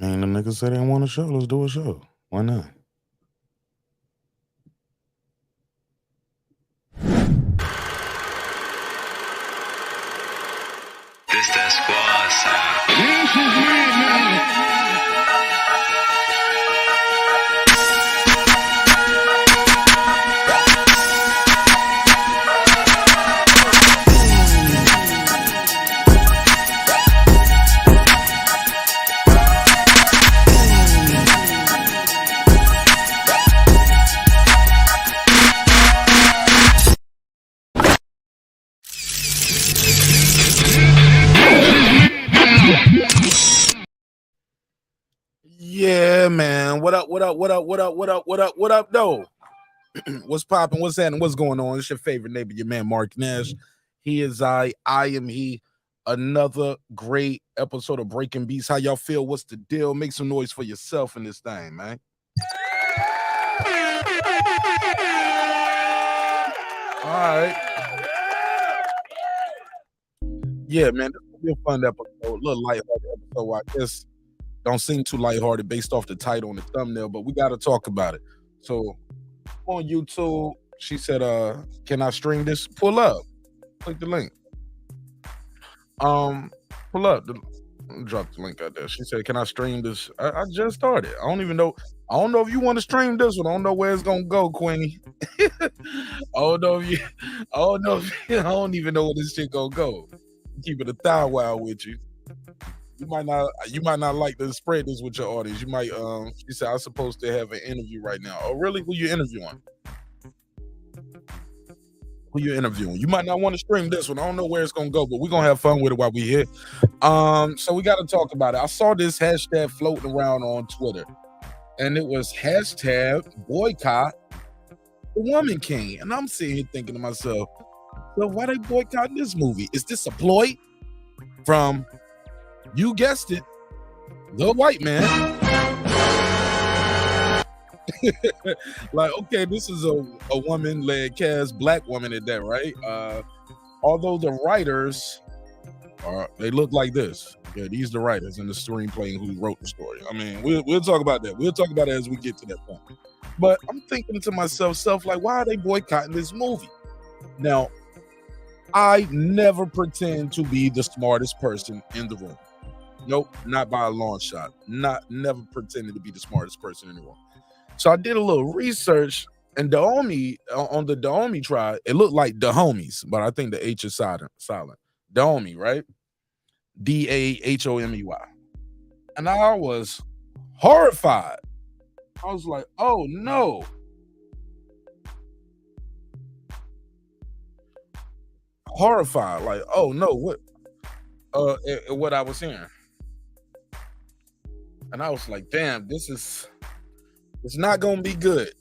I mean, the niggas said they want a show. Let's do a show. Why not? This that squad sound. Yeah, man. What up? What up? What up? What up? What up? What up? What up, though? What's popping? What's happening? What's going on? It's your favorite neighbor, your man Marq Nash. He is I am he. Another great episode of Breaking Beats. How y'all feel? What's the deal? Make some noise for yourself in this thing, man. All right. Yeah, man. This will be a fun episode. A little lighthearted episode. I guess don't seem too lighthearted based off the title and the thumbnail, but we got to talk about it. So on YouTube, she said, can I stream this? Pull up. Click the link. Pull up. Drop the link out there. She said, can I stream this? I just started. I don't even know. I don't know if you want to stream this one. I don't know where it's gonna go, Queenie. I don't know if you I don't even know where this shit gonna go. Keep it a thigh while with you. You might not like to spread this with your audience. You might she said I'm supposed to have an interview right now. Oh, really? Who you interviewing? Who you interviewing? You might not want to stream this one. I don't know where it's gonna go, but we're gonna have fun with it while we here. So we gotta talk about it. I saw this hashtag floating around on Twitter, and it was hashtag boycott the Woman King. And I'm sitting here thinking to myself, so why they boycotting this movie? Is this a ploy from, you guessed it, the white man? Like, okay, this is a woman-led cast, black woman at that, right? Although the writers they look like this. Yeah, these are the writers in the screenplay who wrote the story. I mean, we'll talk about that. We'll talk about it as we get to that point. But I'm thinking to myself, like, why are they boycotting this movie? Now, I never pretend to be the smartest person in the room. Nope, not by a long shot. Never pretended to be the smartest person in the room. So I did a little research, and Dahomey, on the Dahomey tribe, it looked like the homies, but I think the H is silent. Dahomey, right? Dahomey. And I was horrified. I was like, oh no. Horrified, like, oh no, what I was hearing. And I was like, damn, it's not gonna be good.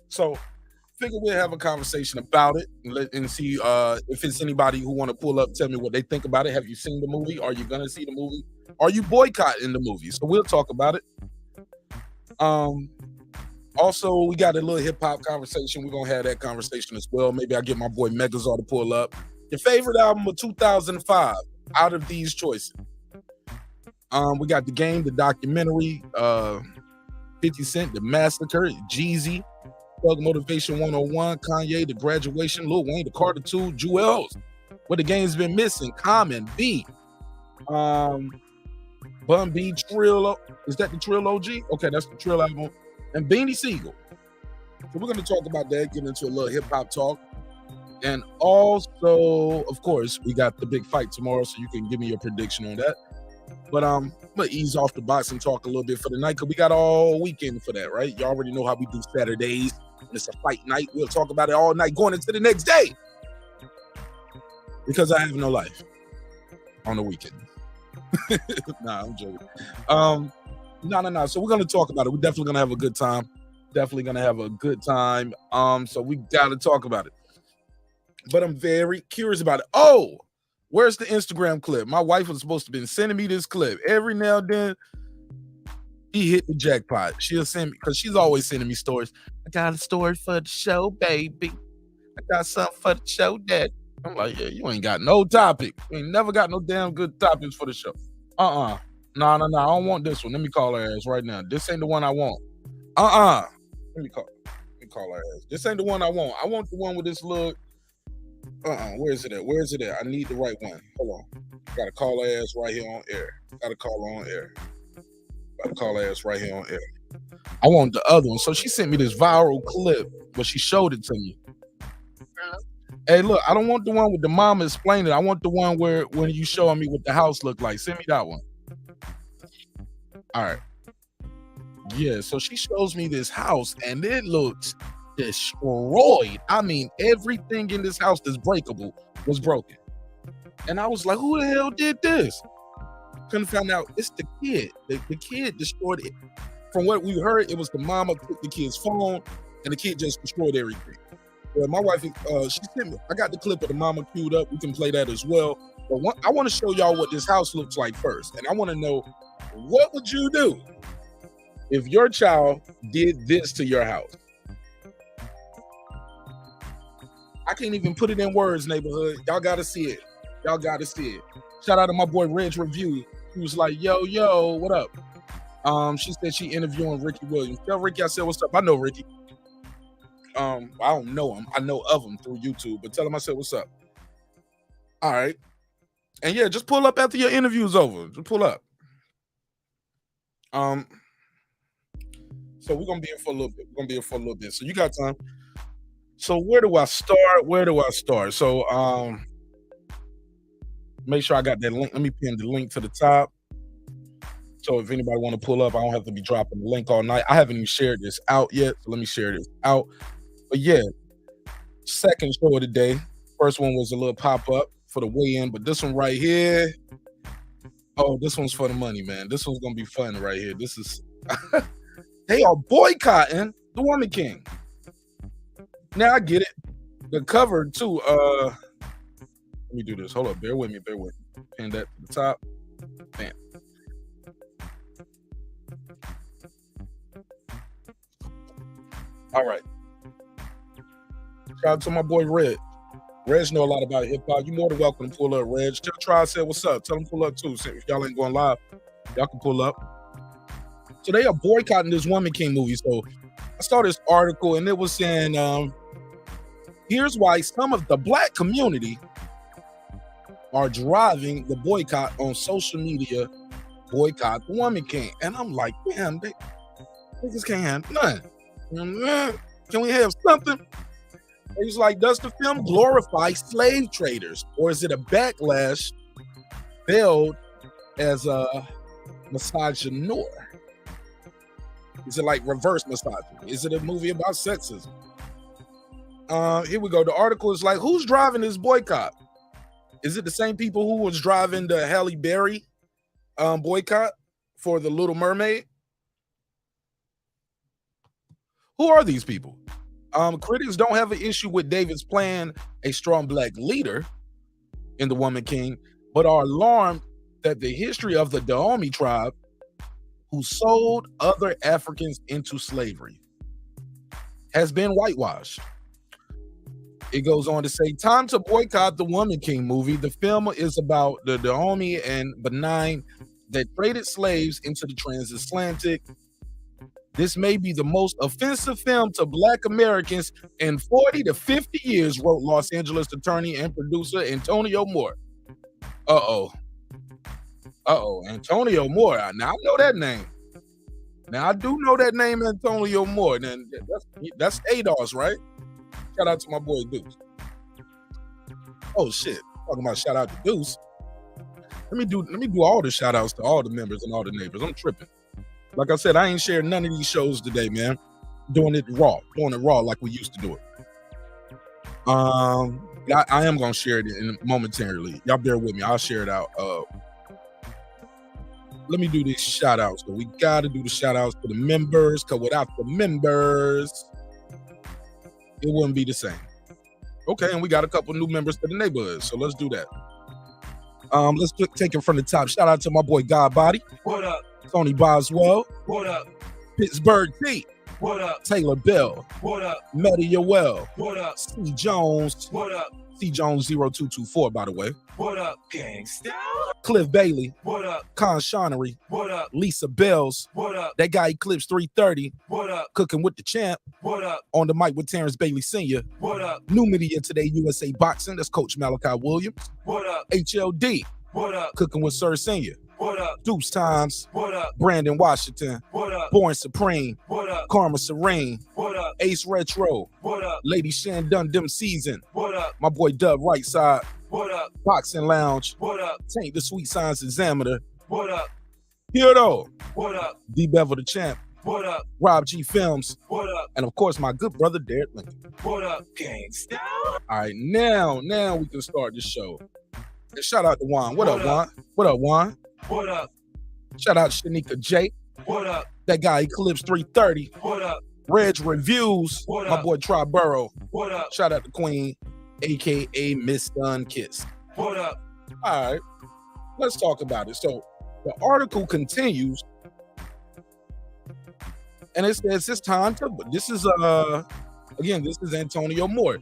So figure we'll have a conversation about it and see if it's anybody who want to pull up, tell me what they think about it. Have you seen the movie? Are you gonna see the movie? Are you boycotting the movie? So we'll talk about it. Also, we got a little hip-hop conversation. We're gonna have that conversation as well. Maybe I'll get my boy Megazord to pull up. Your favorite album of 2005 out of these choices. We got The Game, the documentary, 50 Cent, The Massacre, Jeezy, Thug Motivation 101, Kanye, The Graduation, Lil Wayne, The Carter 2, Jewels, What the Game's Been Missing, Common, B, Bun B, Trill, is that the Trill OG? Okay, that's the Trill album, and Beanie Siegel. So we're going to talk about that, get into a little hip-hop talk. And also, of course, we got the big fight tomorrow, so you can give me your prediction on that. But I'm gonna ease off the box and talk a little bit for the night, because we got all weekend for that, right? You already know how we do Saturdays. It's a fight night. We'll talk about it all night going into the next day, because I have no life on the weekend. Nah, I'm joking. No. So we're gonna talk about it. We're definitely gonna have a good time. So we gotta talk about it. But I'm very curious about it. Oh, where's the Instagram clip? My wife was supposed to be sending me this clip. Every now and then, he hit the jackpot. She'll send me, because she's always sending me stories. I got a story for the show, baby. I got something for the show, Dad. I'm like, yeah, you ain't got no topic. You ain't never got no damn good topics for the show. No. I don't want this one. Let me call her ass right now. This ain't the one I want. Let me call her ass. This ain't the one I want. I want the one with this little. Where is it at? I need the right one. Hold on. Gotta call her ass right here on air. Gotta call her ass right here on air. I want the other one. So she sent me this viral clip, but she showed it to me. Hey, look, I don't want the one with the mama explaining. I want the one where when you showing me what the house look like. Send me that one. All right. Yeah, so she shows me this house and it looks destroyed. I mean, everything in this house that's breakable was broken. And I was like, who the hell did this? Couldn't find out it's the kid. The kid destroyed it. From what we heard, it was the mama took the kid's phone and the kid just destroyed everything. Well, my wife, she sent me, I got the clip of the mama queued up. We can play that as well. But I want to show y'all what this house looks like first. And I want to know, what would you do if your child did this to your house? I can't even put it in words, neighborhood. Y'all got to see it. Shout out to my boy Reg Review. He was like, yo, what up? She said she interviewing Ricky Williams. Tell Ricky I said, what's up? I know Ricky. I don't know him. I know of him through YouTube, but tell him I said, what's up? All right. And yeah, just pull up after your interview's over. Just pull up. So we're going to be here for a little bit. So you got time. So where do I start? So make sure I got that link. Let me pin the link to the top. So if anybody want to pull up, I don't have to be dropping the link all night. I haven't even shared this out yet. So let me share this out. But yeah, second show of the day. First one was a little pop-up for the weigh-in, but this one right here, oh, this one's for the money, man. This one's going to be fun right here. This is, they are boycotting the Woman King. Now I get it. The cover too, let me do this. Hold up, bear with me. Pin that to the top. Bam. All right. Shout out to my boy Reg. Reg know a lot about hip hop. You're more than welcome to pull up, Reg. Tell Try said what's up. Tell him pull up too. If y'all ain't going live, y'all can pull up. So they are boycotting this Woman King movie. So I saw this article and it was saying, here's why some of the black community are driving the boycott on social media. Boycott the Woman King. And I'm like, damn, they niggas can't have nothing. Can we have something? He's like, does the film glorify slave traders, or is it a backlash billed as a misogynoir? Is it like reverse misogyny? Is it a movie about sexism? Here we go. The article is like, who's driving this boycott? Is it the same people who was driving the Halle Berry boycott for The Little Mermaid? Who are these people? Critics don't have an issue with David's playing a strong black leader in The Woman King, but are alarmed that the history of the Dahomey tribe, who sold other Africans into slavery, has been whitewashed. It goes on to say, time to boycott the Woman King movie. The film is about the Dahomey and Benin that traded slaves into the transatlantic. This may be the most offensive film to Black Americans in 40 to 50 years, wrote Los Angeles attorney and producer Antonio Moore. Antonio Moore. Now I know that name. Now I do know that name, Antonio Moore. Then that's ADOS, right? Shout out to my boy Deuce. Oh shit. Talking about shout out to Deuce. Let me do all the shout outs to all the members and all the neighbors. I'm tripping. Like I said, I ain't sharing none of these shows today, man. Doing it raw like we used to do it. I am gonna share it momentarily. Y'all bear with me. I'll share it out. Let me do these shout outs. So we gotta do the shout outs to the members, because without the members, it wouldn't be the same. Okay, and we got a couple new members to the neighborhood, so let's do that. Let's take it from the top. Shout out to my boy Godbody. What up? Tony Boswell. What up? Pittsburgh T. What up? Taylor Bell. What up? Medi Yoel. What up? C. Jones. What up? C Jones 0224, by the way. What up, gangsta? Cliff Bailey. What up? Con Shonery. What up? Lisa Bells. What up? That guy Eclipse 330. What up? Cooking with the champ. What up? On the mic with Terrence Bailey Sr. What up? New media today, USA Boxing. That's Coach Malachi Williams. What up? HLD. What up? Cooking with Sir Senior. What up? Deuce Times. What up? Brandon Washington. What up? Born Supreme. What up? Karma Serene. What up? Ace Retro. What up? Lady Shan Dundum Season. What up? My boy Dub Right Side. What up? Boxing Lounge. What up? Taint the Sweet Science Examiner. What up? Hero. What up? D Bevel the Champ. What up? Rob G Films. What up? And of course, my good brother Derek Lincoln. What up, gangsta? All right, now we can start the show. And shout out to Juan. What up, What Juan? What up, Juan? What up? Shout out to Shanika J. What up? That guy Eclipse 330. What up? Reg Reviews. What My up? boy Tri Burrow. What up? Shout out to Queen, aka Miss Dun Kiss. What up? All right, let's talk about it. So the article continues, and it says it's time to. This is again, this is Antonio Moore.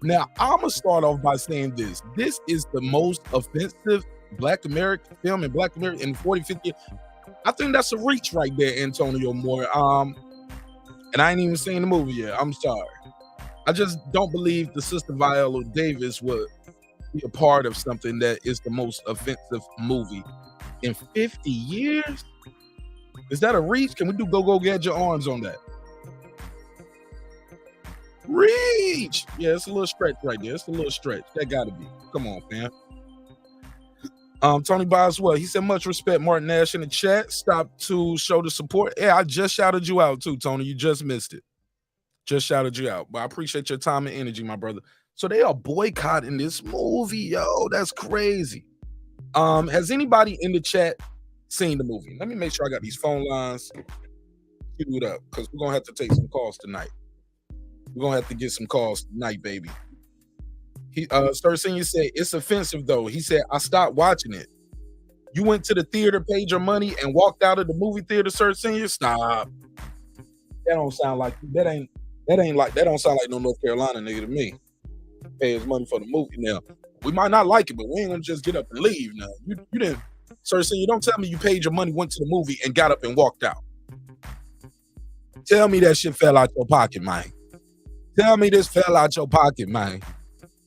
Now I'm gonna start off by saying this. This is the most offensive Black American film in Black America in 40, 50 years. I think that's a reach right there, Antonio Moore. And I ain't even seen the movie yet. I'm sorry. I just don't believe the Sister Viola Davis would be a part of something that is the most offensive movie in 50 years. Is that a reach? Can we do go get your arms on that? Reach. Yeah, it's a little stretch right there. It's a little stretch. That gotta be. Come on, fam. Tony Boswell, he said, much respect, Marq Nash in the chat. Stop to show the support. Yeah, I just shouted you out too, Tony. You just missed it. Just shouted you out. But I appreciate your time and energy, my brother. So they are boycotting this movie, yo. That's crazy. Has anybody in the chat seen the movie? Let me make sure I got these phone lines queued up, because we're gonna have to take some calls tonight. We're gonna have to get some calls tonight, baby. He Sir Senior said it's offensive though. He said, I stopped watching it. You went to the theater, paid your money, and walked out of the movie theater, Sir Senior? Stop. That don't sound like that don't sound like no North Carolina nigga to me. Pay his money for the movie. Now, we might not like it, but we ain't gonna just get up and leave now. You didn't, Sir Senior, don't tell me you paid your money, went to the movie, and got up and walked out. Tell me that shit fell out your pocket, man. Tell me this fell out your pocket, man.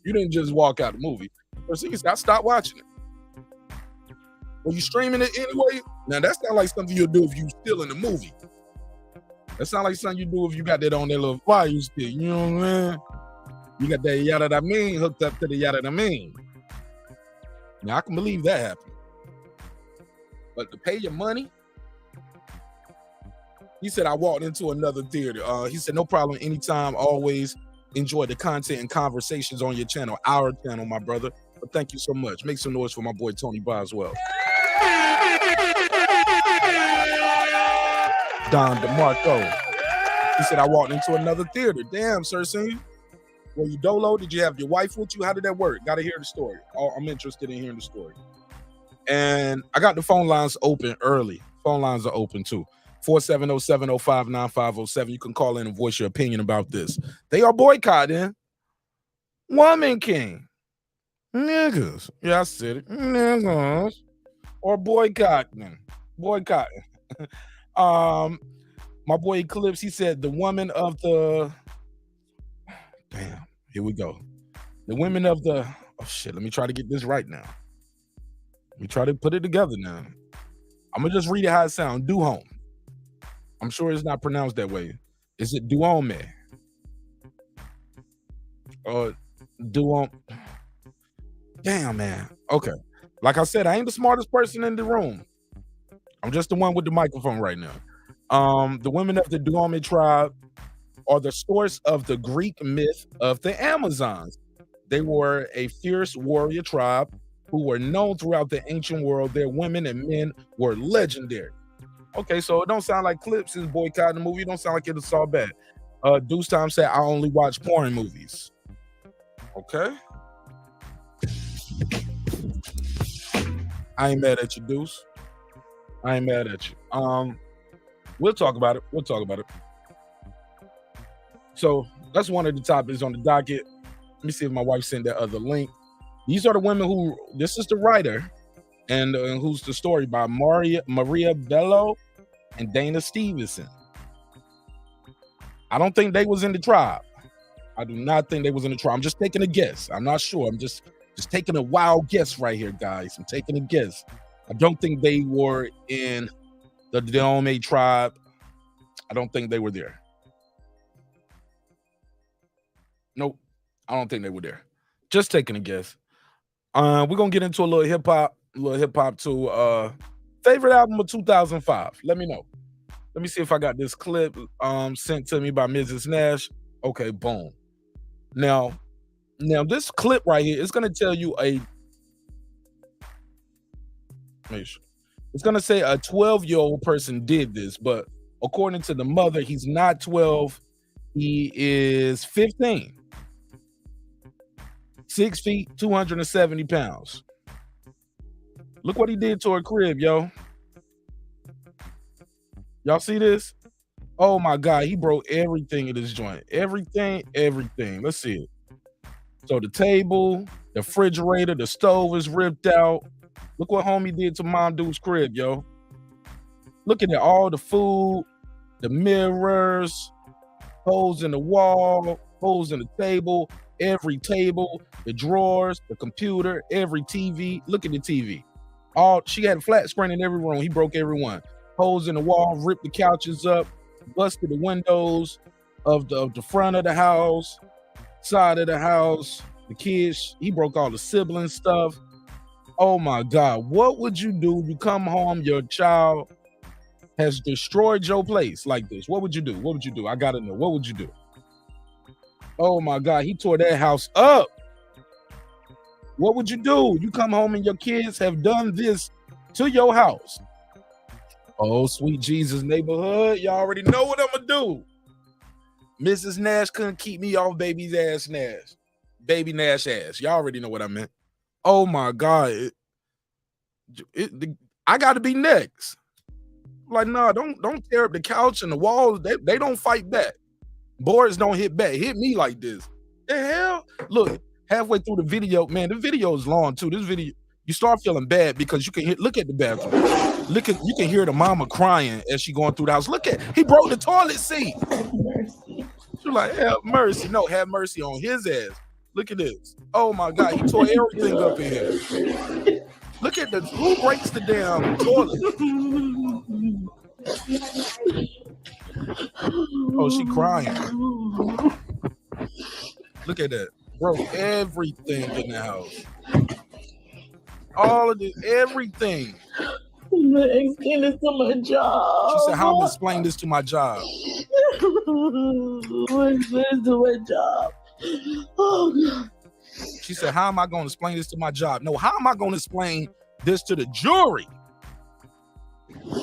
You didn't just walk out the movie. Sir Senior said, I stopped watching it. Were you streaming it anyway? Now, that sounds like something you'll do if you still in the movie. That sounds like something you do if you got that on that little fire stick. You know what I mean? You got that yada da mean hooked up to the yada da mean. Now, I can believe that happened. But to pay your money? He said, I walked into another theater. He said, no problem, anytime, always enjoy the content and conversations on your channel, our channel, my brother. But thank you so much. Make some noise for my boy, Tony Boswell. Don DeMarco. He said, I walked into another theater. Damn, Sir Senior. Were you dolo? Did you have your wife with you? How did that work? Got to hear the story. I'm interested in hearing the story. And I got the phone lines open early. Phone lines are open too. 470-705-9507. You can call in and voice your opinion about this. They are boycotting Woman King. Niggas. Yeah, I said it. Niggas. Or boycotting. Boycotting. My boy Eclipse, he said the woman of the... Damn, here we go. The women of the... Oh, shit, let me try to get this right now. Let me try to put it together now. I'm going to just read it how it sounds. Duhome. I'm sure it's not pronounced that way. Is it Duome? Or Duome? Damn, man. Okay. Like I said, I ain't the smartest person in the room. I'm just the one with the microphone right now. The women of the Duome tribe are the source of the Greek myth of the Amazons. They were a fierce warrior tribe who were known throughout the ancient world. Their women and men were legendary. Okay, so it don't sound like Clips is boycotting the movie. It don't sound like it's all bad. Deuce Time said, I only watch porn movies. Okay. I ain't mad at you, Deuce. I ain't mad at you. We'll talk about it. We'll talk about it. So that's one of the topics on the docket. Let me see if my wife sent that other link. These are the women who, this is the writer, and who's the story by Maria Bello and Dana Stevenson. I don't think they was in the tribe. I do not think they was in the tribe. I'm just taking a guess. I'm not sure. I'm just taking a wild guess right here, guys. I'm taking a guess. I don't think they were in the Dahomey tribe. I don't think they were there. Nope. I don't think they were there. Just taking a guess. We're gonna get into a little hip hop too. Favorite album of 2005. Let me know. Let me see if I got this clip sent to me by Mrs. Nash. Okay, boom. Now this clip right here is gonna tell you it's gonna say a 12-year-old person did this, but according to the mother, he's not 12. He is 15. 6 feet, 270 pounds. Look what he did to her crib, yo. Y'all see this? Oh my God, he broke everything in this joint. Everything. Let's see it. So the table, the refrigerator, the stove is ripped out. Look what homie did to Mom Dude's crib, yo. Look at all the food, the mirrors, holes in the wall, holes in the table, every table, the drawers, the computer, every TV. Look at the TV. She had a flat screen in every room. He broke every one. Holes in the wall, ripped the couches up, busted the windows of the front of the house, side of the house, the kids. He broke all the sibling stuff. Oh my God. What would you do? You come home, your child has destroyed your place like this. What would you do? What would you do? I gotta know. What would you do? Oh my God, he tore that house up. What would you do? You come home and your kids have done this to your house. Oh, sweet Jesus neighborhood. Y'all already know what I'm gonna do. Mrs. Nash couldn't keep me off baby's ass Nash. Baby Nash ass. Y'all already know what I meant. Oh my God. I gotta be next. Like, nah, don't tear up the couch and the walls. They don't fight back. Boards don't hit back. Hit me like this. The hell? Look, halfway through the video, man, the video is long too. This video, you start feeling bad because you can look at the bathroom. You can hear the mama crying as she going through the house. Look at, he broke the toilet seat. She's like, have mercy. No, have mercy on his ass. Look at this. Oh my God, he tore everything up in here. Look at who breaks the damn toilet? Oh, she crying. Look at that. Broke everything in the house. All of this, everything. Explain this to my job. She said, how am I gonna explain this to my job? Explain this to my job. Oh God. She said, how am I going to explain this to my job? No, how am I going to explain this to the jury?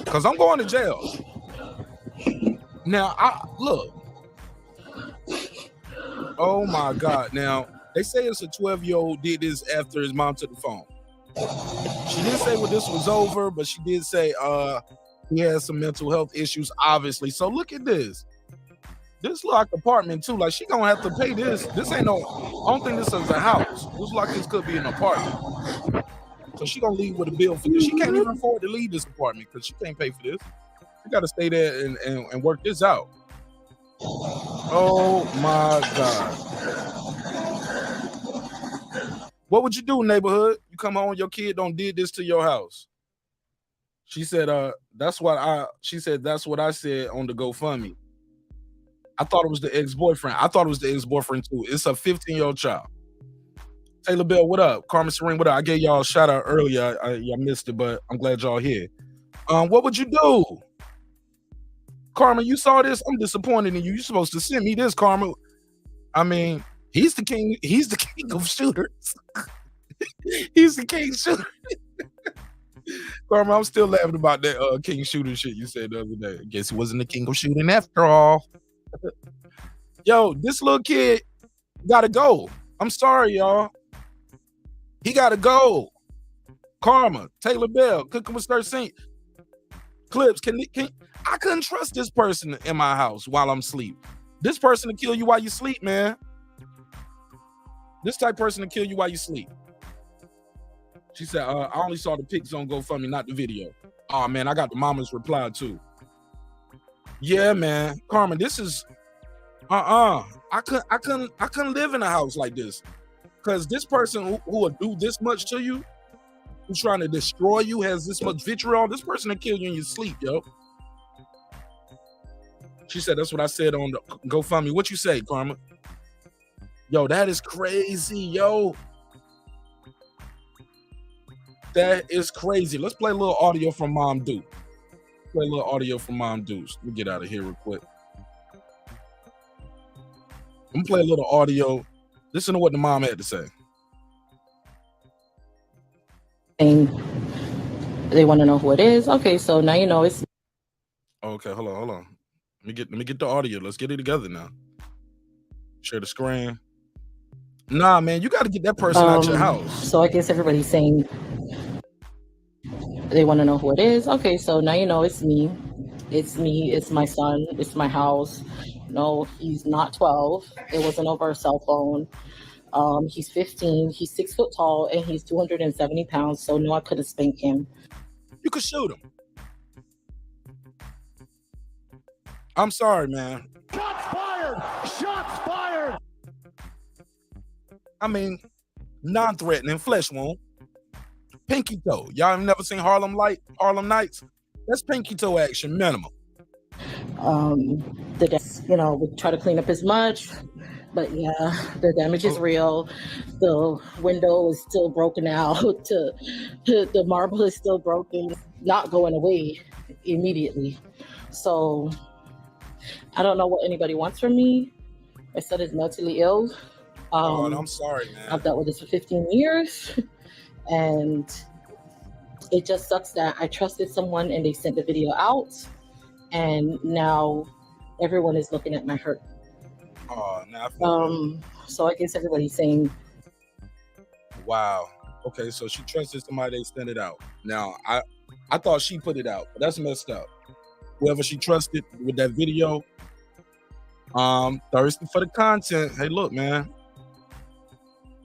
Because I'm going to jail. Now, look. Oh my God. Now, they say it's a 12-year-old did this after his mom took the phone. She didn't say when this was over, but she did say he has some mental health issues, obviously. So look at this. This like apartment too. Like she gonna have to pay this. This ain't no. I don't think this is a house. Looks like this could be an apartment. So she gonna leave with a bill for this. She can't even afford to leave this apartment because she can't pay for this. She got to stay there and work this out. Oh my God. What would you do, neighborhood? You come home, your kid don't did this to your house. She said, that's what I said on the GoFundMe. I thought it was the ex-boyfriend. I thought it was the ex-boyfriend too. It's a 15-year-old child. Taylor Bell, what up? Carmen Serene, what up? I gave y'all a shout out earlier. Y'all missed it, but I'm glad y'all here. What would you do? Carmen, you saw this? I'm disappointed in you. You're supposed to send me this, Carmen. I mean, he's the king. He's the king of shooters. He's the king shooter. Carmen, I'm still laughing about that king shooter shit you said the other day. I guess he wasn't the king of shooting after all. Yo, this little kid gotta go. I'm sorry, y'all. He gotta go. Karma, Taylor Bell, Cooking with 13. Clips, can I couldn't trust this person in my house while I'm asleep. This person will kill you while you sleep, man. This type of person to kill you while you sleep. She said, I only saw the pics on GoFundMe, not the video. Oh man, I got the mama's reply too. Yeah, man. Carmen, this is I couldn't live in a house like this. Because this person who will do this much to you, who's trying to destroy you, has this much vitriol, this person will kill you in your sleep, yo. She said, that's what I said on the GoFundMe. What you say, Karma? Yo, that is crazy, yo. That is crazy. Let's play a little audio from Mom Duke. Play a little audio from Mom Deuce. Let me get out of here real quick. I'm gonna play a little audio. Listen to what the mom had to say. They want to know who it is. Okay, so now you know it's. Okay, hold on. Let me get the audio. Let's get it together now. Share the screen. Nah, man, you got to get that person out your house. So I guess everybody's saying they want to know who it is. Okay, so now you know it's me. It's me. It's my son. It's my house. No, he's not 12. It wasn't over a cell phone. He's 15. He's 6 foot tall and he's 270 pounds. So no, I couldn't spank him. You could shoot him. I'm sorry, man. Shots fired! Shots fired! I mean, non-threatening flesh wound. Pinky toe. Y'all have never seen Harlem Nights? That's pinky toe action minimum. We try to clean up as much, but yeah, the damage is real. The window is still broken out. The marble is still broken. It's not going away immediately. So I don't know what anybody wants from me. My son is mentally ill. I'm sorry, man. I've dealt with this for 15 years, and it just sucks that I trusted someone and they sent the video out, and now everyone is looking at my hurt. So I guess everybody's saying, wow. Okay, so she trusted somebody, they sent it out. Now, I thought she put it out, but that's messed up. Whoever she trusted with that video, thirsty for the content. Hey, look, man.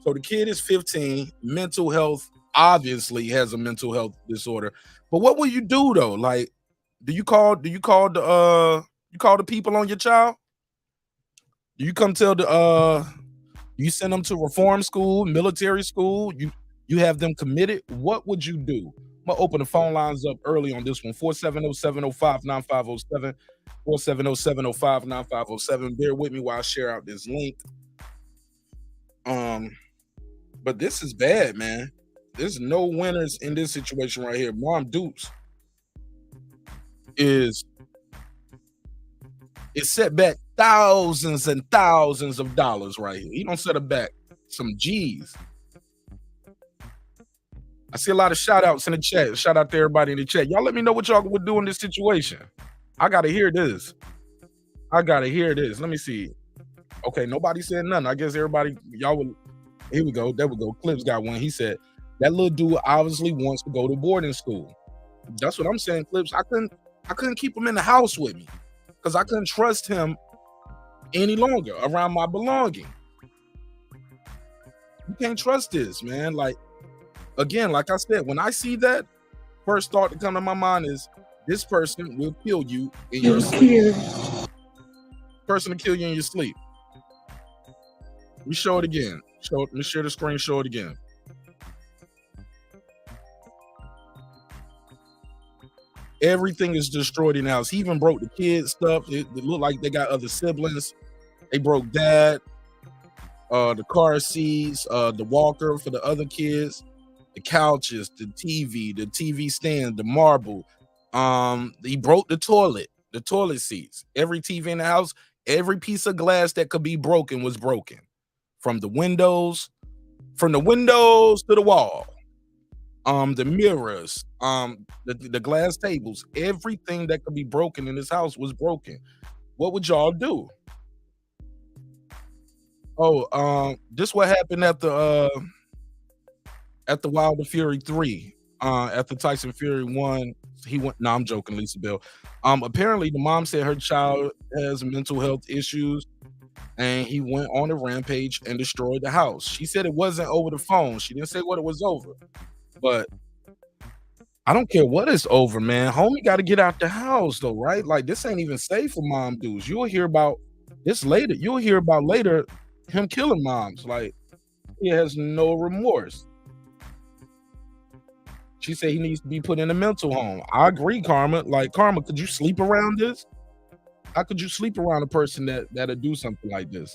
So the kid is 15, mental health, obviously has a mental health disorder. But what will you do though? Like, do you call the people on your child? Do you come tell you send them to reform school, military school, you have them committed? What would you do? I'm gonna open the phone lines up early on this one. 470-705-9507, 470-705-9507. Bear with me while I share out this link. But this is bad, man. There's no winners in this situation right here. Mom Dukes is set back thousands and thousands of dollars right here. He don't set her back some G's. I see a lot of shout outs in the chat. Shout out to everybody in the chat. Y'all let me know what y'all would do in this situation. I gotta hear this. Let me see. Okay, nobody said nothing. I guess everybody, y'all will. Here we go. There we go. Clips got one. He said, that little dude obviously wants to go to boarding school. That's what I'm saying, Clips. I couldn't keep him in the house with me because I couldn't trust him any longer around my belonging. You can't trust this, man. Like, again, like I said, when I see that, first thought to come to my mind is this person will kill you in your sleep. Person will kill you in your sleep. Let me show it again. Let me share the screen, show it again. Everything is destroyed in the house. He even broke the kids' stuff. It looked like they got other siblings. They broke dad, the car seats, the walker for the other kids, the couches, the TV stand, the marble. He broke the toilet seats. Every TV in the house, every piece of glass that could be broken was broken. From the windows to the wall, the mirrors, the glass tables, everything that could be broken in this house was broken. What would y'all do? This what happened at the Wilder Fury 3. At the Tyson Fury 1, he went. No, I'm joking, Lisa Bell. Apparently the mom said her child has mental health issues. and he went on a rampage and destroyed the house. She said it wasn't over the phone. She didn't say what it was over, but I don't care what it's over, man. Homie got to get out the house though, right? Like this ain't even safe for mom dudes. You'll hear about this later. You'll hear about later him killing moms. Like he has no remorse. She said he needs to be put in a mental home. I agree, Karma. Like Karma, could you sleep around this? How could you sleep around a person that'll do something like this?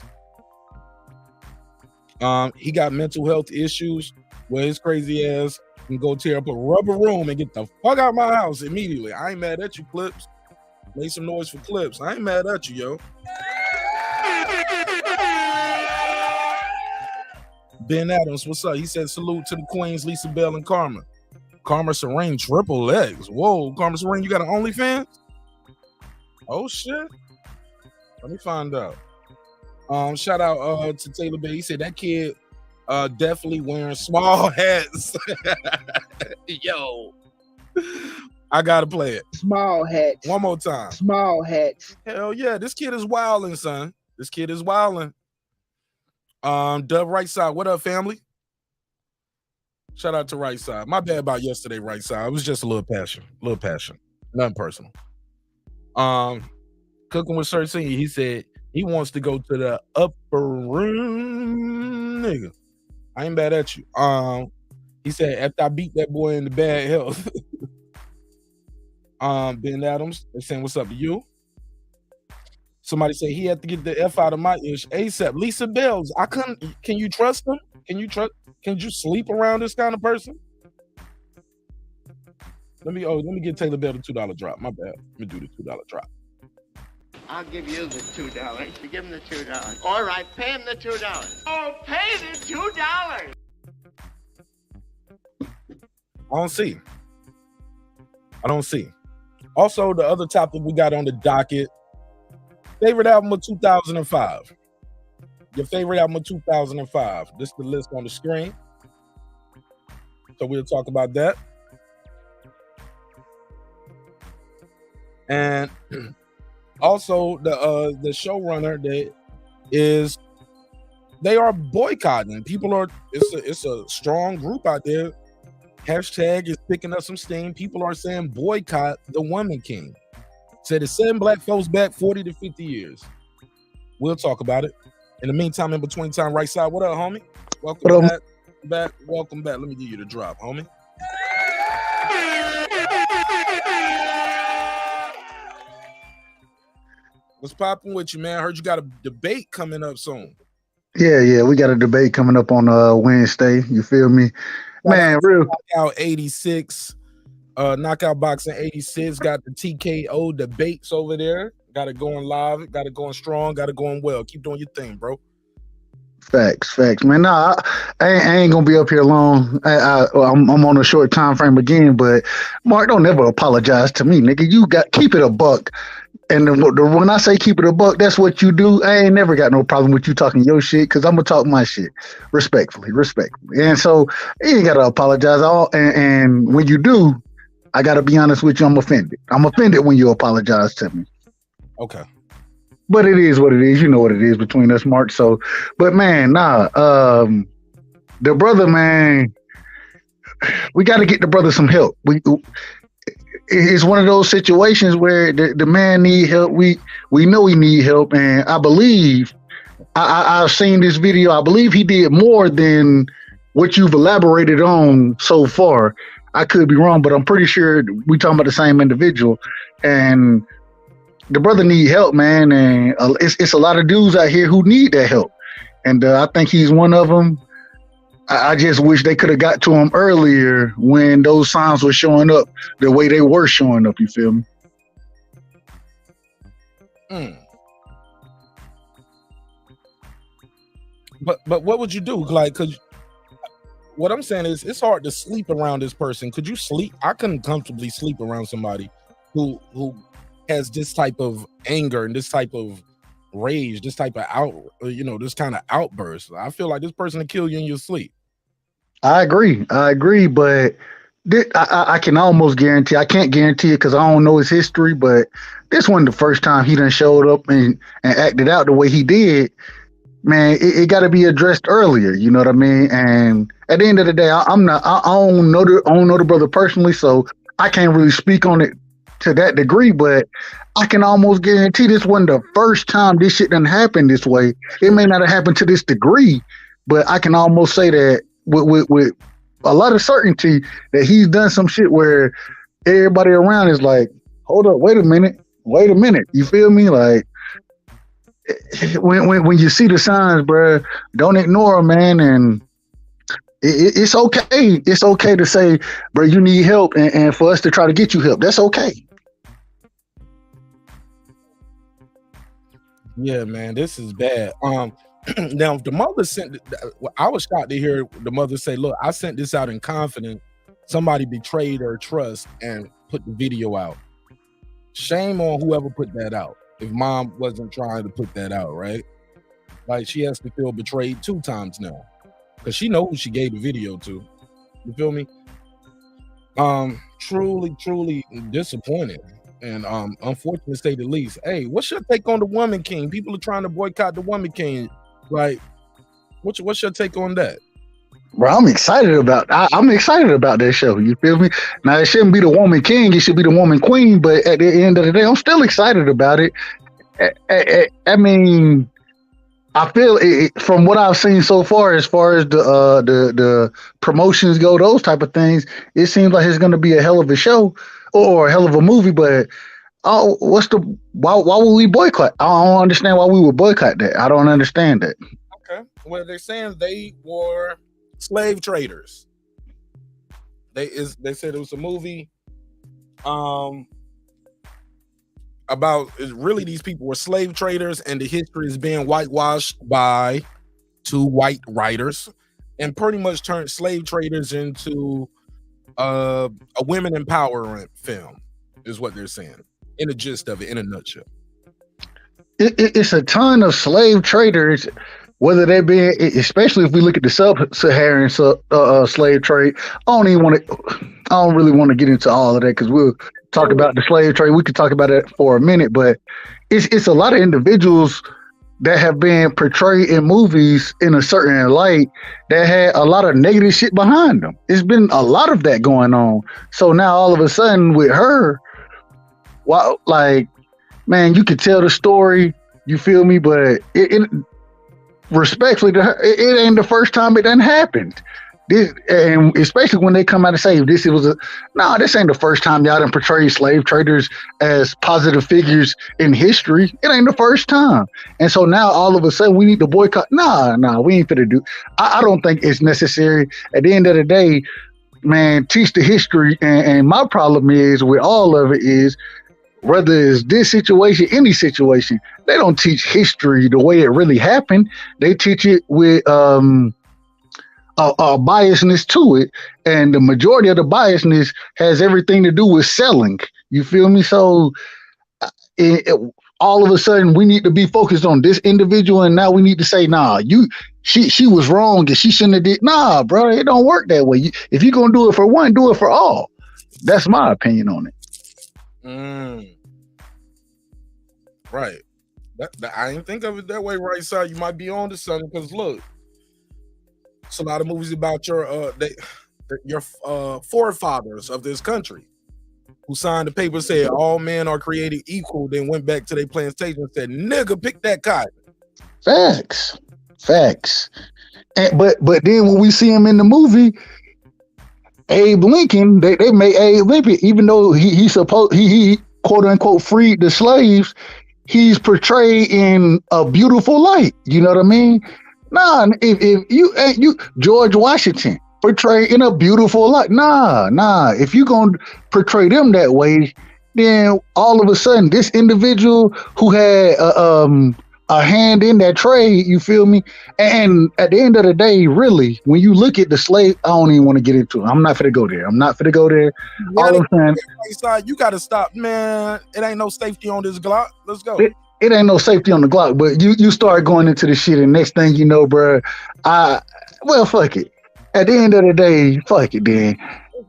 He got mental health issues where his crazy ass can go tear up a rubber room and get the fuck out of my house immediately. I ain't mad at you, Clips. Make some noise for Clips. I ain't mad at you, yo. Ben Adams, what's up? He said salute to the queens, Lisa Bell and Karma. Karma Serene, triple legs. Whoa, Karma Serene, you got an OnlyFans? Oh shit. Let me find out. Shout out to Taylor Bay. He said that kid definitely wearing small hats. Yo, I gotta play it. Small hats. One more time. Small hats. Hell yeah, this kid is wilding, son. This kid is wilding. Dub Right Side, what up, family? Shout out to Right Side. My bad about yesterday, Right Side. It was just a little passion. Nothing personal. Cooking with Sir C, he said he wants to go to the upper room, nigga. I ain't mad at you. He said after I beat that boy in the bad health. Ben Adams, they saying what's up to you. Somebody said he had to get the F out of my ish ASAP. Lisa Bells, I couldn't. Can you trust him? Can you sleep around this kind of person? Let me get Taylor Bell the $2 drop. My bad. Let me do the $2 drop. I'll give you the $2. You give him the $2. All right, pay him the $2. Oh, pay the $2. I don't see. Also, the other topic we got on the docket, favorite album of 2005. Your favorite album of 2005. This is the list on the screen. So we'll talk about that. And also the showrunner they are boycotting. It's a strong group out there. Hashtag is picking up some steam. People are saying boycott the Woman King. Said it's setting black folks back 40 to 50 years. We'll talk about it. In the meantime, in between time, Right Side, what up, homie? Welcome back. Welcome back. Let me give you the drop, homie. What's popping with you, man? I heard you got a debate coming up soon. Yeah, we got a debate coming up on Wednesday. You feel me? Man, real Knockout 86, Knockout Boxing 86, got the TKO debates over there. Got it going live, got it going strong, got it going well. Keep doing your thing, bro. Facts, man. Nah, I ain't gonna be up here long. I'm on a short time frame again, but Mark, don't never apologize to me, nigga. You got keep it a buck. And when I say keep it a buck, that's what you do. I ain't never got no problem with you talking your shit because I'm gonna talk my shit respectfully. And so you ain't gotta apologize all. And when you do, I gotta be honest with you. I'm offended. I'm offended when you apologize to me. Okay. But it is what it is. You know what it is between us, Mark. So, but man, the brother, man, we got to get the brother some help. It's one of those situations where the man need help. We know he need help, and I believe I've seen this video. I believe he did more than what you've elaborated on so far. I could be wrong, but I'm pretty sure we talking about the same individual. And the brother need help, man, and it's a lot of dudes out here who need that help, and I think he's one of them. I just wish they could have got to him earlier when those signs were showing up the way they were showing up. You feel me? But what would you do? Like, what I'm saying is, it's hard to sleep around this person. Could you sleep? I couldn't comfortably sleep around somebody who has this type of anger and this type of rage, this type of this kind of outburst. I feel like this person will kill you in your sleep. I agree, but I can almost guarantee. I can't guarantee it because I don't know his history, but this wasn't the first time he done showed up and acted out the way he did. Man, it got to be addressed earlier. You know what I mean? And at the end of the day, I don't know the brother personally, so I can't really speak on it to that degree. But I can almost guarantee this wasn't the first time this shit done happened this way. It may not have happened to this degree, but I can almost say that with a lot of certainty that he's done some shit where everybody around is like, hold up, wait a minute. You feel me? Like, when you see the signs, bro, don't ignore them, man. And it's okay. It's okay to say, bro, you need help, and for us to try to get you help. That's okay. Yeah, man, this is bad. Now the mother sent. I was shocked to hear the mother say, "Look, I sent this out in confidence. Somebody betrayed her trust and put the video out. Shame on whoever put that out. If mom wasn't trying to put that out, right? Like, she has to feel betrayed 2 times now because she knows who she gave the video to. You feel me? Truly disappointed and unfortunate to say the least. Hey, what's your take on the Woman King? People are trying to boycott the Woman King. Like, what's your take on that? Bro, I'm excited about that show. You feel me? Now, it shouldn't be the Woman King. It should be the Woman Queen. But at the end of the day, I'm still excited about it. I mean, I feel it, from what I've seen so far as the promotions go, those type of things, it seems like it's going to be a hell of a show or a hell of a movie. But why would we boycott? I don't understand why we would boycott that. I don't understand that. Okay. Well, they're saying they were slave traders. They said it was a movie about really these people were slave traders, and the history is being whitewashed by 2 white writers and pretty much turned slave traders into a women empowerment film, is what they're saying in the gist of it, in a nutshell. It's a ton of slave traders, whether they be, especially if we look at the sub-Saharan slave trade. I don't really want to get into all of that because we'll talk about the slave trade. We could talk about it for a minute, but it's a lot of individuals that have been portrayed in movies in a certain light that had a lot of negative shit behind them. It's been a lot of that going on. So now all of a sudden with her, wow, like, man, you could tell the story, you feel me? But it respectfully to her, it ain't the first time it done happened. This, and especially when they come out and say this ain't the first time y'all done portrayed slave traders as positive figures in history. It ain't the first time. And so now all of a sudden we need to boycott. Nah, we ain't finna do. I don't think it's necessary. At the end of the day, man, teach the history. And my problem is with all of it is, whether it's this situation, any situation, they don't teach history the way it really happened. They teach it with a biasness to it, and the majority of the biasness has everything to do with selling. You feel me? So all of a sudden we need to be focused on this individual, and now we need to say, nah, she was wrong and she shouldn't have did. Nah, bro, it don't work that way. If you're gonna do it for one, do it for all. That's my opinion on it. Right. I didn't think of it that way, right side. You might be on to something, because look, it's a lot of movies about your forefathers of this country who signed the paper saying all men are created equal, then went back to their plantation and said, nigga, pick that cotton. Facts. But then when we see him in the movie, Abe Lincoln, they made Abe Lincoln, even though he quote unquote freed the slaves, he's portrayed in a beautiful light. You know what I mean? Nah, if you George Washington portrayed in a beautiful light. Nah. If you gonna portray them that way, then all of a sudden this individual who had a hand in that trade, you feel me? And at the end of the day, really, when you look at the slave, I don't even want to get into it. I'm not finna go there. All I'm saying, you gotta stop, man. It ain't no safety on this Glock. Let's go. It ain't no safety on the Glock, but you start going into the shit, and next thing you know, bro, fuck it. At the end of the day, fuck it, then.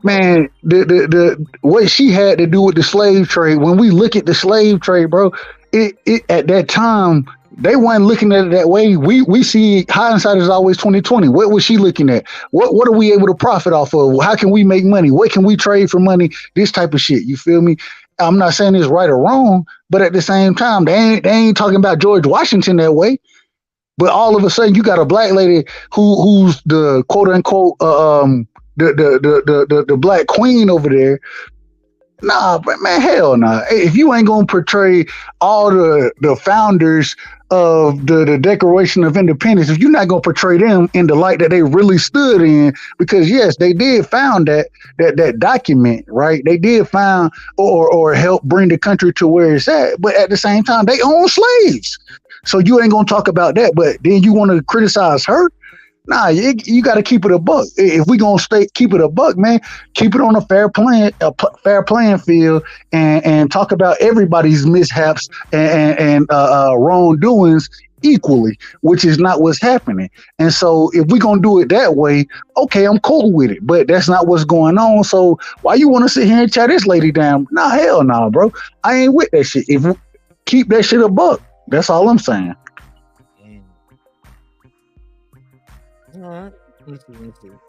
Man, the what she had to do with the slave trade. When we look at the slave trade, bro, it at that time they weren't looking at it that way. We see hindsight is always 2020. What was she looking at? What are we able to profit off of? How can we make money? What can we trade for money? This type of shit. You feel me? I'm not saying it's right or wrong, but at the same time, they ain't talking about George Washington that way. But all of a sudden, you got a black lady who's the quote unquote the black queen over there. Nah, but man, hell nah. If you ain't gonna portray all the founders of the Declaration of Independence, if you're not gonna portray them in the light that they really stood in, because yes, they did found that document, right? They did found or help bring the country to where it's at, but at the same time, they own slaves. So you ain't gonna talk about that, but then you want to criticize her? Nah, you got to keep it a buck. If we gonna keep it a buck, man, keep it on a fair playing field, and talk about everybody's mishaps and wrongdoings equally, which is not what's happening. And so, if we gonna do it that way, okay, I'm cool with it. But that's not what's going on. So why you want to sit here and chat this lady down? Nah, hell nah, bro. I ain't with that shit. If we keep that shit a buck, that's all I'm saying. All right. Let's see.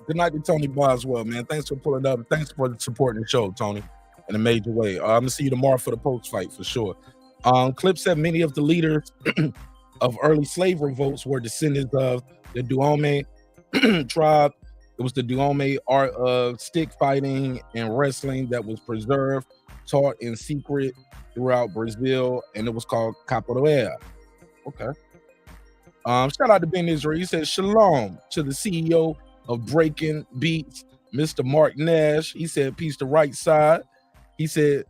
Good night to Tony Boswell, man. Thanks for pulling up. Thanks for supporting the show, Tony, in a major way. I'm gonna see you tomorrow for the post fight for sure. Clip said many of the leaders of early slave revolts were descendants of the Duome tribe. It was the Duome art of stick fighting and wrestling that was preserved, taught in secret throughout Brazil, and it was called capoeira. Okay. Shout out to Ben Israel. He said shalom to the CEO of Breaking Beats, Mr. Marq Nash. He said peace to right side. He said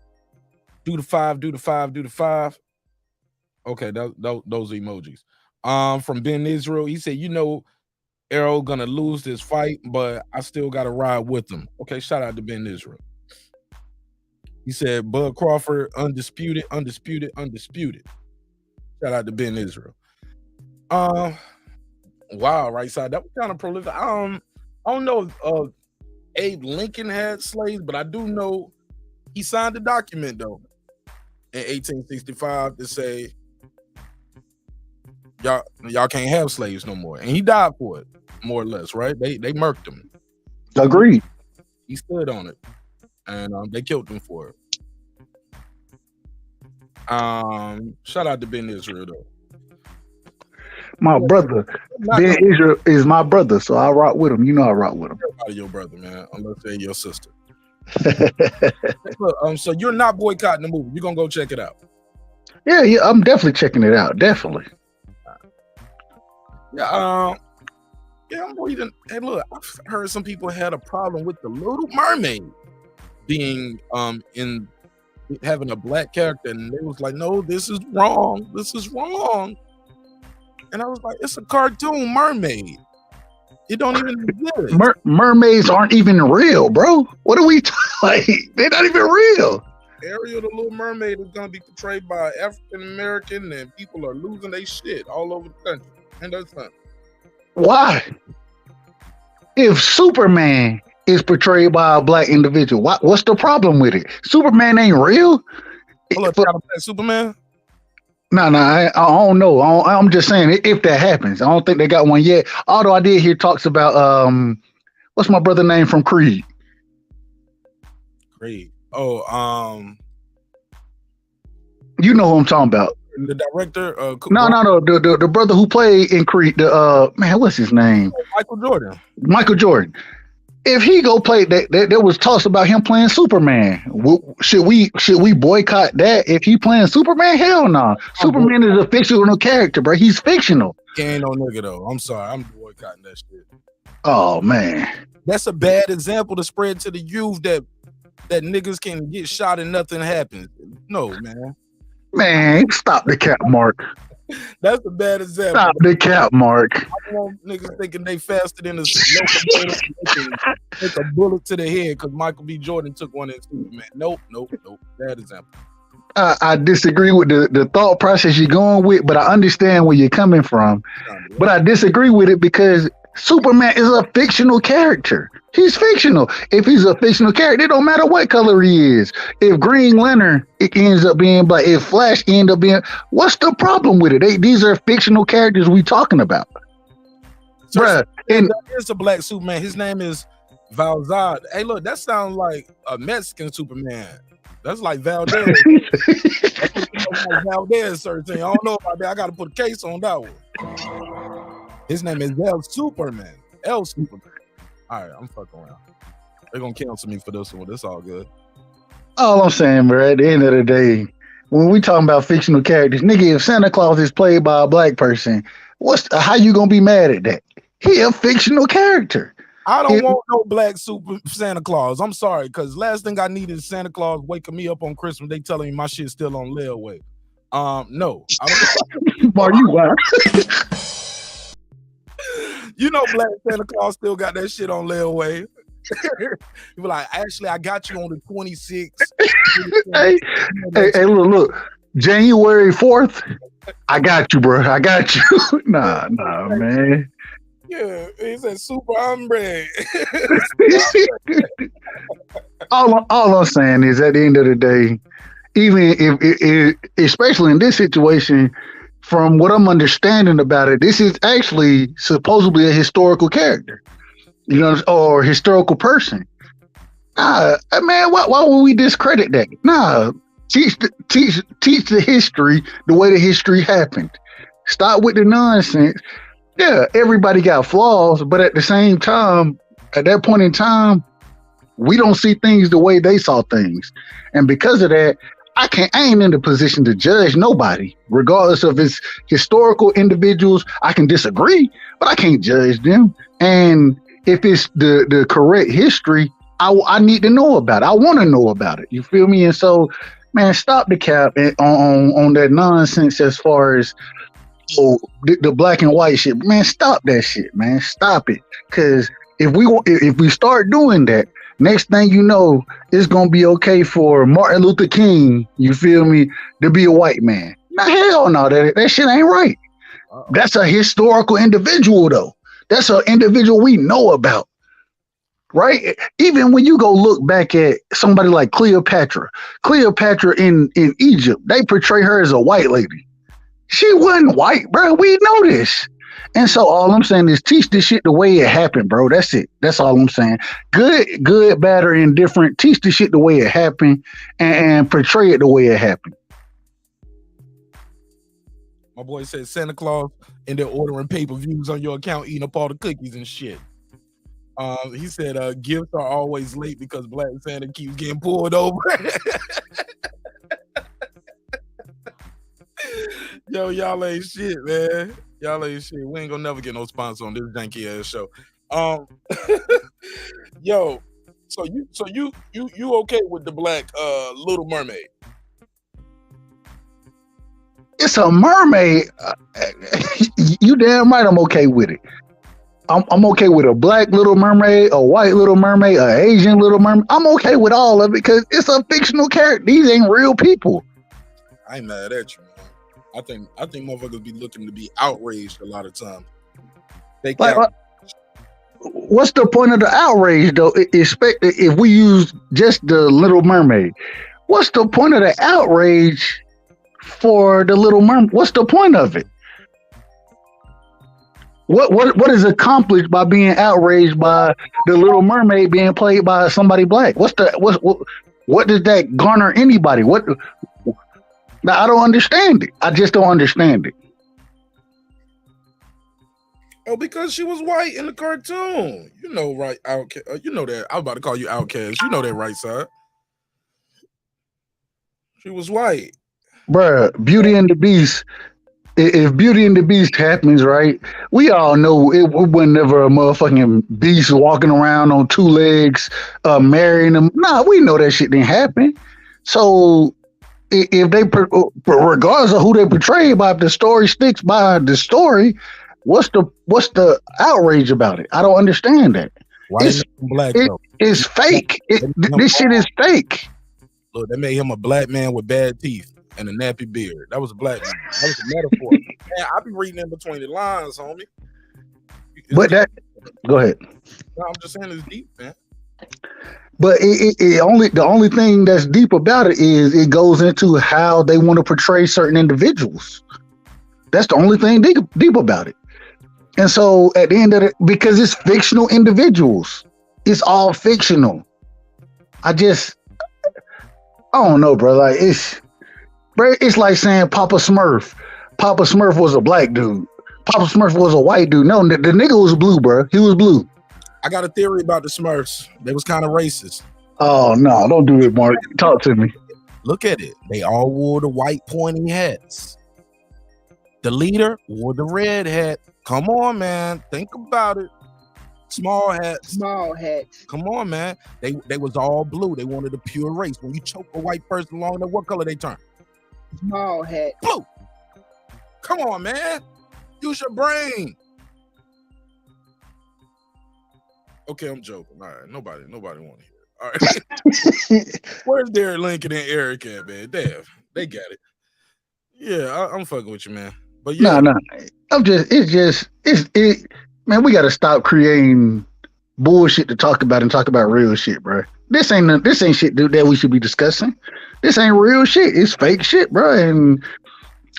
do the five, do the five, do the five. Okay, those emojis. From Ben Israel, he said, Arrow gonna lose this fight, but I still gotta ride with him. Okay, shout out to Ben Israel. He said Bud Crawford, undisputed. Shout out to Ben Israel. Wow, right side. That was kind of prolific. I don't know if Abe Lincoln had slaves, but I do know he signed a document though in 1865 to say y'all can't have slaves no more, and he died for it, more or less, right? They murked him. Agreed. He stood on it, and they killed him for it. Shout out to Ben Israel though. My brother, Ben Israel is my brother, so I rock with him. I rock with him. Everybody your brother, man, unless they're your sister. So you're not boycotting the movie. You're gonna go check it out. Yeah, I'm definitely checking it out. Definitely. Yeah, I'm reading. Hey, look, I've heard some people had a problem with the Little Mermaid being in having a black character, and they was like, no, this is wrong. This is wrong. And I was like, it's a cartoon mermaid. It don't even exist. Mermaids aren't even real, bro. What are we like? They're not even real. Ariel, the Little Mermaid, is gonna be portrayed by African American, and people are losing their shit all over the country. And that's not. Why? If Superman is portrayed by a black individual, what's the problem with it? Superman ain't real. Hold up, Superman. No, I don't know. I'm just saying if that happens. I don't think they got one yet. Although I did hear talks about what's my brother name from Creed? Creed. Oh, you know who I'm talking about. The director. No. The brother who played in Creed. Man, what's his name? Michael Jordan. If he go play that, there was talks about him playing Superman. Should we boycott that if he playing Superman? Hell no. Superman is a fictional character, bro. He's fictional. He ain't no nigga though. I'm sorry. I'm boycotting that shit. Oh man, that's a bad example to spread to the youth that niggas can get shot and nothing happens. No, man. Man, stop the cap, Mark. That's a bad example. Stop the cap, Mark. I want niggas thinking they faster than a take a bullet to the head because Michael B. Jordan took one in Superman. Nope. Bad example. I disagree with the thought process you're going with, but I understand where you're coming from. But I disagree with it because Superman is a fictional character. He's fictional. If he's a fictional character, it don't matter what color he is. If Green Lantern it ends up being black, if Flash end up being, what's the problem with it? These are fictional characters we talking about, bruh. And there's a black Superman. His name is Valzad. Hey, look, that sounds like a Mexican Superman. That's like Valdez. Like Valdez certain. I don't know about that. I got to put a case on that one. His name is El Superman. El Superman. All right, I'm fucking around. They're gonna cancel me for this one. It's all good. all I'm saying, bro, at the end of the day, when we talking about fictional characters, nigga, if Santa Claus is played by a black person, how you gonna be mad at that? He a fictional character. I don't want no black super Santa Claus. I'm sorry, because last thing I need is Santa Claus waking me up on Christmas. They telling me my shit's still on layaway. No. Mark, you wild. You know, black Santa Claus still got that shit on layaway. You be like, actually, I got you on the 26th. hey, look. January 4th, I got you, bro. I got you. Nah, man. Yeah, he said super hombre. all I'm saying is, at the end of the day, even if especially in this situation, from what I'm understanding about it, this is actually supposedly a historical character, you know, or historical person. Man, why would we discredit that? Nah, teach the history the way the history happened. Stop with the nonsense. Yeah, everybody got flaws, but at the same time, at that point in time, we don't see things the way they saw things, and because of that, I ain't in the position to judge nobody, regardless of it's historical individuals. I can disagree, but I can't judge them. And if it's the correct history, I need to know about it. I want to know about it. You feel me? And so, man, stop the cap on that nonsense as far as the black and white shit. Man, stop that shit, man. Stop it. Because if we start doing that, next thing you know, it's gonna be okay for Martin Luther King, you feel me, to be a white man. Now, hell no, that shit ain't right. That's a historical individual, though. That's an individual we know about, right? Even when you go look back at somebody like Cleopatra in Egypt, they portray her as a white lady. She wasn't white, bro. We know this. And so all I'm saying is teach this shit the way it happened, bro. That's it. That's all I'm saying. Good, bad, or indifferent. Teach the shit the way it happened and portray it the way it happened. My boy said Santa Claus and they're ordering pay-per-views on your account, eating up all the cookies and shit. He said gifts are always late because Black Santa keeps getting pulled over. Yo, y'all ain't shit, man. Y'all ain't shit. We ain't gonna never get no sponsor on this janky ass show. Yo, so you okay with the black Little Mermaid? It's a mermaid. You damn right I'm okay with it. I'm okay with a black Little Mermaid, a white Little Mermaid, an Asian Little Mermaid. I'm okay with all of it because it's a fictional character. These ain't real people. I ain't mad at you, man. I think motherfuckers be looking to be outraged a lot of times. What's the point of the outrage, though? If we use just the Little Mermaid, what's the point of the outrage for the Little Mermaid? What's the point of it? What is accomplished by being outraged by the Little Mermaid being played by somebody black? What does that garner anybody? Now, I don't understand it. I just don't understand it. Oh, because she was white in the cartoon. You know, right? You know that. I was about to call you outcast. You know that, right, side? She was white. Bruh, Beauty and the Beast. If Beauty and the Beast happens, right, we all know it was never a motherfucking beast walking around on two legs, marrying them. Nah, we know that shit didn't happen. So if they, regardless of who they portray, by if the story sticks by the story, what's the outrage about it? I don't understand that. It's fake. This shit is fake. Look, they made him a black man with bad teeth and a nappy beard. That was a black man. That was a metaphor. Man, I be reading in between the lines, homie. But go ahead. No, I'm just saying it's deep, man. But the only thing that's deep about it is it goes into how they want to portray certain individuals. That's the only thing deep about it. And so at the end of it, because it's fictional individuals, it's all fictional. I don't know, bro. Like it's like saying Papa Smurf. Papa Smurf was a black dude. Papa Smurf was a white dude. No, the nigga was blue, bro. He was blue. I got a theory about the Smurfs. They was kind of racist. Oh no, don't do it, Mark. Talk to me. Look at it. They all wore the white pointy hats. The leader wore the red hat. Come on, man. Think about it. Small hats. Come on, man. They was all blue. They wanted a pure race. When you choke a white person long enough, what color they turn? Small hat. Blue. Come on, man. Use your brain. Okay, I'm joking. All right. Nobody want to hear it. All right. Where's Derek Lincoln and Eric at, man? Damn. They got it. Yeah, I'm fucking with you, man. But yeah. No. Man, we got to stop creating bullshit to talk about and talk about real shit, bro. This ain't shit, dude, that we should be discussing. This ain't real shit. It's fake shit, bro. And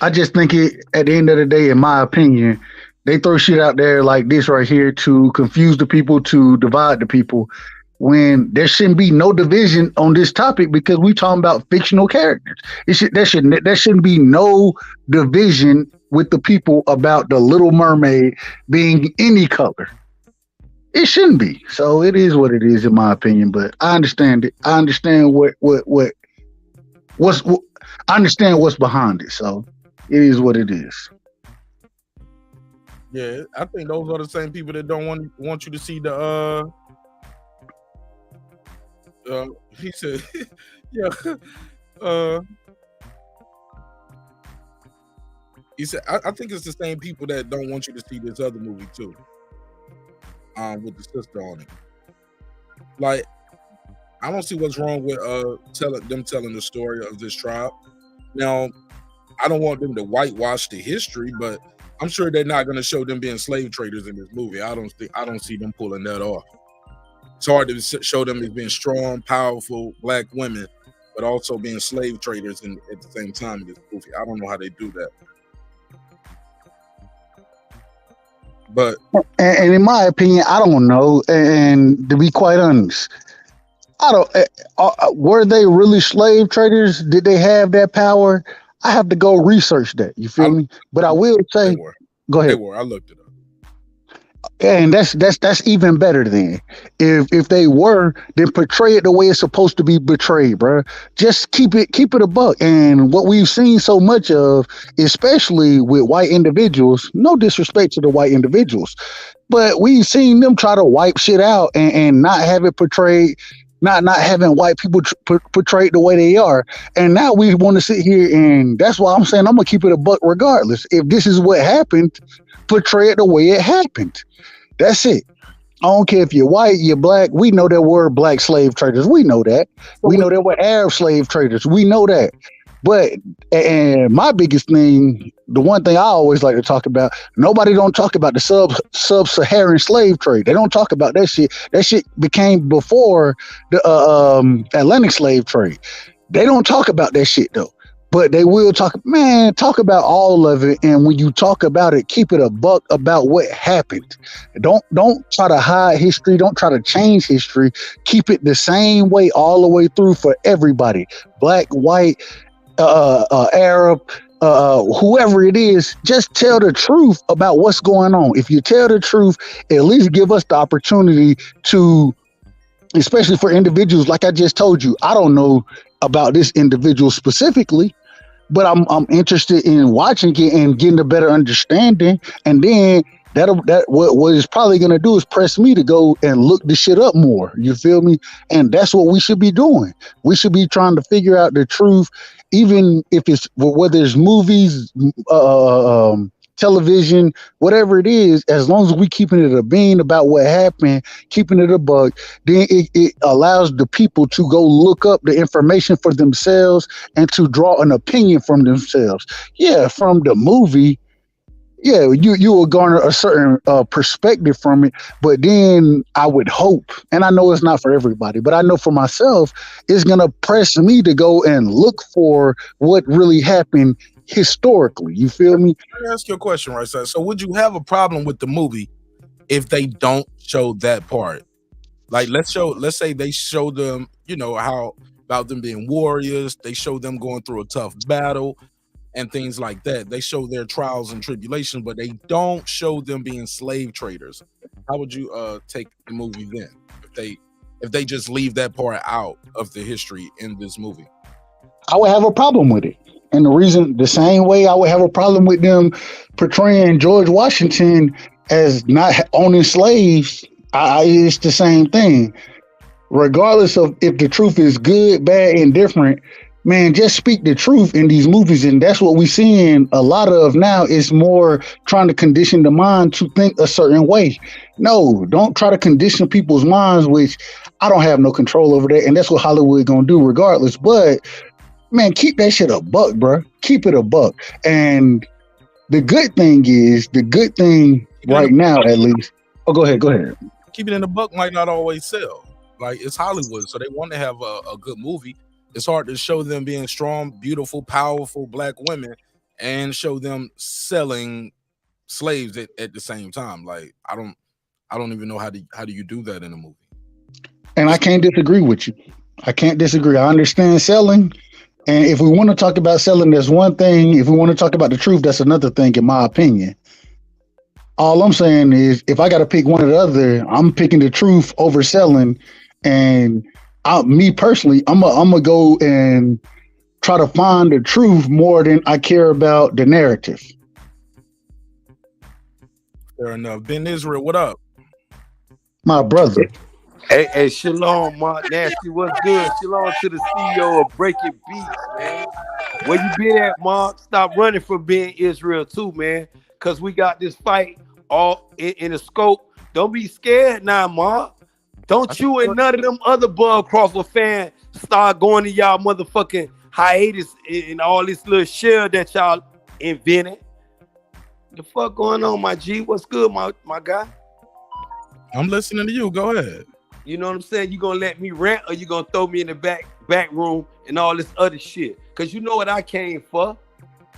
I just think at the end of the day, in my opinion, they throw shit out there like this right here to confuse the people, to divide the people, when there shouldn't be no division on this topic because we talking about fictional characters. There shouldn't be no division with the people about the Little Mermaid being any color. It shouldn't be. So it is what it is, in my opinion. But I understand it. I understand I understand what's behind it. So it is what it is. Yeah, I think those are the same people that don't want you to see the he said yeah he said I think it's the same people that don't want you to see this other movie too, with the sister on it. Like, I don't see what's wrong with telling the story of this tribe. Now, I don't want them to whitewash the history, but I'm sure they're not going to show them being slave traders in this movie. I don't see them pulling that off. It's hard to show them as being strong, powerful black women, but also being slave traders at the same time in this movie. I don't know how they do that. But and in my opinion, I don't know. And to be quite honest, I don't. Were they really slave traders? Did they have that power? I have to go research that. You feel me? But I will say, go ahead. They were. I looked it up. And that's even better then. If they were, then portray it the way it's supposed to be portrayed, bro. Just keep it a buck. And what we've seen so much of, especially with white individuals, no disrespect to the white individuals, but we've seen them try to wipe shit out and not have it portrayed, not having white people portrayed the way they are. And now we want to sit here, and that's why I'm saying I'm gonna keep it a buck regardless. If this is what happened, portray it the way it happened. That's it. I don't care if you're white, you're black. We know there were black slave traders. We know that. We know there were Arab slave traders. We know that. But, and my biggest thing, the one thing I always like to talk about, nobody don't talk about the sub-Saharan slave trade. They don't talk about that shit. That shit became before the Atlantic slave trade. They don't talk about that shit though. But they will talk about all of it. And when you talk about it, keep it a buck about what happened. Don't try to hide history. Don't try to change history. Keep it the same way all the way through for everybody. Black, white, Arab, whoever it is, just tell the truth about what's going on. If you tell the truth, at least give us the opportunity to, especially for individuals, like I just told you, I don't know about this individual specifically, but I'm interested in watching it and getting a better understanding. And then what it's probably going to do is press me to go and look this shit up more. You feel me? And that's what we should be doing. We should be trying to figure out the truth, even if it's whether it's movies, television, whatever it is. As long as we keeping it a bean about what happened, keeping it a bug, then it allows the people to go look up the information for themselves and to draw an opinion from themselves. Yeah, from the movie, yeah, you will garner a certain perspective from it. But then I would hope, and I know it's not for everybody, but I know for myself, it's gonna press me to go and look for what really happened historically. You feel me? Let me ask you a question, right, sir? So would you have a problem with the movie if they don't show that part? Like, let's say they show them, how about them being warriors, they show them going through a tough battle and things like that. They show their trials and tribulations, but they don't show them being slave traders. How would you take the movie then if they just leave that part out of the history in this movie? I would have a problem with it. And the same way I would have a problem with them portraying George Washington as not owning slaves, it's the same thing. Regardless of if the truth is good, bad, and different, man, just speak the truth in these movies. And that's what we're seeing a lot of now. Is more trying to condition the mind to think a certain way. No, don't try to condition people's minds, which I don't have no control over that. And that's what Hollywood gonna do regardless. But man, keep that shit a buck, bro. Keep it a buck. And the good thing right now, at least. Oh, go ahead. Keep it in the buck might not always sell. Like, it's Hollywood, so they want to have a good movie. It's hard to show them being strong, beautiful, powerful black women and show them selling slaves at the same time. Like, I don't even know how do you do that in a movie. And I can't disagree with you. I can't disagree. I understand selling. And if we want to talk about selling, that's one thing. If we want to talk about the truth, that's another thing, in my opinion. All I'm saying is, if I got to pick one or the other, I'm picking the truth over selling. And me personally, I'm gonna go and try to find the truth more than I care about the narrative. Fair enough. Ben Israel, what up? My brother. Hey, shalom, Marq Nash. What's good? Shalom to the CEO of Breaking Beats, man. Where you been at, Mark? Stop running from being Israel too, man. Cause we got this fight all in the scope. Don't be scared now, Mark. Don't you and none of them other Bud Crawford fans start going to y'all motherfucking hiatus and all this little shell that y'all invented. The fuck going on, my G? What's good, my guy? I'm listening to you. Go ahead. You know what I'm saying? You gonna let me rant, or you gonna throw me in the back room and all this other shit? Cause you know what I came for.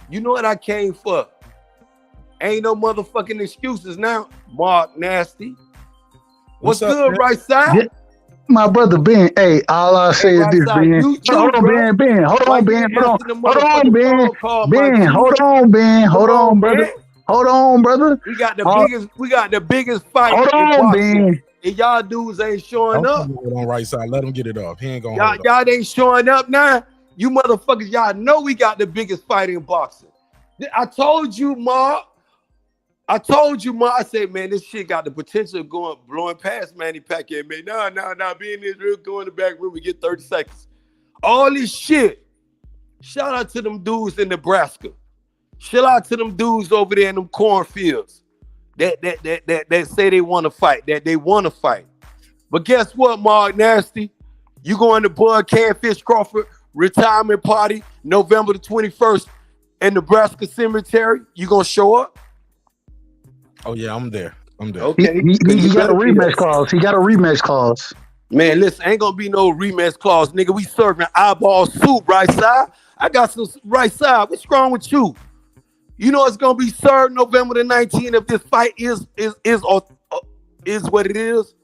You know what I came for. Ain't no motherfucking excuses now. Marq Nasty. What's up, good, man? Right side? Yeah. My brother Ben, hey, all I say is this, Ben. Hold on, Ben. Hold on, Ben. Hold on, Ben. Hold on, brother. Hold on, brother. We got the biggest fight. Hold on, Ben. And y'all dudes ain't showing up. On right side, let him get it off. He ain't gonna. Y'all ain't showing up now. You motherfuckers, y'all know we got the biggest fight in boxing. I told you, Mark. I said, man, this shit got the potential of blowing past Manny Pacquiao. Man, nah, being Israel, go in the back room, we get 30 seconds. All this shit. Shout out to them dudes in Nebraska. Shout out to them dudes over there in them cornfields that say they want to fight, But guess what, Marq Nasty? You going to Bud Catfish Crawford retirement party November the 21st in Nebraska Cemetery? You gonna show up? Oh yeah, I'm there. Okay. He got a rematch clause. Man, listen, ain't gonna be no rematch clause, nigga. We serving eyeball soup, right side. I got some right side. What's wrong with you? You know it's gonna be served November the 19th if this fight is what it is.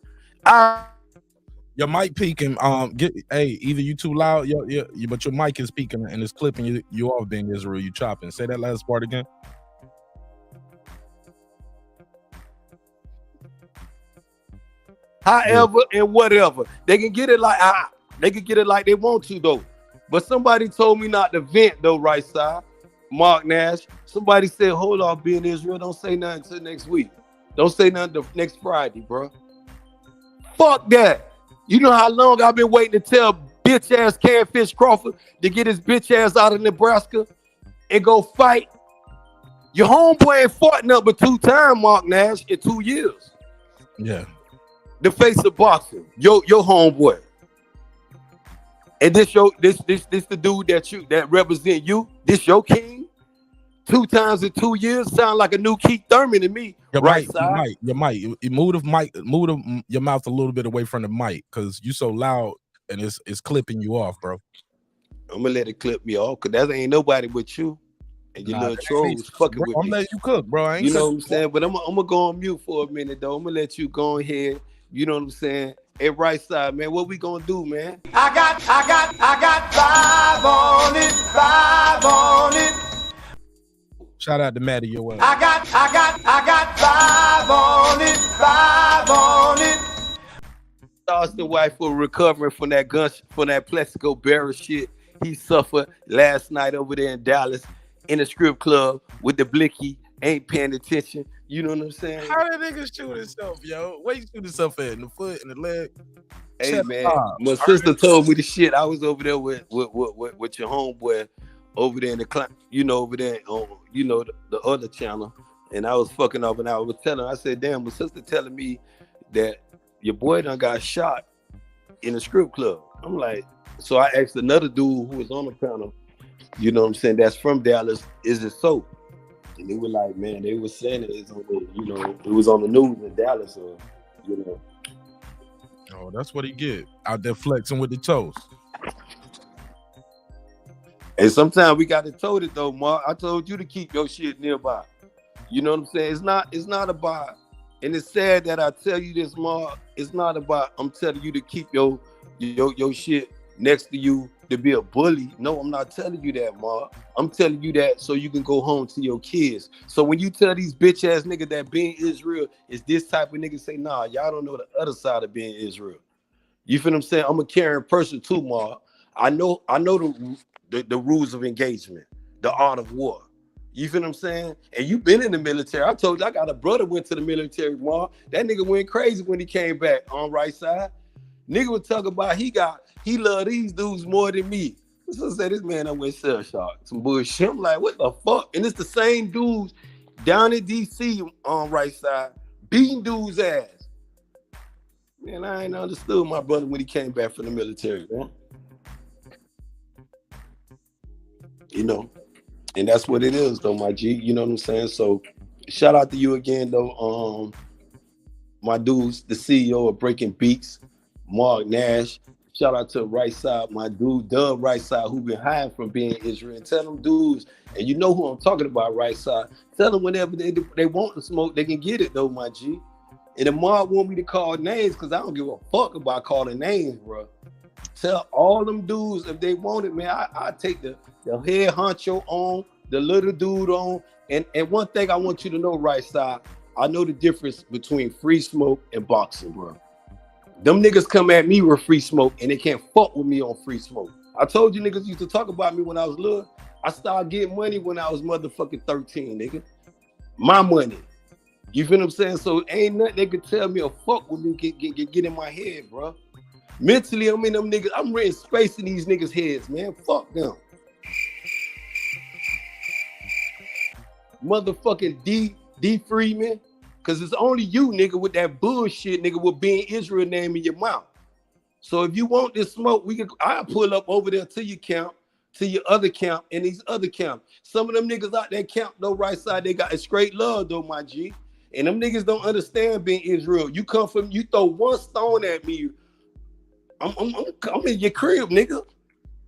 Your mic peaking. Either you too loud, but your mic is peaking and it's clipping you off, being Israel. You chopping. Say that last part again. However and whatever. They can get it like they want to though. But somebody told me not to vent though, right side. Marq Nash. Somebody said, hold on, being Israel, don't say nothing until next week. Don't say nothing till next Friday, bro. Fuck that. You know how long I've been waiting to tell bitch ass Catfish Crawford to get his bitch ass out of Nebraska and go fight? Your homeboy ain't fought number 2 times, Marq Nash, in 2 years. Yeah. The face of boxing, your homeboy, and this the dude that represent you. This your king. 2 times in 2 years sound like a new Keith Thurman to me. Your Right mic, side. your mic. You move your mouth a little bit away from the mic because you so loud and it's clipping you off, bro. I'm gonna let it clip me off because that ain't nobody but you and your little trolls fucking bro, with I'm me. letting you cook, bro. I ain't You know cooking. what I'm saying? But I'm gonna go on mute for a minute though. I'm gonna let you go ahead. You know what I'm saying? Hey, right side, man. What we gonna do, man? I got 5 on it. Shout out to Maddie, your way. I got 5 on it. Austin wife for recovering from that Plexico barrel shit he suffered last night over there in Dallas in a strip club with the blicky, ain't paying attention. You know what I'm saying? How that nigga shoot himself, yo? Where you shoot himself at? In the foot, in the leg? Hey Shut man, up. my sister told me the shit. I was over there with your homeboy over there in the over there on the other channel, and I was fucking up, and I was telling her, I said, damn, my sister telling me that your boy done got shot in a strip club. I'm like, so I asked another dude who was on the panel, you know what I'm saying, that's from Dallas, is it so? And they were like, man, they were saying it's on the, it was on the news in Dallas, or Oh, that's what he get out there flexing with the toes. And sometimes we got to told it though, Mark. I told you to keep your shit nearby. You know what I'm saying? It's not about, and it's sad that I tell you this, Mark. It's not about I'm telling you to keep your shit next to you to be a bully. No, I'm not telling you that, Mark. I'm telling you that so you can go home to your kids. So when you tell these bitch ass niggas that being Israel is this type of nigga, say, nah, y'all don't know the other side of being Israel. You feel what I'm saying? I'm a caring person too, Mark. I know the rules of engagement, the art of war. You feel what I'm saying? And you been in the military. I told you I got a brother went to the military, Mark. That nigga went crazy when he came back on right side. Nigga was talking about he love these dudes more than me. So I said, this man I went shell shock. Some bullshit. I'm like, what the fuck? And it's the same dudes down in DC on right side beating dudes' ass. Man, I ain't understood my brother when he came back from the military, man. You know, and that's what it is, though, my G. You know what I'm saying? So, shout out to you again, though. My dudes, the CEO of Breaking Beats, Marq Nash. Shout out to Right Side, my dude, Dub Right Side, who been hiding from being Israel. And tell them dudes, and you know who I'm talking about, Right Side. Tell them whenever they want to smoke, they can get it, though, my G. And the Mark want me to call names because I don't give a fuck about calling names, bro. Tell all them dudes if they want it, man. I take the head honcho on, the little dude on. And one thing I want you to know, Right Side, I know the difference between free smoke and boxing, bro. Them niggas come at me with free smoke and they can't fuck with me on free smoke. I told you niggas used to talk about me when I was little. I started getting money when I was motherfucking 13, nigga. My money. You feel what I'm saying? So ain't nothing they could tell me or fuck with me get in my head, bro. Mentally, I'm in them niggas. I'm renting space in these niggas' heads, man. Fuck them. Motherfucking D Freeman. Cause it's only you, nigga, with that bullshit, nigga, with being Israel name in your mouth. So if you want this smoke, I'll pull up over there to your camp, to your other camp, and these other camp. Some of them niggas out there camp, though, Right Side, they got a straight love, though, my G. And them niggas don't understand being Israel. You throw one stone at me, I'm in your crib, nigga.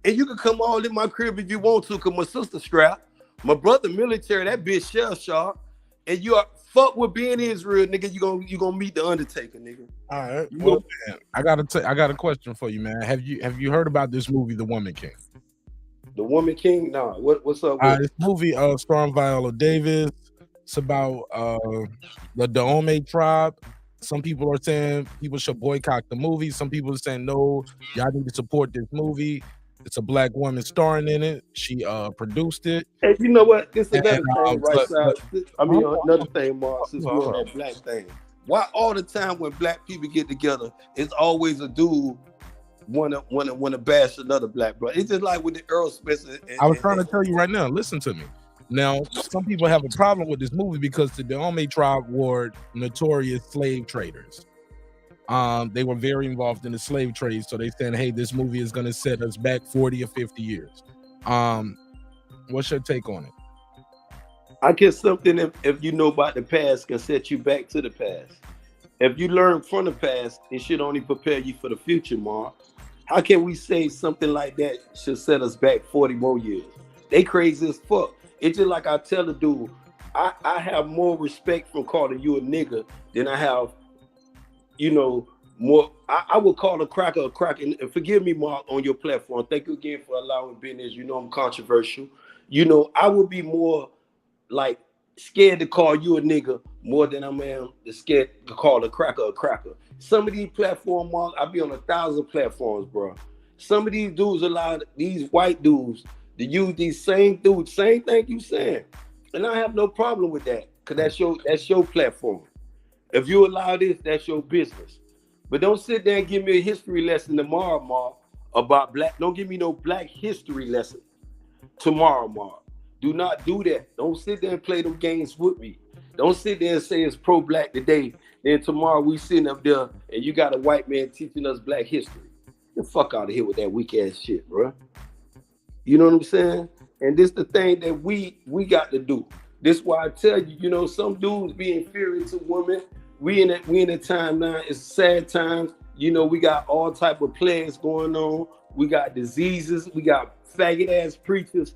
And you can come all in my crib if you want to, cause my sister strapped. My brother military, that bitch shell shock. And you are fuck with being Israel, nigga. You gonna meet the Undertaker, nigga. All right. Well, man, I got a question for you, man. Have you heard about this movie, The Woman King? The Woman King? Nah. What's up? This movie starring Viola Davis. It's about the Dahomey tribe. Some people are saying people should boycott the movie. Some people are saying no, y'all need to support this movie. It's a black woman starring in it. She produced it. Hey, you know what? This is another thing, but, Right Side. Another thing, Mark, since we're on that black thing. Why all the time when black people get together, it's always a dude wanna bash another black brother? It's just like with the Earl Spencer. I was trying to tell you right now. Listen to me. Now, some people have a problem with this movie because the Dahomey tribe were notorious slave traders. They were very involved in the slave trade, so they said, hey, this movie is going to set us back 40 or 50 years. What's your take on it? I guess something if you know about the past can set you back to the past. If you learn from the past, it should only prepare you for the future, Mark. How can we say something like that should set us back 40 more years? They crazy as fuck. It's just like I tell the dude, I have more respect from calling you a nigga than I have, more. I would call a cracker. And forgive me, Mark, on your platform. Thank you again for allowing business. I'm controversial. I would be more like scared to call you a nigga more than I am scared to call a cracker. Some of these platforms, Mark, I be on 1,000 platforms, bro. Some of these dudes allow these white dudes to use these same dudes, same thing you saying. And I have no problem with that, because that's your platform. If you allow this, that's your business. But don't sit there and give me a history lesson tomorrow, Mark, about black. Don't give me no black history lesson tomorrow, Mark. Do not do that. Don't sit there and play them games with me. Don't sit there and say it's pro-black today, then tomorrow we sitting up there and you got a white man teaching us black history. Get the fuck out of here with that weak ass shit, bro. You know what I'm saying? And this the thing that we got to do. This why I tell you, some dudes be inferior to women. We in a time now, it's sad times. We got all type of plagues going on. We got diseases. We got faggot ass preachers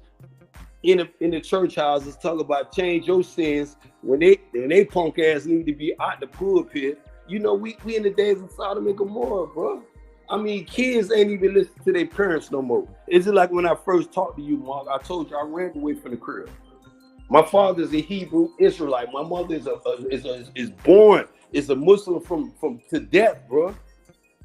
in the church houses talk about change your sins when they punk ass need to be out the pulpit. We in the days of Sodom and Gomorrah, bro. I mean, kids ain't even listen to their parents no more. It's just like when I first talked to you, Mark. I told you I ran away from the crib. My father's a Hebrew Israelite. My mother is born is a Muslim from to death, bro.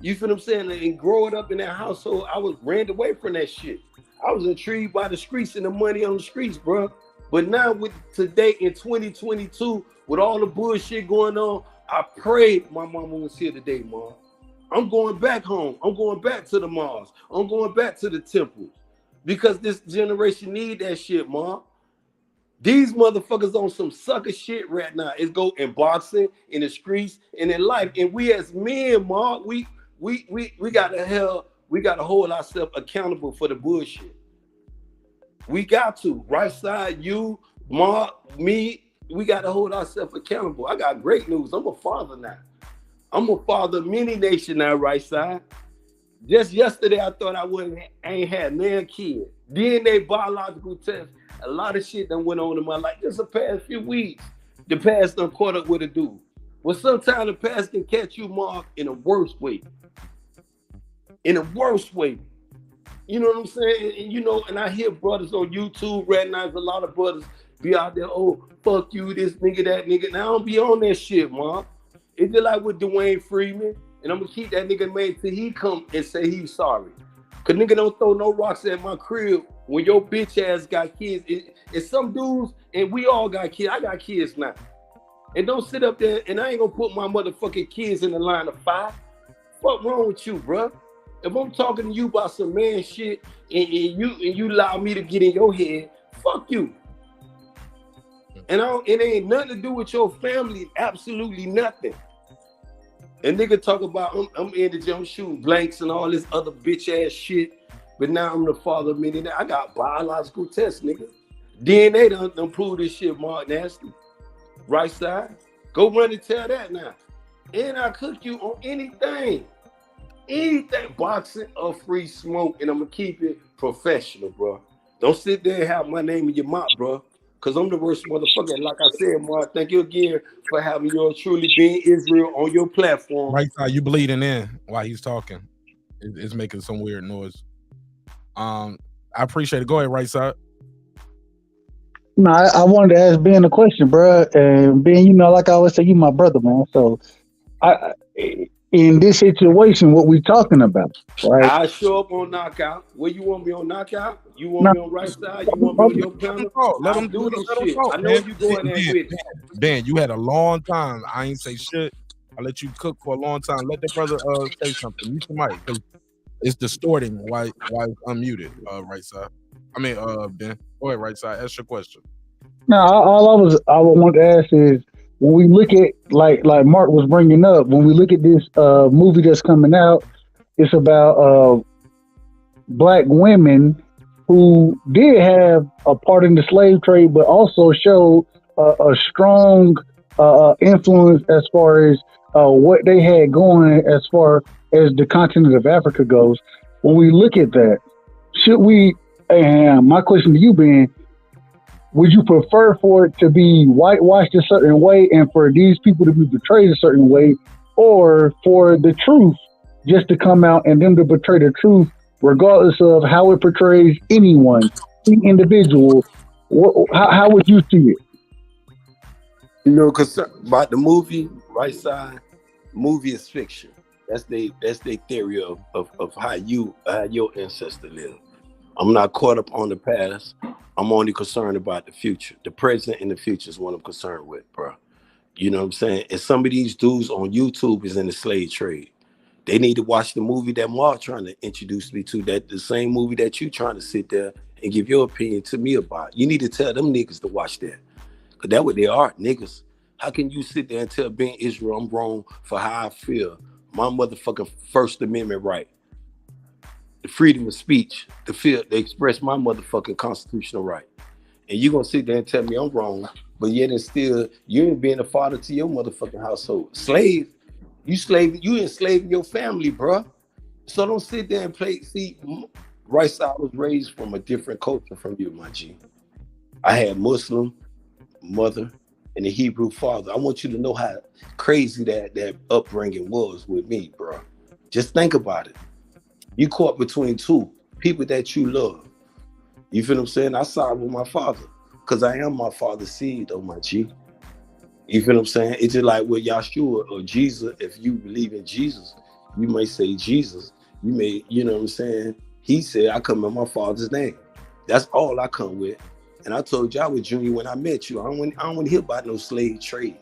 You feel what I'm saying? And growing up in that household, I was ran away from that shit. I was intrigued by the streets and the money on the streets, bro. But now with today in 2022, with all the bullshit going on, I prayed my mama was here today, Mom. I'm going back home. I'm going back to the malls. I'm going back to the temples. Because this generation need that shit, Mom. These motherfuckers on some sucker shit right now. It's go in boxing, in the streets, and in life. And we as men, Mark, we gotta hold ourselves accountable for the bullshit. We got to. Right side, you, Mark, me, we gotta hold ourselves accountable. I got great news. I'm a father now. I'm a father of many nations now, right side. Just yesterday, I thought ain't had no kid. DNA biological test. A lot of shit that went on in my life. Just the past few weeks, the past done caught up with a dude. Well, sometimes the past can catch you, Mark, in a worse way. In a worse way. You know what I'm saying? And I hear brothers on YouTube right now, there's a lot of brothers be out there, oh, fuck you, this nigga, that nigga. Now I don't be on that shit, Mark. It's just like with Dwayne Freeman, and I'm gonna keep that nigga made till he come and say he's sorry. Cause nigga don't throw no rocks at my crib when your bitch ass got kids. It's some dudes, and we all got kids. I got kids now. And don't sit up there, and I ain't gonna put my motherfucking kids in the line of fire. What wrong with you, bro? If I'm talking to you about some man shit, and you allow me to get in your head, fuck you. And it ain't nothing to do with your family, absolutely nothing. And nigga talk about I'm in the gym shooting blanks and all this other bitch ass shit, but now I'm the father of many. I got biological tests, nigga. DNA done prove this shit, Marq Nash. Right side, go run and tell that now. And I cook you on anything, boxing or free smoke, and I'm gonna keep it professional, bro. Don't sit there and have my name in your mouth, bro. Cause I'm the worst motherfucker. Like I said, Mark, thank you again for having your truly being Israel on your platform. Right side, you bleeding in while he's talking. It's making some weird noise. I appreciate it. Go ahead, right side. No, I wanted to ask Ben a question, bro. And Ben, like I always say, you my brother, man. So, in this situation, what we talking about, right? I show up on knockout. Where you want me on knockout? You want me on right side? You want me on your panel? Let him do this shit. I know you going there with it. Dan, you had a long time. I ain't say shit. I let you cook for a long time. Let the brother say something. Mute the mic, because it's distorting while it's unmuted. Right side. I mean, Ben. Go ahead, right side. Ask your question. No, all I want to ask is, when we look at like Mark was bringing up, when we look at this movie that's coming out, it's about black women who did have a part in the slave trade, but also showed a strong influence as far as what they had going as far as the continent of Africa goes. When we look at that, should we, and my question to you being, would you prefer for it to be whitewashed a certain way and for these people to be portrayed a certain way, or for the truth just to come out and them to portray the truth regardless of how it portrays anyone, any individual? How would you see it? You know, about the movie, right side, movie is fiction. That's their theory of how your ancestor lived. I'm not caught up on the past. I'm only concerned about the future. The present and the future is what I'm concerned with, bro. You know what I'm saying? And some of these dudes on YouTube is in the slave trade. They need to watch the movie that Marq trying to introduce me to, that the same movie that you trying to sit there and give your opinion to me about. You need to tell them niggas to watch that. Because that's what they are, niggas. How can you sit there and tell Ben Israel I'm wrong for how I feel? My motherfucking First Amendment right. The freedom of speech, to express my motherfucking constitutional right. And you gonna sit there and tell me I'm wrong, but yet and still, you ain't being a father to your motherfucking household. Slave, you enslaving your family, bro. So don't sit there and play. See, right side was raised from a different culture from you, my G. I had Muslim mother and a Hebrew father. I want you to know how crazy that upbringing was with me, bro. Just think about it. You caught between two people that you love. You feel what I'm saying? I side with my father because I am my father's seed, though, my G. You feel what I'm saying? It's just like with Yahshua or Jesus. If you believe in Jesus, you may say Jesus. You may, you know what I'm saying? He said, I come in my father's name. That's all I come with. And I told y'all with Junior when I met you, I don't want to hear about no slave trade.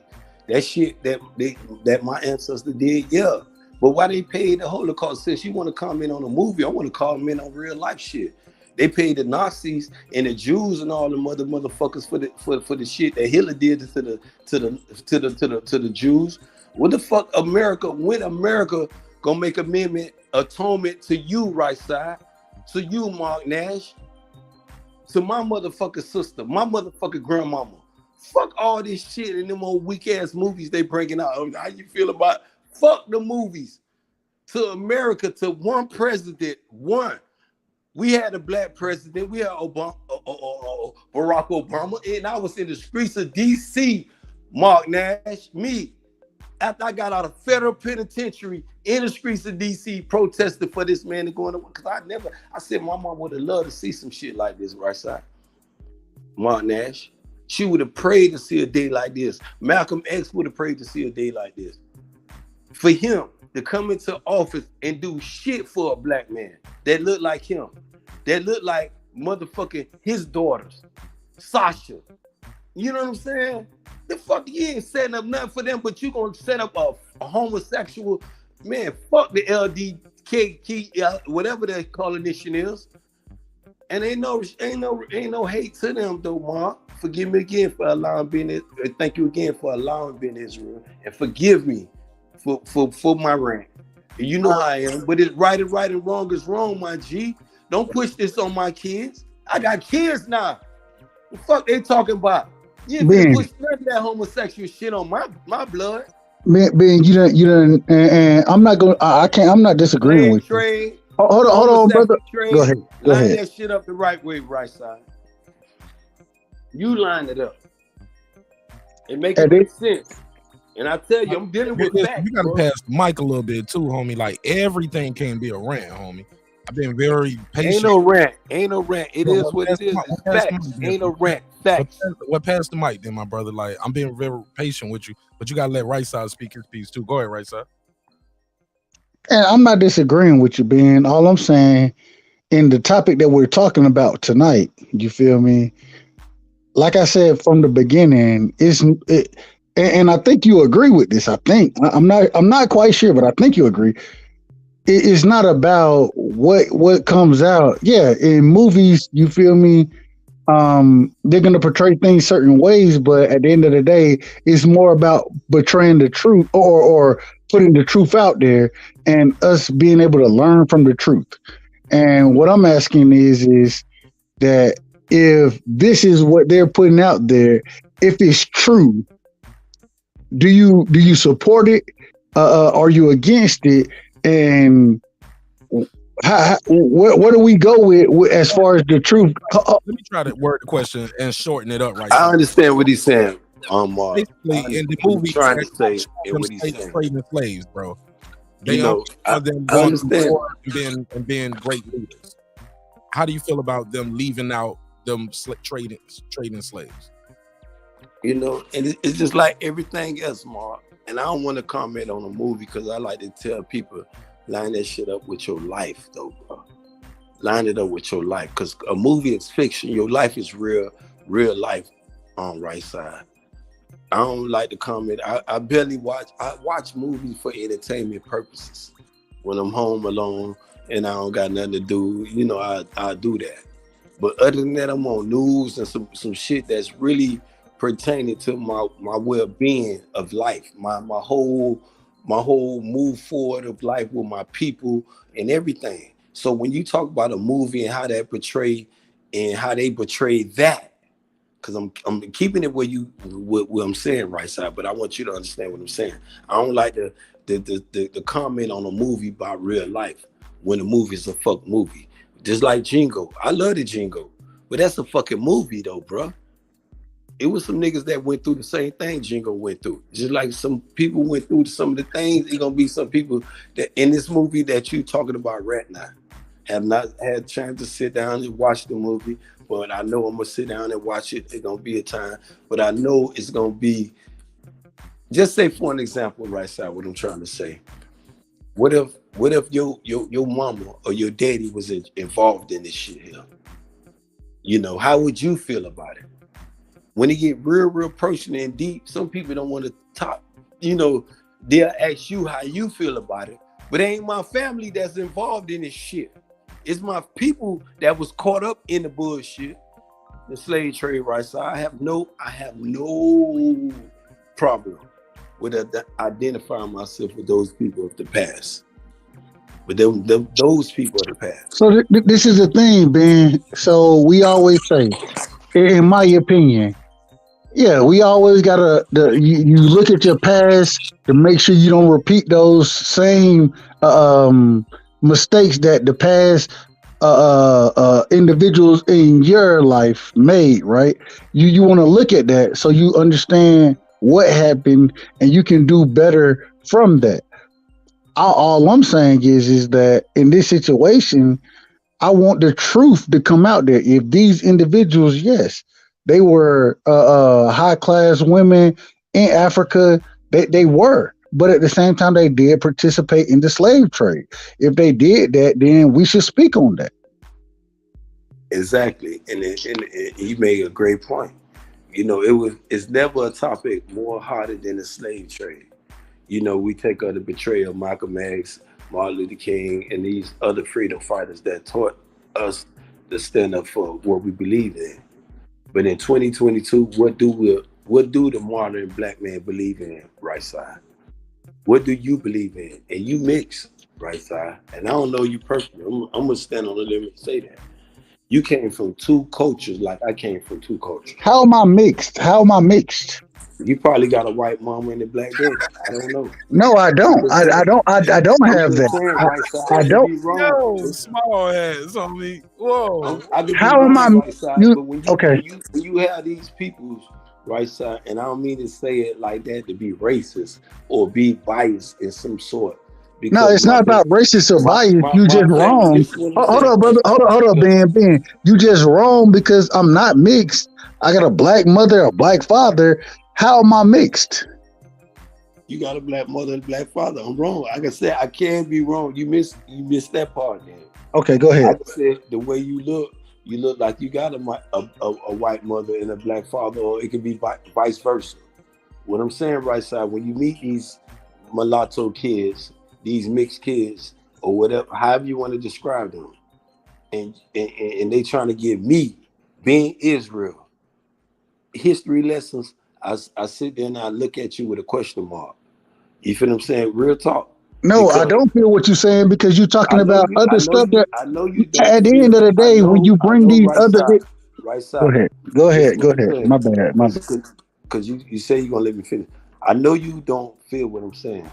That shit that my ancestor did, yeah. But why they paid the Holocaust? Since you want to comment on a movie, I want to comment on real life shit. They paid the Nazis and the Jews and all the motherfuckers for the shit that Hitler did to the Jews. What the fuck, America? When America gonna make atonement to you, right side, to you, Marq Nash, to my motherfucking sister, my motherfucking grandmama? Fuck all this shit and them old weak ass movies they bringing out. How you feel about? Fuck the movies. To America, to one president, one. We had a black president. We had Barack Obama, and I was in the streets of D.C., Marq Nash, me, after I got out of federal penitentiary in the streets of D.C. protesting for this man to go on. Because I said my mom would have loved to see some shit like this, right side. Marq Nash. She would have prayed to see a day like this. Malcolm X would have prayed to see a day like this. For him to come into office and do shit for a black man that looked like him, that looked like motherfucking his daughters, Sasha. You know what I'm saying? The fuck, you ain't setting up nothing for them, but you gonna set up a homosexual, man, fuck the LDK, whatever that coalition is. And ain't no hate to them though, Marq. Forgive me again for allowing being, thank you again for allowing being Israel, and forgive me for my rant. You know how I am, but it's right and wrong is wrong, my G. Don't push this on my kids. I got kids now. The fuck they talking about? You ain't push none of that homosexual shit on my blood. Ben, you don't, and I'm not going. I'm not disagreeing with you. Hold on, brother. Go ahead. Line that shit up the right way, right side. You line it up. It makes sense. And I tell you, I'm dealing with that. You gotta pass the mic a little bit too, homie. Like everything can't be a rant, homie. I've been very patient. Ain't no rant. It is what it is. It's facts. Ain't no rant. Facts. What pass the mic then, my brother? Like I'm being very patient with you, but you gotta let right side speak his piece too. Go ahead, right side. And I'm not disagreeing with you, Ben. All I'm saying, in the topic that we're talking about tonight, you feel me? Like I said from the beginning, and I think you agree with this. I think I'm not quite sure, but I think you agree. It's not about what comes out. Yeah, in movies, you feel me? They're gonna portray things certain ways, but at the end of the day, it's more about betraying the truth or putting the truth out there and us being able to learn from the truth. And what I'm asking is that if this is what they're putting out there, if it's true, do you support it? Are you against it? And what do we go with as far as the truth? Let me try to word the question and shorten it up right I now. understand what he's saying. Basically, in the movie, trying to say them and what he's saying. trading slaves, bro. They You know, are them I going understand. to war and being great leaders. How do you feel about them leaving out them trading slaves? You know, and it's just like everything else, Mark. And I don't want to comment on a movie because I like to tell people, line that shit up with your life, though, bro. Line it up with your life, because a movie is fiction. Your life is real life on right side. I don't like to comment. I barely watch. I watch movies for entertainment purposes. When I'm home alone and I don't got nothing to do, you know, I do that. But other than that, I'm on news and some shit that's really pertaining to my well-being of life, my whole move forward of life with my people and everything. So when you talk about a movie and how that portray and how they portray that, because I'm keeping it where what I'm saying right side, but I want you to understand what I'm saying. I don't like the comment on a movie about real life when the movie is a fuck movie. Just like Jingo. I love the Jingo, but that's a fucking movie though, bro. It was some niggas that went through the same thing Jingo went through. Just like some people went through some of the things, it's gonna be some people that in this movie that you talking about right now have not had chance to sit down and watch the movie, but I know I'm gonna sit down and watch it. It's gonna be a time, but I know it's gonna be, just say for an example, right side, what I'm trying to say. What if your mama or your daddy was involved in this shit here? You know, how would you feel about it? When it get real personal and deep, some people don't want to talk. You know, they'll ask you how you feel about it, but it ain't my family that's involved in this shit. It's my people that was caught up in the bullshit, the slave trade, right? So I have no problem with identifying myself with those people of the past. But those people of the past. So this is the thing, Ben. So we always say, in my opinion, yeah, we always gotta you look at your past to make sure you don't repeat those same mistakes that the past individuals in your life made, right? You want to look at that so you understand what happened and you can do better from that. All I'm saying is that in this situation, I want the truth to come out there. If these individuals, yes, they were high class women in Africa, they were, but at the same time, they did participate in the slave trade. If they did that, then we should speak on that. Exactly, and you made a great point. You know, it's never a topic more harder than the slave trade. You know, we take the betrayal of Malcolm X, Martin Luther King, and these other freedom fighters that taught us to stand up for what we believe in. But in 2022, what do the modern black man believe in, right side? What do you believe in? And you mix, right side. And I don't know you personally. I'm gonna stand on the limb and say that. You came from two cultures like I came from two cultures. How am I mixed? How am I mixed? You probably got a white mama and a black daddy. I don't know. No, I don't. I don't. I don't have that. I don't. Yo, small heads on me. Whoa. How am I? Right side, but when okay. When you have these people's right side, and I don't mean to say it like that to be racist or be biased in some sort. No, it's not about racist or bias. You just wrong. Hold up, brother. Hold up, Ben. You just wrong because I'm not mixed. I got a black mother, a black father. How am I mixed? You got a black mother and a black father. I'm wrong. Like I said, I can't be wrong. You missed that part, man. Okay, go ahead. Like I said, the way you look like you got a white mother and a black father, or it could be vice versa. What I'm saying, right side, when you meet these mulatto kids, these mixed kids, or whatever, however you want to describe them, and they trying to give me, being Israel, history lessons, I sit there and I look at you with a question mark. You feel what I'm saying? Real talk. No, I Because don't feel what you're saying because you're talking about other stuff that I know you don't at the feel. end of the day, when you I bring know these right other side. Right go side. ahead. Go Listen ahead. Go what I'm ahead. saying. My bad. My bad. Because you say you're gonna let me finish. I know you don't feel what I'm saying.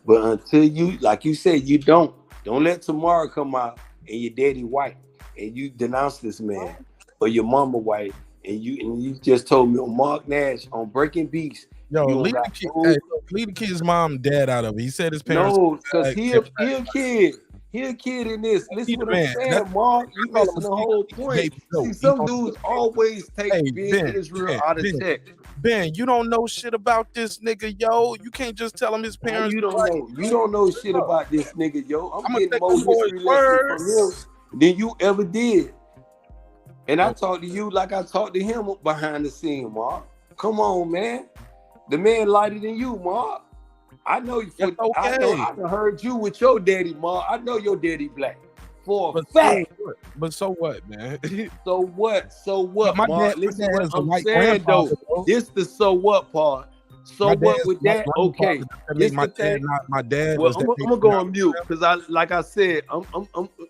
But until you, like you said, you don't let tomorrow come out and your daddy white and you denounce this man, or your mama white and you just told me on Marq Nash on Breaking Beats. Yo, You don't leave the got kid. no, Hey, leave the kid's mom and dad out of it. He said his parents. no, because he a kid. He a kid in this. He Listen the what I'm man. saying, Mark. You I call him missing a the sneaker whole point. baby See, goat. He some gonna dudes always take Hey, being Ben, Israel out of check. Ben, you don't know shit about this nigga, yo. You can't just tell him his How parents. you don't know? You don't know shit about this nigga, yo. I'm I'ma getting take more him for his history lessons from him words. than you ever did. And I Oh. talked to you like I talked to him behind the scene, Mark. Come on, man. The man lighter than you, Mark. I know you. That's okay. I done heard you with your daddy, Mark. I know your daddy black for a But fact. But so what, man? So what? So what, My Mark? dad Listen has what a I'm white saying, though. grandfather, This the so what part. So My what dad's with white that? grandfather. Okay. That This make my the dad thing. not my dad. Well, Does I'm that gonna make go me on mute because like I said, I'm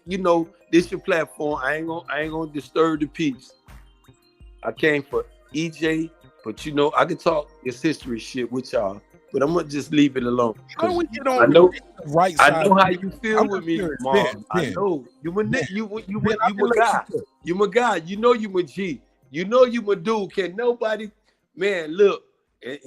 you know, this your platform. I ain't gonna disturb the peace. I came for EJ, but you know, I can talk this history shit with y'all, but I'm gonna just leave it alone. How do we get on I know the right side? I know how you feel I'm with just me, curious, Mom. I Ben. know you my Ben, you Ben, I my can let guy. you You my guy. You know you my G. You know you my dude. Can nobody, man? Look, and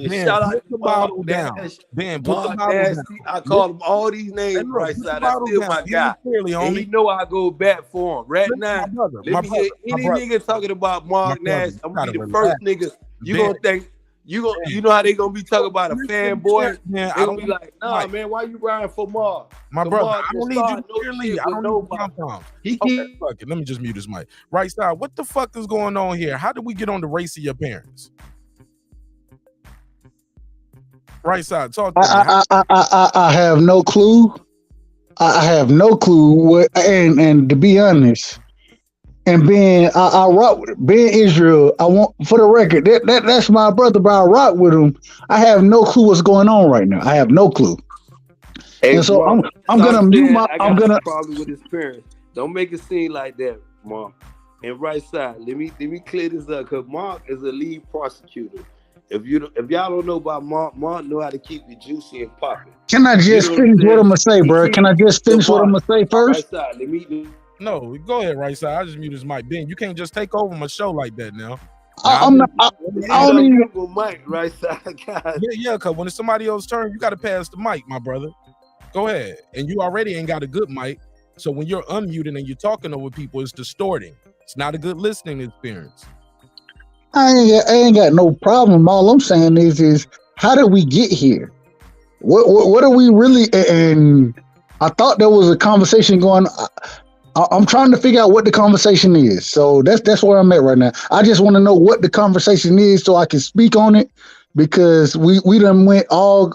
Ben, shout out put to the Mark bottle down. Nash. Ben, put the Mark bottle Nash. down. I call him all these Hey, names look, right put the side. That's bottle still down. my Hear me guy. clearly, And he homie. know I go back for him. Right Listen, now, my brother, let me hear any nigga talking about Mark Nash. you I'm gotta gonna be the relax. first nigga. You Ben, gonna think you know how they gonna be talking about a listen, fanboy? man, They I gonna don't be like, nah, man, why you riding for Mark? My So brother, Mark I can don't need you start to no cheerlead. shit I with don't need you nobody. pom-poms. He Okay, keep fuck it. Let me just mute his mic. Right side, what the fuck is going on here? How did we get on the race of your parents? Right side, talk to me. I have no clue. I have no clue what. And to be honest, and being I rock with being Israel. I want for the record that's my brother, but I rock with him. I have no clue what's going on right now. I have no clue. Hey, And so Mark, I'm gonna mute my. I I'm got gonna. a problem with his parents. Don't make it seem like that, Mark. And right side, let me clear this up because Mark is a lead prosecutor. If y'all don't know about Mark know how to keep it juicy and popping. Can I just finish what I'm gonna say, bro? Can I just finish what I'm gonna say first? Right side, let me. No, go ahead, right side. I just mute his mic. Ben, you can't just take over my show like that now. I'm not. I don't even. Mic, right side, guys. Yeah, because when it's somebody else's turn, you got to pass the mic, my brother. Go ahead. And you already ain't got a good mic. So when you're unmuted and you're talking over people, it's distorting. It's not a good listening experience. I ain't got no problem. All I'm saying is how did we get here? What are we really? And I thought there was a conversation going. I'm trying to figure out what the conversation is. So that's where I'm at right now. I just want to know what the conversation is so I can speak on it because we done went all.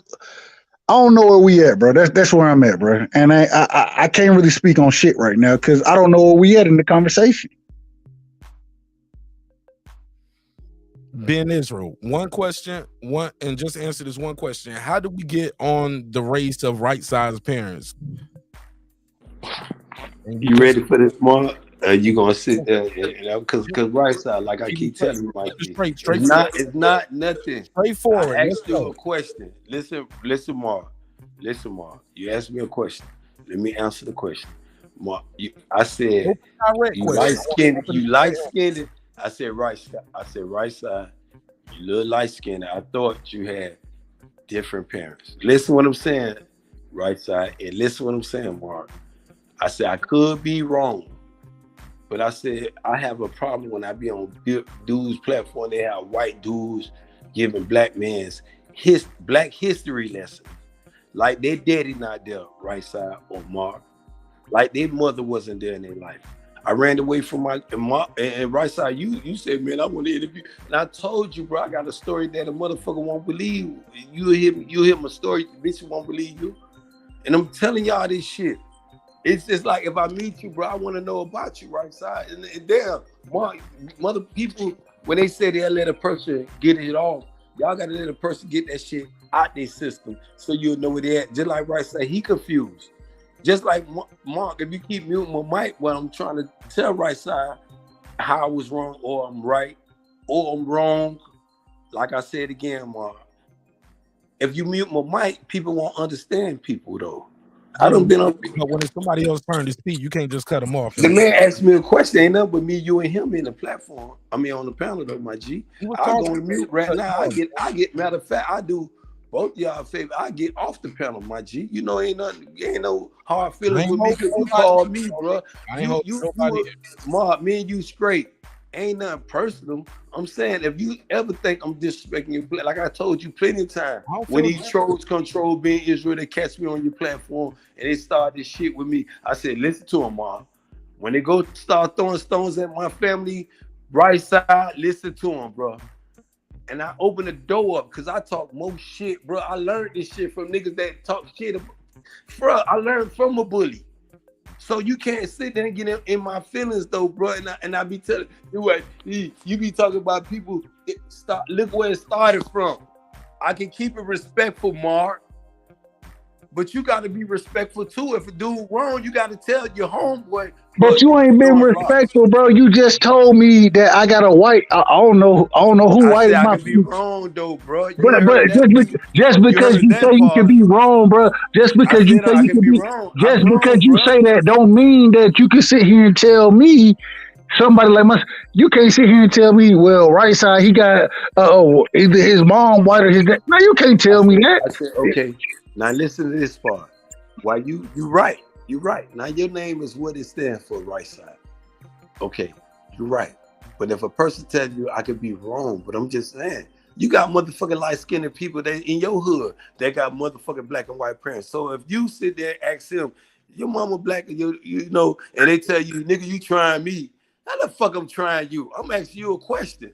I don't know where we at, bro. That's where I'm at, bro. And I can't really speak on shit right now because I don't know where we at in the conversation. Ben Israel, one question, and just answer this one question. How did we get on the race of right-sized parents? You ready for this, Mark? You gonna sit there, because right side, like I keep telling you, Mikey, it's not nothing. Straightforward. I asked you a question. Listen, Mark. Listen, Mark. You asked me a question. Let me answer the question. Mark, I said you light skinned. I said right side. You little light skinned. I thought you had different parents. Listen what I'm saying, right side, and listen what I'm saying, Mark. I said I could be wrong, but I said I have a problem when I be on dudes' platform. They have white dudes giving black men's black history lessons, like their daddy not there, right side or Mark, like their mother wasn't there in their life. I ran away from my and right side. You said, man, I want to interview, and I told you, bro, I got a story that a motherfucker won't believe. You hear my story, the bitch won't believe you, and I'm telling y'all this shit. It's just like if I meet you, bro, I want to know about you, right side. And damn, mother people, when they say they'll let a person get it off, y'all got to let a person get that shit out their system so you'll know where they at. Just like Rice said, he confused. Just like Mark, if you keep muting my mic when I'm trying to tell Rice side how I was wrong or I'm right or I'm wrong, like I said again, Mark, if you mute my mic, people won't understand people though. I don't been on. But when it's somebody else turn to speak, you can't just cut them off. The man asked me a question, ain't nothing but me, you, and him in the platform. I mean, on the panel though, my G. I'll go on mute right now. I get. Matter of fact, I do both y'all a favor. I get off the panel, my G. You know, ain't no hard feelings with me because you called me, bro. Mark, me and you straight. Ain't nothing personal. I'm saying if you ever think I'm disrespecting your like I told you plenty of times, when these trolls control being Israel, they catch me on your platform and they start this shit with me. I said, listen to them, Mom. When they go start throwing stones at my family, right side, listen to them, bro. And I open the door up because I talk more shit, bro. I learned this shit from niggas that talk shit. Bro, I learned from a bully. So you can't sit there and get in my feelings though, bro. And I be telling you what, you be talking about people. Look where it started from. I can keep it respectful, Mark. But you got to be respectful too. If a dude wrong, you got to tell your homeboy. But you ain't been respectful, bro. You just told me that I got a white. I don't know who white is my. I can be wrong though, bro. But just because you say you can be wrong, bro. Just because you say you can be wrong. Just because you say that don't mean that you can sit here and tell me. Somebody like myself, you can't sit here and tell me, well, right side, he got either his mom white or his dad. No, you can't tell me that. I said, okay, now listen to this part. Why you right. You're right. Now your name is what it stands for, right side. Okay, you're right. But if a person tells you I could be wrong, but I'm just saying, you got motherfucking light-skinned people that in your hood that got motherfucking black and white parents. So if you sit there and ask him, your mama black, and you know, and they tell you, nigga, you trying me. How the fuck I'm trying you? I'm asking you a question.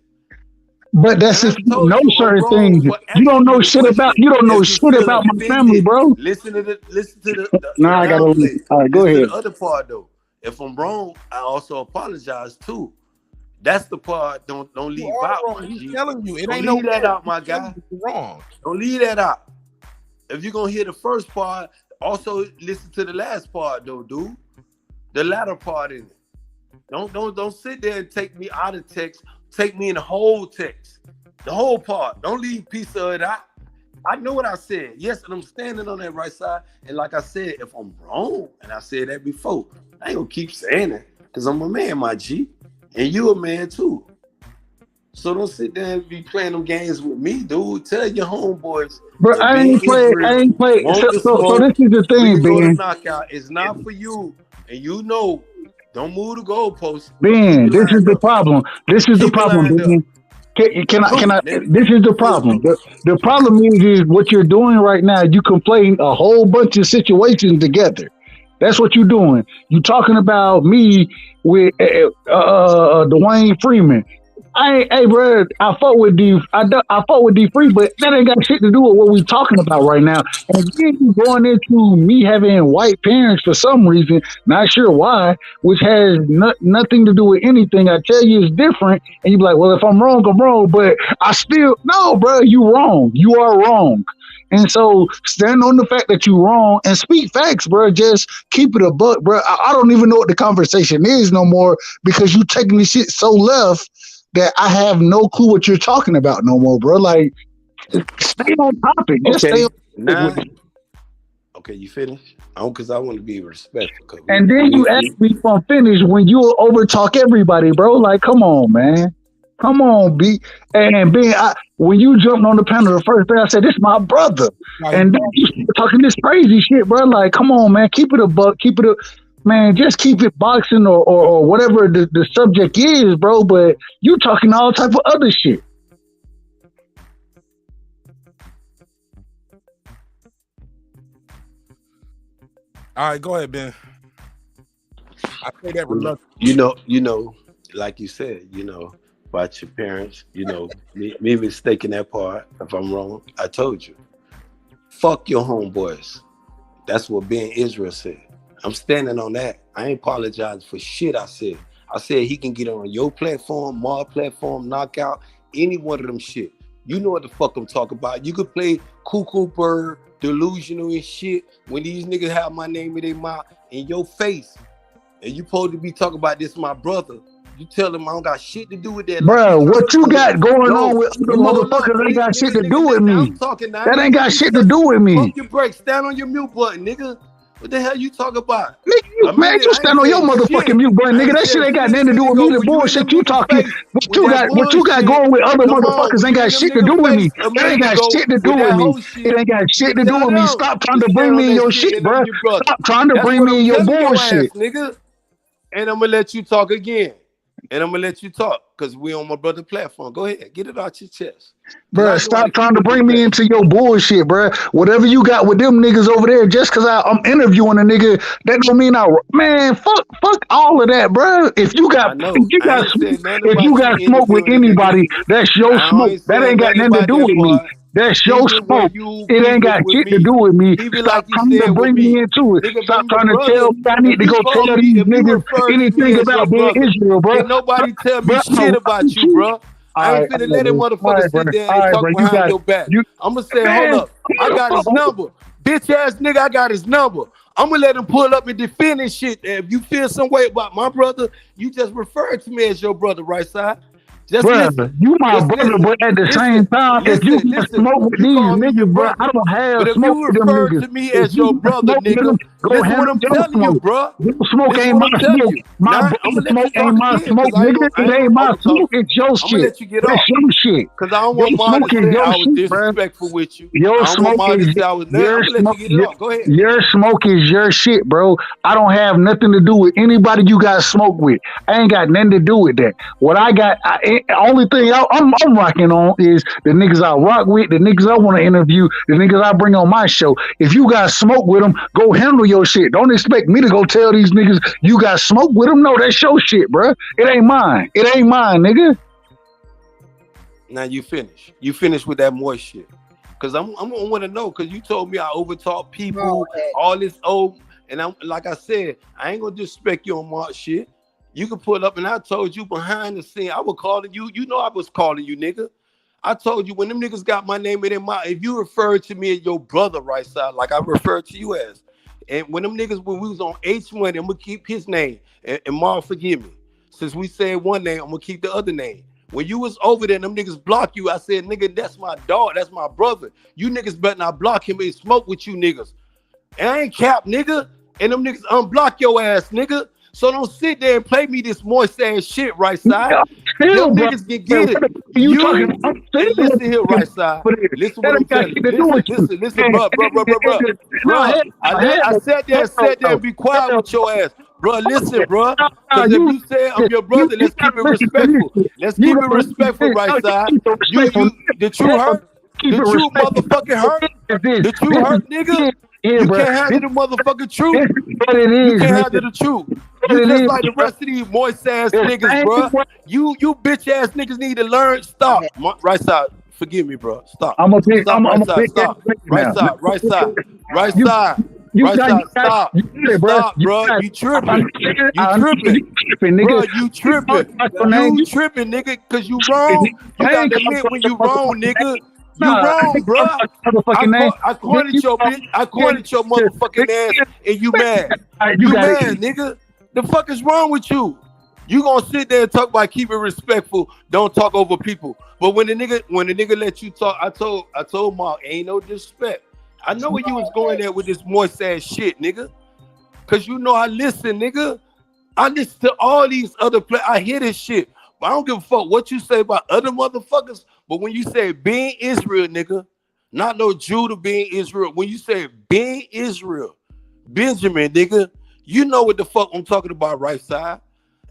But that's just no certain things. You don't know shit about. You don't know shit about my family, bro. Listen to the. Nah, I gotta leave. All right, go ahead. The other part though, if I'm wrong, I also apologize too. That's the part. Don't leave out. He's telling you it don't ain't leave no that out, my guy. Wrong. Don't leave that out. If you're gonna hear the first part, also listen to the last part though, dude. The latter part in it. Don't sit there and take me out of text. Take me in the whole text, the whole part. Don't leave a piece of it out. I know what I said. Yes, and I'm standing on that right side. And like I said, if I'm wrong, and I said that before, I ain't gonna keep saying it because I'm a man, my G, and you a man too. So don't sit there and be playing them games with me, dude. Tell your homeboys. Bro, I ain't played. So this is the thing, Ben. Knockout. It's not for you, and you know. Don't move the goalposts. Ben, this is the problem. This is the problem, Ben. Can I? This is the problem. The problem is what you're doing right now. You conflating a whole bunch of situations together. That's what you're doing. You talking about me with Dwayne Freeman. Hey, bro, I fought with D Free, but that ain't got shit to do with what we talking about right now. And then you going into me having white parents for some reason, not sure why, which has nothing to do with anything. I tell you it's different, and you be like, well, if I'm wrong, I'm wrong. But I still, no, bro, you wrong. You are wrong. And so stand on the fact that you're wrong and speak facts, bro. Just keep it a buck, bro. I don't even know what the conversation is no more because you taking this shit so left that I have no clue what you're talking about no more, bro. Like, stay on topic. Just stay on Okay, you finished? Because I want to be respectful. And then you ask me if I'm finished when you over talk everybody, bro. Like, come on, man. Come on, B. And Ben, when you jumped on the panel the first day, I said, this is my brother. And then you talking this crazy shit, bro. Like, come on, man. Keep it a buck. Keep it a... Man, just keep it boxing or whatever the subject is, bro. But you talking all type of other shit. All right, go ahead, Ben. I say that reluctantly. You know, like you said, about your parents, me mistaking that part. If I'm wrong, I told you. Fuck your homeboys. That's what Ben Israel said. I'm standing on that. I ain't apologizing for shit I said. I said he can get on your platform, my platform, knockout, any one of them shit. You know what the fuck I'm talking about. You could play Cuckoo Bird, Delusional and shit when these niggas have my name in their mouth in your face. And you supposed to be talking about this, my brother. You tell them I don't got shit to do with that. Bro, what you got going on with other motherfuckers ain't got shit to do with me. I'm talking now. That ain't got shit to do with me. Pump your brakes. Stand on your mute button, nigga. What the hell you talking about? Nigga, man, you stand on your motherfucking mute button, nigga. That shit ain't got nothing to do with me. The bullshit you talking, what you got going with other motherfuckers ain't got shit to do with me. It ain't got shit to do with me. It ain't got shit to do with me. Stop trying to bring me in your shit, bro. Stop trying to bring me in your bullshit, nigga. And I'm gonna let you talk again. And I'm gonna let you talk because we on my brother platform. Go ahead, get it out your chest. Bro, stop trying to bring me into your bullshit, bro. Whatever you got with them niggas over there, just because I'm interviewing a nigga, that don't mean man, fuck all of that, bro. If you got smoke with anybody, that's your smoke. That ain't got nothing to do with me. That's your smoke. It ain't got shit to do with me. Stop trying to bring me into it. Stop trying to tell me I need to go tell these niggas anything about being Israel, bro. Can nobody tell me shit about you, bro? I ain't finna let that motherfucker sit there and talk behind your back. I'm gonna say, hold up, I got his number. Bitch ass nigga, I got his number. I'm gonna let him pull up and defend his shit. If you feel some way about my brother, you just refer to me as your brother, right side. Brother, you my brother, but at the same time, if you smoke with these niggas, bro, I don't have smoke with them niggas. But if you refer to me as your brother, nigga, listen what I'm telling you, bro. Your smoke ain't my smoke. My smoke ain't my smoke, nigga. It ain't my smoke. It's your shit. That's your shit. Because I don't want mine to say I was disrespectful with you. Your smoke is your smoke is your shit, bro. I don't have nothing to do with anybody you got smoke with. I ain't got nothing to do with that. What I got, only thing I'm rocking on is the niggas I rock with, the niggas I want to interview, the niggas I bring on my show. If you got smoke with them, go handle your shit. Don't expect me to go tell these niggas you got smoke with them. No, that's your shit, bro. It ain't mine. It ain't mine, nigga. Now you finish. You finish with that more shit. Cause I'm gonna want to know. Cause you told me I overtalk people, all this old, and I'm like I said, I ain't gonna disrespect you on my shit. You can pull up, and I told you behind the scene, I was calling you. You know I was calling you, nigga. I told you when them niggas got my name in their mouth, if you referred to me as your brother, right side, like I referred to you as, and when them niggas, when we was on H1, I'm gonna keep his name, and Marq, forgive me. Since we said one name, I'm gonna keep the other name. When you was over there and them niggas block you, I said, nigga, that's my dog, that's my brother. You niggas better not block him and smoke with you niggas. And I ain't cap, nigga. And them niggas unblock your ass, nigga. So don't sit there and play me this moist ass shit, right side. Them niggas can get it. Listen here, right side. Listen what I'm telling you. Listen, bro. I sat there and be quiet with your ass. Bro, listen, bro. Because if you say I'm your brother, let's keep it respectful. Let's keep it respectful, right side. The truth hurt. The truth motherfucking hurt. The truth hurt, nigga. You can't handle the motherfucking truth. You can't handle the truth. You just like the rest of these moist ass niggas, bro. You bitch ass niggas need to learn. Stop. Right side. Forgive me, bro. Stop. Stop. Right side. Stop. Stop, bro. You tripping. Bro, you tripping, nigga, because you wrong. You gotta admit when you wrong, nigga. You wrong, bro. I cornered your bitch. I cornered your motherfucking ass, and you mad. You mad, nigga. The fuck is wrong with you? You gonna sit there and talk about keep it respectful, don't talk over people. But when the nigga let you talk, I told Marq, ain't no disrespect. I know where you was going there with this moist ass shit, nigga. Cause you know I listen, nigga. I listen to all these other I hear this shit. But I don't give a fuck what you say about other motherfuckers. But when you say being Israel, nigga, not no Judah being Israel. When you say being Israel, Benjamin, nigga, you know what the fuck I'm talking about, right side.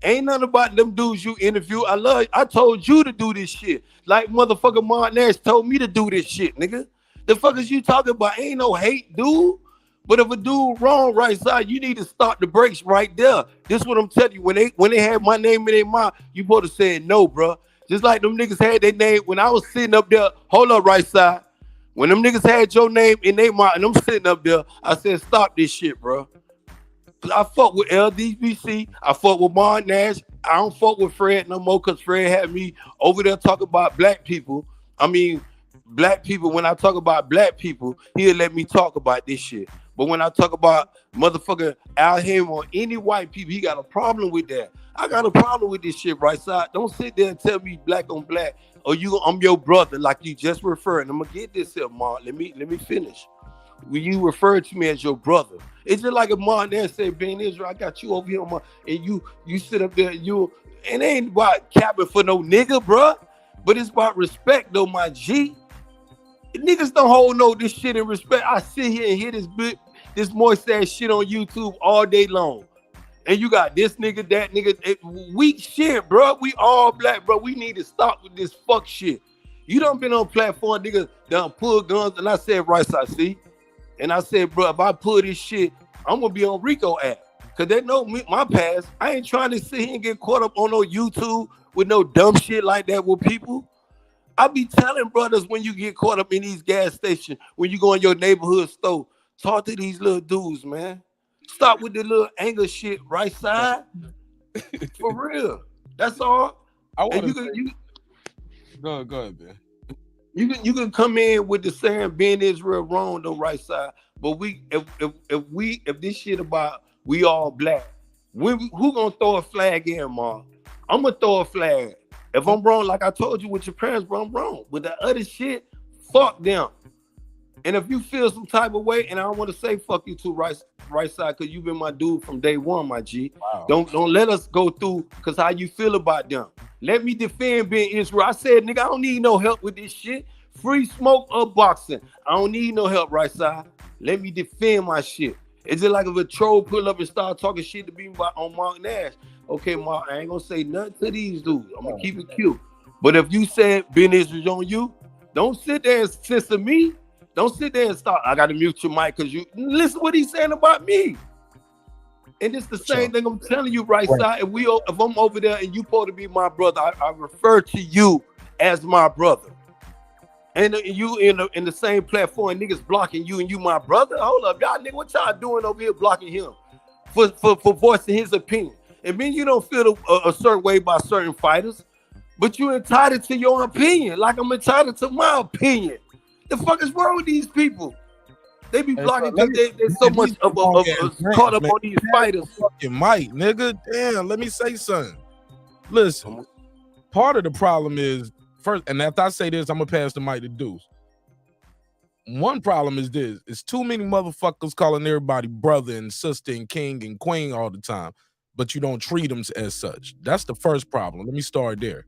Ain't nothing about them dudes you interview. I told you to do this shit. Like motherfucker Marq Nash told me to do this shit, nigga. The fuck is you talking about? Ain't no hate, dude. But if a dude wrong, right side, you need to start the brakes right there. This is what I'm telling you. When they had my name in their mouth, you supposed to say no, bro. Just like them niggas had their name when I was sitting up there. Hold up, right side. When them niggas had your name in their mouth and I'm sitting up there, I said, stop this shit, bro. Cause I fuck with LDBC. I fuck with Marq Nash. I don't fuck with Fred no more because Fred had me over there talking about black people. I mean, black people, when I talk about black people, he'll let me talk about this shit. But when I talk about motherfucker Al Haim or any white people, he got a problem with that. I got a problem with this shit, right side. Don't sit there and tell me black on black or I'm your brother like you just referred. I'm gonna get this here, Mark. Let me finish. When you refer to me as your brother, it's just like a Marq Nash said, "Ben Israel, I got you over here, and you sit up there, it ain't about capping for no nigga, bruh, but it's about respect, though, my G. Niggas don't hold this shit in respect. I sit here and hear this moist ass shit on YouTube all day long, and you got this nigga, that nigga, weak shit, bro. We all black, bro. We need to stop with this fuck shit. You done been on platform, niggas done pull guns, and I said, right side, see. And I said, bro, if I pull this shit, I'm gonna be on Rico app. Cause they know me, my past. I ain't trying to sit here and get caught up on no YouTube with no dumb shit like that with people. I be telling brothers when you get caught up in these gas stations, when you go in your neighborhood store, talk to these little dudes, man. Stop with the little anger shit, right side. For real. That's all. Go ahead, man. You can come in with the saying Ben Israel wrong though, right side. But if this shit about we all black, who gonna throw a flag in, Mark? I'm gonna throw a flag. If I'm wrong, like I told you with your parents, bro, I'm wrong. With the other shit, fuck them. And if you feel some type of way, and I don't want to say fuck you too, right side, because you've been my dude from day one, my G. Wow. Don't let us go through because how you feel about them. Let me defend Ben Israel. I said, nigga, I don't need no help with this shit. Free smoke or boxing. I don't need no help, right side. Let me defend my shit. Is it like if a troll pull up and start talking shit to me on Marq Nash? Okay, Mark, I ain't gonna say nothing to these dudes. I'm gonna keep it cute. But if you said Ben Israel's on you, don't sit there and censor me. Don't sit there and start. I gotta mute your mic because you listen what he's saying about me. And it's the same thing I'm telling you, right side. If I'm over there and you supposed to be my brother, I refer to you as my brother. And you in the same platform, niggas blocking you and you my brother. Hold up, y'all nigga, what y'all doing over here blocking him for voicing his opinion? And then you don't feel a certain way by certain fighters, but you entitled to your opinion, like I'm entitled to my opinion. The fuck is wrong with these people? They be blocking because they're so much caught up on these fighters. Fucking Mike, nigga. Damn, let me say something. Listen, part of the problem is, first, and after I say this, I'm gonna pass the mic to Deuce. One problem is this: it's too many motherfuckers calling everybody brother and sister and king and queen all the time, but you don't treat them as such. That's the first problem. Let me start there.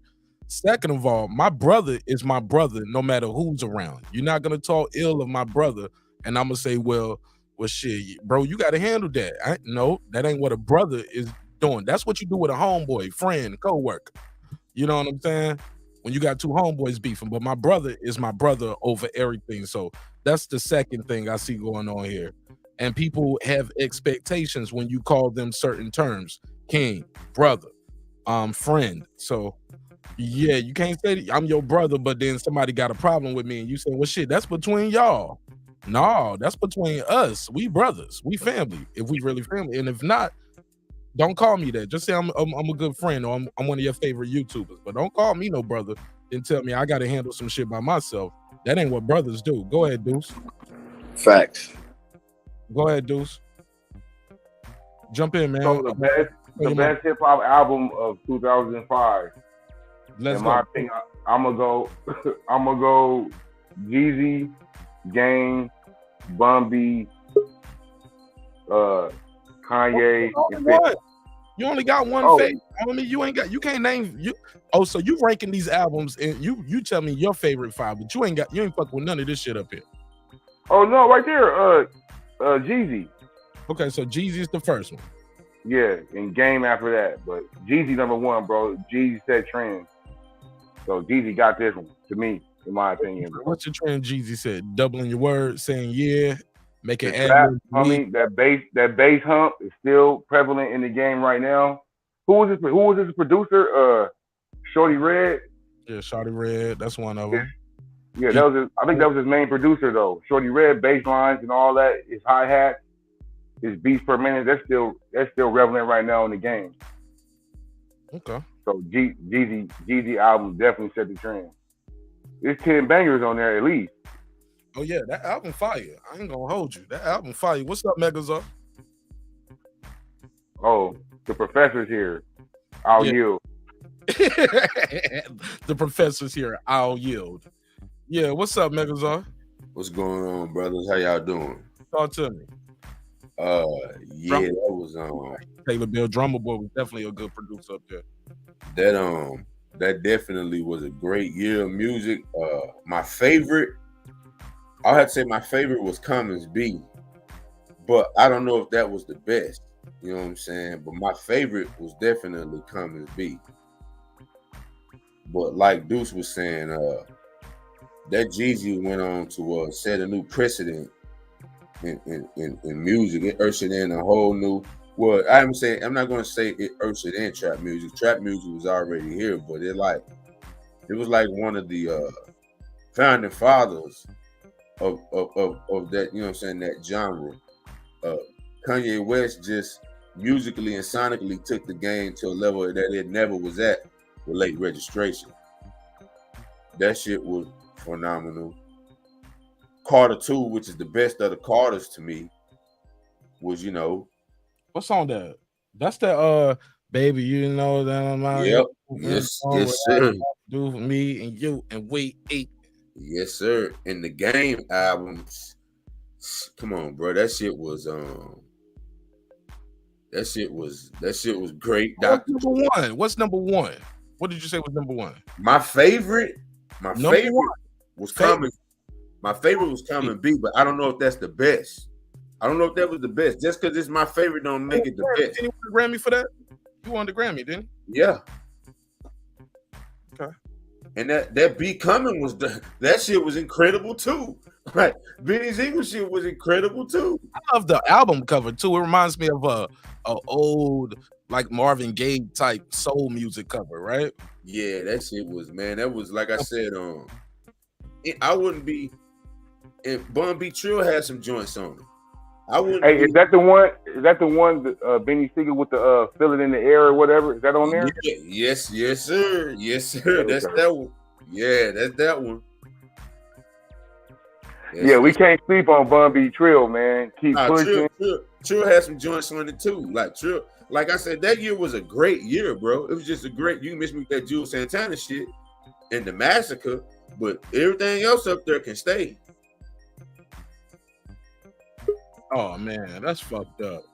Second of all, my brother is my brother no matter who's around. You're not gonna talk ill of my brother, and I'm gonna say, well, shit, bro, you gotta handle that. No, that ain't what a brother is doing. That's what you do with a homeboy, friend, co-worker. You know what I'm saying? When you got two homeboys beefing, but my brother is my brother over everything. So that's the second thing I see going on here. And people have expectations when you call them certain terms: king, brother, friend. So yeah, you can't say I'm your brother, but then somebody got a problem with me and you say, well, shit, that's between y'all. No, that's between us. We brothers, we family, if we really family. And if not, don't call me that. Just say I'm a good friend or I'm one of your favorite YouTubers. But don't call me no brother and tell me I got to handle some shit by myself. That ain't what brothers do. Go ahead, Deuce. Facts. Go ahead, Deuce. Jump in, man. So the best hip hop album of 2005. Let's in go. my opinion, I'm gonna go Jeezy, Game, Bun B, Kanye. You only got one favorite. I mean, you can't name you. Oh, so you ranking these albums and you tell me your favorite five, but you ain't fuck with none of this shit up here. Oh no, right there, Jeezy. Okay, so Jeezy's the first one. Yeah, and Game after that, but Jeezy number one, bro. Jeezy set trend. So Jeezy got this one, to me, in my opinion. Bro. What's the trend Jeezy said? Doubling your word, saying yeah, making ad. I mean, that bass hump is still prevalent in the game right now. Who was this producer? Shorty Red. Yeah, Shorty Red. That's one of them. Yeah, I think that was his main producer though. Shorty Red, bass lines and all that. His hi hat, his beats per minute. That's still relevant right now in the game. Okay. So Jeezy album definitely set the trend. There's 10 bangers on there at least. Oh yeah, that album fire. I ain't gonna hold you. That album fire. What's up, Megazord? Oh, the professor's here. I'll Yeah. yield. The professor's here. I'll yield. Yeah, what's up, Megazord? What's going on, brothers? How y'all doing? Talk to me. Yeah, that was Taylor Bill Drummer Boy was definitely a good producer up there. That definitely was a great year of music. My favorite, I had to say my favorite was Commons B, but I don't know if that was the best. You know what I'm saying? But my favorite was definitely Commons B. But like Deuce was saying, that Jeezy went on to set a new precedent in music. It ushered in a whole new. Well, I'm not going to say it ushered in trap music. Trap music was already here, but it was like one of the founding fathers of that. You know what I'm saying? That genre. Kanye West just musically and sonically took the game to a level that it never was at with Late Registration. That shit was phenomenal. Carter 2, which is the best of the Carters to me, was, you know. What song that? That's the baby, you know that I'm out. Yep. Yes, sir. Do for me and you and we eat. Yes, sir. And the Game albums. Come on, bro. That shit was great. What's number one? What's number one? What did you say was number one? My favorite was Common. My favorite was Common B, but I don't know if that's the best. I don't know if that was the best. Just because it's my favorite don't make it the best. Didn't you win a Grammy for that? You won the Grammy, didn't you? Yeah. Okay. And that B Coming was that shit was incredible too. Right. Benny's Eagle shit was incredible too. I love the album cover too. It reminds me of a old like Marvin Gaye type soul music cover, right? Yeah, that shit was, man. That was like I said, I wouldn't be. And Bun B Trill had some joints on it. I wouldn't. Hey, is that the one? Is that the one that Benny Siegel with the "Feel It in the Air" or whatever? Is that on there? Yeah, yes, sir. Yes, sir. That's that one. Yeah, that's that one. Yes, yeah, we can't sleep on Bun B Trill, man. Keep pushing. Trill had some joints on it too. Like Trill, like I said, that year was a great year, bro. It was just a great. You can miss me with that Jules Santana shit and the Massacre, but everything else up there can stay. Oh man, that's fucked up.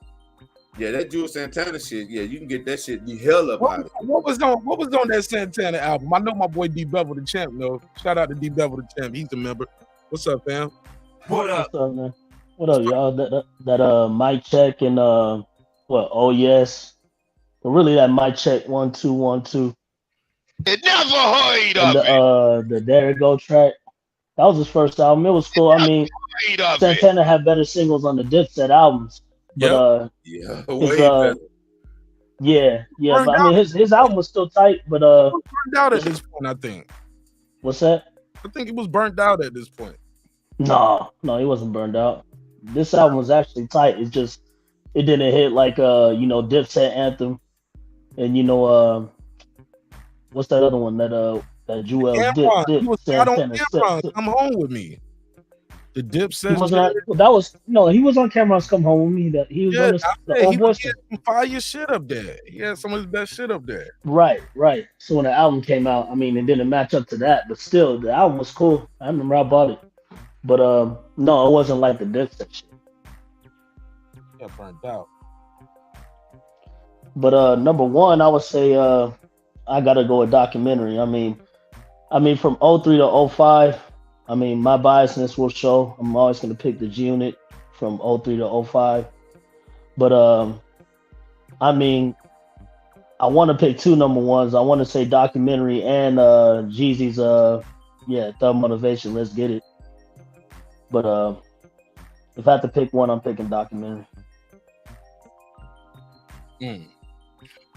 Yeah, that Jules Santana shit. Yeah, you can get that shit the hell up out of it. What was on that Santana album? I know my boy D Bevel the Champ. No, shout out to D Bevel the Champ. He's a member. What's up, fam? What up? What's up, man? What up, y'all? That mic check and what? Oh yes, but really that mic check 1 2 1 2. It never heard of the There It Go track. That was his first album. It was cool. I mean, Santana had better singles on the Dipset albums. But yeah. But I mean, his album was still tight. But it was burned out at this point, I think. What's that? I think it was burnt out at this point. No, he wasn't burned out. This album was actually tight. It didn't hit like Dipset Anthem, and what's that other one that Jewel did Santana Come Home With Me. The Dipset. He was on Cameron's Come Home With Me. That he was on he had some fire shit up there. He had some of his best shit up there. Right. So when the album came out, I mean, it didn't match up to that, but still, the album was cool. I remember I bought it, but no, it wasn't like the Dipset shit. Got burnt out. But number one, I would say I gotta go with documentary. I mean, from 03 to 05. I mean, my biasness will show. I'm always going to pick the G Unit from 03 to 05. But, I mean, I want to pick two number ones. I want to say documentary and Jeezy's, Thug Motivation. Let's get it. But if I have to pick one, I'm picking documentary.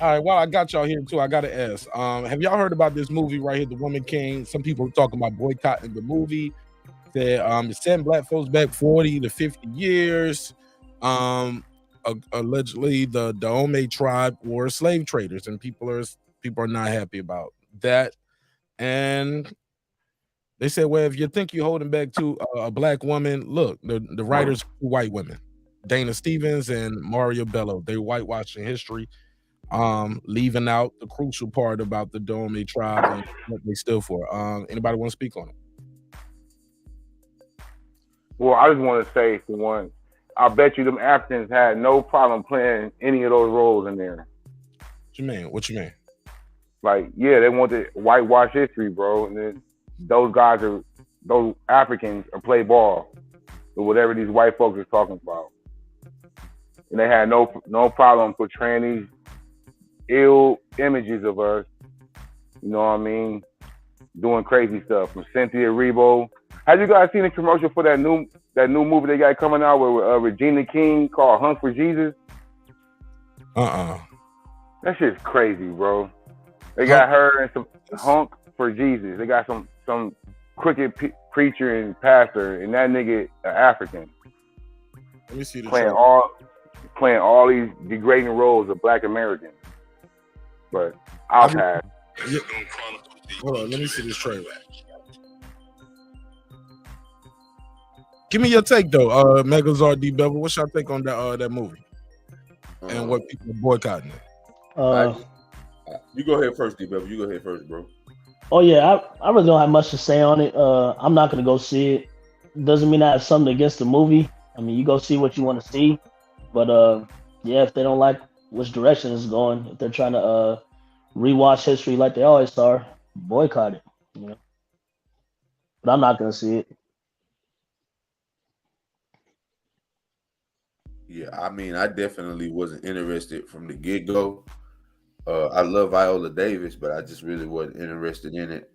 All right, well, I got y'all here too. I gotta ask, have y'all heard about this movie right here, The Woman King? Some people are talking about boycotting the movie. It's setting black folks back 40 to 50 years. Allegedly, the Dahomey tribe were slave traders, and people are not happy about that. And They said, well, if you think you're holding back to a black woman, look, the writers are white women, Dana Stevens and Mario Bello. They whitewashing history, leaving out the crucial part about the Dome tribe and what they stood for. Anybody want to speak on it? Well, I just want to say, for one, I bet you them Africans had no problem playing any of those roles in there. What you mean? What you mean? Like, yeah, they want to whitewash history, bro. And then those Africans are play ball with whatever these white folks are talking about. And they had no problem portraying these ill images of us. You know what I mean? Doing crazy stuff from Cynthia Erivo. Have you guys seen the commercial for that new movie they got coming out with Regina King called Hunk for Jesus? That shit's crazy, bro. They got her and some Hunk for Jesus. They got some crooked preacher and pastor, and that nigga African. Let me see the playing all these degrading roles of Black Americans. But I'll pass. Yeah. Hold on, let me see this trailer. Give me your take though, Megazord D Bevel. What's your take on that movie and what people are boycotting it? You go ahead first, D Bevel. You go ahead first, bro. Oh yeah, I really don't have much to say on it. I'm not gonna go see it. Doesn't mean I have something against the movie. I mean, you go see what you want to see, but yeah, if they don't like which direction it's going, if they're trying to rewatch history like they always are, boycott it. You know, but I'm not gonna see it. Yeah, I mean, I definitely wasn't interested from the get-go. I love Viola Davis, but I just really wasn't interested in it.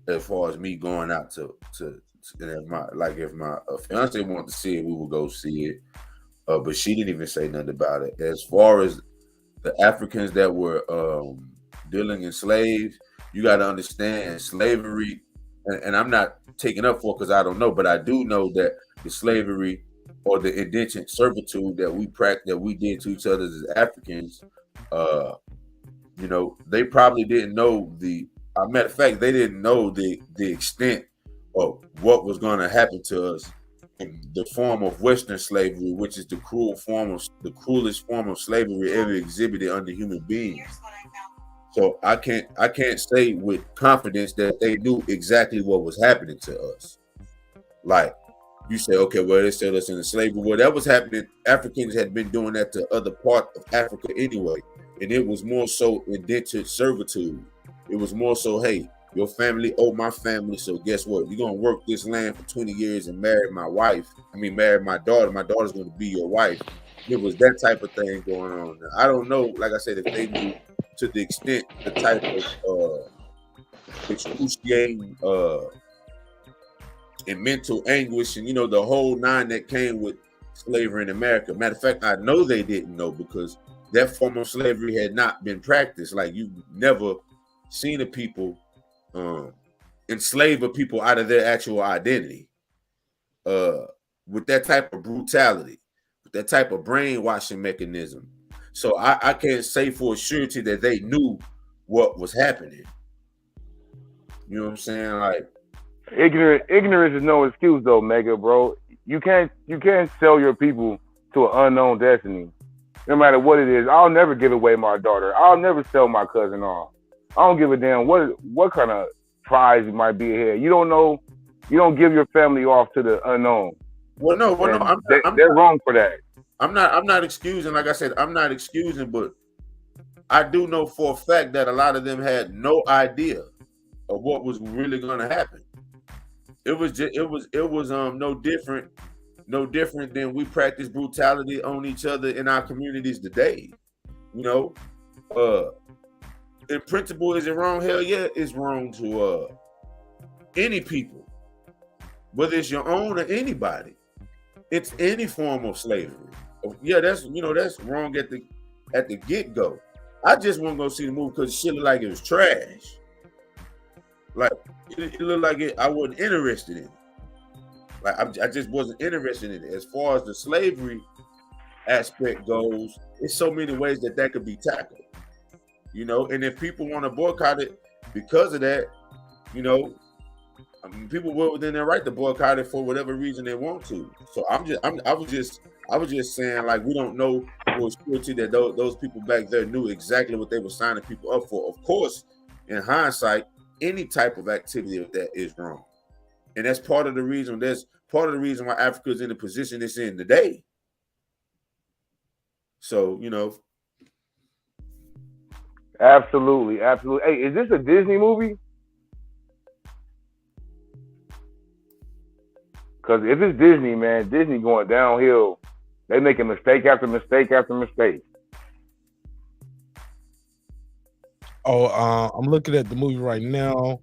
As far as me going out to if my fiance wanted to see it, we would go see it. But she didn't even say nothing about it. As far as the Africans that were dealing in slaves, you got to understand slavery, and I'm not taking up for it because I don't know, but I do know that the slavery or the indentured servitude that we did to each other as Africans, you know, they probably didn't know matter of fact, they didn't know the extent of what was going to happen to us in the form of Western slavery, which is the cruelest form of slavery ever exhibited under human beings. So I can't say with confidence that they knew exactly what was happening to us. Like, you say, okay, well, they sold us into slavery. Well, that was happening. Africans had been doing that to other parts of Africa anyway. And it was more so indentured servitude. It was more so, hey, your family owe my family, so guess what? You're going to work this land for 20 years and marry my daughter. My daughter's going to be your wife. It was that type of thing going on. Now, I don't know, like I said, if they knew to the extent, the type of excruciating and mental anguish and, you know, the whole nine that came with slavery in America. Matter of fact, I know they didn't know because that form of slavery had not been practiced. Like, you've never seen a people enslave a people out of their actual identity with that type of brutality, with that type of brainwashing mechanism. So I can't say for surety that they knew what was happening. You know what I'm saying? Like, ignorance is no excuse though, Mega, bro. You can't sell your people to an unknown destiny. No matter what it is, I'll never give away my daughter. I'll never sell my cousin off. I don't give a damn what kind of prize might be ahead. You don't know. You don't give your family off to the unknown. Well, no, they're wrong for that. I'm not excusing. Like I said, I'm not excusing, but I do know for a fact that a lot of them had no idea of what was really going to happen. It was no different than we practice brutality on each other in our communities today. You know, in principle, is it wrong? Hell yeah, it's wrong to any people, whether it's your own or anybody. It's any form of slavery. Yeah, that's wrong at the get go. I just want to go see the movie because shit looked like it was trash. Like it looked like I wasn't interested in it. Like I just wasn't interested in it. As far as the slavery aspect goes, it's so many ways that could be tackled. You know, and if people want to boycott it because of that, you know, I mean, people were within their right to boycott it for whatever reason they want to. So I was just saying, like, we don't know for surety that those people back there knew exactly what they were signing people up for. Of course, in hindsight, any type of activity of that is wrong, and that's part of the reason. That's part of the reason why Africa is in the position it's in today. So, you know. Absolutely, absolutely. Hey, is this a Disney movie? Because if it's Disney, man, Disney going downhill. They making mistake after mistake after mistake. Oh, I'm looking at the movie right now.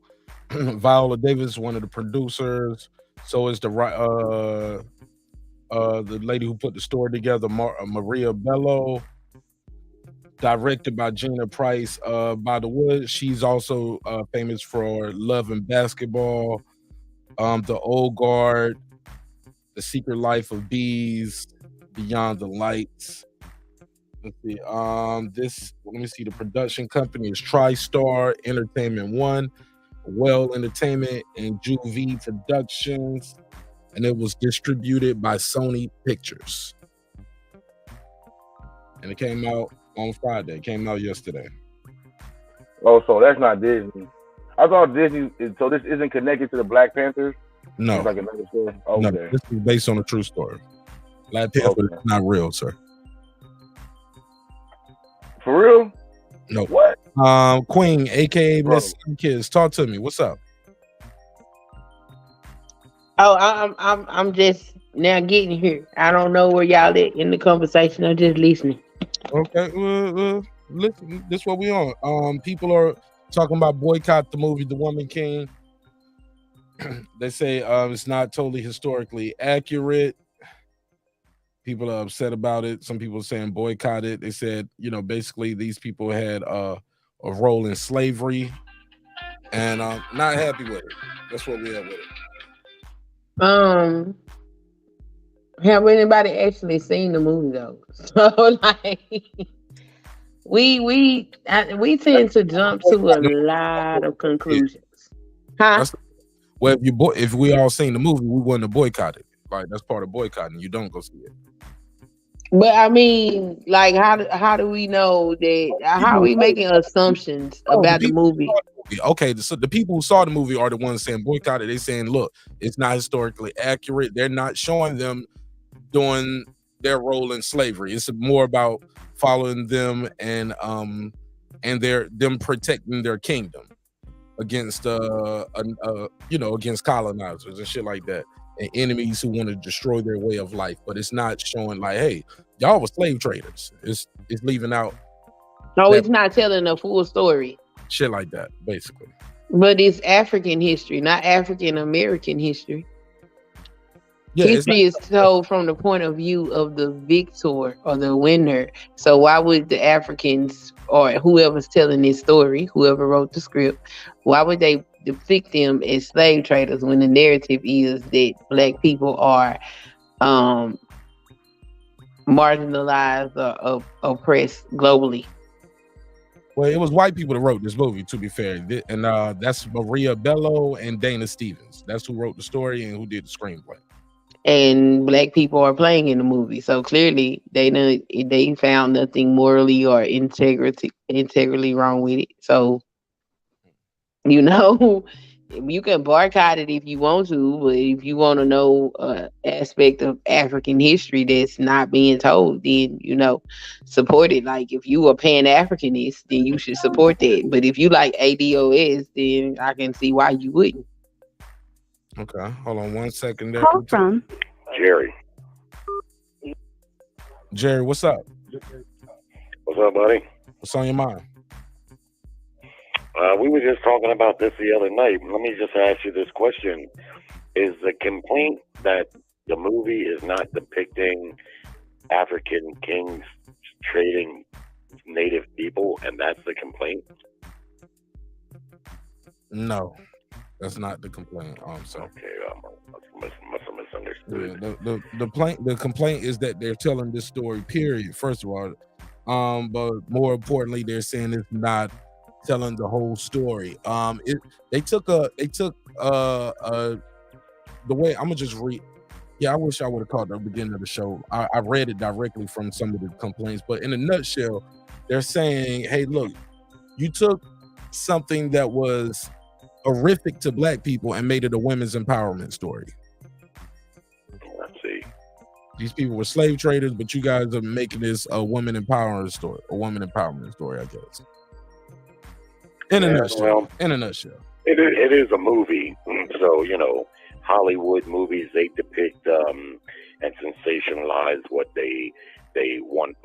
Viola Davis, one of the producers. So is the lady who put the story together, Maria Bello. Directed by Gina Price. By the Wood, she's also famous for Love and Basketball, The Old Guard, The Secret Life of Bees, Beyond the Lights. Let's see. Let me see. The production company is TriStar Entertainment One, Well Entertainment, and Juvie Productions, and it was distributed by Sony Pictures. And it came out on Friday. It came out yesterday. Oh, so that's not Disney. I thought Disney. So this isn't connected to the Black Panthers. No, it's like another story. Okay. No, this is based on a true story. Black Panther is not real, sir. For real? No. What? Queen, aka Miss Kids, talk to me. What's up? Oh, I'm just now getting here. I don't know where y'all at in the conversation. I'm just listening. Okay, listen, this is what we on. People are talking about boycott the movie The Woman King. They say it's not totally historically accurate. People are upset about it. Some people are saying boycott it. They said, basically these people had a role in slavery, and not happy with it. That's what we have with it. Have anybody actually seen the movie though? So like, we tend to jump to a lot of conclusions. Huh? Well, if we all seen the movie, we wouldn't have boycotted. Like, that's part of boycotting. You don't go see it. But I mean, like, how do we know that? How are we making assumptions about the movie? Okay, so the people who saw the movie are the ones saying boycott it. They saying, look, it's not historically accurate. They're not showing them doing their role in slavery. It's more about following them and them protecting their kingdom against against colonizers and shit like that, and enemies who want to destroy their way of life. But it's not showing like, hey, y'all were slave traders. It's leaving out. No, it's not telling a full story. Shit like that, basically. But it's African history, not African American history. Yeah, history is told from the point of view of the victor or the winner. So why would the Africans or whoever's telling this story, whoever wrote the script, why would they depict them as slave traders when the narrative is that Black people are marginalized or oppressed globally? Well, it was white people that wrote this movie, to be fair, and that's Maria Bello and Dana Stevens. That's who wrote the story and who did the screenplay. And Black people are playing in the movie, so clearly they found nothing morally or integrally wrong with it. So, you can boycott it if you want to, but if you want to know aspect of African history that's not being told, then support it. Like, if you are Pan-Africanist, then you should support that. But if you like ADOS, then I can see why you wouldn't. Okay, hold on 1 second there. Call from Jerry. Jerry, what's up? What's up, buddy? What's on your mind? We were just talking about this the other night. Let me just ask you this question. Is the complaint that the movie is not depicting African kings trading native people, and that's the complaint? No, that's not the complaint. So okay, must have misunderstood. Yeah, the complaint is that they're telling this story. Period. First of all, but more importantly, they're saying it's not telling the whole story. They took the way I'm gonna just read. Yeah, I wish I would have caught the beginning of the show. I read it directly from some of the complaints, but in a nutshell, they're saying, "Hey, look, you took something that was horrific to black people and made it a women's empowerment story. Let's see. These people were slave traders, but you guys are making this a woman empowerment story, I guess. In a nutshell. Well, in a nutshell. It is a movie, so Hollywood movies, they depict and sensationalize what they want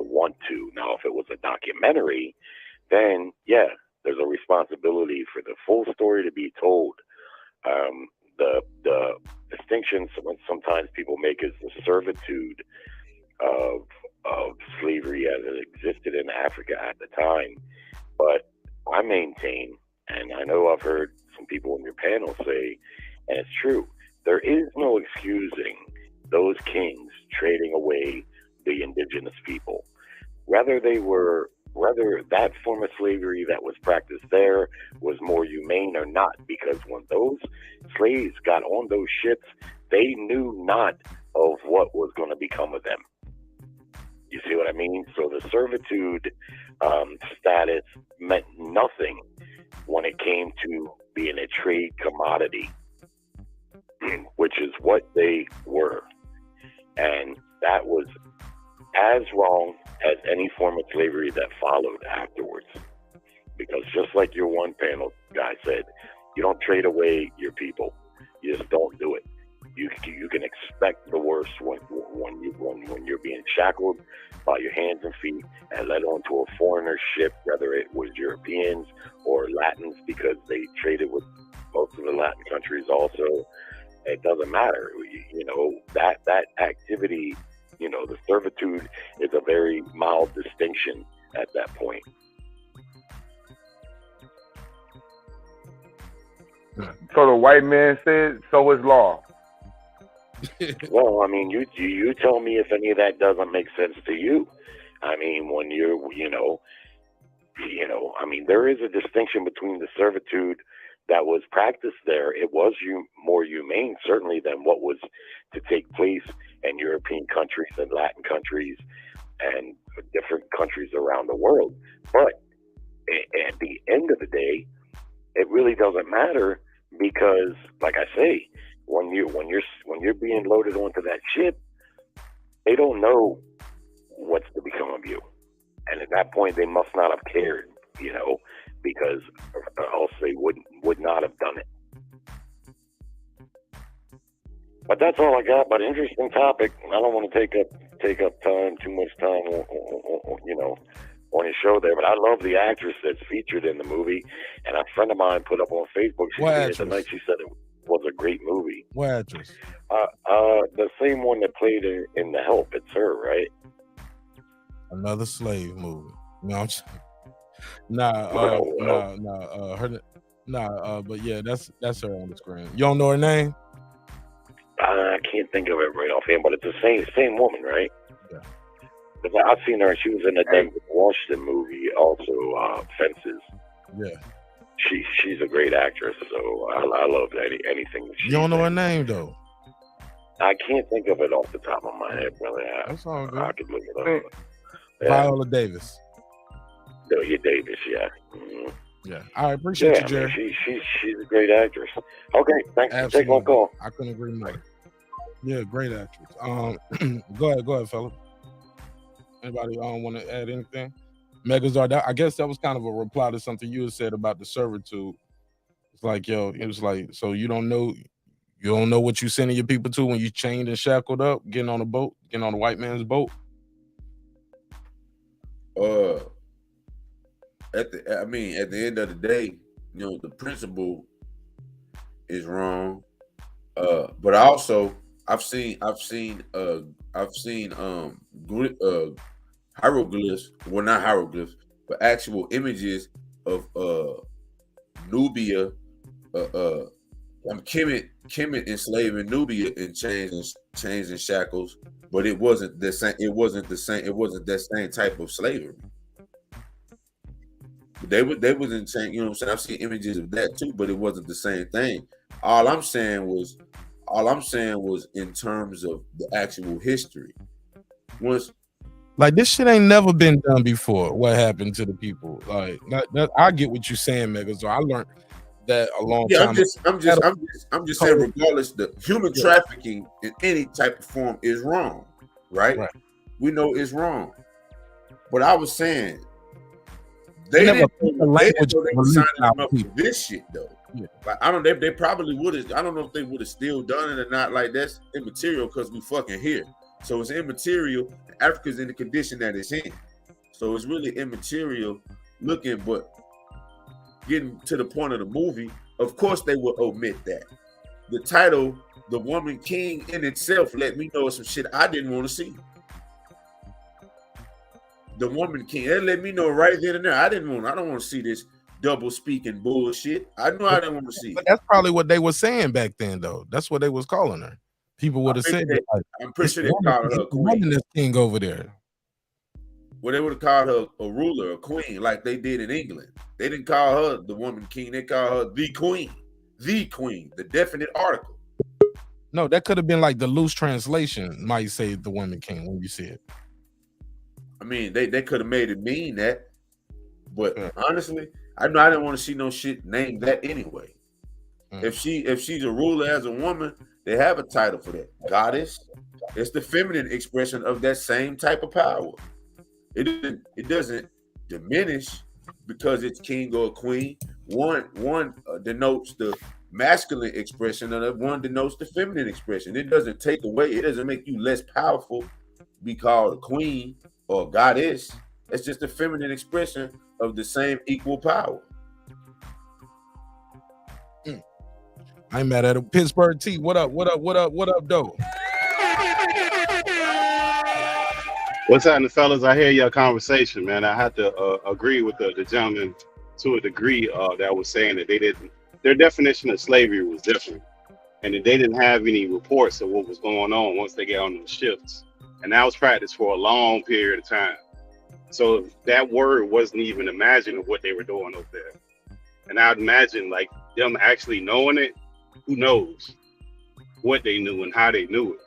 to. Now, if it was a documentary, then yeah, there's a responsibility for the full story to be told. The distinction sometimes people make is the servitude of slavery as it existed in Africa at the time. But I maintain, and I know I've heard some people in your panel say, and it's true, there is no excusing those kings trading away the indigenous people. Whether that form of slavery that was practiced there was more humane or not, because when those slaves got on those ships, they knew not of what was going to become of them. You see what I mean? So the servitude status meant nothing when it came to being a trade commodity, which is what they were. And that was as wrong as any form of slavery that followed afterwards. Because just like your one panel guy said, you don't trade away your people. You just don't do it. You can expect the worst when you're being shackled by your hands and feet and led onto a foreigner ship, whether it was Europeans or Latins, because they traded with most of the Latin countries also. It doesn't matter. That activity, the servitude is a very mild distinction at that point. So the white man said, so is law. Well, I mean, you tell me if any of that doesn't make sense to you. I mean, when you're, I mean, there is a distinction between the servitude that was practiced there. It was more humane, certainly, than what was to take place in European countries and Latin countries and different countries around the world. But at the end of the day, it really doesn't matter, because, like I say, when you're being loaded onto that ship, they don't know what's to become of you, and at that point, they must not have cared, because else they would not have done it. But that's all I got. But interesting topic. I don't want to take up too much time, on his show there. But I love the actress that's featured in the movie, and a friend of mine put up on Facebook. She said it was a great movie. What actress? The same one that played in The Help. It's her, right? Another slave movie. No, I'm just... but yeah, that's her on the screen. You don't know her name? I can't think of it right offhand, but it's the same woman, right? Yeah. Because I've seen her. She was in the Denzel Washington movie, also Fences. Yeah. She's a great actress, so I love anything that she. You don't know her name though? I can't think of it off the top of my head, brother. That's all good. I could look it up. Viola Davis. Delia Davis, yeah. Mm-hmm. Yeah. I appreciate you, Jerry. I mean, she's a great actress. Okay, thanks for taking my call. I couldn't agree more. Yeah, great actress. Go ahead, fella. Anybody want to add anything? Megazord, I guess that was kind of a reply to something you had said about the servitude. It's like, it was like, so you don't know what you sending your people to when you chained and shackled up, getting on a white man's boat. At the end of the day, the principle is wrong. But also I've seen hieroglyphs, well, not hieroglyphs, but actual images of Nubia, Kemet enslaving Nubia in chains and shackles, but it wasn't the same. It wasn't that same type of slavery. They was in chains, I've seen images of that too, but it wasn't the same thing. All I'm saying was in terms of the actual history. Once like this shit ain't never been done before. What happened to the people? Like I get what you're saying, Mega. So I learned that a long time. I'm just saying, regardless, the human trafficking in any type of form is wrong, right? We know it's wrong. But I was saying they didn't sign them up for this shit though. Yeah. Like I don't, they probably would have. I don't know if they would have still done it or not. Like that's immaterial because we fucking here. So it's immaterial. Africa's in the condition that it's in. So it's really immaterial looking, but getting to the point of the movie, of course they will omit that. The title, The Woman King, in itself let me know some shit I didn't want to see. The Woman King, that let me know right then and there. I don't want to see this double speaking bullshit. I know I didn't want to see. But that's probably what they were saying back then, though. That's what they was calling her. People would have said that. Like, I'm pretty sure they called her a queen. This king over there. Well, they would have called her a ruler, a queen, like they did in England. They didn't call her the Woman King. They called her the queen, the definite article. No, that could have been like the loose translation. Might say the Woman King when you see it. I mean, they could have made it mean that, but honestly, I know I didn't want to see no shit named that anyway. If she's a ruler as a woman, they have a title for that. Goddess. It's the feminine expression of that same type of power. It doesn't diminish because it's king or queen. One denotes the masculine expression, and one denotes the feminine expression. It doesn't take away. It doesn't make you less powerful to be called a queen or a goddess. It's just a feminine expression of the same equal power. I ain't mad at it. Pittsburgh T, what up, though? What's happening, fellas? I hear your conversation, man. I have to agree with the gentleman to a degree that was saying that their definition of slavery was different, and that they didn't have any reports of what was going on once they got on those ships, and that was practiced for a long period of time. So that word wasn't even imagined of what they were doing over there. And I'd imagine like them actually knowing it, who knows what they knew and how they knew it.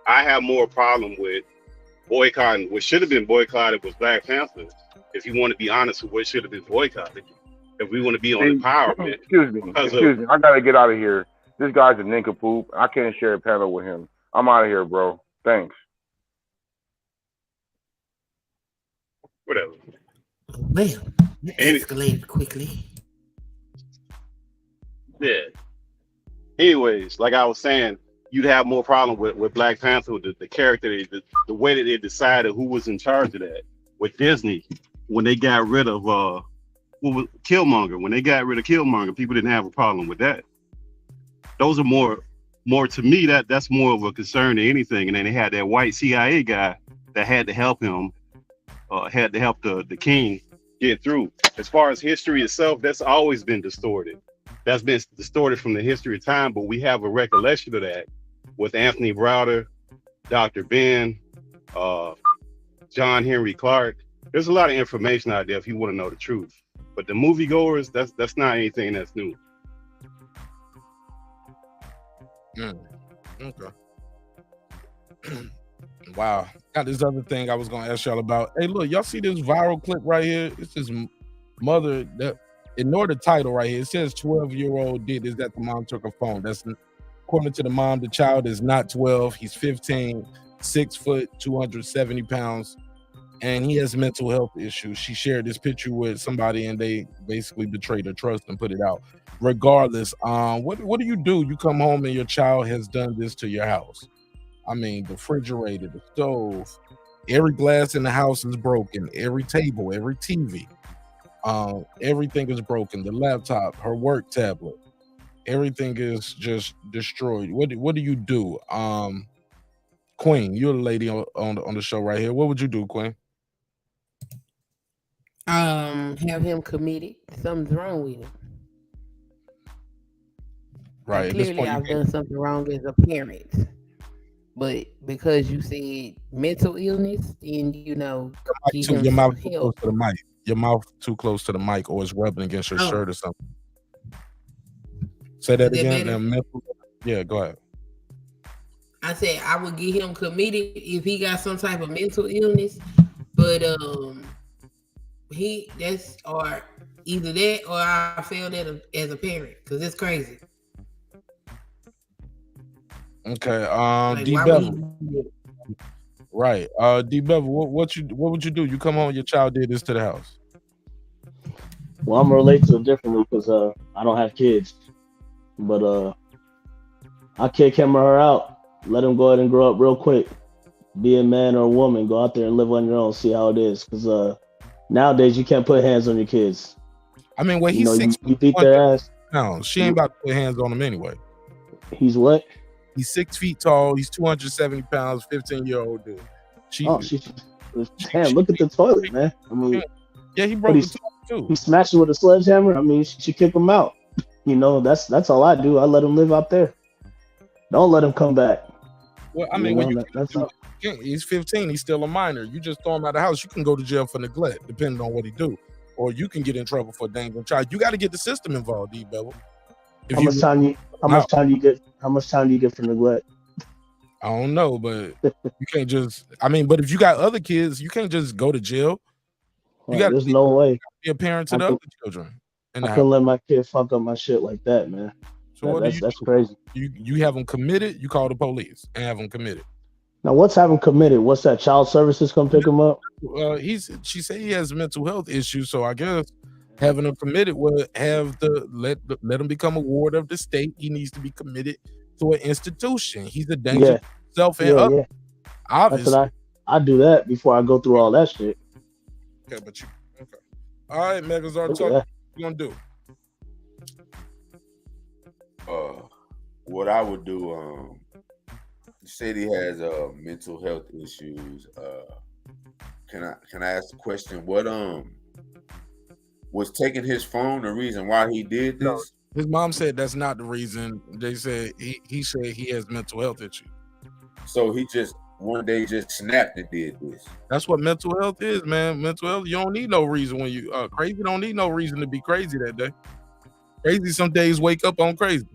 I have more problem with boycotting what should have been boycotted was Black Panther. If you want to be honest with what should have been boycotted, if we want to be on empowerment. Excuse me. I gotta get out of here. This guy's a nincompoop. I can't share a panel with him. I'm out of here, bro. Thanks. Whatever. Well, escalated quickly. Yeah. Anyways, like I was saying, you'd have more problem with Black Panther, the character, the way that they decided who was in charge of that. With Disney, when they got rid of Killmonger, when they got rid of Killmonger, people didn't have a problem with that. Those are more to me, that's more of a concern than anything. And then they had that white CIA guy that had to help him, had to help the king get through. As far as history itself, that's always been distorted. That's been distorted from the history of time, but we have a recollection of that with Anthony Browder, Dr. Ben, John Henry Clark. There's a lot of information out there if you want to know the truth. But the moviegoers, that's not anything that's new. Okay. Wow. Got this other thing I was gonna ask y'all about. Hey, look, y'all see this viral clip right here? It's his mother that ignore the title right here. It says 12-year-old did this that the mom took her phone. That's according to the mom, the child is not 12. He's 15, 6 foot, 270 pounds, and he has mental health issues. She shared this picture with somebody and they basically betrayed her trust and put it out. Regardless, what do? You come home and your child has done this to your house. I mean, the refrigerator, the stove, every glass in the house is broken, every table, every TV. Everything is broken. The laptop, her work tablet, everything is just destroyed. What do you do? Queen, you're the lady on the show right here. What would you do, Queen? Have him committed. Something's wrong with him. Right. Clearly, I've done something wrong as a parent. But because you said mental illness, then your mouth too close to the mic. Your mouth too close to the mic, or it's rubbing against your shirt or something. Say that Is that again. better? Mental. Yeah, go ahead. I said I would get him committed if he got some type of mental illness, but that's or either that or I failed as a parent because it's crazy. Okay. Like, D why would he Bevel. do it? Right. D Bevel, what would you do? You come home, your child did this to the house. Well, I'm gonna relate to it differently because I don't have kids, but I kick him or her out. Let him go ahead and grow up real quick. Be a man or a woman. Go out there and live on your own. See how it is. Because nowadays you can't put hands on your kids. I mean, well, You he's know, 6 you beat their ass. No, she ain't about to put hands on him anyway. He's what? He's 6 feet tall. He's 270 pounds. 15-year-old dude. Damn! Look at the toilet, man. I mean, yeah, he broke the toilet too. He smashed it with a sledgehammer. I mean, she kick him out. You know, that's all I do. I let him live out there. Don't let him come back. Well, I mean, he's 15. He's still a minor. You just throw him out of the house. You can go to jail for neglect, depending on what he do, or you can get in trouble for dangerous child. You got to get the system involved, D Bevel. How much time do you get for neglect? I don't know, but you can't just. I mean, but if you got other kids, you can't just go to jail. You got. There's no way. Be a parent to the other children. I couldn't let my kid fuck up my shit like that, man. So that's crazy. You have them committed. You call the police and have them committed. Now, what's having committed? What's that? Child services come pick him up? She said he has mental health issues, so I guess having him committed will have let him become a ward of the state. He needs to be committed to an institution. He's a danger to himself and others. Obviously, that's what I do that before I go through all that shit. Okay, but you okay? All right, Megazord, talk. What you gonna do? What I would do, you said he has mental health issues. Can I ask the question? What was taking his phone the reason why he did this? No, his mom said that's not the reason. They said he said he has mental health issues. So he just one day just snapped and did this. That's what mental health is, man. Mental health, you don't need no reason when you crazy. Don't need no reason to be crazy that day. Crazy some days wake up on crazy.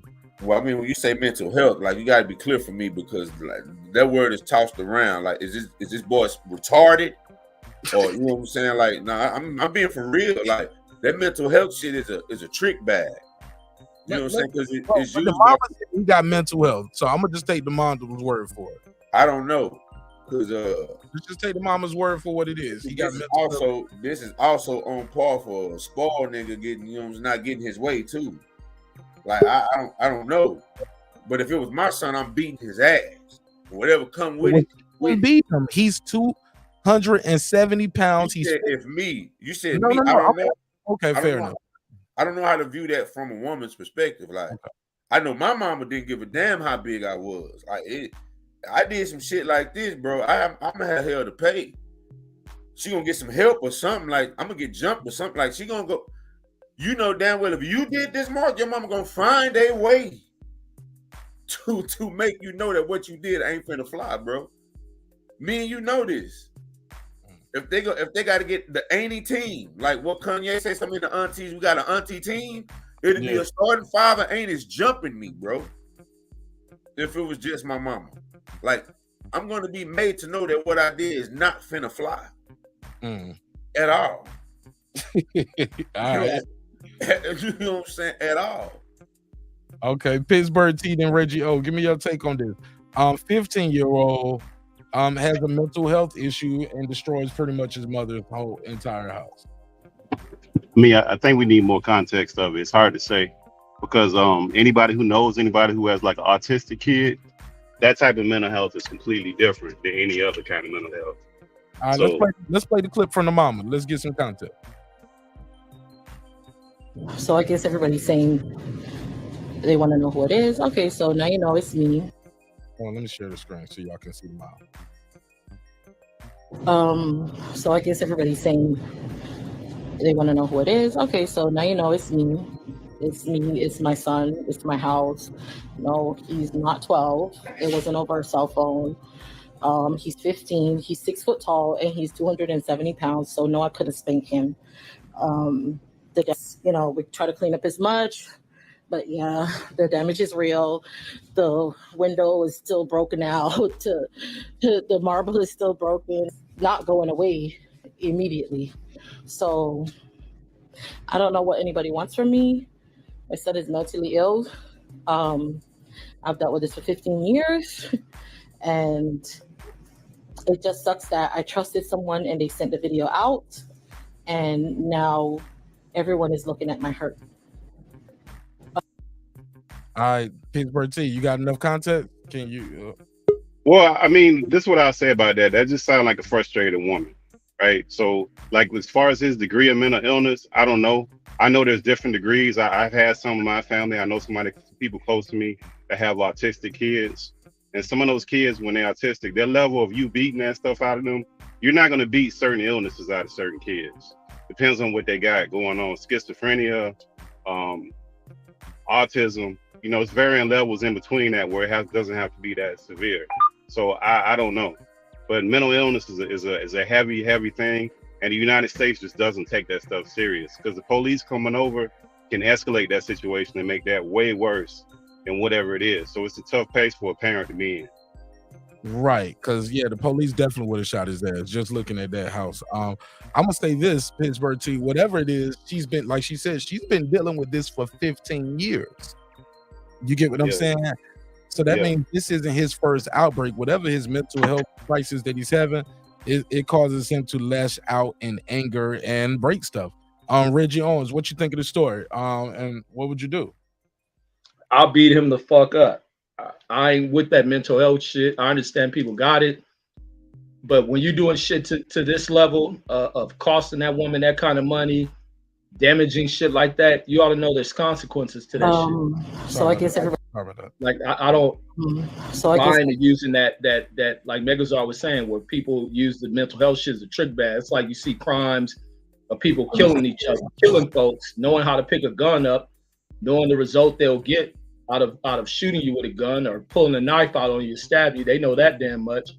Well, I mean, when you say mental health, like you got to be clear for me because like that word is tossed around. Like, is this boy retarded, or you know what I'm saying? Like, nah, I'm being for real. Like that mental health shit is a trick bag. You know what I'm saying? Because it's the mama said he got mental health, so I'm gonna just take the mama's word for it. I don't know, because let's just take the mama's word for what it is. He got mental health. This is also on par for a spoiled nigga getting, not getting his way too. Like I don't know, but if it was my son, I'm beating his ass. Whatever come with it. We beat him. He's 270 pounds. You said if me. You said no, me. no, no. I don't know. Okay, fair enough. I don't know how to view that from a woman's perspective. Like I know my mama didn't give a damn how big I was. I did some shit like this, bro. I'm gonna have hell to pay. She gonna get some help or something. Like I'm gonna get jumped or something. Like she gonna go. You know damn well if you did this, Mark, your mama gonna find a way to make you know that what you did ain't finna fly, bro. Me and you know this. If they got to get the auntie team, like what Kanye say, some of the aunties, we got an auntie team. It'd be a starting five of aunties jumping me, bro. If it was just my mama, like I'm gonna be made to know that what I did is not finna fly at all. All right. You know what I'm saying? At all. Okay, Pittsburgh T and Reggie O. Give me your take on this. 15-year-old has a mental health issue and destroys pretty much his mother's whole entire house. I think we need more context of it. It's hard to say because anybody who knows anybody who has like an autistic kid, that type of mental health is completely different than any other kind of mental health. All right, let's play the clip from the mama. Let's get some context. So I guess everybody's saying they want to know who it is. Okay, so now you know it's me. Let me share the screen so y'all can see the mom. So I guess everybody's saying they want to know who it is. Okay, so now you know it's me. It's me. It's my son. It's my house. No, he's not 12. It wasn't over a cell phone. He's 15. He's 6 foot tall and he's 270 pounds. So no, I couldn't spank him. We try to clean up as much, But yeah, the damage is real. The window is still broken out. The marble is still broken, not going away immediately. So I don't know what anybody wants from me. My son is mentally ill. I've dealt with this for 15 years, and it just sucks that I trusted someone and they sent the video out, and now everyone is looking at my hurt. All right, Pittsburgh T, you got enough content? Can you? Well, I mean, this is what I'll say about that. That just sounds like a frustrated woman, right? So, like, as far as his degree of mental illness, I don't know. I know there's different degrees. I've had some in my family. I know people close to me that have autistic kids. And some of those kids, when they're autistic, their level of you beating that stuff out of them, you're not going to beat certain illnesses out of certain kids. Depends on what they got going on. Schizophrenia, autism, it's varying levels in between that where it doesn't have to be that severe. So I don't know. But mental illness is a heavy, heavy thing. And the United States just doesn't take that stuff serious, because the police coming over can escalate that situation and make that way worse than whatever it is. So it's a tough place for a parent to be in. Right, because the police definitely would have shot his ass just looking at that house. I'm gonna say this, Pittsburgh T, whatever it is, she's been, like she said, she's been dealing with this for 15 years. You get what I'm saying? So that means this isn't his first outbreak. Whatever his mental health crisis that he's having, it causes him to lash out in anger and break stuff. Reggie Owens, what you think of the story? And what would you do? I'll beat him the fuck up. I ain't with that mental health shit. I understand people got it, but when you're doing shit to this level of costing that woman that kind of money, damaging shit like that, you ought to know there's consequences to that shit. So I guess everybody, like I don't so I guess mind using that like Megazar was saying, where people use the mental health shit as a trick bag. It's like you see crimes of people killing each other, killing folks, knowing how to pick a gun up, knowing the result they'll get out of shooting you with a gun or pulling a knife out on you to stab you. They know that damn much.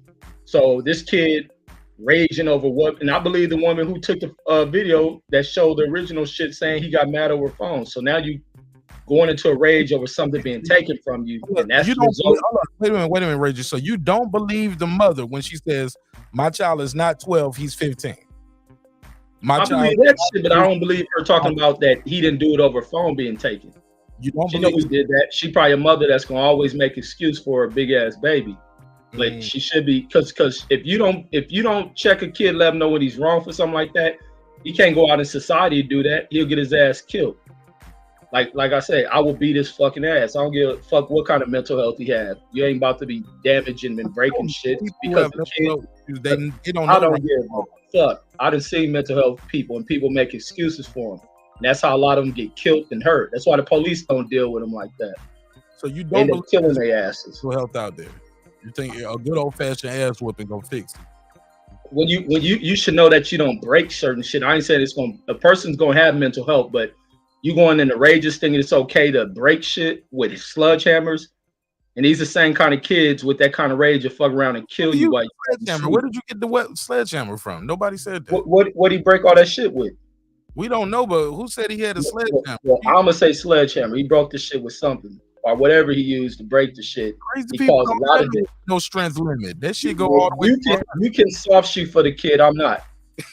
So this kid raging over what, and I believe the woman who took the video that showed the original shit saying he got mad over phone. So now you going into a rage over something being taken from you, and that's You the don't result. wait a minute, Reggie. So you don't believe the mother when she says my child is not 12, he's 15. I believe that shit, but I don't believe her talking about that he didn't do it over phone being taken. You don't She know he did that. She probably a mother that's gonna always make excuse for a big ass baby. Like she should be, because if you don't check a kid, let him know when he's wrong for something like that, he can't go out in society and do that. He'll get his ass killed. Like I say, I will beat his fucking ass. I don't give a fuck what kind of mental health he have. You ain't about to be damaging and breaking shit because the kid. They don't I know. don't give a fuck. I done seen mental health people and people make excuses for them. And that's how a lot of them get killed and hurt. That's why the police don't deal with them like that. So you They don't believe killing their asses. mental health out there. You think a good old fashioned ass whooping gonna fix it? When you should know that you don't break certain shit. I ain't saying a person's gonna have mental health, but you going in the rages thinking it's okay to break shit with sledgehammers, and these are the same kind of kids with that kind of rage to fuck around and kill you. While Where did you get the wet sledgehammer from? Nobody said that. What he break all that shit with? We don't know, but who said he had a sledgehammer? Well, I'm gonna say sledgehammer. He broke the shit with something or whatever he used to break the shit. Crazy He people caused a lot of no strength limit. That shit go all the way. You can soft shoot for the kid. I'm not.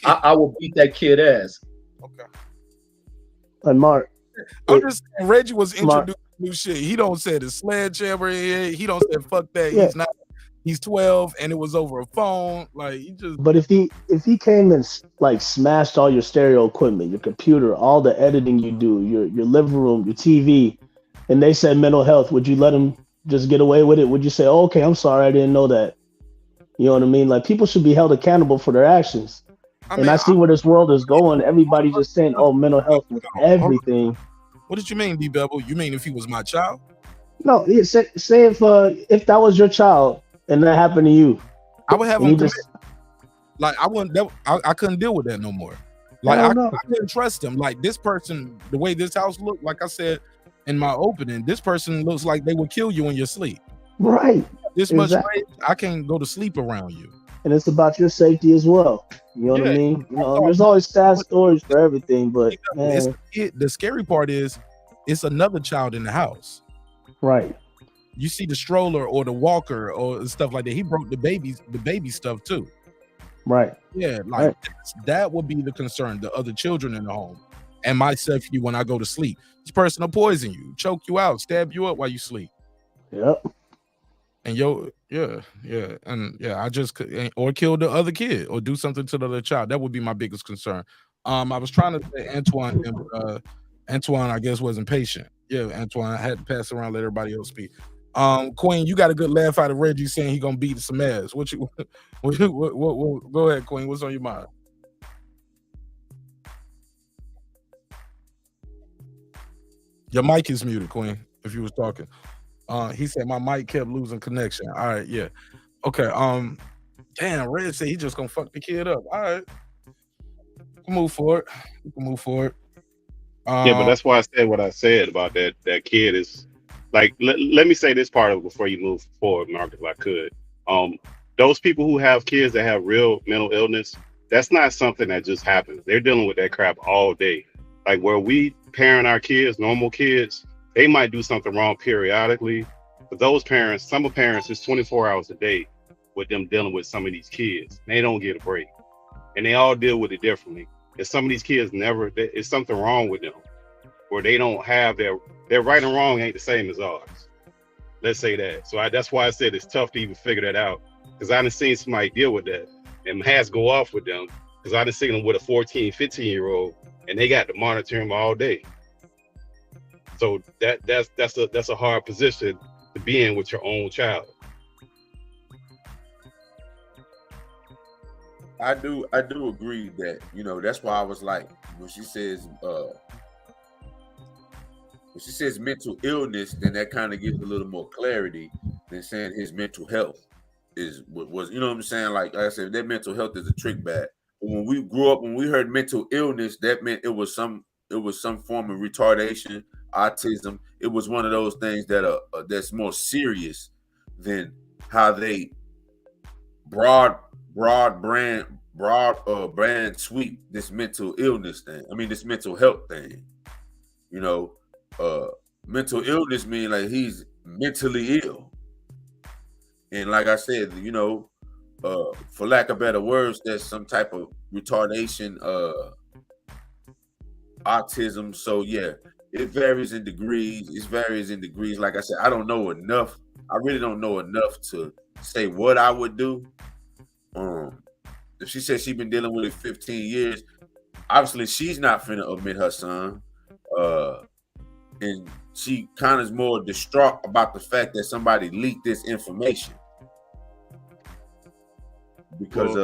I will beat that kid ass. Okay. And Mark, I'm just saying, Reggie was introducing new shit. He don't say the sledgehammer. He don't say fuck that. Yeah. He's not. He's 12 and it was over a phone. Like he just. but if he came and like smashed all your stereo equipment, your computer, all the editing you do, your living room, your TV, and they said mental health, would you let him just get away with it? Would you say, oh, okay, I'm sorry, I didn't know that? You know what I mean? Like people should be held accountable for their actions. I see where this world is going. Everybody's just saying, oh, mental health is everything. What did you mean, D Bevel? You mean if he was my child? No, say if that was your child and that happened to you, I would have him like I wouldn't. I couldn't deal with that no more. Like I couldn't trust him. Like this person, the way this house looked, like I said in my opening, this person looks like they would kill you in your sleep. Right. This much rage, I can't go to sleep around you. And it's about your safety as well. You know what I mean? You know, there's always sad stories for everything, but man. The scary part is it's another child in the house. Right. You see the stroller or the walker or stuff like that. He broke the baby stuff too. Right. Yeah, like that would be the concern. The other children in the home, and my safety when I go to sleep. This person will poison you, choke you out, stab you up while you sleep. Yep. And I just could, or kill the other kid or do something to the other child. That would be my biggest concern. I was trying to say Antoine, I guess wasn't patient. Yeah, Antoine, I had to pass around, let everybody else speak. Queen, you got a good laugh out of Reggie saying he gonna beat some ass. What go ahead, Queen. What's on your mind? Your mic is muted, Queen. If you was talking, he said my mic kept losing connection. All right, yeah, okay. Damn, Red said he just gonna fuck the kid up. All right, we can move forward. Yeah, but that's why I said what I said about that kid is like. Let me say this part of it before you move forward, Mark, if I could. Those people who have kids that have real mental illness, that's not something that just happens. They're dealing with that crap all day. Like where we parent our kids, normal kids, they might do something wrong periodically. But those parents, some of parents, it's 24 hours a day with them dealing with some of these kids. They don't get a break. And they all deal with it differently. And some of these kids it's something wrong with them. Where they don't have their right and wrong ain't the same as ours. Let's say that. So that's why I said it's tough to even figure that out. Because I done seen somebody deal with that and has go off with them. Because I done seen them with a 14, 15-year-old and they got to monitor him all day. So that's a hard position to be in with your own child. I do agree that, that's why I was like, when she says mental illness, then that kind of gives a little more clarity than saying his mental health is what was, you know what I'm saying? Like I said, that mental health is a trick bag. But when we grew up, when we heard mental illness, that meant it was some form of retardation, autism. It was one of those things that that's more serious than how they broad brand sweep this mental illness thing. I mean, this mental health thing. Mental illness means like he's mentally ill. And like I said, for lack of better words, there's some type of retardation, autism. So yeah, it varies in degrees. Like I said, I don't know enough. I really don't know enough to say what I would do. If she said she's been dealing with it 15 years, obviously she's not finna admit her son. And she kind of is more distraught about the fact that somebody leaked this information. Because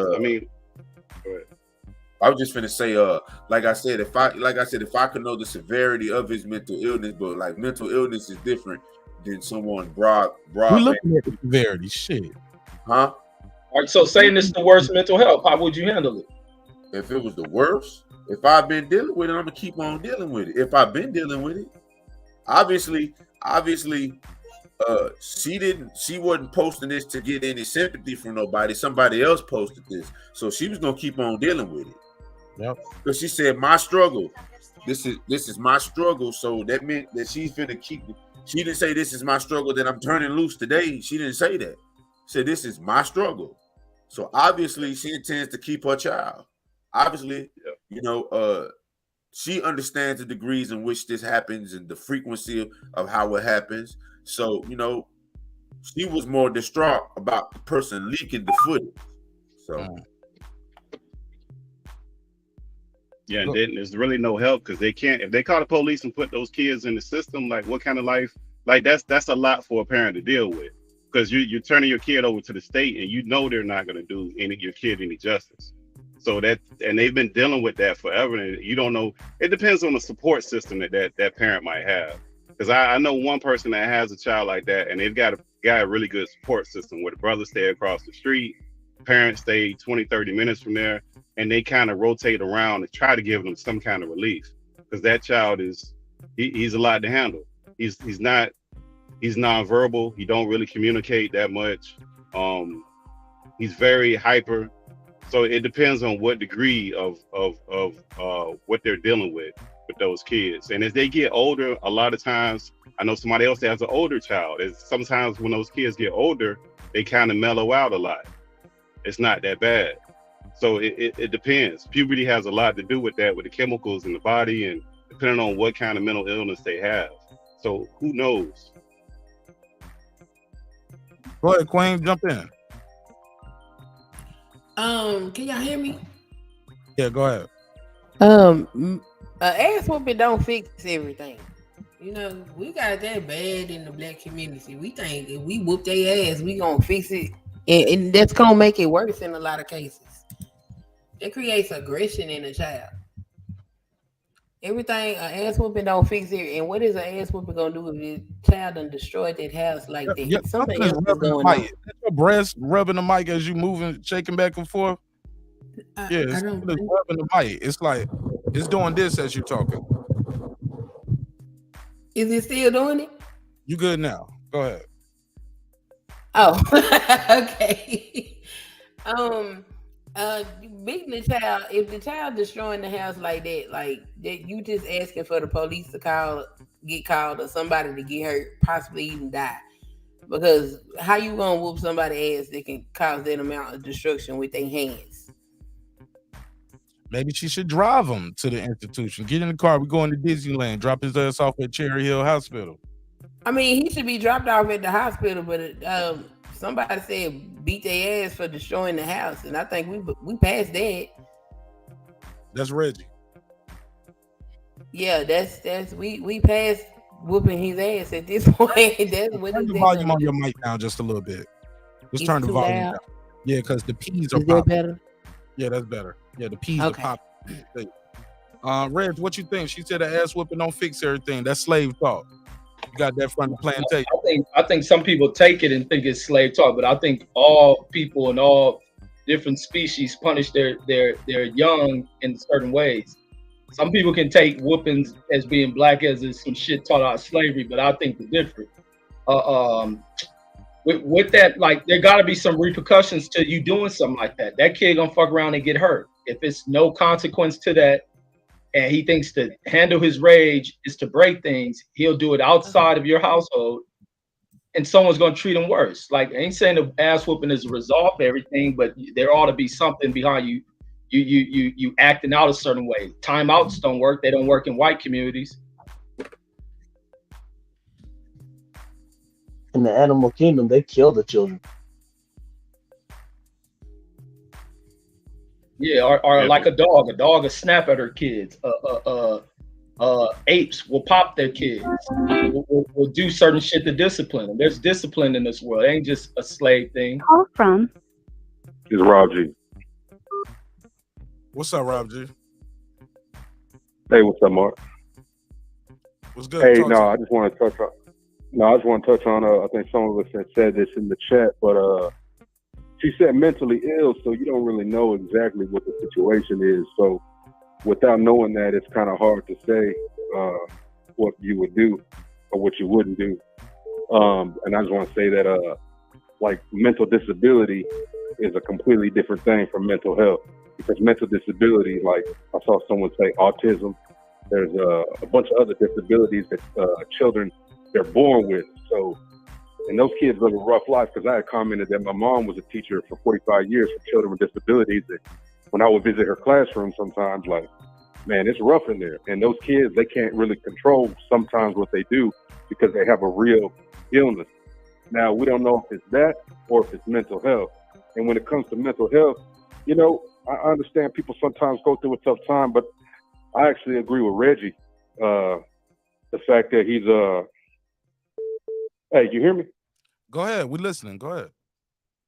I was just finna say, like I said, if I could know the severity of his mental illness, but like mental illness is different than someone broad. We're looking at the severity, shit. Huh? All right, so saying this is the worst mental health, how would you handle it? If it was the worst, if I've been dealing with it, I'm gonna keep on dealing with it. If I've been dealing with it, obviously, she wasn't posting this to get any sympathy from nobody. Somebody else posted this, so she was gonna keep on dealing with it. Yep. Because she said, "My struggle. This is my struggle." So that meant that she's gonna keep. She didn't say this is my struggle that I'm turning loose today. She didn't say that. She said this is my struggle. So obviously, she intends to keep her child. Obviously, she understands the degrees in which this happens and the frequency of how it happens. So, she was more distraught about the person leaking the footage. So, yeah, and then there's really no help because they can't. If they call the police and put those kids in the system, like what kind of life? Like that's a lot for a parent to deal with because you're turning your kid over to the state and they're not going to do your kid any justice. So and they've been dealing with that forever, and you don't know. It depends on the support system that parent might have. Because I know one person that has a child like that, and they've got a really good support system where the brother stay across the street, parents stay 20, 30 minutes from there, and they kind of rotate around and try to give them some kind of relief. Because that child he's a lot to handle. He's nonverbal. He don't really communicate that much. He's very hyper. So it depends on what degree of what they're dealing with. with those kids. And as they get older, a lot of times, I know somebody else that has an older child. And sometimes when those kids get older, they kind of mellow out a lot. It's not that bad. So it depends. Puberty has a lot to do with that, with the chemicals in the body, and depending on what kind of mental illness they have. So who knows? Go ahead, Queen, jump in. Can y'all hear me? Yeah, go ahead. Ass whooping don't fix everything. You know, we got that bad in the black community. We think if we whoop their ass, we gonna fix it, and that's gonna make it worse in a lot of cases. It creates aggression in a child. Everything an ass whooping don't fix it. And what is an ass whooping gonna do if the child done destroyed that house like that? Yeah, Something is else is rubbing going the on. mic. Is your breast rubbing the mic as you moving, shaking back and forth? Yeah, it's rubbing the mic. It's like it's doing this as you're talking. Is it still doing it? You good now? Go ahead. Oh, okay. Beating the child, if the child destroying the house like that, you just asking for the police to get called, or somebody to get hurt, possibly even die. Because how you gonna whoop somebody's ass that can cause that amount of destruction with their hands? Maybe she should drive him to the institution. Get in the car. We're going to Disneyland. Drop his ass off at Cherry Hill Hospital. I mean, he should be dropped off at the hospital, but somebody said beat their ass for destroying the house, and I think we passed that. That's Reggie. Yeah, that's we passed whooping his ass at this point. That's what turn the volume on your mic down just a little bit. Just turn the volume down. Yeah, because the P's are popping. Better? Yeah, that's better. Yeah, the P's are popping. Reg, what you think? She said the ass whooping don't fix everything. That's slave talk. You got that from the plantation. I think some people take it and think it's slave talk, but I think all people and all different species punish their young in certain ways. Some people can take whoopings as being black as is some shit taught out of slavery, but I think they're different. With that, like, there got to be some repercussions to you doing something like that. That kid gonna fuck around and get hurt. If it's no consequence to that, and he thinks to handle his rage is to break things, he'll do it outside of your household, and someone's gonna treat him worse. Like, I ain't saying the ass whooping is a result of everything, but there ought to be something behind you. You acting out a certain way. Timeouts don't work. They don't work in white communities. In the animal kingdom, they kill the children. Yeah, or like a dog will snap at her kids. Apes will pop their kids. Will do certain shit to discipline them. There's discipline in this world. It ain't just a slave thing. Call from. It's Rob G. What's up, Rob G? Hey, what's up, Mark? What's good? Hey, no, I just want to touch on. I think some of us had said this in the chat, but she said mentally ill, so you don't really know exactly what the situation is. So without knowing that, it's kind of hard to say what you would do or what you wouldn't do. And I just want to say that like mental disability is a completely different thing from mental health, because mental disability, like I saw someone say autism, there's a bunch of other disabilities that children, they're born with. So, and those kids live a rough life, because I had commented that my mom was a teacher for 45 years for children with disabilities. And when I would visit her classroom sometimes, like, man, it's rough in there. And those kids, they can't really control sometimes what they do because they have a real illness. Now, we don't know if it's that or if it's mental health. And when it comes to mental health, you know, I understand people sometimes go through a tough time, but I actually agree with Reggie. The fact that he's hey, you hear me? Go ahead, we're listening. Go ahead.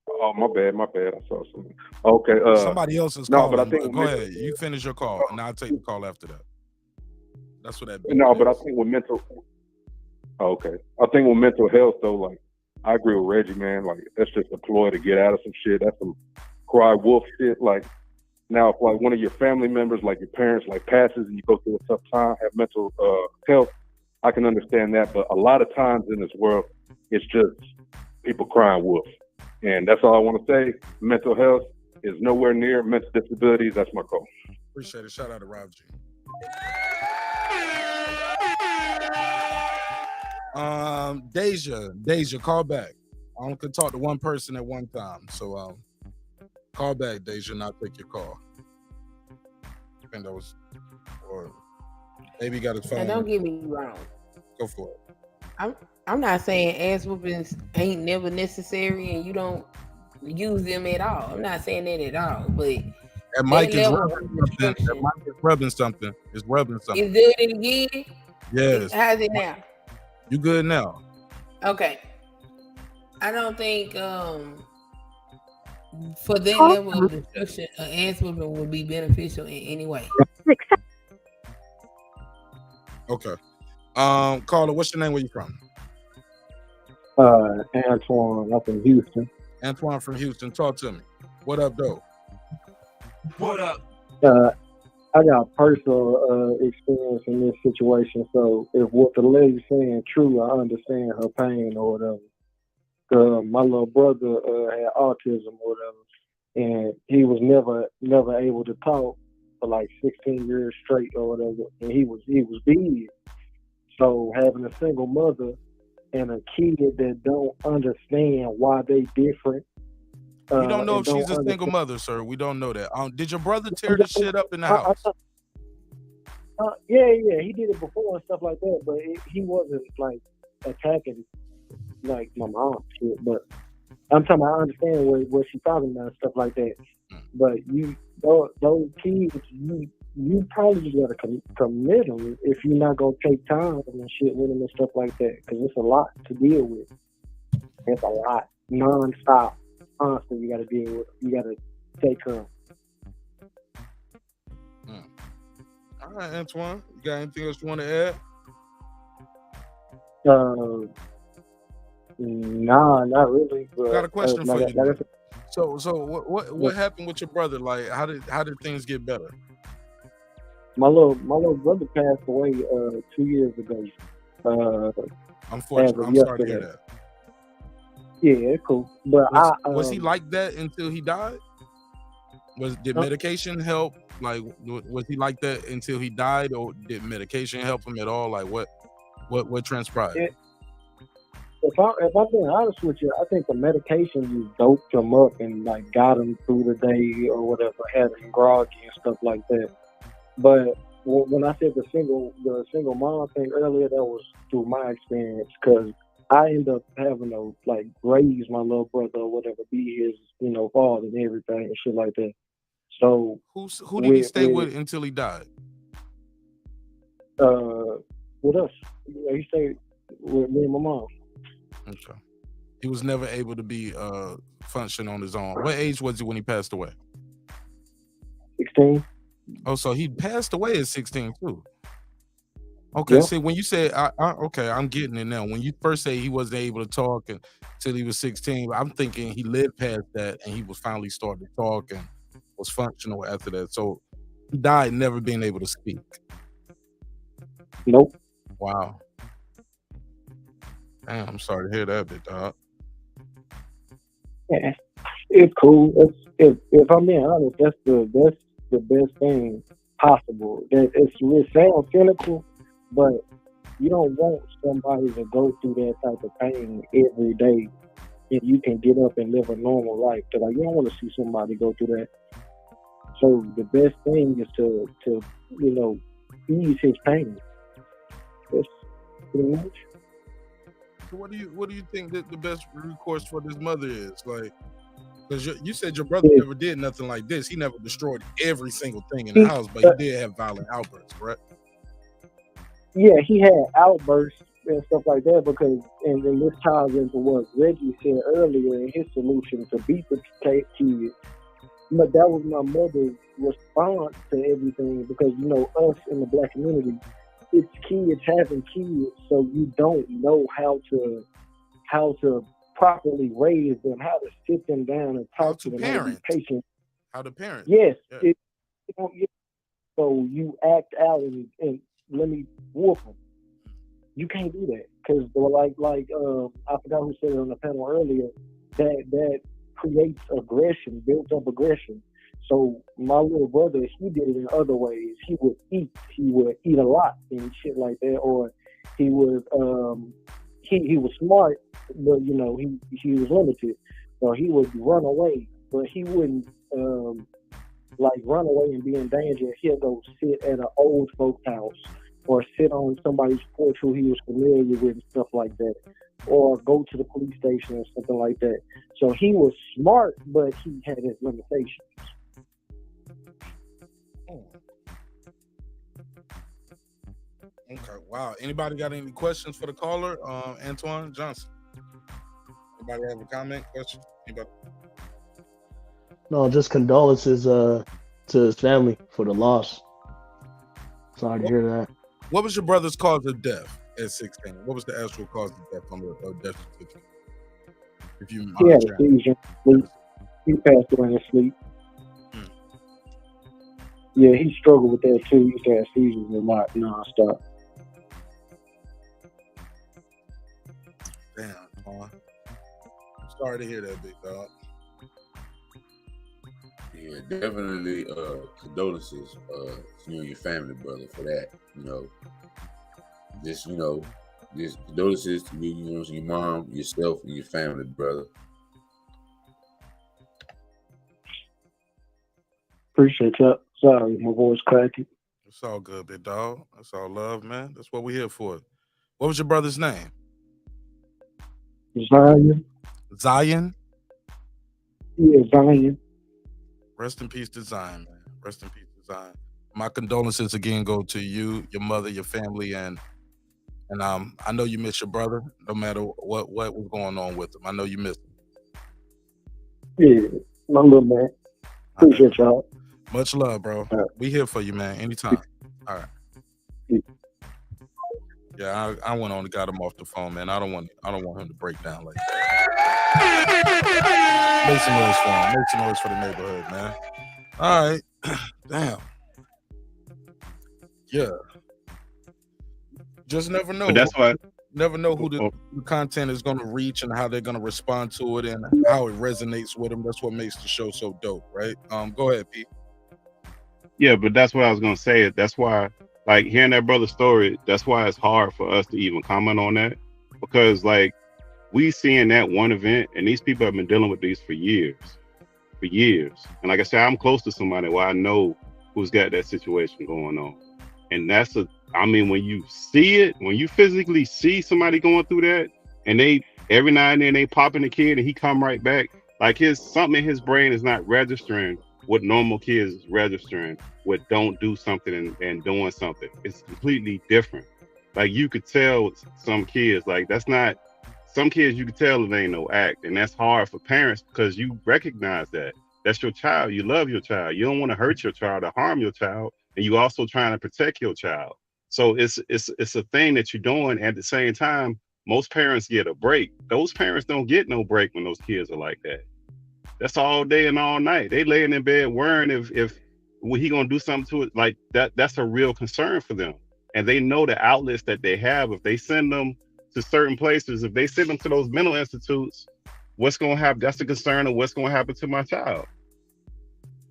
Oh, my bad. I saw something. Okay. Somebody else is calling. But I think go ahead. You finish your call, and I'll take the call after that. That's what that means. No, but I think with mental. Oh, okay. I think with mental health, though, like, I agree with Reggie, man. Like, that's just a ploy to get out of some shit. That's some cry wolf shit. Like, now, if like one of your family members, like your parents, like passes and you go through a tough time, have mental health, I can understand that. But a lot of times in this world, it's just people crying wolf. And that's all I want to say. Mental health is nowhere near mental disabilities. That's my call. Appreciate it. Shout out to Rob G. Deja, call back. I only can talk to one person at one time, so call back, Deja, and I'll take your call. I think that was, or maybe he got his phone. And don't get me wrong. Go for it. I'm not saying ass whoopings ain't never necessary and you don't use them at all. I'm not saying that at all, but that mic is rubbing something. It's rubbing something. Is it again? Yes. How's it now? You good now? Okay. I don't think for that level of destruction, an ass whooping would be beneficial in any way. Okay. Carla, what's your name? Where you from? Antoine, up in Houston. Antoine from Houston. Talk to me. What up, though? What up? I got personal experience in this situation, so if what the lady's saying true, I understand her pain or whatever. My little brother had autism or whatever, and he was never able to talk for like 16 years straight or whatever, and he was big. So having a single mother and a kid that don't understand why they different. We don't know if she's a single mother, sir. We don't know that. Did your brother tear the shit up in the house? Yeah, he did it before and stuff like that, but he wasn't like attacking like my mom shit. But I'm talking about, I understand what she's talking about and stuff like that. But those kids, you probably gotta commit them if you're not gonna take time and shit with them and stuff like that, because it's a lot to deal with. It's a lot, non-stop, constantly. You gotta deal with. You gotta take care of. All right, Antoine, you got anything else you want to add? Nah, not really. But, I got a question for you. like So what happened with your brother? Like, how did things get better? My little brother passed away 2 years ago. Unfortunately, I'm sorry to hear that. Yeah, it's cool. But was he like that until he died? Did medication help? Like, was he like that until he died, or did medication help him at all? Like, what transpired? If I'm being honest with you, I think the medication just doped him up and like got him through the day or whatever, had him groggy and stuff like that. But when I said the single mom thing earlier, that was through my experience, because I ended up having to like raise my little brother or whatever, be his father and everything and shit like that. So who did he stay with until he died? With us. He stayed with me and my mom. Okay. He was never able to be function on his own. What age was he when he passed away? 16. Oh, so he passed away at 16 too. Okay, yeah. See, when you say, okay, I'm getting it now. When you first say he wasn't able to talk until he was 16, I'm thinking he lived past that and he was finally starting to talk and was functional after that. So he died never being able to speak. Nope. Wow. Damn, I'm sorry to hear that bit, dog. Yeah, it's cool. If I'm being honest, that's the best thing possible. It sounds cynical, but you don't want somebody to go through that type of pain every day if you can get up and live a normal life. Because like, you don't want to see somebody go through that. So the best thing is to ease his pain. That's pretty much. So what do you think that the best recourse for this mother is? Like, because you said your brother never did nothing like this. He never destroyed every single thing in the house, but he did have violent outbursts, correct? Yeah, he had outbursts and stuff like that because, and then this ties into what Reggie said earlier in his solution to beat the kids. But that was my mother's response to everything because, us in the Black community, it's kids having kids, so you don't know how to properly raise them, how to sit them down and talk to them, how to be patient. How to parent. Yes. Yeah. So you act out and let me whoop them. You can't do that because I forgot who said it on the panel earlier, that creates aggression, builds up aggression. So my little brother, he did it in other ways. He would eat a lot and shit like that, or he would he was smart, but you know he was limited, so he would run away, but he wouldn't like run away and be in danger. He'll go sit at an old folks house or sit on somebody's porch who he was familiar with and stuff like that, or go to the police station or something like that. So he was smart, but he had his limitations. Okay, wow. Anybody got any questions for the caller? Antoine Johnson. Anybody have a comment, question? Anybody? No, just condolences to his family for the loss. Sorry to hear that. What was your brother's cause of death at 16? What was the actual cause of death on the death certificate? If you He had a seizure. He passed away in sleep. Yeah, he struggled with that too. He used to have seizures a lot, nonstop. Damn, Paul. Sorry to hear that, big dog. Yeah, definitely condolences to you and your family, brother, for that. Just condolences to you, your mom, yourself, and your family, brother. Appreciate that. Sorry, my voice cracking. It's all good, big dog. That's all love, man. That's what we're here for. What was your brother's name? Zion. Zion? Yeah, Zion. Rest in peace to Zion, man. Rest in peace to Zion. My condolences again go to you, your mother, your family, and I know you miss your brother, no matter what was going on with him. I know you miss him. Yeah, my little man. Appreciate y'all. Much love, bro. We here for you, man. Anytime. All right. Yeah, I went on and got him off the phone, man. I don't want him to break down like that. Make some noise for him. Make some noise for the neighborhood, man. All right. Damn. Yeah. Just never know. But that's why. Never know who the content is going to reach and how they're going to respond to it and how it resonates with them. That's what makes the show so dope, right? Go ahead, Pete. Yeah, but that's what I was gonna say. That's why, like, hearing that brother's story, that's why it's hard for us to even comment on that, because like we seeing that one event, and these people have been dealing with these for years. And like I said, I'm close to somebody where I know who's got that situation going on, and when you see it, when you physically see somebody going through that, and they every now and then they pop in the kid and he come right back, like something in his brain is not registering what normal kids registering with don't do something and doing something. It's completely different. Like you could tell some kids, like some kids you could tell it ain't no act, and that's hard for parents because you recognize that. That's your child. You love your child. You don't want to hurt your child or harm your child, and you also trying to protect your child. So it's a thing that you're doing. At the same time, most parents get a break. Those parents don't get no break when those kids are like that. That's all day and all night. They laying in bed worrying if he gonna do something to it like that. That's a real concern for them, and they know the outlets that they have. If they send them to certain places, if they send them to those mental institutes, what's gonna happen? That's the concern of what's gonna happen to my child.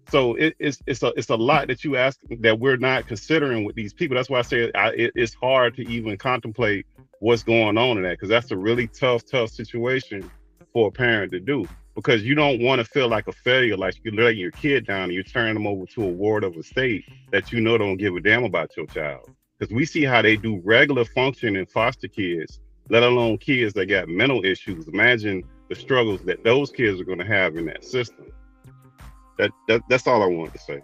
So it's a lot that you ask that we're not considering with these people. That's why I say it's hard to even contemplate what's going on in that, because that's a really tough situation for a parent to do. Because you don't want to feel like a failure, like you're letting your kid down and you're turning them over to a ward of a state that you know don't give a damn about your child. Because we see how they do regular functioning foster kids, let alone kids that got mental issues. Imagine the struggles that those kids are going to have in that system. That's all I wanted to say.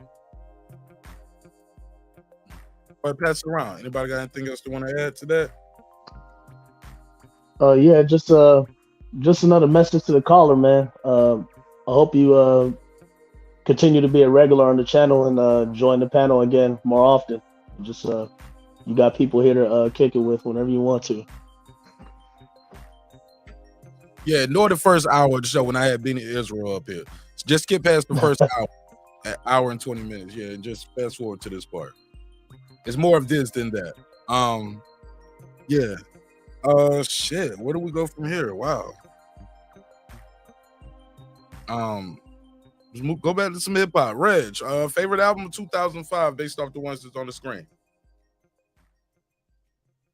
But pass it around. Anybody got anything else they want to add to that? Yeah, just another message to the caller, man. I hope you continue to be a regular on the channel and join the panel again more often. Just you got people here to kick it with whenever you want to. Yeah, nor the first hour of the show when I had Benny Israel up here. Just get past the first hour and 20 minutes. Yeah, and just fast forward to this part. It's more of this than that. Yeah. Shit. Where do we go from here? Wow. Go back to some hip hop. Reg, favorite album of 2005 based off the ones that's on the screen.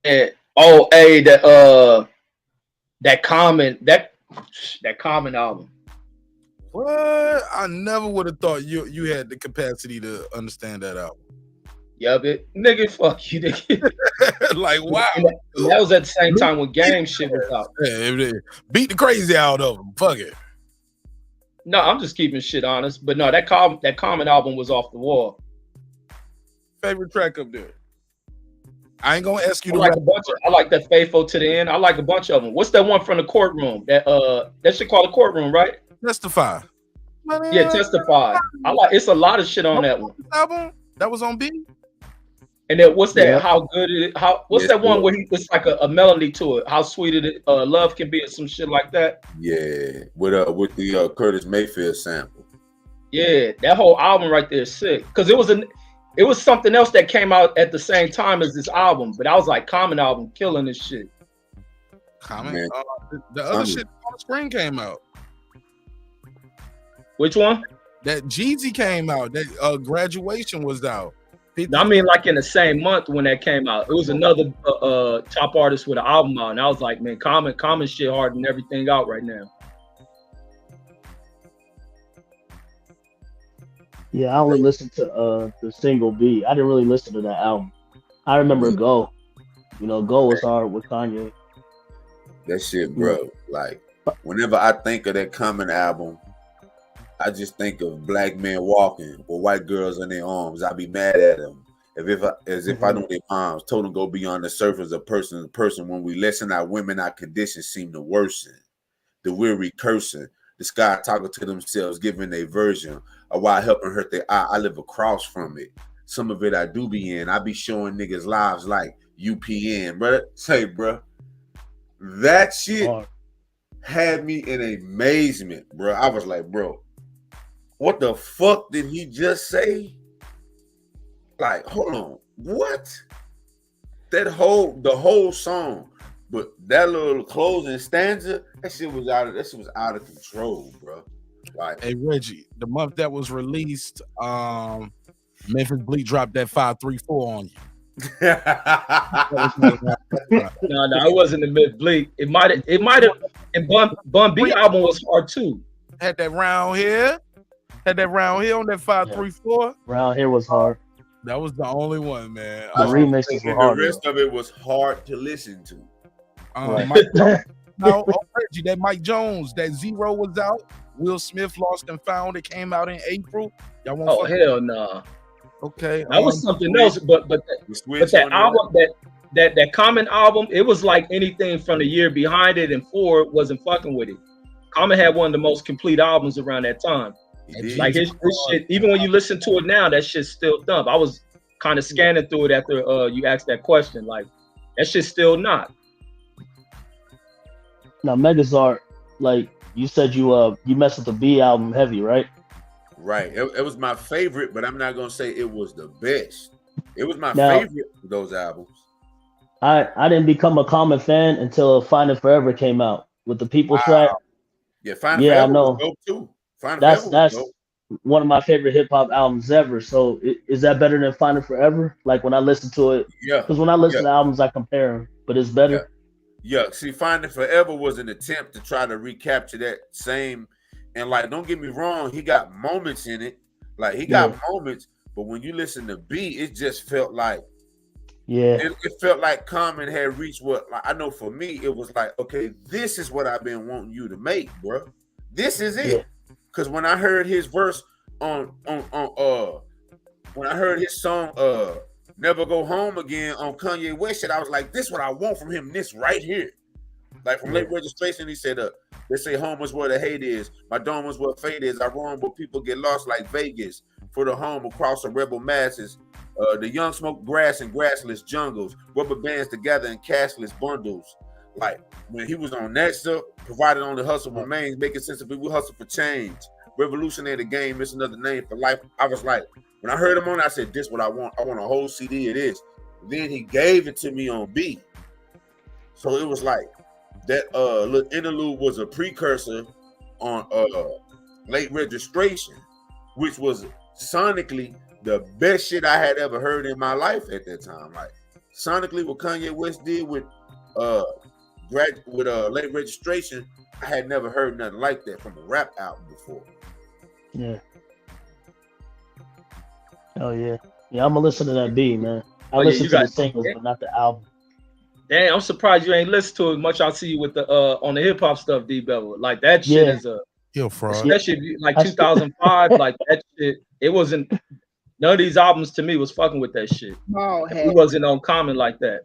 And that that common album. What? I never would have thought you had the capacity to understand that album. Yeah, but nigga, fuck you, nigga. Like, wow. And that was at the same time when Game shit was out. Yeah, beat the crazy out of them. Fuck it. No, I'm just keeping shit honest. But no, that Common album was off the wall. Favorite track up there? I ain't gonna ask you to I like that Faithful to the End. I like a bunch of them. What's that one from the courtroom? That shit called the courtroom, right? Testify. Yeah, Testify. It's a lot of shit on that one. Album that was on B. And then what's that? Yeah. How good it? What's that one where it's like a melody to it? How sweet it love can be, or some shit like that. Yeah, with the Curtis Mayfield sample. Yeah, that whole album right there is sick. Cause it was something else that came out at the same time as this album, but I was like, Common album killing this shit. Common. The other shit on the screen came out. Which one? That Jeezy came out. That Graduation was out. I mean, like in the same month when that came out, it was another top artist with an album out, and I was like, man, Common shit hardened everything out right now. Yeah, I only listened to the single B. I didn't really listen to that album. I remember Go. Go was hard with Kanye. That shit, bro. Like, whenever I think of that Common album, I just think of black men walking with white girls in their arms. I be mad at them. As if I know their moms. Told them go beyond the surface of person to person. When we lessen our women, our conditions seem to worsen. The weary cursing. The sky talking to themselves, giving a version of why helping hurt their eye. I live across from it. Some of it I do be in. I be showing niggas lives like UPN, brother. Say, bro, that shit had me in amazement, bro. I was like, bro, what the fuck did he just say? Like, hold on, what? The whole song, but that little closing stanza, that shit was out of control, bro. Like, hey Reggie, the month that was released, Memphis Bleak dropped that 534 on you. No, it wasn't the Memphis Bleak. It might have. And Bun B album was hard too. Had that round here on that 534. Round here was hard. That was the only one, man. The remixes were hard. The rest of it was hard to listen to. Reggie, that Mike Jones, that Zero was out. Will Smith Lost and Found. It came out in April. Y'all won't hell no. Nah. Okay, that was something else. But that album, that Common album, it was like anything from the year behind it and forward wasn't fucking with it. Common had one of the most complete albums around that time. Like his shit, even when you listen to it now, that shit's still thump. I was kind of scanning through it after you asked that question. Like, that shit's still not. Now, Megazart, like you said, you messed with the B album heavy, right? Right. It was my favorite, but I'm not gonna say it was the best. It was my favorite of those albums. I didn't become a Common fan until Find It Forever came out with the People track. Yeah, Find It Forever I know. was dope too. That's one of my favorite hip hop albums ever. So is that better than Find It Forever? Like when I listen to it, because when I listen to albums, I compare them, but it's better. Yeah. See, Find It Forever was an attempt to try to recapture that same, and like, don't get me wrong, he got moments in it. Like he got moments, but when you listen to B, it just felt like, it felt like Common had reached what, like, I know for me, it was like, okay, this is what I've been wanting you to make, bro. This is it. Because when I heard his verse when I heard his song Never Go Home Again on Kanye West shit, I was like, this is what I want from him, this right here. Like from Late Registration, he said, they say home is where the hate is. My dome is where fate is. I roam where people get lost like Vegas. For the home across the rebel masses. The young smoke grass in grassless jungles. Rubber bands together in cashless bundles. Like when he was on that stuff, provided on the hustle remains, making sense of it, we hustle for change. Revolutionary the game, it's another name for life. I was like, when I heard him on, I said, this is what I want. I want a whole CD of this. Then he gave it to me on B. So it was like that little interlude was a precursor on Late Registration, which was sonically the best shit I had ever heard in my life at that time. Like sonically what Kanye West did with Late Registration, I had never heard nothing like that from a rap album before. Yeah. Oh yeah. Yeah, I'm gonna listen to that beat, man. I Oh, yeah, listen you to the got- singles, but not the album. Damn, I'm surprised you ain't listened to it much. I see you with the on the hip hop stuff, D Bevel. Like that shit Yeah. is a You're a fraud. especially if you, like I- 2005, like that shit. It wasn't none of these albums to me was fucking with that shit. It wasn't on Common like that.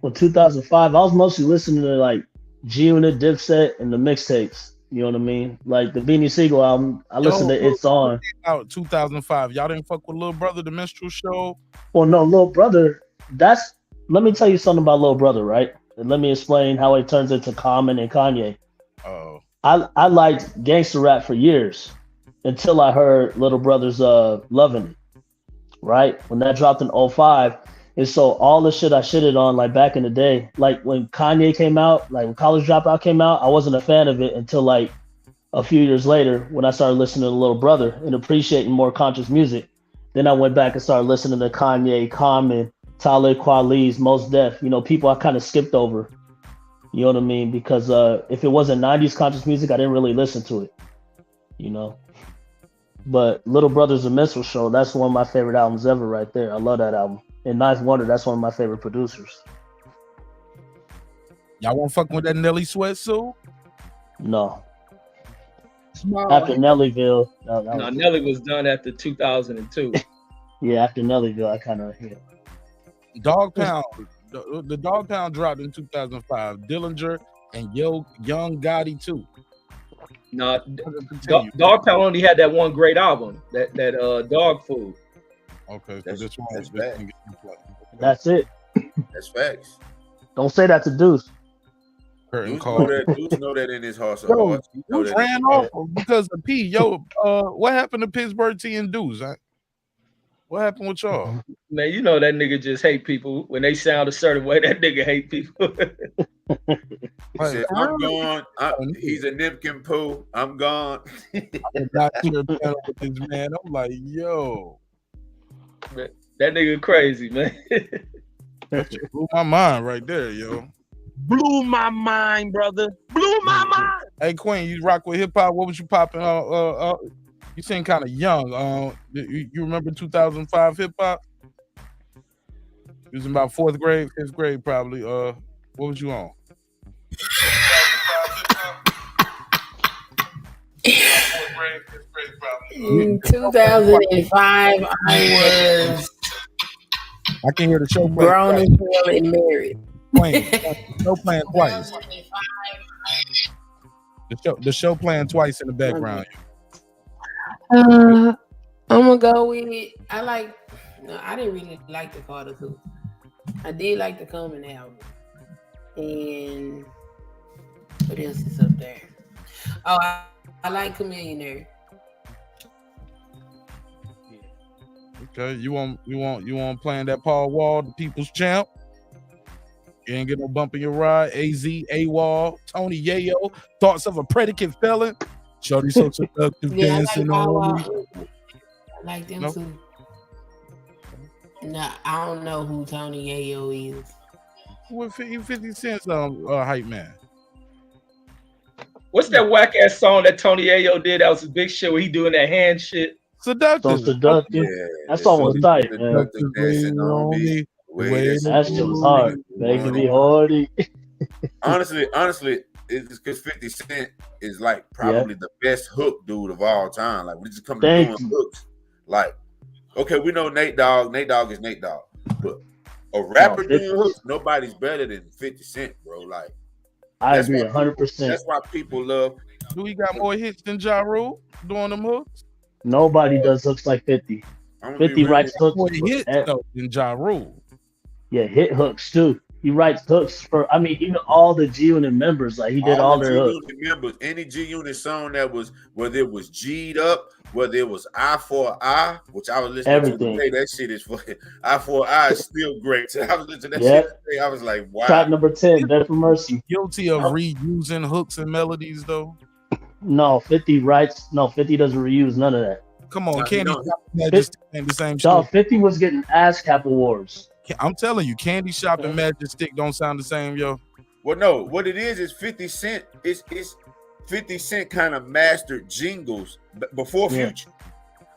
Well, 2005, I was mostly listening to like G-Unit, Dipset, and the mixtapes. You know what I mean? Like the Beanie Siegel album, I listened to It's On. Out 2005. Y'all didn't fuck with Little Brother, the Minstrel Show. Well, no, Lil Brother. Let me tell you something about Lil Brother, right? And let me explain how it turns into Common and Kanye. Oh. I liked gangster rap for years until I heard Little Brother's Loving It, right? When that dropped in 05. And so all the shit I shitted on, like back in the day, like when Kanye came out, like when College Dropout came out, I wasn't a fan of it until like a few years later when I started listening to Little Brother and appreciating more conscious music. Then I went back and started listening to Kanye, Common, Talib Kweli's, Mos Def, you know, people I kind of skipped over. You know what I mean? Because if it wasn't 90s conscious music, I didn't really listen to it, you know. But Little Brother's a Minstrel Show, that's one of my favorite albums ever right there. I love that album. And Ninth Wonder, that's one of my favorite producers. Y'all won't fuck with that Nelly sweatsuit? No. After Nellyville. No, Nelly was done after 2002. Yeah, after Nellyville, I kind of Dog Pound. The Dog Pound dropped in 2005. Dillinger and Young Gotti too. No, Dog Pound only had that one great album, that Dog Food. Okay, so this That's facts. That's it. That's facts. Don't say that to Deuce. Curtain Deuce call. know that in his heart. Yo, Deuce ran off because of P. Yo, what happened to Pittsburgh T and Deuce? What happened with y'all? Man, you know that nigga just hate people. When they sound a certain way, that nigga hate people. He said, I'm gone. He's a Nipkin poo. I'm gone. I'm not here with this man. I'm like, yo. Man, that nigga crazy, man. That shit blew my mind right there, yo. Blew my mind, brother. Blew my mind. Hey, Queen, you rock with hip hop. What was you popping? You seem kind of young. You remember 2005 hip hop? You was in about 4th grade, 5th grade, probably. What was you on? In 2005, I was I can hear the show grown as hell and married. Show playing twice. The show playing twice in the background. I'm gonna go with it. I didn't really like the Carter 2. I did like the Common album. And what else is up there? Oh, I like Chameleonaire. Okay, you want playing that Paul Wall, the People's Champ? You ain't get no bump in your ride. AZ, AWOL, Tony Yayo, Thoughts of a Predicate Felon. Shorty so seductive, dancing on me. I like them too. No, I don't know who Tony Yayo is. What 50 Cent's hype man? What's that whack ass song that Tony Ayo did? That was a big shit where he doing that hand shit. Seductive. Yeah, that song was tight, man. That shit was hard. Making me hardy. Honestly, it's because 50 Cent is like probably the best hook dude of all time. Like we just come to doing hooks. Like, okay, we know Nate Dogg. Nate Dogg is Nate Dogg. But a rapper doing hooks, nobody's better than 50 Cent, bro. Like, I agree 100%. That's why people love. Do he got more hits than Ja Rule doing them hooks? Nobody does hooks like 50. 50 writes hooks more hits though than Ja Rule. Yeah, hit hooks too. He writes hooks for. I mean, even all the G Unit members, like he did all their hooks. Members, any G Unit song that was, whether it was G'd Up, whether it was Eye for Eye, which I was listening to today, that shit is for Eye for Eye is still great. So I was listening to that shit today. I was like, wow. Track number 10, Death for Mercy. Guilty of reusing hooks and melodies though. No, 50 writes. No, 50 doesn't reuse none of that. Come on, Candy Shop and Majestic ain't the same shit. 50 was getting ASCAP awards. I'm telling you, Candy Shop and Majestic don't sound the same, yo. Well, no, what it is 50 Cent. It's 50 Cent kind of mastered jingles before Future.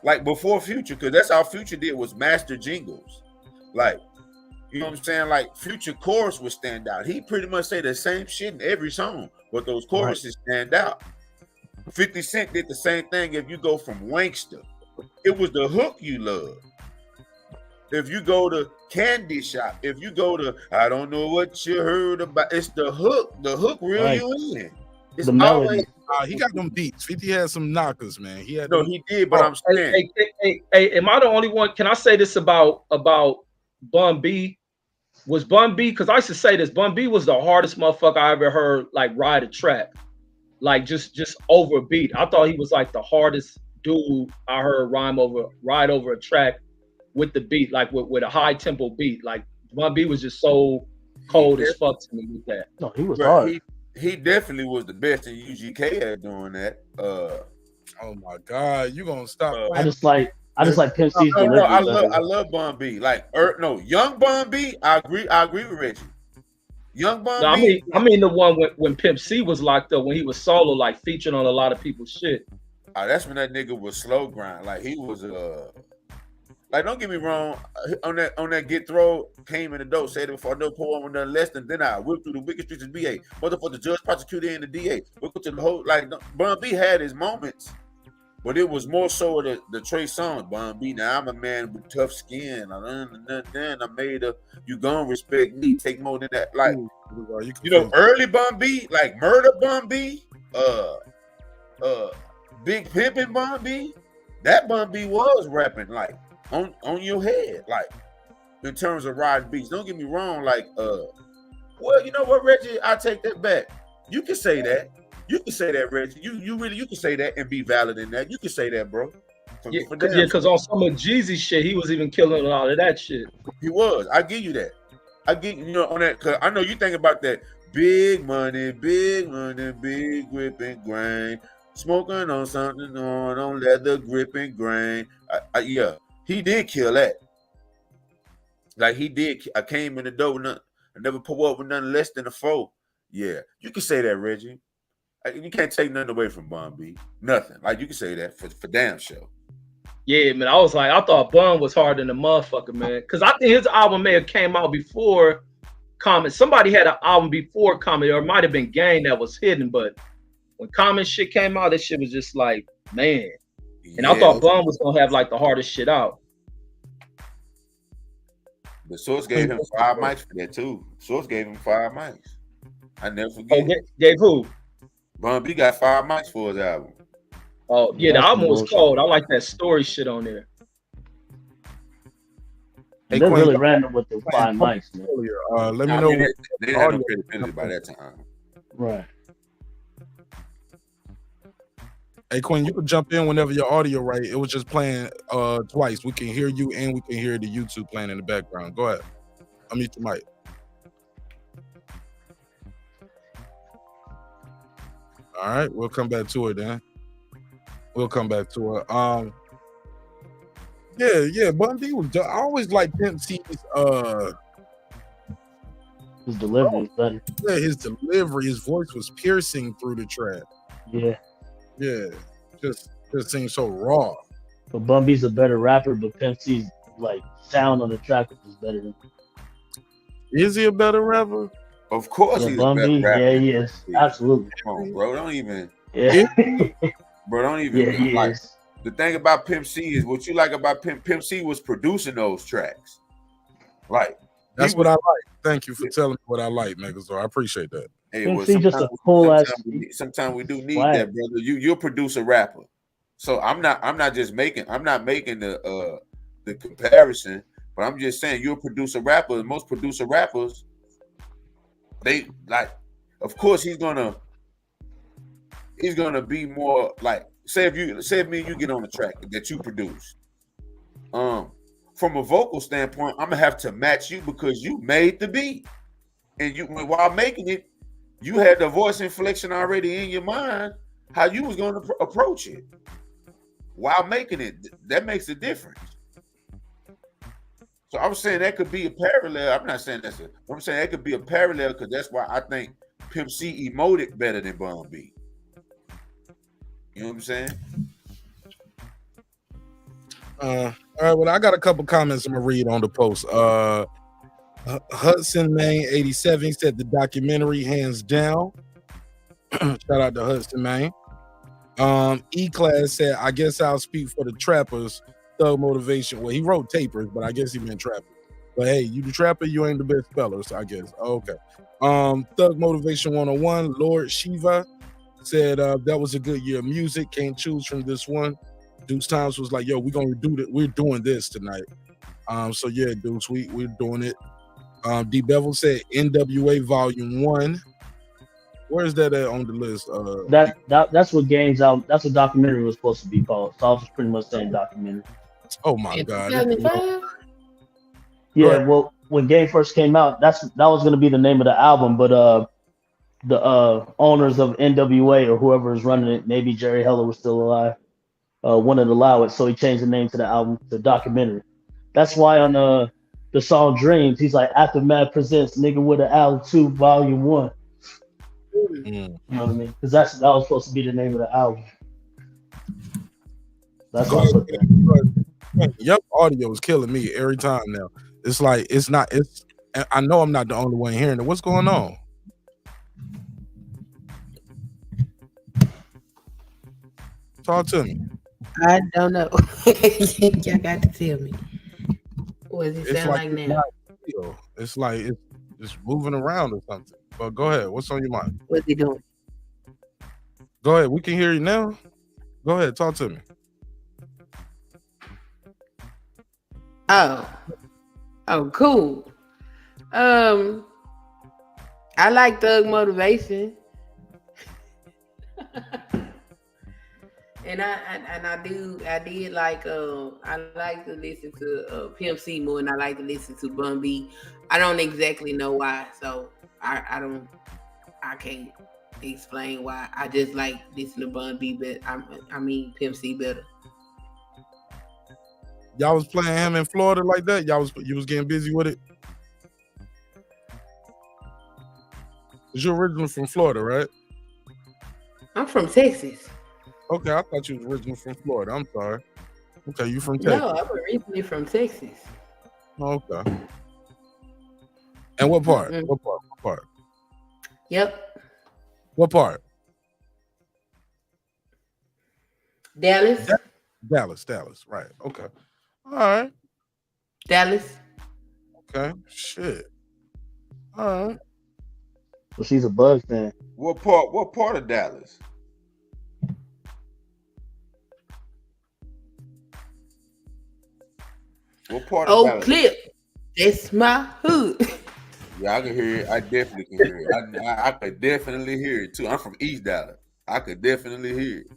Like before Future, because that's how Future did was master jingles. Like, you know what I'm saying? Like Future chorus would stand out. He pretty much say the same shit in every song, but those choruses stand out. 50 Cent did the same thing. If you go from Wankster, it was the hook you love. If you go to Candy Shop, if you go to I don't know what you heard about, it's the hook. The hook reel you in. It's the melody. He got them beats. 50 had some knockers, man. He had no, he did, but I'm saying. Hey, am I the only one? Can I say this about Bun B? Was Bun B, because I used to say this, Bun B was the hardest motherfucker I ever heard like ride a track. Like just over a beat. I thought he was like the hardest dude I heard ride over a track with the beat, like with a high tempo beat. Like Bun B was just so cold as fuck to me with that. No, he was hard. He definitely was the best in UGK at doing that. Oh my God, you gonna stop? I just like Pimp C's delivery. I love Bun B. Like young Bun B. I agree with Reggie. Young Bun B. I mean the one when Pimp C was locked up, when he was solo, like featuring on a lot of people's shit. That's when that nigga was slow grind. Like he was like, don't get me wrong, on that get throw, came in the door, said it before no poem with nothing less than then I whipped through the wicked streets of BA. Motherfucker, the judge, prosecutor, and the DA. Welcome to the whole, like, Bun B had his moments, but it was more so the Trey Songz. Bun B, now I'm a man with tough skin. Then I made you gon' respect me, take more than that. Like, you know, early Bun B, like Murder Bun B, Big Pimpin' Bun B, that Bun B was rapping, like, on your head, like in terms of riding beats. Don't get me wrong, like well, you know what, Reggie, I take that back. You can say that. You can say that, Reggie. You can say that and be valid in that. You can say that, bro. Because on some of Jeezy shit, he was even killing a lot of that shit. He was. I give you that. I give you on that, because I know you think about that big money, big grip and grain, smoking on something on leather grip and grain. Yeah. He did kill that. Like he did. I came in the door with nothing. I never pull up with nothing less than a 4. Yeah, you can say that, Reggie. You can't take nothing away from Bun B. Nothing. Like you can say that for damn sure. Yeah, man. I was like, I thought Bun was harder than the motherfucker, man. Because I think his album may have came out before Common. Somebody had an album before Common, or it might have been Game that was hidden. But when Common shit came out, that shit was just like, man. And I thought Bun was gonna have like the hardest shit out. The Source gave him 5 mics for that too. Source gave him 5 mics. I never forget. Oh, gave who? Bun B got 5 mics for his album. Oh yeah, the album was cold. I like that story shit on there. They're really random with the 5 mics, man. Let me know. They didn't have no credibility by that time. Right. Hey Quinn, you can jump in whenever your audio right. It was just playing twice. We can hear you and we can hear the YouTube playing in the background. Go ahead. Unmute your mic. All right, we'll come back to it then. We'll come back to it. Yeah, Bun B was. I always like Pimp C's his delivery was better. Yeah, his delivery, his voice was piercing through the track. Yeah, just seems so raw. But Bun B's a better rapper, but Pimp C's like sound on the track is better than. Is he a better rapper? Of course, he's Bun a better B, rapper. yeah, he is. Absolutely. Come on, bro. Don't even. Yeah. Bro, don't even. Yeah, he like, is. the thing about Pimp C is what you like about Pimp C was producing those tracks. Like that's what I like. Thank you for telling me what I like, Megazord. I appreciate that. Hey, Pimp C just a cool ass. Sometimes we do need that, brother. You'll produce a rapper. So I'm not making the comparison, but I'm just saying you'll produce a rapper. Most producer rappers, they like, of course he's gonna be more like, say if me and you get on the track that you produce. From a vocal standpoint, I'm gonna have to match you because you made the beat. And you, while making it, you had the voice inflection already in your mind, how you was going to approach it. While making it, that makes a difference. So I was saying that could be a parallel. I'm not saying I'm saying that could be a parallel because that's why I think Pimp C emoted better than Bun B. You know what I'm saying? All right, well, I got a couple comments I'm gonna read on the post. Hudson Main 87 said the documentary hands down. Shout out to Hudson Main. E-Class said, I guess I'll speak for the trappers. Thug Motivation. Well, he wrote tapers, but I guess he meant trappers. But hey, you the trapper, you ain't the best speller, so I guess. Okay. Thug Motivation 101, Lord Shiva said that was a good year of music. Can't choose from this one. Deuce Times was like, yo, we're gonna do that. We're doing this tonight. So yeah, Deuce, we're doing it. D Bevel said NWA Volume 1. Where's that at on the list? That's what games out. That's what documentary was supposed to be called. So I was pretty much saying documentary. Oh my God. Yeah, well, when Game first came out, that was going to be the name of the album, but the owners of NWA or whoever is running it, maybe Jerry Heller was still alive, wouldn't allow it, so he changed the name to the album to documentary. That's why on the song Dreams, he's like, Aftermath presents Nigga with an Album 2 Volume 1. You know what I mean? Because that was supposed to be the name of the album. That's what I put there. Yup, audio is killing me every time now. It's like I know I'm not the only one hearing it. What's going on? Talk to me. I don't know. Y'all got to tell me. What does it sound like now? It's like it's moving around or something. But go ahead. What's on your mind? What's he doing? Go ahead. We can hear you now. Go ahead. Talk to me. Oh, cool. I like Thug Motivation. And I did like I like to listen to Pimp C more and I like to listen to Bun B. I don't exactly know why, so I can't explain why. I just like listening to Bun B, but I mean Pimp C better. Y'all was playing him in Florida like that? You was getting busy with it? Cause you're originally from Florida, right? I'm from Texas. Okay, I thought you was originally from Florida. I'm sorry. Okay, you from Texas? No, I'm originally from Texas. Okay. And what part? Mm-hmm. What part? Yep. What part? Dallas. Dallas. Right. Okay. All right. Dallas. Okay. Shit. All right. Well, she's a Bugs fan. What part of Dallas? What part of Dallas? Clip. That's my hood. Yeah, I can hear it. I definitely can hear it. I could definitely hear it too. I'm from East Dallas. I could definitely hear it.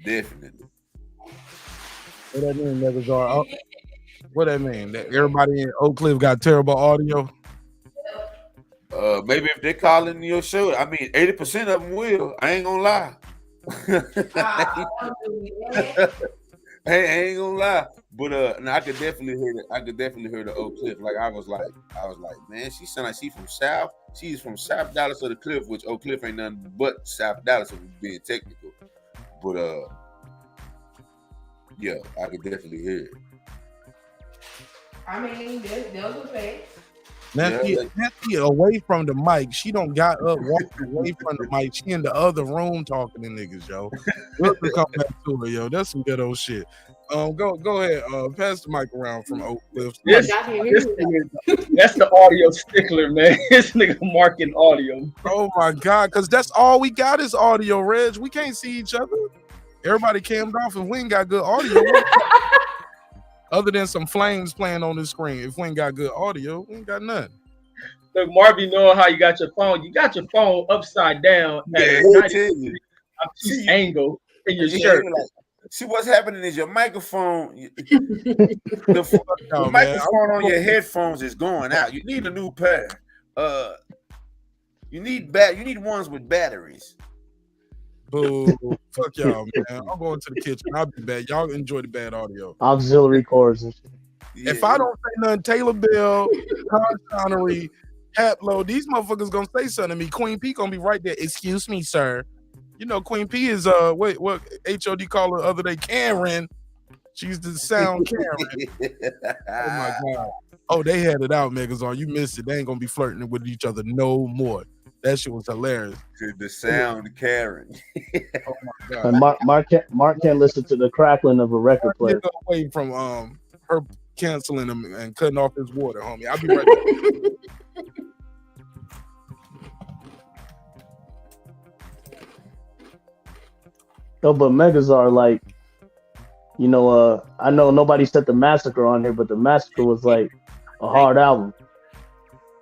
Definitely. What that mean, niggas? What that mean? That everybody in Oak Cliff got terrible audio? Maybe if they're calling your show, I mean, 80% of them will. I ain't gonna lie. I ain't gonna lie. But no, I could definitely hear it. I could definitely hear the Oak Cliff. Like I was like, man, she sound like she from South. She's from South Dallas of the Cliff, which Oak Cliff ain't nothing but South Dallas, if we're being technical. But yeah, I could definitely hear it. I mean, there's a fact. Nancy away from the mic. She don't got up, walked away from the mic. She in the other room talking to niggas, yo. We'll come back to her, yo. That's some good old shit. Go ahead. Pass the mic around from Oak Cliff. That's the audio stickler, man. This nigga marking audio. Oh my God, because that's all we got is audio, Reg. We can't see each other. Everybody cammed off and we ain't got good audio. Other than some flames playing on the screen. If we ain't got good audio, we ain't got nothing. Look, Marvin, knowing how you got your phone upside down at a 90 angle in your shirt. See, what's happening is your microphone, the microphone on your headphones is going out. You need a new pair. You need ones with batteries. Boo. Fuck y'all, man. I'm going to the kitchen. I'll be back. Y'all enjoy the bad audio. Auxiliary cords and shit. If I don't say nothing, Taylor Bell, Con Connery, Hatlow, these motherfuckers gonna say something to me. Queen P gonna be right there. Excuse me, sir. You know, Queen P is what HOD call her the other day, Karen. She used to sound Karen. Oh my god. Oh, they had it out, Megazord. You missed it. They ain't gonna be flirting with each other no more. That shit was hilarious. The sound Karen. Oh my god. And Mark can't listen to the crackling of a record player. Get away from her canceling him and cutting off his water, homie. I'll be right back. No, but Megazord, like, you know, I know nobody said the Massacre on here, but the Massacre was like a hard album.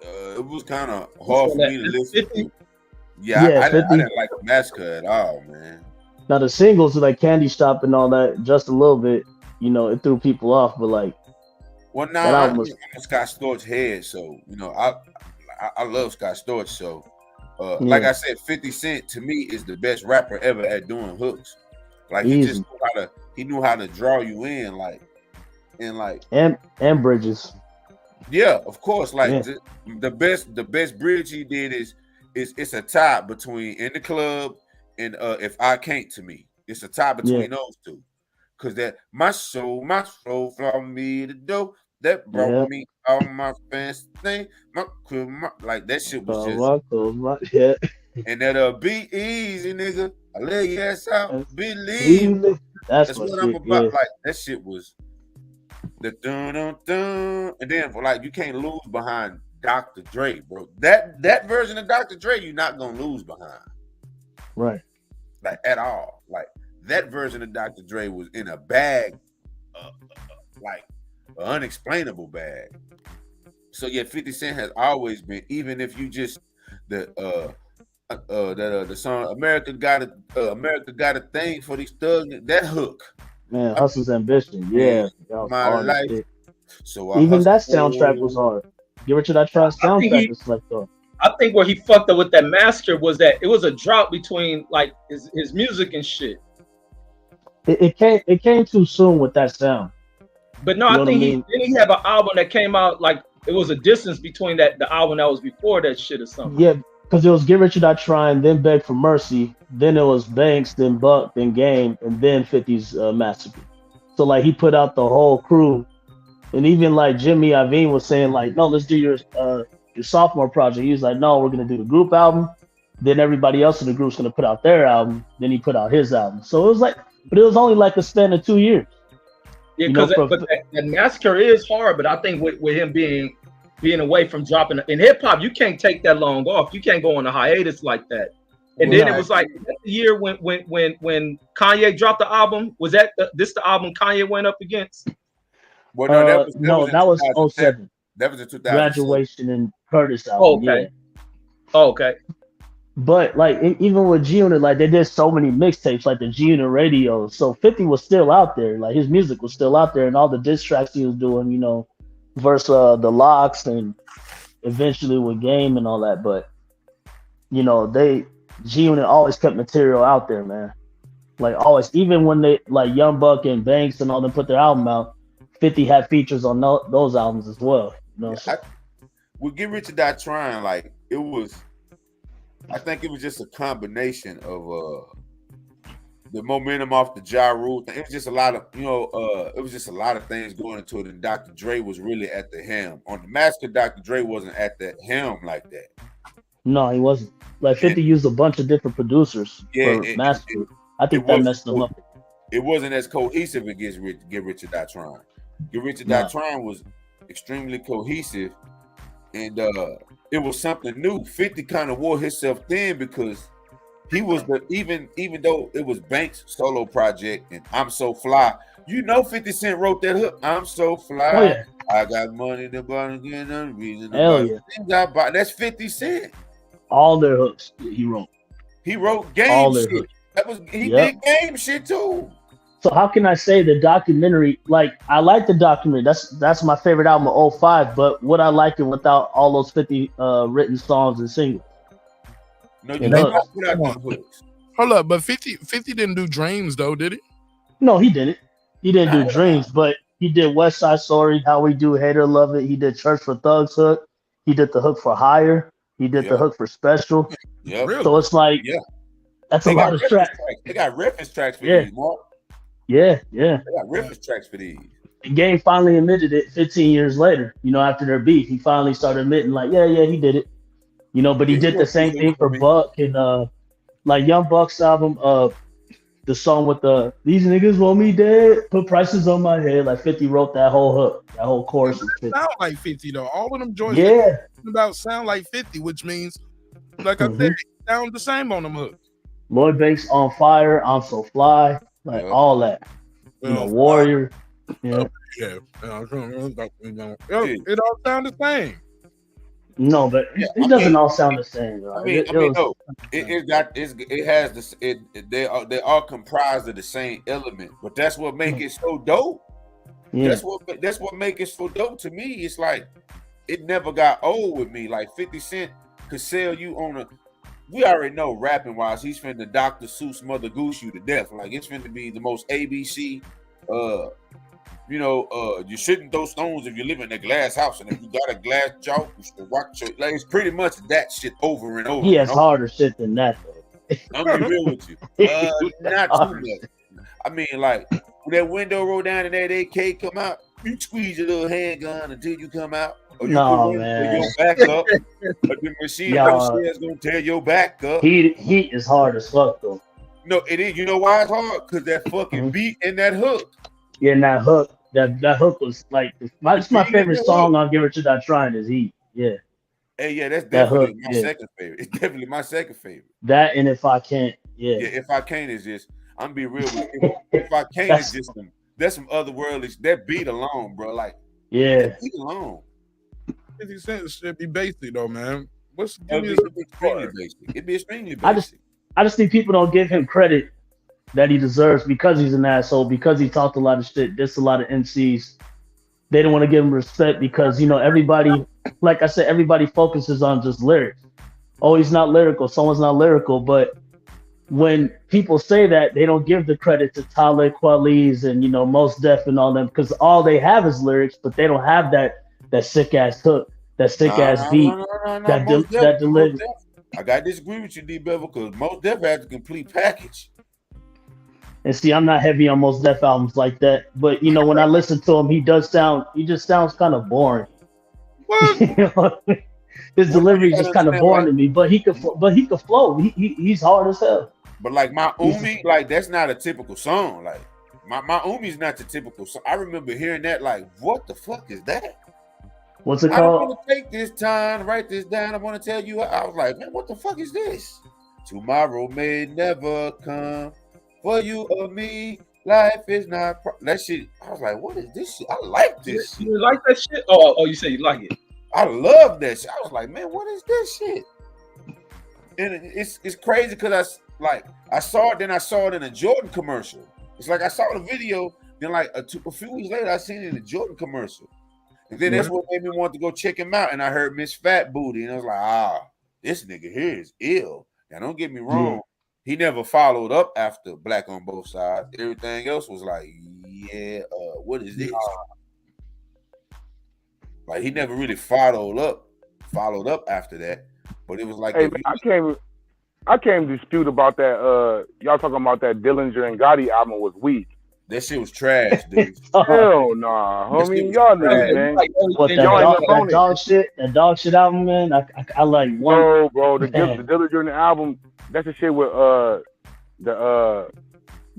It was kind of hard for me to listen to. Yeah, I didn't like the Massacre at all, man. Now the singles like Candy Shop and all that, just a little bit, you know, it threw people off, but like, well, now I'm a Scott Storch head, so you know, I love Scott Storch, so like I said, 50 Cent to me is the best rapper ever at doing hooks. Like he just knew how to draw you in, like, and bridges. Yeah, of course. Like the best bridge he did is it's a tie between In the Club and If I Can't. To me, it's a tie between those two, because that my soul from me to do that brought me all my fancy thing, like that shit was just and that be easy, nigga. I lay your ass out, believe. That's what I'm about. Like that shit was the dun dun dun, and then like you can't lose behind Dr. Dre, bro. That version of Dr. Dre, you're not gonna lose behind, right? Like at all. Like that version of Dr. Dre was in a bag, like an unexplainable bag. So yeah, 50 Cent has always been, even if you just the song America got a thing for these thugs, that hook. Man, Hustle's Ambition, yeah. My life. So even that soundtrack was hard. Get Rich or Die Trying soundtrack was like I think where he fucked up with that Massacre was that it was a drought between like his music and shit. It came too soon with that sound. But no, I think he had an album that came out like it was a distance between the album that was before that shit or something. Yeah, because it was Get Rich or Die Trying, then Beg for Mercy, then it was Banks, then Buck, then Game, and then 50's Massacre. So like he put out the whole crew, and even like Jimmy Iovine was saying like, no, let's do your sophomore project. He was like, no, we're gonna do the group album. Then everybody else in the group's gonna put out their album. Then he put out his album. So it was like, but it was only like a span of 2 years. Yeah, because that Massacre is hard, but I think with him being away from dropping in hip hop, you can't take that long off. You can't go on a hiatus like that. And then it was like the year when Kanye dropped the album. Was that this the album Kanye went up against? Well, no, that was 07. That was in 2000. Graduation and Curtis album. Oh, okay. Oh, okay. But like even with G-Unit, like they did so many mixtapes, like the G-Unit radio. So 50 was still out there. Like his music was still out there, and all the diss tracks he was doing, you know, versus the Locks and eventually with Game and all that. But you know, G-Unit always kept material out there, man. Like always, even when they like Young Buck and Banks and all them put their album out, 50 had features on those albums as well. You know, with Get Rich or Die Trying, like it was. I think it was just a combination of the momentum off the Ja Rule thing. It was just a lot of, it was just a lot of things going into it. And Dr. Dre was really at the helm. On the Massacre, Dr. Dre wasn't at the helm like that. No, he wasn't. Like 50 used a bunch of different producers for Massacre. I think that messed them up. It wasn't as cohesive as Get Rich or Die Trying. Get Rich or Die Trying was extremely cohesive, and it was something new. 50 kind of wore himself thin because he was even though it was Banks' solo project and I'm So Fly. 50 Cent wrote that hook. I'm so fly. Oh, yeah. I got money to buy again. I'm reason. Hell yeah. That's 50 Cent. All their hooks he wrote. He wrote Game shit. Hooks. He did Game shit too. So how can I say the documentary? Like I like the documentary. That's my favorite album of 05. But would I like it without all those 50 written songs and singles? No, you don't put out the hooks. Hold up, but 50 didn't do Dreams though, did he? No, he didn't. He didn't do Dreams, but He did West Side Story, How We Do, Hater Love It. He did Church for Thugs hook. He did the hook for Hire. He did the hook for Special. Yep. So it's like, that's a lot of tracks. They got reference tracks for Yeah. these, Mark. Yeah. They got reference tracks for these. Game finally admitted it 15 years later, after their beef. He finally started admitting, like, yeah, he did it. But he did the same thing for Buck and like Young Buck's album, the song with the "These niggas want me dead, put prices on my head." Like 50 wrote that whole hook, that whole chorus. Sound like 50 though. All of them joints about sound like 50, which means, like I said, they sound the same on them hooks. Lloyd Banks on Fire, I'm So Fly, like all that. Warrior. Yeah. It all sound the same. No, but it doesn't all sound the same. Though. They are comprised of the same element, but that's what make it so dope. Yeah. That's what make it so dope to me. It's like it never got old with me. Like 50 Cent could sell you on a. We already know rapping wise, he's finna Dr. Seuss Mother Goose you to death. Like it's finna be the most ABC. You shouldn't throw stones if you live in a glass house, and if you got a glass jaw, you should rock your. Like it's pretty much that shit over and over. He has harder shit than that, though. I'm gonna be real with you. Not too much. I mean, like when that window roll down and that AK come out, you squeeze your little handgun until you come out. Or you no, put man. your back up, but the machine gun is gonna tear your back up. Heat is hard as fuck, though. No, it is. You know why it's hard? Because that fucking beat and that hook. Yeah, and that hook. That hook was like my favorite song on Give It to That Shrine is Heat. Yeah. Hey, yeah, that's definitely my second favorite. It's definitely my second favorite. That and If I Can't, Yeah, If I Can't is just, I'm be real with you. If I Can't is just that's some otherworldly. That beat alone, bro. Like, that beat alone. 50 Cent should be basic though, man. It'd be extremely basic. I just think people don't give him credit that he deserves because he's an asshole, because he talked a lot of shit, dissed a lot of MCs. They don't want to give him respect because, everybody, like I said, everybody focuses on just lyrics. Oh, he's not lyrical. Someone's not lyrical. But when people say that, they don't give the credit to Talib Kweli's and, Mos Def and all them because all they have is lyrics, but they don't have that sick-ass hook, that sick-ass beat, that delivery. I got to disagree with you, D. Bevel, because Mos Def has the complete package. And see, I'm not heavy on Mos Def albums like that. But when I listen to him, he just sounds kind of boring. What? His delivery is just kind of boring to me. But he could flow. He's hard as hell. But like my Umi, like that's not a typical song. Like my Umi's not the typical song. I remember hearing that, like, what the fuck is that? What's it I called? want to take this time, write this down. I want to tell you. I was like, man, what the fuck is this? Tomorrow may never come. For you or me, life is not that shit. I was like, what is this shit? I like this shit. You like that shit? Oh, you say you like it. I love that shit. I was like, man, what is this shit? And it's crazy because I saw it, then I saw it in a Jordan commercial. It's like I saw the video, then like a few weeks later, I seen it in a Jordan commercial. And then that's what made me want to go check him out. And I heard Miss Fat Booty, and I was like, this nigga here is ill. Now don't get me wrong. Yeah. He never followed up after Black on Both Sides. Everything else was like, what is this? Like he never really followed up after that. But it was like, hey, I can't dispute about that. Y'all talking about that Dillinger and Gotti album was weak. That shit was trash, dude. Hell nah, homie. Y'all niggas, man. What that dog shit album, man? I like one. Bro, the Dillinger in the album. That's the shit with the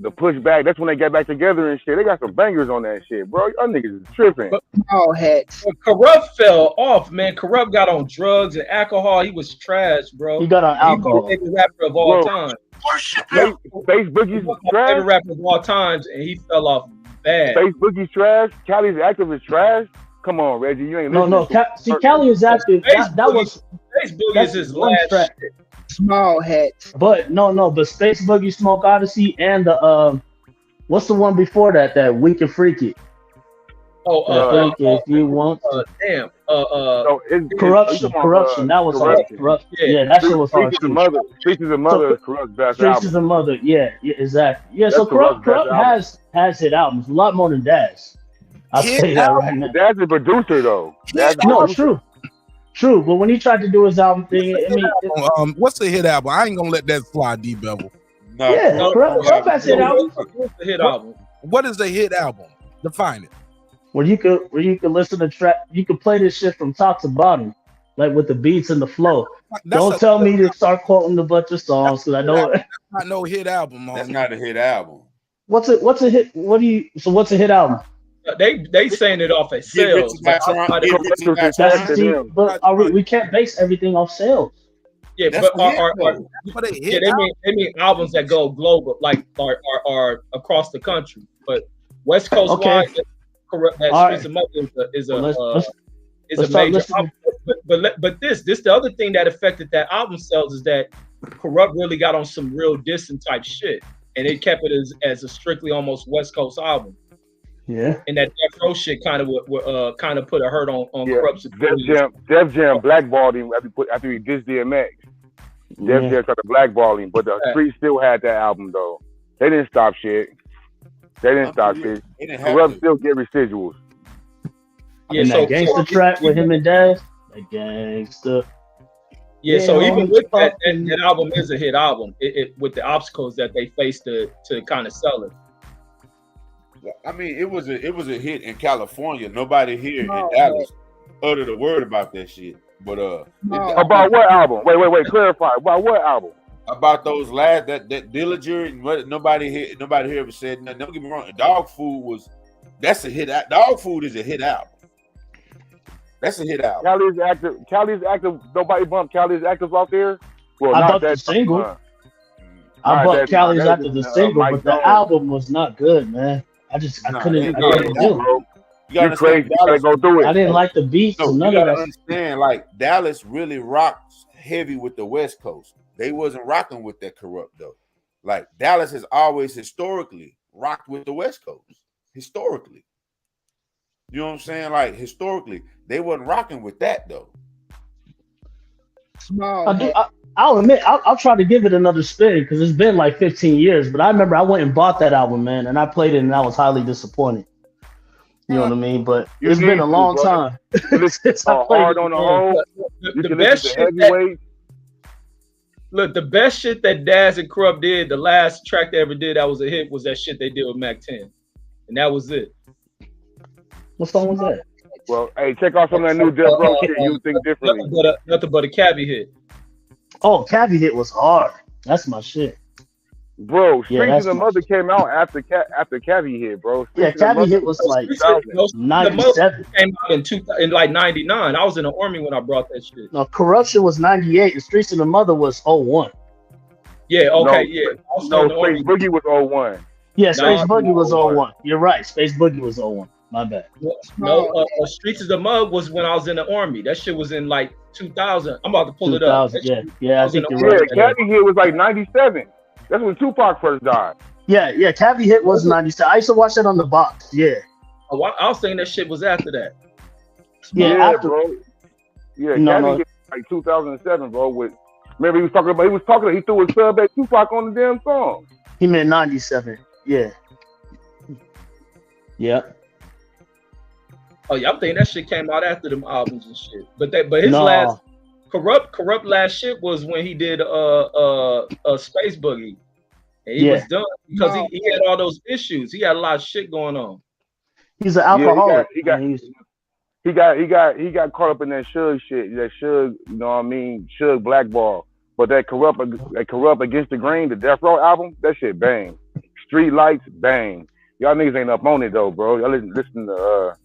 pushback. That's when they get back together and shit. They got some bangers on that shit, bro. Y'all niggas is tripping. All hats. Corrupt fell off, man. Corrupt got on drugs and alcohol. He was trash, bro. He got on alcohol. He was the rapper of all time. Space Boogie's trash. Favorite rapper of all times, and he fell off bad. Space Boogie's trash. Cali's Active is trash. Come on, Reggie. You ain't listening. See, Cali is Active. That was Space Boogie is his last track. Small hats. But but Space Boogie, Smoke Odyssey, and the what's the one before that? That Weak and Freaky. If you want. Corruption. That was hard. Corruption. Yeah, that shit was hard. Streets is a mother. Corrupt best album. Streets is a mother. Yeah, exactly. Yeah, so Corrupt has hit albums a lot more than Daz. I'll tell you that right now. That's a producer though. That's a No, producer. true. But when he tried to do his album thing, I mean, what's the hit album? I ain't gonna let that slide, D Bevel. Corrupt has hit album. What's the hit album? What is the hit album? Define it. Where you could listen to track, you could play this shit from top to bottom, like with the beats and the flow. Don't tell me to start quoting a bunch of songs because I know that's not no hit album. That's not a hit album. What's a hit? What's a hit album? They saying it off of sales. But we can't base everything off sales. Yeah, but they mean albums that go global, like are across the country. But West Coast wide, that Streets of Mother is a major album. But this the other thing that affected that album sales is that Corrupt really got on some real dissing type shit, and it kept it as a strictly almost West Coast album. Yeah, and that Death Row shit kind of put a hurt on Corrupt's. Def Jam blackballed him after he dissed DMX. Def Jam tried to blackball him, but the Street still had that album though. They didn't stop shit. Corrupt still get residuals. Yeah, so gangster track with him and Daz, like gangster. Yeah, so even with that album is a hit album. It with the obstacles that they faced to kind of sell it. I mean, it was a hit in California. Nobody here in Dallas uttered a word about that shit. But about what album? Wait, clarify. About what album? About those last that Dillinger. Nobody here ever said nothing. Don't get me wrong. Dog Food that's a hit. Dog Food is a hit album. That's a hit album. Cali's active. Nobody bumped Cali's active out there. Well, I bumped the single. I bumped Cali's after the single, but the album was not good, man. I couldn't do it. You're crazy. You gotta go do it. I didn't like the beats. No, none you of gotta that. understand. Like Dallas really rocked heavy with the West Coast. They wasn't rocking with that Corrupt though. Like Dallas has always historically rocked with the West Coast. Historically, you know what I'm saying? Like historically, they wasn't rocking with that though. I'll admit, I'll try to give it another spin because it's been like 15 years. But I remember I went and bought that album, man, and I played it, and I was highly disloyed. You know what I mean? But it's been a long time. It's hard on the hole. The best shit the best shit that Daz and Corrupt did, the last track they ever did that was a hit was that shit they did with Mac 10, and that was it. What song was that? Well, hey, check out some of that new Death Row shit. You think differently? Nothing but a cabbie hit. Oh, cabbie hit was hard. That's my shit. Bro, Streets of the Mother came out after Cabbie hit, bro. Cabbie hit was like 97. Came out in like 99. I was in the army when I brought that shit. No, Corruption was 98 and Streets of the Mother was 01. Yeah, okay, Space Boogie was 01. Yeah, Space Boogie was 01. You're right. Space Boogie was 01. My bad. Streets of the Mud was when I was in the army. That shit was in like 2000. I'm about to pull it up. Yeah, I think you're right. Cabbie hit was like 97. That's when Tupac first died. Yeah, Cabbie hit was 97. I used to watch that on the box. Yeah. Oh, I was saying that shit was after that. Yeah, bro. Yeah, Cabbie hit like 2007, bro. Remember he threw his sub at Tupac on the damn song. He meant 97. Yeah. Yeah. Oh yeah, I'm thinking that shit came out after them albums and shit. But his last Corrupt last shit was when he did Space Boogie. And he was done because he had all those issues. He had a lot of shit going on. He's an alcoholic. He got caught up in that Suge shit. That Suge, you know what I mean? Suge blackball. But that Corrupt Against the Grain, the Death Row album, that shit bang. Street Lights, bang. Y'all niggas ain't up on it though, bro. Y'all listen to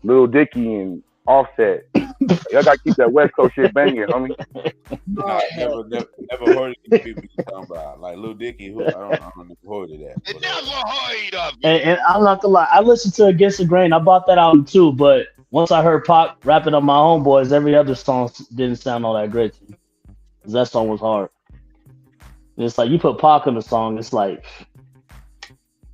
Lil Dicky and Offset. Y'all gotta keep that West Coast shit banging, homie. Nah, never heard of people talking about like Lil Dicky. I don't heard of that. Never heard of it. And I'm not gonna lie, I listened to Against the Grain. I bought that album too, but once I heard Pac rapping on My Homeboys, every other song didn't sound all that great to me. Cause that song was hard. And it's like you put Pac in the song, it's like,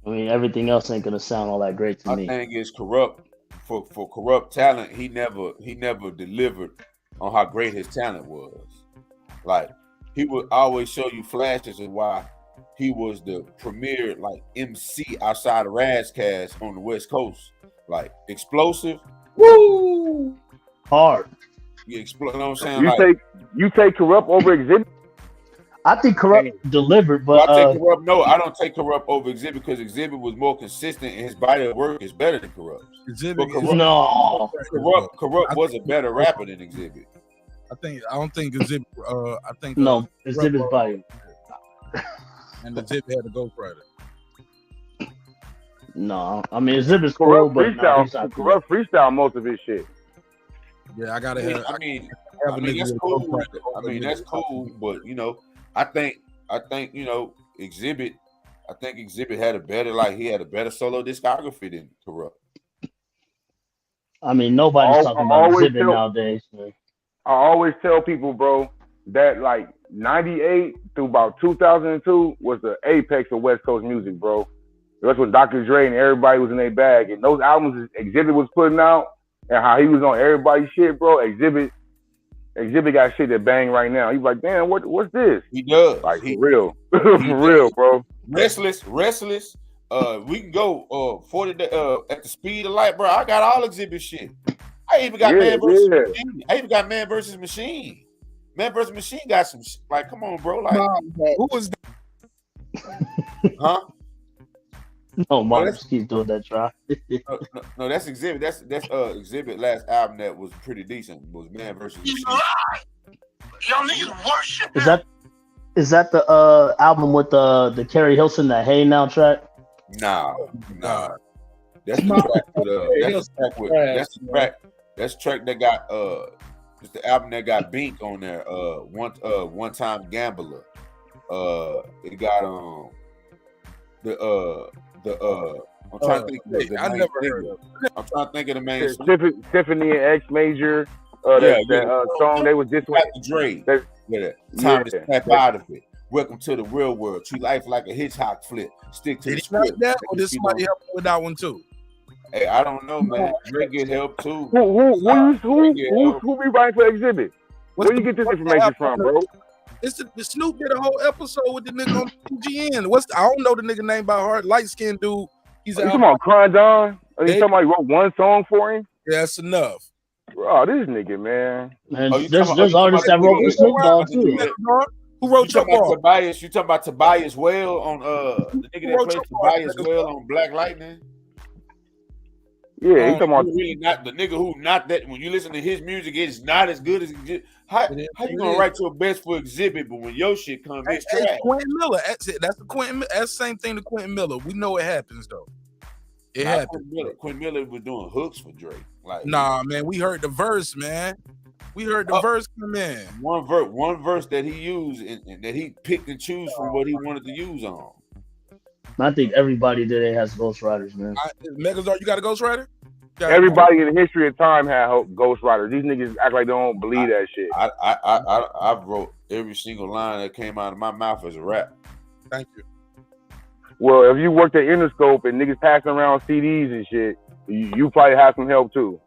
I mean, everything else ain't gonna sound all that great to me. My thing is Corrupt. For Corrupt talent, he never delivered on how great his talent was. Like he would always show you flashes of why he was the premier like MC outside of Razzcast on the West Coast. Like explosive. Woo! Hard. You explode. You know what I'm saying? You take Corrupt over Exhibit. I think Corrupt delivered, but I take Corrupt. No, I don't take Corrupt over Exhibit because Exhibit was more consistent and his body of work is better than Corrupt. Exhibit, Corrupt was a better rapper than Exhibit. I don't think Exhibit. I think Exhibit's body. And Exhibit had a ghostwriter. No, I mean Exhibit's cool, but Corrupt freestyle most of his shit. Yeah, I gotta have. I mean that's cool. I mean that's cool, but you know, I think you know Exhibit. I think Exhibit had a better solo discography than Corrupt. I mean, nobody's talking about Exhibit nowadays. Man. I always tell people, bro, that like 98 through about 2002 was the apex of West Coast music, bro. That's when Dr. Dre and everybody was in their bag. And those albums Exhibit was putting out and how he was on everybody's shit, bro, Exhibit got shit that bang right now. He's like, damn, what's this? He does. Like, for real. For real, bro. Restless. We can go 40 at the speed of light, bro. I got all Exhibit shit. I even got Man versus Machine. I even got Man versus Machine. Man versus Machine got some shit. Like, come on, bro. Like, who was that? Huh? No, Mark just keeps doing that try. no, that's Exhibit. That's Exhibit last album that was pretty decent. Was Man versus Machine. Y'all niggas worship. Is that the album with the Kerry Hilson, that Hey Now track? Nah. That's the track that's the track that got it's the album that got Bink on there. One Time Gambler. It got I'm trying to think of I'm trying to think of the main Symphony and X Major. That song they was just with Dre. Time to snap out of it. Welcome to the real world. Treat life like a hitchhike flip. Stick to the script. That or this somebody help with that one too? Hey, I don't know, man. Dre get help too. Who be writing for Exhibit? Where you get this information from, bro? It's the Snoop did a whole episode with the nigga on PGN. I don't know the nigga name by heart. Light skinned dude. You talking about Crying Don? You talking about he wrote one song for him? Yeah, that's enough. Bro, this nigga, man. There's artists that wrote for Snoop Dogg too. Who wrote your ball? Tobias? You talking about Tobias Well on the nigga that played Tobias Well on Black Lightning? Yeah, he talking about really not the nigga who not that. When you listen to his music, it's not as good as how you gonna write your best for Exhibit, but when your shit comes, it's trash. Quentin Miller. That's it. That's the Quentin. That's the same thing to Quentin Miller. We know it happens though. It happens. Quentin Miller was doing hooks for Drake. Like, nah, man, we heard the verse, man. We heard the verse come in. One verse that he used and that he picked and choose from what he wanted to use on. I think everybody today has ghostwriters, man. Megazord, you got a ghostwriter? Everybody in the history of time had ghostwriters. These niggas act like they don't believe that shit. I wrote every single line that came out of my mouth as a rap. Thank you. Well, if you worked at Interscope and niggas passing around CDs and shit, you probably have some help too.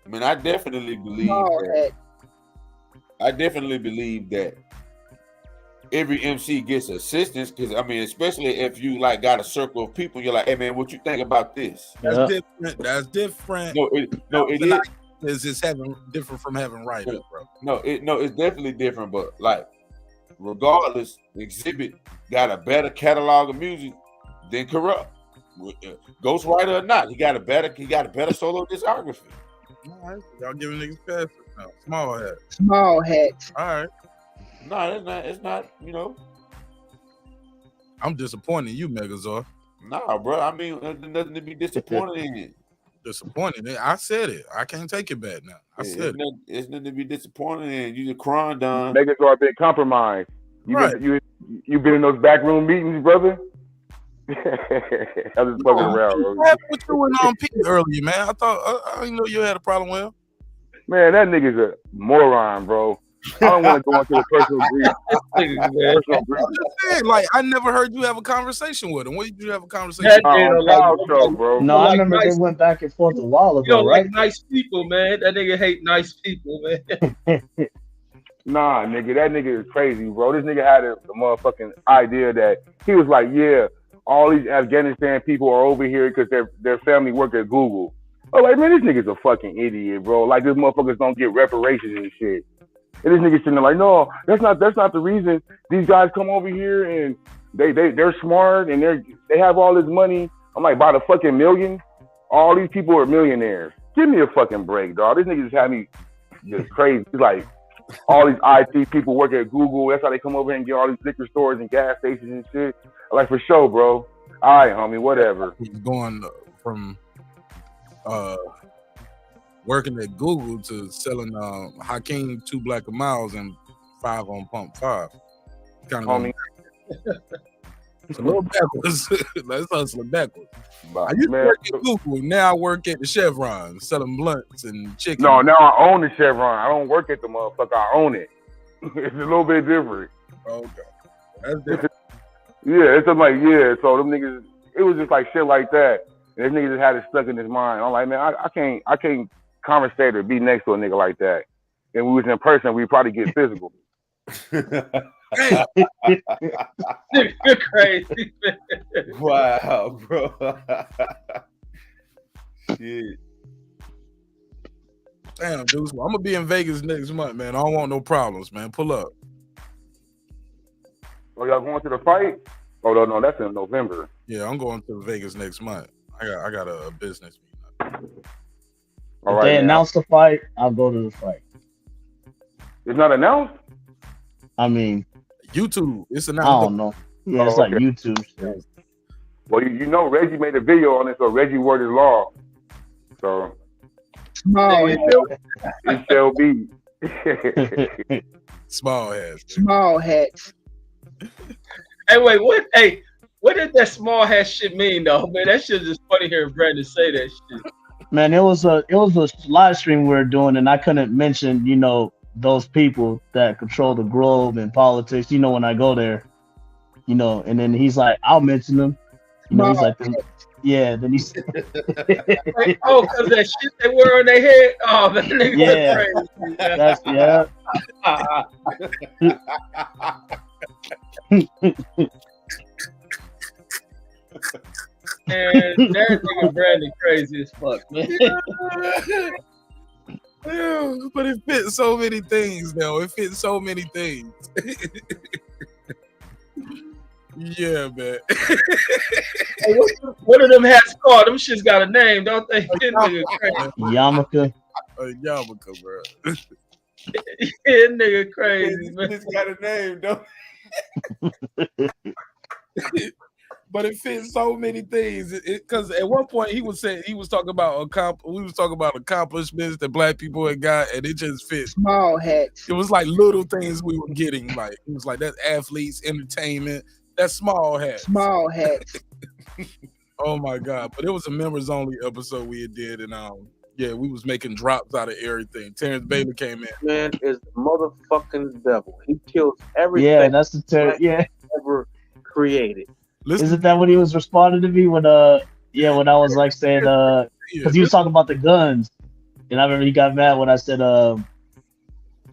I mean, I definitely believe that. I definitely believe that every MC gets assistance because I mean, especially if you like got a circle of people, you're like, hey man, what you think about this? That's different. That's different. It is. It's different from having writers, bro. It's definitely different. But like, regardless, Exhibit got a better catalog of music than Corrupt. Ghostwriter or not, he got a better solo discography. All right, y'all giving niggas passes now. Small hat. All right. No, it's not. You know, I'm disappointed in you, Megazord. Nah, bro. I mean, there's nothing to be disappointed in. Disappointed? I said it. I can't take it back now. It's nothing to be disappointed in. You just crying down. Megazord been compromised. You been in those backroom meetings, brother? I was just fucking around, bro. What happened with you and Pete earlier, man? I thought I didn't know you had a problem with him. Man, that nigga's a moron, bro. I don't want to go into the personal grief. Like, I never heard you have a conversation with him. What did you have a conversation? Bro. No, I remember they went back and forth a while ago. You don't right? like nice people, man. That nigga hate nice people, man. Nah, nigga, that nigga is crazy, bro. This nigga had the motherfucking idea that he was like, yeah, all these Afghanistan people are over here because their family work at Google. I'm like, man, this nigga's a fucking idiot, bro. Like, this motherfuckers don't get reparations and shit. And this nigga sitting there like, no, that's not the reason these guys come over here and they're smart and they have all this money. I'm like, by the fucking millions, all these people are millionaires. Give me a fucking break, dog. This nigga just had me just crazy. He's like, all these IT people work at Google. That's how they come over here and get all these liquor stores and gas stations and shit. I'm like, for sure, bro. All right, homie, whatever. He's going from working at Google to selling Hakeem 2 Black Miles and 5 on Pump 5. Kind of Homie. It's a little backwards. Let's hustle backwards. I used to Man. work at Google. Now I work at the Chevron selling blunts and chicken. No, now I own the Chevron. I don't work at the motherfucker. I own it. It's a little bit different. Okay. That's different. Yeah, it's just like, yeah. So them niggas, it was just like shit like that. And this nigga just had it stuck in his mind. I'm like, man, I can't conversate or be next to a nigga like that. And we was in person, we'd probably get physical. You're crazy. Wow, bro. Shit. Damn, dude. I'm gonna be in Vegas next month, man. I don't want no problems, man. Pull up. Oh, y'all going to the fight? Oh, no, that's in November. Yeah, I'm going to Vegas next month. I got a business meeting. All If right, they man. announce the fight, I'll go to the fight. It's not announced? I mean, YouTube. It's I announced. don't know. Yeah, it's Oh, like okay. YouTube shit. Well, you know Reggie made a video on it, so Reggie word is law. So it shall be. Small heads. Small hats. Hey, wait, what? Hey, what did that small hat shit mean, though? Man, that shit is just funny hearing Brandon say that shit. Man, it was a live stream we were doing, and I couldn't mention, those people that control the globe and politics. When I go there, and then he's like, I'll mention them. He's like, yeah. Then he's Like, oh, because that shit they wear on their head. Oh, that nigga Yeah. crazy. That's Man, that nigga Brandon crazy as fuck, man. Yeah, but it fits so many things, though. It fits so many things. Yeah, man. Hey, what are them hats called? Them shits got a name, don't they? That nigga crazy. Yarmulke. Yarmulke, bro. That nigga crazy, man. It's got a name, don't But it fits so many things. Because at one point he was talking about accomplishments that Black people had got, and it just fits. Small hats. It was like little things we were getting. Like it was like that's athletes, entertainment, that's small hats. Small hats. Oh my god! But it was a members only episode we did, and yeah, we was making drops out of everything. Terrence Bailey came in. Man is the motherfucking devil. He kills everything. Yeah, that's the term. Yeah. Ever created. Isn't that what he was responding to me when when I was like saying because he was talking about the guns, and I remember he got mad when I said I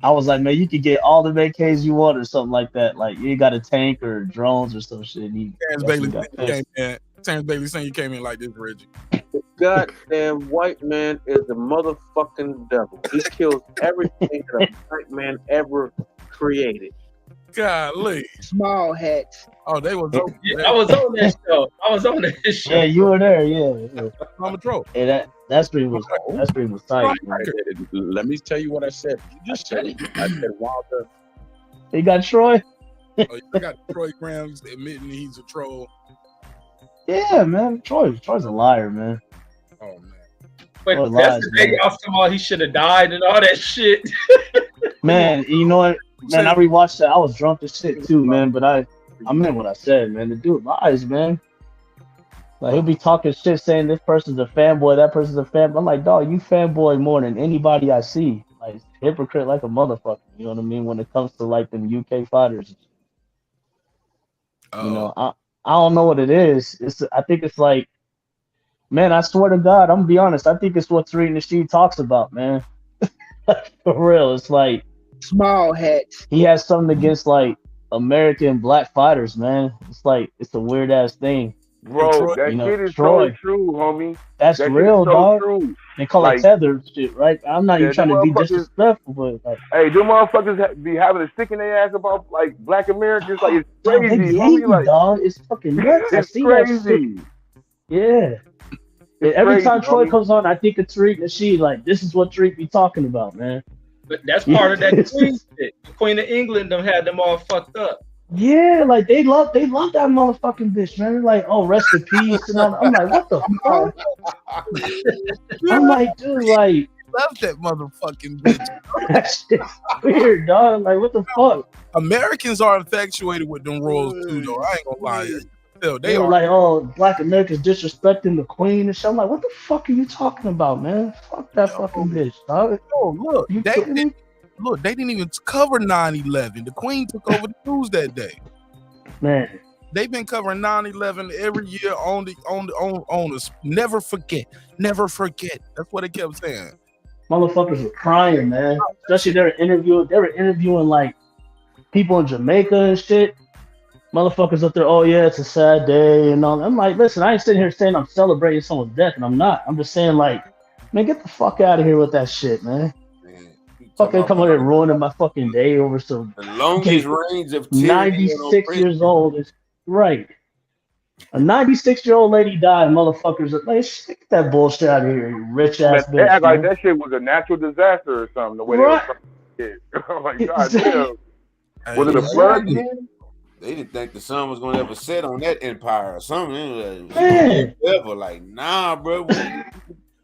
was like, man, you could get all the AKs you want or something like that. Like you ain't got a tank or drones or some shit. Terrence Bailey saying you came in like this, Reggie. The goddamn white man is the motherfucking devil. He kills everything that a white man ever created. Golly. Small hats. Oh, they was. I was on that show. Yeah, you were there. Yeah. I'm a troll. And that stream was tight. Man. Let me tell you what I said. You just said it. I said Wilder. He got Troy. You got Troy Grams admitting he's a troll. Yeah, man. Troy's a liar, man. Oh man. But Troy that's lies, the thing. man. I was talking about he should have died and all that shit. Man, you know what? Man, I rewatched that. I was drunk as shit too, man. But I meant what I said, man. The dude lies, man. Like he'll be talking shit, saying this person's a fanboy, that person's a fanboy. I'm like, dog, you fanboy more than anybody I see. Like hypocrite, like a motherfucker. You know what I mean? When it comes to like them UK fighters, you know, I don't know what it is. I think it's like, man, I swear to God, I'm gonna be honest. I think it's what Tariq Nasheed talks about, man. For real, it's like small hats. He has something against like American black fighters, man. It's like it's a weird ass thing. Bro, Troy. that You know, shit is so Troy. true, homie. That's That shit is real, so dog. true. They call it Like, tether shit, right? I'm not yeah, even trying them to be motherfuckers. disrespectful, but like, Hey, them motherfuckers be having a stick in their ass about like Black Americans. Like, it's dog, they crazy, hate homie. me, Like, dog. It's fucking nuts. I it's see that shit. crazy. Yeah. It's Every crazy, time Troy homie. comes on, I think of Tariq Nasheed. Like, this is what Tariq be talking about, man. But that's part of that Queen shit. The Queen of England them had them all fucked up. Yeah, like they love that motherfucking bitch, man. Like, oh, rest in peace and all that. I'm like, what the fuck? I'm like, dude, like, Love that motherfucking bitch. that shit's weird, dog. Like, what the fuck? Americans are infatuated with them royals too, though. I ain't gonna lie. Still, They they were are. like, oh, Black Americans disrespecting the Queen and shit. I'm like, what the fuck are you talking about, man? Fuck that fucking bitch, dog. Oh, look, You they kidding me? didn't even cover 9/11. The Queen took over the news that day. Man, They've been covering 9/11 every year on us. Never forget. That's what they kept saying. motherfuckers were crying, man. Especially they were interviewing like people in Jamaica and shit. Motherfuckers up there, oh yeah, it's a sad day and all. I'm like, listen, I ain't sitting here saying I'm celebrating someone's death, and I'm not. I'm just saying, like, man, get the fuck out of here with that shit, man. Fucking come over there ruining my fucking day over some The longest reigns of tyranny. 96 years old. Is right. A 96-year-old lady died, motherfuckers. Like, shit, get that bullshit out of here, you rich ass They bitch. act like Man. that shit was a natural disaster or something. The way Right. they were shit. I'm like, God damn. Was it a Exactly. flood again? They didn't think the sun was going to ever set on that empire or something. Ever like, nah, bro.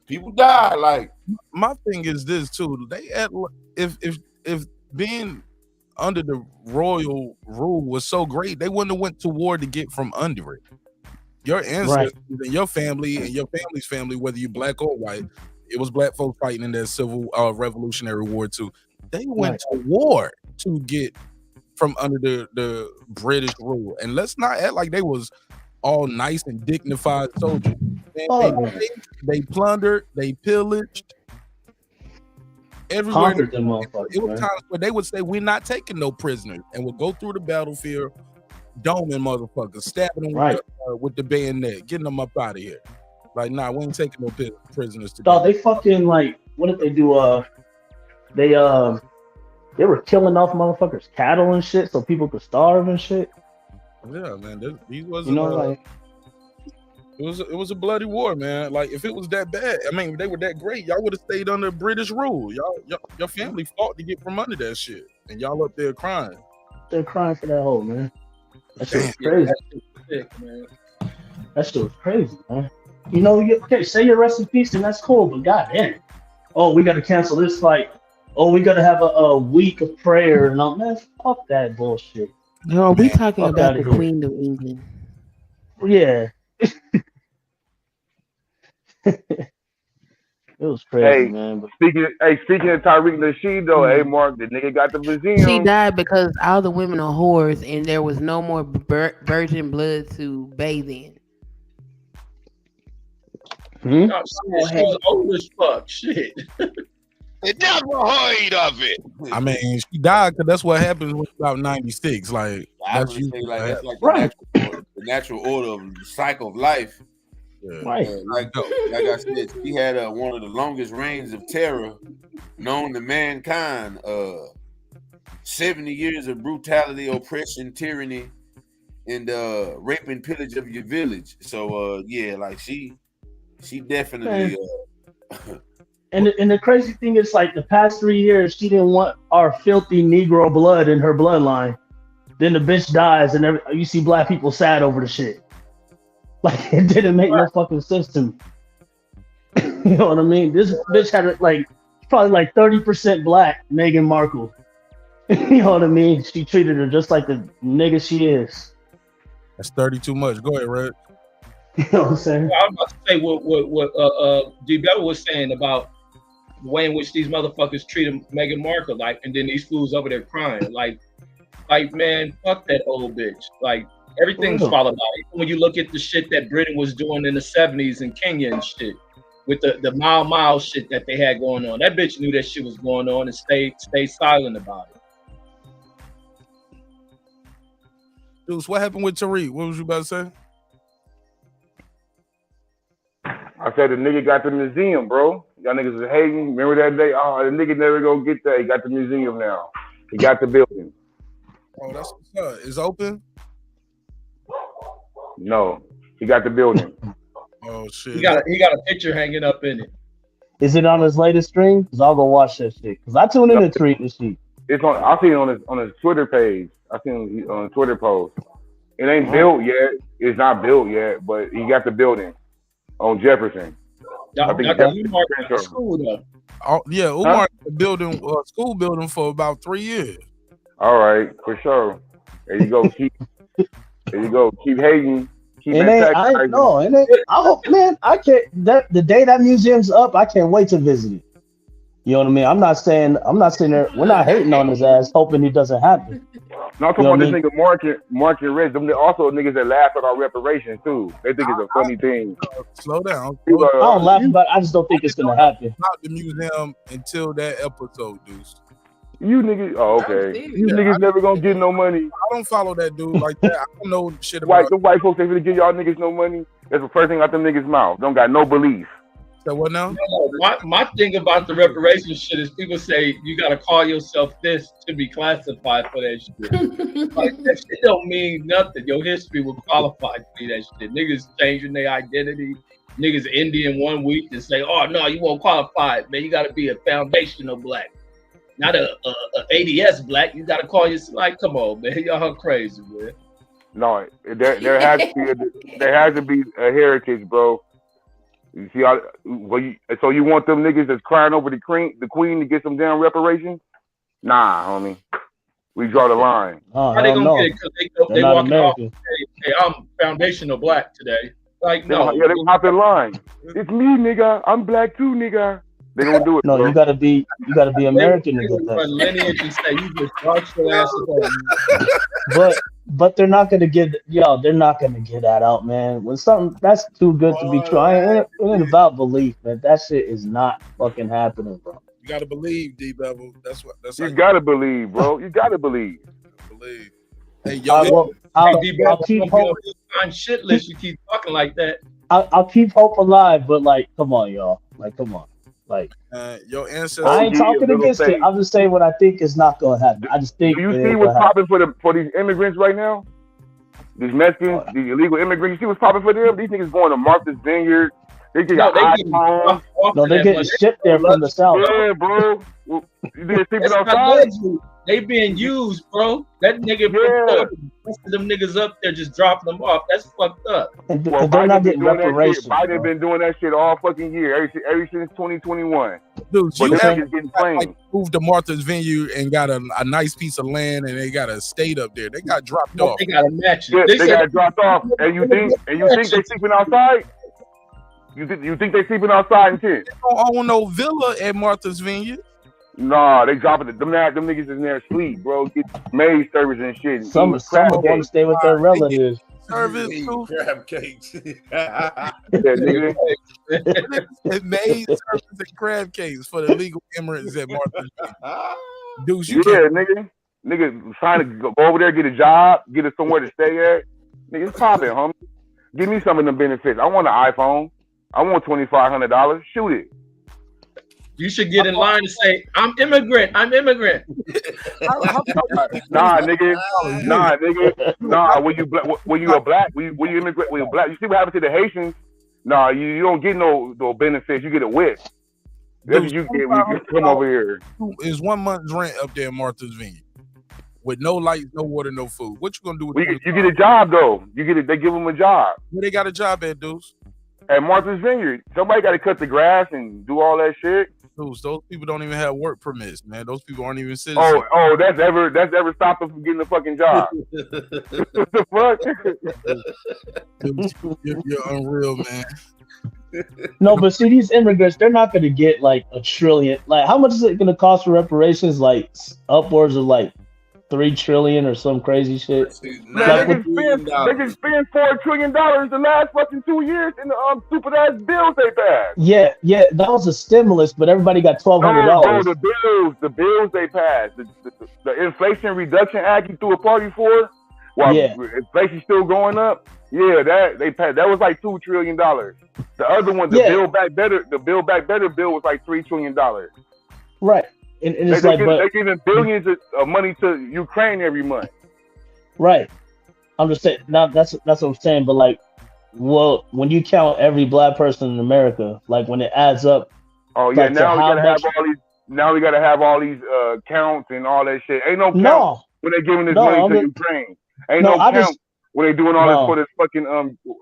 People die. Like, my thing is this too. They act if being under the royal rule was so great, they wouldn't have went to war to get from under it. Your ancestors and your family and your family's family, whether you're black or white, it was black folks fighting in that civil revolutionary war too. They went to war to get from under the British rule. And let's not act like they was all nice and dignified soldiers. Man, they plundered, they pillaged everywhere. Conquered them motherfuckers, It was man. times where they would say, we're not taking no prisoners, and would go through the battlefield, doming motherfuckers, stabbing them with the bayonet, getting them up out of here. Like, nah, we ain't taking no prisoners today. Dog, they fucking like, what did they do? They were killing off motherfuckers' cattle and shit, so people could starve and shit. Yeah, man, these wasn't. You know, like, it was a bloody war, man. Like, if it was that bad, I mean, they were that great, y'all would have stayed under British rule. Your family fought to get from under that shit, and y'all up there crying. they're crying for that hole, man. That shit was crazy. That shit was sick, man. That shit was crazy, man. You know, okay, say your rest in peace, and that's cool, but goddamn. Oh, we got to cancel this fight. Oh, we got to have a week of prayer and all. Man, fuck that bullshit. No, are we talking Fuck about outta the here. Queen of England? Yeah. It was crazy, Hey, man. But speaking of Tyreek Nasheed though, hey Mark, the nigga got the Brazilian. She died because all the women are whores and there was no more virgin blood to bathe in. Oh, shit, she was old as fuck. Shit. It never heard of it. I mean, she died because that's what happens when you're about 96. Like, I that's would say, usually like, what that's happens. like the natural order of the cycle of life. Right. Like I said, she had one of the longest reigns of terror known to mankind. 70 years of brutality, oppression, tyranny, and rape and pillage of your village. So yeah, like she definitely. And the crazy thing is, like, the past 3 years, she didn't want our filthy Negro blood in her bloodline. Then the bitch dies, and you see black people sad over the shit. Like, it didn't make no fucking sense to me. You know what I mean? This bitch had, like, probably like 30% black, Meghan Markle. You know what I mean? She treated her just like the nigga she is. That's 30 too much. Go ahead, Red. You know what I'm saying? I was about to say what D. Bella was saying about the way in which these motherfuckers treated Meghan Markle, like, and then these fools over there crying, like man, fuck that old bitch. Like, everything's falling out. Even when you look at the shit that Britain was doing in the 70s in Kenya and shit, with the mile shit that they had going on, that bitch knew that shit was going on and stayed silent about it. Deuce, what happened with Tariq? What was you about to say? I said the nigga got the museum, bro. Y'all niggas was hating. Remember that day? Oh, the nigga never gonna get that. He got the museum now. He got the building. Oh, that's what's up. It's open? No, he got the building. Oh shit. He got a picture hanging up in it. Is it on his latest stream? Cause I'll go watch that shit. Cause I tune in to tweet and shit. It's on. I seen it on his Twitter page. I seen it on a Twitter post. It ain't built yet. It's not built yet, but he got the building on Jefferson. I think That's cool though. Oh, yeah, Umar building school building for about 3 years. All right, for sure. There you go. There you go. Keep hating. Keep I hope, man. I can't. The day that museum's up, I can't wait to visit it. You know what I mean? I'm not sitting there. We're not hating on his ass, hoping it doesn't happen. No, I'm talking about this nigga Marq and Rich. Them also niggas that laugh at our reparations too. They think it's a funny thing. Slow down. I don't laugh about it. I just don't think it's gonna happen. Not the museum until that episode, dudes. You niggas, okay. You niggas never gonna get no money. I don't follow that dude like that. I don't know shit about the white folks. They gonna give y'all niggas no money. That's the first thing out them niggas' mouth. Don't got no belief. So what now? My thing about the reparations shit is people say you gotta call yourself this to be classified for that shit. Like that shit don't mean nothing. Your history will qualify to be that shit. Niggas changing their identity. Niggas Indian 1 week and say, oh no, you won't qualify. Man, you gotta be a foundational black. Not a ADS black. You gotta call yourself like, come on, man. Y'all crazy, man. No, there has to be a heritage, bro. You see, so you want them niggas that's crying over the queen to get some damn reparations? Nah, homie. We draw the line. How they gonna get it? Because they walking off and say, hey, I'm foundational black today. Like, no. Yeah, they hop in line. It's me, nigga. I'm black too, nigga. They don't do it. No, bro. you gotta be American to get that. Lineage and say you just brought your ass But they're not gonna get they're not gonna get that out, man. When something that's too good to be trying, it ain't about belief, man. That shit is not fucking happening, bro. You gotta believe, D-Bevel. That's you gotta believe, bro. You gotta believe. Hey, yo, I'll keep hope on shit list. You keep talking like that. I'll keep hope alive, but like, come on, y'all. Like, come on. Like, your ancestors. I ain't talking against it. I'm just saying what I think is not gonna happen. I just think. Do you see what's popping for these immigrants right now? These Mexicans, these illegal immigrants. You see what's popping for them? These niggas going to Martha's Vineyard. They get iPhones. No, they're getting shipped there from the south. Yeah, bro. You didn't sleep outside. They being used, bro. That nigga, the rest of them niggas up there just dropping them off. That's fucked up. Well, they're not getting reparations. Biden been doing that shit all fucking year, ever since 2021. Dude, you getting moved to Martha's Vineyard and got a nice piece of land, and they got a state up there. They got dropped off. They got a match. Yeah, they got dropped off. And you think they sleeping outside? You think they sleeping outside in tents? They don't own no villa at Martha's Vineyard. Nah, they dropping it. Them niggas in there asleep, bro. Get maid service and shit. Some want to stay with their relatives. Service too. Crab cakes. Yeah, nigga. Maid service and crab cakes for the legal immigrants at Martha's Vineyard. Dude, nigga trying to go over there, get a job, get it somewhere to stay at. Nigga, it's popping, homie. Give me some of them benefits. I want an iPhone. I want $2,500. Shoot it. You should get in line and say, I'm immigrant. Nah, nigga. Nah, when you a black, when you immigrant, when you black, you see what happened to the Haitians? Nah, you don't get no benefits. You get a whip. That's what you get when you come over here. It's 1 month's rent up there in Martha's Vineyard with no lights, no water, no food. What you gonna do with you get a job though. They give them a job. Where they got a job at, dudes? At Martha's Vineyard. Somebody got to cut the grass and do all that shit. Dudes, those people don't even have work permits, man. Those people aren't even citizens. Oh, that's ever stopped them from getting a fucking job. What the fuck? Dude, you're unreal, man. No, but see, these immigrants, they're not going to get like $1 trillion. Like, how much is it going to cost for reparations? Like, upwards of like $3 trillion or some crazy shit. Man, they can spend $4 trillion the last fucking 2 years in the stupid ass bills they passed. Yeah, that was a stimulus, but everybody got $1,200. No, the bills they passed, the Inflation Reduction Act you threw a party for. While Yeah. inflation's still going up, that was like $2 trillion. The other one, the Yeah. Build Back Better bill was like $3 trillion. Right. And it's like, they're giving billions of money to Ukraine every month. Right. I'm just saying. Now that's what I'm saying. But like, well, when you count every black person in America, like when it adds up. Oh yeah, like, now we how gotta much, have all these. Now we gotta have all these counts and all that shit. Ain't no count No. when they're giving this No, money I'm to just- Ukraine. Ain't No, no I count just- when they doing all No. this for this fucking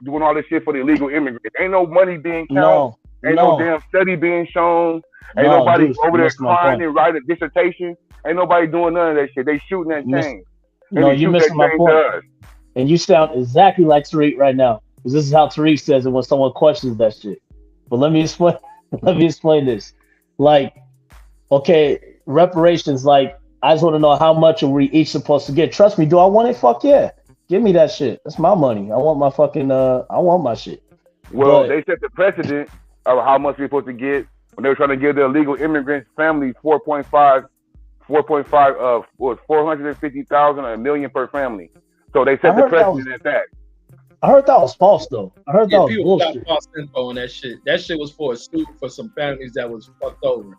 doing all this shit for the illegal immigrants. Ain't no money being counted. No. Ain't no damn study being shown. Ain't No, nobody dude, over there that's my crying point. and writing a dissertation. Ain't nobody doing none of that shit. They shooting that chain. And No, they you're shoot missing that my chain point. to us. And you sound exactly like Tariq right now, because this is how Tariq says it when someone questions that shit. But let me explain. Let me explain this. Like, okay, reparations. Like, I just want to know how much are we each supposed to get. Trust me, do I want it? Fuck yeah, give me that shit. That's my money. I want my fucking. I want my shit. Well, But- they set the precedent of how much we're supposed to get when they were trying to give the illegal immigrants families 450,000 or $1 million per family. So they set the precedent at that. I heard that was false though. I heard that was people got bullshit. false info on that shit. That shit was for a suit for some families that was fucked over.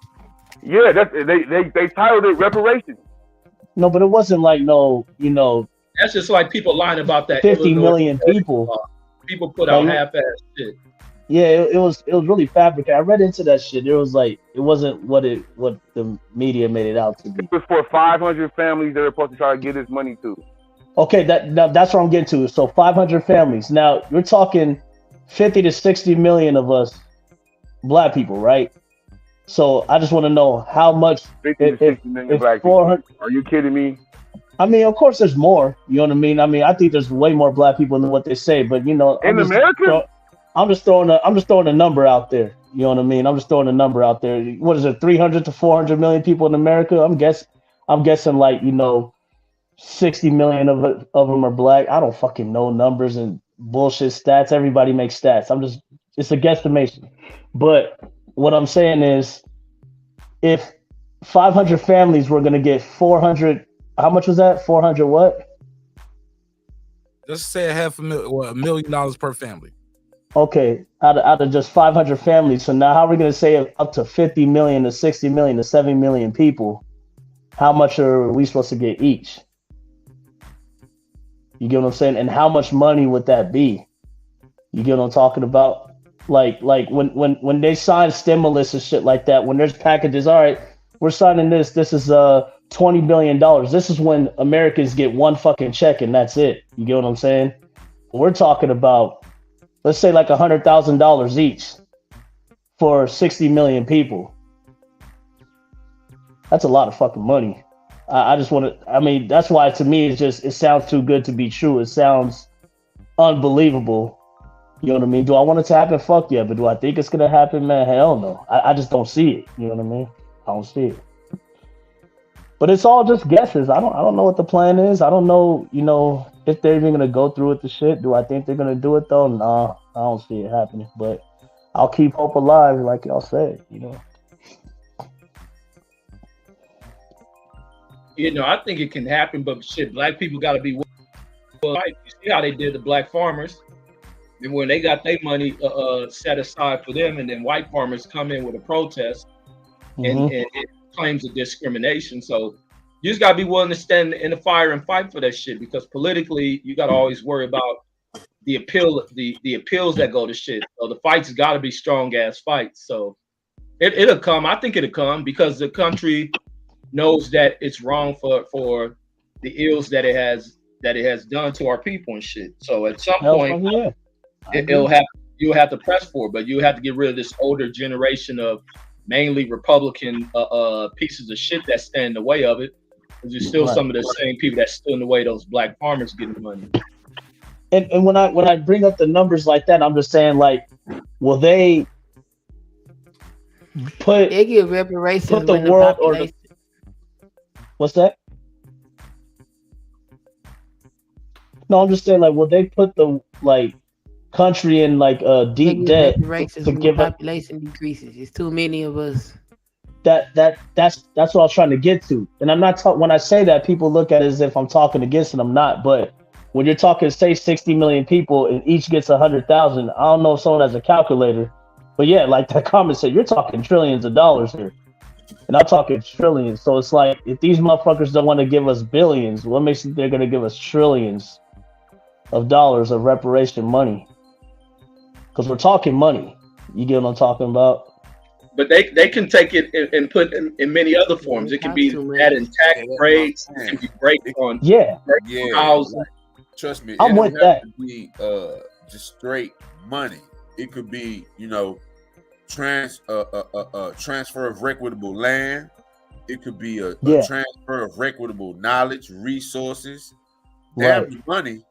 Yeah, they titled it reparations. No, but it wasn't like no, That's just like people lying about that. 50 Illinois million people. People put out Like, half-ass shit. Yeah, it was really fabricated. I read into that shit. It was like it wasn't what the media made it out to be. It was for 500 families they were supposed to try to get this money to. Okay, that's what I'm getting to. So 500 families. Now you're talking 50 to 60 million of us black people, right? So I just want to know how much. 50 to 60 million black people. Are you kidding me? I mean, of course, there's more. You know what I mean? I mean, I think there's way more black people than what they say. But In America? I'm just throwing a number out there. You know what I mean? I'm just throwing a number out there. What is it? 300 to 400 million people in America. I'm guessing like 60 million of them are black. I don't fucking know numbers and bullshit stats. Everybody makes stats. It's a guesstimation. But what I'm saying is, if 500 families were gonna get 400, how much was that? 400 what? Let's say $1 million per family. Okay, out of just 500 families. So now how are we going to say up to 50 million to 60 million to 70 million people? How much are we supposed to get each? You get what I'm saying? And how much money would that be? You get what I'm talking about? Like when they sign stimulus and shit like that, when there's packages, all right, we're signing this. This is $20 billion. This is when Americans get one fucking check and that's it. You get what I'm saying? We're talking about, let's say like $100,000 each for 60 million people. That's a lot of fucking money. I just want to, I mean, that's why to me, it sounds too good to be true. It sounds unbelievable. You know what I mean? Do I want it to happen? Fuck yeah. But do I think it's going to happen? Man, hell no. I just don't see it. You know what I mean? I don't see it. But it's all just guesses. I don't know what the plan is. I don't know, if they're even gonna go through with the shit. Do I think they're gonna do it though? Nah, I don't see it happening. But I'll keep hope alive, like y'all said. I think it can happen, but shit, black people got to be. Well, you see how they did the black farmers, and when they got their money set aside for them, and then white farmers come in with a protest, and it claims of discrimination. So you just gotta be willing to stand in the fire and fight for that shit, because politically you gotta always worry about the appeals that go to shit. So the fights gotta be strong ass fights. So it'll come. I think it'll come because the country knows that it's wrong for the ills that it has done to our people and shit. So at some point you'll have to press for it, but you have to get rid of this older generation of mainly Republican pieces of shit that stand in the way of it. Because there's still some of the same people that stood in the way of those black farmers getting money. And when I bring up the numbers like that, I'm just saying, like, will they give reparations put the when the world population. What's that? No, I'm just saying, like, will they put the country in deep debt to give up? Population decreases. It's too many of us. That's what I was trying to get to. And I'm not when I say that, people look at it as if I'm talking against it. I'm not, but when you're talking, say, 60 million people and each gets 100,000, I don't know if someone has a calculator, but yeah, like that comment said, you're talking trillions of dollars here. And I'm talking trillions. So it's like, if these motherfuckers don't want to give us billions, what makes you think they're going to give us trillions of dollars of reparation money? Because we're talking money. You get what I'm talking about? But they can take it and put in many other forms. It can be that in tax breaks. It can be break on housing. Like, trust me, I'm it with don't have that. to be just straight money. It could be, you know, transfer of equitable land. It could be a transfer of equitable knowledge, resources. Damn the money.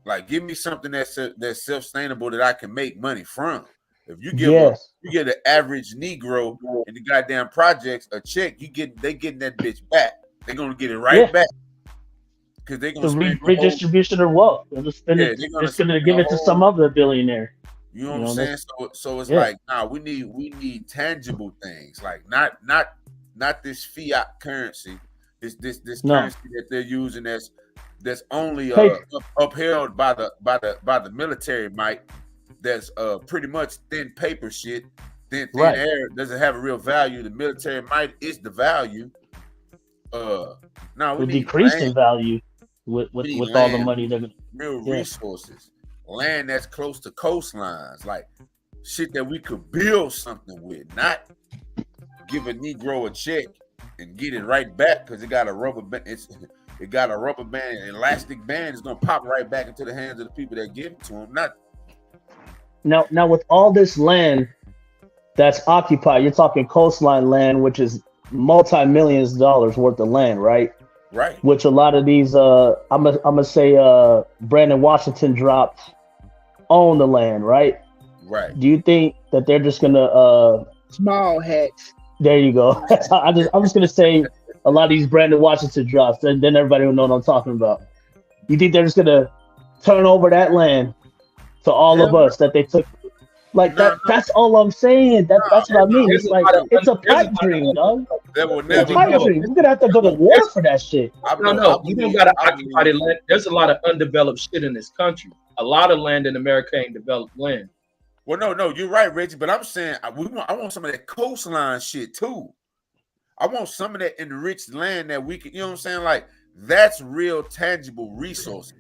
Like give me something that's self-sustainable that I can make money from. If you give you get an average Negro in the goddamn projects a check, they getting that bitch back. They're gonna get it right back because they're gonna spend redistribution of wealth. They're just gonna give it to some other billionaire. You know what I'm saying? So it's like, nah, we need tangible things, like not this fiat currency, this currency that they're using that's only upheld by the military might. That's pretty much thin paper shit. Thin air doesn't have a real value. The military might is the value. Now we need decreasing land. Value with all the money they're real resources. Land that's close to coastlines, like shit that we could build something with, not give a Negro a check and get it right back because it got a rubber band. It got a rubber band, an elastic band is gonna pop right back into the hands of the people that give it to them. Now with all this land that's occupied, you're talking coastline land, which is multi-millions of dollars worth of land, right? Right. Which a lot of these, I'm gonna say, Brandon Washington dropped own the land, right? Right. Do you think that they're just gonna small hats? There you go. I'm just gonna say a lot of these Brandon Washington drops, and then everybody will know what I'm talking about. You think they're just gonna turn over that land to all of us that they took? Like that's all I'm saying. That's what I mean. It's like it's a pipe dream, dog. That will never. We're gonna have to go to war for that shit. No, you don't gotta occupy the land. There's a lot of undeveloped shit in this country. A lot of land in America ain't developed land. Well, no, you're right, Reggie. But I'm saying I want some of that coastline shit too. I want some of that enriched land that we can. You know what I'm saying? Like that's real tangible resources.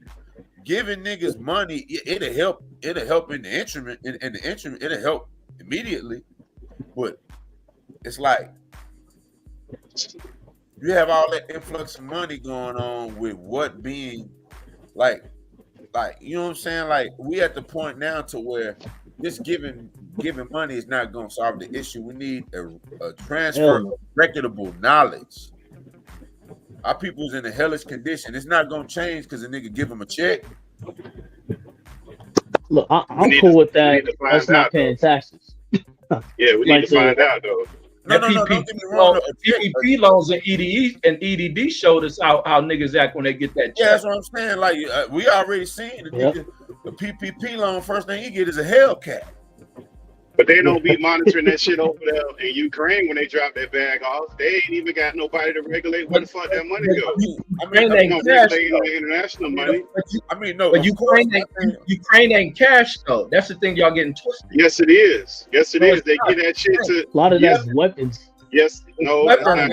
Giving niggas money, it'll help in the instrument, it'll help immediately. But it's like you have all that influx of money going on with what being like you know what I'm saying? Like we at the point now to where just giving money is not gonna solve the issue. We need a transfer of reputable knowledge. Our people's in a hellish condition. It's not gonna change because a nigga give them a check. Look, I'm cool with that. That's not paying taxes. Yeah, we need to find out though. No, PPP loans and EDD showed us how niggas act when they get that check. Yeah, that's what I'm saying. Like we already seen the nigga, the PPP loan. First thing he get is a Hellcat. But they don't be monitoring that shit over there in Ukraine when they drop that bag off. They ain't even got nobody to regulate where the fuck that money goes. Ukraine ain't cash, international money. But Ukraine ain't cash though. That's the thing y'all getting twisted. Yes, it is. Yes, it is. They get that shit to a lot of that's weapons. Yes, no, that's not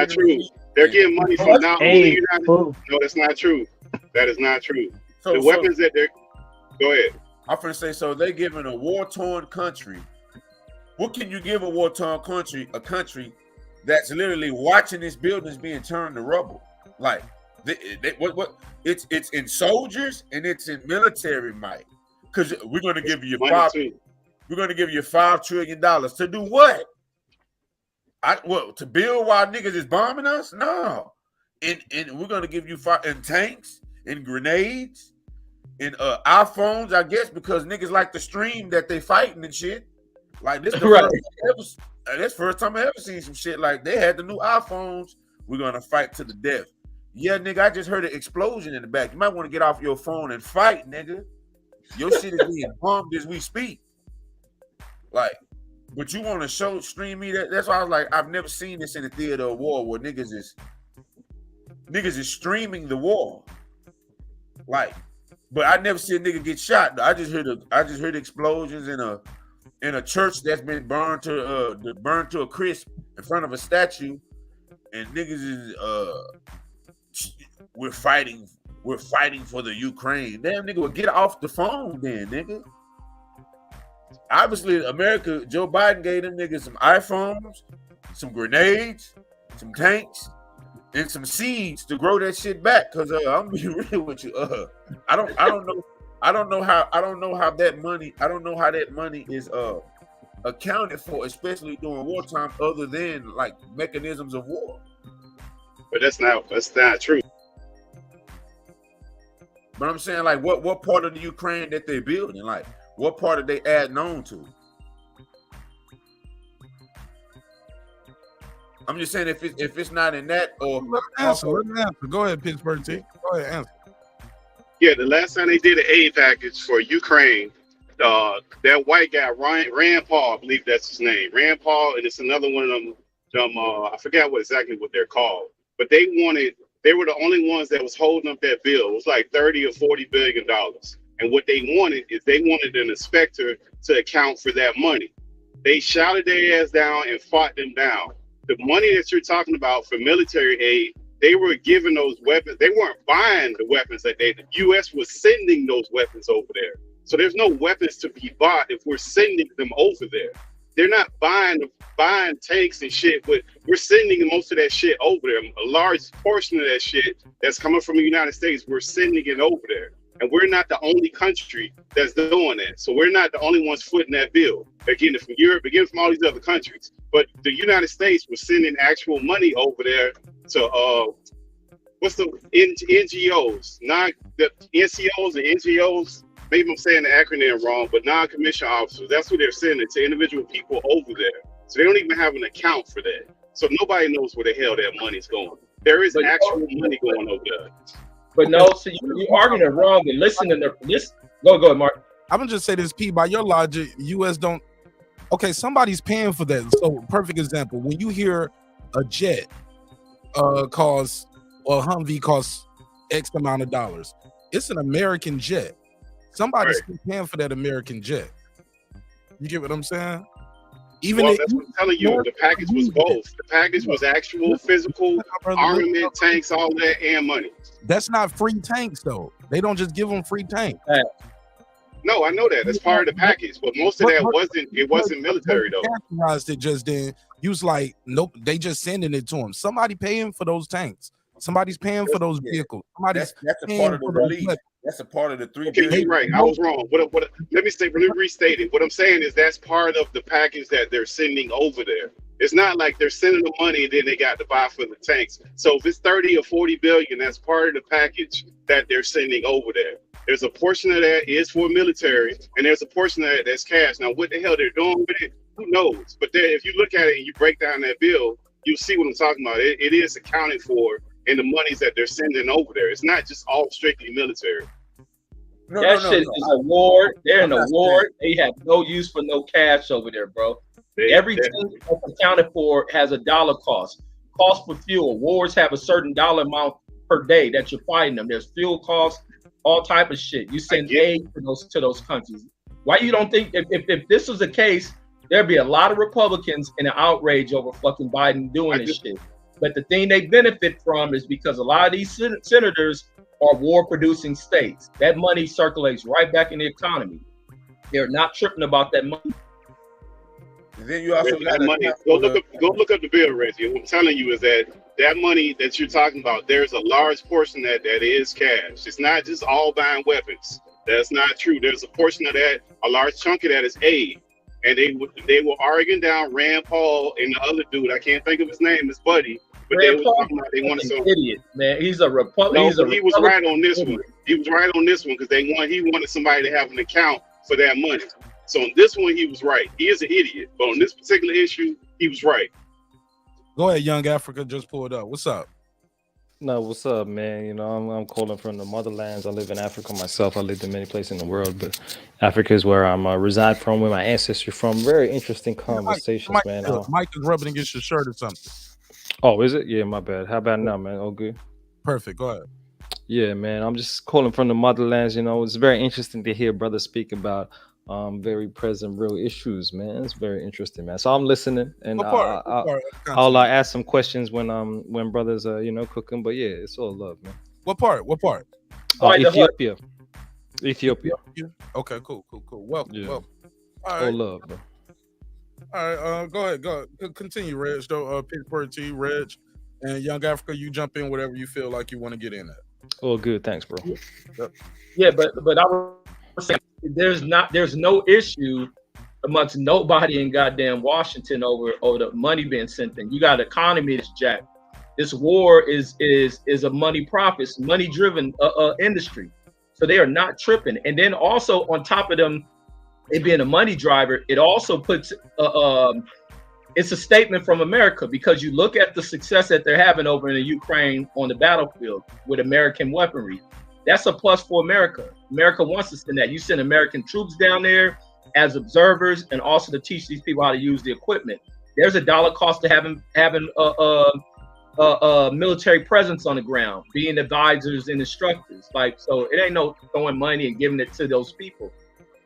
true. They're getting money from not only United. No, that's not true. That is not true. The weapons that they're go ahead. I'm finna say, so they giving a war-torn country. What can you give a war-torn country? A country that's literally watching its buildings being turned to rubble. Like, it's in soldiers and it's in military might. Because we're gonna give you $5 trillion to do what? To build while niggas is bombing us? No. And we're gonna give you in tanks, in grenades. In iPhones, I guess, because niggas like to stream that they fighting and shit. Like this, that's first time I ever seen some shit like they had the new iPhones. We're gonna fight to the death. Yeah, nigga, I just heard an explosion in the back. You might want to get off your phone and fight, nigga. Your shit is being bombed as we speak. Like, but you want to stream me that? That's why I was like, I've never seen this in a theater of war where niggas is streaming the war. Like, but I never see a nigga get shot. I just heard explosions in a church that's been burned to a crisp in front of a statue, and niggas is we're fighting for the Ukraine. Damn, nigga, well, get off the phone then, nigga. Obviously, America, Joe Biden gave them niggas some iPhones, some grenades, some tanks, and some seeds to grow that shit back. Cause I'm gonna be real with you. I don't know how that money is accounted for, especially during wartime, other than like mechanisms of war. But that's not true. But I'm saying, like, what part of the Ukraine that they're building, like, what part are they adding on to? I'm just saying if it's not in that or Let me answer. Go ahead, Pittsburgh T. Go ahead, answer. Yeah, the last time they did an aid package for Ukraine, that white guy Rand Paul, I believe that's his name, Rand Paul, and it's another one of them. I forgot exactly what they're called, but they were the only ones that was holding up that bill. It was like $30 or $40 billion. And what they wanted an inspector to account for that money. They shouted their ass down and fought them down. The money that you're talking about for military aid, they were giving those weapons. They weren't buying the weapons the U.S. was sending those weapons over there. So there's no weapons to be bought if we're sending them over there. They're not buying tanks and shit, but we're sending most of that shit over there. A large portion of that shit that's coming from the United States, we're sending it over there. And we're not the only country that's doing that. So we're not the only ones footing that bill. They're getting it from Europe, they're getting it from all these other countries. But the United States was sending actual money over there to what's the NGOs, not the NCOs and NGOs. Maybe I'm saying the acronym wrong, but non-commissioned officers. That's what they're sending to individual people over there. So they don't even have an account for that. So nobody knows where the hell that money's going. There is actual money going over there. But no, so you're arguing it wrong and listening to this. Go ahead, Mark. I'm gonna just say this, P. By your logic, U.S. don't. Okay, somebody's paying for that. So, perfect example. When you hear a jet costs, or Humvee costs X amount of dollars, it's an American jet. Somebody's still paying for that American jet. You get what I'm saying? Even well, that's what I'm telling you. The package was both. The package was actual physical armament, tanks, all that, and money. That's not free tanks, though. They don't just give them free tanks. No, I know that. That's part of the package. But most of that wasn't military, though. Characterized it just then. You was like, nope, they just sending it to them. Somebody paying for those tanks. Somebody's paying for those vehicles. Somebody's that's a part of the release. That's a part of the $3 billion. Okay, you're right. I was wrong. Let me restate it. What I'm saying is that's part of the package that they're sending over there. It's not like they're sending the money and then they got to buy for the tanks. So if it's 30 or 40 billion, that's part of the package that they're sending over there. There's a portion of that is for military, and there's a portion of that that's cash. Now, what the hell they're doing with it, who knows? But if you look at it and you break down that bill, you'll see what I'm talking about. It is accounted for in the monies that they're sending over there. It's not just all strictly military. That shit is a war. They're in a war. They have no use for no cash over there, bro. Everything that's accounted for has a dollar cost. Cost for fuel. Wars have a certain dollar amount per day that you're fighting them. There's fuel costs, all type of shit. You send aid to those countries. Why you don't think if this was the case, there'd be a lot of Republicans in an outrage over fucking Biden doing this shit. But the thing they benefit from is because a lot of these senators are war-producing states. That money circulates right back in the economy. They're not tripping about that money. And then you also got money. Go look up the bill, Reggie. What I'm telling you is that money that you're talking about, there's a large portion that is cash. It's not just all buying weapons. That's not true. There's a portion of that, a large chunk of that is aid. And they were arguing down Rand Paul and the other dude. I can't think of his name, his buddy. But they were talking about they wanted some idiot, man. He's a Republican. No, he was right on this one. He was right on this one because he wanted somebody to have an account for that money. So on this one, he was right. He is an idiot, but on this particular issue, he was right. Go ahead, Young Africa. Just pull it up. What's up? No, what's up, man? You know, I'm calling from the motherlands. I live in Africa myself. I lived in many places in the world, but Africa is where I'm reside from, where my ancestry from. Very interesting conversations, man. Mike is rubbing against your shirt or something. Oh, is it? Yeah, my bad. How about now, man? Oh, good. Perfect. Go ahead. Yeah, man. I'm just calling from the motherlands. You know, it's very interesting to hear brothers speak about very present, real issues, man. It's very interesting, man. So I'm listening, and What part? What part of the I'll continent? ask some questions when brothers you know, cooking. But yeah, it's all love, man. What part? What part? Why the hood? Ethiopia. Okay, cool. Welcome. Yeah. Welcome. All All right. love, bro. All right. Go ahead. Continue, Reg. Though, Pittsburgh T, Reg, and Young Africa. You jump in whatever you feel like you want to get in at. All good, thanks, bro. Yep. Yeah, but I was saying there's no issue amongst nobody in goddamn Washington over the money being sent in. You got an economy that's jacked. This war is a money profits, money driven industry. So they are not tripping. And then also on top of them, it being a money driver, it also puts it's a statement from America, because you look at the success that they're having over in the Ukraine on the battlefield with American weaponry. That's a plus for America. America wants to send that. You send American troops down there as observers, and also to teach these people how to use the equipment. There's a dollar cost to having a military presence on the ground, being advisors and instructors. Like, so it ain't no throwing money and giving it to those people.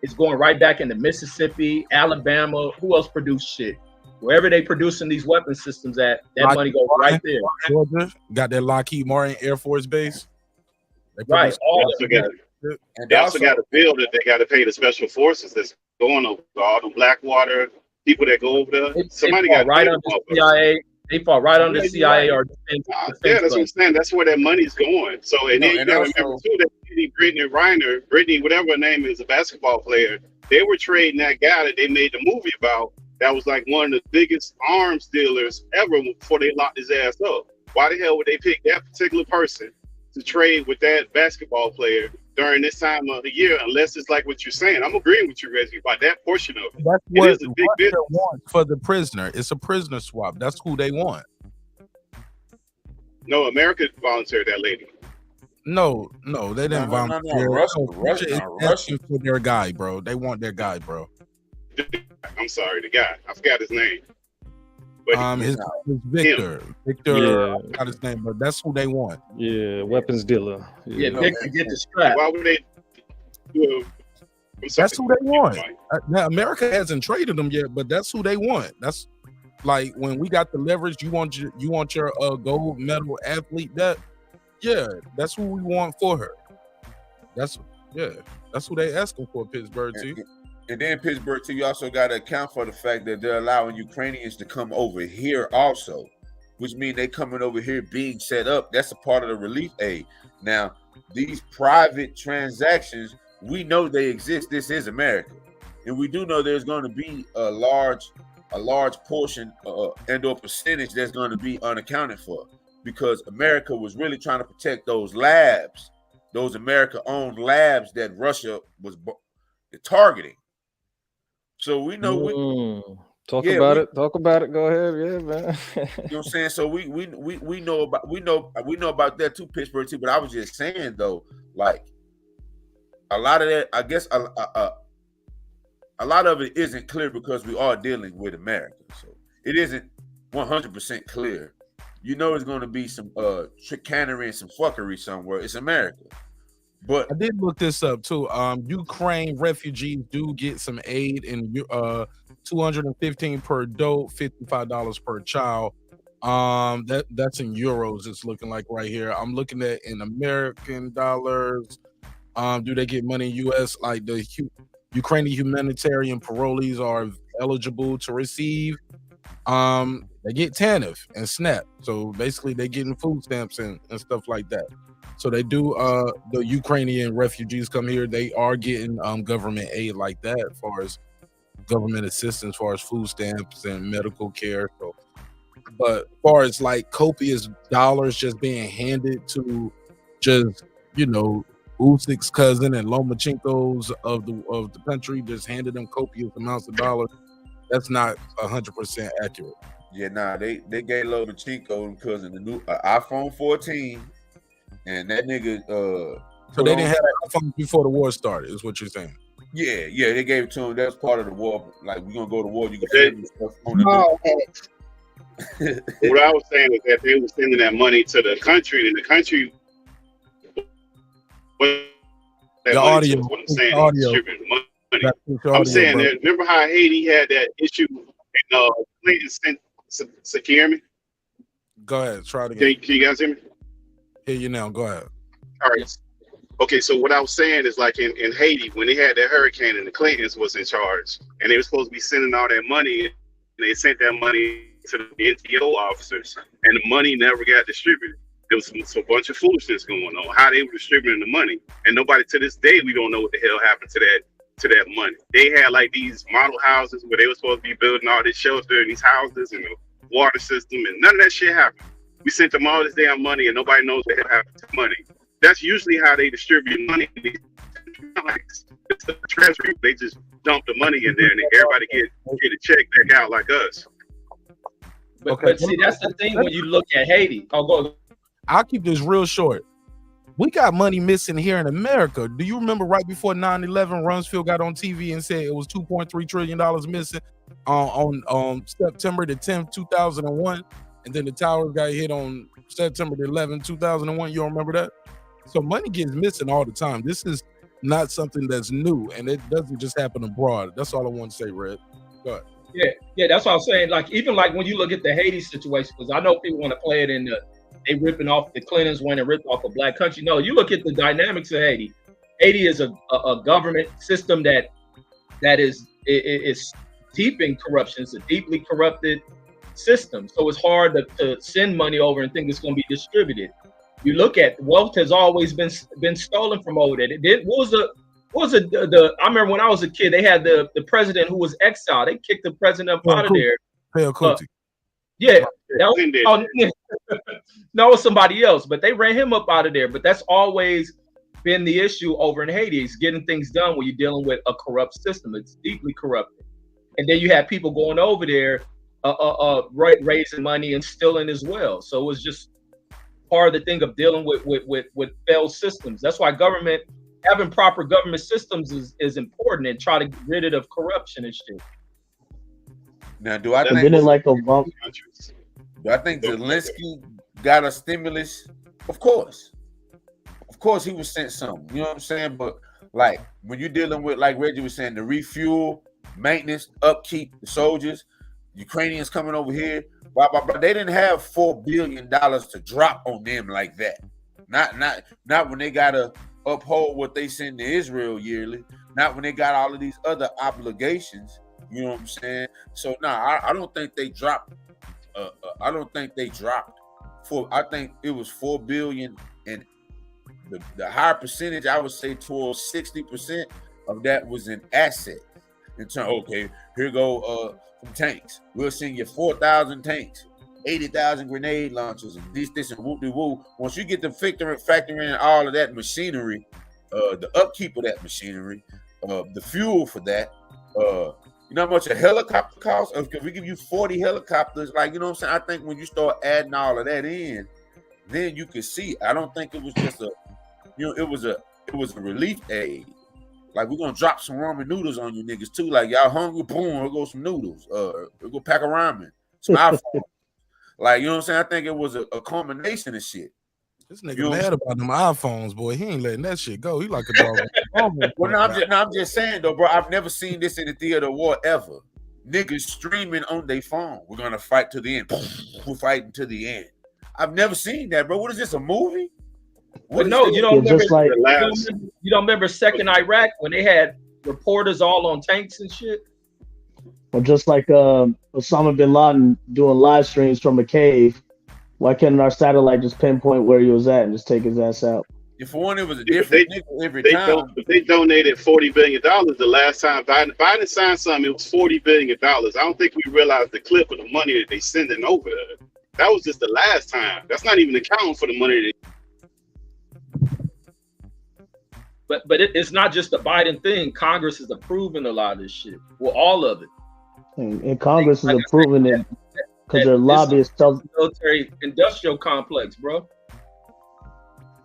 It's going right back into Mississippi, Alabama. Who else produced shit? Wherever they producing these weapon systems at, that money goes right there. Georgia got that Lockheed Martin Air Force Base. Right. They also got a bill that they got to pay the special forces that's going over all the Blackwater people that go over there. Somebody got right under the CIA. They fall right under the CIA or defense. Yeah, that's what I'm saying. That's where that money's going. So, and then you got to remember too that Brittany, whatever her name is, a basketball player, they were trading that guy that they made the movie about. That was like one of the biggest arms dealers ever before they locked his ass up. Why the hell would they pick that particular person to trade with that basketball player during this time of the year, unless it's like what you're saying? I'm agreeing with you, Reggie, about that portion of it. That's it what is a big business wants for the prisoner. It's a prisoner swap. That's who they want. No, America volunteered that lady. No, they didn't volunteer. Russia. Asking for their guy, bro. They want their guy, bro. I'm sorry, the guy. I forgot his name. But his name is Victor. Victor, I forgot his name, but that's who they want. Yeah, weapons dealer. Yeah, Victor, get the strap. Why would they do That's who they want. Now, America hasn't traded them yet, but that's who they want. That's like when we got the leverage. You want your gold medal athlete. That's who we want for her. That's who they asking for, Pittsburgh too. And then Pittsburgh too, you also got to account for the fact that they're allowing Ukrainians to come over here also, which means they coming over here being set up. That's a part of the relief aid. Now, these private transactions, we know they exist. This is America, and we do know there's going to be a large portion and/or percentage that's going to be unaccounted for, because America was really trying to protect those labs, those America-owned labs that Russia was targeting. So we know Talk about it. Go ahead, yeah, man. You know what I'm saying? So we know about that too, Pittsburgh too. But I was just saying though, like a lot of that, I guess a lot of it isn't clear because we are dealing with America. So it isn't 100% clear. You know, it's going to be some chicanery and some fuckery somewhere. It's America. But I did look this up too. Ukraine refugees do get some aid in $215 per adult, $55 per child. That's in euros. It's looking like right here. I'm looking at in American dollars. Do they get money in US? Like the Ukrainian humanitarian parolees are eligible to receive. They get TANF and SNAP. So basically, they getting food stamps and stuff like that. So they do. The Ukrainian refugees come here. They are getting government aid like that, as far as government assistance, as far as food stamps and medical care. So, but as far as like copious dollars just being handed to just Usyk's cousin and Lomachenko's of the country, just handed them copious amounts of dollars, that's not 100% accurate. Yeah, nah, they gave Lomachenko cousin the new iPhone 14. And that nigga, so they didn't have that iPhone before the war started, is what you're saying? Yeah, they gave it to him. That's part of the war. Like, we're gonna go to war. You can send me stuff on the What I was saying is that they were sending that money to the country, and the country What that Your money audio, to is what I'm fix saying. the He's audio. distributing money. Gotta fix your I'm audio, saying bro. that. Remember how Haiti had that issue and Clinton sent. So can you hear me? Go ahead, try it again. Can you guys hear me? Hear you now. Go ahead. All right. Okay, so what I was saying is like in Haiti, when they had that hurricane and the Clintons was in charge, and they were supposed to be sending all that money, and they sent that money to the NTO officers, and the money never got distributed. There was a bunch of foolishness going on, how they were distributing the money, and nobody to this day, we don't know what the hell happened to that money. They had like these model houses where they were supposed to be building all this shelter in these houses and the water system, and none of that shit happened. We sent them all this damn money, and nobody knows what the hell happened to the money. That's usually how they distribute money. It's the treasury. They just dump the money in there, and everybody get a check back out like us. But see, that's the thing when you look at Haiti. Oh, go. I'll keep this real short. We got money missing here in America. Do you remember right before 9/11, Rumsfeld got on TV and said it was $2.3 trillion missing on September the 10th, 2001, and then the towers got hit on September the 11th, 2001. You don't remember that? So money gets missing all the time. This is not something that's new, and it doesn't just happen abroad. That's all I want to say, Red. Go ahead. Yeah, that's what I'm saying. Like even like when you look at the Haiti situation, because I know people want to play it in they ripping off the Clintons when they ripped off a black country. No, you look at the dynamics of Haiti. Haiti is a government system that is deep in corruption. It's a deeply corrupted system. So it's hard to send money over and think it's going to be distributed. You look at wealth has always been stolen from over there. I remember when I was a kid, they had the president who was exiled. They kicked the president up out of there. Yeah, no, it was somebody else, but they ran him up out of there. But that's always been the issue over in Haiti, is getting things done when you're dealing with a corrupt system. It's deeply corrupted. And then you have people going over there raising money and stealing as well. So it was just part of the thing of dealing with failed systems. That's why having proper government systems is important, and try to get rid of corruption and shit. Now, do I think Zelensky got a stimulus? Of course he was sent something. You know what I'm saying? But like when you're dealing with, like Reggie was saying, the refuel, maintenance, upkeep, the soldiers, Ukrainians coming over here, blah, blah, blah. They didn't have $4 billion to drop on them like that. Not when they gotta uphold what they send to Israel yearly. Not when they got all of these other obligations. You know what I'm saying? So I don't think they dropped. I don't think they dropped. I think it was $4 billion, and the higher percentage, I would say, towards 60% of that was in assets. In terms, okay, here go some tanks. We'll send you 4,000 tanks, 80,000 grenade launchers, and this and whoop de woo. Once you get the factor in all of that machinery, the upkeep of that machinery, the fuel for that, you know how much a helicopter costs? If we give you 40 helicopters, like, you know what I'm saying? I think when you start adding all of that in, then you can see. I don't think it was just it was a relief aid. Like, we're gonna drop some ramen noodles on you niggas too. Like, y'all hungry? Boom, we'll go some noodles. We'll go pack a ramen. Some iPhone. Like, you know what I'm saying? I think it was a combination of shit. This nigga mad about them iPhones, boy. He ain't letting that shit go. He like a dog. Well, I'm just saying though, bro. I've never seen this in the theater of war ever. Niggas streaming on their phone. We're gonna fight to the end. We're fighting to the end. I've never seen that, bro. What is this? A movie? But no, you don't remember Second Iraq when they had reporters all on tanks and shit? Or just like Osama bin Laden doing live streams from a cave. Why couldn't our satellite just pinpoint where he was at and just take his ass out? If one, it was a different every time. They donated $40 billion the last time Biden signed something. It was $40 billion. I don't think we realized the clip of the money that they sending over there. That was just the last time. That's not even accounting for the money. But it's not just a Biden thing. Congress is approving a lot of this shit. Well, all of it. And Congress is approving it because their lobbyists tell military industrial complex, bro.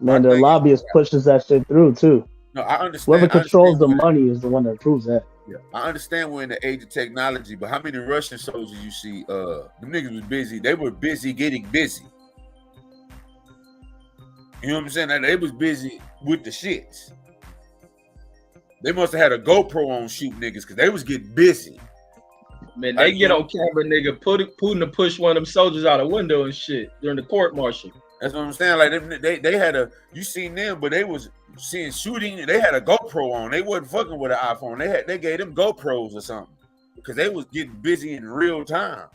Man, their lobbyists pushes that shit through too. No, I understand. Whoever controls the money is the one that approves that. Yeah, I understand we're in the age of technology, but how many Russian soldiers you see? Them niggas was busy. They were busy getting busy. You know what I'm saying? And they was busy with the shits. They must have had a GoPro on shoot niggas because they was getting busy. Man, they get on camera, nigga, Putin to push one of them soldiers out a window and shit during the court martial. That's what I'm saying. Like they had a, you seen them, but they was seeing shooting. They had a GoPro on. They wasn't fucking with an iPhone. They gave them GoPros or something because they was getting busy in real time.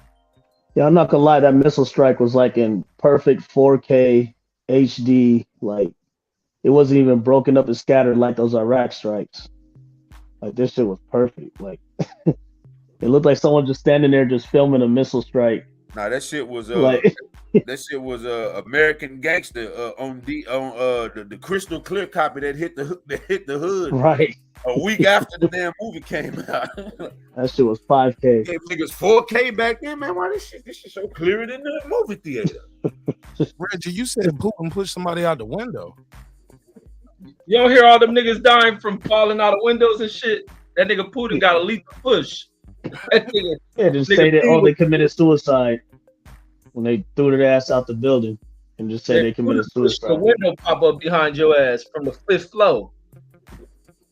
Yeah, I'm not gonna lie. That missile strike was like in perfect 4K HD. Like it wasn't even broken up and scattered like those Iraq strikes. Like this shit was perfect. Like it looked like someone just standing there just filming a missile strike. Nah, that shit was Like that shit was American Gangster on the crystal clear copy that hit the hood right a week after the damn movie came out. that shit was 5K. Gave niggas 4K back then, man. Why this shit so clearer than the movie theater? Reggie, you said Putin pushed somebody out the window. You don't hear all them niggas dying from falling out of windows and shit. That nigga Putin got a lethal push. Yeah, just say that they committed suicide when they threw their ass out the building, and just say they committed suicide. The window pop up behind your ass from the 5th floor.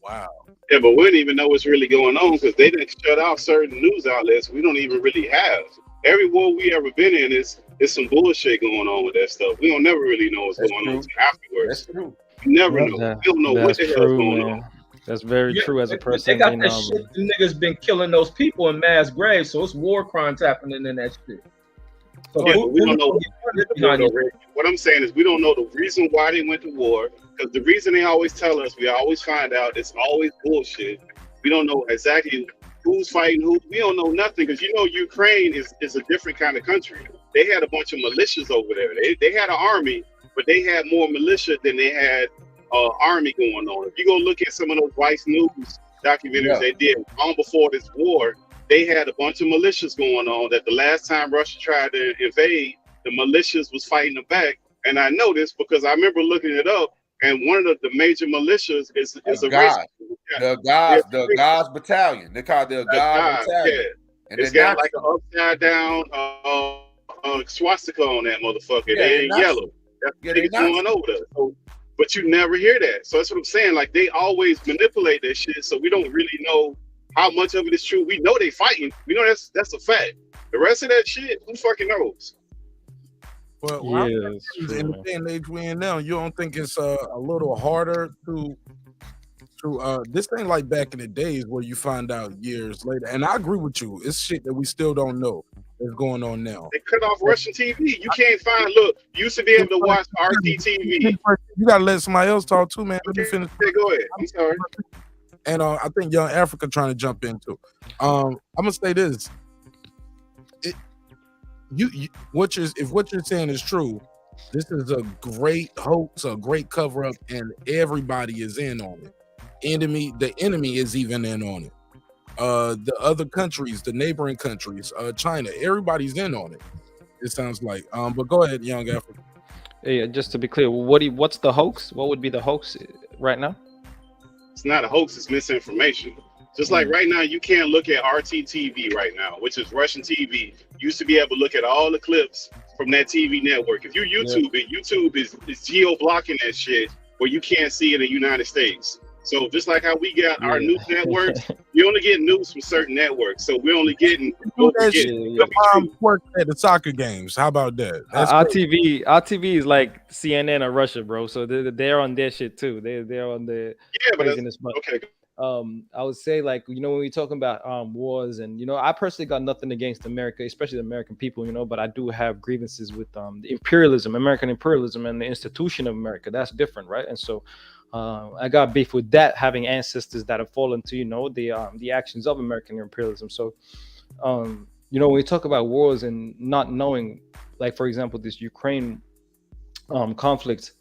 Wow. Yeah, but we don't even know what's really going on because they didn't shut off certain news outlets we don't even really have. Every war we ever been in is some bullshit going on with that stuff. We don't never really know what's going on afterwards. That's true. You never know. We don't know what the hell's going on. That's very true. As a person, they got that shit. The niggas been killing those people in mass graves, so it's war crimes happening in that shit. So Yeah, but we don't know. What I'm saying is we don't know the reason why they went to war, because the reason they always tell us, we always find out it's always bullshit. We don't know exactly who's fighting who. We don't know nothing because Ukraine is a different kind of country. They had a bunch of militias over there. They had an army, but they had more militia than they had army going on. If you go look at some of those Vice News documentaries they did long before this war, they had a bunch of militias going on that the last time Russia tried to invade, the militias was fighting them back. And I know this because I remember looking it up, and one of the major militias is a race. The Guards Battalion. They call it the Guards Battalion. Yeah. And it's got like an upside down swastika on that motherfucker. Yeah, they ain't yellow. That's what going over there. So, but you never hear that. So that's what I'm saying. Like they always manipulate that shit, so we don't really know how much of it is true. We know they fighting. We know that's a fact. The rest of that shit, who fucking knows? Well, yeah, in the day and age we in now, you don't think it's a little harder to this ain't like back in the days where you find out years later. And I agree with you. It's shit that we still don't know is going on now. They cut off Russian TV. You can't find. Look, you used to be able to watch RTTV. You gotta let somebody else talk too, man. Let me finish. Okay, go ahead. I'm sorry. And I think Young Africa trying to jump in too. I'm gonna say this. If what you're saying is true, this is a great hoax, a great cover up, and everybody is in on it. The enemy is even in on it. The other countries, the neighboring countries, China, everybody's in on it. It sounds like. But go ahead, Young Africa. Yeah, just to be clear, what's the hoax? What would be the hoax right now? It's not a hoax, it's misinformation. Just like right now, you can't look at RTTV right now, which is Russian TV. You used to be able to look at all the clips from that TV network. If you YouTube it, YouTube is geo-blocking that shit where you can't see it in the United States. So just like how we got our news networks, you only get news from certain networks. So we're only getting work at the soccer games. How about that? Our TV is like CNN or Russia, bro. So they're on their shit too. They're on the craziness. But okay. I would say, like, when we're talking about wars, and I personally got nothing against America, especially the American people, but I do have grievances with the imperialism, American imperialism, and the institution of America. That's different, right? And so I got beef with that, having ancestors that have fallen to the actions of American imperialism. So when we talk about wars and not knowing, like, for example, this Ukraine conflict.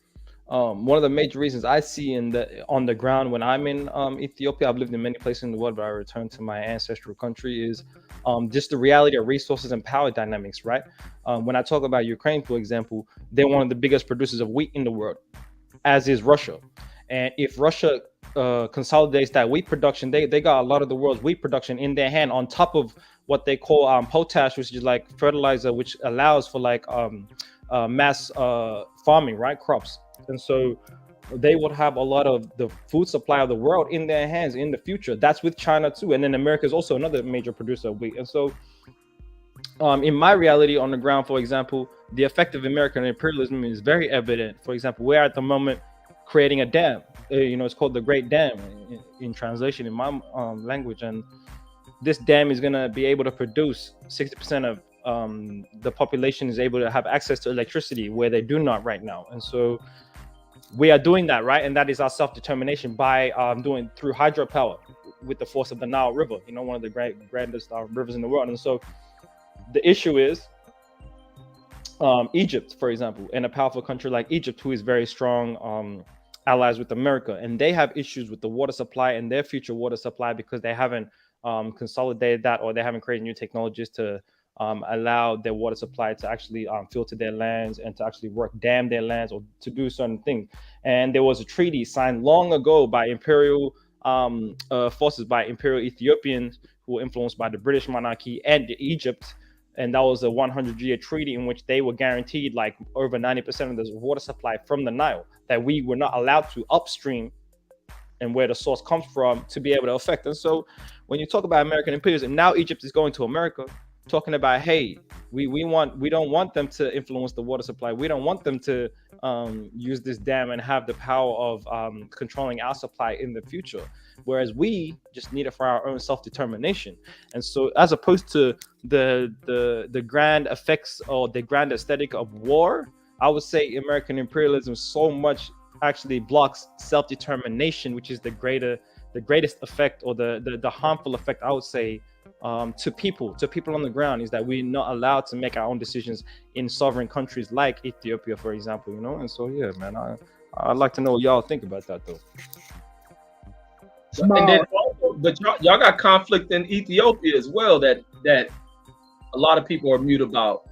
One of the major reasons I see on the ground when I'm in Ethiopia, I've lived in many places in the world, but I return to my ancestral country, is just the reality of resources and power dynamics, right? When I talk about Ukraine, for example, they're one of the biggest producers of wheat in the world, as is Russia. And if Russia consolidates that wheat production, they got a lot of the world's wheat production in their hand, on top of what they call potash, which is like fertilizer, which allows for like mass farming, right? Crops. and so they would have a lot of the food supply of the world in their hands in the future. That's with China too, and then America is also another major producer of wheat. And so in my reality on the ground, for example, the effect of American imperialism is very evident. For example, we're at the moment creating a dam. It's called the Great Dam in translation in my language, and this dam is going to be able to produce 60% of the population is able to have access to electricity where they do not right now. And so we are doing that, right? And that is our self-determination by doing through hydropower with the force of the Nile River, one of the grandest rivers in the world. And so the issue is Egypt, for example, and a powerful country like Egypt, who is very strong allies with America, and they have issues with the water supply and their future water supply because they haven't consolidated that, or they haven't created new technologies to allow their water supply to actually filter their lands and to actually dam their lands or to do certain things. And there was a treaty signed long ago by imperial forces, by imperial Ethiopians who were influenced by the British monarchy and Egypt. And that was a 100-year treaty in which they were guaranteed like over 90% of the water supply from the Nile that we were not allowed to upstream and where the source comes from to be able to affect. And so when you talk about American imperialism, now Egypt is going to America talking about, hey, we don't want them to influence the water supply. We don't want them to use this dam and have the power of controlling our supply in the future. Whereas we just need it for our own self-determination. And so as opposed to the grand effects or the grand aesthetic of war, I would say American imperialism so much actually blocks self-determination, which is the greatest effect, or the harmful effect, I would say, to people on the ground, is that we're not allowed to make our own decisions in sovereign countries like Ethiopia, for example, And so, yeah, man, I'd like to know what y'all think about that, though. And then also, but y'all got conflict in Ethiopia as well that a lot of people are mute about,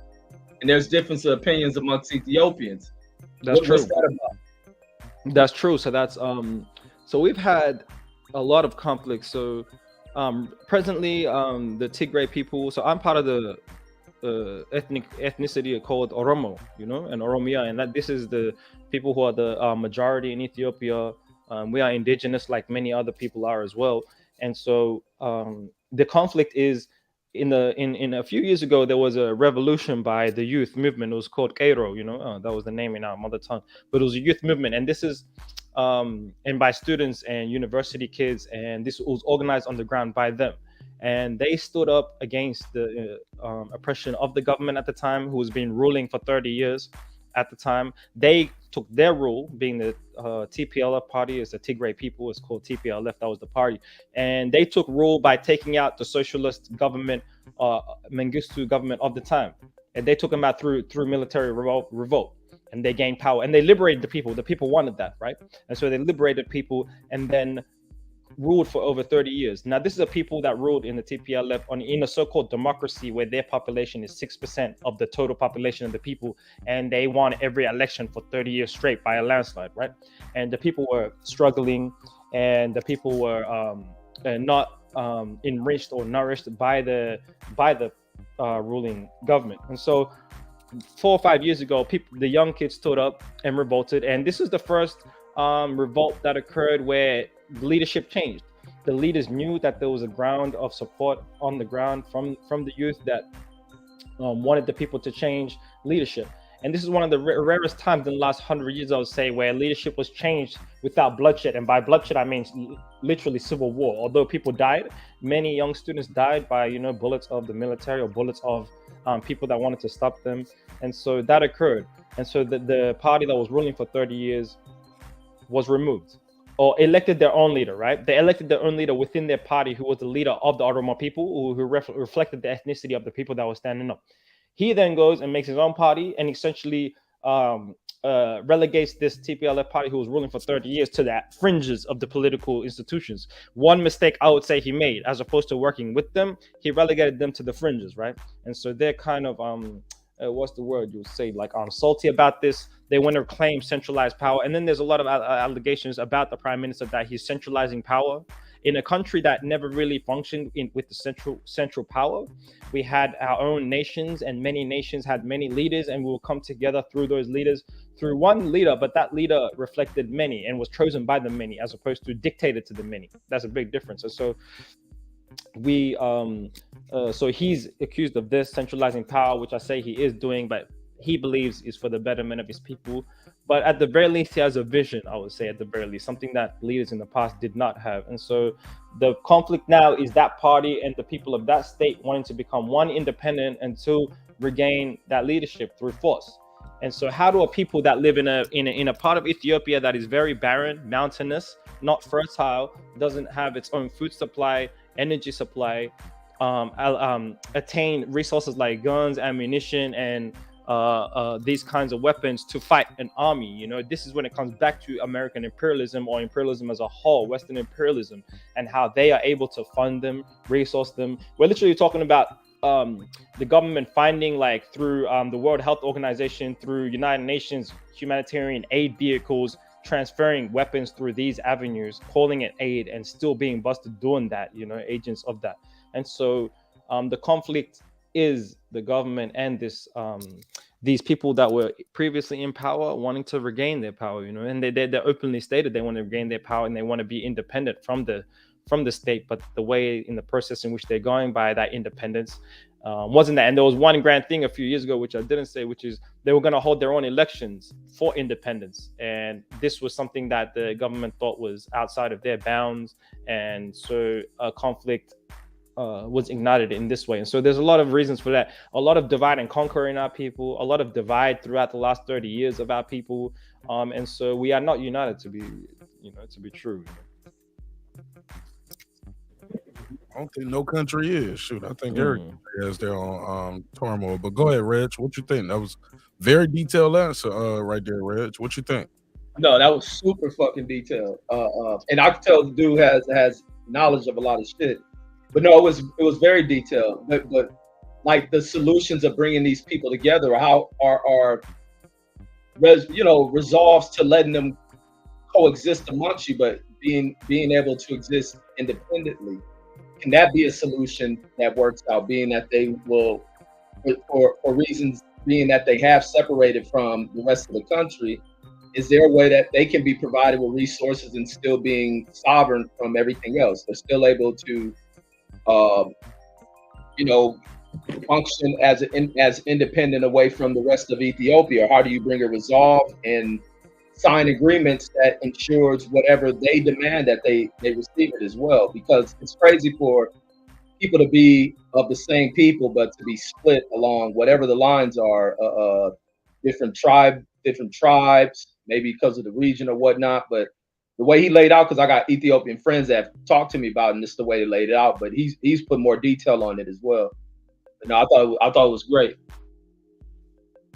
and there's difference of opinions amongst Ethiopians. That's true. What's that about? That's true. So that's so we've had a lot of conflicts. So presently, the Tigray people. So I'm part of the ethnicity called Oromo, and Oromia, and this is the people who are the majority in Ethiopia. We are indigenous, like many other people are as well. And so the conflict is in a few years ago, there was a revolution by the youth movement. It was called Cairo, that was the name in our mother tongue, but it was a youth movement. And this is and by students and university kids, and this was organized on the ground by them. And they stood up against the oppression of the government at the time, who was been ruling for 30 years at the time. They took their rule, being the TPLF party, is the Tigray people, it's called TPLF, that was the party. And they took rule by taking out the socialist government, Mengistu government of the time. And they took them out through military revolt. And they gained power and they liberated the people. The people wanted that, right? And so they liberated people and then ruled for over 30 years. Now, this is a people that ruled in the TPLF in a so-called democracy where their population is 6% of the total population of the people, and they won every election for 30 years straight by a landslide, right? And the people were struggling, and the people were not enriched or nourished by the ruling government. And so 4 or 5 years ago, the young kids stood up and revolted, and this is the first revolt that occurred where leadership changed. The leaders knew that there was a ground of support on the ground from the youth that wanted the people to change leadership. And this is one of the rarest times in the last 100 years, I would say, where leadership was changed without bloodshed. And by bloodshed, I mean literally civil war. Although people died, many young students died by bullets of the military or bullets of people that wanted to stop them. And so that occurred. And so the party that was ruling for 30 years was removed, or elected their own leader, right? They elected their own leader within their party, who was the leader of the Oromo people, who reflected the ethnicity of the people that were standing up. He then goes and makes his own party and essentially relegates this TPLF party, who was ruling for 30 years, to the fringes of the political institutions. One mistake I would say he made, as opposed to working with them, he relegated them to the fringes, right? And so they're kind of what's the word you would say, like salty about this. They want to claim centralized power, and then there's a lot of allegations about the prime minister that he's centralizing power in a country that never really functioned with the central power, we had our own nations, and many nations had many leaders, and we will come together through those leaders, through one leader, but that leader reflected many and was chosen by the many as opposed to dictated to the many. That's a big difference. And so so he's accused of this centralizing power, which I say he is doing, but he believes is for the betterment of his people. But at the very least, he has a vision, I would say, at the very least, something that leaders in the past did not have. And so the conflict now is that party and the people of that state wanting to become one, independent, and to regain that leadership through force. And so how do a people that live in a part of Ethiopia that is very barren, mountainous, not fertile, doesn't have its own food supply, energy supply, attain resources like guns, ammunition, and these kinds of weapons to fight an army? You know, this is when it comes back to American imperialism, or imperialism as a whole, Western imperialism, and how they are able to fund them, resource them. We're literally talking about the government finding, like through the World Health Organization, through United Nations humanitarian aid vehicles, transferring weapons through these avenues, calling it aid, and still being busted doing that, you know, agents of that. And so the conflict is the government and this these people that were previously in power wanting to regain their power, you know, and they openly stated they want to regain their power and they want to be independent from the state. But the way, in the process in which they're going by that independence wasn't that. And there was one grand thing a few years ago, which I didn't say, which is they were going to hold their own elections for independence. And this was something that the government thought was outside of their bounds. And so a conflict was ignited in this way. And so there's a lot of reasons for that. A lot of divide and conquer in our people, a lot of divide throughout the last 30 years of our people. And so we are not united to be, you know, to be true. I don't think no country is. Shoot, I think every country has their own turmoil. But go ahead, Reg. What you think? That was very detailed answer right there, Reg. What you think? No, that was super fucking detailed. And I can tell the dude has knowledge of a lot of shit. But no, it was very detailed. But like the solutions of bringing these people together, how are resolves to letting them coexist amongst you, but being able to exist independently. Can that be a solution that works out, being that they will, for reasons being that they have separated from the rest of the country? Is there a way that they can be provided with resources and still being sovereign from everything else? They're still able to, function as independent away from the rest of Ethiopia? Or how do you bring a resolve and sign agreements that ensures whatever they demand that they receive it as well? Because it's crazy for people to be of the same people, but to be split along whatever the lines are, different tribes, maybe because of the region or whatnot. But the way he laid out, because I got Ethiopian friends that have talked to me about it, and this is the way they laid it out, but he's put more detail on it as well. But no, I thought it was great.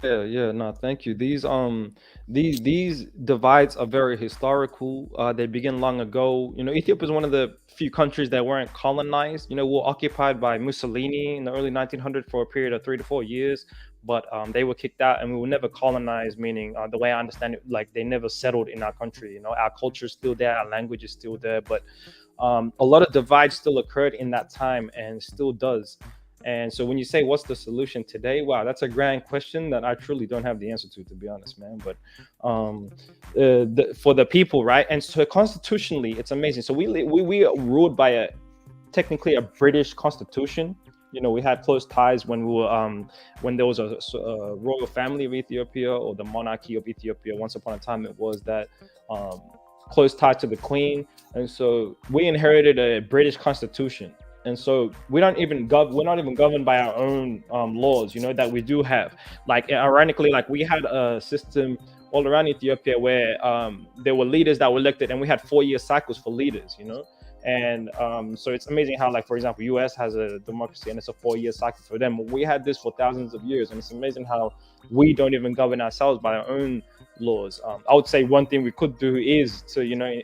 Yeah, no, thank you. These divides are very historical. They begin long ago. You know, Ethiopia is one of the few countries that weren't colonized. You know, we were occupied by Mussolini in the early 1900s for a period of 3 to 4 years, but they were kicked out, and we were never colonized. Meaning, the way I understand it, like they never settled in our country. You know, our culture is still there, our language is still there, but a lot of divides still occurred in that time, and still does. And so when you say what's the solution today, wow, that's a grand question that I truly don't have the answer to be honest, man. But for the people, right? And so constitutionally, it's amazing. So we are ruled by technically a British constitution. You know, we had close ties when we were when there was a royal family of Ethiopia, or the monarchy of Ethiopia. Once upon a time, it was that close tie to the Queen, and so we inherited a British constitution. And so we're not even governed by our own laws, you know, that we do have. Like, ironically, like we had a system all around Ethiopia where there were leaders that were elected, and we had 4-year cycles for leaders, you know. And so it's amazing how, like, for example, US has a democracy and it's a 4-year cycle for them. We had this for thousands of years, and it's amazing how we don't even govern ourselves by our own laws. I would say one thing we could do is to, you know,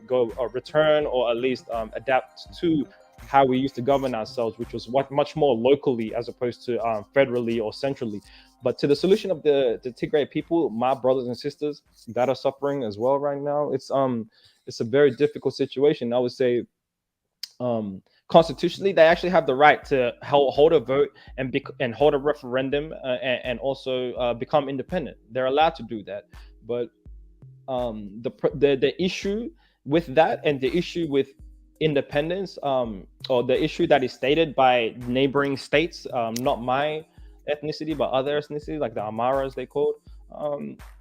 go return, or at least adapt to how we used to govern ourselves, which was much more locally as opposed to federally or centrally. But to the solution of the Tigray people, my brothers and sisters that are suffering as well right now, it's a very difficult situation. I would say constitutionally, they actually have the right to hold a vote and hold a referendum and also become independent. They're allowed to do that. But the issue with that and the issue with independence, or the issue that is stated by neighboring states, not my ethnicity but other ethnicity, like the Amaras they called,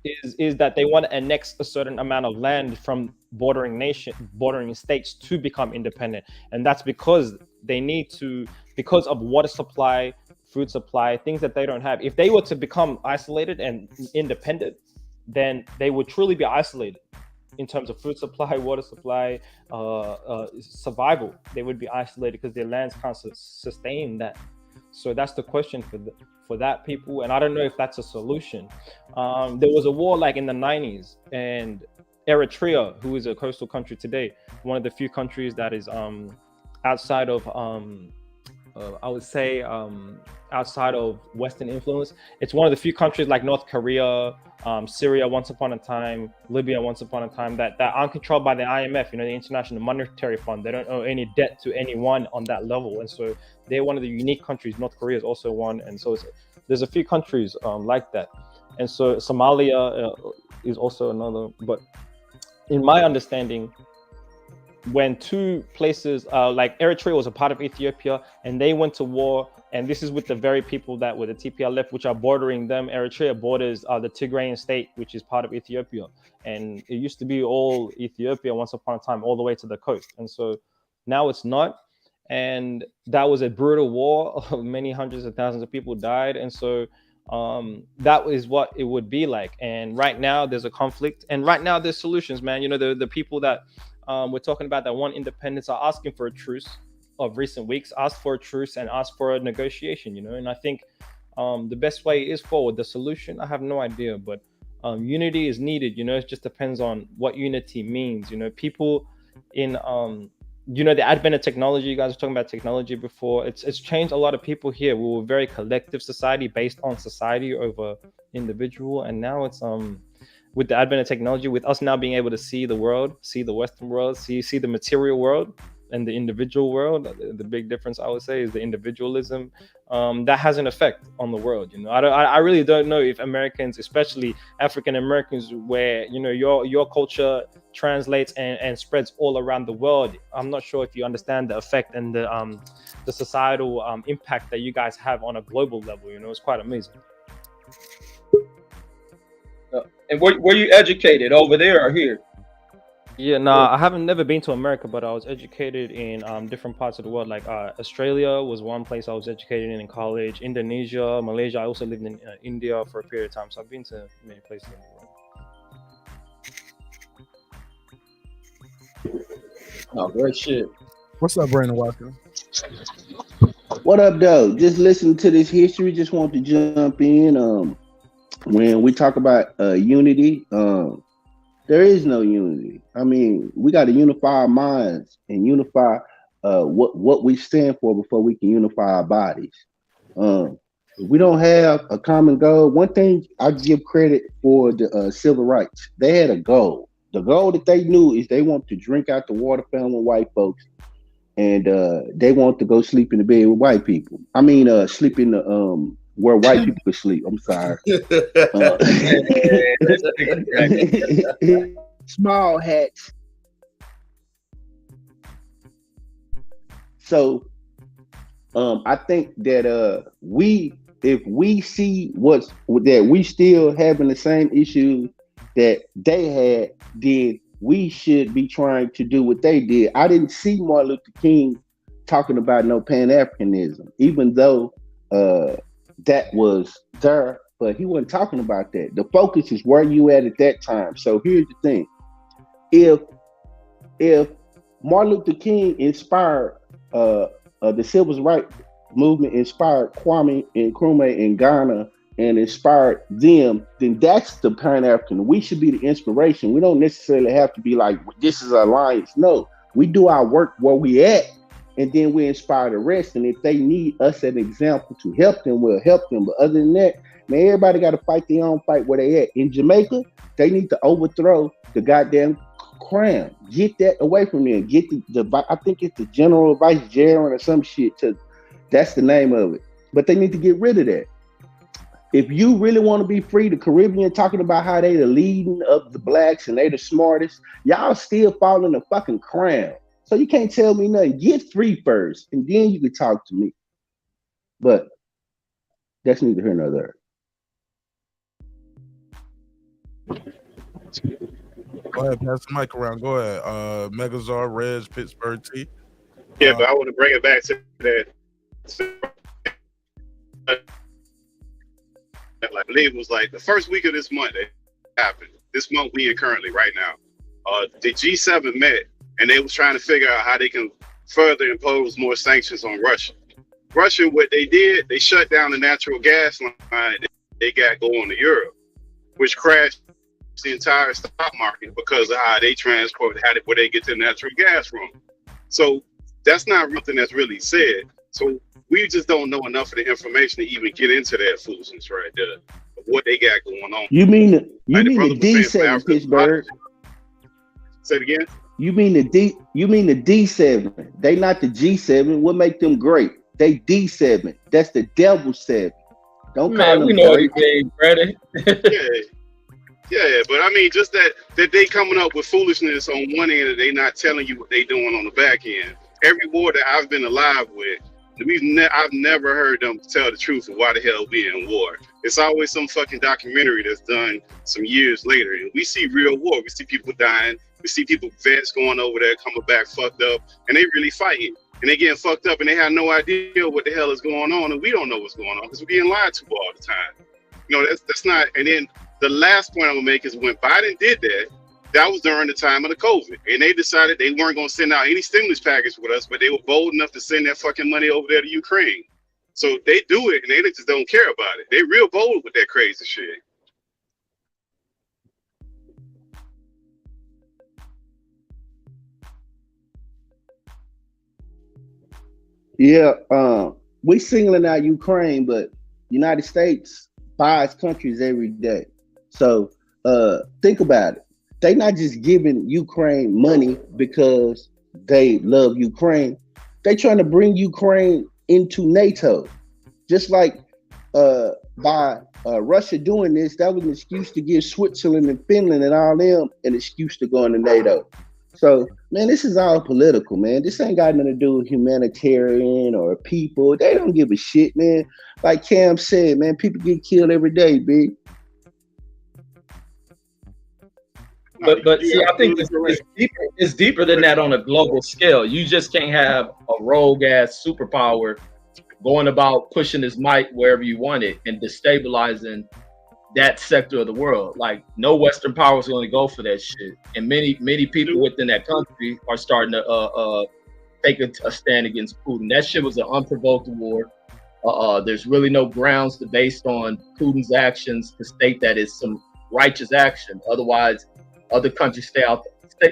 is that they want to annex a certain amount of land from bordering states to become independent. And that's because they need to, because of water supply, food supply, things that they don't have. If they were to become isolated and independent, then they would truly be isolated in terms of food supply, water supply, survival. They would be isolated because their lands can't sustain that. So that's the question for that people, and I don't know if that's a solution. There was a war like in the 90s, and Eritrea, who is a coastal country today, one of the few countries that is outside of I would say outside of Western influence. It's one of the few countries like North Korea, Syria once upon a time, Libya once upon a time, that aren't controlled by the IMF, the International Monetary Fund. They don't owe any debt to anyone on that level. And so they're one of the unique countries. North Korea is also one. And so there's a few countries like that. And so Somalia is also another. But in my understanding, when two places, like Eritrea was a part of Ethiopia, and they went to war, and this is with the very people that were the TPLF, which are bordering them. Eritrea borders the Tigrayan state, which is part of Ethiopia. And it used to be all Ethiopia once upon a time, all the way to the coast. And so now it's not. And that was a brutal war. Many hundreds of thousands of people died. And so that is what it would be like. And right now there's a conflict. And right now there's solutions, man. The people that we're talking about that want independence are asking for a truce of recent weeks, ask for a truce and ask for a negotiation, and I think the best way is forward. The solution, I have no idea, but unity is needed. It just depends on what unity means. People in the advent of technology, you guys were talking about technology before, it's changed a lot of people here. We were a very collective society based on society over individual, and now it's with the advent of technology, with us now being able to see the world, see the Western world, see the material world and the individual world. The big difference, I would say, is the individualism that has an effect on the world. I really don't know if Americans, especially African Americans, where your culture translates and spreads all around the world. I'm not sure if you understand the effect and the societal impact that you guys have on a global level. It's quite amazing. And were you educated over there or here? Yeah, I haven't never been to America, but I was educated in different parts of the world. Like Australia was one place I was educated in college. Indonesia, Malaysia. I also lived in India for a period of time, so I've been to many places in the world. Oh, great shit. What's up, Brandon Walker? What up, though? Just listen to this history. Just want to jump in. When we talk about unity, there is no unity. I mean, we got to unify our minds and unify what we stand for before we can unify our bodies. If we don't have a common goal, one thing I give credit for the civil rights. They had a goal. The goal that they knew is they want to drink out the water fountain with white folks, and they want to go sleep in the bed with white people. I mean, sleep in the where white people could sleep. I'm sorry. Small hats. So I think that if we see that we still having the same issues that they had, then we should be trying to do what they did. I didn't see Martin Luther King talking about no Pan-Africanism, even though that was there, but he wasn't talking about that. The focus is where you at that time. So here's the thing: if Martin Luther King inspired the civil rights movement, inspired Kwame Nkrumah in Ghana, and inspired them, then that's the Pan-African. We should be the inspiration. We don't necessarily have to be like, this is our alliance. No, we do our work where we at, and then we inspire the rest. And if they need us as an example to help them, we'll help them. But other than that, man, everybody got to fight their own fight where they at. In Jamaica, they need to overthrow the goddamn crown. Get that away from them. Get I think it's the General Vicegerent or some shit. That's the name of it. But they need to get rid of that. If you really want to be free, the Caribbean talking about how they the leading of the blacks and they the smartest, y'all still following the fucking crown. So you can't tell me nothing. Get free first, and then you can talk to me. But that's neither here nor there. Go ahead, pass the mic around. Go ahead. Megazord, Reg, Pittsburgh T. Yeah, but I want to bring it back to that. I believe it was like the first week of this month it happened. This month we in currently right now. The G7 met and they was trying to figure out how they can further impose more sanctions on Russia. Russia, what they did, they shut down the natural gas line they got going to Europe, which crashed the entire stock market because of how they transport, where they get to natural gas from. So that's not something that's really said. So we just don't know enough of the information to even get into that foolishness right there, of what they got going on. You mean the D7, Pittsburgh? Say it again. You mean the D7? They not the G7. What make them great? They D7. That's the devil 7. Don't call them. We know what you Brady. Yeah, but I mean, just that they coming up with foolishness on one end and they not telling you what they doing on the back end. Every war that I've been alive with, I've never heard them tell the truth of why the hell we in war. It's always some fucking documentary that's done some years later, and we see real war. We see people dying. We see people, vets going over there, coming back fucked up, and they really fighting. And they getting fucked up, and they have no idea what the hell is going on, and we don't know what's going on because we're being lied to all the time. You know, that's not. And then the last point I'm gonna make is when Biden did that, that was during the time of the COVID, and they decided they weren't gonna send out any stimulus package with us, but they were bold enough to send that fucking money over there to Ukraine. So they do it, and they just don't care about it. They real bold with that crazy shit. Yeah, we singling out Ukraine, but United States buys countries every day. So think about it. They not just giving Ukraine money because they love Ukraine. They trying to bring Ukraine into NATO. Just like by Russia doing this, that was an excuse to give Switzerland and Finland and all them an excuse to go into NATO. So, man, this is all political, man. This ain't got nothing to do with humanitarian or people. They don't give a shit, man. Like Cam said, man, people get killed every day, big. But see, I think it's deeper than that on a global scale. You just can't have a rogue ass superpower going about pushing his might wherever you want it and destabilizing that sector of the world. Like, no Western power is going to go for that shit. And many people within that country are starting to take a stand against Putin. That shit was an unprovoked war. There's really no grounds based on Putin's actions to state that it's some righteous action. Otherwise, other countries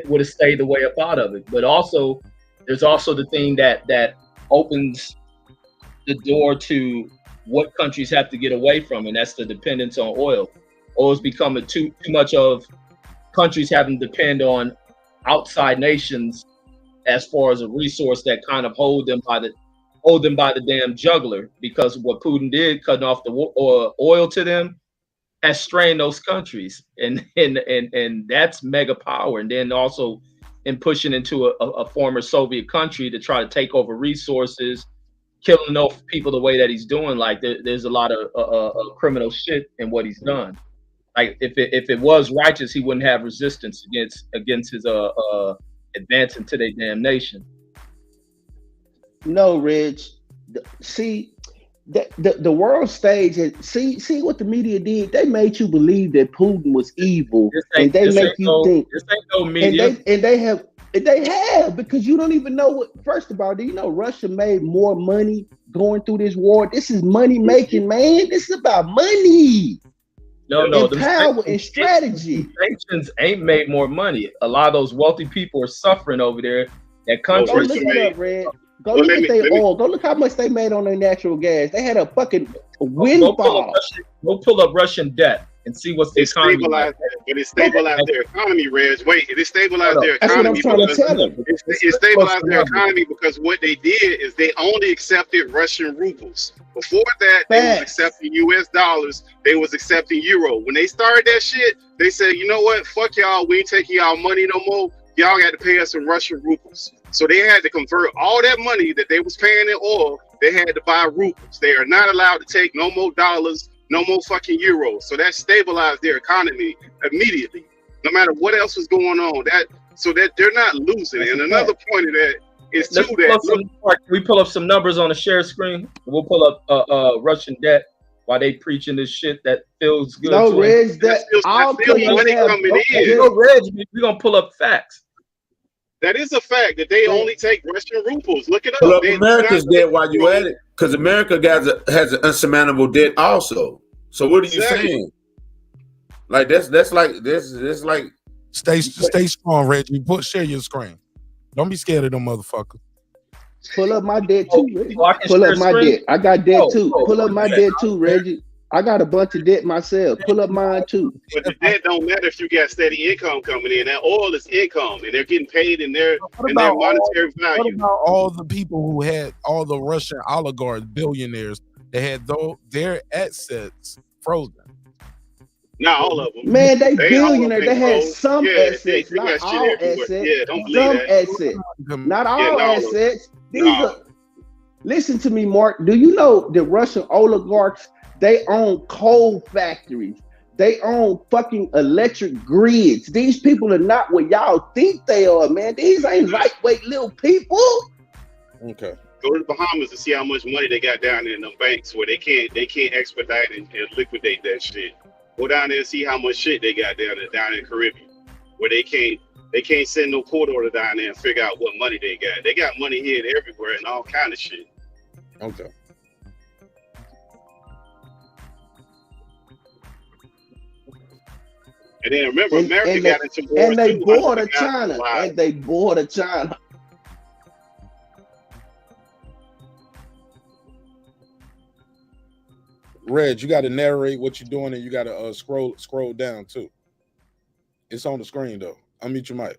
would have stayed the way up out of it. But also, there's also the thing that opens the door to what countries have to get away from, and that's the dependence on oil. Oil is becoming too much of countries having to depend on outside nations as far as a resource that kind of hold them by the damn jugular, because what Putin did, cutting off the oil to them, has strained those countries, and that's mega power. And then also in pushing into a former Soviet country to try to take over resources, killing off people the way that he's doing. Like there's a lot of criminal shit in what he's done. Like if it was righteous, he wouldn't have resistance against his advancing to their damn nation. No, Reg. See, the world stage. See what the media did. They made you believe that Putin was evil, and they make you think. This ain't no media. And they have, because you don't even know what. First of all, do you know Russia made more money going through this war? This is money making, man. This is about money. No, and power and strategy. Sanctions ain't made more money. A lot of those wealthy people are suffering over there. That country. Go look it up, Red. Go look at their oil. Go look how much they made on their natural gas. They had a fucking windfall. Go pull up Russian debt. and see what's the It economy like. stabilized their economy, Reg. Wait, it stabilized their That's what I'm economy trying to because tell them. it stabilized their economy because what they did is they only accepted Russian rubles. Before that, they was accepting US dollars, they was accepting euro. When they started that shit, they said, you know what, fuck y'all, we ain't taking y'all money no more. Y'all got to pay us in Russian rubles. So they had to convert all that money that they was paying in oil, they had to buy rubles. They are not allowed to take no more dollars, no more fucking euros. So that stabilized their economy immediately. No matter what else was going on, so that they're not losing. And another point of that is too that we pull up some numbers on the share screen. We'll pull up Russian debt while they preaching this shit that feels good. No, to Reg, that all money coming in. You know, Reg, we're gonna pull up facts. That is a fact that they only take Russian rubles. Look it Pull up. up America's debt while you at it, because America has an unsurmountable debt also. So what are you saying? Like that's like stay strong, Reggie. Share your screen. Don't be scared of them motherfuckers. Pull up my debt too, Reggie. Pull up my debt. I got debt too. Pull up my debt too, Reggie. I got a bunch of debt myself. Pull up mine too. But the debt don't matter if you got steady income coming in. That oil is income, and they're getting paid in their monetary value. What about all the people who had all the Russian oligarchs, billionaires, that had their assets frozen? Not all of them. Man, they billionaires. They had some assets, they not got all shit everywhere. assets. Yeah, don't believe Some that. assets, not all all of assets. These are. Listen to me, Mark. Do you know the Russian oligarchs? They own coal factories. They own fucking electric grids. These people are not what y'all think they are, man. These ain't lightweight little people. Okay. Go to the Bahamas and see how much money they got down there in them banks where they can't expedite and liquidate that shit. Go down there and see how much shit they got down in the Caribbean, where they can't send no court order down there and figure out what money they got. They got money here and everywhere and all kind of shit. Okay. And then remember, America got into war and they border China. And they border China. Reg, you got to narrate what you're doing, and you got to scroll down too. It's on the screen though. Unmute your mic.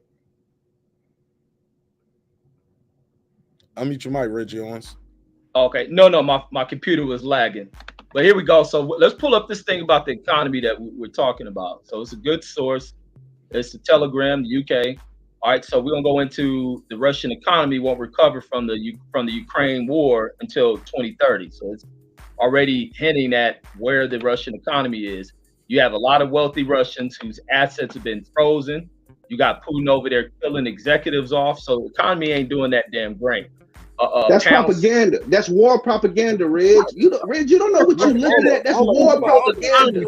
Unmute your mic, Reggie Owens. Okay, no, my computer was lagging. But here we go. So let's pull up this thing about the economy that we're talking about. So it's a good source. It's the Telegram, the UK. All right, so we're gonna go into the Russian economy won't recover from the Ukraine war until 2030. So it's already hinting at where the Russian economy is. You have a lot of wealthy Russians whose assets have been frozen. You got Putin over there killing executives off. So the economy ain't doing that damn great. That's propaganda. That's war propaganda, Reg. You don't know what you're looking at. That's war propaganda.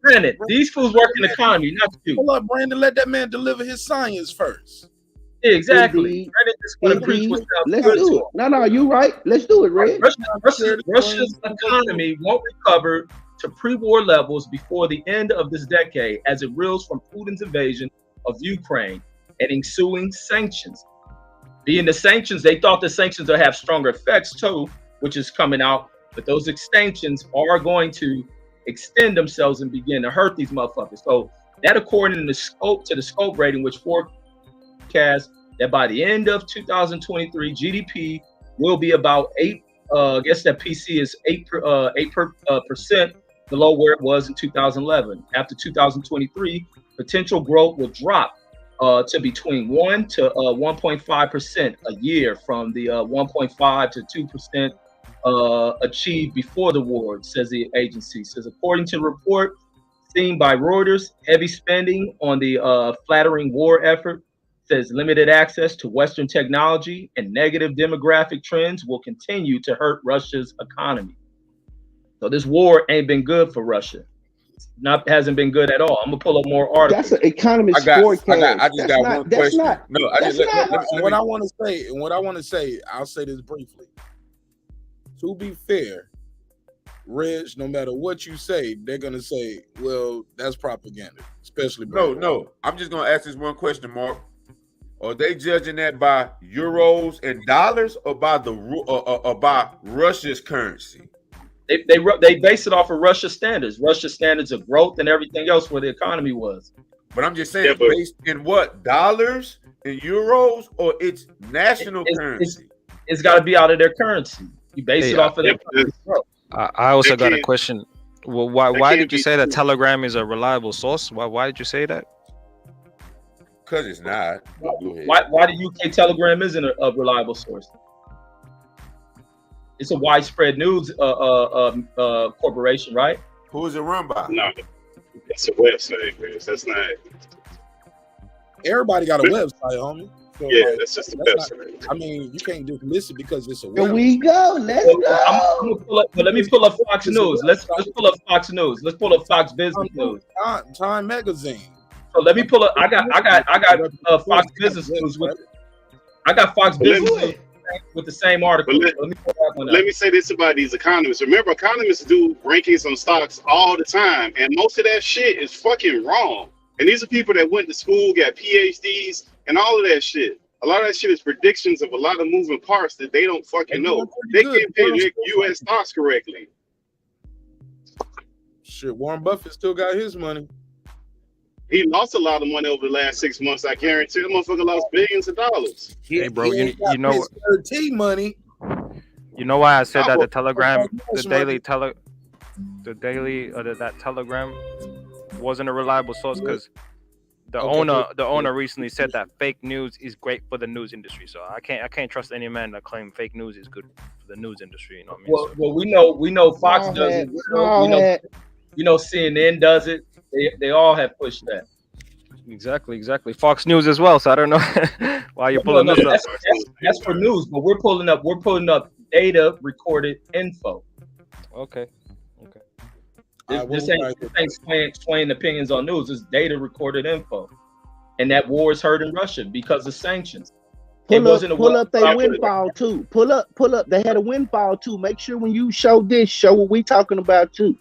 Granted, these fools work in the economy, not you. Hold up, Brandon. Let that man deliver his science first. Yeah, exactly. Let's do it. No, you right. Let's do it, Reg. Russia's economy won't recover to pre-war levels before the end of this decade as it reels from Putin's invasion of Ukraine and ensuing sanctions. Being the sanctions, they thought the sanctions would have stronger effects too, which is coming out. But those extensions are going to extend themselves and begin to hurt these motherfuckers. So that, according to the scope rating, which forecasts that by the end of 2023, GDP will be about 8. I guess that PC is 8% below where it was in 2011. After 2023, potential growth will drop to between 1 to 1.5% a year from the 1.5 to 2% achieved before the war, says the agency. Says according to the report seen by Reuters, heavy spending on the flattering war effort, says limited access to Western technology and negative demographic trends will continue to hurt Russia's economy. So this war ain't been good for Russia. Hasn't been good at all. I'm gonna pull up more articles. That's an economist forecast. I just got one question. What I want to say, I'll say this briefly. To be fair, Reg, no matter what you say, they're gonna say, "Well, that's propaganda." Especially no. I'm just gonna ask this one question, Mark. Are they judging that by euros and dollars, or by by Russia's currency? They base it off of Russia standards. Russia standards of growth and everything else where the economy was. But I'm just saying, based in what? Dollars and euros, or it's national currency? It's got to be out of their currency. You base it off of their currency. I also got a question. Well, why did you say that Telegram is a reliable source? Why did you say that? Because it's not. Why the UK Telegram isn't a reliable source? It's a widespread news corporation, right? Who is it run by? No, it's a website, Chris. That's not. Everybody got a website, homie. So Yeah, that's just the website. I mean, you can't dismiss it because it's a Here website. we go. Let's I'm go. gonna pull up, but let me pull up Fox News. Let's pull up Fox News. Let's pull up Fox Business News. Time Magazine. So let me pull up. I got Fox Business News with. I got Fox Business News with the same article. Let me pull that one up. Let me say this about these economists. Remember, economists do rankings on stocks all the time, and most of that shit is fucking wrong. And these are people that went to school, got PhDs, and all of that shit. A lot of that shit is predictions of a lot of moving parts that they don't fucking know. They can't pay their U.S. stocks correctly. Shit, Warren Buffett still got his money. He lost a lot of money over the last 6 months. I guarantee the motherfucker lost billions of dollars. Hey, bro, you know his T money. You know why I said that the That Telegram, that Telegram wasn't a reliable source because the owner recently said that fake news is great for the news industry. So I can't trust any man that claim fake news is good for the news industry. You know what I mean? Well, we know Fox does it. We know CNN does it. They all have pushed that. Exactly. Fox News as well. So I don't know why you're pulling this up. That's for news, but we're pulling up data recorded info. Okay. This ain't swaying opinions on news. It's data recorded info, and that war is hurting Russia because of sanctions. Pull up their windfall too. Pull up. They had a windfall too. Make sure when you show this, show what we talking about too.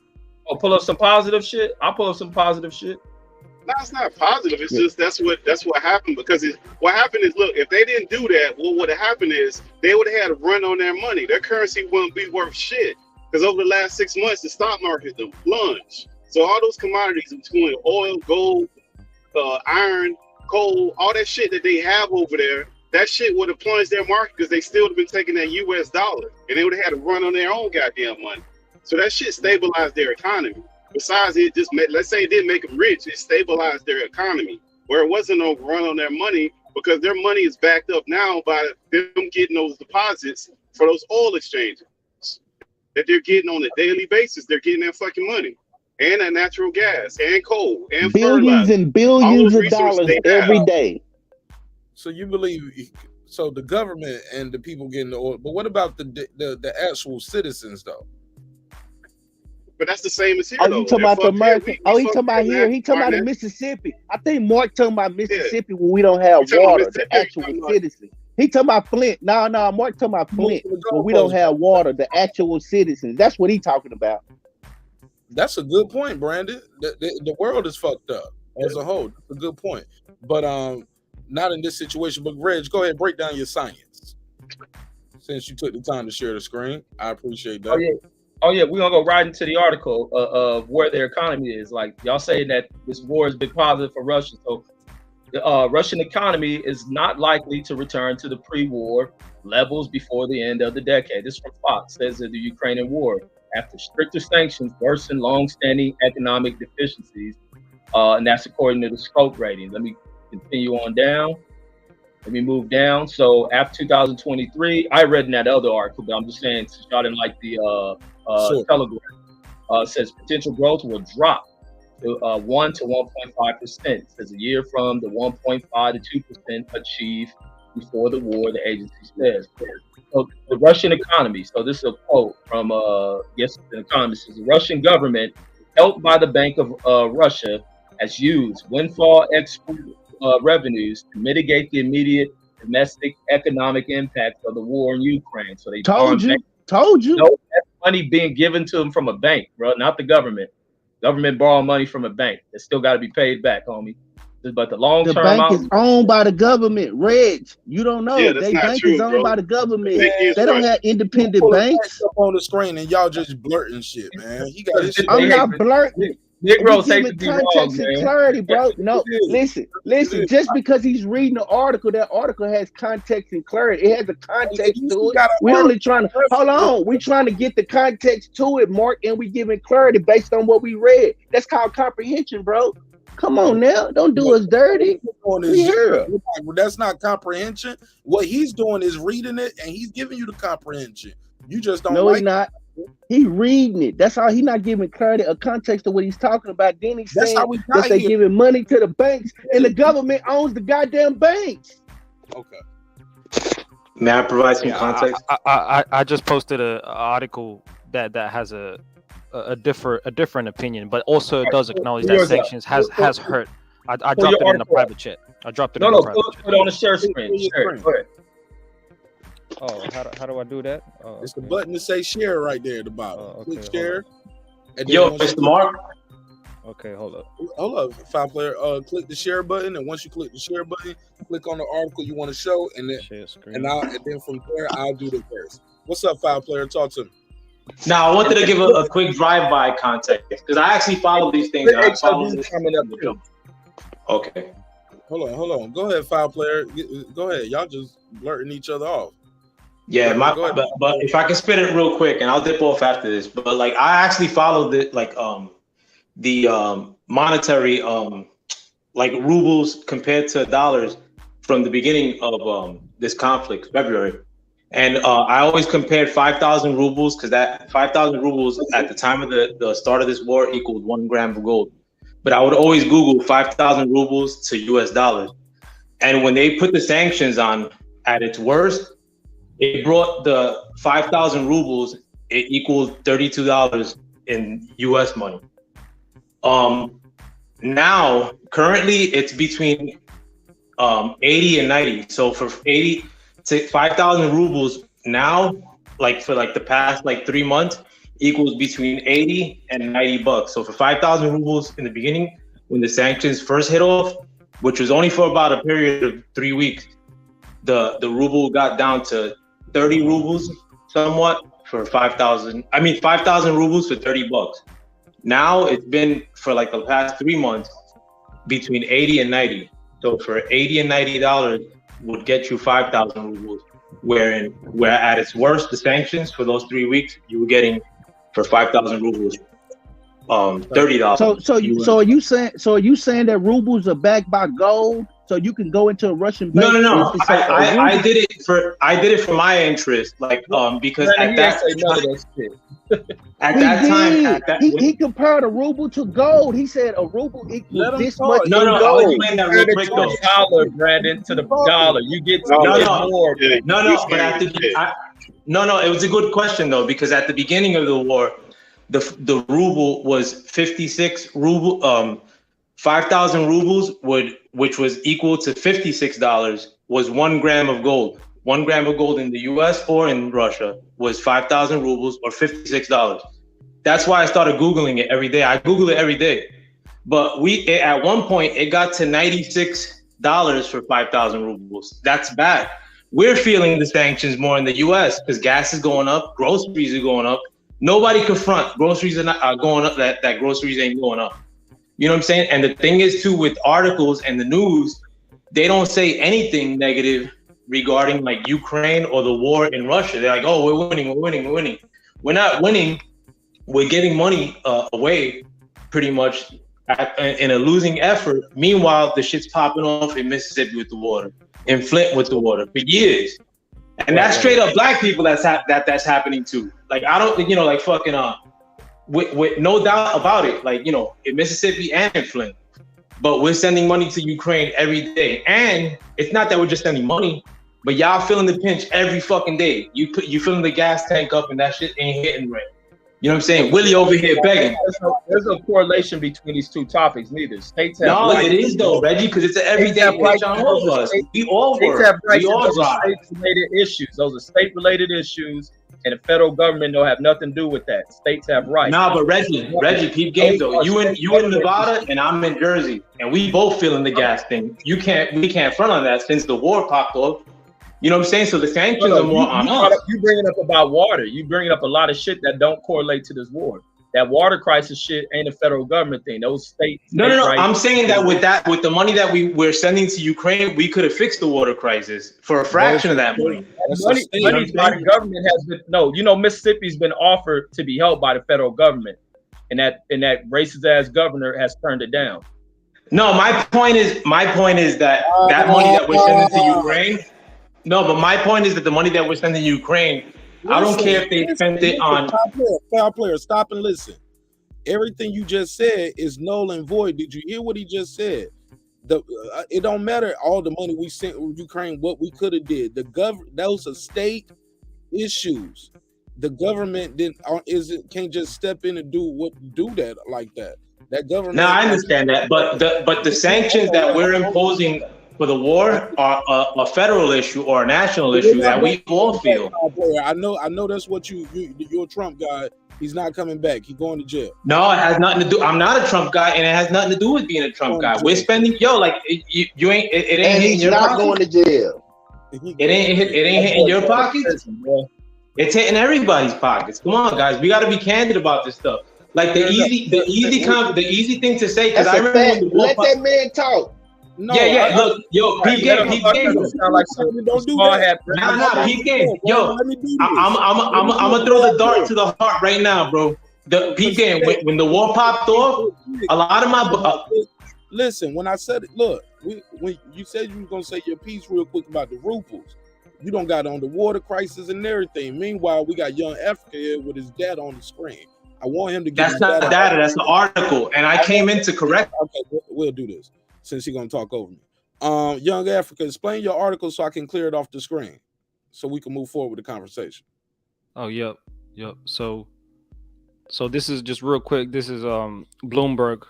Oh, pull up some positive shit. I'll pull up some positive shit. No, it's not positive. It's just that's what happened because what happened is, look, if they didn't do that, what would have happened is they would have had a run on their money. Their currency wouldn't be worth shit because over the last 6 months, the stock market the plunged. So all those commodities between oil, gold, iron, coal, all that shit that they have over there, that shit would have plunged their market because they still would have been taking that U.S. dollar and they would have had to run on their own goddamn money. So that shit stabilized their economy. Besides, it just let's say it didn't make them rich, it stabilized their economy where it wasn't no run on their money because their money is backed up now by them getting those deposits for those oil exchanges that they're getting on a daily basis. They're getting that fucking money and that natural gas and coal and billions and billions of dollars every day. So you believe? So the government and the people getting the oil, but what about the actual citizens though? But that's the same as here. Oh, you talking about the American? He talking about here. He talking about in Mississippi. I think Mark talking about Mississippi when we don't have water. The actual citizens. He talking about Flint. No, Mark talking about Flint when we don't have water. The actual citizens. That's what he talking about. That's a good point, Brandon. The world is fucked up as a whole. That's a good point. But not in this situation. But Reg, go ahead, break down your science. Since you took the time to share the screen, I appreciate that. Oh yeah, we're gonna go right into the article of where their economy is. Like y'all saying that this war has been positive for Russia. So the Russian economy is not likely to return to the pre-war levels before the end of the decade. This is from Fox. Says that the Ukrainian war, after stricter sanctions, worsened long-standing economic deficiencies, and that's according to the scope rating. Let me continue on down. Let me move down. So after 2023, I read in that other article, but I'm just saying, since y'all didn't like the Telegram, says potential growth will drop to 1 to 1.5%. Says a year from the 1.5 to 2% achieved before the war, the agency says. So the Russian economy, so this is a quote from, an economist, says the Russian government, helped by the Bank of Russia, has used windfall export revenues to mitigate the immediate domestic economic impact of the war in Ukraine. So they told you. No, that's money being given to them from a bank, bro, not the government. Government borrow money from a bank. It still got to be paid back, homie. But the long The term bank outlook. is owned by the government. Reg, you don't know. Yeah, that's They not bank true, is owned bro. by the government. Bank is They don't Russia. have independent Pull his banks. facts up on the screen and y'all just blurting shit, man. He got his shit. I'm not blurting. We Negroes hate to giving be wrong, context and man. clarity, bro. No, It is. listen. Just because he's reading the article, that article has context and clarity. It has a context to it. We're only trying to hold on. We're trying to get the context to it, Mark, and we giving clarity based on what we read. That's called comprehension, bro. Come on now, don't do us dirty. We here. That's not comprehension. What he's doing is reading it, and he's giving you the comprehension. You just don't. No, like he's not. He reading it. That's all. He not giving clarity or context to what he's talking about. Then he's That's saying how we got that they here. giving money to the banks, and the government owns the goddamn banks. Okay. May I provide some context? I just posted an article that has a different opinion, but also it does acknowledge that sanctions has hurt. I dropped it in the private chat. I dropped it in the private chat. Put it on the share screen. Share it. Go ahead. Oh, how do I do that? Oh, it's the button to say share right there at the bottom. Click share. And Yo, then once Mr. you- Mark. Okay, hold up. Hold up, Five Player. Click the share button, and once you click the share button, click on the article you want to show, and then and then from there I'll do the verse. What's up, Five Player? Talk to me. Now, I wanted to give a quick drive-by context because I actually follow these things. And I follow this coming up too. Okay. Hold on. Go ahead, Five Player. Go ahead. Y'all just blurting each other off. Yeah, Go ahead. but if I can spit it real quick, and I'll dip off after this. But like, I actually followed it, like the monetary like rubles compared to dollars from the beginning of this conflict, February. And I always compared 5,000 rubles because that 5,000 rubles at the time of the start of this war equaled 1 gram of gold. But I would always Google 5,000 rubles to US dollars. And when they put the sanctions on at its worst, it brought the 5,000 rubles, it equaled $32 in US money. Now, currently, it's between 80 and 90. So for 80 to 5,000 rubles now, like for like the past like 3 months, equals between 80 and 90 bucks. So for 5,000 rubles in the beginning, when the sanctions first hit off, which was only for about a period of 3 weeks, the ruble got down to 30 rubles somewhat for 5,000. I mean, 5,000 rubles for 30 bucks. Now it's been for like the past 3 months between 80 and 90. So for 80 and $90 would get you 5,000 rubles. Where at its worst, the sanctions for those 3 weeks, you were getting for 5,000 rubles, $30. So are you saying that rubles are backed by gold? So you can go into a Russian bank? No. I did it for my interest, like because at that time, he compared a ruble to gold. He said a ruble equals this much. No, I'll explain that real quick though. Dollar, Brandon, to the dollar, you get more. No, it was a good question though, because at the beginning of the war, the ruble was 56 ruble. 5,000 rubles which was equal to $56, was 1 gram of gold. 1 gram of gold in the US or in Russia was 5,000 rubles or $56. That's why I started Googling it every day. I Google it every day. But at one point, it got to $96 for 5,000 rubles. That's bad. We're feeling the sanctions more in the US because gas is going up, groceries are going up. Nobody can front. Groceries are going up, that groceries ain't going up. You know what I'm saying? And the thing is too, with articles and the news, they don't say anything negative regarding like Ukraine or the war in Russia. They're like, oh, we're winning. We're not winning. We're giving money away pretty much in a losing effort. Meanwhile, the shit's popping off in Mississippi with the water, in Flint with the water for years. And that's straight up black people that's happening too. Like, I don't, like fucking, with no doubt about it, like, in Mississippi and in Flint. But we're sending money to Ukraine every day. And it's not that we're just sending money, but y'all feeling the pinch every fucking day. You filling the gas tank up and that shit ain't hitting right. You know what I'm saying? Willie over here begging. There's no correlation between these two topics, neither. States have it is though, Reggie, because it's an everyday pinch on all of us. We all work. We all drive. State-related issues. Those are state-related issues. and the federal government don't have nothing to do with that. States have rights. Nah, but Reggie, peep game though. You in Nevada and I'm in Jersey, and we both feeling the gas thing. We can't front on that since the war popped off. You know what I'm saying? So the sanctions are more on us. You bringing up about water. You bringing up a lot of shit that don't correlate to this war. That water crisis shit ain't a federal government thing. Those states. No. I'm saying that with the money that we're sending to Ukraine, we could have fixed the water crisis for a fraction of that money. Money by the government has been Mississippi's been offered to be held by the federal government, and that racist ass governor has turned it down. No, my point is that that money that we're sending to Ukraine. No, but my point is that the money that we're sending to Ukraine. I don't care if they spent it on. Top player, stop and listen. Everything you just said is null and void. Did you hear what he just said? It don't matter all the money we sent Ukraine. What we could have did. Those are state issues. The government can't just step in and do that like that. That government. No, I understand that, but the sanctions that we're imposing for the war are a federal issue or a national issue that we all feel. I know that's what you're a Trump guy. He's not coming back. He's going to jail. No, it has nothing to do. I'm not a Trump guy, and it has nothing to do with being a Trump guy. We're spending you ain't. It ain't hitting your pockets. Going to jail. It ain't hitting your pockets. It's hitting everybody's pockets. Come on, guys. We got to be candid about this stuff. Like the easy thing to say, because I remember let that man talk. No, look, yo, peep game. Don't do that. Nah, peep game. Yo, I'm gonna throw the dart to the heart right now, bro. The peep game. When the war popped off, a lot of my listen. When I said it, look, when you said you were gonna say your piece real quick about the rubles, you don't got on the water crisis and everything. Meanwhile, we got young Africa here with his dad on the screen. I want him to get. That's not the data. That's the article, and I came in to correct. Okay, we'll do this. Since he's gonna talk over me. Young Africa, explain your article so I can clear it off the screen so we can move forward with the conversation. Oh, yep. So this is just real quick. This is Bloomberg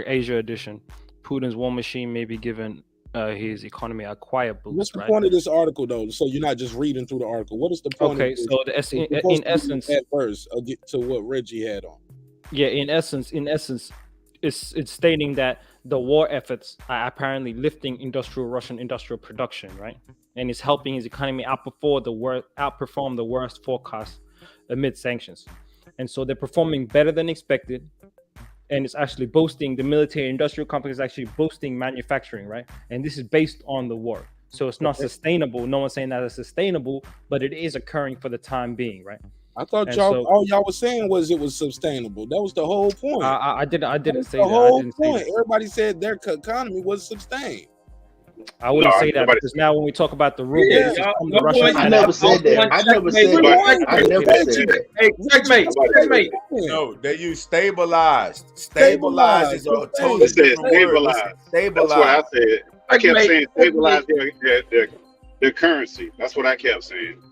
Asia edition. Putin's war machine may be given his economy a quiet boost. What's the point of this article though? So you're not just reading through the article. What is the point? Okay, so in essence, at first, I'll get to what Reggie had on. Yeah, in essence, it's stating that the war efforts are apparently lifting Russian industrial production, right? And it's helping his economy outperform the worst forecast amid sanctions. And so they're performing better than expected. And it's actually boosting the military industrial complex, actually boosting manufacturing, right? And this is based on the war. So it's not sustainable. No one's saying that it's sustainable, but it is occurring for the time being, right? I thought all y'all was saying was it was sustainable. That was the whole point. I didn't say the that. Whole point. Everybody said their economy was sustained. I wouldn't say that because now when we talk about the ruble, I never said that. I never said that. Hey, checkmate. No, they use stabilized. Stabilized is a totally different word. Stabilized. That's what I said. I kept saying stabilize their currency. That's what I kept saying.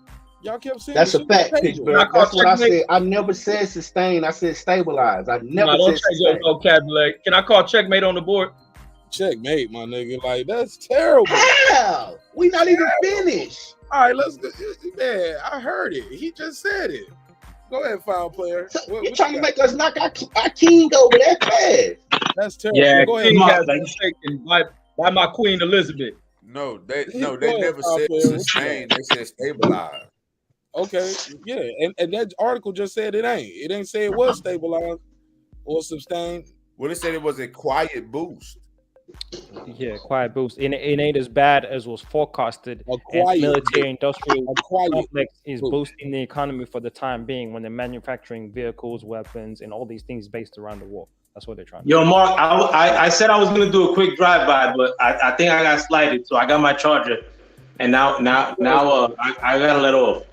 Y'all kept saying that's a fact, Pittsburgh. That's what I said. I never said sustain. I said stabilize. I never said don't change your vocabulary. Can I call checkmate on the board? Checkmate, my nigga. Like that's terrible. How? We not even finished. All right, let's go. Man, I heard it. He just said it. Go ahead, foul player. So you're trying to make us knock our king over that fast. That's terrible. Yeah, go ahead. King has been taken by my Queen Elizabeth. No, they never said sustain. They said stabilize. Okay, yeah, and that article just said it ain't. It ain't say it was stabilized or sustained. Well, it said it was a quiet boost. Yeah, quiet boost. It ain't as bad as was forecasted. Military industrial complex is boosting the economy for the time being when they're manufacturing vehicles, weapons, and all these things based around the war. That's what they're trying to do. Yo, Mark, I said I was gonna do a quick drive-by, but I think I got slighted, so I got my charger, and now I gotta let off.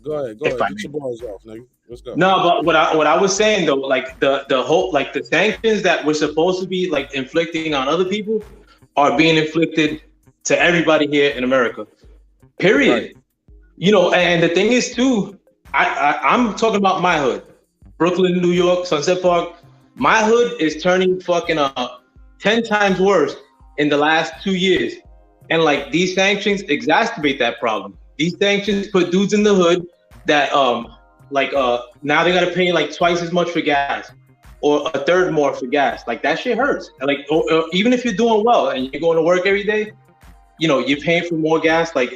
Go ahead. Get your bars off, nigga. Let's go. No, but what I was saying though, like the whole like the sanctions that we're supposed to be like inflicting on other people are being inflicted to everybody here in America. Period. Right. You know, and the thing is too, I'm talking about my hood, Brooklyn, New York, Sunset Park. My hood is turning fucking 10 times worse in the last 2 years, and like these sanctions exacerbate that problem. These sanctions put dudes in the hood that now they gotta pay like twice as much for gas or a third more for gas. Like that shit hurts. Like or even if you're doing well and you're going to work every day, you know, you're paying for more gas. Like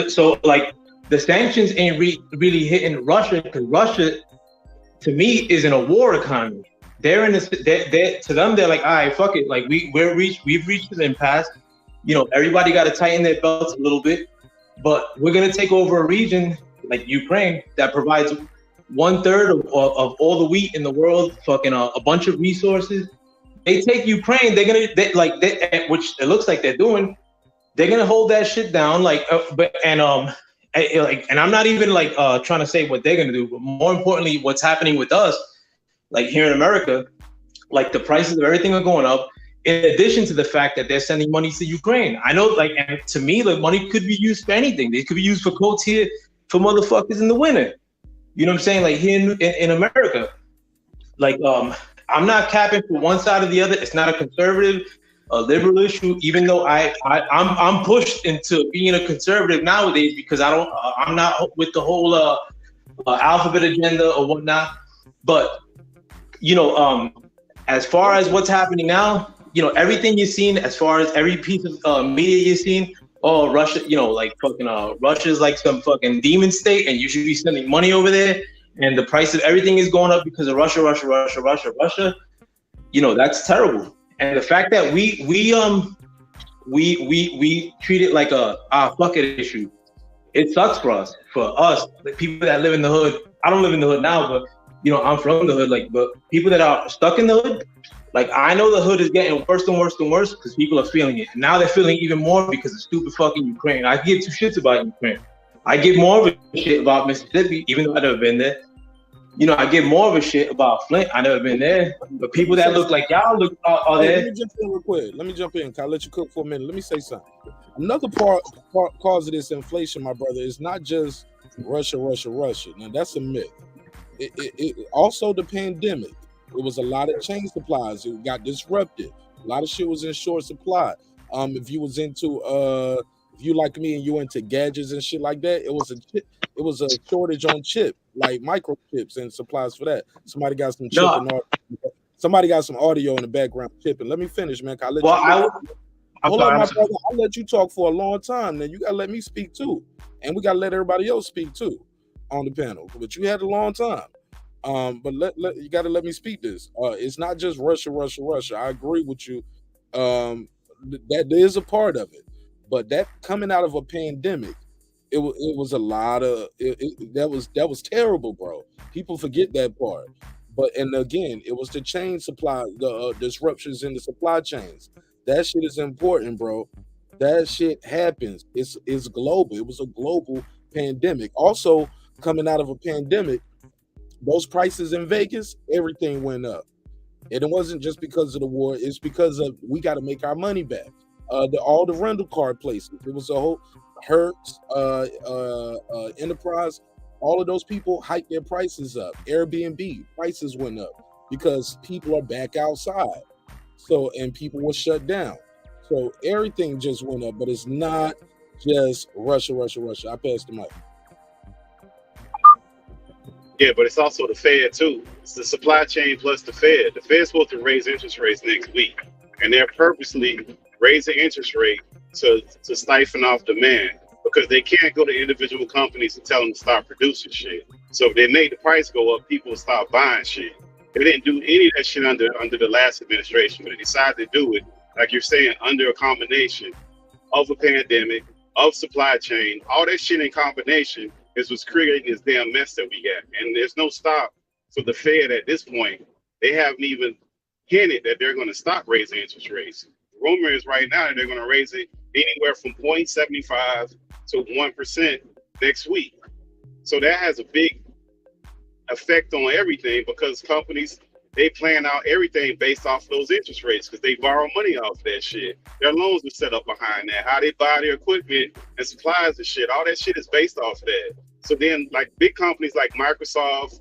so like the sanctions ain't really hitting Russia, because Russia, to me, is in a war economy. They're in this. To them, they're like, all right, fuck it. Like we've reached an impasse. You know, everybody got to tighten their belts a little bit, but we're gonna take over a region like Ukraine that provides 1/3 of all the wheat in the world. Fucking a bunch of resources. They take Ukraine. Which it looks like they're doing. They're gonna hold that shit down. And I'm not even trying to say what they're gonna do, but more importantly, what's happening with us, like here in America, like the prices of everything are going up. In addition to the fact that they're sending money to Ukraine, I know, and to me, the money could be used for anything. They could be used for coats here for motherfuckers in the winter. You know what I'm saying? Like here in America, I'm not capping for one side or the other. It's not a conservative, a liberal issue, even though I'm pushed into being a conservative nowadays because I'm not with the whole alphabet agenda or whatnot. But you know, as far as what's happening now, you know, everything you've seen, as far as every piece of media you've seen, oh, Russia, you know, like fucking Russia's like some fucking demon state, and you should be sending money over there, and the price of everything is going up because of Russia. You know, that's terrible. And the fact that we treat it like a fuck it issue, it sucks for us, the people that live in the hood. I don't live in the hood now, but you know, I'm from the hood. Like, but people that are stuck in the hood, like I know the hood is getting worse and worse and worse because people are feeling it. And now they're feeling even more because of stupid fucking Ukraine. I give two shits about Ukraine. I give more of a shit about Mississippi, even though I've never been there. You know, I give more of a shit about Flint. I never been there. But people that look like y'all are there. Let me jump in real quick. Can I let you cook for a minute? Let me say something. Another cause of this inflation, my brother, is not just Russia. Now that's a myth. It also the pandemic. It was a lot of chain supplies. It got disrupted. A lot of shit was in short supply. If you was into if you like me and you into gadgets and shit like that, it was a shortage on chip, like microchips and supplies for that. Somebody got some chip and audio. Somebody got some audio in the background chipping. Let me finish, man. Hold on, my brother. I'll let you talk for a long time. Then you gotta let me speak too, and we gotta let everybody else speak too on the panel. But you had a long time. But you got to let me speak this. It's not just Russia. I agree with you. That is a part of it, but that coming out of a pandemic, it was a lot of that was terrible, bro. People forget that part. But and again, it was the chain supply, the disruptions in the supply chains. That shit is important, bro. That shit happens. It's global. It was a global pandemic. Also, coming out of a pandemic, those prices in Vegas, everything went up. And it wasn't just because of the war, it's because of we got to make our money back. All the rental car places, it was a whole Hertz, Enterprise, all of those people hiked their prices up. Airbnb prices went up because people are back outside. So, and people were shut down. So everything just went up, but it's not just Russia. I passed the mic. Yeah, but it's also the Fed too. It's the supply chain plus the Fed. The Fed's supposed to raise interest rates next week, and they're purposely raising interest rate to stifle off demand because they can't go to individual companies and tell them to start producing shit. So if they make the price go up, people will start buying shit. They didn't do any of that shit under the last administration, but they decided to do it, like you're saying, under a combination of a pandemic, of supply chain, all that shit in combination is what's creating this damn mess that we got. And there's no stop for the Fed at this point. They haven't even hinted that they're going to stop raising interest rates. The rumor is right now that they're going to raise it anywhere from 0.75 to 1% next week. So that has a big effect on everything because companies, they plan out everything based off those interest rates because they borrow money off that shit. Their loans are set up behind that. How they buy their equipment and supplies and shit, all that shit is based off that. So then like big companies like Microsoft,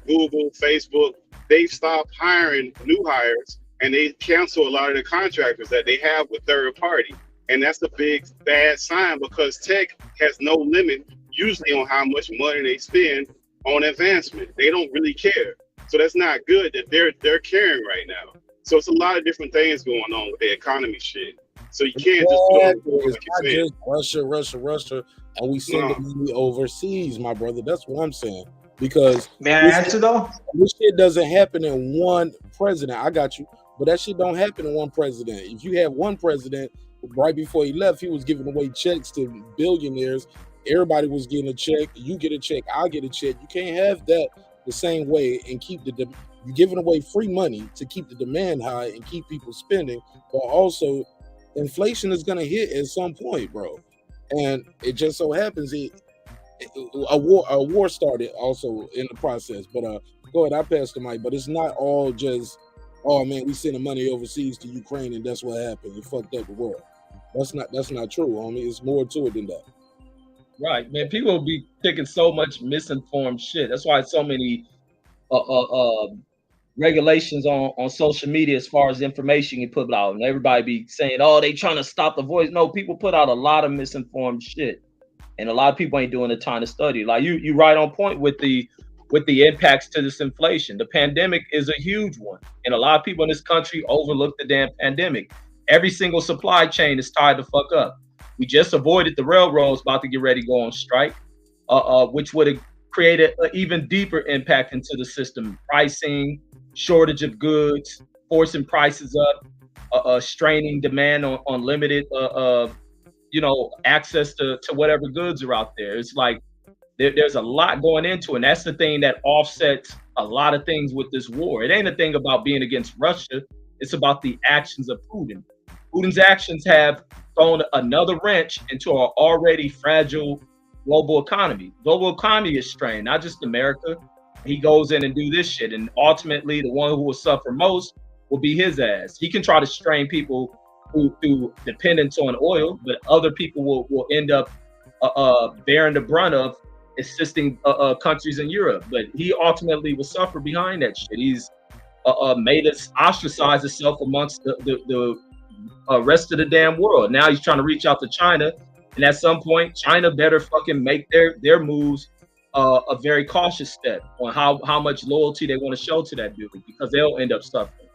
Google, Facebook, they've stopped hiring new hires and they cancel a lot of the contractors that they have with third party. And that's a big bad sign because tech has no limit. usually on how much money they spend on advancement. They don't really care. So that's not good that they're caring right now. So it's a lot of different things going on with the economy shit. So you can't just put on the board It's like you're not saying. just Russia. Are we sending money overseas, my brother? That's what I'm saying. Because May I answer though? This shit doesn't happen in one president. I got you, but that shit don't happen in one president. If you have one president, right before he left, he was giving away checks to billionaires. Everybody was getting a check. You get a check. I get a check. You can't have that the same way and keep you're giving away free money to keep the demand high and keep people spending, but also inflation is gonna hit at some point, bro. And it just so happens a war started also in the process. But go ahead, I passed the mic. But it's not all just, oh man, we sending money overseas to Ukraine and that's what happened. It fucked up the world. That's not true, homie. It's more to it than that. Right, man. People be picking so much misinformed shit. That's why so many regulations on social media as far as information you put out, and everybody be saying, "Oh, they trying to stop the voice." No, people put out a lot of misinformed shit, and a lot of people ain't doing the time to study. Like you right on point with the impacts to this inflation. The pandemic is a huge one, and a lot of people in this country overlook the damn pandemic. Every single supply chain is tied to fuck up. We just avoided the railroads about to get ready to go on strike, which would have created an even deeper impact into the system. Pricing, shortage of goods, forcing prices up, straining demand on limited, access to whatever goods are out there. It's like there's a lot going into it, and that's the thing that offsets a lot of things with this war. It ain't a thing about being against Russia. It's about the actions of Putin. Putin's actions have thrown another wrench into our already fragile global economy. Global economy is strained, not just America. He goes in and do this shit, and ultimately the one who will suffer most will be his ass. He can try to strain people through dependence on oil, but other people will end up bearing the brunt of assisting countries in Europe. But he ultimately will suffer behind that shit. He's made us ostracize himself amongst the rest of the damn world. Now he's trying to reach out to China, and at some point, China better fucking make their moves a very cautious step on how much loyalty they want to show to that dude, because they'll end up suffering.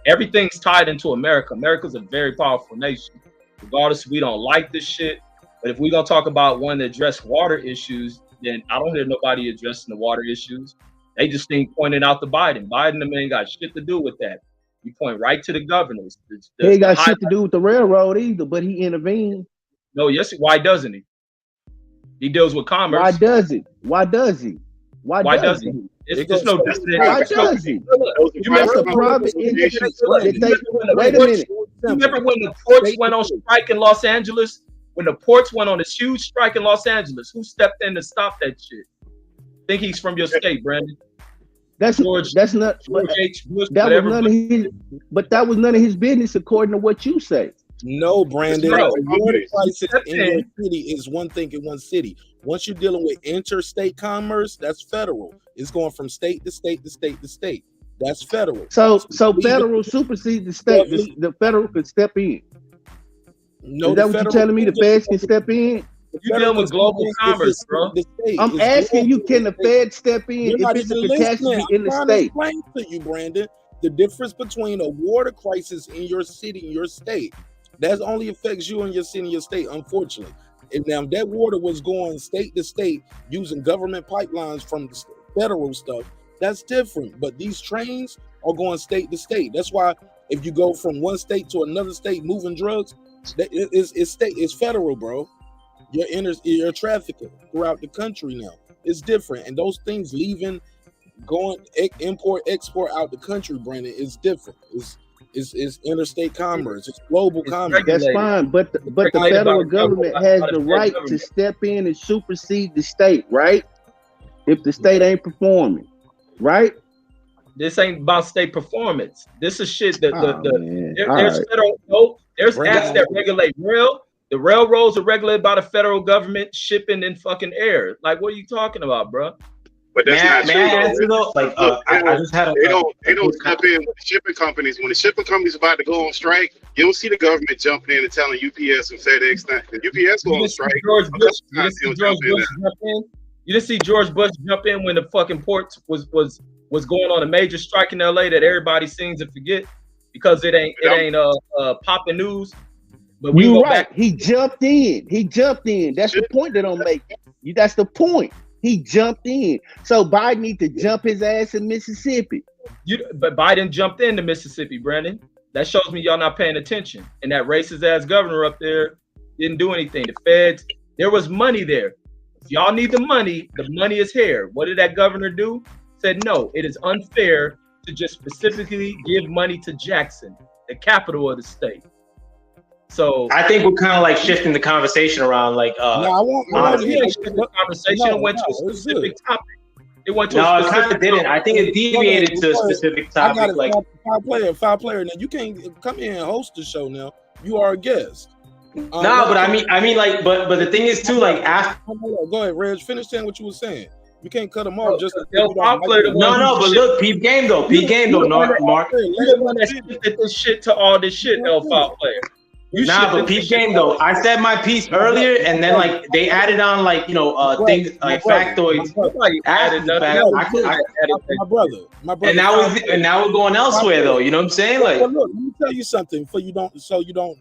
Everything's tied into America. America's a very powerful nation. Regardless, we don't like this shit. But if we're gonna talk about wanting to address water issues, then I don't hear nobody addressing the water issues. They just think pointing out to Biden. Biden, the man, got shit to do with that. You point right to the governors. He ain't got shit to do with the railroad either, but he intervened. No, yes, why doesn't he? He deals with commerce. Why does he? Why does he? Why does he? It's no different. Why does he? That's a private industry. Wait a minute. You remember when the ports went on strike in Los Angeles? When the ports went on this huge strike in Los Angeles, who stepped in to stop that shit? Think he's from your state, Brandon. That's not. George H. Bush, that was none of his. But that was none of his business, according to what you say. No, Brandon. A water crisis in your city is one thing in one city. Once you're dealing with interstate commerce, that's federal. It's going from state to state to state to state. That's federal. So federal supersedes the state. The federal could step in. No, is that what you're telling me? The feds can step in. You're dealing with global commerce, bro. I'm asking you, can the Fed step in if it's a catastrophe in the state? Explain to you, Brandon, the difference between a water crisis in your city and your state. That only affects you and your city and your state, unfortunately. And now that water was going state to state using government pipelines from the federal stuff. That's different. But these trains are going state to state. That's why if you go from one state to another state moving drugs, it's federal, bro. You're trafficking throughout the country now. It's different, and those things leaving, going import, export out the country, Brandon, is different. It's interstate commerce. It's global commerce. That's fine, but the federal government has the right to step in and supersede the state, right? If the state ain't performing, right? This ain't about state performance. This is shit that there's federal. There's acts that regulate rail. The railroads are regulated by the federal government, shipping in fucking air. Like, what are you talking about, bro? But that's not May true I though. answer though? Like, Look, I just had they don't jump in with the shipping companies. When the shipping companies about to go on strike, you don't see the government jumping in and telling UPS and FedEx that the UPS go on strike. George A Bush. couple You times didn't see they don't George jump in Bush there. jump in. You didn't see George Bush jump in when the fucking port was going on a major strike in LA that everybody seems to forget because it ain't popping news. But we You're go right. back. He jumped in. That's the point that I'm making. That's the point. He jumped in. So Biden need to jump his ass in Mississippi. But Biden jumped into Mississippi, Brandon. That shows me y'all not paying attention. And that racist ass governor up there didn't do anything. The feds, there was money there. If y'all need the money is here. What did that governor do? Said no, it is unfair to just specifically give money to Jackson, the capital of the state. So I think we're kind of like shifting the conversation around, like, the conversation went to a specific topic. It went to no, a it specific kind of didn't. I think it deviated to a specific I got topic. it. Like, Five player. Now you can't come in and host the show. Now you are a guest. no, but I mean, like, but the thing is too, like, after. Go ahead, Reg. Finish saying what you were saying. You can't cut them off just. No, but look, peep game though, Mark. You the one that shifted this shit to all this shit, L5 player. But peep game though. I said my piece earlier, and then like they added on like things like factoids. After the fact, my brother. And now we're going elsewhere though. You know what I'm saying? Like, look, let me tell you something. So you don't.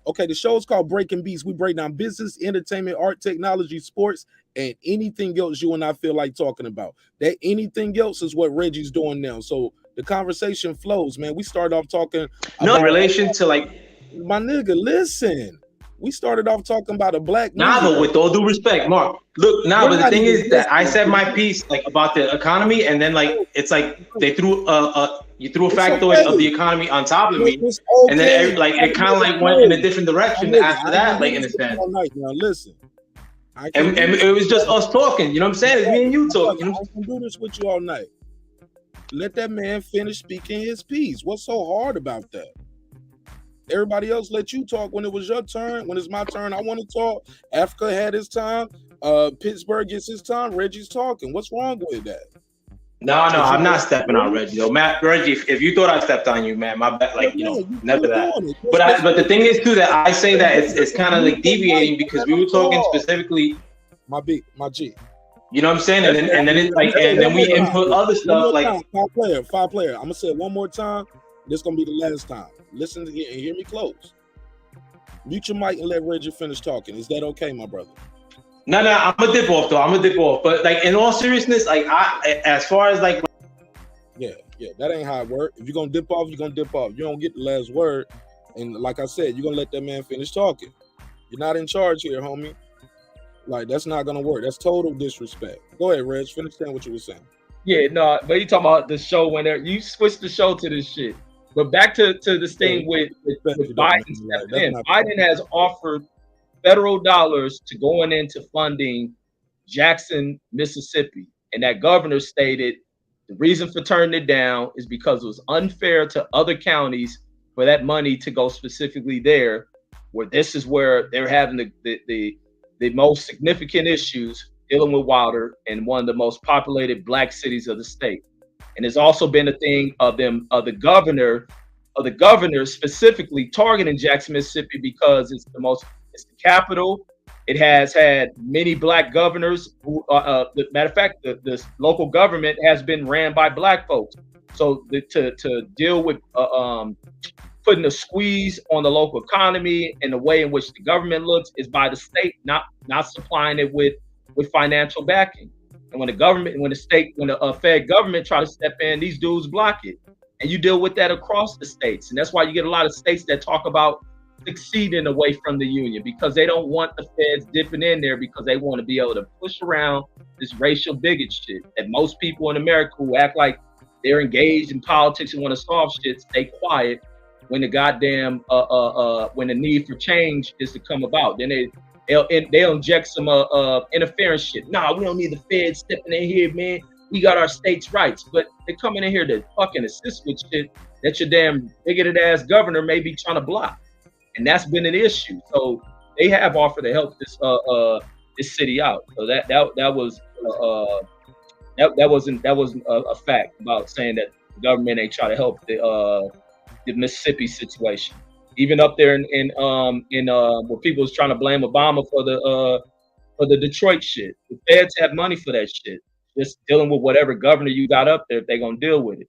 Okay, the show is called Breaking Beats. We break down business, entertainment, art, technology, sports, and anything else you and I feel like talking about. That anything else is what Reggie's doing now. So the conversation flows, man. We started off talking in relation to like. My nigga, listen. We started off talking about a black. But with all due respect, Mark. Look, but the thing is that I said my piece like about the economy, and then like it's like they threw you threw a factoid of the economy on top of me, and then like it kind of like went in a different direction after that, like in a sense. Now listen. And it was just us talking. You know what I'm saying? It's me and you talking. I can do this with you all night. Let that man finish speaking his piece. What's so hard about that? Everybody else let you talk when it was your turn. When it's my turn, I want to talk. Africa had his time. Pittsburgh gets his time. Reggie's talking. What's wrong with that? No, I'm not stepping on Reggie. Yo, Reggie, if you thought I stepped on you, man, my bad. Like, never that. But the thing is too that I say that it's kind of like deviating because we were talking specifically. My G. You know what I'm saying? And then it's like, and then we input other stuff like five player. I'm gonna say it one more time. This gonna be the last time. Listen to and hear me close. Mute your mic and let Reggie finish talking. Is that okay, my brother? No, I'm gonna dip off though. But like in all seriousness, like as far as like yeah, that ain't how it works. If you're gonna dip off, you're gonna dip off. You don't get the last word. And like I said, you're gonna let that man finish talking. You're not in charge here, homie. Like that's not gonna work. That's total disrespect. Go ahead, Reg. Finish saying what you were saying. Yeah, no, but you talking about the show when you switched the show to this shit. But back to this thing with Biden stepping in. Biden has offered federal dollars to going into funding Jackson, Mississippi. And that governor stated the reason for turning it down is because it was unfair to other counties for that money to go specifically there, where this is where they're having the most significant issues dealing with water in one of the most populated black cities of the state. And there's also been a thing of the governor specifically targeting Jackson, Mississippi because it's the capital. It has had many black governors who, matter of fact, the local government has been ran by black folks. So to deal with putting a squeeze on the local economy and the way in which the government looks is by the state, not supplying it with financial backing. And when the Fed government try to step in, these dudes block it. And you deal with that across the states. And that's why you get a lot of states that talk about succeeding away from the union because they don't want the feds dipping in there because they want to be able to push around this racial bigot shit that most people in America who act like they're engaged in politics and want to solve shit stay quiet when the goddamn when the need for change is to come about. Then they'll inject some interference shit. Nah, we don't need the feds stepping in here, man. We got our states' rights, but they're coming in here to fucking assist with shit that your damn bigoted ass governor may be trying to block, and that's been an issue. So they have offered to help this city out. So that That wasn't a fact about saying that the government ain't trying to help the Mississippi situation. Even up there in where people was trying to blame Obama for the Detroit shit. The feds have money for that shit. Just dealing with whatever governor you got up there, if they're gonna deal with it.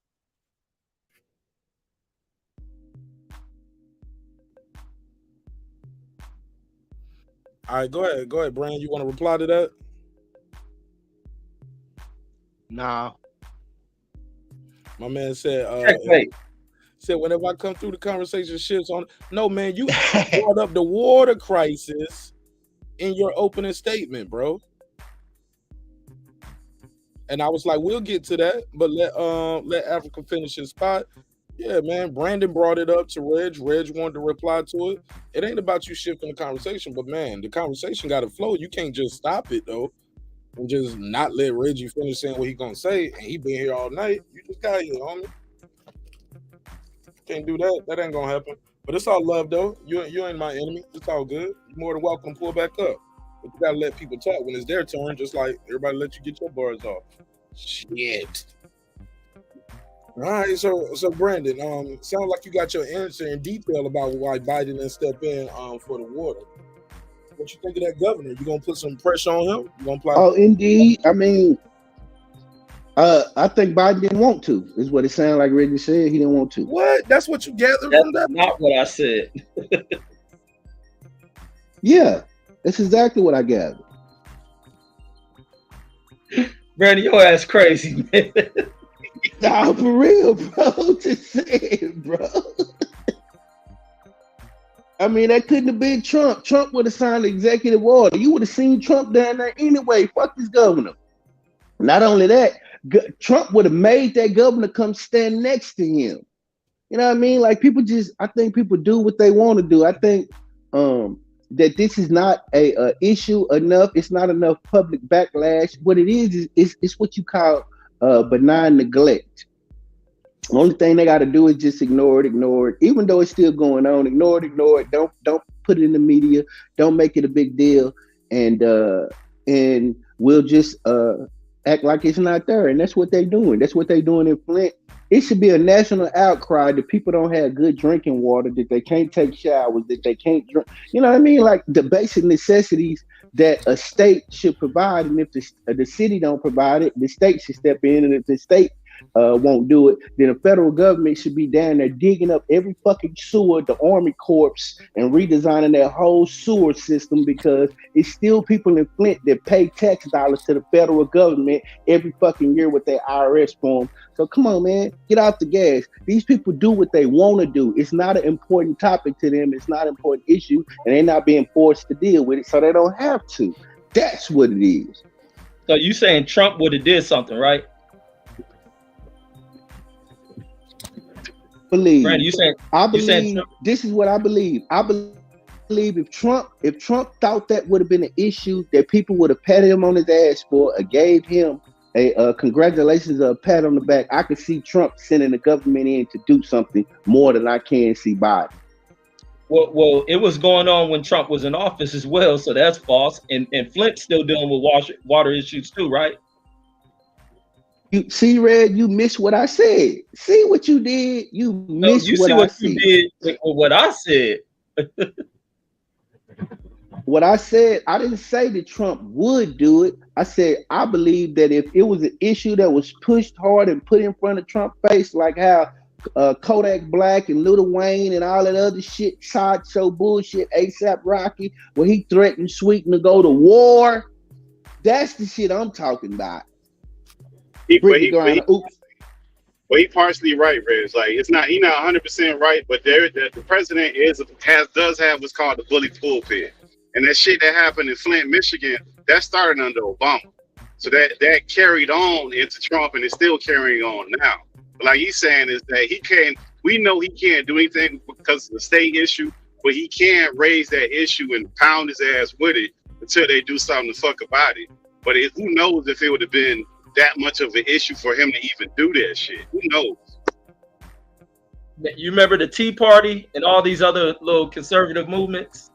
All right, go ahead, Brian. You want to reply to that? Nah. My man said, Checkmate. said whenever I come through the conversation shifts on. No, man, you brought up the water crisis in your opening statement, bro. And I was like, we'll get to that, but let Africa finish his spot. Yeah, man. Brandon brought it up to Reg. Reg wanted to reply to it. It ain't about you shifting the conversation, but man, the conversation got to flow. You can't just stop it though, and just not let Reggie finish saying what he gonna say. And he been here all night. You just got here, homie. Can't do that. That ain't gonna happen. But it's all love though. You ain't my enemy. It's all good. You're more than welcome to pull back up. But you gotta let people talk when it's their turn, just like everybody let you get your bars off. Shit. All right, so Brandon, sounds like you got your answer in detail about why Biden didn't step in for the water. What you think of that governor? You gonna put some pressure on him? You gonna apply? Oh, indeed. I mean, I think Biden didn't want to. Is what it sounded like. Reggie said he didn't want to. What? That's what you gathered from that? Not what I said. Yeah, that's exactly what I gathered. Brandon, your ass crazy, man. Nah, for real, bro. Just saying, bro. I mean, that couldn't have been Trump. Trump would have signed the executive order. You would have seen Trump down there anyway. Fuck this governor. Not only that, Trump would have made that governor come stand next to him. You know what I mean? Like I think people do what they want to do. I think that this is not a issue enough. It's not enough public backlash. What it is it's what you call benign neglect. The only thing they got to do is just ignore it, even though it's still going on. Ignore it. Don't put it in the media. Don't make it a big deal, and we'll just act like it's not there. And that's what they're doing. That's what they're doing in Flint. It should be a national outcry that people don't have good drinking water, that they can't take showers, that they can't drink. You know what I mean? Like the basic necessities that a state should provide. And if the city don't provide it, the state should step in. And if the state won't do it, then the federal government should be down there digging up every fucking sewer, the Army Corps, and redesigning that whole sewer system, because it's still people in Flint that pay tax dollars to the federal government every fucking year with their IRS form. So come on, man, get off the gas. These people do what they want to do. It's not an important topic to them. It's not an important issue, and they're not being forced to deal with it, so they don't have to. That's what it is. So you saying Trump would have did something, right? Believe. Brandon, This is what I believe. I believe if Trump thought that would have been an issue that people would have patted him on his ass for, or gave him a congratulations or a pat on the back, I could see Trump sending the government in to do something more than I can see Biden. Well, it was going on when Trump was in office as well, so that's false. And Flint's still dealing with water issues too, right? You see, Red, you missed what I said. See what you did? You missed what I said. You did with what I said. What I said, I didn't say that Trump would do it. I said I believe that if it was an issue that was pushed hard and put in front of Trump's face, like how Kodak Black and Lil Wayne and all that other shit, sideshow bullshit, ASAP Rocky, where he threatened Sweeten to go to war, that's the shit I'm talking about. He partially right, Reg. Like he's not 100% right, but the president does have what's called the bully pulpit, and that shit that happened in Flint, Michigan, that started under Obama, so that carried on into Trump, and it's still carrying on now. But like he's saying is that we know he can't do anything because of the state issue, but he can't raise that issue and pound his ass with it until they do something to fuck about it. But who knows if it would have been that much of an issue for him to even do that shit. Who knows? You remember the Tea Party and all these other little conservative movements,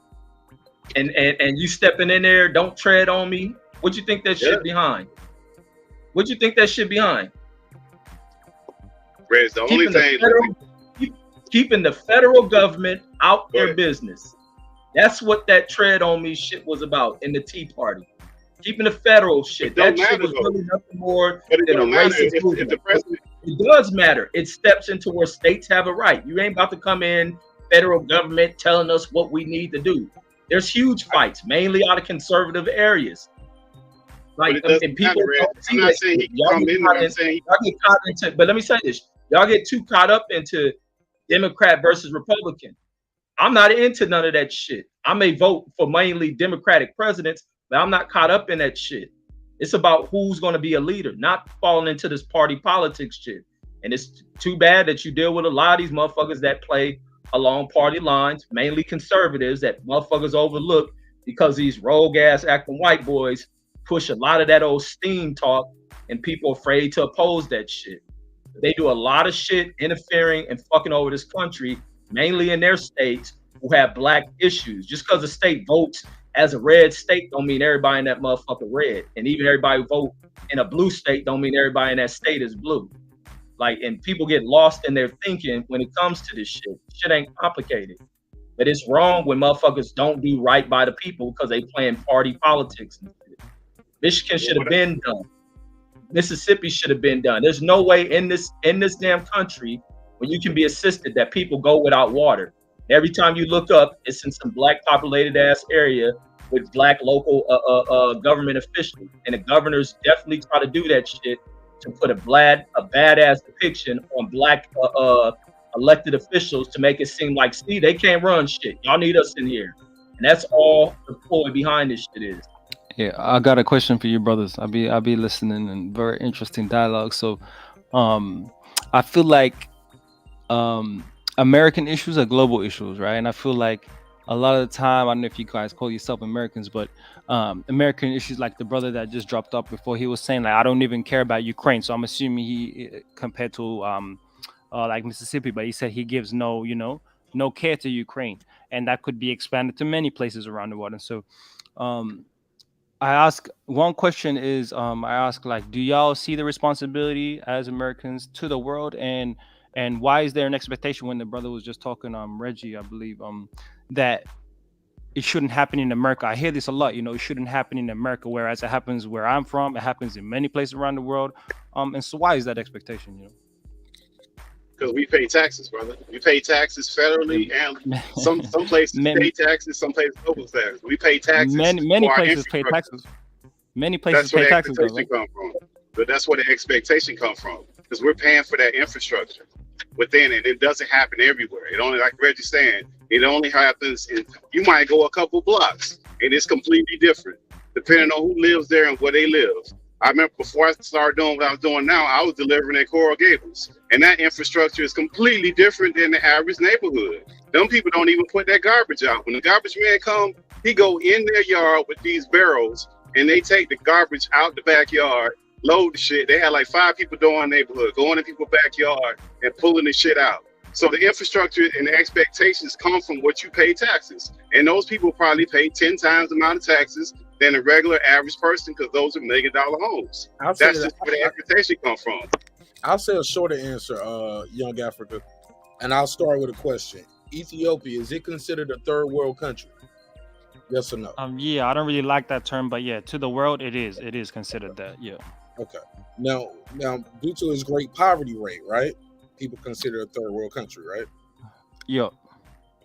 and you stepping in there, don't tread on me. What you think that shit behind? What you think that shit behind? Reg, the only thing keeping the federal government out their business. That's what that tread on me shit was about in the Tea Party. Keeping the federal shit. That shit was really nothing more than a racist movement. It does matter. It steps into where states have a right. You ain't about to come in, federal government telling us what we need to do. There's huge fights, mainly out of conservative areas. Like, and people don't see that. Y'all get caught into, but let me say this. Y'all get too caught up into Democrat versus Republican. I'm not into none of that shit. I may vote for mainly Democratic presidents, but I'm not caught up in that shit. It's about who's going to be a leader, not falling into this party politics shit. And it's too bad that you deal with a lot of these motherfuckers that play along party lines, mainly conservatives that motherfuckers overlook because these rogue ass acting white boys push a lot of that old steam talk and people afraid to oppose that shit. They do a lot of shit interfering and fucking over this country, mainly in their states who have black issues. Just because a state votes as a red state don't mean everybody in that motherfucker red. And even everybody who vote in a blue state don't mean everybody in that state is blue. Like, and people get lost in their thinking when it comes to this shit. Shit ain't complicated. But it's wrong when motherfuckers don't do right by the people because they playing party politics and shit. Michigan should have been done. Mississippi should have been done. There's no way in this damn country where you can be assisted that people go without water. Every time you look up, it's in some black populated ass area with black local government officials. And the governors definitely try to do that shit to put a badass depiction on black elected officials to make it seem like, see, they can't run shit. Y'all need us in here. And that's all the ploy behind this shit is. Yeah, I got a question for you, brothers. I'll be listening and very interesting dialogue. So, I feel like American issues are global issues, right? And I feel like a lot of the time, I don't know if you guys call yourself Americans, but American issues, like the brother that just dropped up before, he was saying like, I don't even care about Ukraine. So I'm assuming he compared to like Mississippi, but he said he gives no care to Ukraine, and that could be expanded to many places around the world. And so, I ask one question is, I ask like, do y'all see the responsibility as Americans to the world, and why is there an expectation when the brother was just talking, Reggie, I believe, that it shouldn't happen in America? I hear this a lot, it shouldn't happen in America, whereas it happens where I'm from, it happens in many places around the world. And so why is that expectation, Because we pay taxes, brother. We pay taxes federally, and some places pay taxes, some places local taxes. We pay taxes. Many places pay taxes. Many places pay taxes. But that's where the expectation comes from, because we're paying for that infrastructure within it. It doesn't happen everywhere. It only, like Reggie's saying, it only happens in, you might go a couple blocks, and it's completely different depending on who lives there and where they live. I remember before I started doing what I was doing now, I was delivering at Coral Gables. And that infrastructure is completely different than the average neighborhood. Them people don't even put that garbage out. When the garbage man come, he go in their yard with these barrels, and they take the garbage out the backyard, load the shit. They had like 5 people doing the neighborhood, going in people's backyard and pulling the shit out. So the infrastructure and the expectations come from what you pay taxes. And those people probably pay 10 times the amount of taxes than a regular average person, because those are $1 million homes. That's just where the expectation comes from. I'll say a shorter answer, Young Africa, and I'll start with a question. Ethiopia, is it considered a third world country? Yes or no? Yeah, I don't really like that term, but yeah, to the world, it is considered that. Yeah. Okay. Now, due to its great poverty rate, right? People consider it a third world country, right? Yeah.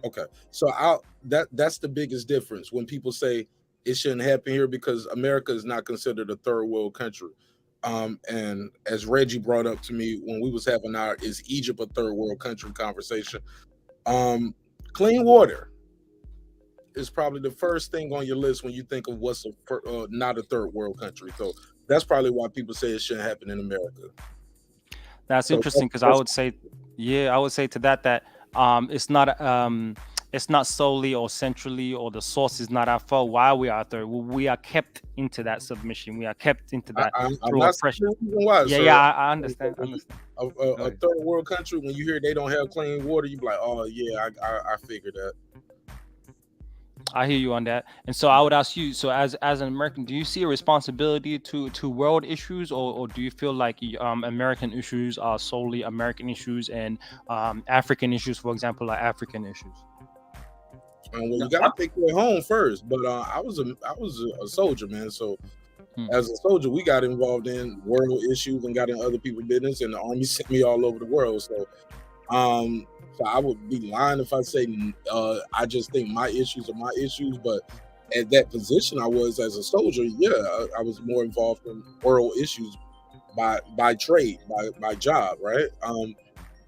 Okay. So that's the biggest difference when people say it shouldn't happen here, because America is not considered a third world country. And as Reggie brought up to me when we was having our is Egypt a third world country conversation, clean water is probably the first thing on your list when you think of what's not a third world country. So that's probably why people say it shouldn't happen in America. That's interesting, because I would say to that it's not solely or centrally, or the source is not our fault why we are third. We are kept into that submission. We are kept into that through oppression. Why, I understand. A third world country, when you hear they don't have clean water, you be like, oh yeah, I figured that. I hear you on that. And so I would ask you, so as an American, do you see a responsibility to world issues, or do you feel like American issues are solely American issues, and African issues, for example, are African issues? Well, you got to take care of home first. But I was a soldier, man. So as a soldier, we got involved in world issues and got in other people's business, and the army sent me all over the world. So I would be lying if I say I just think my issues are my issues. But at that position I was as a soldier, yeah, I was more involved in world issues by trade, by job, right?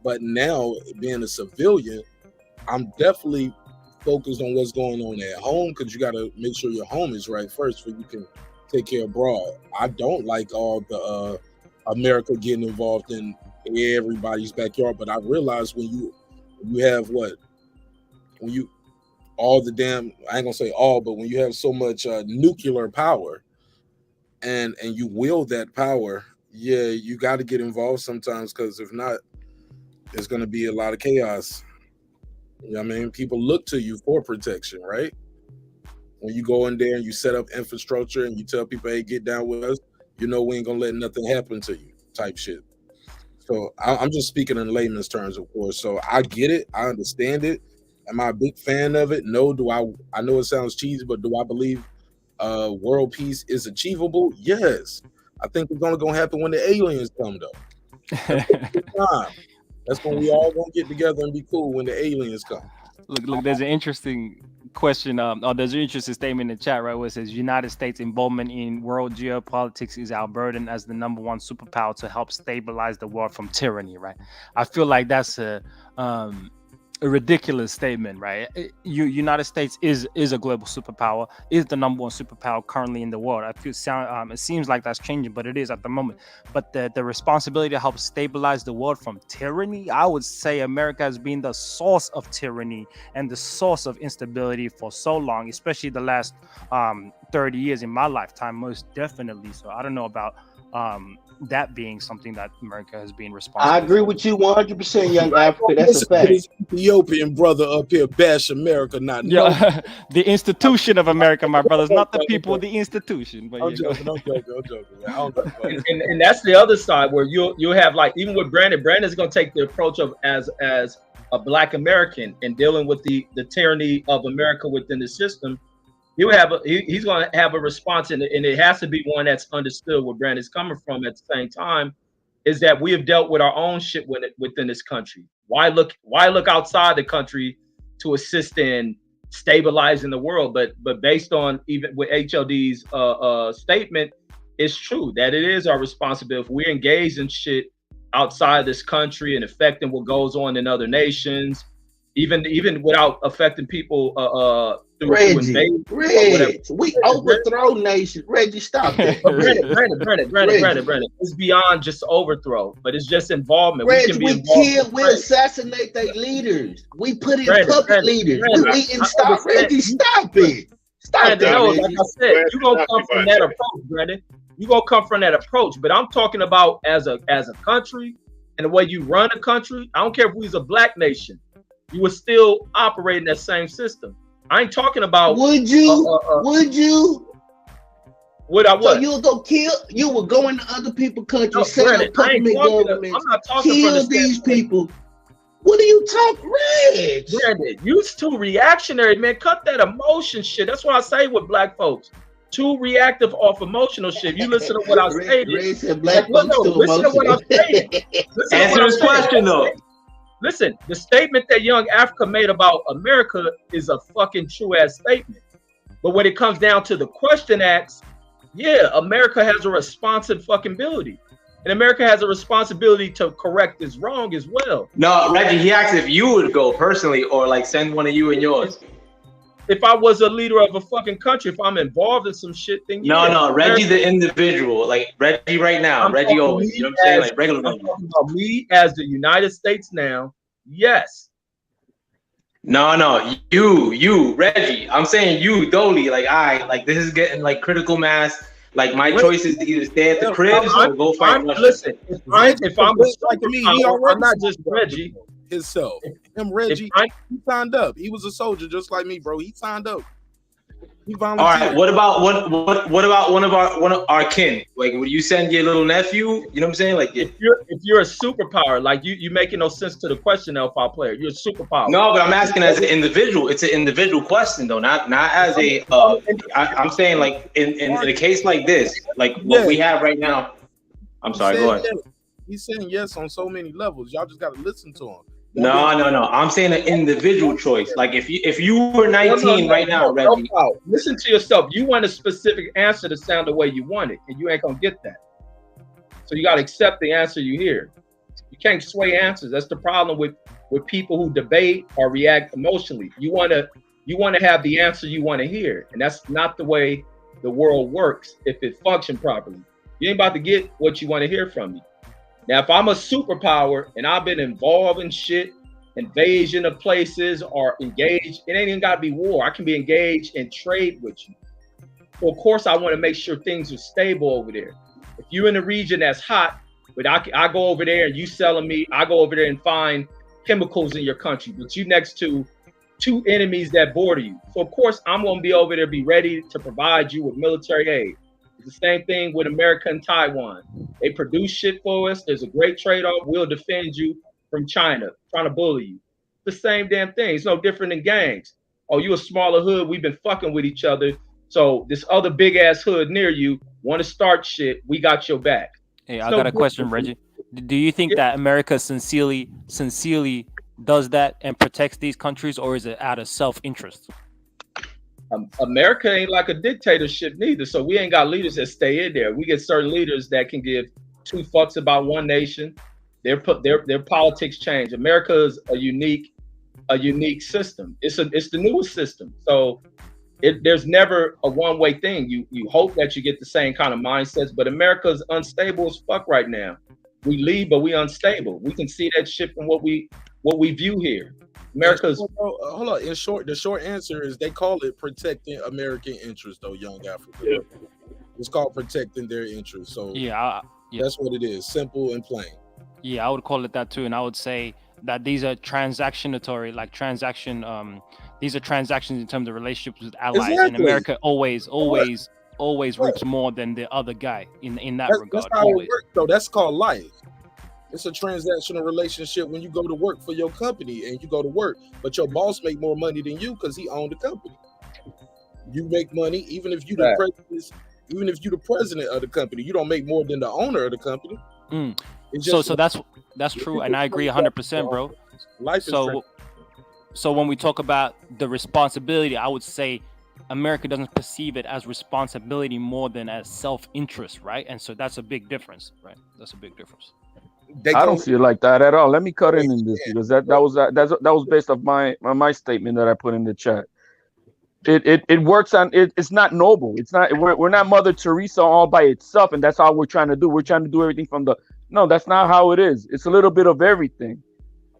But now being a civilian, I'm definitely focused on what's going on at home, because you got to make sure your home is right first before you can take care of abroad. I don't like all the America getting involved in everybody's backyard, but I realize when you have all the damn, I ain't gonna say all, but when you have so much nuclear power and you wield that power, yeah, you got to get involved sometimes, because if not, there's gonna be a lot of chaos. You know what I mean? People look to you for protection, right? When you go in there and you set up infrastructure and you tell people, hey, get down with us, we ain't gonna let nothing happen to you, type shit. So I'm just speaking in layman's terms, of course. So I get it. I understand it. Am I a big fan of it? No. Do I know it sounds cheesy, but do I believe world peace is achievable? Yes. I think it's only going to happen when the aliens come, though. That's when we all going to get together and be cool when the aliens come. Look, there's an interesting question. There's an interesting statement in the chat, right, where it says United States involvement in world geopolitics is our burden as the #1 superpower to help stabilize the world from tyranny, right? I feel like that's a ridiculous statement, right? United States is a global superpower, is the #1 superpower currently in the world. I feel it seems like that's changing, but it is at the moment. But the responsibility to help stabilize the world from tyranny, I would say America has been the source of tyranny and the source of instability for so long, especially the last 30 years in my lifetime, most definitely. So I don't know about that being something that America has been responsible. I agree with you 100%, young Africa. That's a fact. Ethiopian brother up here bash America, not the institution of America, my brothers, not the people, the institution. But I'm joking, man. And that's the other side where you'll have, like, even with Brandon's gonna take the approach of as a Black American and dealing with the tyranny of America within the system. He's going to have a response, and it has to be one that's understood where Brandon's coming from. At the same time, is that we have dealt with our own shit within this country. Why look outside the country to assist in stabilizing the world? But based on even with HLD's statement, it's true that it is our responsibility. If we're engaged in shit outside this country and affecting what goes on in other nations, even without affecting people Reggie, we overthrow nations. Reggie, stop that. Brandon, it's beyond just overthrow, but it's just involvement. Reggie, we assassinate their leaders. We put in puppet leaders. Stop it. Stop that, no, like I said, you're gonna come from that approach, Brandon. You're gonna come from that approach. But I'm talking about as a country and the way you run a country. I don't care if we was a Black nation, you would still operate in that same system. I ain't talking about. Would you? Would I? What? So you'll go kill? You will go into other people's countries, set up government governments, I'm not talking kill these people. What are you talking, Reg? Brandon, you too reactionary, man. Cut that emotion shit. That's what I say with Black folks. Too reactive off emotional shit. You listen to what I stated. Listen to what I stated. Answer his question though. Listen, the statement that Young Africa made about America is a fucking true ass statement. But when it comes down to the question asks, yeah, America has a responsive fucking ability. And America has a responsibility to correct this wrong as well. No, Reggie, he asked if you would go personally or like send one of you and yours. If I was a leader of a fucking country, if I'm involved in some shit, then yeah. No, Reggie the individual, like Reggie right now, Reggie always, you know what I'm saying, like regular. I'm talking about me as the United States now. Yes. No, you, Reggie. I'm saying you, Dolly. Like this is getting like critical mass. Like my choice is to either stay at the cribs or go fight Russia. Listen, if I'm like me, I'm not just Reggie himself. Reggie, he signed up. He was a soldier just like me, bro. He signed up. He All volunteered. right. What about one of our kin? Like, would you send your little nephew? You know what I'm saying? Like, if you're a superpower, like you making no sense to the question, Alpha player. You're a superpower. no, but I'm asking as an individual. It's an individual question though, not as a. I'm saying like in a case like this, like what we have right now. I'm sorry. Go ahead. Yes. He's saying yes on so many levels. Y'all just got to listen to him. No. I'm saying an individual choice. Like if you were 19 right now, Reggie. Listen to yourself. You want a specific answer to sound the way you want it, and you ain't gonna get that. So you gotta accept the answer you hear. You can't sway answers. That's the problem with people who debate or react emotionally. You wanna have the answer you want to hear, and that's not the way the world works. If it functions properly, you ain't about to get what you want to hear from me. Now, if I'm a superpower and I've been involved in shit, invasion of places, or engaged, it ain't even got to be war. I can be engaged in trade with you. So, of course, I want to make sure things are stable over there. If you're in a region that's hot, but I go over there and you selling me, I go over there and find chemicals in your country, but you next to two enemies that border you. So, of course, I'm going to be over there, be ready to provide you with military aid. It's the same thing with America and Taiwan. They produce shit for us. There's a great trade-off. We'll defend you from China trying to bully you. The same damn thing. It's no different than gangs. Oh, you a smaller hood. We've been fucking with each other. So this other big-ass hood near you want to start shit. We got your back. Hey, I got a question, Reggie. Do you think that America sincerely does that and protects these countries, or is it out of self-interest? America ain't like a dictatorship neither, so we ain't got leaders that stay in there. We get certain leaders that can give two fucks about one nation. Their politics change. America is a unique system. It's the newest system, so there's never a one-way thing. You hope that you get the same kind of mindsets, but America's unstable as fuck right now. We lead, but we unstable. We can see that shit from what we view here. America's hold on. In short, the short answer is they call it protecting American interests, though, young Africa. Yeah. It's called protecting their interests. So that's what it is. Simple and plain. Yeah, I would call it that too, and I would say that these are these are transactions in terms of relationships with allies. Exactly. And America always reaps more than the other guy in that regard. That's how it works, though. That's called life. It's a transactional relationship when you go to work for your company and you go to work, but your boss make more money than you because he owned the company. You make money even if you the president of the company. You don't make more than the owner of the company. So that's true, and I agree 100%, bro. Life is so when we talk about the responsibility, I would say America doesn't perceive it as responsibility more than as self-interest, right? And so that's a big difference, right? That's a big difference. I don't see it like that at all. Let me cut in this because that was based off my statement that I put in the chat. It works on it. It's not noble. It's not. We're not Mother Teresa all by itself, and that's all we're trying to do. We're trying to do everything from the. No, that's not how it is. It's a little bit of everything,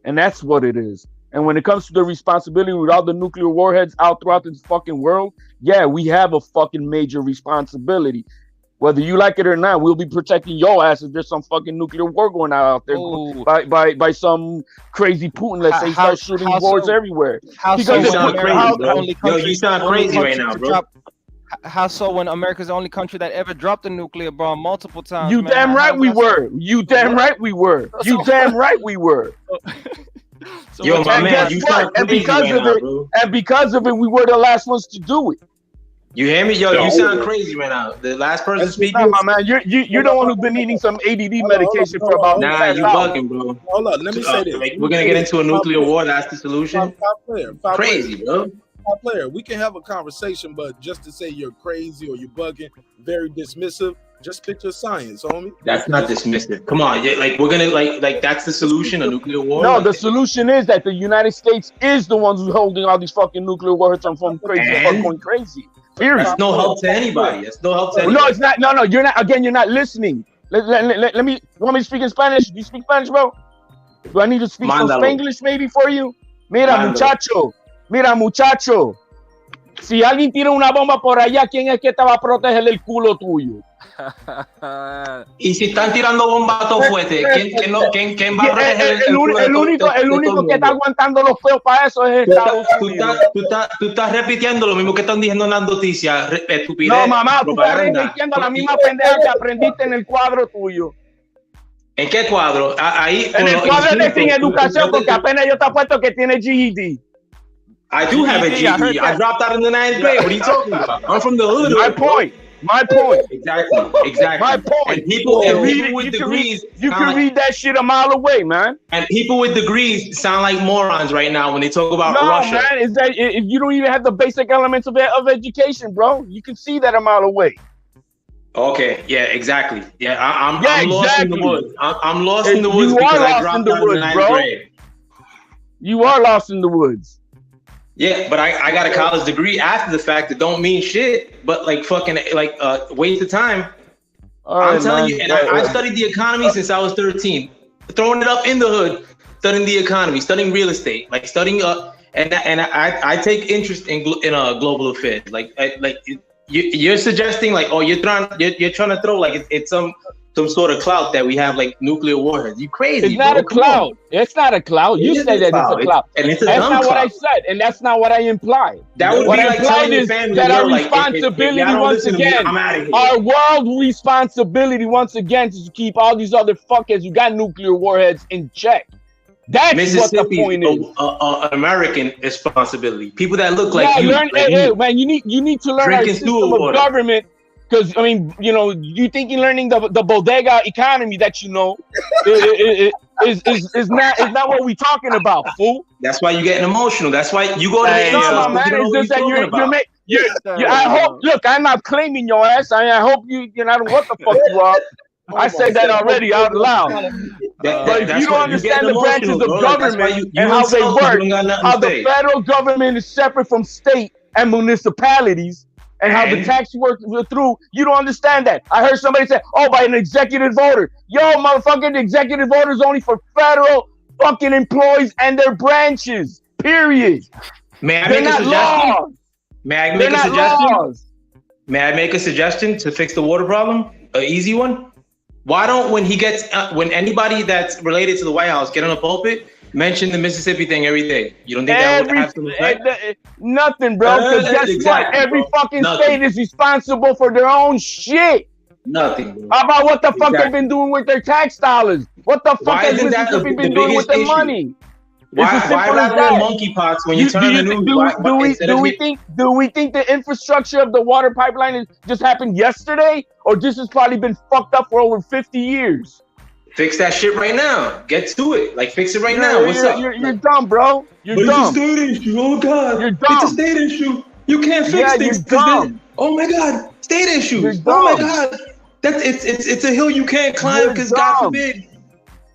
and that's what it is. And when it comes to the responsibility with all the nuclear warheads out throughout this fucking world, yeah, we have a fucking major responsibility. Whether you like it or not, we'll be protecting your ass if there's some fucking nuclear war going on out there by some crazy Putin. Let's say start shooting wars everywhere. You sound crazy, bro. You sound crazy right now, bro. How so? When America's the only country that ever dropped a nuclear bomb multiple times. You damn right we were. You damn right we were. You damn right we were. So yo, my man, you sound crazy right now, bro. And because of it, we were the last ones to do it. You hear me? Yo, you sound crazy right now. The last person speaking. No, my man, you're the one who's been needing some ADD medication for about. Nah, you bugging, bro. Hold up, let me say this. We're gonna get into a nuclear war. That's the solution. Crazy, bro. Player, we can have a conversation, but just to say you're crazy or you're bugging, very dismissive. Just pick your science, homie. That's not dismissive. Come on, like we're gonna like that's the solution, a nuclear war. No, the solution is that the United States is the ones who's holding all these fucking nuclear warheads from going crazy. Period. That's no help to anybody. That's no help to anybody. No, it's not. No, you're not. Again, you're not listening. Let me. You want me to speak in Spanish? Do you speak Spanish, bro? Do I need to speak some Spanglish maybe for you? Mira, muchacho. Mira, muchacho. Si alguien tira una bomba por allá, ¿quién es que te va a proteger el culo tuyo? Y si están tirando bombatos fuertes, ¿quién va a proteger El único que está aguantando los feos para eso es Estados Unidos. Tú estás repitiendo lo mismo que están diciendo en las noticias, estupidez. No, mamá, tú estás propaganda. repitiendo la misma pendeja que aprendiste en el cuadro tuyo. ¿En qué cuadro? Ahí. En el cuadro de sin educación, porque apenas yo te apuesto que tiene GED. I do have a GED. I dropped out in the 9th grade. What are you talking about? I'm from the hood. My point. Exactly. My point. And people with degrees. You can read that shit a mile away, man. And people with degrees sound like morons right now when they talk about Russia. No, man, is that if you don't even have the basic elements of education, bro? You can see that a mile away. Okay, yeah, exactly. Yeah, I'm lost in the woods. I'm lost in the woods because I dropped out in the 9th grade. You are lost in the woods. Yeah, but I got a college degree after the fact that don't mean shit, but like fucking like waste of time. I'm telling you, and I studied the economy since I was 13. Throwing it up in the hood, studying the economy, studying real estate, like studying and I take interest in global affairs. Like you're suggesting like, oh, you're trying to throw like it's some sort of clout that we have like nuclear warheads. You crazy? It's not a clout. It's not a clout. You say that it's a clout, and it's a that's dumb not clout. what I said, and that's not what I implied. That would what be I like implied telling your is family, that our like, responsibility if y'all don't once listen to me, again, I'm outta here. our world responsibility once again is to keep all these other fuckers who got nuclear warheads in check. That's what the point is. American responsibility. People that look like you. Hey, man, you need to learn our system of government. Because I mean, you know, you think you're learning the bodega economy that you know is not what we're talking about, fool. That's why you're getting emotional. That's why you go to the no, man. It's just that I hope. Look, I'm not claiming your ass. I hope you know what the fuck you are. I said that already out loud. But if you don't understand the branches of government and how they work, how the federal government is separate from state and municipalities, and how the tax works through, you don't understand that. I heard somebody say, oh, by an executive order. Yo, motherfucker, the executive order is only for federal fucking employees and their branches, period. May I make a suggestion? May I make a suggestion to fix the water problem? An easy one? Why don't when anybody that's related to the White House get on a pulpit, mention the Mississippi thing every day? You don't think that would have some effect? Nothing, bro. Because guess what? Every fucking state is responsible for their own shit. Nothing, bro. How about what the fuck they've been doing with their tax dollars? What the fuck has Mississippi been doing with their money? Why rather than monkeypox when you turn on the news? Do we think the infrastructure of the water pipeline just happened yesterday, or this has probably been fucked up for over 50 years? Fix that shit right now. Get to it. Like, fix it right now. What's up? You're dumb, bro. You're dumb. It's a state issue. Oh, God. You're dumb. It's a state issue. You can't fix things. You're dumb. Oh, my God. State issues. Oh, my God. It's a hill you can't climb because, God forbid.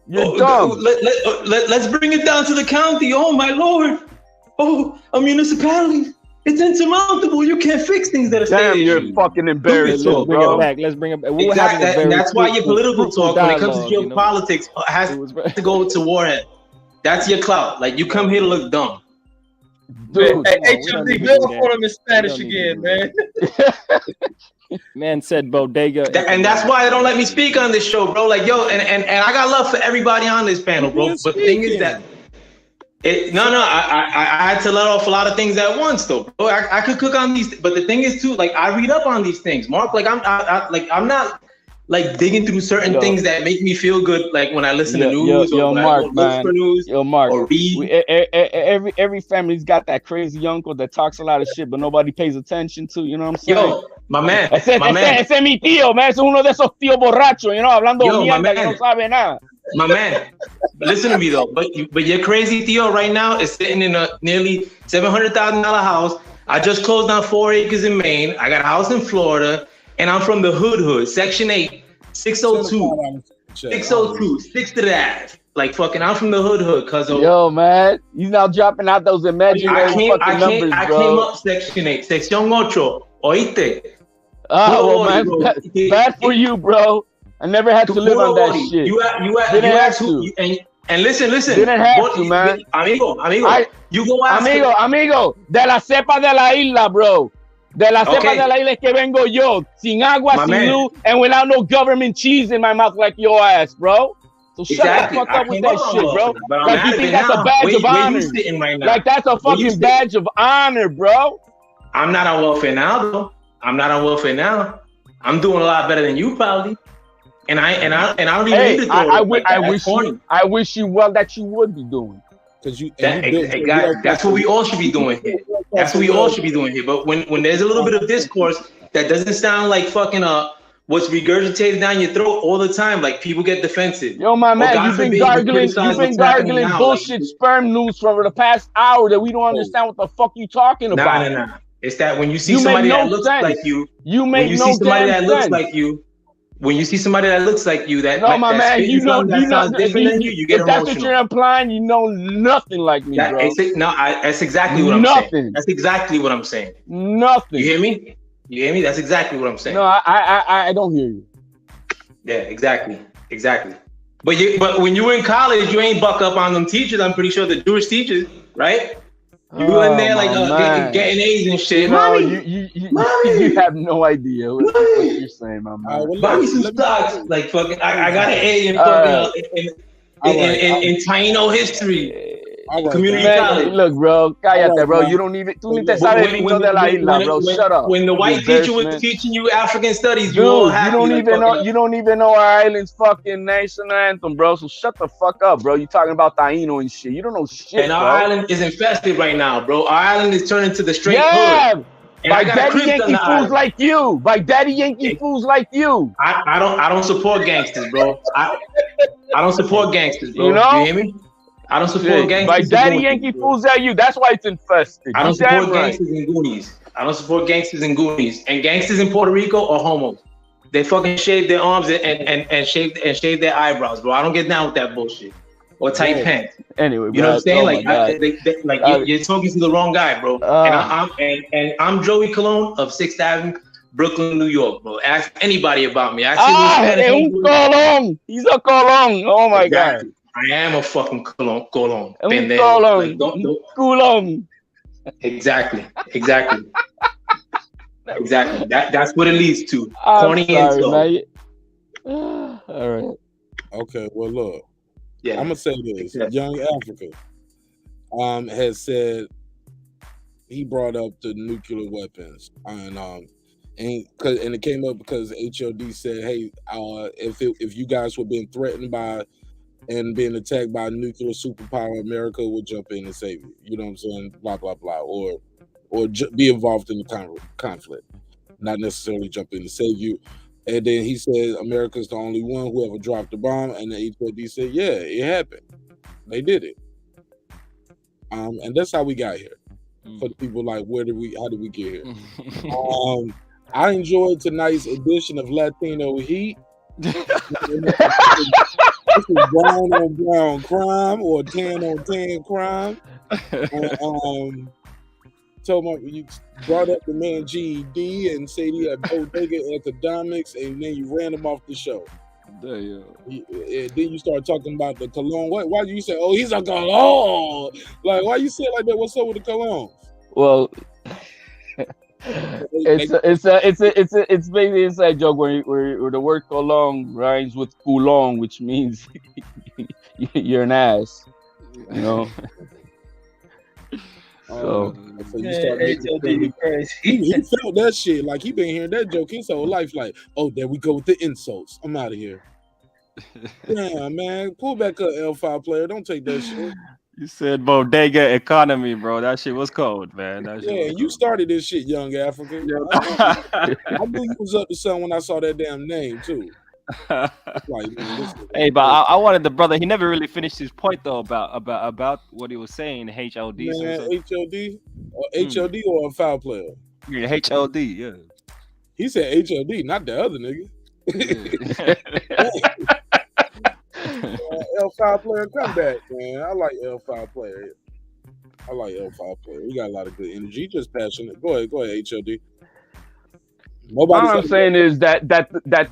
You're dumb. Let's bring it down to the county. Oh, my Lord. Oh, a municipality. It's insurmountable. You can't fix things that are state issues. You're fucking embarrassed, Let's bring it back. Let's bring it back. Exactly. And that's why your political talk, when it comes to geopolitics, has to go to warhead. That's your clout. Like, you come here to look dumb. Dude, hey, HMD, go for him in Spanish again, man. Man said bodega. And that's why they don't let me speak on this show, bro. Like, yo, and I got love for everybody on this panel, bro. But the thing is that I had to let off a lot of things at once, though, bro. I could cook on these, but the thing is too, like, I read up on these things, Mark. Like, I'm not like digging through certain things that make me feel good, like when I listen to news or when Mark, I look for news. Mark, or read. Every family's got that crazy uncle that talks a lot of shit, but nobody pays attention to. You know what I'm saying? Yo, my man. Ese es mi tío, man. Es uno de esos tíos borrachos, you know, hablando mierda que no sabe nada. My man, listen to me though. But your crazy Theo right now is sitting in a nearly $700,000 house. I just closed on 4 acres in Maine. I got a house in Florida, and I'm from the hood, Section 8, 602, 6th Ave. Like fucking, I'm from the hood, cuz. Yo, man, you now dropping out those imaginary fucking numbers, bro. I came up Section 8, Section 8, oíste. Oh, well, man, bad for you, bro. I never had to live on that shit. You had to. And listen. Didn't have to, man. Amigo. You go ask Amigo, de la cepa de la isla, bro. De la cepa Okay. de la isla es que vengo yo, sin agua, My sin man. luz, and without no government cheese in my mouth like your ass, bro. So shut Exactly. the fuck I up with came that up on shit, bro. welfare, but I'm Like out you of think it that's a now. badge of Where you honor. sitting right now? Like that's a Where you fucking sitting? badge of honor, bro. I'm not on welfare now, though. I'm not on welfare now. I'm doing a lot better than you probably. And I don't even need to throw it up like that. That's corny. I wish you well that you would be doing. Because you Exactly. That's what we all should be doing here. That's what we all should be doing here. But when there's a little bit of discourse that doesn't sound like fucking what's regurgitated down your throat all the time, like people get defensive. Yo, my man, God you've been forbid you gargling criticize what's happening now. bullshit sperm news for the past hour that we don't understand what the fuck you talking about. Nah. It's that when you see You somebody make no that looks sense. like you, You when make you no see somebody damn that looks sense. like you, when you see somebody that looks like you, that No, my that man, spitting something that sounds different than you get if that's what emotional. you're implying, you know nothing like me, bro. That's exactly what I'm saying. That's exactly what I'm saying. Nothing. You hear me? You hear me? That's exactly what I'm saying. No, I don't hear you. Yeah, exactly. But when you were in college, you ain't buck up on them teachers. I'm pretty sure the Jewish teachers, right? You were in there like getting A's and shit. No, Mommy, you have no idea what you're saying, my man. buy me some stocks. Like fucking, I got an A in fucking in Taino history. Community college. Look, bro, cállate, bro. You don't even. Tú ni te sabes el himno de la isla, bro. Shut up. When the white teacher was teaching you African studies, you dude, all happy. You don't even know our island's fucking national anthem, bro. So shut the fuck up, bro. You talking about Taino and shit. You don't know shit, And our bro. island is infested right now, bro. Our island is turning to the straight hood. And By I got daddy Crips on Yankee the fools island. like you. By daddy Yankee fools like you. I don't support gangsters, bro. I don't support gangsters, bro. You know? You hear me? I don't support gangsters. By daddy and Yankee Goonies, bro. fools at you. That's why it's infested. I don't You damn support right. gangsters and Goonies. I don't support gangsters and Goonies. And gangsters in Puerto Rico are homos. They fucking shave their arms and shave their eyebrows, bro. I don't get down with that bullshit. Or tight pants. Anyway, You know what I'm saying? oh my God. You're talking to the wrong guy, bro. And I'm Joey Cologne of 6th Avenue, Brooklyn, New York, bro. Ask anybody about me. Ask un colón. He's a colón. Oh my God. I am a fucking colon. Un Pendejo. colón. Like, don't. Culón. Exactly. Exactly. That's what it leads to. I'm Corny sorry, insult. man. All right. Okay, well look. Yeah. I'm gonna say this. Young Africa has said he brought up the nuclear weapons and it came up because HOD said, hey, if you guys were being threatened by and being attacked by a nuclear superpower, America would jump in and save you. You know what I'm saying? Blah blah blah. Or be involved in the conflict, not necessarily jump in to save you. And then he said America's the only one who ever dropped a bomb, and the HOD said, yeah, it happened. They did it. And that's how we got here. For the people like, how did we get here? I enjoyed tonight's edition of Latino Heat. This is brown on brown crime or tan on tan crime. You brought up the man GED and said he had bodega economics, and then you ran him off the show. Then you start talking about the cologne. Why do you say, oh, he's a cologne? Like, why you say it like that? What's up with the cologne? Well, it's basically an inside joke where the word cologne rhymes with coulon, which means you're an ass. You know. So you start making he felt that shit. Like he been hearing that joke his whole life. Like, oh, there we go with the insults. I'm out of here. Yeah, man, pull back up, L5 player. Don't take that shit. You said bodega economy, bro. That shit was cold, man. You started this shit, young Africa. I knew you was up to something when I saw that damn name too. Like, man, hey, but I wanted the brother. He never really finished his point though about what he was saying. HOD. Man, HOD or a foul player? Yeah, HOD. Yeah. He said HOD, not the other nigga. L5 player, come back, man. I like L5 player. He got a lot of good energy. He just passionate. Go ahead, HOD. All I'm saying is that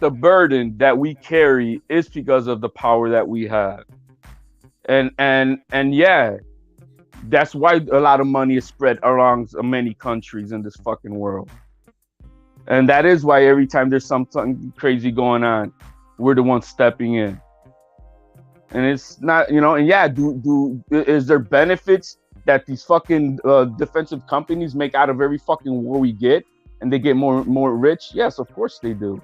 the burden that we carry is because of the power that we have, and yeah, that's why a lot of money is spread around many countries in this fucking world. And that is why every time there's something crazy going on, we're the ones stepping in. And it's not, and yeah, is there benefits that these fucking defensive companies make out of every fucking war we get, and they get more rich? Yes, of course they do.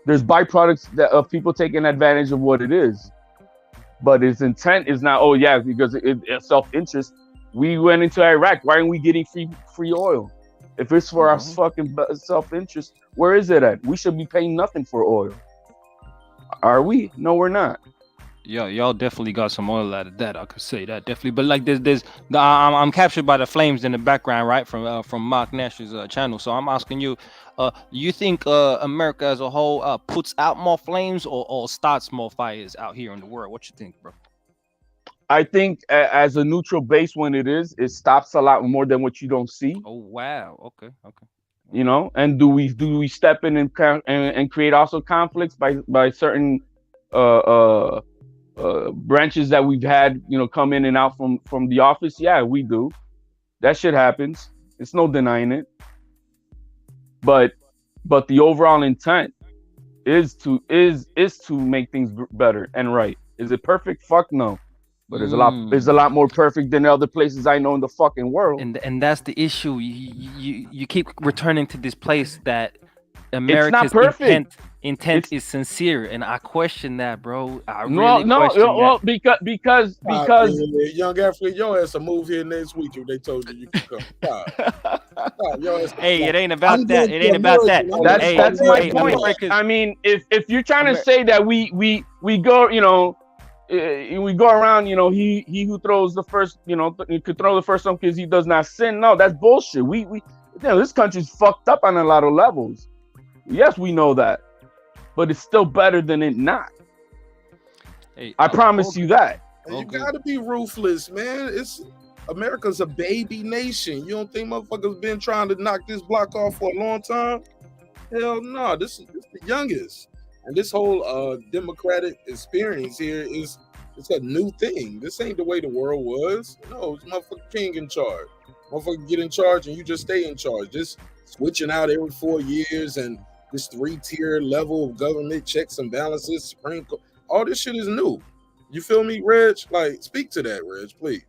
There's byproducts of people taking advantage of what it is, but its intent is not. Oh yeah, because it's self-interest. We went into Iraq. Why aren't we getting free oil? If it's for our fucking self-interest, where is it at? We should be paying nothing for oil. Are we? No, we're not. Yeah, y'all definitely got some oil out of that. I could say that definitely. But like, I'm captured by the flames in the background, right, from Marq Nash's channel. So I'm asking you, you think America as a whole puts out more flames or starts more fires out here in the world? What you think, bro? I think as a neutral base, when it stops a lot more than what you don't see. Oh wow, okay. And do we step in and create also conflicts by certain branches that we've had, come in and out from the office? Yeah, we do. That shit happens. It's no denying it. But the overall intent is to make things better and right. Is it perfect? Fuck no. But there's a lot more perfect than other places I know in the fucking world. And that's the issue. You keep returning to this place that America's intent is sincere, and I question that, bro. I really question that. because Young African, your ass will move here next week if they told you could come. Hey, it ain't about that. It ain't about that. That's my point. I mean, if you're trying to say that we go, we go around, he who throws the first, he could throw the first one because he does not sin. No, that's bullshit. This country's fucked up on a lot of levels. Yes, we know that, but it's still better than it not. Hey, I promise you that. You gotta be ruthless, man. America's a baby nation. You don't think motherfuckers been trying to knock this block off for a long time? Hell no, this is the youngest. And this whole democratic experience here it's a new thing. This ain't the way the world was. No, it's motherfucking king in charge. Motherfucker get in charge and you just stay in charge. Just switching out every 4 years and this 3-tier level of government checks and balances, Supreme Court. All this shit is new. You feel me, Reg? Like, speak to that, Reg, please.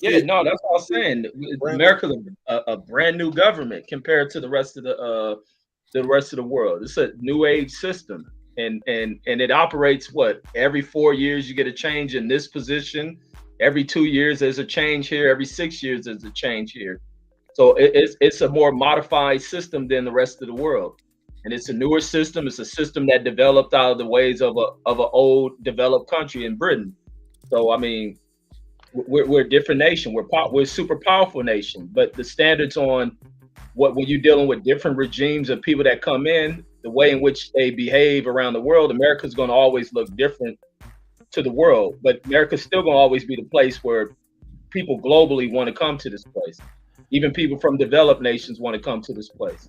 Yeah, no, that's what I'm saying. America's a brand new government compared to the rest of the world. It's a new age system, and it operates every 4 years you get a change in this position. Every 2 years there's a change here. Every 6 years there's a change here. So it's a more modified system than the rest of the world, and it's a newer system. It's a system that developed out of the ways of an old developed country in Britain. So I mean, we're a different nation. We're a super powerful nation, but the standards on when you're dealing with different regimes of people that come in, the way in which they behave around the world, America's going to always look different to the world. But America's still going to always be the place where people globally want to come to this place. Even people from developed nations want to come to this place.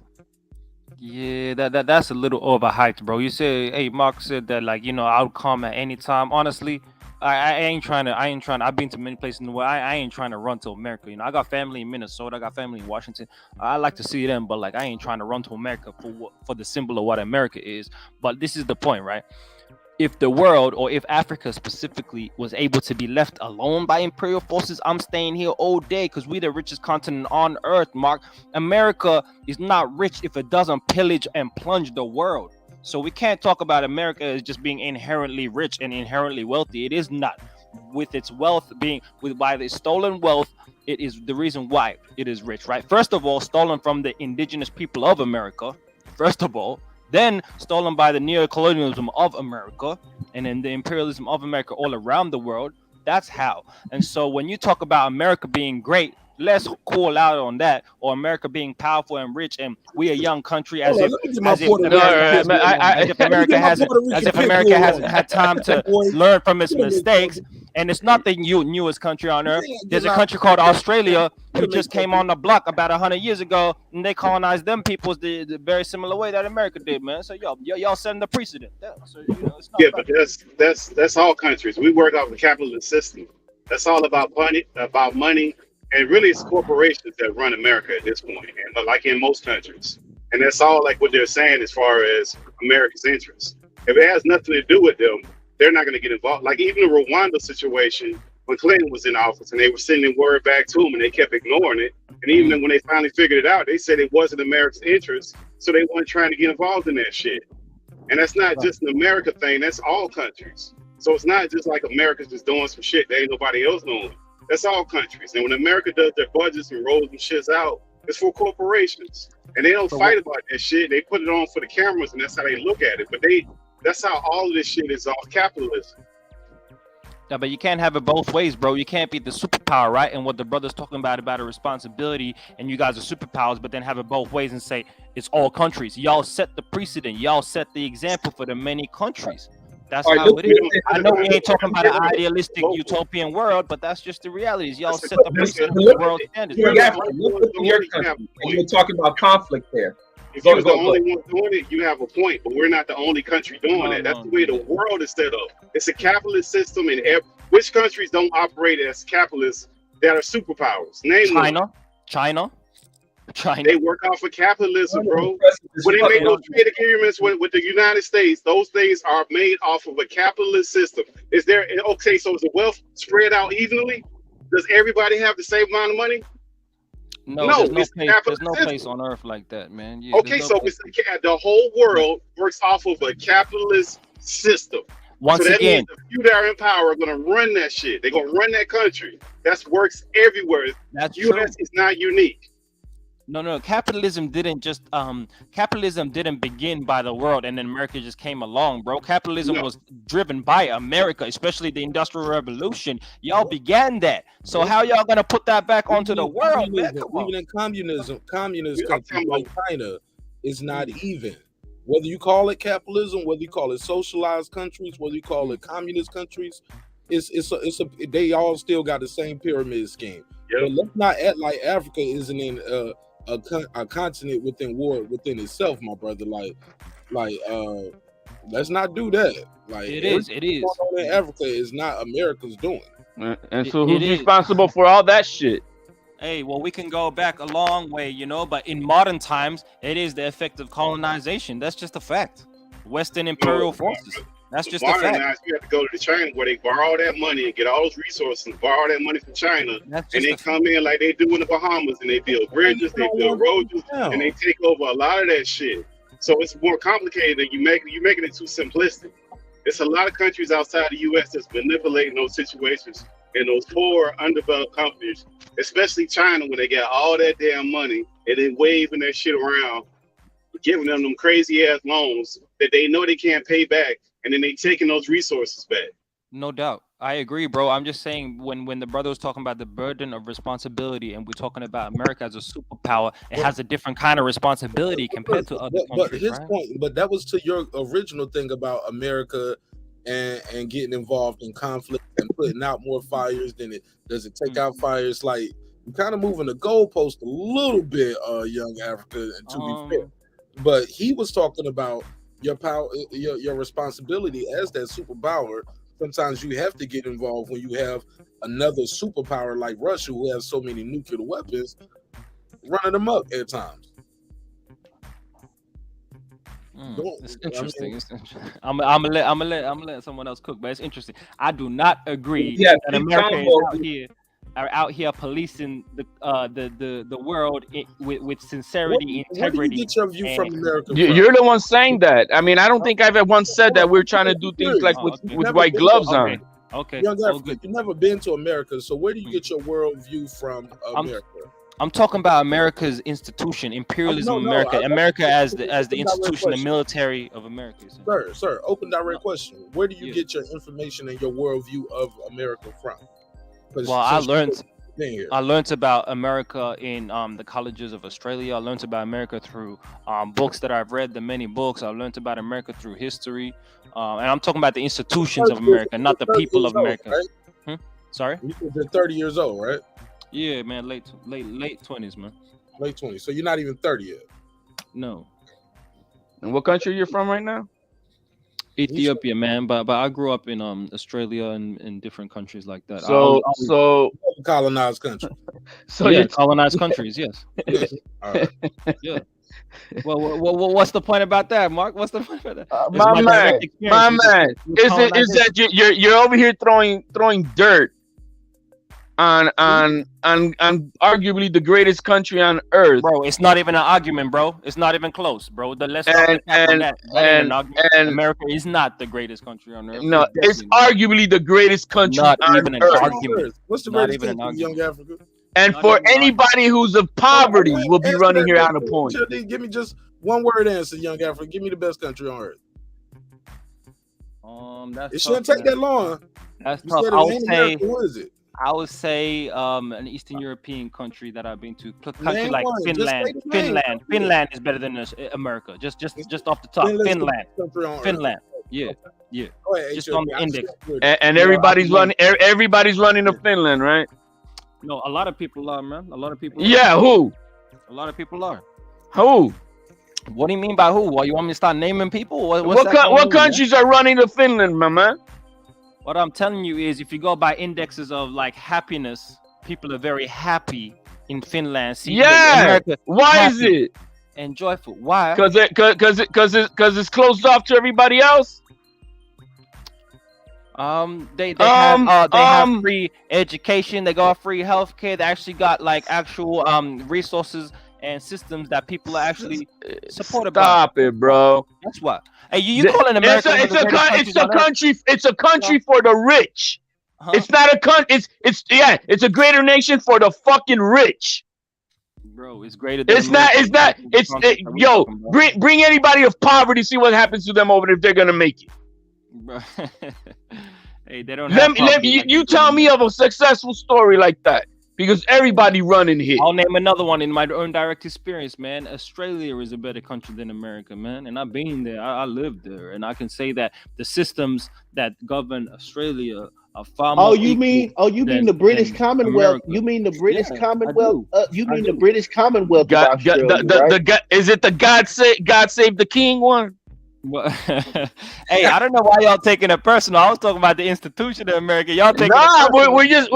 Yeah, that's a little overhyped, bro. You say, hey, Mark said that, like, I'll come at any time. Honestly, I ain't trying to. I've been to many places in the world. I ain't trying to run to America. I got family in Minnesota. I got family in Washington. I like to see them, but like, I ain't trying to run to America for the symbol of what America is. But this is the point, right? If the world, or if Africa specifically, was able to be left alone by imperial forces, I'm staying here all day because we're the richest continent on earth, Mark. America is not rich if it doesn't pillage and plunge the world. So we can't talk about America as just being inherently rich and inherently wealthy. It is not. With its wealth by the stolen wealth, it is the reason why it is rich, right? First of all, stolen from the indigenous people of America, first of all. Then stolen by the neocolonialism of America, and then the imperialism of America all around the world. That's how. And so when you talk about America being great, let's call out on that, or America being powerful and rich, and we a young country, as if America hasn't had time to learn from its mistakes. And it's not the newest country on earth. There's a country called Australia who just came on the block about 100 years ago, and they colonized them peoples the very similar way that America did, man. So y'all setting the precedent. But that's all countries. We work off the capitalist system. That's all about money And really, it's corporations that run America at this point, and like in most countries. And that's all like what they're saying as far as America's interests. If it has nothing to do with them, they're not going to get involved. Like even the Rwanda situation, when Clinton was in office and they were sending word back to him and they kept ignoring it. And even when they finally figured it out, they said it wasn't America's interest. So they weren't trying to get involved in that shit. And that's not just an America thing, that's all countries. So it's not just like America's just doing some shit that ain't nobody else doing. That's all countries. And when America does their budgets and rolls them shits out, it's for corporations. And they don't fight about that shit. They put it on for the cameras and that's how they look at it. But that's how all of this shit is off capitalism. Yeah, but you can't have it both ways, bro. You can't be the superpower, right? And what the brother's talking about a responsibility, and you guys are superpowers, but then have it both ways and say it's all countries. Y'all set the precedent. Y'all set the example for the many countries. That's how it is. I know we ain't talking about an idealistic utopian world, but that's just the realities. Y'all set the precedent for the world standards. Look at your country. You're talking about conflict there. If you're the only one doing it, you have a point, but we're not the only country doing that. That's the way the world is set up. It's a capitalist system, and which countries don't operate as capitalists that are superpowers? Name China. They work off of capitalism, bro. When they make those trade agreements with the United States, those things are made off of a capitalist system. Is there okay? So is the wealth spread out evenly? Does everybody have the same amount of money? No, there's no place on earth like that, man. Yeah, okay, so it's the whole world works off of a capitalist system. Once so that again, means the few that are in power are going to run that shit. They're going to run that country. That works everywhere. That's U.S. is not unique. No. Capitalism didn't begin by the world and then America just came along, bro. Capitalism was driven by America, especially the Industrial Revolution. Y'all began that. So how y'all gonna put that back onto the world, man? Even in communist countries like China, it's not even. Whether you call it capitalism, whether you call it socialized countries, whether you call it communist countries, they all still got the same pyramid scheme. But let's not act like Africa isn't in a continent within itself, my brother. Let's not do that. It is. Going on in Africa is not America's doing. And so who's responsible for all that shit? Hey, well, we can go back a long way, but in modern times, it is the effect of colonization. That's just a fact. Western imperial forces. That's just a fact. You have to go to China where they borrow that money and get all those resources and borrow that money from China. And they come in like they do in the Bahamas and they build bridges, they build roads, and they take over a lot of that shit. So it's more complicated than you're making it too simplistic. It's a lot of countries outside the U.S. that's manipulating those situations and those poor, undeveloped countries, especially China, when they got all that damn money and they waving that shit around, giving them crazy ass loans that they know they can't pay back. And then they taking those resources back. No doubt. I agree, bro. I'm just saying when the brother was talking about the burden of responsibility and we're talking about America as a superpower, it has a different kind of responsibility compared to other countries. But his point, but that was to your original thing about America and getting involved in conflict and putting out more fires than it does it take out fires. Like you're kind of moving the goalpost a little bit, young Africa, to be fair. But he was talking about your power, your responsibility as that superpower. Sometimes you have to get involved when you have another superpower like Russia, who has so many nuclear weapons, running them up at times. It's interesting. I'm gonna let someone else cook, but it's interesting. I do not agree that America is out here policing the world with sincerity, integrity. Where do you get your view from America? You're the one saying that. I mean, I don't think I've once said that we're trying to do things like with white gloves on. Okay. Young Africa, you've never been to America, so where do you get your worldview from America? I'm talking about America's institution, imperialism, America as the institution, the military of America. Sir, open direct question. Where do you get your information and your worldview of America from? Well, I learned about America in the colleges of Australia. I learned about America through books that I've read, the many books. I learned about America through history. And I'm talking about the institutions of America, not the people of America. Right? Sorry? You're 30 years old, right? Yeah, man, late 20s, man. Late 20s. So you're not even 30 yet. No. And what country you're from right now? Ethiopia, man, but I grew up in Australia and in different countries like that. So colonized country. So yeah, you're colonized countries, yes. Yes. All right. Yeah. Well, what's the point about that, Mark? What's the point about that? It's my man, direct experience with is colonization. that you're over here throwing dirt on arguably the greatest country on earth, Bro, it's not even an argument, bro. It's not even close, bro. Let's stop the cap on that. That ain't an argument. America is not the greatest country on earth. No, it's arguably the greatest country not on even an earth. argument. What's the Not greatest even an country in young Africa? And for anybody who's of poverty will be running here on a point. Give me just one word answer, young Africa. Give me the best country on earth. That's It tough, shouldn't take man. that long. That's You tough. said I it would ain't say. America. What is it? I would say an Eastern European country that I've been to, country Name like one. Just Finland. say the name. Finland is better than America. Just off the top, Finland's the Finland. best country on earth. Finland. Yeah, yeah. Go ahead, Just HLB. on the index. And everybody's running to Finland, right? No, a lot of people are, man. A lot of people. Yeah, are. who? A lot of people are. Who? What do you mean by who? Well, you want me to start naming people? What countries are running to Finland, my man? What I'm telling you is, if you go by indexes of like happiness, people are very happy in Finland. See, America, why is it? And joyful. Why? Because it's closed off to everybody else. They have free education. They got free healthcare. They actually got like actual resources and systems that people are actually supported by. Stop it, bro. That's why. Hey, you calling America? It's a country for the rich. It's not a country. It's a greater nation for the fucking rich. Bro, it's greater than bring anybody of poverty, see what happens to them over there if they're gonna make it. Bro. Hey, they don't you tell me of a successful story like that, because everybody running here. I'll name another one in my own direct experience, man. Australia is a better country than America, man. And I've been there. I lived there. And I can say that the systems that govern Australia are far more you mean the British Commonwealth? America. You mean the British Yeah, Commonwealth? You mean I the do. British Commonwealth of Australia, right? Is it the God Save the King one? Hey, I don't know why y'all taking it personal. I was talking about the institution of America. Y'all taking we're just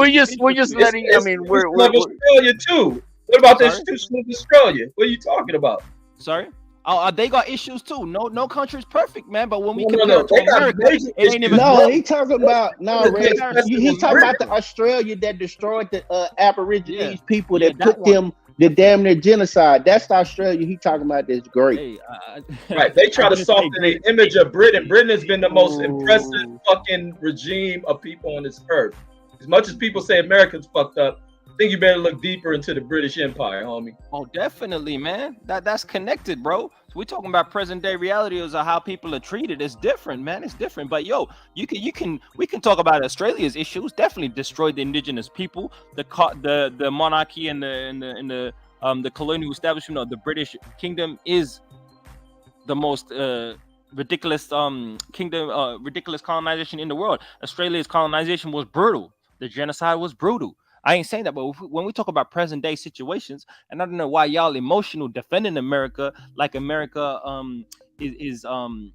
letting. I mean, we're Australia too. What about the institution of Australia? What are you talking about? Sorry. Oh, they got issues too. No country's perfect, man. But when we No, compare no, to they got America, major it ain't even. No, he talking about Reg, That's he's talking about the Britain. Australia that destroyed the Aborigines people that that put one. them the damn near genocide. That's the Australia he talking about. That's great. Hey, Right, they try I to didn't soften say the image of Britain. Britain has been the most impressive fucking regime of people on this earth. As much as people say America's fucked up, I think you better look deeper into the British Empire, homie. Oh, definitely, man. That's connected, bro. So we're talking about present day reality of how people are treated. It's different, man. It's different. But yo, we can talk about Australia's issues. Definitely destroyed the indigenous people, the monarchy and the colonial establishment of the British Kingdom is the most ridiculous ridiculous colonization in the world. Australia's colonization was brutal. The genocide was brutal. I ain't saying that, but when we talk about present day situations, and I don't know why y'all emotional defending America like America is like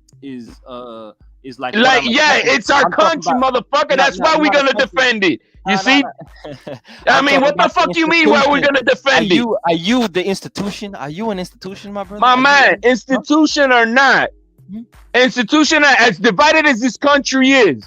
it's our country, motherfucker. That's why we're gonna defend it. You see? I mean, what the fuck you mean? Why we're gonna defend it? Are you the institution? Are you an institution, my brother? My man, institution or not, institution as divided as this country is.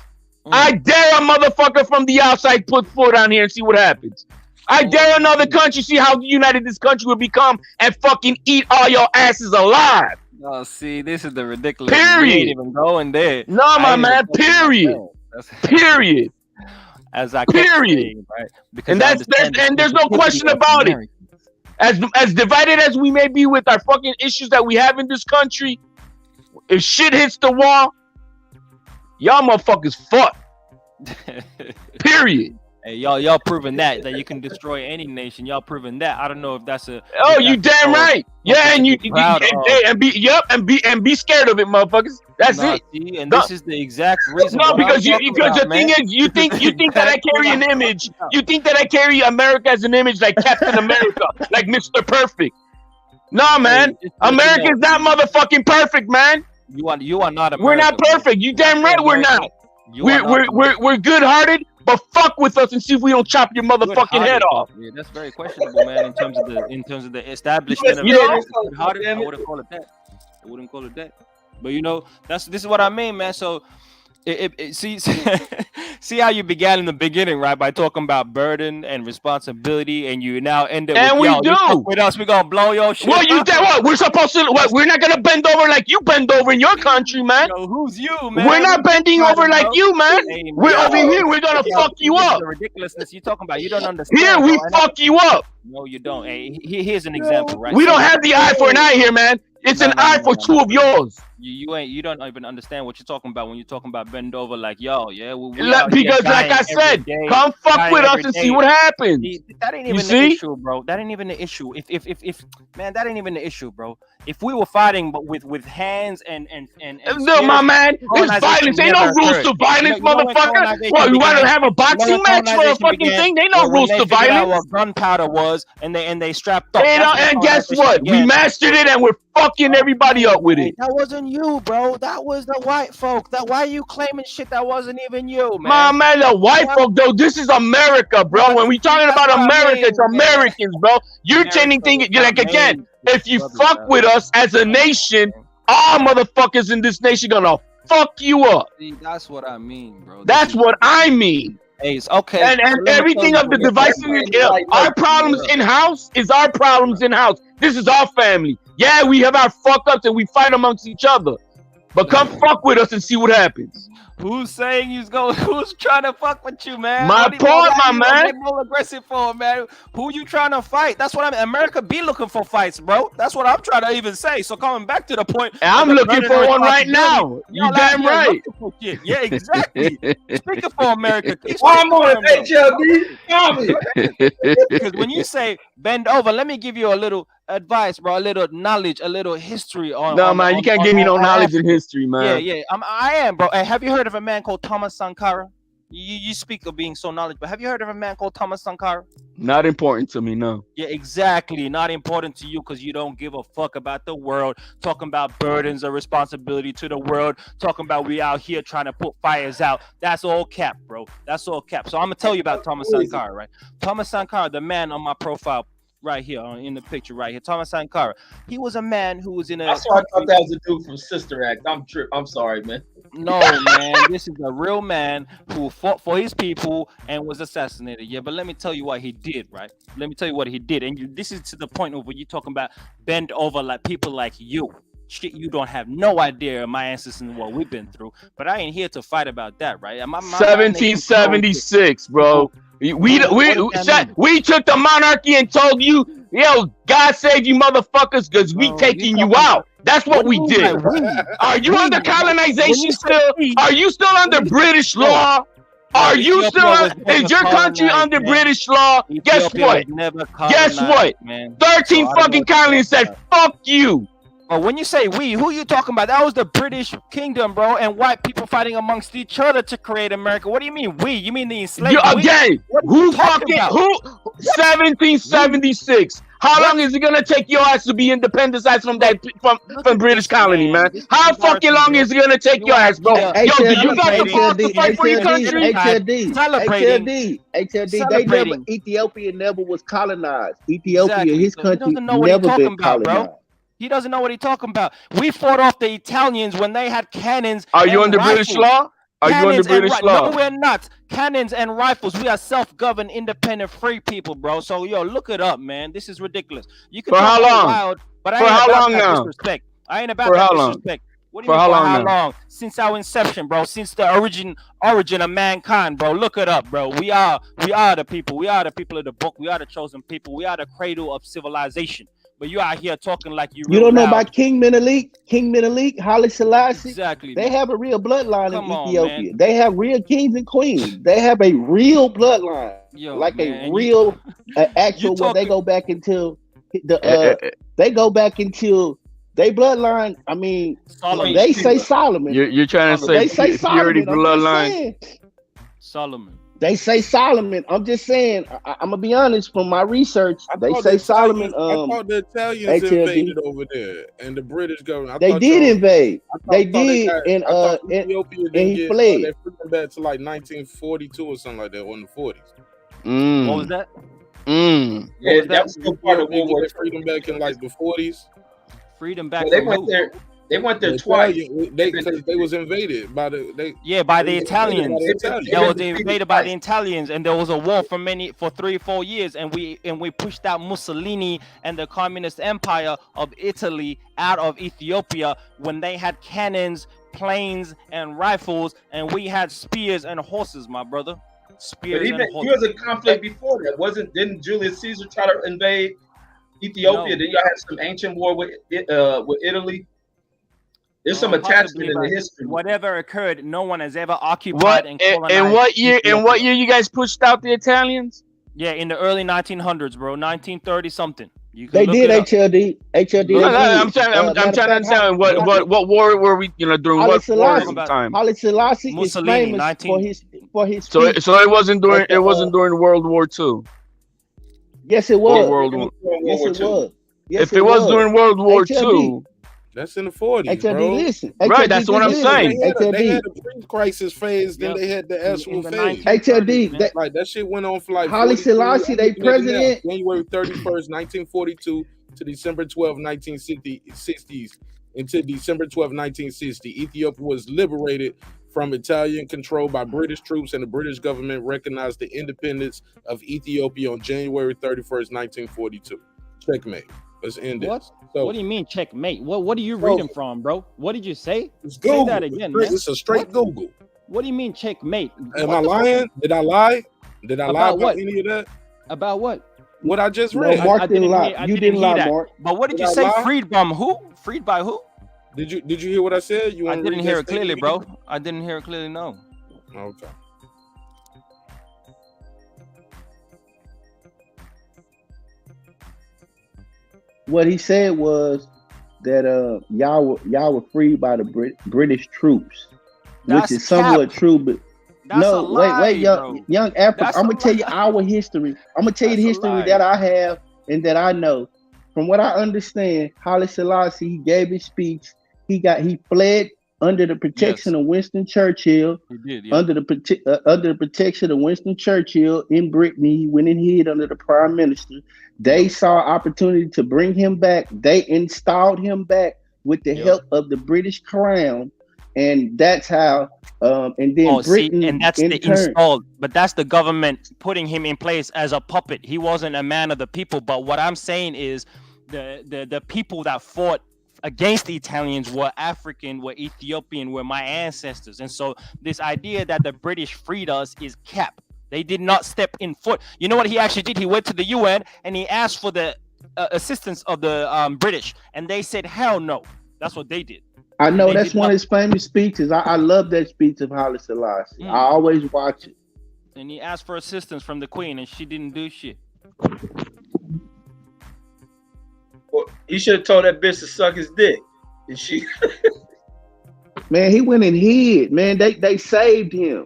I dare a motherfucker from the outside put foot on here and see what happens. I dare another country see how united this country will become and fucking eat all your asses alive. Oh, see, this is the ridiculous. Period. We ain't even going there. No, my man. Period. Period. As I period. Right? And there's no question about it. As divided as we may be with our fucking issues that we have in this country, if shit hits the wall, y'all motherfuckers fuck. Period. Hey, y'all proving that you can destroy any nation. Y'all proving that. I don't know if that's a. Oh, you damn right. Yeah, and be scared of it, motherfuckers. That's it. See, and this is the exact reason. No, because the thing is, you think that I carry an image. You think that I carry America as an image like Captain America, like Mr. Perfect. Nah, man. America's not motherfucking perfect, man. You are not America. We're not bro. perfect. You damn right we're not. We're good-hearted, but fuck with us and see if we don't chop your motherfucking head off. Yeah, that's very questionable, man. In terms of the establishment of good-hearted, I wouldn't call it that. I wouldn't call it that. But you know, this is what I mean, man. So see how you began in the beginning, right? By talking about burden and responsibility, and you now end up And with, we do. With us, we're gonna blow your shit. Well, you did what? We're supposed to. What? We're not gonna bend over like you bend over in your country, man. Yo, who's you, man? We're not bending over like you, man. Hey, We're over here. We're gonna fuck you up. The ridiculousness you talking about, you don't understand. Here we fuck you up. No, you don't. Hey, here's an example, right? We don't have the eye for an eye here, man. It's an eye for two of yours. You don't even understand what you're talking about when you're talking about bend over like, yo, yeah. Because like I said, come fuck with us and see what happens. That ain't even the issue, bro. That ain't even the issue. If man, that ain't even the issue, bro. If we were fighting but with hands and no, my man, it's violence. Ain't no rules to violence, motherfucker. What, you want to have a boxing match for a fucking thing? They know rules to violence. What gunpowder was, and they strapped up. And guess what? We mastered it, and we're fucking everybody up with it. That wasn't you, bro. That was the white folk. Why are you claiming shit that wasn't even you, man? My man, the white folk, though, this is America, bro. When we talking about America, it's Americans, bro. You're tending things, like, again, if you fuck with us as a nation, all motherfuckers in this nation gonna fuck you up. See, that's what I mean, bro. That's what I mean. Hey, it's okay. And everything of the devices, our problems in-house is our problems in-house. This is our family. Yeah, we have our fuck-ups and we fight amongst each other. But come fuck with us and see what happens. Who's saying who's trying to fuck with you, man? My point, my man. Get more aggressive for, man. Who you trying to fight? That's what America be looking for fights, bro. That's what I'm trying to even say. So coming back to the point, I'm looking for one right now. You damn right. Yeah, exactly. Speaking for America. I'm on HLD. Because when you say bend over, let me give you a little advice, bro. A little knowledge, a little history on. No, man, you can't give me no knowledge and history, man. Yeah. I am, bro. Hey, have you heard of a man called Thomas Sankara? You speak of being so knowledgeable, but have you heard of a man called Thomas Sankara? Not important to me, no. Yeah, exactly. Not important to you because you don't give a fuck about the world. Talking about burdens of responsibility to the world. Talking about we out here trying to put fires out. That's all cap, bro. That's all cap. So I'm gonna tell you about Thomas Sankara, right? Thomas Sankara, the man on my profile right here in the picture right here, Thomas Sankara. He was a man who was in a. I thought that was a dude from Sister Act. I'm sorry, man. No, man, this is a real man who fought for his people and was assassinated. Yeah, but let me tell you what he did, right? Let me tell you what he did. And this is to the point of when you're talking about bend over like people like you. Shit, you don't have no idea my ancestors and what we've been through. But I ain't here to fight about that, right? 1776, bro. We took the monarchy and told you, yo, God save you motherfuckers because we taking you out. That's what we did. Are you under colonization still? Are you still under British law? Are you still? Is your country under British law? Guess what? Guess what? 13 fucking colonies said, fuck you. But when you say we, who you talking about? That was the British kingdom, bro, and white people fighting amongst each other to create America. What do you mean we? You mean the enslaved? Again, who fucking who? 1776. How long is it gonna take your ass to be independent from that from British colony, man? How fucking long is it gonna take your ass, bro? Yo, do you got the balls to fight for your country? HLD. They never. Ethiopia never was colonized. Ethiopia, his country, never been colonized. He doesn't know what he's talking about. We fought off the Italians when they had cannons. Are you under British law? Are you under British law? No, we're not. Cannons and rifles. We are self-governed, independent, free people, bro. So, yo, look it up, man. This is ridiculous. You can for how long? Wild, but I ain't about how long that now? Disrespect. I ain't about that disrespect. What do you mean for how long? Since our inception, bro. Since the origin of mankind, bro. Look it up, bro. We are the people. We are the people of the book. We are the chosen people. We are the cradle of civilization. But you out here talking like you don't know about King Menelik, Haile Selassie. Exactly. They have a real bloodline in Ethiopia. Man. They have real kings and queens. They have a real bloodline, a real actual. Where they go back until they go back until they bloodline. I mean, Solomon. They say Solomon. You're trying to say purity bloodline. Solomon. They say Solomon. I'm just saying. I'm gonna be honest. From my research, they say Solomon. I thought the Italians HLD. invaded over there, and the British government. They did invade. They did, I thought Ethiopia and didn't he get fled. their freedom back to like 1942 or something like that, or in the 40s. What was that? Yeah, that was still part of World War Their freedom back in like the 40s. Freedom back. They from went who? there. They went there The twice. they was invaded by the by the Italians. By the Italians. That was invaded by the Italians, and there was a war for 3-4 years, and we pushed out Mussolini and the communist empire of Italy out of Ethiopia when they had cannons, planes, and rifles, and we had spears and horses, my brother. Spears But even and there horses. was a conflict before that. Didn't Julius Caesar try to invade Ethiopia? No. Then y'all had some ancient war with Italy. There's some attachment in the history. Whatever occurred, no one has ever occupied and colonized. And what year? Ethiopia. And what year you guys pushed out the Italians? Yeah, in the early 1900s, bro. 1930 something. You can They look did it up. HLD. I'm trying to understand what war were we during Haile what war Selassie. time? Haile Selassie is Mussolini, famous for his So speech it wasn't during at the, during World War II. Yes, it was. World War. Yes, it was. Yes, If it was during World War HLD. II, that's in the 40s, HLD, bro. listen. Right, that's what I'm saying. They had the pre-crisis phase, then they had the actual phase. HLD, like that shit went on for like Haile Selassie, they president. January 31st, 1942 to December 12, 1960s. Until December 12, 1960, Ethiopia was liberated from Italian control by British troops, and the British government recognized the independence of Ethiopia on January 31st, 1942. Checkmate. Let's end What? this. So, What do you mean checkmate? What are you reading from, bro? What did you say? It's Say Google. that again, man. It's a straight Google. What do you mean checkmate? Am What I the fuck? lying? Did I lie? Did I lie About about what? any of that? About what? What I just No, read. Mark didn't lie. I You didn't didn't hear lie, that. Mark. But what did you I say? lie? Freed by who? Freed by who? Did you hear what I said? You I want to didn't read hear that it clearly, statement bro. I didn't hear it clearly. No. again? Okay. What he said was that y'all were freed by the British troops, That's which is somewhat cap. true, but That's no, a lie, wait, young Africa. That's I'm a gonna tell you lie. our history. I'm gonna tell you the That's a history lie. that I have and that I know. From what I understand, Haile Selassie, he gave his speech. He fled under the protection of Winston Churchill. He did, yeah. Under the protection of Winston Churchill in Brittany. He went and hid under the prime minister. They saw opportunity to bring him back. They installed him back with the help of the British crown, and that's how. And then Britain, and that's in the turn, installed, but that's the government putting him in place as a puppet. He wasn't a man of the people. But what I'm saying is, the people that fought against the Italians were African, were Ethiopian, were my ancestors, and so this idea that the British freed us is cap. They did not step in foot. You know what he actually did? He went to the UN and he asked for the assistance of the British, and they said hell no. That's what they did. I know They that's did one of not- his famous speeches. I love that speech of Haile Selassie. Mm. I always watch it. And he asked for assistance from the Queen, and she didn't do shit. Well, he should have told that bitch to suck his dick. And she Man, he went and hid. Man, they saved him.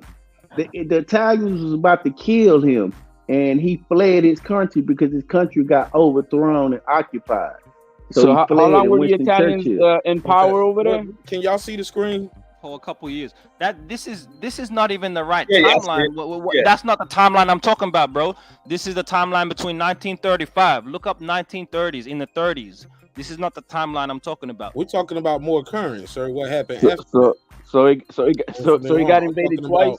The Italians was about to kill him, and he fled his country because his country got overthrown and occupied. So he how fled long and were the Winston Italians Churchill. in power over there? Can y'all see the screen? For a couple years. This is not even the right Yeah, yes, timeline. man. Yeah. That's not the timeline I'm talking about, bro. This is the timeline between 1935. Look up 1930s, in the 30s. This is not the timeline I'm talking about. We're talking about more current, sir. What happened So after? so he got invaded twice.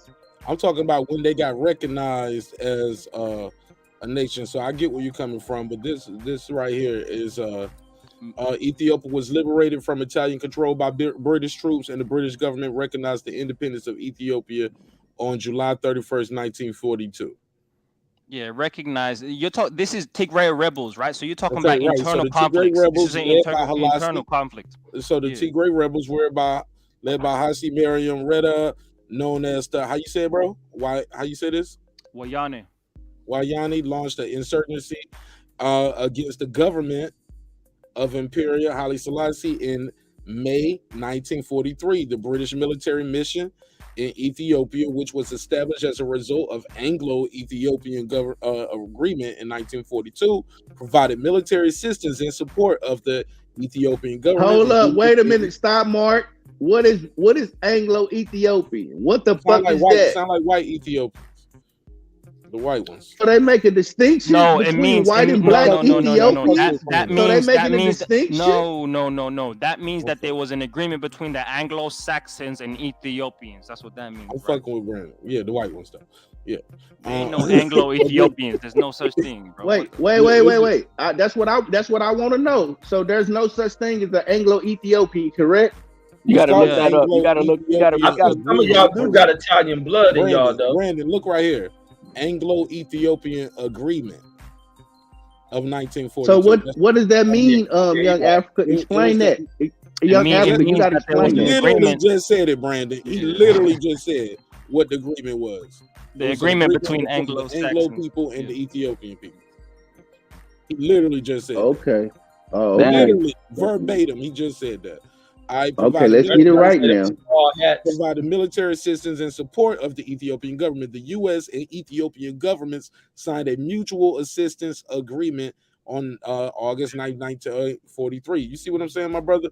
I'm talking about when they got recognized as a nation. So I get where you're coming from, but this right here is Ethiopia was liberated from Italian control by British troops, and the British government recognized the independence of Ethiopia on July 31st, 1942. Yeah, recognize. This is Tigray rebels, right? So you're talking Okay, about right. So internal the Tigray conflicts. rebels This is an led by Halassi. internal conflict. So the Tigray rebels were led by Hasi Mariam Reda, known as the, how you say it, bro? How you say this? Wayane. Wayani launched an insurgency against the government of Imperial Haile Selassie in May 1943. The British military mission in Ethiopia, which was established as a result of Anglo-Ethiopian agreement in 1942, provided military assistance in support of the Ethiopian government. Hold up, wait a minute, stop, Mark. What is Anglo-Ethiopian? What the fuck is that? Sound like white Ethiopians, the white ones. So they make a distinction between white and black Ethiopians. That means so they making a distinction. No. That means that there was an agreement between the Anglo-Saxons and Ethiopians. That's what that means. I'm fucking with Brandon. Yeah, the white ones though. Yeah. Ain't no Anglo-Ethiopians. There's no such thing, bro. Wait. That's what I want to know. So there's no such thing as the Anglo-Ethiopian, correct? You gotta look that up. You gotta look. Some of y'all do got Italian blood in y'all, though. Brandon, look right here. Anglo-Ethiopian Agreement of 1942. So what does that mean, young Africa? Explain that. Young Africa, you gotta explain that. He literally just said it, Brandon. He literally just said what the agreement was. The agreement between Anglo people and the Ethiopian people. He literally just said. Okay. Oh, literally verbatim. He just said that. Okay, let's get it right now. Provided military assistance in support of the Ethiopian government. The U.S. and Ethiopian governments signed a mutual assistance agreement on August 9, 1943. You see what I'm saying, my brother?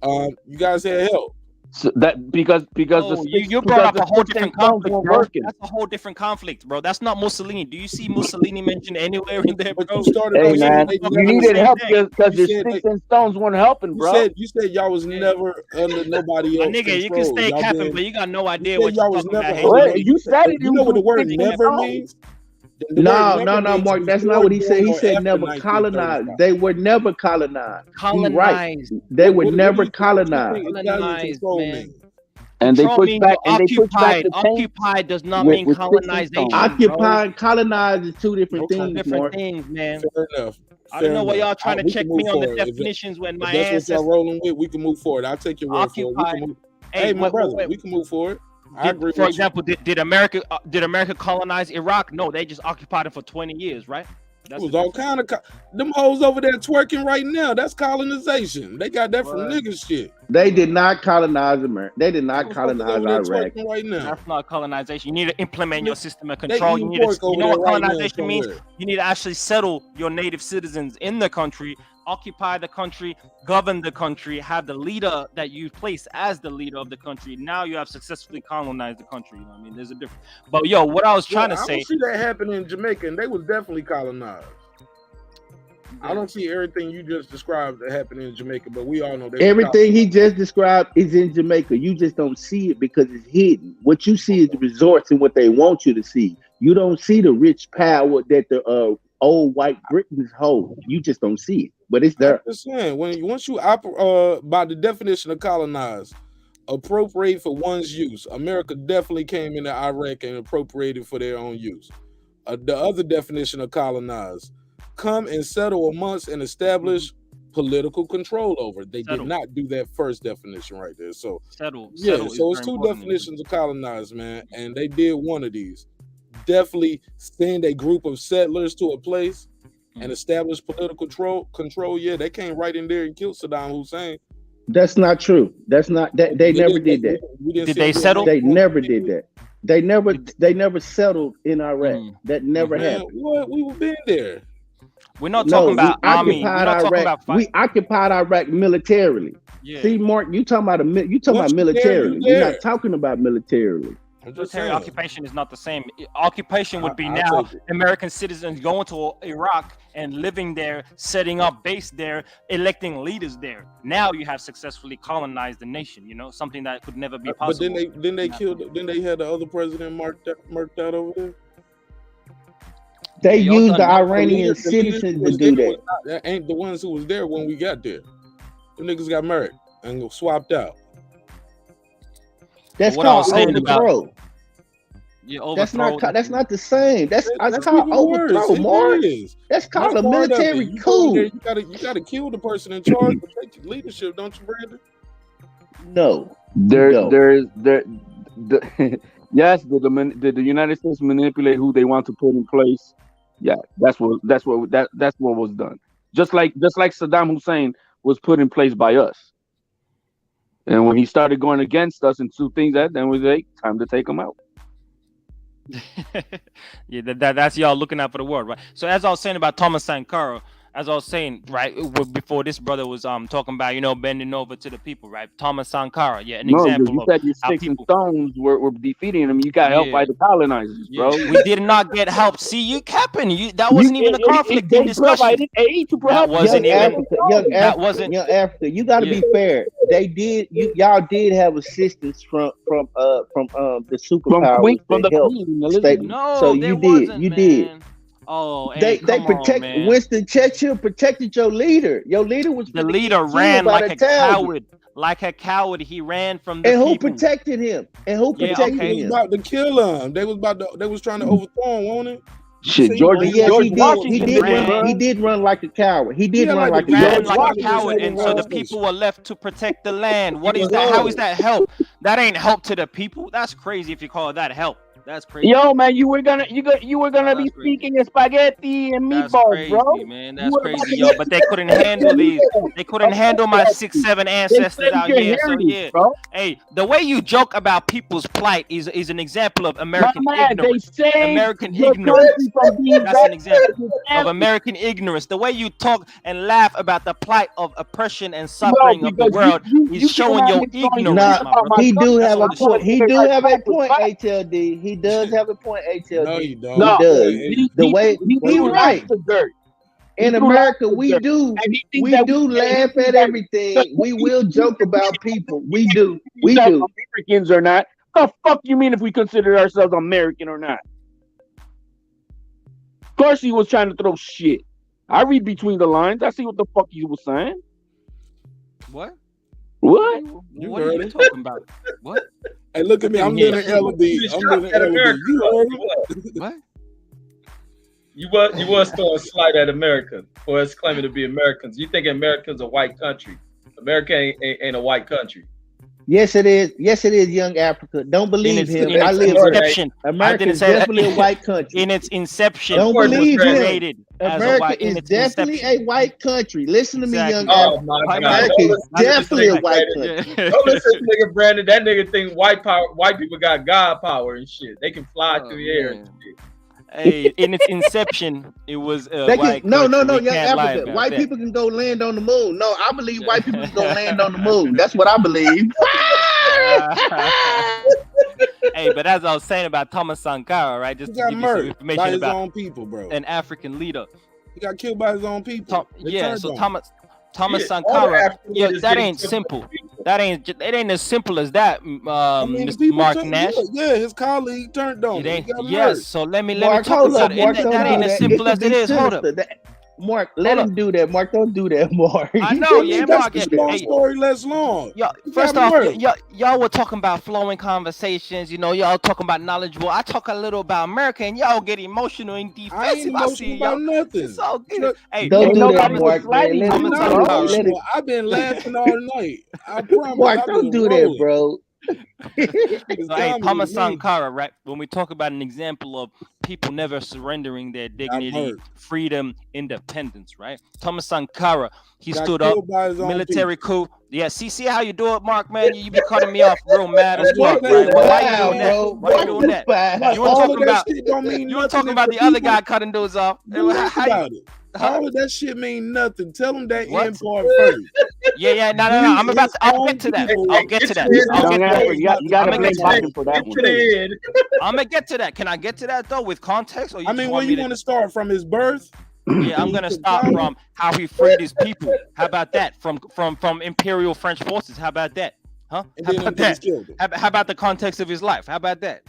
You guys had help. So that because you brought up a whole different conflict, bro. That's a whole different conflict, bro. That's not Mussolini. Do you see Mussolini mentioned anywhere in there, bro? Hey man, you needed help because your sticks and stones weren't helping, bro. You said y'all was never under nobody else. Nigga, you can stay capping, but you got no idea what y'all was never. You said it. You know what the word never means? No, Mark. That's not what he said. He said never colonized. They were never colonized. Right. They were never colonized. And they pushed back. And they pushed back. Occupied does not mean colonization. Occupy and colonize is two different things. Different things, man. Fair enough. I don't know why y'all trying to check me on the definitions when my ancestors. That's what y'all rolling with. We can move forward. I'll take your word for it. Hey, my brother, we can move forward. For example, did America colonize Iraq? No, they just occupied it for 20 years, right? It was all kind of them hoes over there twerking right now. That's colonization. They got that from niggas shit. They did not colonize America. They did not colonize Iraq. Right now. That's not colonization. You need to implement your system of control. You know what colonization means? You need to actually settle your native citizens in the country, occupy the country, govern the country, have the leader that you place as the leader of the country. Now you have successfully colonized the country. You know what I mean? There's a difference. But yo, what I was trying to say. I don't see that happening in Jamaica, and they was definitely colonized. I don't see everything you just described happening in Jamaica, but we all know that everything he just described is in Jamaica. You just don't see it because it's hidden. What you see is the resorts and what they want you to see. You don't see the rich power that the old white Britons hold. You just don't see it, but it's there. I'm just saying, once you by the definition of colonize, appropriate for one's use. America definitely came into Iraq and appropriated for their own use. The other definition of colonize. Come and settle amongst and establish political control over. They did not do that first definition right there. So settle. So it's two definitions of colonize, man, and they did one of these. Definitely send a group of settlers to a place and establish political control. Yeah, they came right in there and killed Saddam Hussein. That's not true. That's not that. They never did that. Did they settle? They never did that. They never settled in Iraq. That never happened. What? We were been there. We're not talking about army. We're not talking about fight. We occupied Iraq militarily. Yeah. See, Mark, you talking about militarily. We're not talking about militarily. Military occupation is not the same. Occupation would be now American citizens going to Iraq and living there, setting up base there, electing leaders there. Now you have successfully colonized the nation. You know, something that could never be possible. But then they killed. Then they had the other president marked out over there. They used the Iranian citizens to do that. That ain't the ones who was there when we got there. The niggas got married and swapped out. That's called overthrow. That's not the same. That's called overthrow, Mark. That's called a military coup. You gotta kill the person in charge to take leadership, don't you, Brandon? No. Yes, did the United States manipulate who they want to put in place? Yeah, that's what was done. Just like Saddam Hussein was put in place by us. And when he started going against us and two things, then we like, time to take him out. Yeah, that's y'all looking out for the world, right? So as I was saying about Thomas Sankara, as I was saying, right, before this brother was talking about, you know, bending over to the people, right? Thomas Sankara, yeah, an No, example you of said your how sticks and people, stones were defeating him. You got help by the colonizers, bro. we did not get help. See, you capping. That wasn't even a conflict in They discussion. provided aid to That wasn't even. Young That wasn't. Africa. You got to be fair. They did. Y'all did have assistance from the superpowers from the help Queen stay. Elizabeth. No, So there you wasn't, did. man. Oh, hey, They protect. man. Winston Churchill protected your leader. Your leader was The finna leader get ran killed by like the a Italians. coward. Like a coward, he ran from the And who people. protected him? And who protected They was him? about to kill him. They was trying to overthrow him, wasn't it? Shit, George Washington. He did run like a coward. He did run like a ran coward. like a coward, and so the people were left to protect the land. What is that? How is that help? That ain't help to the people. That's crazy if you call that help. That's crazy. Yo, man, you were gonna be speaking spaghetti and That's meatballs, crazy, bro. man. That's crazy, yo. But they couldn't handle these. They couldn't handle my 6-7 ancestors out here. So yeah, bro. Hey, the way you joke about people's plight is an example of American ignorance. They American your ignorance. country from being That's an back example of American ignorance. The way you talk and laugh about the plight of oppression and No, suffering of the because world is you showing cannot your be going ignorance, my brother. He do have a That's point. He do have a point, Right. HLD. He does have a point, HLD. No, you don't. He does. He He right. the dirt. In America, we do laugh at everything. We will joke about people. We do. Americans or not. The fuck you mean if we consider ourselves American or not? Of course he was trying to throw shit. I read between the lines. I see what the fuck he was saying. What? What? What are you talking about? What? Hey, look at me. I'm living LB. I'm living LB. You heard me? What? You was throwing a slight at America for us claiming to be Americans. You think America's a white country? America ain't a white country. Yes, it is. Yes, it is, young Africa. Don't believe him. In I its live inception, America is definitely a white country. In its inception, Don't believe him. America is definitely a white country. Listen to me, young Oh Africa. my God! America is definitely a white country. Don't listen to nigga Brandon. That nigga think white people got God power and shit. They can fly through the air and shit. Hey, in its inception, it was No, white. young country. Africa. White people can go land on the moon. No, I believe white people can go land on the moon. That's what I believe. Hey, but as I was saying about Thomas Sankara, right? Just He to got give you some murdered information by his about own people, bro. an African leader. He got killed by his own people. Yeah, so Thomas. Thomas Yeah, Sankara, all the yeah, African that leaders ain't getting simple. It ain't as simple as that, Mr. Marq Nash. Yeah, his colleague turned on It him. ain't. He got Yes, murdered. so let me Mark, talk hold about up, it. Mark, That don't ain't do as that. simple It as could it be is. Hold up. sinister. Mark, let him do that. Mark, don't do that, Mark. I know, yeah, That's Mark. the long story less long. First off, y'all were talking about flowing conversations. You know, y'all talking about knowledgeable. I talk a little about America, and y'all get emotional and defensive. I ain't emotional about nothing. It's all good. Hey, Don't do that, Thomas- Mark, man. Let I'm him not talk. emotional. I've been laughing all night. I promise. Mark, I've don't been do rolling. that, bro. So, hey, Thomas Sankara, right? When we talk about an example of people never surrendering their dignity, freedom, independence, right? Thomas Sankara, he Got stood up, killed by his own military coup. Yeah, see how you do it, Mark, man? You be cutting me off real mad as fuck, right? Wow, Why you doing that? bro. Why you doing that? Like, You were all talking of that about shit don't mean you were nothing talking if about the the other people- guy cutting those off. Think How you- about it. All of that shit mean nothing. Tell them that What? end part first. Yeah, no. I'm about to. I'll get to that. I'll get to that. I'll get to that. You gotta I'ma blame get to that. Biden for that one. I'm gonna get to that. Can I get to that though with context? Or I mean, where you want to start from his birth? Yeah, I'm gonna start from how he freed his people. How about that? From Imperial French forces. How about that? Huh? And How then about them niggas that? killed him. How about the context of his life? How about that?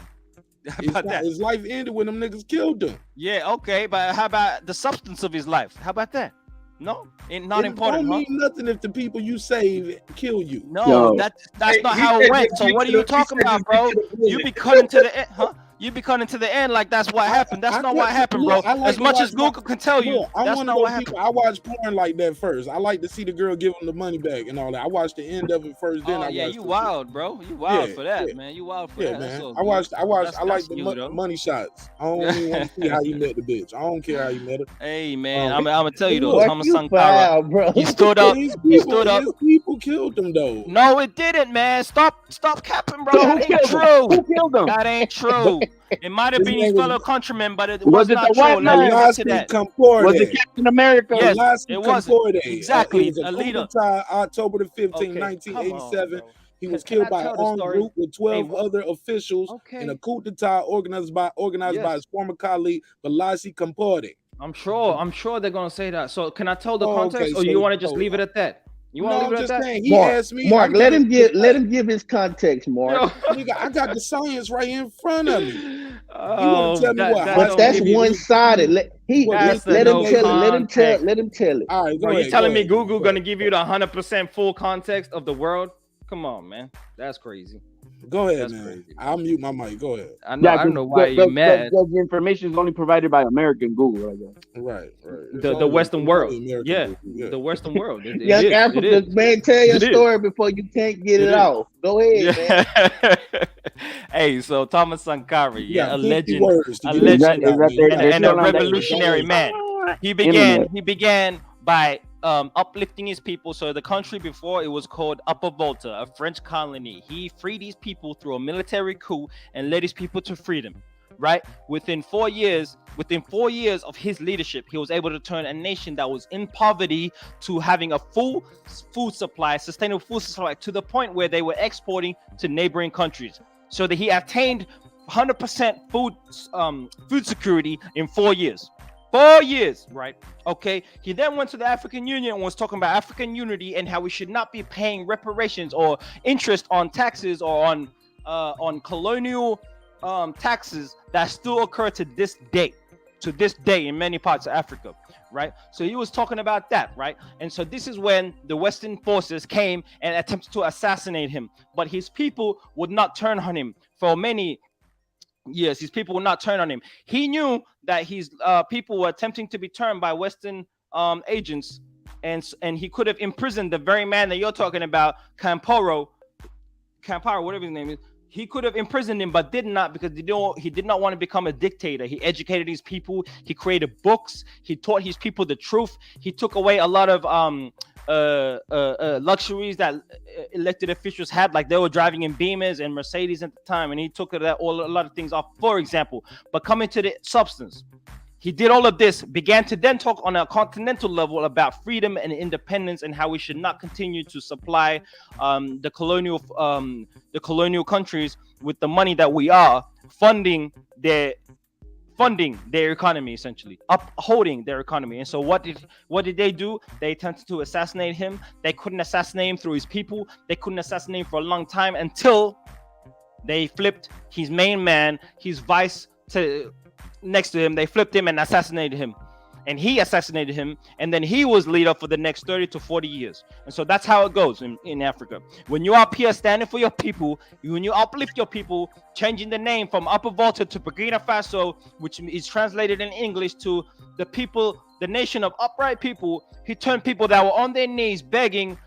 How about that? His life ended when them niggas killed him. Yeah, okay, but how about the substance of his life? How about that? No, it's not important. It don't Huh? mean nothing if the people you save kill you. No, that's not how it went. So what are you talking about, bro? You be cutting to the end, huh? You be cutting to the end like that's what happened. That's not what happened, bro. Look, I like As to much watch as Google can tell you, I'm that's one not of what those happened. people. I watch porn like that first. I like to see the girl give him the money back and all that. I watch the end of it first, then Oh I yeah, watch you the wild, bro. You wild Yeah, for that, yeah. man. You wild for Yeah, that. That's man. all I good. like That's the you, though. money shots. I don't even want to see how you met the bitch. I don't care how you met her. Hey man, I'm gonna tell you though, Mark, Thomas you Sankara, foul, bro. he stood up. His He stood up. people killed him though. No, it didn't, man. Stop capping, bro. So That who ain't killed him? true. Who killed him? That ain't true. It might have His been his name was fellow countrymen, but it Was was it not the true. white Let me man? get to Velasquez that. Compaorte. Was it Captain America? Yes, Velasquez it wasn't. Compaorte. Exactly, It was a coup Alita. d'etat October the 15th, Okay, come on, 1987. bro. He was Can I killed by an tell the armed story? group with 12 other officials in a Okay. coup d'etat organized by Yes. his former colleague Velasquez Compaorte. I'm sure they're gonna say that. So can I tell the Oh, context, okay, or you so- want to just so, leave it at that? You want No, to I'm leave it just at that? saying. He Mark, asked me. Mark, I'm let giving him give his context, Mark. Nigga, I got the science right in front of me. You Oh, want to tell me what? that But don't that's give you. one sided. Let That's the him no tell it. Let him context. tell it. All right, Bro, go you ahead. telling go me ahead, Google go gonna ahead. give you the 100% full context of the world? Come on, man. That's crazy. Go ahead, That's man. crazy. I'll mute my mic. Go ahead. I don't know why you're mad. The information is only provided by American Google, I guess. Right. The Western world. American Yeah, Google, yeah. the Western world. It Young is. Africa, man, tell your It is. story before you can't get It it is. off. Go ahead, man. Hey, so Thomas Sankara, You yeah, got a 50 legend, words to a get this legend, shit out, man. You and, got and a 50 words. revolutionary Go man. ahead. He began by uplifting his people. So the country before, it was called Upper Volta, a French colony. He freed his people through a military coup and led his people to freedom. Right, within 4 years of his leadership, he was able to turn a nation that was in poverty to having a full food supply, sustainable food supply, to the point where they were exporting to neighboring countries. So that he attained 100% food security in 4 years. 4 years, right? Okay. He then went to the African Union and was talking about African unity and how we should not be paying reparations or interest on taxes or on colonial taxes that still occur to this day in many parts of Africa, right? So he was talking about that, right? And so this is when the Western forces came and attempted to assassinate him, but his people would not turn on him for many years. His people would not turn on him. He knew that his people were attempting to be turned by Western agents, and he could have imprisoned the very man that you're talking about, Camparo, whatever his name is. He could have imprisoned him, but did not, because he did not want to become a dictator. He educated his people. He created books. He taught his people the truth. He took away a lot of luxuries that elected officials had, like they were driving in Beamers and Mercedes at the time, and he took a lot of things off, for example. But coming to the substance, he did all of this, began to then talk on a continental level about freedom and independence and how we should not continue to supply the colonial countries with the money that we are funding their economy, essentially upholding their economy. And so what did they do? They attempted to assassinate him. They couldn't assassinate him through his people. They couldn't assassinate him for a long time until they flipped his main man, his vice next to him. They flipped him and assassinated him, and he assassinated him, and then he was leader for the next 30 to 40 years. And so that's how it goes in Africa. When you are up here standing for your people, when you uplift your people, changing the name from Upper Volta to Burkina Faso, which is translated in English to the people, the nation of upright people, he turned people that were on their knees begging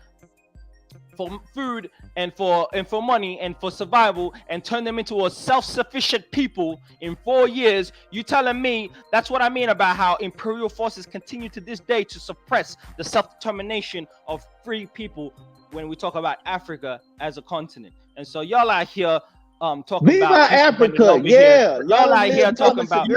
for food and for money and for survival, and turn them into a self-sufficient people in 4 years. You telling me that's what I mean about how imperial forces continue to this day to suppress the self-determination of free people when we talk about Africa as a continent. And so y'all out here talking Viva about Africa, yeah. Y'all out here talking about these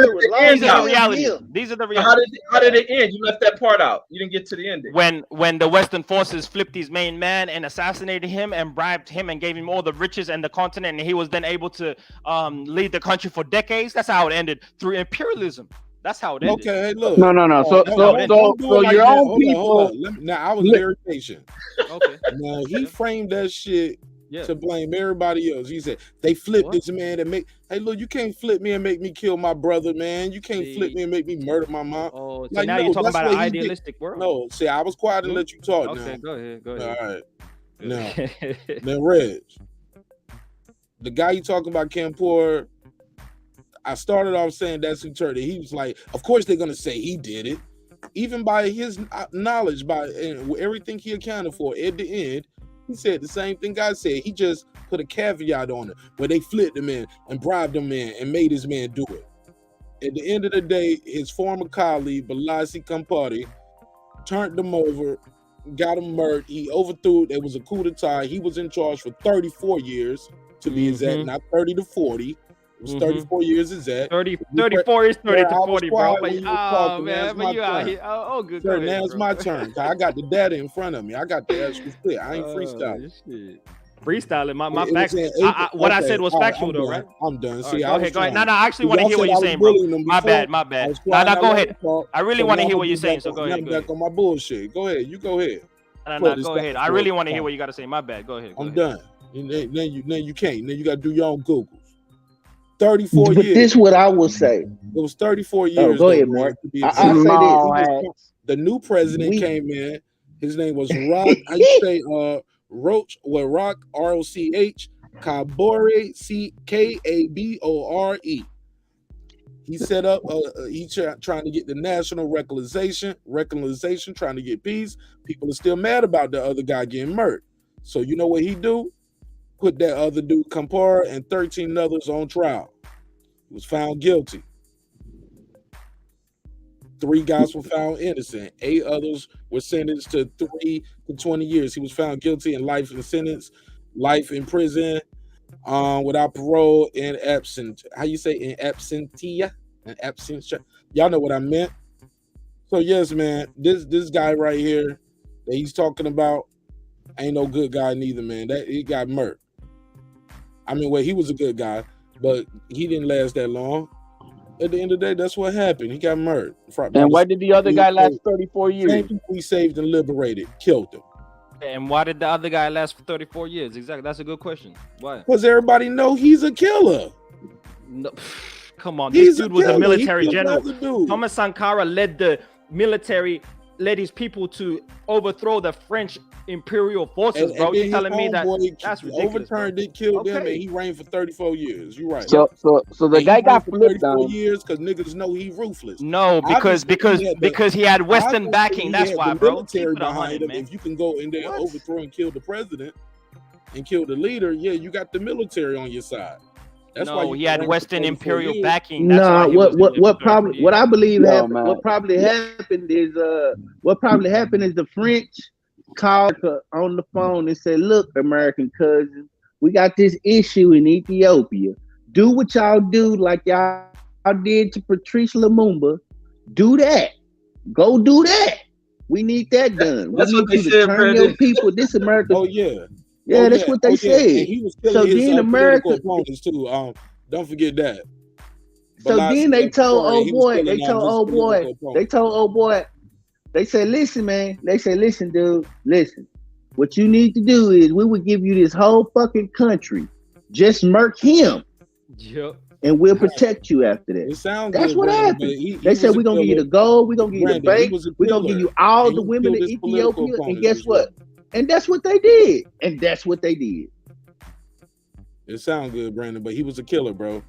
are the realities. These are the realities. How did it end? You left that part out. You didn't get to the ending. When the Western forces flipped his main man and assassinated him and bribed him and gave him all the riches and the continent, and he was then able to lead the country for decades. That's how it ended, through imperialism. That's how it ended. Okay, hey, look. No. So your own people. Now I was very patient. Okay. Now he framed that shit Yeah. to blame everybody else. He said they flipped this man and make. Hey, look, you can't flip me and make me kill my brother, man. You can't flip me and make me murder my mom. Oh, so now you're talking about an idealistic world. No, see, I was quiet and let you talk. Okay, now. go ahead. All right. Now, Reg, the guy you talking about, Campor, I started off saying that's who turned it. He was like, of course they're gonna say he did it, even by his knowledge, by everything he accounted for. At the end, he said the same thing I said. He just put a caveat on it, where they flipped him in and bribed him in and made his man do it. At the end of the day, his former colleague, Balasi Campari, turned him over, got him murdered. He overthrew it. It was a coup d'etat. He was in charge for 34 years, to be exact, not 30 to 40. It was 34 years exact. 34 is 30 to 40, bro. But, But you out here. Oh, good. Sir, now it's my turn. I got the data in front of me. I got the actual split. I ain't freestyling. Freestyling. My facts. What I said was factual, though, right? I'm done. See, go ahead. No, I actually want to hear what you're saying, bro. My bad. No, go ahead. I really want to hear what you're saying, so go ahead. Back on my bullshit. Go ahead. You go ahead. No, go ahead. I really want to hear what you got to say. My bad. Go ahead. I'm done. Then you can't. Then you got to do your own Googles. 34 but years. This what I will say. It was 34 years. Oh, go ahead, Mark. I'll say this. The new president came in. His name was Rock. How you say Roach? Well, Rock, R-O-C-H, Kabore, C-K-A-B-O-R-E. He set up. Trying to get the national reconciliation, trying to get peace. People are still mad about the other guy getting murdered. So you know what he do? Put that other dude, Campara, and 13 others on trial. He was found guilty. 3 guys were found innocent. 8 others were sentenced to 3 to 20 years. He was found guilty in life in sentence, life in prison, without parole, in absent. How you say in absentia? In absentia. Y'all know what I meant. So yes, man, this guy right here that he's talking about ain't no good guy neither, man. That he got murdered. I mean, well, he was a good guy, but he didn't last that long. At the end of the day, that's what happened. He got murdered. And why did the other guy last 34 years? Same people we saved and liberated, killed him. And why did the other guy last for 34 years? Exactly. That's a good question. Why? Because everybody know he's a killer. No, come on. This dude was a military general. Dude. Thomas Sankara led the military, led his people to overthrow the French imperial forces, bro. You telling me that that's ridiculous? Overturned it, killed them, and he reigned for 34 years. You're right. So the guy got flipped down. 34 years because niggas know he ruthless. No, because he had Western backing. That's why, bro. Military behind him. If you can go in there, overthrow and kill the president and kill the leader, yeah, you got the military on your side. That's why he had Western imperial backing. No, what I believe happened. What probably happened is the French called her on the phone and said, "Look, American cousin, we got this issue in Ethiopia. Do what y'all do, like y'all did to Patrice Lumumba. Do that. Go do that. We need that done. That's we what need they you said, to turn your people. This America." Oh yeah. Yeah, that's what they said. And he was killing his America opponents too. Don't forget that. So then they told old boy, they said, "Listen, man." They said, "Listen, dude, listen. What you need to do is we will give you this whole fucking country. Just murk him. Yep. And we'll protect you after that." It sounds That's good, what Brandon, happened. They said, "We're going to give you the gold. We're going to give you the bank. We're going to give you all the women in Ethiopia." And guess what? And that's what they did. It sounds good, Brandon, but he was a killer, bro.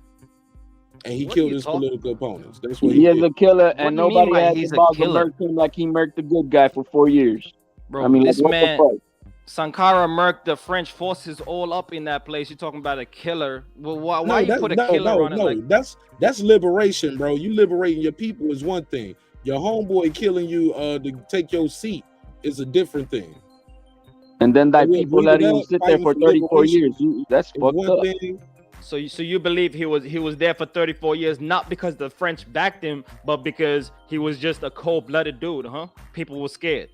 And he killed his political opponents. That's what he is did. a killer, and What do you mean nobody by has he's the a balls to killer? murk him like he murked the good guy for 4 years. Bro, I mean, this what the man, fuck? Sankara murked the French forces all up in that place. You're talking about a killer. Well, why you put a killer on it? Like, that's liberation, bro. You liberating your people is one thing. Your homeboy killing you to take your seat is a different thing. And then that people let him sit there for 34 years. That's fucked up. So you believe he was there for 34 years, not because the French backed him, but because he was just a cold-blooded dude, huh? People were scared.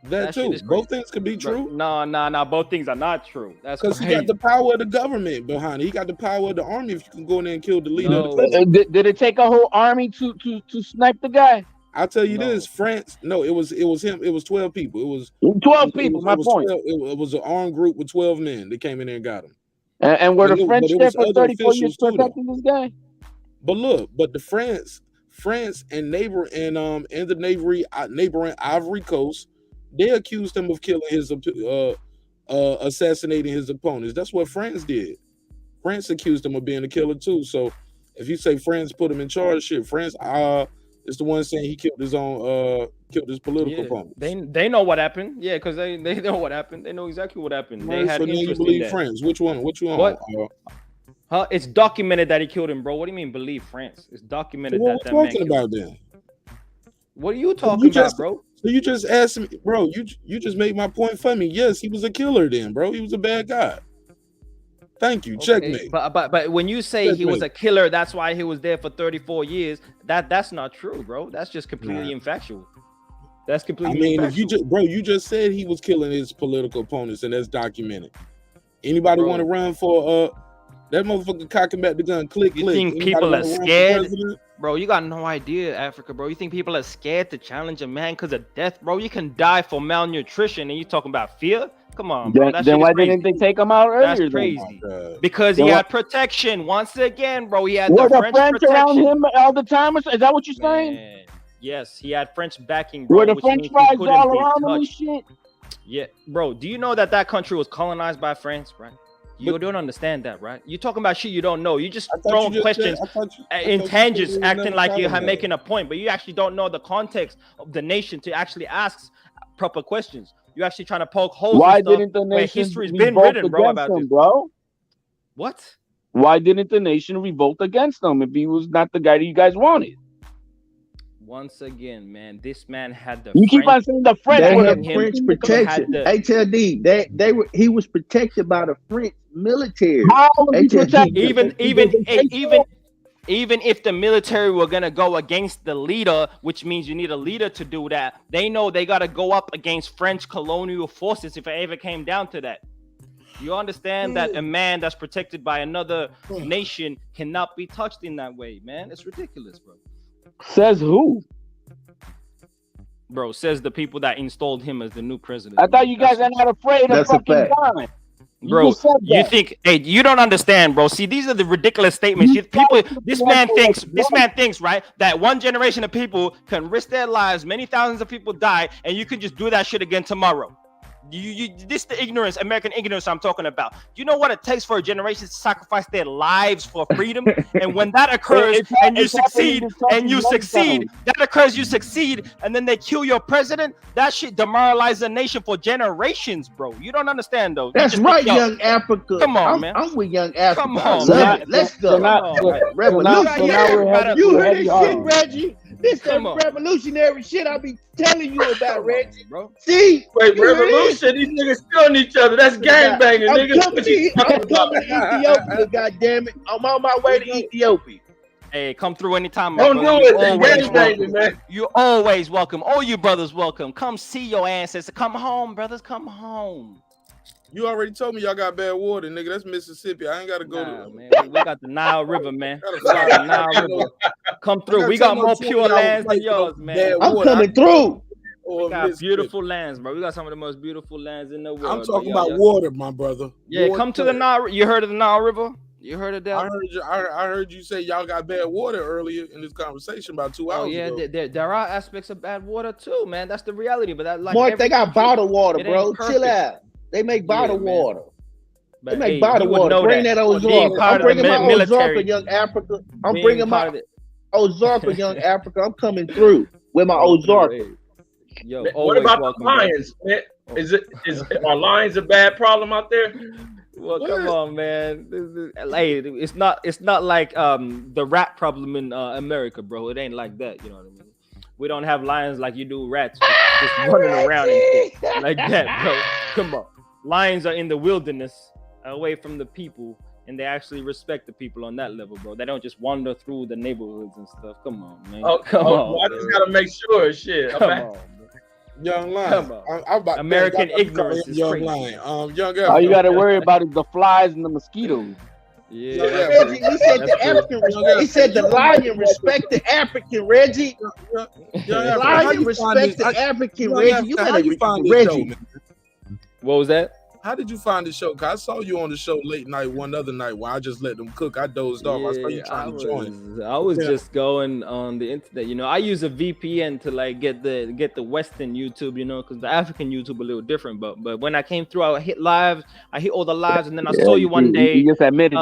That too. Both things could be true. No. Both things are not true. That's because he got the power of the government behind it. He got the power of the army. If you can go in there and kill the leader of the country. Did it take a whole army to snipe the guy? I'll tell you this, France. No, it was him. It was 12 people. It was 12 people. My point. It was an armed group with 12 men. They came in there and got him. And were the French there for 34 years protecting this guy? But look, the France and the neighboring Ivory Coast, they accused him of killing his assassinating his opponents. That's what France did. France accused him of being a killer too. So If you say France put him in charge, shit, France is the one saying he killed his own killed his political opponent. They know what happened. Yeah, because they know what happened. They know exactly what happened. They Right, had so now you interest in believe that. France. Which one? What you on? What? Huh? It's documented that he killed him, bro. What do you mean believe France? It's documented What that we man talking killed about him. then? What are you talking about, bro? So you just asked me, bro. You just made my point for me. Yes, he was a killer then, bro. He was a bad guy. Thank you. Okay, Checkmate. but when you say he was a killer, that's why he was there for 34 years. That's not true, bro. That's just completely infactual. That's I completely mean, infactual. if you just, bro, you just said he was killing his political opponents, and that's documented. Anybody want to run for that motherfucker cocking back the gun? Click, You click. think Anybody people wanna are run for scared? president? Bro, you got no idea, Africa, bro. You think people are scared to challenge a man because of death, bro? You can die for malnutrition and you talking about fear? Come on, bro. That Then shit why is crazy. didn't they take him out That's earlier? crazy. Then? Because Then he why- had protection. Once again, bro, he had Were the the French French around protection. him all the time? Is that what you're saying? Man, yes, he had French backing, bro. Were the which French means he fries couldn't all be around him and touched. shit? Yeah, bro. Do you know that country was colonized by France, right? You don't understand that, right? You talking about shit you don't know. You just throwing questions in tangents, acting like you're making a point, but you actually don't know the context of the nation to actually ask proper questions. You're actually trying to poke holes. Why in stuff didn't the where nation history's been revolt written, bro, against about him, this? bro? What? Why didn't the nation revolt against him if he was not the guy that you guys wanted? Once again, man, this man had the You keep on saying the French They were had the French had protection. the- HLD. He was protected by the French military. How was he protected? Even if the military were gonna go against the leader, which means you need a leader to do that, they know they gotta go up against French colonial forces if it ever came down to that. You understand that a man that's protected by another nation cannot be touched in that way, man? It's ridiculous, bro. Says who? Bro, says the people that installed him as the new president. I thought you guys are not afraid of That's a fucking fact. dying. Bro, just said you that. think? Hey, you don't understand, bro. See, these are the ridiculous statements. This man thinks, right, that one generation of people can risk their lives, many thousands of people die, and you can just do that shit again tomorrow. This the ignorance, American ignorance I'm talking about. You know what it takes for a generation to sacrifice their lives for freedom? And when that occurs and you succeed, that occurs, you succeed, and then they kill your president, that shit demoralizes a nation for generations, bro. You don't understand, though. You That's just right, think, yo, young Africa. Come on, man. I'm with young Africa. Come I on, love man. it. Let's go. Revolution. You hear this shit, Reggie? This that Come on. revolutionary shit I be telling you about, Reggie. Bro. See? Wait, You hear revolution? These niggas killing each other. That's gangbanging, I'm nigga. coming to Ethiopia, goddammit. I'm on my way to Ethiopia. Hey, come through anytime, my Don't brother. do it. You're always Gang banging, welcome. man. You're always welcome. All you brothers welcome. Come see your ancestors. Come home, brothers. Come home. You already told me y'all got bad water, nigga. That's Mississippi. I ain't gotta go Nah, to. man. We got the Nile River, man. We got the Nile River. Come through. We got more pure lands than yours, man. I'm coming through. We got beautiful lands, bro. We got some of the most beautiful lands in the world. I'm talking bro. about water, my brother. Yeah, Water. come to the Nile. You heard of the Nile River? You heard of that? I heard you say y'all got bad water earlier in this conversation about 2 hours Oh yeah, ago. there are aspects of bad water too, man. That's the reality. But that, like, Mark, every they got country, bottled water, it bro. ain't Chill perfect. out. They make bottled man. water. But, They make hey, bottled you would water. know Bring that Being Ozarka. part I'm of the bringing my military. Ozarka, young Africa. I'm Being bringing part my of it. Ozarka, young Africa. I'm coming through with my Ozarka. Yo, What always about welcome, the lions, man? Are lions a bad problem out there? Well, come on, man. Hey, it's not like the rat problem in America, bro. It ain't like that. You know what I mean? We don't have lions like you do rats, just running around and shit like that, bro. Come on. Lions are in the wilderness, away from the people, and they actually respect the people on that level, bro. They don't just wander through the neighborhoods and stuff. Come on, man. Come on. I just gotta make sure, shit. Come on. Young Lion. Come on. I'm about, American I'm ignorance is young crazy. Lion. Young All you got to worry about is the flies and the mosquitoes. Yeah, Reggie, he said the African. He said the lion respect the African, Reggie. The lion respect the African, Reggie. You better, Reggie. What was that? How did you find the show? Cause I saw you on the show late night one other night where I just let them cook. I dozed off. I saw you trying to join. I was just going on the internet. You know, I use a VPN to like get the Western YouTube. You know, because the African YouTube a little different. But when I came through, I hit all the lives, and then I saw you one day. You just admitted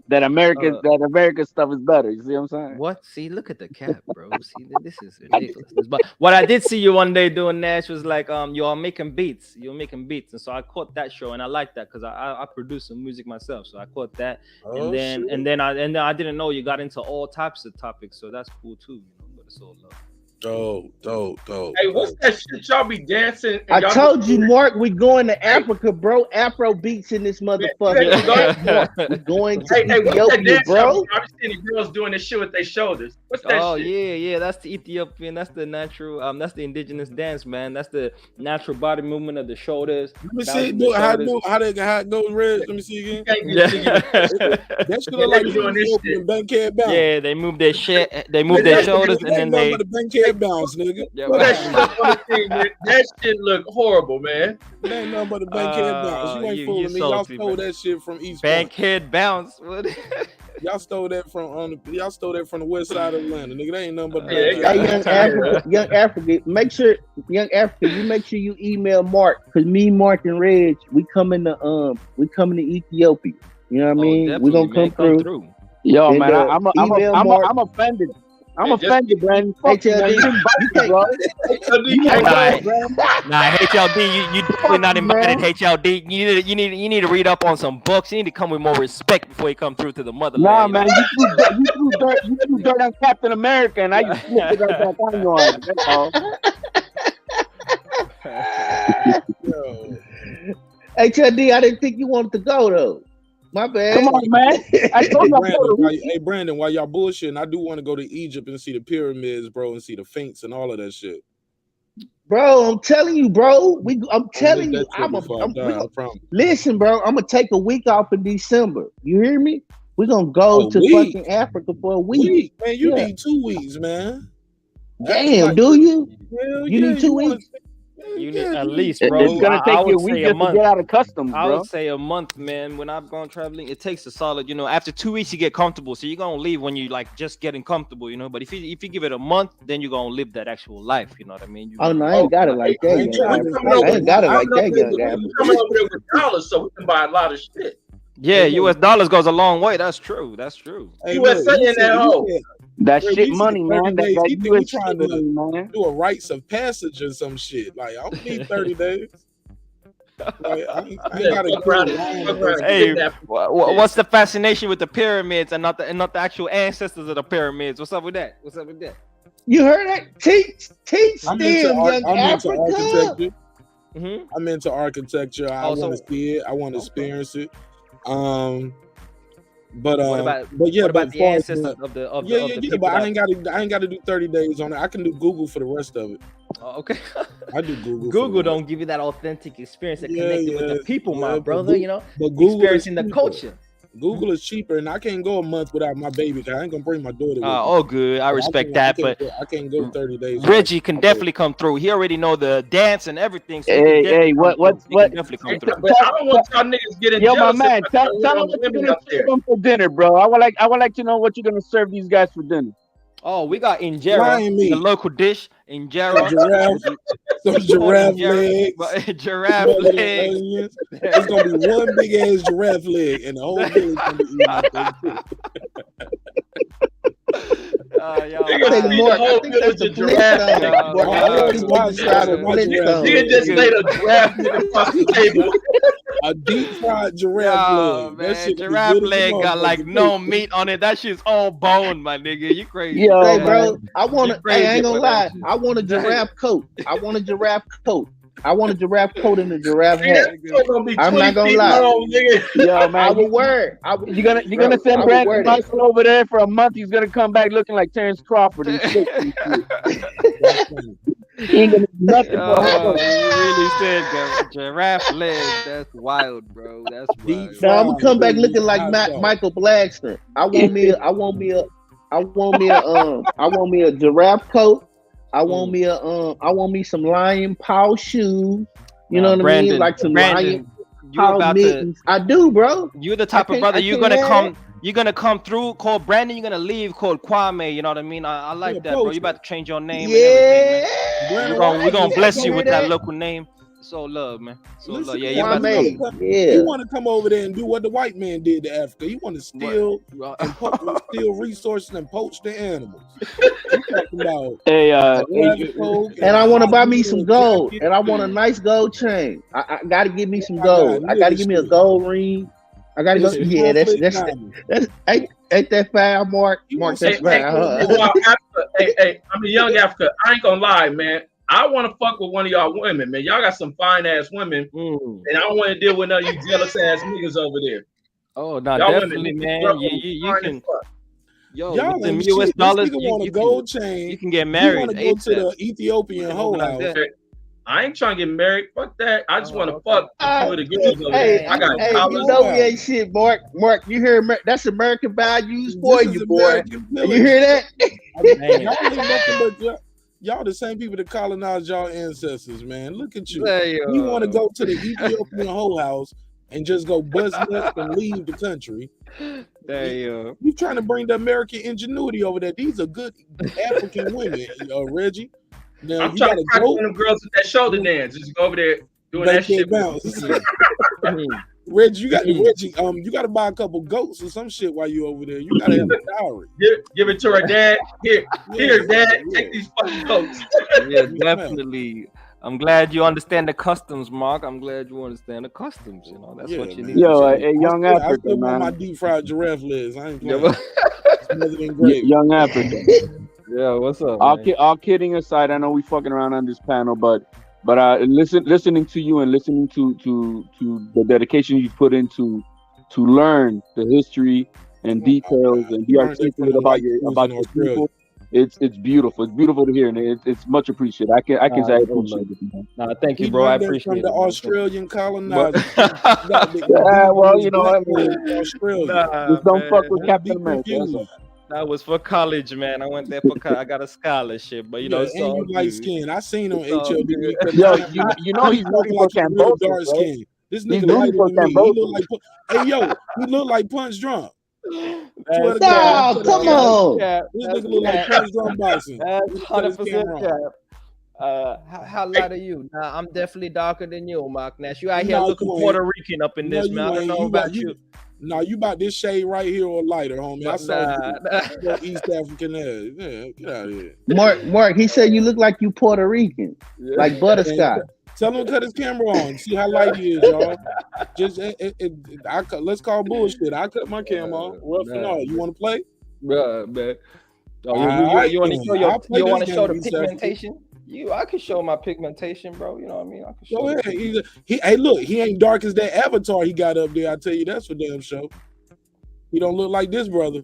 that American stuff is better. You see what I'm saying? What? See, look at the cap, bro. See, this is ridiculous. But what I did see you one day doing, Nash, was like you're making beats. And so I caught that show, and I like that because I produce some music myself. So I caught that, and then I didn't know you got into all types of topics. So that's cool too. You know, but it's all love. Dope. Hey, what's that shit y'all be dancing? I told you, Mark, we going to Africa, bro. Afro beats in this motherfucker. We're going to Ethiopia, bro. I've seen the girls doing this shit with their shoulders. What's that shit? Oh yeah, that's the Ethiopian. That's the natural. That's the indigenous dance, man. That's the natural body movement of the shoulders. Let me see how it goes, Red. Let me see again. That shit look like doing this shit. Bankhead bounce. Yeah, they move their shit. They move their shoulders, and then they. Bankhead bounce, nigga. That shit look horrible, man. It ain't nothing but a bankhead bounce. You ain't fooling me. Y'all stole that shit from East Bankhead bounce. What? Y'all stole that from the west side of Atlanta, nigga. That ain't nothing but young Africa. Make sure you email Mark, cause me, Mark, and Reg, we coming to Ethiopia. You know what I mean? We gonna come through. Yo, and, man, I'm offended. I'm offended, Brandon. HLD, Nah, HLD, you definitely not invited. HLD, you need to read up on some books. You need to come with more respect before you come through to the motherland. Nah, man, you threw dirt on Captain America, and I just flipped it right back on you. That's all. HLD, I didn't think you wanted to go though. My bad. Come on, man. Hey, Brandon, while y'all bullshitting, I do want to go to Egypt and see the pyramids, bro, and see the Sphinx and all of that shit. Bro, I'm telling you, bro. I'm telling you. Listen, bro. I'm gonna take a week off in December. You hear me? We're gonna go to fucking Africa for a week. Man, you need 2 weeks, man. Damn, do you? You need 2 weeks. You need at least, bro. It's gonna take you a week just to get out of customs, bro. I would say a month, man. When I've gone traveling, it takes a solid. You know, after 2 weeks, you get comfortable. So you're gonna leave when you like just getting comfortable. You know, but if you give it a month, then you're gonna live that actual life. You know what I mean? I ain't got it like that. I ain't got it like that. We coming over there with dollars, so we can buy a lot of shit. Yeah, US dollars goes a long way. That's true. Hey, USA in that hole. That shit money, man. That US trying to do a rites of passage or some shit. Like, I don't need 30 days. Like, I gotta hey, what's the fascination with the pyramids and not the actual ancestors of the pyramids? What's up with that? You heard that? Teach them, young Africa. I'm into architecture. I want to see it. I want to experience it. But the ancestors of the but I ain't gotta do 30 days on it. I can do Google for the rest of it. Oh, okay. I do Google. Google don't give you that authentic experience that connected with the people, my brother. You know, but Google experiencing the culture. Google is cheaper, and I can't go a month without my baby. I ain't gonna bring my daughter with me. Oh, good. I respect that, but I can't go 30 days. Reggie can definitely come through. He already know the dance and everything. So what? Definitely come through. But I don't want y'all niggas getting jealous. Yo, my man, tell them what you're gonna serve them for dinner, bro. I would like to know what you're gonna serve these guys for dinner. Oh, we got injera, the local dish. Injera, some giraffe legs. Giraffe legs. It's gonna be one big ass giraffe leg, and the whole village gonna be eating. Nigga just laid a giraffe across the table. A deep fried giraffe leg. That shit giraffe leg got like no meat on it. That shit's all bone, my nigga. You crazy? Hey, bro. I ain't gonna lie. I want a giraffe coat. I want a giraffe coat and a giraffe hat. I'm not gonna lie. Yo, man, I will wear it. You're gonna send Brandon Michael over there for a month. He's gonna come back looking like Terrence Crawford. And shit. He ain't gonna do nothing. You really said that. Giraffe legs. That's wild, bro. That's wild. No, I'm gonna come back looking like Michael Blackson. I want me a giraffe coat. I want me some lion paw shoes. You know what I mean? Like some lion. call about mittens. I do, bro. You're the type of brother. I You're can't gonna have come. that. You're gonna come through. Called Brandon. You're gonna leave. Called Kwame. You know what I mean? I like that, bro. You about to change your name and everything, man. Brandon We're White, gonna you bless hear you with that that? local name. So love, man. So love. Listen, Yeah, to you about to him. come. He want to come over there and do what the white man did to Africa. He want to steal and steal resources and poach the animals. You talking about? Hey, And I want to buy me some gold, and I want a nice gold chain. I got to give me some gold. I got to give me a gold ring. I got to go. Yeah, that's ain't that foul, Mark? Mark, that's foul. Well, Africa, I'm a young Africa. I ain't gonna lie, man. I want to fuck with one of y'all women, man. Y'all got some fine ass women, and I don't want to deal with none of you jealous ass niggas over there. Oh, no, Y'all definitely, women, man. You can. Yo, Y'all with them ain't US shit. dollars, This nigga want a gold chain. you can get You married. want to go to the Ethiopian whole house. I ain't trying to get married. Fuck that. I just want to fuck with the girls over Hey, there. I got you know we ain't shit, Mark. Mark, you hear that's American values for you, boy. You hear that? Y'all ain't nothing but y'all the same people that colonized y'all ancestors, man. Look at you. You want to go to the Ethiopian whole house and just go bust nuts and leave the country. You trying to bring the American ingenuity over there. These are good African women, Reggie. Now, I'm trying to crack one of them girls with that shoulder dance. Just go over there doing that shit. Reggie, you got to buy a couple goats or some shit while you over there. You got to have a dowry. Give it to her dad. Here, dad, take these fucking goats. Yeah, definitely. I'm glad you understand the customs, Mark. I'm glad you understand the customs. You know, that's what you need. Young I Africa, still want man. my deep fried giraffe legs. I ain't playing. Smothered in gravy. Young Africa. Yeah, what's up? All kidding aside, I know we fucking around on this panel, but listening to you and listening to the dedication you put into to learn the history and details and be articulate about your people. It's beautiful. It's beautiful to hear, and it's much appreciated. I can say I appreciate it. Nah, thank you, He bro. I learned that appreciate from the it. Australian colonizers. Well, you know what I mean. Australia. Just don't fuck with Captain America. That was for college, man. I went there for I got a scholarship, but you know, it's and all you light good. skin. I seen him It's all HLB. good. Yo, you know he's rooting for Cambodia, dark right? skin. This He's nigga rooting lighter for than me. He Cambodia. look like hey yo, he look like Punch Drunk. No, come on. This nigga look like Punch Drunk boxing. That's 100% cap. How light are you? Nah, I'm definitely darker than you, Marq Nash. You out here looking Puerto Rican up in this, man. I don't know about you. No, you about this shade right here or lighter, homie. I saw you East African ass. Yeah, get out of here. Mark, he said you look like you Puerto Rican, like butterscotch. Tell him to cut his camera on. See how light he is, y'all. Just let's call bullshit. I cut my camera on. Rough and all. You want to play? Bruh, man. You want to show the pigmentation? I can show my pigmentation, bro. You know what I mean? I can show. Go ahead. Hey, look, he ain't dark as that avatar he got up there. I tell you, that's for damn sure. He don't look like this brother.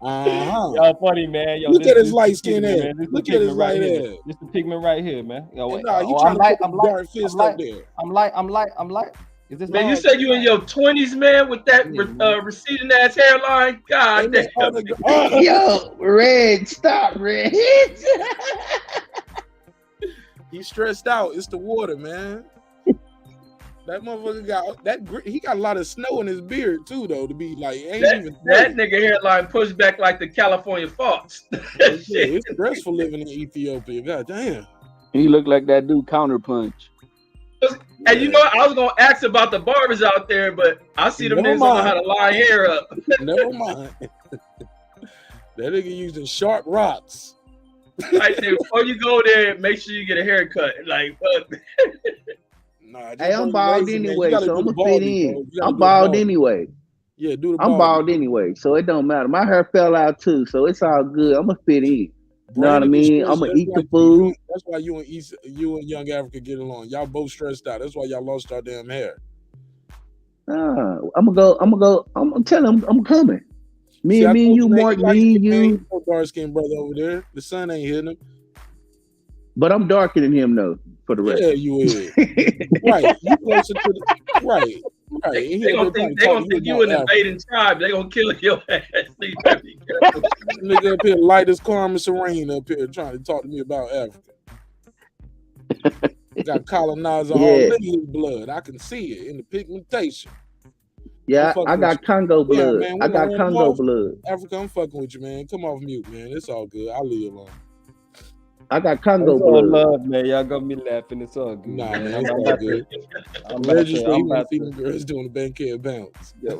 Y'all funny, man. Yo, look at his light skin ass. Look at his light ass. This the pigment right here, man. Yo, you trying to put the dark fist up there. I'm light. Is this man, you said you in your 20s, man, with that receding ass hairline? God damn. Yo, Red, stop, Red. He's stressed out. It's the water, man. That motherfucker got that. He got a lot of snow in his beard too, though. To be like, that nigga hairline pushed back like the California fox. It's stressful living in Ethiopia. God damn. He looked like that dude Counterpunch. And you know, I was gonna ask about the barbers out there, but I see them niggas don't know how to line hair up. Never mind. That nigga using sharp rocks. I say before you go there, make sure you get a haircut. Like, fuck. Nah, hey, I'm bald anyway, so I'm gonna fit in. I'm bald anyway. Yeah, do the I'm bald anyway, so it don't matter. My hair fell out too, so it's all good. I'm gonna fit in. You know what I mean? I'm gonna eat the food. That's why you and Young Africa get along. Y'all both stressed out. That's why y'all lost your damn hair. I'm gonna tell him I'm coming. Me and you, Mark, me and you. Dark skinned brother over there. The sun ain't hitting him. But I'm darker than him though, for the rest. Yeah, you is. Right. You closer to the right. Right. They gonna think you an invading tribe. They gonna kill your ass. Nigga up here light as Carmen Serene up here trying to talk to me about Africa. Got colonizer all Yeah. in his blood. I can see it in the pigmentation. Yeah, I'm fucking I with got you. Congo Yeah, blood. man. I We done got ran them Congo off. blood. Africa, I'm fucking with you, man. Come off mute, man. It's all good. I'll leave you alone. I got Congo It's all blood. love, man. Y'all got me laughing. It's all good, Nah, man. man, I'm it's all about good. to. I'm The about register, to. he I'm want to about see to. them girls doing the bank bounce. You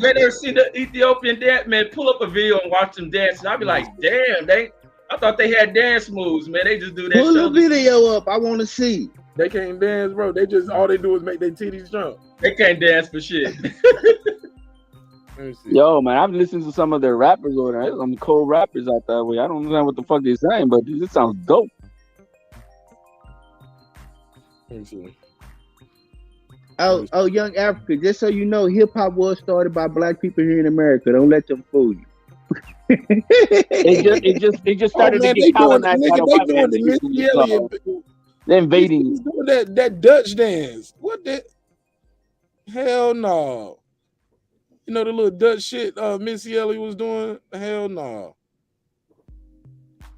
ever see the Ethiopian dance, man? Pull up a video and watch them dance. I'll be like, damn, I thought they had dance moves, man. They just do that. Pull the shoulder. video up. I want to see. They can't dance, bro. They just all they do is make their titties jump. They can't dance for shit. Yo, man, I've listened to some of their rappers over there. There's some cool rappers out that way. I don't know what the fuck they're saying, but this sounds dope. Let me see. Oh, Young Africa, just so you know, hip hop was started by black people here in America. Don't let them fool you. It just started to get colonized by the white man. The Missy Elliott. They're invading. He's doing that Dutch dance. What the? Hell no. You know the little Dutch shit Missy Elliott was doing? Hell no.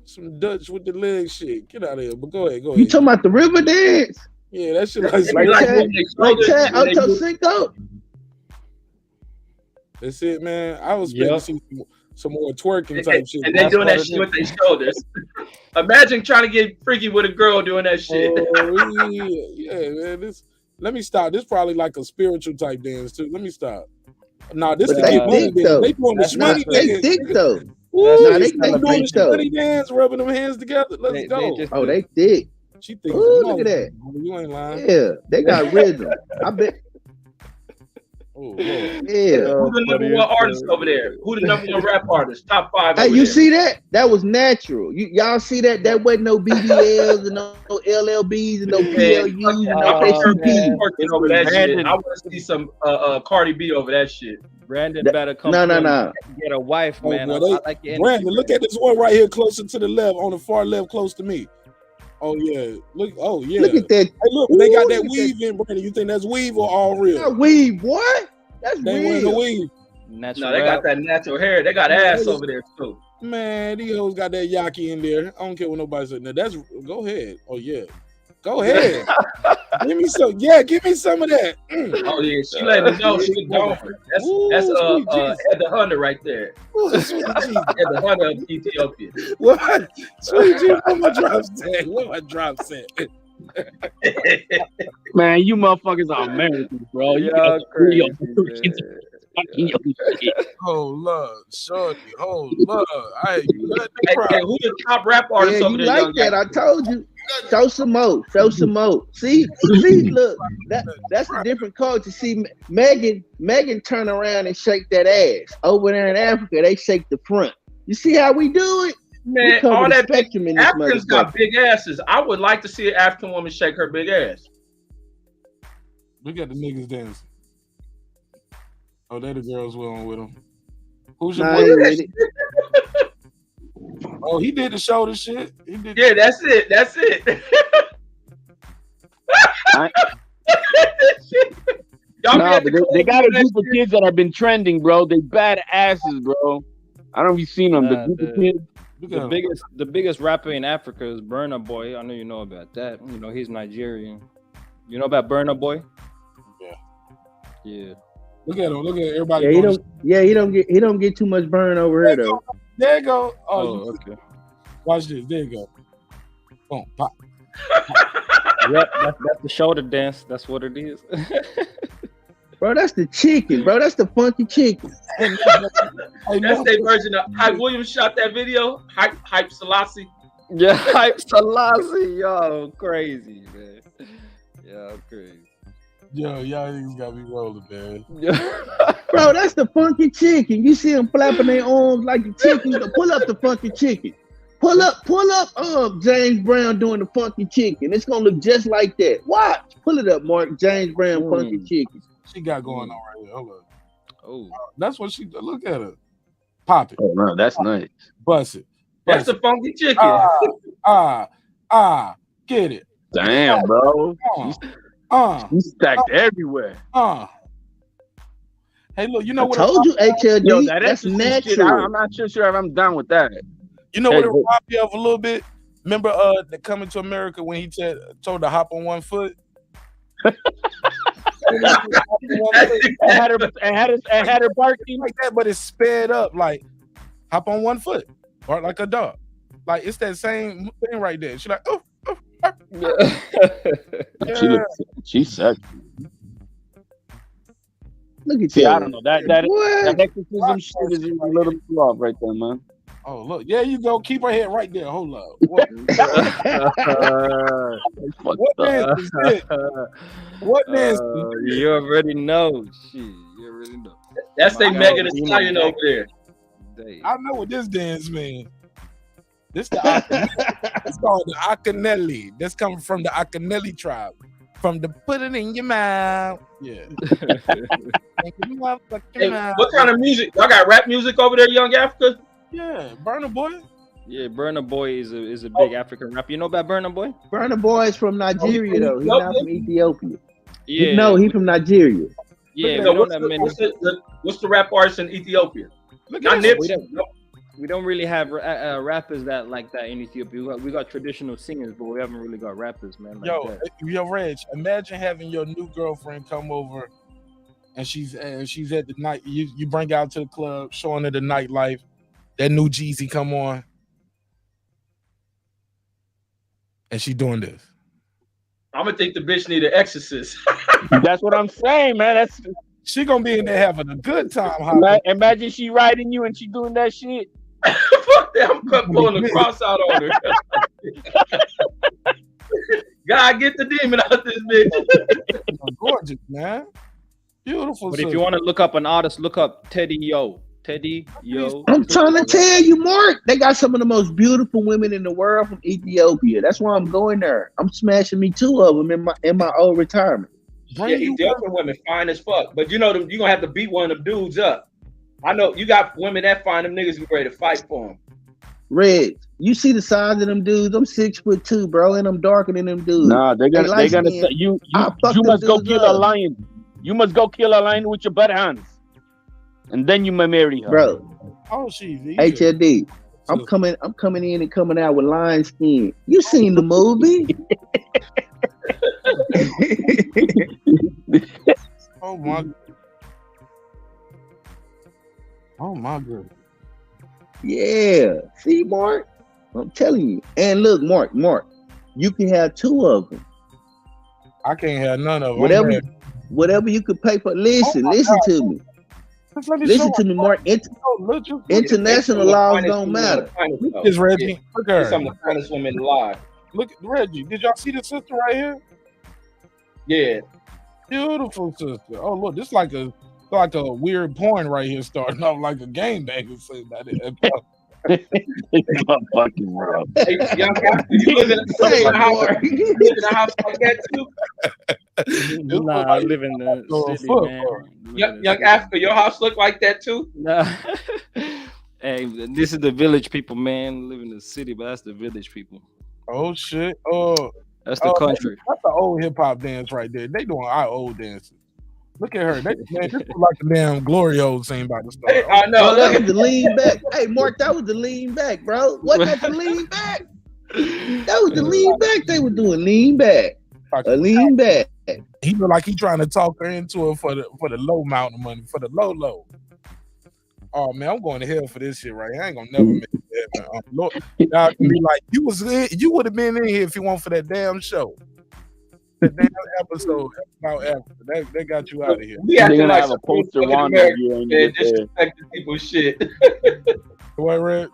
Some Dutch with the leg shit. Get out of here. But go ahead. You talking about the river dance? Yeah, that shit like Chad Ocho Cinco. That's it, man. I was expecting to see some more twerking type shit. And they doing that shit with their shoulders. Imagine trying to get freaky with a girl doing that shit. Oh, yeah, man. Let me stop. This probably like a spiritual type dance too. Let me stop. Nah, this But they thick though. They doing the shmoney dance. They thick though. Nah, they thick doing the though. shmoney dance, rubbing them hands together. Let's go. Oh, they thick. She thinks. Ooh, look at that. You ain't lying. Yeah, they got rhythm. I bet. Oh, Lord. Yeah. Who the number one artist over there? Who the number one rap artist? Top 5. Hey, you see that? That was natural. Y'all see that? That wasn't no BBLs and no LLBs and no PLUs and no KCPs. Over that shit. I want to see some Cardi B over that shit. Brandon better come. No. Get a wife, man. I like your energy. Brandon, look at this one right here, closer to the left, on the far left, close to me. Oh yeah, look. Oh yeah. Look at that. Hey, look, they got that weave in, Brandon. You think that's weave or all real? That weave, what? That's they wearing the real. weave. No, they got that natural hair. They got ass over there too. Man, these hoes got that yaki in there. I don't care what nobody said. Now that's go ahead. Oh yeah, go ahead. Give me some. Yeah, give me some of that. Oh yeah, she letting us know she's gone. That's Heather Hunter right there. Heather Hunter of Ethiopia. What? Sweet Jesus, what my drop set? What my drop set? Man, you motherfuckers are Americans, bro. Y'all crazy, Hold love, shorty. Hold love. Hey, who the top rap artist over you there? like that? I told you. Show some more. Show some more. See, look, that's a different culture. See, Megan turn around and shake that ass. Over there in Africa, they shake the front. You see how we do it? Man, all that Africans got big asses. I would like to see an African woman shake her big ass. Look at the niggas dancing. Oh, they the girls we on with them. Who's your boy? Oh, he did the shoulder shit. He did. Yeah, that's it. That's it. No, but they got a group of kids that have been trending, bro. They bad asses, bro. I don't know if you've seen them. The group of kids. The biggest rapper in Africa is Burna Boy. I know you know about that. You know he's Nigerian. You know about Burna Boy? Yeah. Look at him. Look at everybody. He don't get too much burn over here though. There you go. Oh, okay. Watch this. There you go. Boom, pop. Yep, that's the shoulder dance. That's what it is. Bro, that's the chicken, bro. That's the funky chicken. That's their version of Hype Williams shot that video. Hype Selassie. Yeah, Hype Selassie. Yo, crazy, man. Yo, crazy. Yo, y'all niggas got me rolling, man. Bro, that's the funky chicken. You see them flapping their arms like the chicken. Pull up the funky chicken. Pull up James Brown doing the funky chicken. It's gonna look just like that. Watch. Pull it up, Mark. James Brown funky chicken. She got going on right here. Hold on. Oh, that's what she look at her. Pop it. Oh no, that's nice. Bust it. That's the funky chicken. Get it. Damn, bro. She's stacked everywhere. Hey, look, you know what? I told you, HLD. Yo, that's natural. Shit, I'm not sure if I'm down with that. You know what it reminds me of a little bit? Remember the Coming to America when he told her hop on one foot? and had her barking like that, but it's sped up like hop on one foot or like a dog. Like it's that same thing right there. She's like, oh. Yeah. She's sexy. Look at See, you. I don't know that exorcism shit is a little too off right there, man. Oh look, there you go. Keep her head right there. Hold up. What dance is this? What dance? You already know. Shit, you already know. That's they Megan Thee Stallion over there. I know what this dance means. This it's called the Acanelli. That's coming from the Acanelli tribe. From the put it in your mouth. Yeah. Hey, what kind of music? Y'all got rap music over there, Young Africa? Yeah, Burna Boy. Yeah, Burna Boy is a big African rapper. You know about Burna Boy? Burna Boy is from Nigeria though. He's not from Ethiopia. Yeah. No, he's from Nigeria. Yeah, So what's the rap artist in Ethiopia? Not Nipsey. We don't really have rappers that like that in Ethiopia. We got traditional singers, but we haven't really got rappers, man. Like yo, Reg, imagine having your new girlfriend come over, and she's at the night. You bring her out to the club, showing her the nightlife. That new Jeezy come on, and she doing this. I'm gonna think the bitch need an exorcist. That's what I'm saying, man. She gonna be in there having a good time. Imagine she riding you and she doing that shit. Fuck that! I'm pulling the cross out on her. God, get the demon out this bitch. Gorgeous, man. Beautiful. But if you want to look up an artist, look up Teddy Yo. Teddy Yo. I'm trying to tell you, Mark. They got some of the most beautiful women in the world from Ethiopia. That's why I'm going there. I'm smashing me 2 of them in my old retirement. Yeah, Ethiopian women fine as fuck. But you know them, you gonna have to beat one of them dudes up. I know you got women that fine, them niggas be ready to fight for them. Red, you see the size of them dudes? I'm 6'2", bro, and I'm darker than them dudes. Nah, they're gonna say you must go kill a lion. You must go kill a lion with your butt hands, and then you may marry her, bro. Oh, she's HLD. I'm coming in and coming out with lion skin. You seen the movie? Oh my god. Yeah. See, Mark? I'm telling you. And look, Mark, you can have 2 of them. I can't have none of them. Whatever you could pay for. Listen to me. Listen to me, Mark. International laws don't matter. Look at this, Reggie. Look at her. Some of the finest women alive. Look at Reggie. Did y'all see the sister right here? Yeah. Beautiful sister. Oh, look, this like a weird porn right here starting off like a game bang. Say about it. Fucking world. Hey, Young Africa, you live in a house like that too? Nah, I live in the city, man. Young Africa, your house look like that too? Nah. Hey, this is the village people, man. Live in the city, but that's the village people. Oh shit. Oh, that's the country. That's the old hip hop dance right there. They doing our old dances. Look at her. Man, this is like the damn glory hole scene about to start. Hey, I know. That was the lean back. Hey, Mark, that was the lean back, bro. Wasn't that the lean back? That was the lean back. They were doing lean back. A lean back. He look like he trying to talk her into it for the low mountain money, for the low. Oh man, I'm going to hell for this shit right here. I ain't gonna never make it, man. Lord, y'all can be like, you would have been in here if you weren't for that damn show. The damn episode about Africa. They got you out of here. We acting like have a poster on there, disrespecting people's shit. What, Red?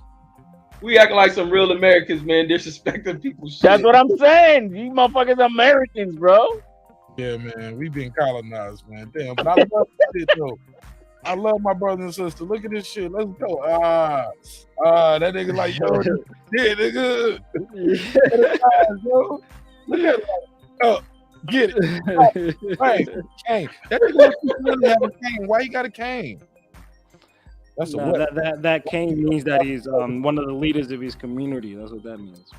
We acting like some real Americans, man, disrespecting people's shit. That's what I'm saying. These motherfuckers Americans, bro. Yeah, man. We been colonized, man. Damn, but I love this shit though. I love my brothers and sisters. Look at this shit. Let's go. That nigga like, yo, yeah, nigga. Look at it. Oh, get it. Right. Cane. That nigga really have a cane. Why you got a cane? That's that cane means that he's one of the leaders of his community. That's what that means.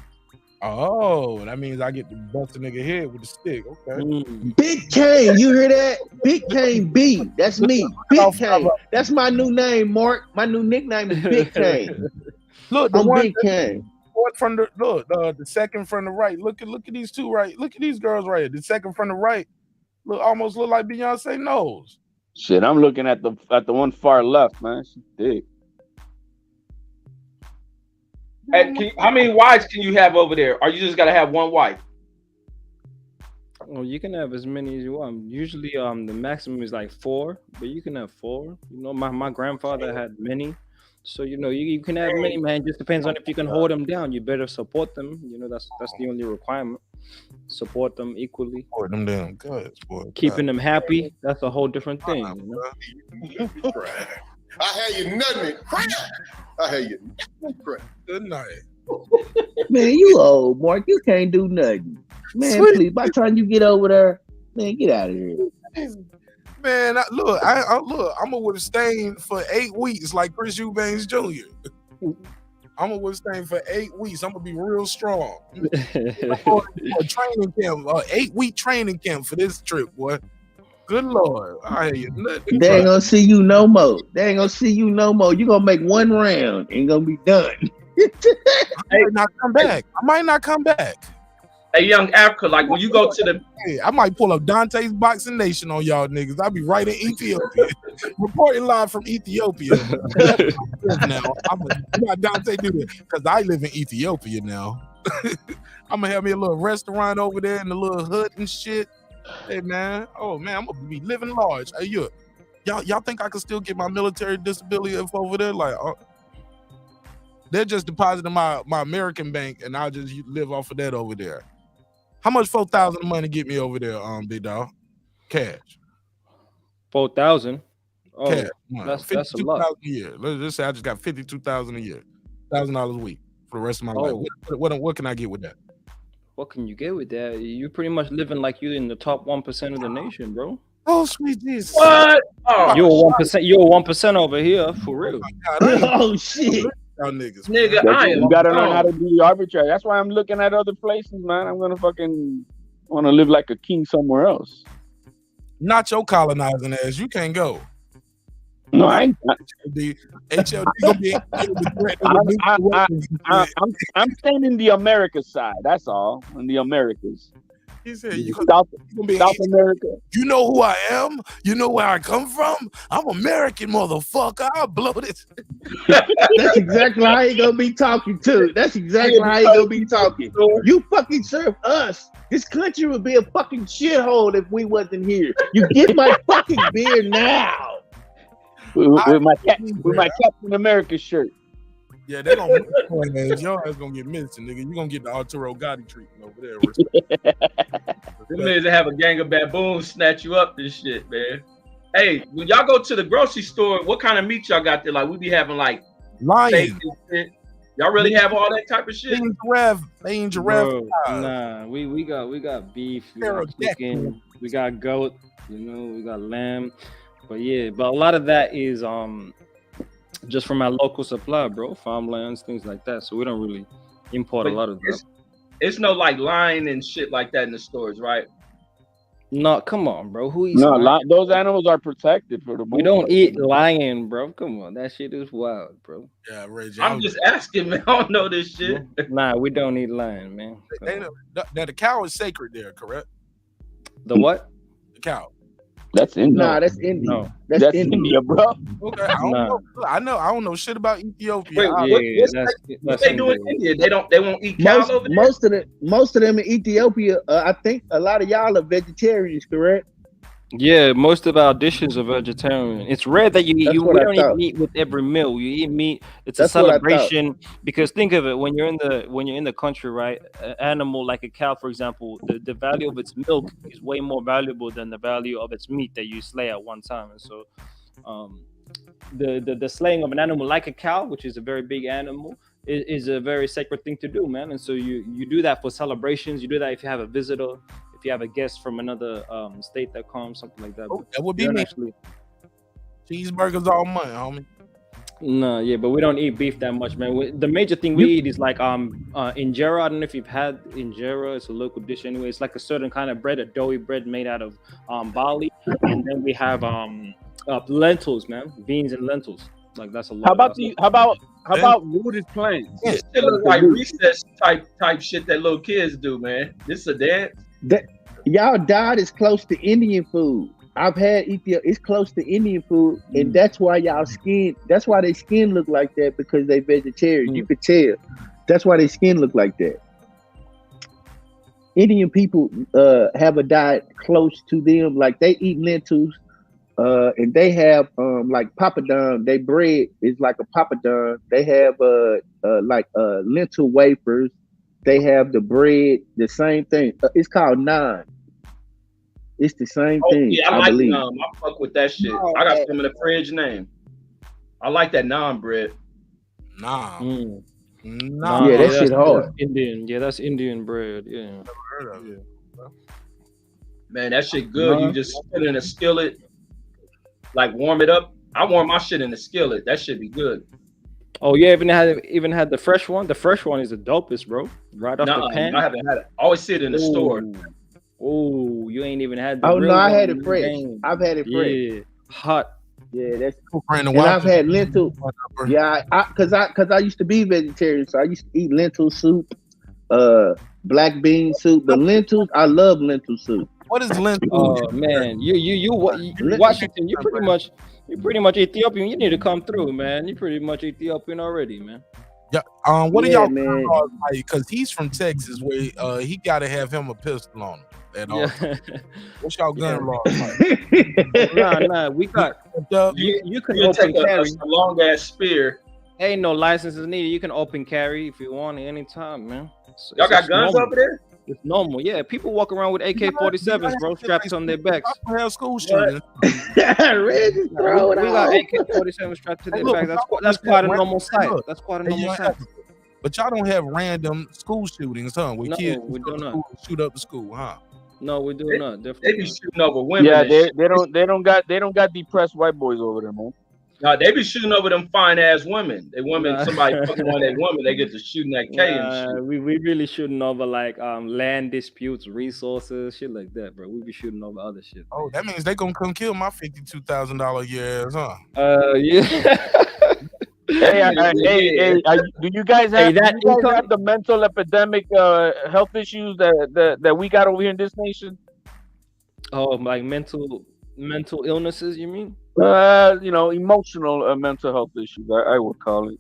Oh, that means I get to bust a nigga head with a stick. Okay. Big Kane, you hear that? Big Kane B. That's me. Big Kane. That's my new name, Mark. My new nickname is Big Kane. Look, I'm Big Kane. fourth from the look, the second from the right. Look at these two right. Look at these girls right here. The second from the right almost look like Beyonce nose. Shit, I'm looking at the one far left, man. She's big. Hey, how many wives can you have over there? Or you just gotta have one wife? Well, you can have as many as you want. Usually, the maximum is like 4, but you can have 4. You know, my grandfather had many, so you know you can have many, man. Just depends on if you can hold them down. You better support them. You know, that's the only requirement. Support them equally. Support them down, good. Keeping them happy, that's a whole different thing. You know? I had you nothing. I had you nothing. Good night. Man, you old, Mark. You can't do nothing. Man, please, by the time you get over there, man, get out of here. Man, look, I'm gonna withstand for 8 weeks like Chris Eubanks Jr. I'm gonna withstand for 8 weeks. I'm gonna be real strong. A training camp, 8-week training camp for this trip, boy. Good Lord. I hear you. Nothing. They ain't gonna see you no more. You gonna make one round and gonna be done. I might not come back. Hey, Young Africa, like when you go to the... Hey, I might pull up Dante's Boxing Nation on y'all niggas. I'll be right in Ethiopia. Reporting live from Ethiopia. Now, why Dante do that? Because I live in Ethiopia now. I'm gonna have me a little restaurant over there in the little hood and shit. Hey man, oh man, I'm gonna be living large. Hey, y'all think I can still get my military disability if over there? Like, they're just depositing my American bank, and I'll just live off of that over there. How much 4,000 money get me over there, big dog? Cash. 4,000. Oh, cash. That's a lot. $52,000 a year. Let's just say I just got $52,000 a year, $1,000 a week for the rest of my life. What can I get with that? What can you get with that? You pretty much living like you in the top 1% of the nation, bro. Oh, sweet Jesus. What? Oh, you're 1%. You're 1% over here for real. Oh shit. Y'all niggas. Nigga, You gotta learn how to do the arbitrary. That's why I'm looking at other places, man. I'm gonna fucking want to live like a king somewhere else. Not your colonizing ass. You can't go. No, I ain't. HLD gonna be. I'm staying in the Americas side. That's all. In the Americas. He said, South America. You know who I am? You know where I come from? I'm American, motherfucker. I'll blow this. That's exactly how he gonna be talking too. That's exactly how he gonna be talking. You fucking serve us. This country would be a fucking shithole if we wasn't here. You get my fucking beer now. With my Captain America shirt. Yeah, they gonna miss your ass gonna get missing, nigga. You gonna get the Arturo Gotti treatment over there. Them niggas have a gang of baboons snatch you up this shit, man. Hey, when y'all go to the grocery store, what kind of meat y'all got there? Like we be having like steak and shit. Y'all really have all that type of shit? Giraffe. Nah, we got beef, we got chicken, we got goat, you know, we got lamb. But yeah, but a lot of that is just from our local supply, bro, farmlands, things like that. So we don't really import a lot of that. It's no like lion and shit like that in the stores, right? No, come on, bro. Who eats lion? Those animals are protected for the most We don't part. eat lion, bro. Come on, that shit is wild, bro. Yeah, Reggie. I'm just asking, man. I don't know this shit. Nah, we don't eat lion, man. The cow is sacred there, correct? The what? The cow. That's India. Nah, that's India. No. That's India, bro. Okay, I don't know shit about Ethiopia. What they do in India? They won't eat cows over there? Most of them in Ethiopia, I think a lot of y'all are vegetarians, correct? Yeah, most of our dishes are vegetarian. It's rare that we don't eat meat with every meal. You eat meat. It's a celebration because think of it when you're in the country, right? An animal like a cow, for example, the value of its milk is way more valuable than the value of its meat that you slay at one time. And so, the slaying of an animal like a cow, which is a very big animal, is a very sacred thing to do, man. And so you do that for celebrations. You do that if you have a visitor. If you have a guest from another state that comes, something like that. That would be me. Actually, cheeseburgers all money, homie. No, yeah, but we don't eat beef that much, man. The major thing we eat is like injera. I don't know if you've had injera. It's a local dish anyway. It's like a certain kind of bread, a doughy bread made out of barley, and then we have lentils, man, beans and lentils. Like that's a lot. How about How about rooted plants? This shit look like recess type shit that little kids do, man. This is a dance. Y'all diet is close to Indian food. I've had Ethiopia. It's close to Indian food, and that's why y'all skin. That's why their skin look like that, because they vegetarian. You could tell. That's why their skin look like that. Indian people have a diet close to them. Like they eat lentils, and they have like papadum. Their bread is like a papadum. They have like lentil wafers. They have the bread, the same thing. It's called naan. It's the same thing. Yeah, I I like believe. naan. I fuck with that shit. I got some in the fridge name. I like that naan bread. Naan. Yeah, that shit hard. Indian. Yeah, that's Indian bread. Yeah. Man, that shit good. You just put it in a skillet, like warm it up. I warm my shit in the skillet. That should be good. Oh, you even had the fresh one? The fresh one is the dopest, bro. Right off the pan. I haven't had it. I always see it in the store. Oh, you ain't even had the Oh real no, I one, had it fresh. man. I've had it fresh. Yeah, hot. Yeah, that's And and I've had lentil. Yeah, cause I used to be vegetarian, so I used to eat lentil soup, black bean soup. But lentils, I love lentil soup. What is lentil? Oh man, you Washington, you pretty much Ethiopian. You need to come through, man. You pretty much Ethiopian already, man. Yeah. What are Yeah, y'all man. like? Because he's from Texas, where he got to have him a pistol on him at all. Yeah. What's y'all gun law like? Nah, we got you can You open take a carry. long ass spear. Ain't no licenses needed. You can open carry if you want anytime, man. Y'all got It's guns normal. over there? It's normal. Yeah, people walk around with AK-47s, bro, strapped on their backs. I have school shootings. Reggie, throw it We got out. AK-47 strapped to Hey, their look, back. but That's y'all quite a just normal sight. look. That's quite a Hey, normal young sight. Africa. But y'all don't have random school shootings, huh? Where No, kids we do not. shoot up the school, huh? No, we do not. They Definitely be not. shooting over women. Yeah, and they shit. they don't got depressed white boys over there, man. Nah, they be shooting over them fine ass women. They women, Nah. somebody fucking one of their women, they get to shooting that K and shit. We really shooting over like land disputes, resources, shit like that, bro. We be shooting over other shit. Oh, that means they gonna come kill my $52,000 a year ass, huh? Yeah. Hey, do you guys have the mental epidemic health issues that we got over here in this nation? Oh, like mental illnesses, you mean? Emotional mental health issues, I would call it.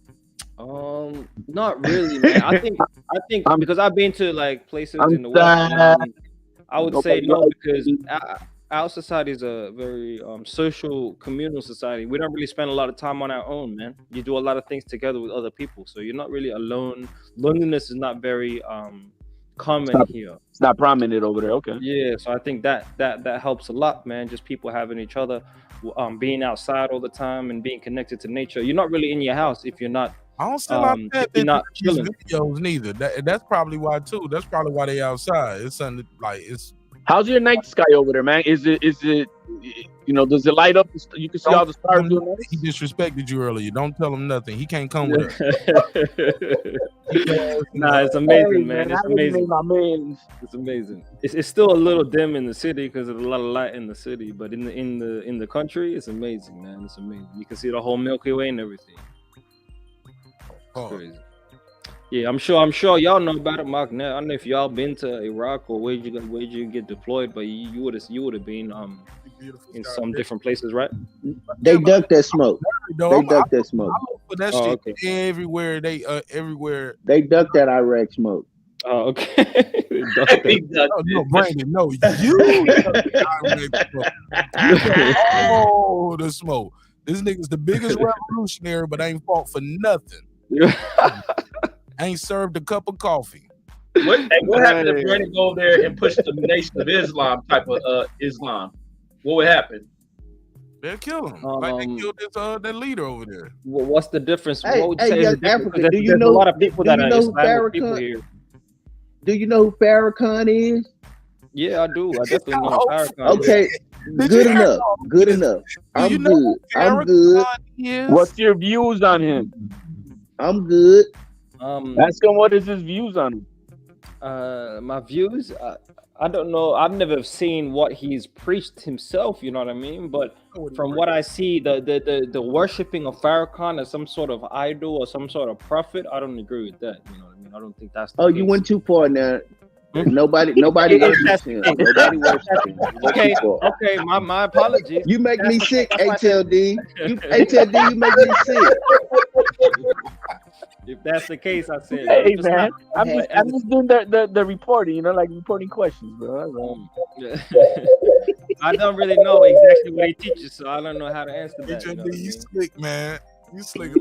Not really, man. I think because I've been to like places in the West, I would say no, because our society is a very social, communal society. We don't really spend a lot of time on our own, man. You do a lot of things together with other people, so you're not really alone. Loneliness is not very common here. It's not prominent over there. Okay. Yeah, so I think that helps a lot, man. Just people having each other, being outside all the time and being connected to nature. You're not really in your house if you're not. I don't see a lot of that you're not in these chilling. videos neither. That's probably why too. That's probably why they outside. It's something like it's. How's your night sky over there, man? Is it does it light up? You can see all the stars doing that? He disrespected you earlier. Don't tell him nothing. He can't come with us. Nah, it's amazing, Hey, man. man, It's I done made amazing. my mans. It's amazing. It's still a little dim in the city because there's a lot of light in the city, but in the country, it's amazing, man. It's amazing. You can see the whole Milky Way and everything. It's crazy. Yeah, I'm sure y'all know about it, Marq Nash. I don't know if y'all been to Iraq or where you get deployed, but you would have been in some different places, right? They duck that smoke. No, They duck that smoke. I look for that Oh, shit okay. everywhere. They everywhere. They duck that Iraq smoke. Oh, okay. No, Brandon, no, you. Oh, the smoke. This nigga's the biggest revolutionary, but ain't fought for nothing. Ain't served a cup of coffee. What happened if Brandon go over there and push the Nation of Islam type of Islam? What would happen? They'll kill him. Like they killed this that leader over there. What's the difference? Hey, What would you say is young the difference? Africa, Because do you there's know? a lot of people do that you are know who Islamic people Farrakhan? here. Do you know who Farrakhan is? Yeah, I do. I definitely know Farrakhan. Okay, good enough. Good enough. I'm good. I'm good. What's your views on him? I'm good. Ask him what is his views on him. My views. I don't know. I've never seen what he's preached himself. You know what I mean? But from what I see, the worshiping of Farrakhan as some sort of idol or some sort of prophet, I don't agree with that. You know what I mean? I don't think that's the case. You went too far now. Nobody If worships that's him. the case. Nobody worships him. You went Okay, too far. okay. My apologies. You make me That's- sick, that's why I said- HLD. HLD, you make me sick. If that's the case, I said. Hey if it's man, not- I'm just doing the reporting, you know, like reporting questions, bro. I don't really know exactly what he teaches, so I don't know how to answer that. You know what I You mean? slick, man. You slick.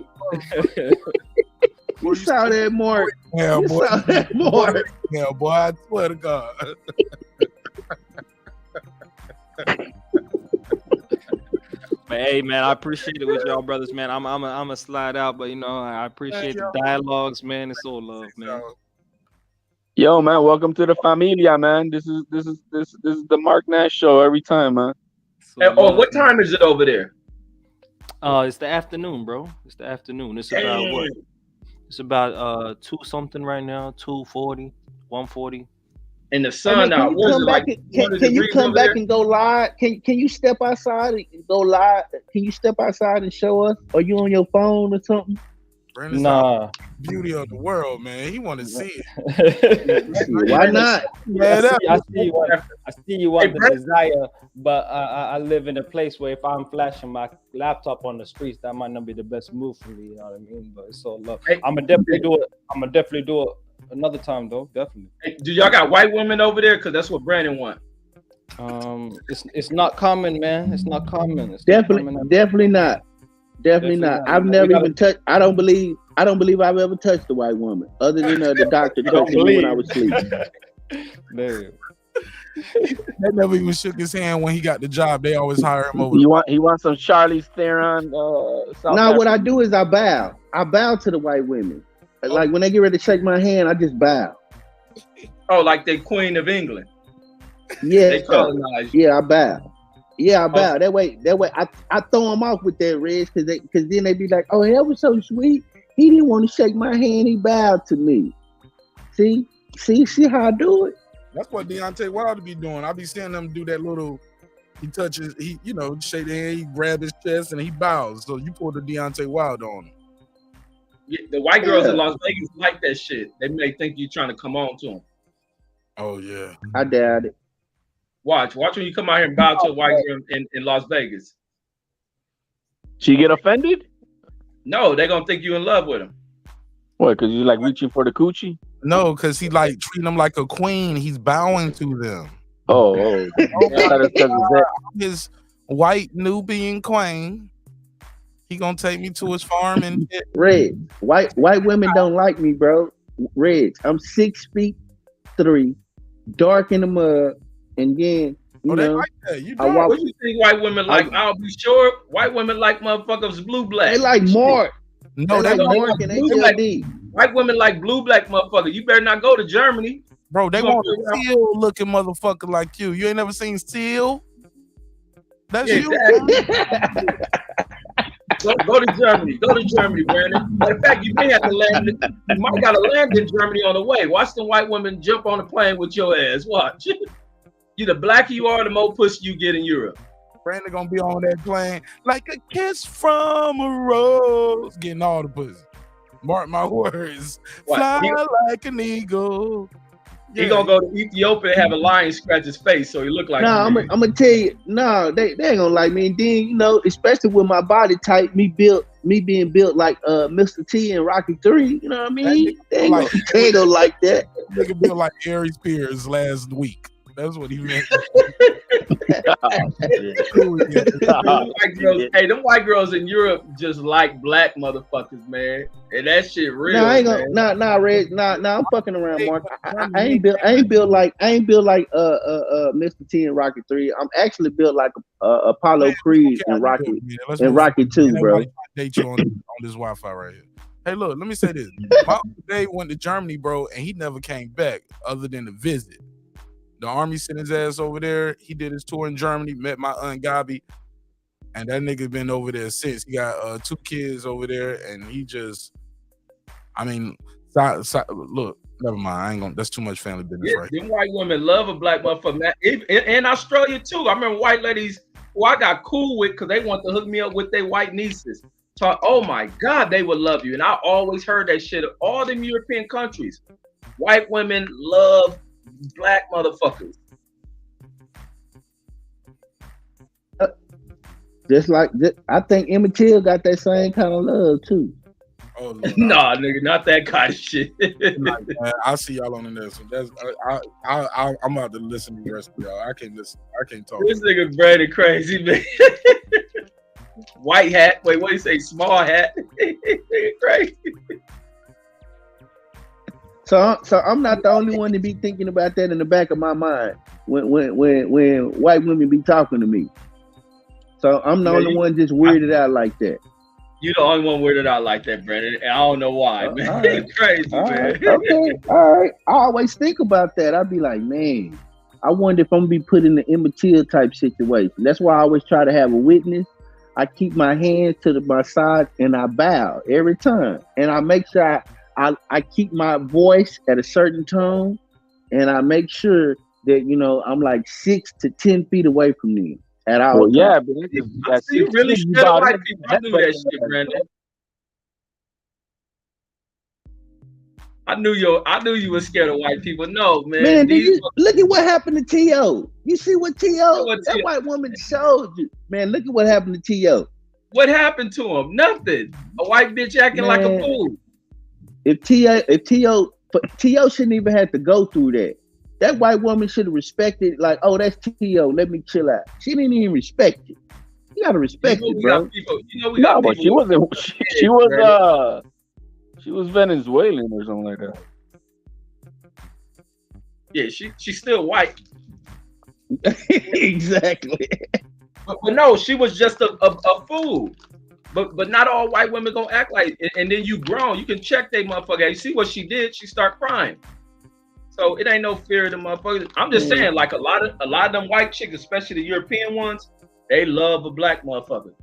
You saw that, Mark. Yeah, You boy. saw that, Mark. Yeah, boy. I swear to God. But hey, man, I appreciate it with y'all brothers, man. I'm a slide out, but you know, I appreciate the dialogues, man. It's all love, man. Yo, man, welcome to the familia, man. This is the Marq Nash show every time, man. What time is it over there? It's the afternoon, bro. It's the afternoon. It's about what? It's about 2 something right now. 2:40, 1:40. And the Hey, sun man, out. can you What is come it, back? like Can 200 you degrees come over back there? and go live? Can you step outside and go live? Can you step outside and show us? Are you on your phone or something? Brandon's Nah. beauty of the world, man. He want to see it. Why not? I see you want the desire, but I live in a place where if I'm flashing my laptop on the streets, that might not be the best move for me. You know what I mean? But it's all love. I'm gonna definitely do it. I'm gonna definitely do it another time, though. Definitely. Hey, do y'all got white women over there? Because that's what Brandon want. It's not common, man. It's not common. It's Definitely, not common. definitely not. Definitely not. I've never We gotta- even touched. I don't believe I've ever touched a white woman, other than the doctor choking me when I was asleep. Damn. They never even shook his hand when he got the job. They always hire him over. He wants some Charlize Theron. Now what I do is I bow. I bow to the white women. Like when they get ready to shake my hand, I just bow. Oh, like the Queen of England. Yeah, They colonized you. yeah, I bow. Yeah, I bow. That way, I throw them off with that, Reg, because then they be like, "Oh, that was so sweet. He didn't want to shake my hand. He bowed to me." See how I do it. That's what Deontay Wilder be doing. I be seeing them do that little. He touches. He shake the hand. He grab his chest and he bows. So you pull the Deontay Wilder on him. Yeah, the white girls in Las Vegas like that shit. They may think you're trying to come on to them. Oh yeah. I doubt it. Watch when you come out here and bow to a white girl in Las Vegas. She get offended? No, they're gonna think you in love with them. What? Because you like reaching for the coochie? No, because he like treating them like a queen. He's bowing to them. Oh. His white Nubian queen. He gonna take me to his farm and Reg, white women don't like me, bro. Reg, I'm 6'3", dark in the mud, and then you they know like that. You I walk. what you think white women like? I'll be sure white women like motherfuckers blue black. They like Mark. No, they like don't Mark and blue black. HLD. White women like blue black motherfuckers. You better not go to Germany. Bro, they You want gonna a Seal looking motherfucker like you. You ain't never seen Seal? That's Yeah, you. exactly. Go to Germany. Go to Germany, Brandon. Matter of fact, you may have to land. You might got to land in Germany on the way. Watch the white women jump on the plane with your ass. Watch. You the blacker you are, the more pussy you get in Europe. Brandon gonna be on that plane like a kiss from a rose, getting all the pussy. Mark my words. What? Fly like an eagle. He gonna go to Ethiopia and have a lion scratch his face, so he look like. No, I'm gonna tell you, no, they ain't gonna like me. And then you know, especially with my body type, me being built like Mr. T and Rocky 3. You know what I mean? They ain't gonna like that. Nigga built like Aries Spears last week. That's what he meant. Hey, them white girls in Europe just like black motherfuckers, man. And that shit real. No, I ain't gonna, Reg, I'm fucking around, Mark. I ain't built like Mr. T and Rocky 3. I'm actually built like Apollo Creed and Rocky and Rocky 2, bro. Date you on this Wi-Fi right here. Hey, look, let me say this. My uncle Dave went to Germany, bro, and he never came back other than to visit. The army sent his ass over there. He did his tour in Germany, met my aunt Gabi, and that nigga been over there since. He got 2 kids over there, and he just, I mean, look, Never mind. I ain't gonna. That's too much family business, Yeah, right? them white women love a black motherfucker. Man. In Australia too. I remember white ladies who I got cool with because they want to hook me up with their white nieces. Talk, oh my God, they would love you. And I always heard that shit. All them European countries, white women love black motherfuckers. Just like I think Emmett Till got that same kind of love too. Oh Lord, nah, nigga, not that kind of shit. I'll see y'all on the next one. That's I'm about to listen to the rest of y'all. I can't listen. I can't talk. This nigga Brandon crazy, man. White hat. Wait, what do you say? Small hat. Crazy. So I'm not the only one to be thinking about that in the back of my mind when white women be talking to me. So I'm the only one just weirded out like that. You the only one weirded out like that, Brandon. And I don't know why, man. Right. Crazy, man. Okay, all right. I always think about that. I'd be like, man, I wonder if I'm gonna be put in the Emmett Till type situation. That's why I always try to have a witness. I keep my hands to my side and I bow every time. And I make sure I keep my voice at a certain tone, and I make sure that, you know, I'm like 6 to 10 feet away from them at all times. Yeah, but that's you really scared of white people. I knew that shit, Brandon. I knew you were scared of white people. No, man. Man, look at what happened to T.O. You see what T.O. That white woman showed you. Man, look at what happened to T.O. What happened to him? Nothing. A white bitch acting like a fool. If T.O. shouldn't even have to go through that. That white woman should have respected, like, oh, that's T.O. Let me chill out. She didn't even respect it. You gotta respect it, bro. But she was Venezuelan or something like that. Yeah, she's still white. Exactly. But no, she was just a fool. But not all white women gonna act like it. And then you grown, you can check they motherfucker. You see what she did? She start crying. So it ain't no fear of the motherfuckers. I'm just saying, like a lot of them white chicks, especially the European ones, they love a black motherfucker.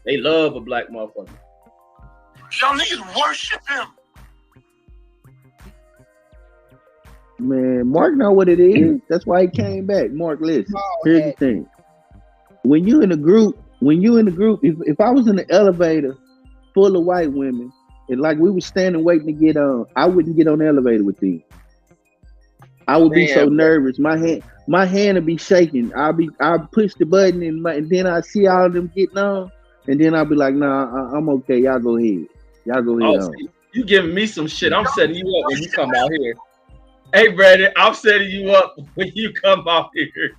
They love a black motherfucker. Y'all niggas worship him. Man, Mark know what it is. That's why he came back. Mark, listen. Here's the thing. When you in a group, if I was in the elevator full of white women, and like we were standing waiting to get on, I wouldn't get on the elevator with them. I would be so nervous. My hand would be shaking. I'll push the button and then I see all of them getting on, and then I'll be like, nah, I'm okay. Y'all go ahead. See, you giving me some shit. I'm setting you up when you come out here. Hey, Brandon, I'm setting you up when you come out here.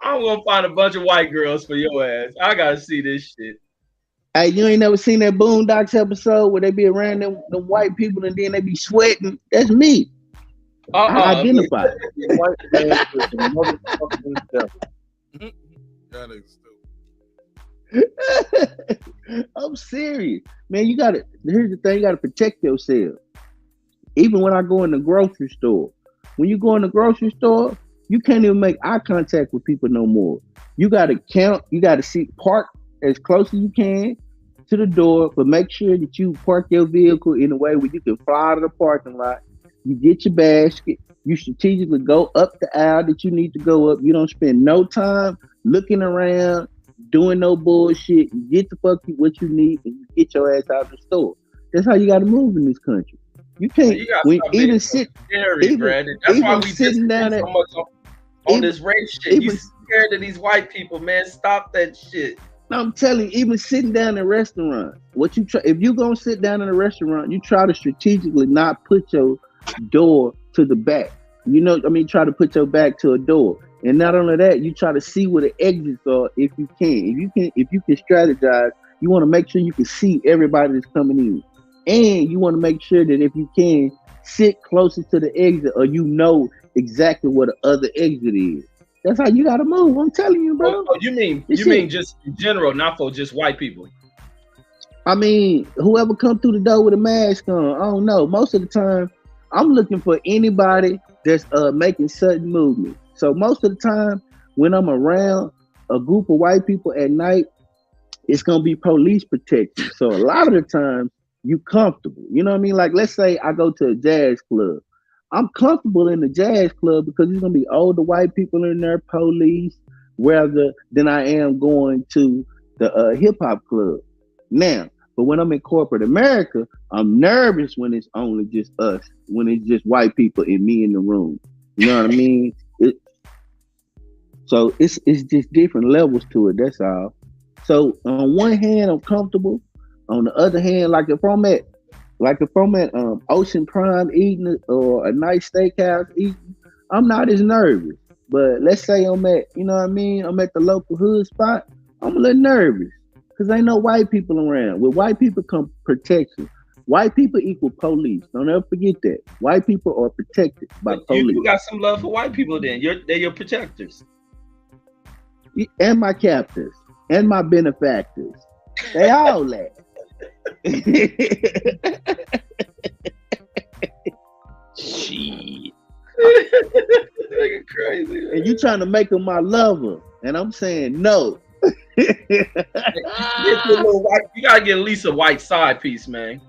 I'm gonna find a bunch of white girls for your ass. I gotta see this shit. Hey, you ain't never seen that Boondocks episode where they be around them white people and then they be sweating? That's me. I identify. White man is the motherfucking devil. That is stupid. I'm serious, man. Here's the thing: you gotta protect yourself. Even when I go in the grocery store, when you go in the grocery store, you can't even make eye contact with people no more. You gotta count. You gotta park as close as you can to the door, but make sure that you park your vehicle in a way where you can fly out of the parking lot. You get your basket. You strategically go up the aisle that you need to go up. You don't spend no time looking around, doing no bullshit. You get the fuck what you need and you get your ass out of the store. That's how you got to move in this country. You can't even sit. Brandon. That's why we sitting down so much on this race shit. You scared of these white people, man. Stop that shit. I'm telling you, even sitting down in a restaurant, if you gonna sit down in a restaurant, you try to strategically not put your door to the back. Try to put your back to a door. And not only that, you try to see where the exits are if you can. If you can strategize, you want to make sure you can see everybody that's coming in. And you want to make sure that if you can, sit closest to the exit or you know exactly where the other exit is. That's how you gotta move. I'm telling you, bro. You mean just in general, not for just white people? I mean, whoever come through the door with a mask on, I don't know. Most of the time, I'm looking for anybody that's making sudden movement. So most of the time, when I'm around a group of white people at night, it's gonna be police protection. So a lot of the times, You comfortable. You know what I mean? Like, let's say I go to a jazz club. I'm comfortable in the jazz club because there's gonna be older white people in there, police, rather than I am going to the hip hop club. Now, but when I'm in corporate America, I'm nervous when it's only just us, when it's just white people and me in the room. You know what I mean? So it's just different levels to it. That's all. So on one hand, I'm comfortable. On the other hand, like if I'm at Ocean Prime eating or a nice steakhouse eating, I'm not as nervous. But let's say I'm at, you know what I mean? I'm at the local hood spot. I'm a little nervous because ain't no white people around. With white people come protection. White people equal police. Don't ever forget that. White people are protected by police. You got some love for white people then. They're your protectors. And my captors. And my benefactors. They all that. Shit. Crazy. And you trying to make them my lover. And I'm saying no. You gotta get at least a white side piece, man.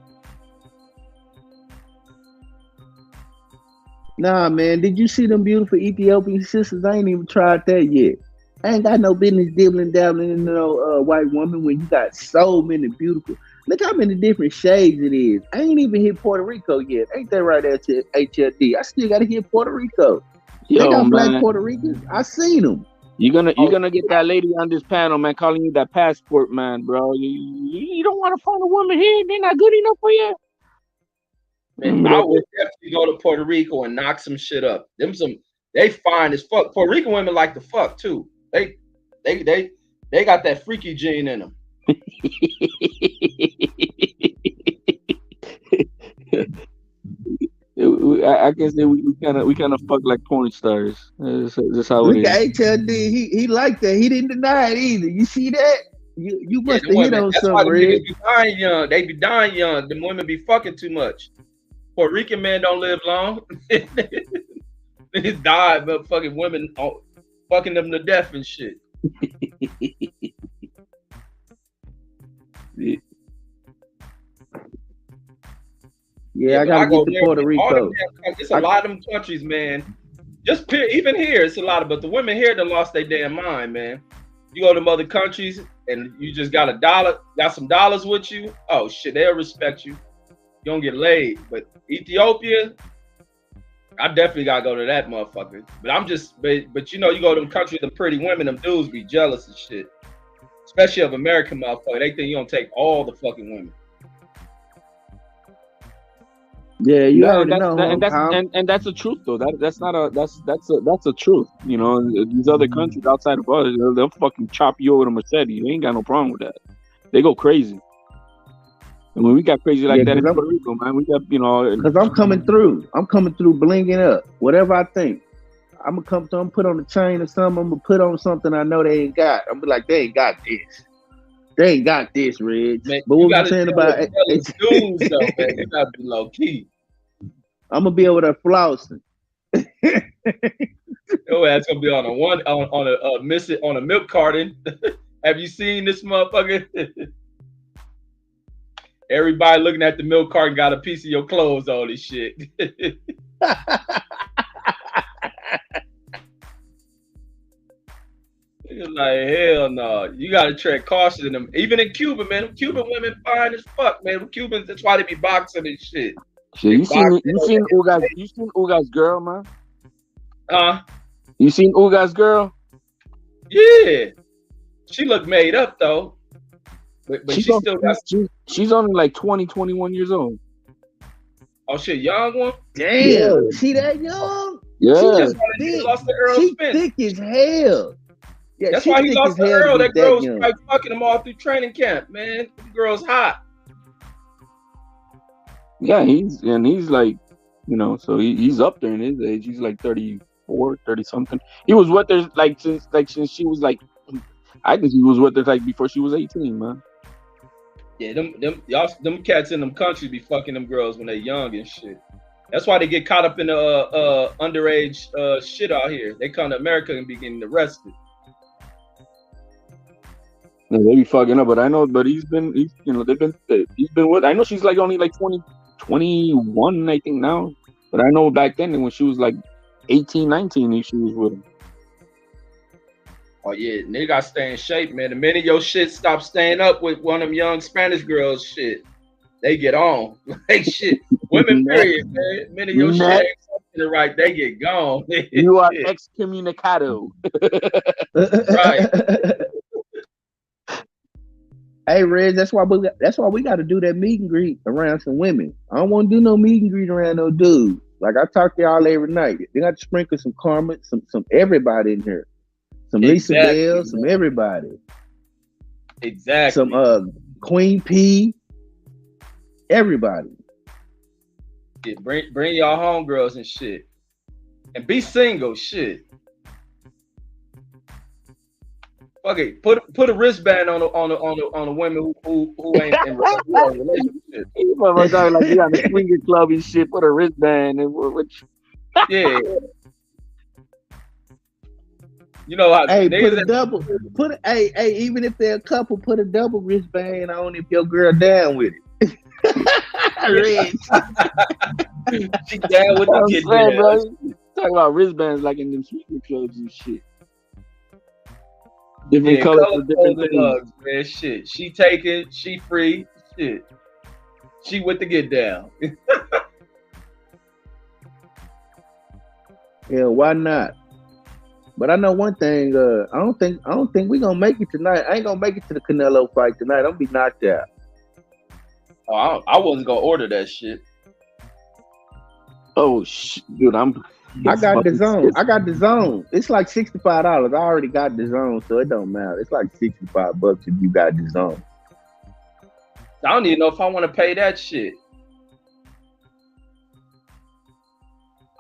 Nah, man. Did you see them beautiful Ethiopian sisters? I ain't even tried that yet. I ain't got no business dibbling dabbling in no white woman when you got so many beautiful. Look how many different shades it is. I ain't even hit Puerto Rico yet. Ain't that right at HLD? I still gotta hit Puerto Rico. They got black Puerto Ricans. I seen them. You're gonna get that lady on this panel, man, calling you that passport man, bro. You don't want to find a woman here. They're not good enough for you. Man, I would definitely go to Puerto Rico and knock some shit up. They fine as fuck. Puerto Rican women like to fuck too. They got that freaky gene in them. I can say we kind of fuck like porn stars. That's how it is. Look at HLD. He liked that. He didn't deny it either. You see that? You must have hit on something, Red. Be dying young. They be dying young. The women be fucking too much. Puerto Rican men don't live long. They die, but fucking women fucking them to death and shit. Yeah, I gotta get to Puerto Rico. It's a lot of them countries, man. Just even here, it's a lot of. But the women here done lost their damn mind, man. You go to other countries and you just got got some dollars with you. Oh shit, they'll respect you. You don't get laid. But Ethiopia, I definitely gotta go to that motherfucker. But you know, you go to them countries, them pretty women, them dudes be jealous and shit. Especially of American motherfucker. They think you don't take all the fucking women. Yeah, you already know. And that's the truth though. That's a truth. You know, these other countries outside of us, they'll fucking chop you over the machete. They ain't got no problem with that. They go crazy. And when we got crazy like that in Puerto Rico, man, we got, you know, because I'm coming through blinging up. Whatever I think, I'm gonna come through. I'm put on a chain or something. I'm gonna put on something I know they ain't got. I'm be like, they ain't got this. They ain't got this, Reg. Man, but what I'm saying about dudes, though, man, you gotta be low key. I'm gonna be over there flossing. Your ass gonna be on a milk carton. Have you seen this motherfucker? Everybody looking at the milk carton got a piece of your clothes on this shit. It's like, hell no. You gotta tread caution in them. Even in Cuba, man. Cuban women fine as fuck, man. Cubans, that's why they be boxing and shit. You seen Uga's girl, man? Huh? You seen Uga's girl? Yeah. She looked made up though. But she still got. She's only like 20, 21 years old. Oh shit, young one? Damn, she that young? Yeah. She just lost the Earl She Spence. thick as hell. Yeah, that's why he lost the Earl. That girl girl's probably fucking him all through training camp, man. The girl's hot. Yeah, he's like, you know, so he's up there in his age. He's like 34, 30 something. He was with her since she was like, I think he was with her like before she was 18, man. Yeah, them cats in them countries be fucking them girls when they're young and shit. That's why they get caught up in the underage shit out here. They come to America and be getting arrested. Yeah, they be fucking up, but I know, but he's been with. I know she's like only like 20, 21, I think now. But I know back then when she was like 18, 19, she was with him. Oh yeah, nigga gotta stay in shape, man. The minute your shit stop staying up with one of them young Spanish girls, shit, they get on. Like shit. Women, period, man. The minute your shit ain't something right, they get gone. You are excommunicado. Right. Hey, Reg, that's why we got to do that meet and greet around some women. I don't want to do no meet and greet around no dudes. Like I talk to y'all every night. They got to sprinkle some karma, some everybody in here. Some Lisa Bell, some everybody. Exactly. Some Queen P. Everybody. Yeah, bring y'all homegirls and shit. And be single, shit. Okay, put a wristband on the women who ain't in relationship. You talking like you got a swinger club and shit. Put a wristband and yeah. You know how hey, put a double. Hey, even if they're a couple, put a double wristband on if your girl down with it. She down with the kid, bro. Talking about wristbands like in them swinger clubs and shit. Different colors for different things. Hugs, man. Shit. She taking, she free. Shit. She with the get down. Yeah, why not? But I know one thing. I don't think we gonna make it tonight. I ain't gonna make it to the Canelo fight tonight. I'm gonna be knocked out. Oh, I wasn't gonna order that shit. Oh shit, dude! I got the zone. I got the zone. It's like $65. I already got the zone, so it don't matter. It's like $65 if you got the zone. I don't even know if I want to pay that shit.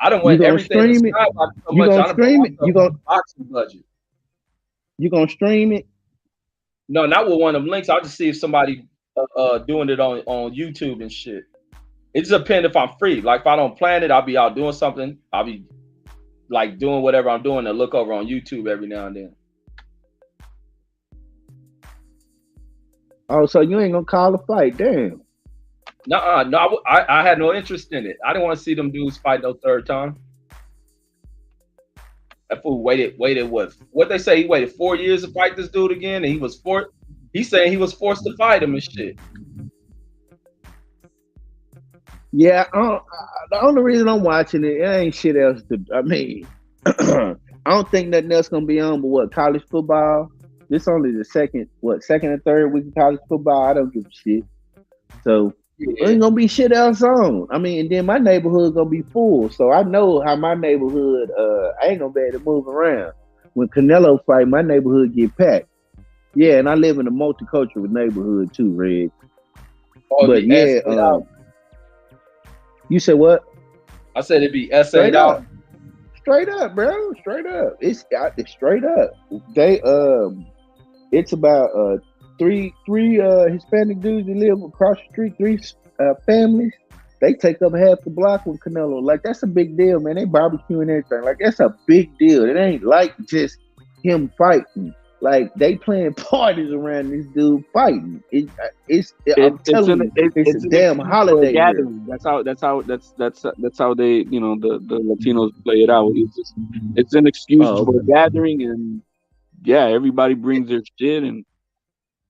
I don't want everything. Stream it. You gonna stream it? You gonna boxing budget? You gonna stream it? No, not with one of them links. I'll just see if somebody doing it on YouTube and shit. It just depends if I'm free. Like if I don't plan it, I'll be out doing something. I'll be like doing whatever I'm doing and look over on YouTube every now and then. Oh, so you ain't gonna call a fight? Damn. No, I had no interest in it. I didn't want to see them dudes fight no third time. That fool waited what they say, he waited 4 years to fight this dude again, and he's saying he was forced to fight him and shit. Yeah, the only reason I'm watching it ain't shit else to. I mean, I don't think nothing else gonna be on. But what, college football? This only the second and third week of college football. I don't give a shit. So there ain't gonna be shit else on. I mean, and then my neighborhood gonna be full. So I know how my neighborhood. I ain't gonna be able to move around. When Canelo fight, my neighborhood get packed. Yeah, and I live in a multicultural neighborhood too, Red. Oh, but yeah. You said what? I said it'd be straight up. Straight up, bro. Straight up. It's straight up. They it's about three Hispanic dudes that live across the street, three families. They take up half the block with Canelo. Like that's a big deal, man. They barbecue and everything. Like that's a big deal. It ain't like just him fighting. Like they playing parties around this dude fighting. It's a damn holiday gathering. That's how they the Latinos play it out. It's an excuse for a gathering, and yeah, everybody brings their shit. And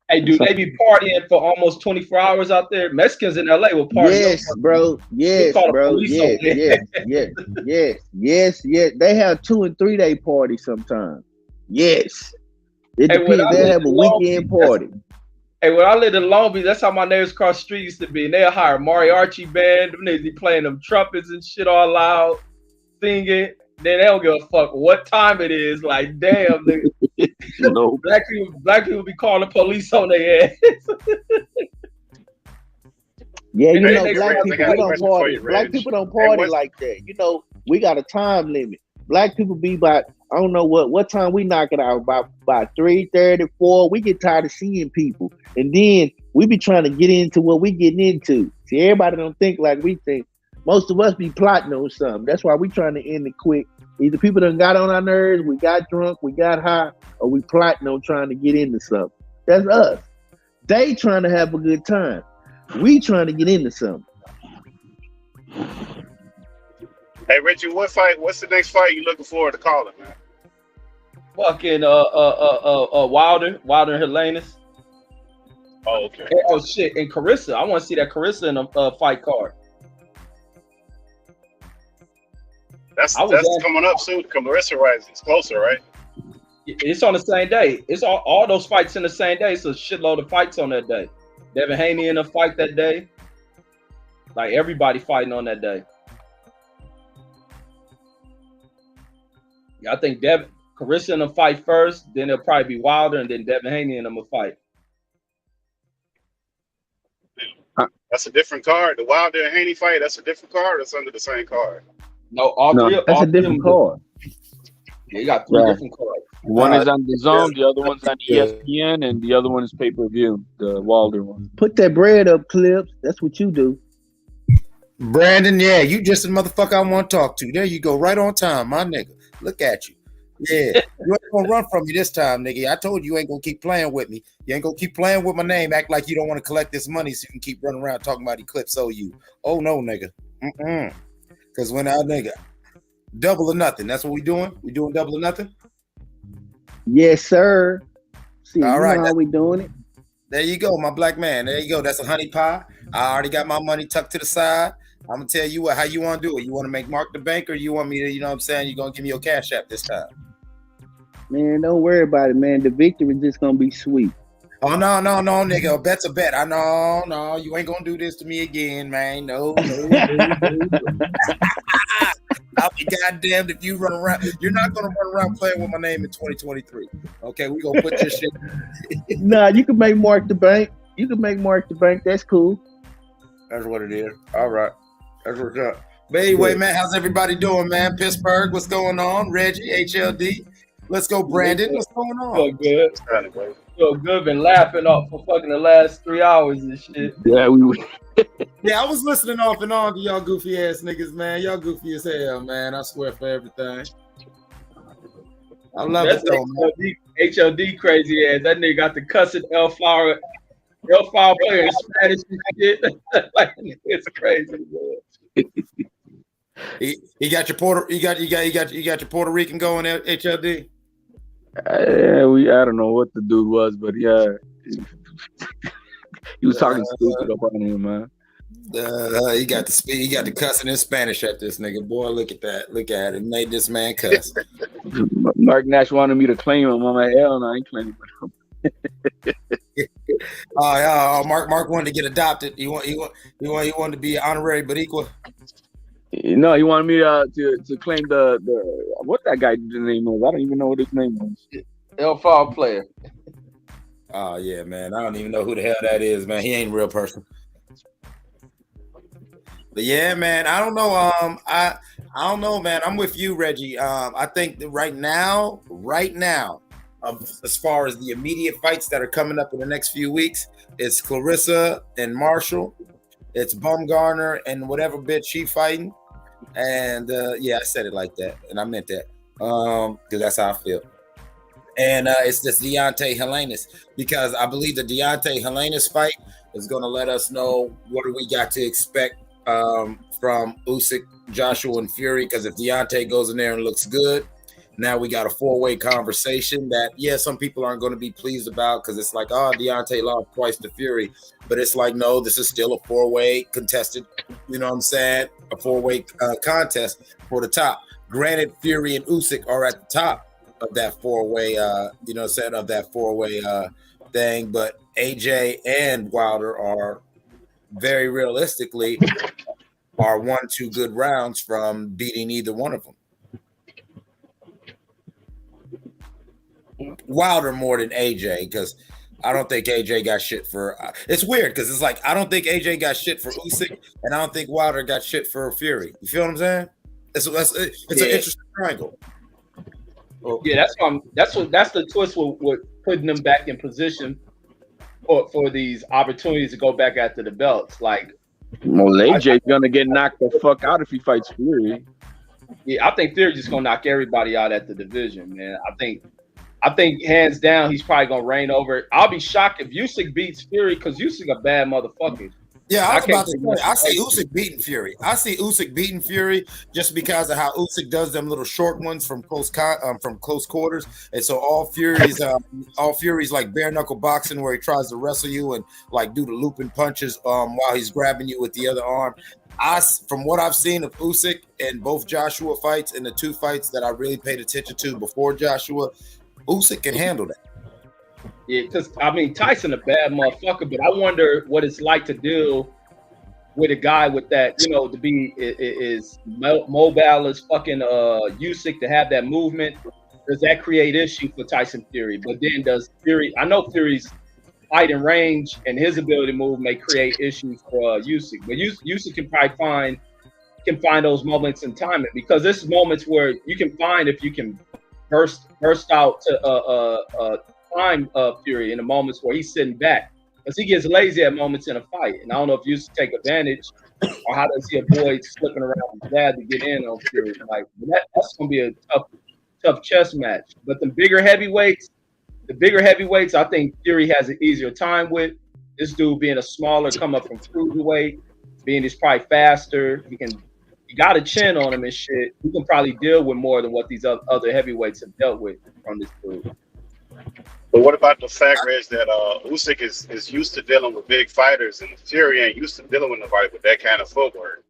hey, dude, they be partying for almost 24 hours out there. Mexicans in LA will party. Yes, bro. Yes, bro. Yes. They have 2 and 3 day parties sometimes. Yes. It depends. They have a weekend party. Hey, when I lived in Long Beach, that's how my neighbors across the street used to be. And they'll hire mariachi band. Them niggas be playing them trumpets and shit all loud, singing. Then they don't give a fuck what time it is. Like, damn, nigga. Black people be calling the police on their ass. Yeah, you know, black people don't party. Black people don't party like that. You know, we got a time limit. Black people be by, I don't know what time we knock it out, by 3:30, 4. We get tired of seeing people. And then we be trying to get into what we getting into. See, everybody don't think like we think. Most of us be plotting on something. That's why we trying to end it quick. Either people done got on our nerves, we got drunk, we got high, or we plotting on trying to get into something. That's us. They trying to have a good time. We trying to get into something. Hey Richie, what's the next fight you looking forward to calling, man? Fucking Wilder and Helenius. Oh, okay. Oh shit, and Carissa. I want to see that Carissa in a fight card. That's coming up soon. Carissa Rise. It's closer, right? It's on the same day. It's all those fights in the same day. It's a shitload of fights on that day. Devin Haney in a fight that day. Like everybody fighting on that day. I think Carissa in a fight first, then it'll probably be Wilder, and then Devin Haney in a fight. That's a different card. The Wilder and Haney fight, that's a different card. That's under the same card. No, that's a different card. Yeah, you got three different cards. One is on the Zone, the other one's on ESPN, and the other one is pay-per-view, the Wilder one. Put that bread up, Clips. That's what you do. Brandon, yeah, you just a motherfucker I want to talk to. There you go, right on time, my nigga. Look at you. Yeah, you ain't gonna run from me this time, nigga. I told you ain't gonna keep playing with me. You ain't gonna keep playing with my name. Act like you don't want to collect this money so you can keep running around talking about Eclipse OU. Oh no, nigga. Because when our nigga double or nothing, that's what we doing. We doing double or nothing. Yes, sir. See, all right, how we doing it? There you go, my black man. There you go. That's a honey pie. I already got my money tucked to the side. I'm gonna tell you how you want to do it. You want to make Mark the banker? You want me to, you know what I'm saying? You're gonna give me your cash app this time. Man, don't worry about it, man. The victory is just gonna be sweet. Oh no, nigga. A bet's a bet. I know, no, you ain't gonna do this to me again, man. No. I'll be goddamned if you run around. You're not gonna run around playing with my name in 2023. Okay, we gonna put your shit. Nah, you can make Mark the bank. You can make Mark the bank. That's cool. That's what it is. All right. That's what's up. But anyway, man, how's everybody doing, man? Pittsburgh, what's going on? Reggie, HLD. Let's go, Brandon. What's going on? Feel good. Feel good. Been laughing off for fucking the last 3 hours and shit. Yeah, yeah, I was listening off and on to y'all goofy ass niggas, man. Y'all goofy as hell, man. I swear for everything. I love it though, man. HLD crazy ass. That nigga got the cussing L Flower player in Spanish and shit. Like, it's crazy, man. He got your your Puerto Rican going there, HLD. I don't know what the dude was, but yeah, he was talking stupid up on him, man. He got the cussing in Spanish at this nigga. Boy, look at that. Look at it. Made this man cuss. Marq Nash wanted me to claim him. I'm like, hell no, I ain't claiming him. Mark wanted to get adopted. He wanted to be honorary but equal. No, he wanted me to claim the what that guy's name was. I don't even know what his name was. L5 player. Oh yeah, man. I don't even know who the hell that is, man. He ain't a real person. But yeah, man. I don't know. I don't know, man. I'm with you, Reggie. I think that right now, as far as the immediate fights that are coming up in the next few weeks, it's Clarissa and Marshall. It's Bumgarner and whatever bitch she fighting. And yeah, I said it like that, and I meant that because that's how I feel. And it's this Deontay Helenius, because I believe the Deontay Helenius fight is going to let us know what do we got to expect from Usyk, Joshua, and Fury. Because if Deontay goes in there and looks good, now we got a four-way conversation that, yeah, some people aren't going to be pleased about because it's like, oh, Deontay lost twice to Fury. But it's like, no, this is still a four-way contested, you know what I'm saying? A four-way contest for the top. Granted, Fury and Usyk are at the top of that four-way, you know, set of that four-way thing. But AJ and Wilder are very realistically are 1-2 good rounds from beating either one of them. Wilder more than AJ, because I don't think AJ got shit for. It's weird because it's like I don't think AJ got shit for Usyk, and I don't think Wilder got shit for Fury. You feel what I'm saying? It's an interesting triangle. Yeah, that's the twist with putting them back in position for these opportunities to go back after the belts. Like, well, AJ's gonna get knocked the fuck out if he fights Fury. Yeah, I think Fury's just gonna knock everybody out at the division, man. I think I think hands down he's probably gonna reign over it. I'll be shocked if Usyk beats Fury because Usyk a bad motherfucker. Yeah, I was about to take say, I see Usyk beating Fury. I see Usyk beating Fury just because of how Usyk does them little short ones from close quarters, and so all Fury's like bare knuckle boxing where he tries to wrestle you and like do the looping punches while he's grabbing you with the other arm. From what I've seen of Usyk in both Joshua fights and the two fights that I really paid attention to before Joshua, Usyk can handle that. Yeah, because I mean Tyson a bad motherfucker, but I wonder what it's like to deal with a guy with that, to be is mobile as fucking Usyk, to have that movement. Does that create issue for Tyson Fury? But then does Fury? I know Fury's fighting range and his ability to move may create issues for Usyk, but Usyk can probably find those moments in time, because this is moments where you can find if you can burst out to time Fury in the moments where he's sitting back, because he gets lazy at moments in a fight, and I don't know if you used to take advantage or how does he avoid slipping around his dad to get in on Fury. Like that's gonna be a tough chess match. But the bigger heavyweights, I think Fury has an easier time with. This dude being a smaller, come up from cruiserweight, being he's probably faster. He got a chin on him and shit. He can probably deal with more than what these other heavyweights have dealt with from this dude. But what about the fact, Reg, that Usyk is used to dealing with big fighters, and Fury ain't used to dealing with nobody with that kind of footwork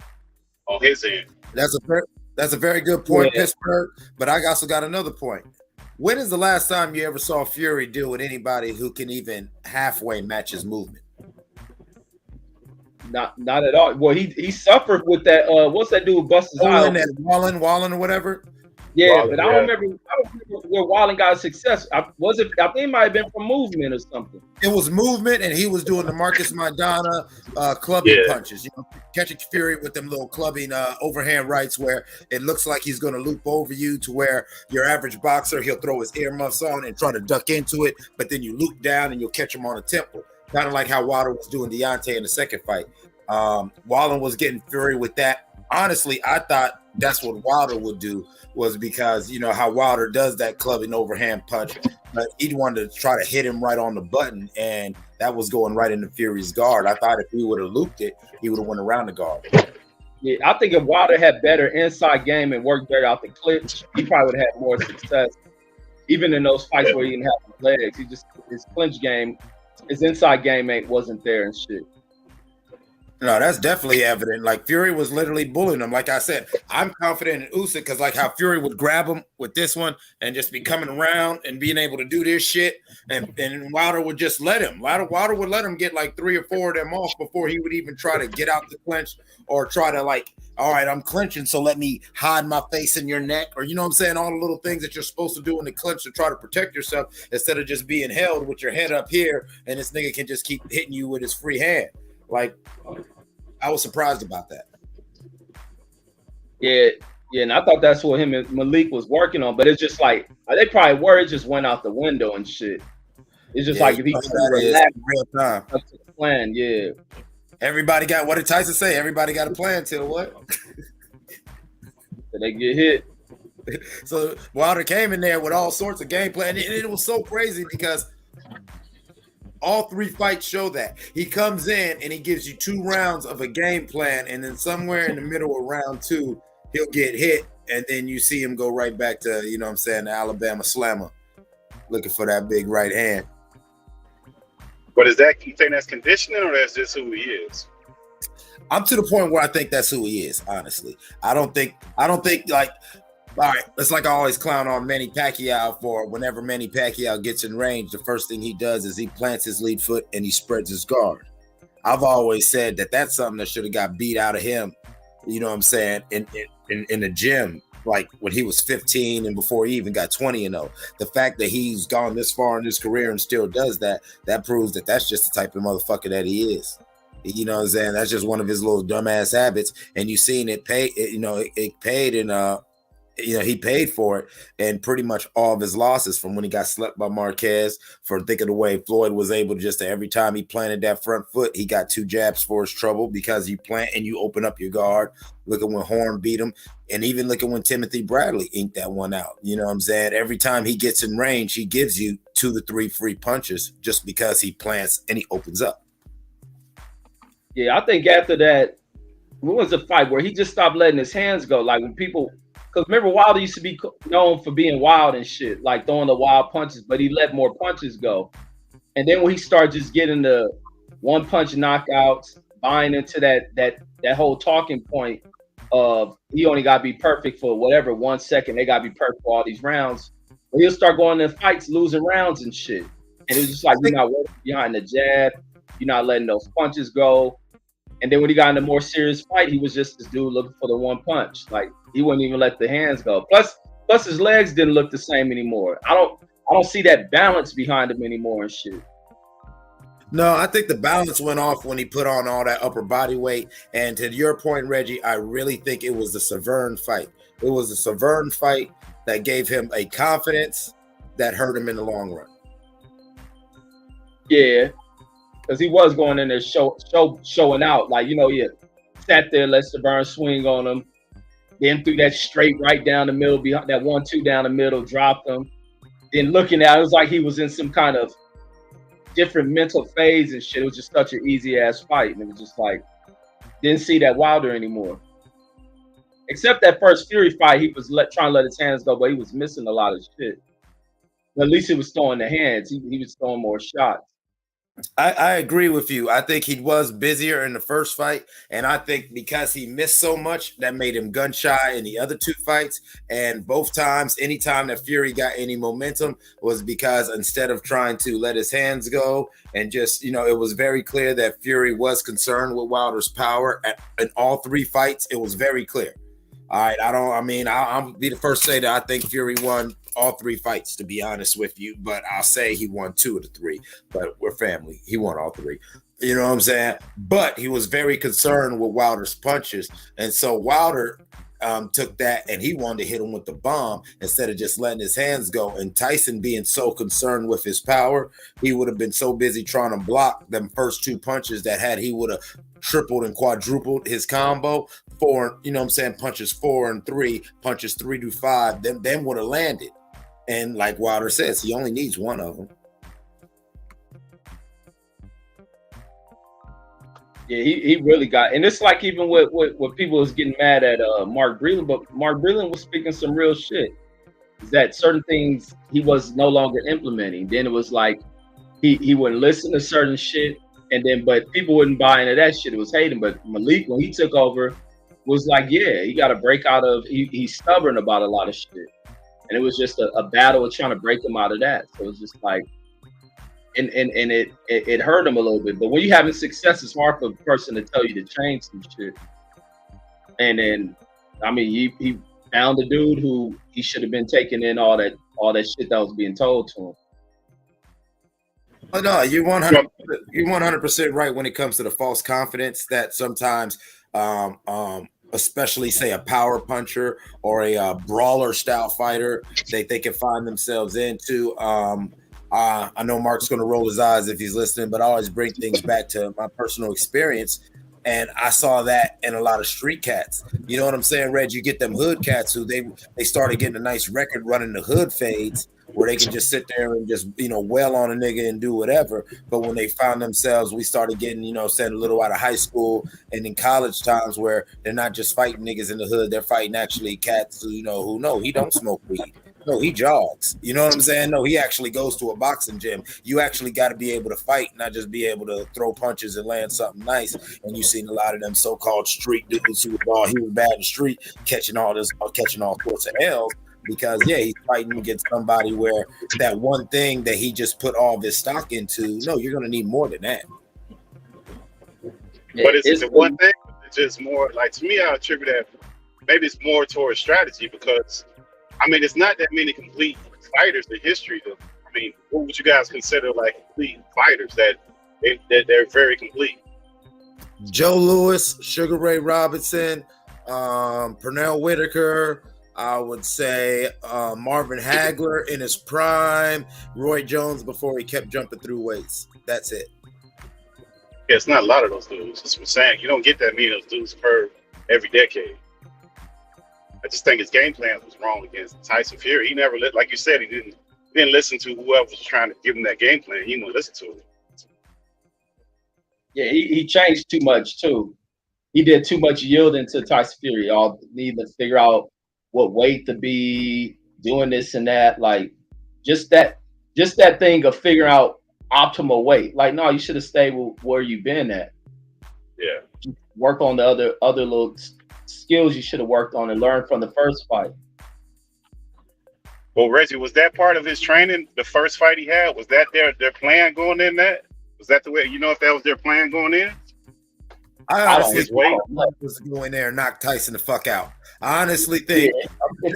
on his end? That's a very good point, Yeah. Pittsburgh. But I also got another point. When is the last time you ever saw Fury deal with anybody who can even halfway match his movement? Not at all. Well, he suffered with that. What's that dude? Bust his eye. Wallen or whatever. Yeah, Wallen, but I don't remember where Wallen got success. I think it might have been from movement or something. It was movement, and he was doing the Marcus Maidana clubbing punches. Catching Fury with them little clubbing overhand rights where it looks like he's going to loop over you to where your average boxer, he'll throw his earmuffs on and try to duck into it, but then you loop down and you'll catch him on a temple. Kind of like how Wilder was doing Deontay in the second fight. Wallen was getting Fury with that. Honestly, I thought that's what Wilder would do, was because how Wilder does that clubbing overhand punch, but he wanted to try to hit him right on the button, and that was going right into Fury's guard. I thought if he would have looped it, he would have went around the guard. Yeah, I think if Wilder had better inside game and worked better out the clinch, he probably would have had more success. Even in those fights where he didn't have the legs, his clinch game, his inside game wasn't there and shit. No, that's definitely evident. Like Fury was literally bullying him. Like I said, I'm confident in Usyk because like how Fury would grab him with this one and just be coming around and being able to do this shit, and Wilder would just let him. Wilder would let him get like 3 or 4 of them off before he would even try to get out the clinch or try to like, all right, I'm clinching, so let me hide my face in your neck, or you know what I'm saying, all the little things that you're supposed to do in the clinch to try to protect yourself instead of just being held with your head up here and this nigga can just keep hitting you with his free hand. Like, I was surprised about that. Yeah, and I thought that's what him and Malik was working on, but it's just like they probably were. It just went out the window and shit. It's just like if he relaxed, real time plan. Yeah, everybody got, what did Tyson say? Everybody got a plan till what? So they get hit. So Wilder came in there with all sorts of game plan, and it was so crazy because all 3 fights show that. He comes in and he gives you 2 rounds of a game plan, and then somewhere in the middle of round 2, he'll get hit, and then you see him go right back to, you know what I'm saying, the Alabama slammer, looking for that big right hand. But you think that's conditioning, or that's just who he is? I'm to the point where I think that's who he is, honestly. I don't think like, all right, it's like I always clown on Manny Pacquiao for whenever Manny Pacquiao gets in range, the first thing he does is he plants his lead foot and he spreads his guard. I've always said that that's something that should have got beat out of him, you know what I'm saying, in the gym, like when he was 15 and before he even got 20-0. The fact that he's gone this far in his career and still does that proves that that's just the type of motherfucker that he is. You know what I'm saying? That's just one of his little dumbass habits, and you seen it pay. It paid he paid for it, and pretty much all of his losses from when he got slept by Marquez, for think of the way Floyd was able to just every time he planted that front foot, he got 2 jabs for his trouble because you plant and you open up your guard. Look at when Horn beat him, and even look at when Timothy Bradley inked that one out. You know what I'm saying? Every time he gets in range, he gives you 2 to 3 free punches just because he plants and he opens up. Yeah, I think after that, what was the fight where he just stopped letting his hands go? Like when people, because remember Wilder used to be known for being wild and shit, like throwing the wild punches, but he let more punches go. And then when he started just getting the 1-punch knockouts, buying into that whole talking point of he only got to be perfect for whatever 1 second, they got to be perfect for all these rounds. But he'll start going in fights, losing rounds and shit. And it was just like, you're not working behind the jab, you're not letting those punches go. And then when he got in a more serious fight, he was just this dude looking for the 1 punch. Like he wouldn't even let the hands go. Plus his legs didn't look the same anymore. I don't see that balance behind him anymore and shit. No, I think the balance went off when he put on all that upper body weight. And to your point, Reggie, I really think it was the Severn fight. It was the Severn fight that gave him a confidence that hurt him in the long run. Yeah. Because he was going in there showing out. Like, he sat there, let Severn swing on him, then threw that straight right down the middle, behind that 1-2 down the middle, dropped him. Then looking at it, was like he was in some kind of different mental phase and shit. It was just such an easy ass fight. And it was just like, didn't see that Wilder anymore. Except that first Fury fight, he was trying to let his hands go, but he was missing a lot of shit. But at least he was throwing the hands. He was throwing more shots. I agree with you. I think he was busier in the first fight, and I think because he missed so much, that made him gun shy in the other 2 fights. And both times, anytime that Fury got any momentum, was because instead of trying to let his hands go and just, it was very clear that Fury was concerned with Wilder's power in all 3 fights. It was very clear. All right, I'll be the first to say that I think Fury won all 3 fights, to be honest with you, but I'll say he won 2 of the 3, but we're family. He won all 3. You know what I'm saying? But he was very concerned with Wilder's punches, and so Wilder took that and he wanted to hit him with the bomb instead of just letting his hands go. And Tyson, being so concerned with his power, he would have been so busy trying to block them first 2 punches that he would have tripled and quadrupled his combo. 4, punches 4 and 3, punches 3 to 5, then would have landed. And like Wilder says, he only needs 1 of them. Yeah, he really got, and it's like even with people was getting mad at Mark Breland, but Mark Breland was speaking some real shit. Is that certain things he was no longer implementing. Then it was like he wouldn't listen to certain shit, and then but people wouldn't buy into that shit. It was hating. But Malik, when he took over, was like, yeah, he got to break out of. He's stubborn about a lot of shit, and it was just a battle of trying to break him out of that. So it was just like. And it hurt him a little bit. But when you're having success, it's hard for a person to tell you to change some shit. And then, he found a dude who he should have been taking in all that shit that was being told to him. Oh no, you're 100% right when it comes to the false confidence that sometimes, especially say a power puncher or a brawler style fighter, they can find themselves into. I know Mark's going to roll his eyes if he's listening, but I always bring things back to my personal experience. And I saw that in a lot of street cats. You know what I'm saying, Reg? You get them hood cats who they started getting a nice record running the hood fades where they can just sit there and just, wail on a nigga and do whatever. But when they found themselves, we started getting, saying a little out of high school and in college times where they're not just fighting niggas in the hood, they're fighting actually cats who know he don't smoke weed. No, he jogs. You know what I'm saying? No, he actually goes to a boxing gym. You actually got to be able to fight, not just be able to throw punches and land something nice. And you've seen a lot of them so-called street dudes who he was bad in the street, catching all sorts of L's because he's fighting against somebody where that one thing that he just put all of his stock into. No, you're gonna need more than that. But it's one thing. It's just more like, to me, I attribute that maybe it's more towards strategy because. It's not that many complete fighters in history. What would you guys consider like complete fighters that they're very complete? Joe Louis, Sugar Ray Robinson, Pernell Whitaker, I would say Marvin Hagler in his prime, Roy Jones before he kept jumping through weights. That's it. Yeah, it's not a lot of those dudes. That's what I'm saying. You don't get that many of those dudes per every decade. I just think his game plan was wrong against Tyson Fury. He never, like you said, he didn't listen to whoever was trying to give him that game plan. He didn't listen to it. Yeah, he changed too much too. He did too much yielding to Tyson Fury. Y'all need to figure out what weight to be, doing this and that. Like just that thing of figuring out optimal weight. Like, no, you should have stayed with where you've been at. Yeah. Work on the other little skills you should have worked on and learned from the first fight. Well, Reggie, was that part of his training? The first fight he had, was that their plan going in? That was that the way? You know, if that was their plan going in? I honestly think was to go in there and knock Tyson the fuck out. I honestly think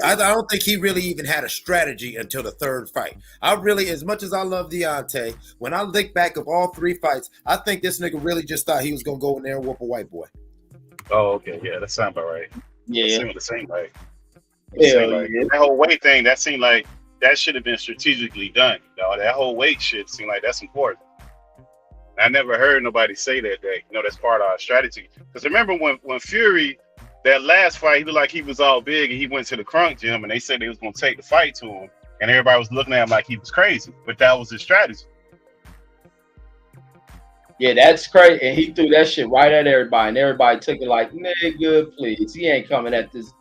I don't think he really even had a strategy until the third fight. I really, as much as I love Deontay, when I think back of all three fights, I think this nigga really just thought he was gonna go in there and whoop a white boy. Oh, okay, yeah, that sounds about right. Yeah, it seemed like. That whole weight thing, that seemed like that should have been strategically done. That whole weight shit seemed like that's important. I never heard nobody say that that's part of our strategy. Because remember when Fury, that last fight, he looked like he was all big and he went to the Crunk gym and they said they was going to take the fight to him and everybody was looking at him like he was crazy. But that was his strategy. Yeah, that's crazy. And he threw that shit right at everybody and everybody took it like, nigga, please. He ain't coming at this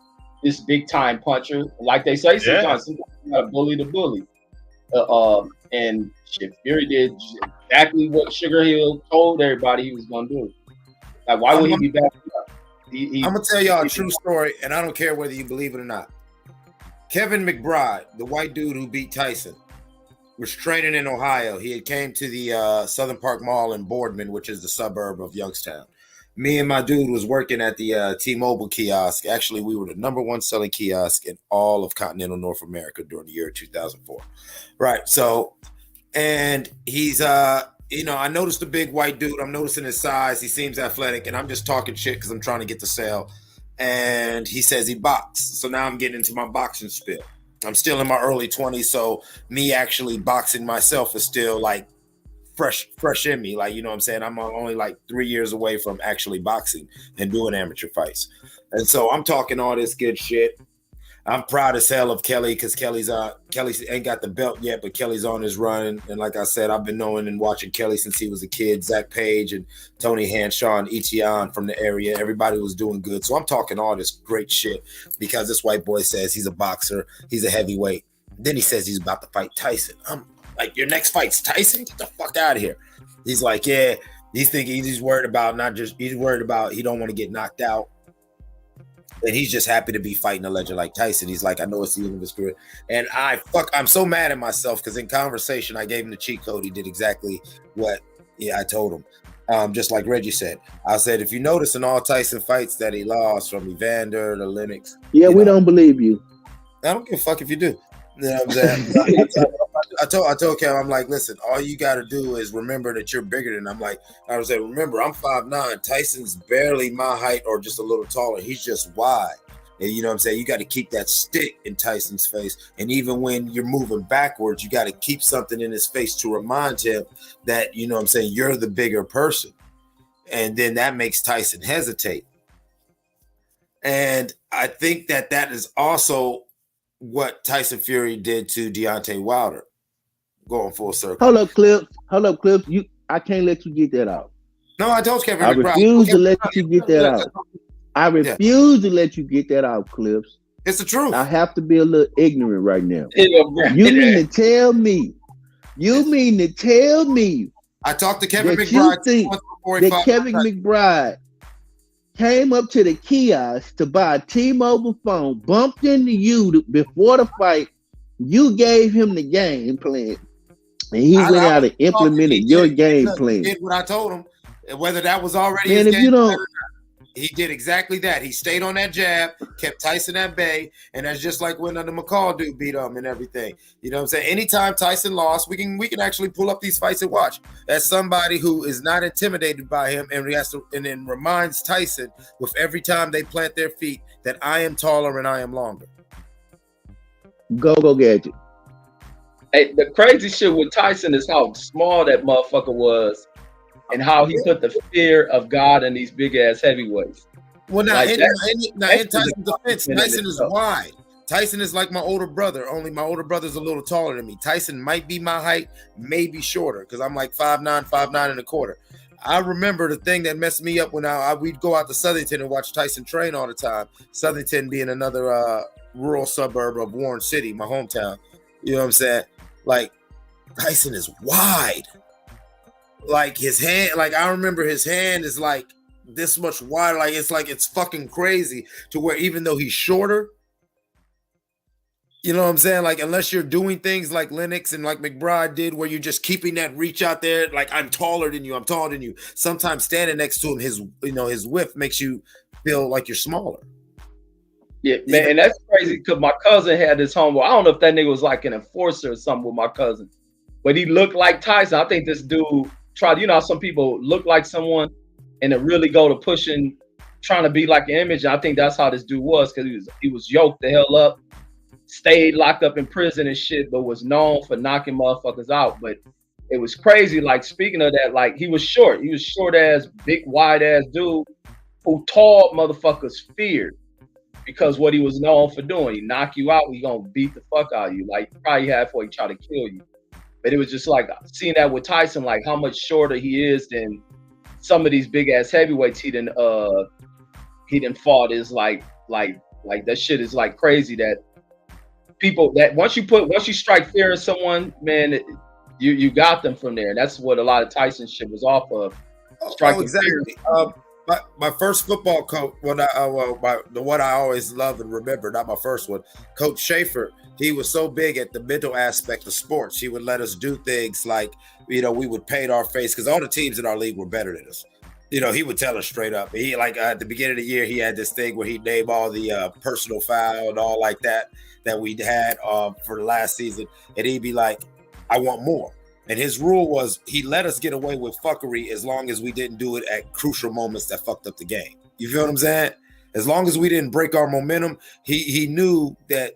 big time puncher. Like they say sometimes you gotta bully the bully. And shit, Fury did exactly what Sugar Hill told everybody he was gonna do. Like, why would he be back up? I'm gonna tell y'all a true story, and I don't care whether you believe it or not. Kevin McBride, the white dude who beat Tyson, was training in Ohio. He had came to the Southern Park Mall in Boardman, which is the suburb of Youngstown. Me and my dude was working at the T-Mobile kiosk. Actually, we were the #1 selling kiosk in all of continental North America during the year 2004. Right. So, and he's, I noticed the big white dude. I'm noticing his size. He seems athletic, and I'm just talking shit because I'm trying to get the sale. And he says he boxed. So now I'm getting into my boxing spiel. I'm still in my early 20s, so me actually boxing myself is still like fresh in me. Like, you know what I'm saying? I'm only like 3 years away from actually boxing and doing amateur fights. And so I'm talking all this good shit. I'm proud as hell of Kelly because Kelly ain't got the belt yet, but Kelly's on his run. And like I said, I've been knowing and watching Kelly since he was a kid. Zach Page and Tony Hanshaw and Ichian from the area. Everybody was doing good. So I'm talking all this great shit because this white boy says he's a boxer. He's a heavyweight. Then he says he's about to fight Tyson. I'm like, your next fight's Tyson? Get the fuck out of here. He's like, yeah. He's worried about he's worried about he don't want to get knocked out. And he's just happy to be fighting a legend like Tyson. He's like, I know it's the end of his career. And I'm so mad at myself because in conversation, I gave him the cheat code. He did exactly what I told him. Just like Reggie said. I said, if you notice in all Tyson fights that he lost from Evander to Lennox. Yeah, we don't believe you. I don't give a fuck if you do. You know what I'm saying? I told Kev, I'm like, listen, all you got to do is remember that you're bigger than. I was like, remember, I'm 5'9". Tyson's barely my height or just a little taller. He's just wide. And you know what I'm saying? You got to keep that stick in Tyson's face. And even when you're moving backwards, you got to keep something in his face to remind him that, you know what I'm saying, you're the bigger person. And then that makes Tyson hesitate. And I think that is also what Tyson Fury did to Deontay Wilder. Going full circle. Hold up, Clips. I can't let you get that out. No, I told Kevin. I refuse to let you get that out. I refuse to let you get that out, Clips. It's the truth. I have to be a little ignorant right now. You mean to tell me? I talked to Kevin that McBride. You think that Kevin McBride came up to the kiosk to buy a T-Mobile phone, bumped into you before the fight. You gave him the game plan, and he went out and implemented your game plan. He did what I told him, and whether that was already Man, his if game you plan or don't, not, he did exactly that. He stayed on that jab, kept Tyson at bay, and that's just like when the McCall dude beat him and everything. You know what I'm saying? Anytime Tyson lost, we can actually pull up these fights and watch. As somebody who is not intimidated by him and then reminds Tyson with every time they plant their feet that I am taller and I am longer. Go Gadget. Hey, the crazy shit with Tyson is how small that motherfucker was, and how he put the fear of God in these big ass heavyweights. Well, now, Like in that's Tyson's defense, Tyson is wide. Tyson is like my older brother, only my older brother's a little taller than me. Tyson might be my height, maybe shorter, because I'm like 5'9", 5'9.25". I remember the thing that messed me up when we'd go out to Southington and watch Tyson train all the time. Southington being another rural suburb of Warren City, my hometown. You know what I'm saying? Like, Tyson is wide. Like, his hand, like, I remember his hand is like this much wider. Like, it's fucking crazy to where even though he's shorter, you know what I'm saying? Like, unless you're doing things like Lennox and like McBride did, where you're just keeping that reach out there, like, I'm taller than you, I'm taller than you. Sometimes standing next to him, his width makes you feel like you're smaller. Yeah, man, and that's crazy because my cousin had this homeboy. I don't know if that nigga was like an enforcer or something with my cousin, but he looked like Tyson. I think this dude tried, you know how some people look like someone and then really go to pushing, trying to be like an image. And I think that's how this dude was, because he was yoked the hell up, stayed locked up in prison and shit, but was known for knocking motherfuckers out. But it was crazy. Like, speaking of that, like, he was short ass, big, wide ass dude who tall motherfuckers feared, because what he was known for doing. He knock you out, he gonna beat the fuck out of you. Like, probably halfway try to kill you. But it was just like seeing that with Tyson, like how much shorter he is than some of these big ass heavyweights he done fought, is like that shit is like crazy. That people, that once you strike fear in someone, man, you got them from there. And that's what a lot of Tyson shit was off of. Striking exactly. fear. My first football coach, the one I always love and remember, not my first one, Coach Schaefer. He was so big at the mental aspect of sports. He would let us do things like, we would paint our face, because all the teams in our league were better than us. He would tell us straight up. He, like, at the beginning of the year, he had this thing where he'd name all the personal foul and all like that we had for the last season, and he'd be like, I want more. And his rule was he let us get away with fuckery as long as we didn't do it at crucial moments that fucked up the game. You feel what I'm saying? As long as we didn't break our momentum, he knew that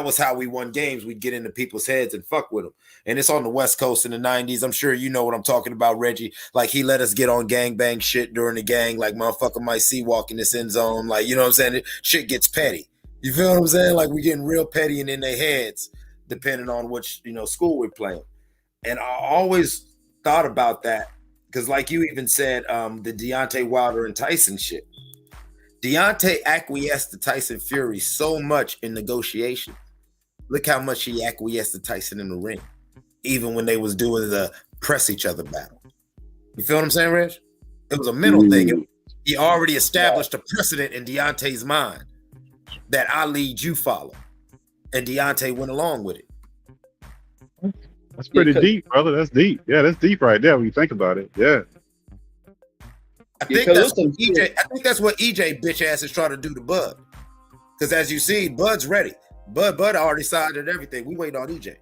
was how we won games. We'd get into people's heads and fuck with them. And it's on the West Coast in the 90s. I'm sure you know what I'm talking about, Reggie. Like, he let us get on gangbang shit during the gang. Like, motherfucker might see walk in this end zone. Like, you know what I'm saying? Shit gets petty. You feel what I'm saying? Like, we getting real petty and in their heads, depending on which, school we're playing. And I always thought about that, because like you even said, the Deontay Wilder and Tyson shit. Deontay acquiesced to Tyson Fury so much in negotiation. Look how much he acquiesced to Tyson in the ring, even when they was doing the press each other battle. You feel what I'm saying, Reg? It was a mental thing. He already established a precedent in Deontay's mind that I lead, you follow. And Deontay went along with it. That's pretty deep, brother. That's deep. Yeah, that's deep right there when you think about it. Yeah. I think that's what EJ bitch ass is trying to do to Bud. Because as you see, Bud's ready. Bud already signed and everything. We waiting on EJ.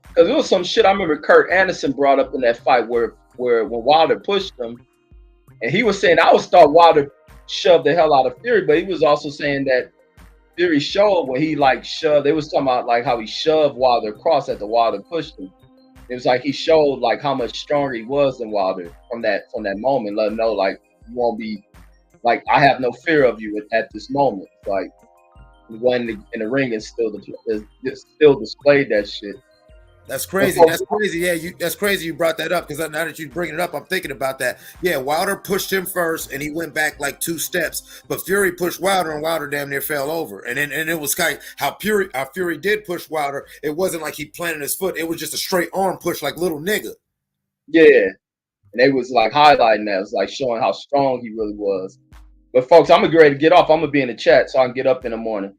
Because there was some shit I remember Kurt Anderson brought up in that fight where when Wilder pushed him, and he was saying, I always thought Wilder shoved the hell out of Fury, but he was also saying that Fury showed when he like shoved. They was talking about like how he shoved Wilder across after Wilder pushed him. It was like he showed like how much stronger he was than Wilder from that moment. Let him know like you won't be like, I have no fear of you at this moment. Like, when in the ring and still displayed that shit. That's crazy. That's crazy. Yeah, that's crazy you brought that up, because now that you bring it up, I'm thinking about that. Yeah, Wilder pushed him first and he went back like 2 steps, but Fury pushed Wilder and Wilder damn near fell over. And it was kind of how Fury did push Wilder. It wasn't like he planted his foot. It was just a straight arm push like little nigga. Yeah. And they was like highlighting that. It was like showing how strong he really was. But folks, I'm gonna get ready to get off. I'm gonna be in the chat so I can get up in the morning.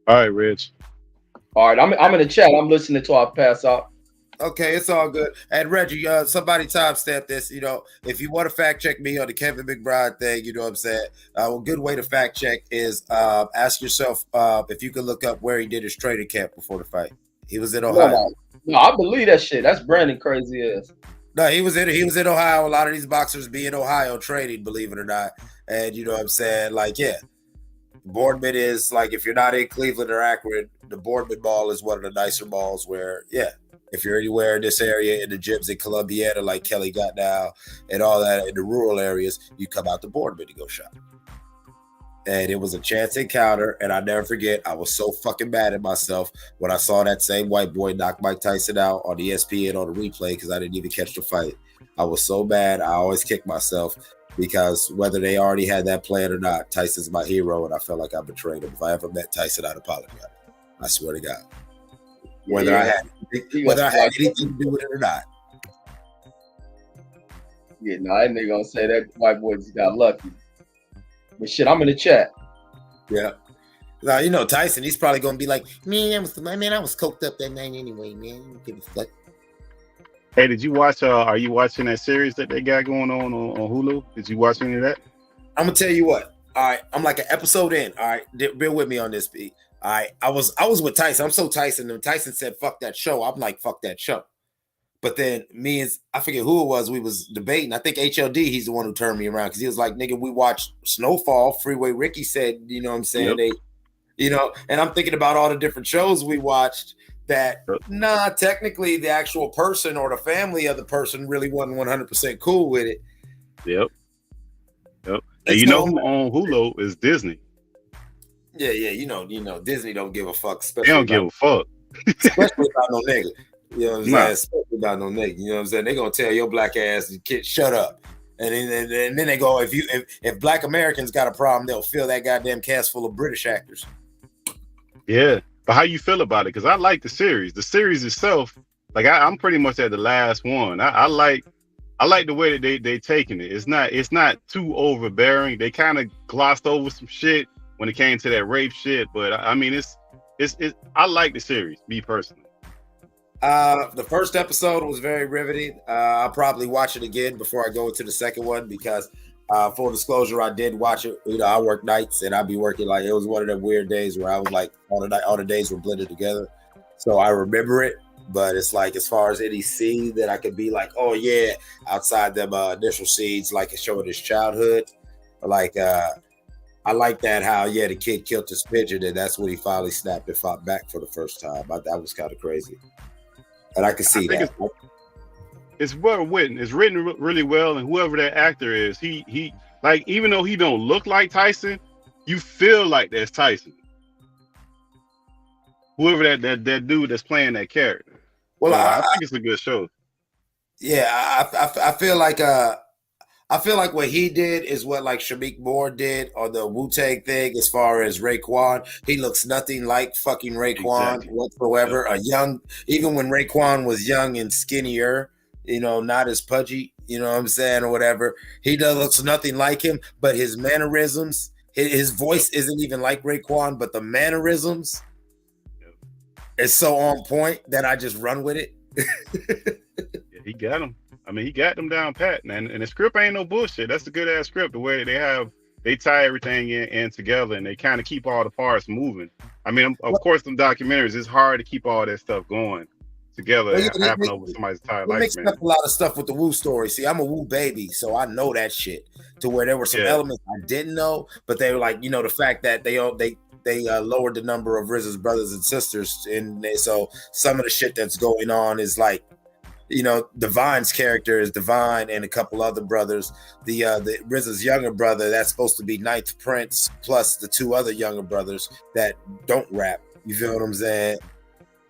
All right, Rich. All right, I'm in the chat. I'm listening to our pass out. Okay, it's all good. And Reggie, somebody timestamp this. If you want to fact check me on the Kevin McBride thing, you know what I'm saying? A good way to fact check is ask yourself if you can look up where he did his training camp before the fight. He was in Ohio. No, I believe that shit. That's Brandon crazy ass. No, he was in Ohio. A lot of these boxers be in Ohio training, believe it or not. And you know what I'm saying? Like, yeah, Boardman is like, if you're not in Cleveland or Akron, the Boardman Mall is one of the nicer malls where, yeah, if you're anywhere in this area, in the gyms in Columbiana, like Kelly got now, and all that in the rural areas, you come out to Boardman to go shop. And it was a chance encounter, and I never forget, I was so fucking mad at myself when I saw that same white boy knock Mike Tyson out on ESPN on the replay because I didn't even catch the fight. I was so mad. I always kick myself because whether they already had that plan or not, Tyson's my hero, and I felt like I betrayed him. If I ever met Tyson, I'd apologize. I swear to God. Whether I had anything to do with it or not. Yeah, no, that nigga gonna say that white boy just got lucky. But shit, I'm in the chat. Yeah. Now, you know, Tyson, he's probably gonna be like, man, I was coked up that night anyway, man. Don't give a fuck. Hey, did you watch? Are you watching that series that they got going on Hulu? Did you watch any of that? I'm gonna tell you what. All right, I'm like an episode in. All right, bear with me on this beat. All right, I was with Tyson. I'm so Tyson. And Tyson said, "Fuck that show." I'm like, "Fuck that show." But then me and I forget who it was. We was debating. I think HLD. He's the one who turned me around because he was like, "Nigga, we watched Snowfall." Freeway Ricky said, "You know what I'm saying?" Yep. They, you know, and I'm thinking about all the different shows we watched. That technically the actual person or the family of the person really wasn't 100% cool with it. Yep. And you know who on Hulu is Disney. Yeah, you know, Disney don't give a fuck. They don't give a fuck. Especially about no nigga. You know what I'm saying? Especially about no nigga. You know what I'm saying? They're gonna tell your black ass, kid, shut up. And then they go, if black Americans got a problem, they'll fill that goddamn cast full of British actors. Yeah. But how you feel about it? Because I like the series. The series itself, like I'm pretty much at the last one. I like the way that they taking it. It's not too overbearing. They kind of glossed over some shit when it came to that rape shit. But I mean, it's I like the series, me personally. The first episode was very riveting. I'll probably watch it again before I go into the second one because full disclosure, I did watch it. You know, I work nights and I'd be working like it was one of them weird days where I was like all the days were blended together. So I remember it, but it's like as far as any scene that I could be like, oh yeah, outside them initial scenes, like it showing his childhood, like I like that how the kid killed his pigeon and that's when he finally snapped and fought back for the first time. That was kind of crazy, and I can see that. It's well written. It's written really well, and whoever that actor is, he like even though he don't look like Tyson, you feel like that's Tyson. Whoever that dude that's playing that character. Well, so I think it's a good show. Yeah, I feel like what he did is what like Shamik Moore did on the Wu-Tang thing as far as Raekwon. He looks nothing like fucking Raekwon whatsoever. Even when Raekwon was young and skinnier, you know, not as pudgy, you know what I'm saying, or whatever. He looks nothing like him, but his mannerisms, his voice isn't even like Raekwon, but the mannerisms is so on point that I just run with it. Yeah, he got him. I mean, he got them down pat, man. And the script ain't no bullshit. That's a good ass script. The way they tie everything in together and they kind of keep all the parts moving. I mean, of course, them documentaries, it's hard to keep all that stuff going together and happen over somebody's entire life, Mixed man. up a lot of stuff with the Wu story. See, I'm a Wu baby, so I know that shit. To where there were some elements I didn't know, but they were like, you know, the fact that they lowered the number of RZA's brothers and sisters, and so some of the shit that's going on is like, you know, Divine's character is Divine and a couple other brothers. The RZA's younger brother, that's supposed to be Ninth Prince, plus the two other younger brothers that don't rap. You feel what I'm saying?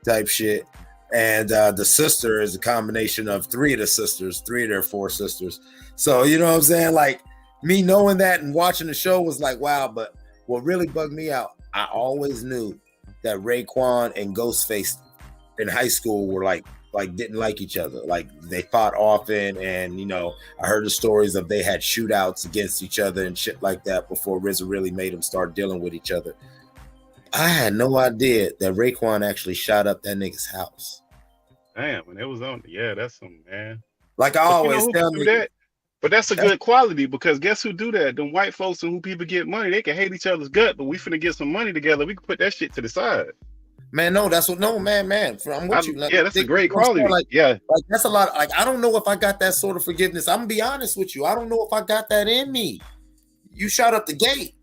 Type shit. And the sister is a combination of three of their four sisters. So, you know what I'm saying? Like, me knowing that and watching the show was like, wow. But what really bugged me out, I always knew that Raekwon and Ghostface in high school were like didn't like each other. Like, they fought often, and, you know, I heard the stories of they had shootouts against each other and shit like that before RZA really made them start dealing with each other. I had no idea that Raekwon actually shot up that nigga's house. Damn, when it was on, that's some, man. Like I always tell me that. But that's a good quality, because guess who do that? Them white folks and who people get money, they can hate each other's gut, but we finna get some money together. We can put that shit to the side. Man, no, that's what man. I'm with you. Like, yeah, that's a great quality. Like that's a lot. Like, I don't know if I got that sort of forgiveness. I'm gonna be honest with you. I don't know if I got that in me. you shot up the gate.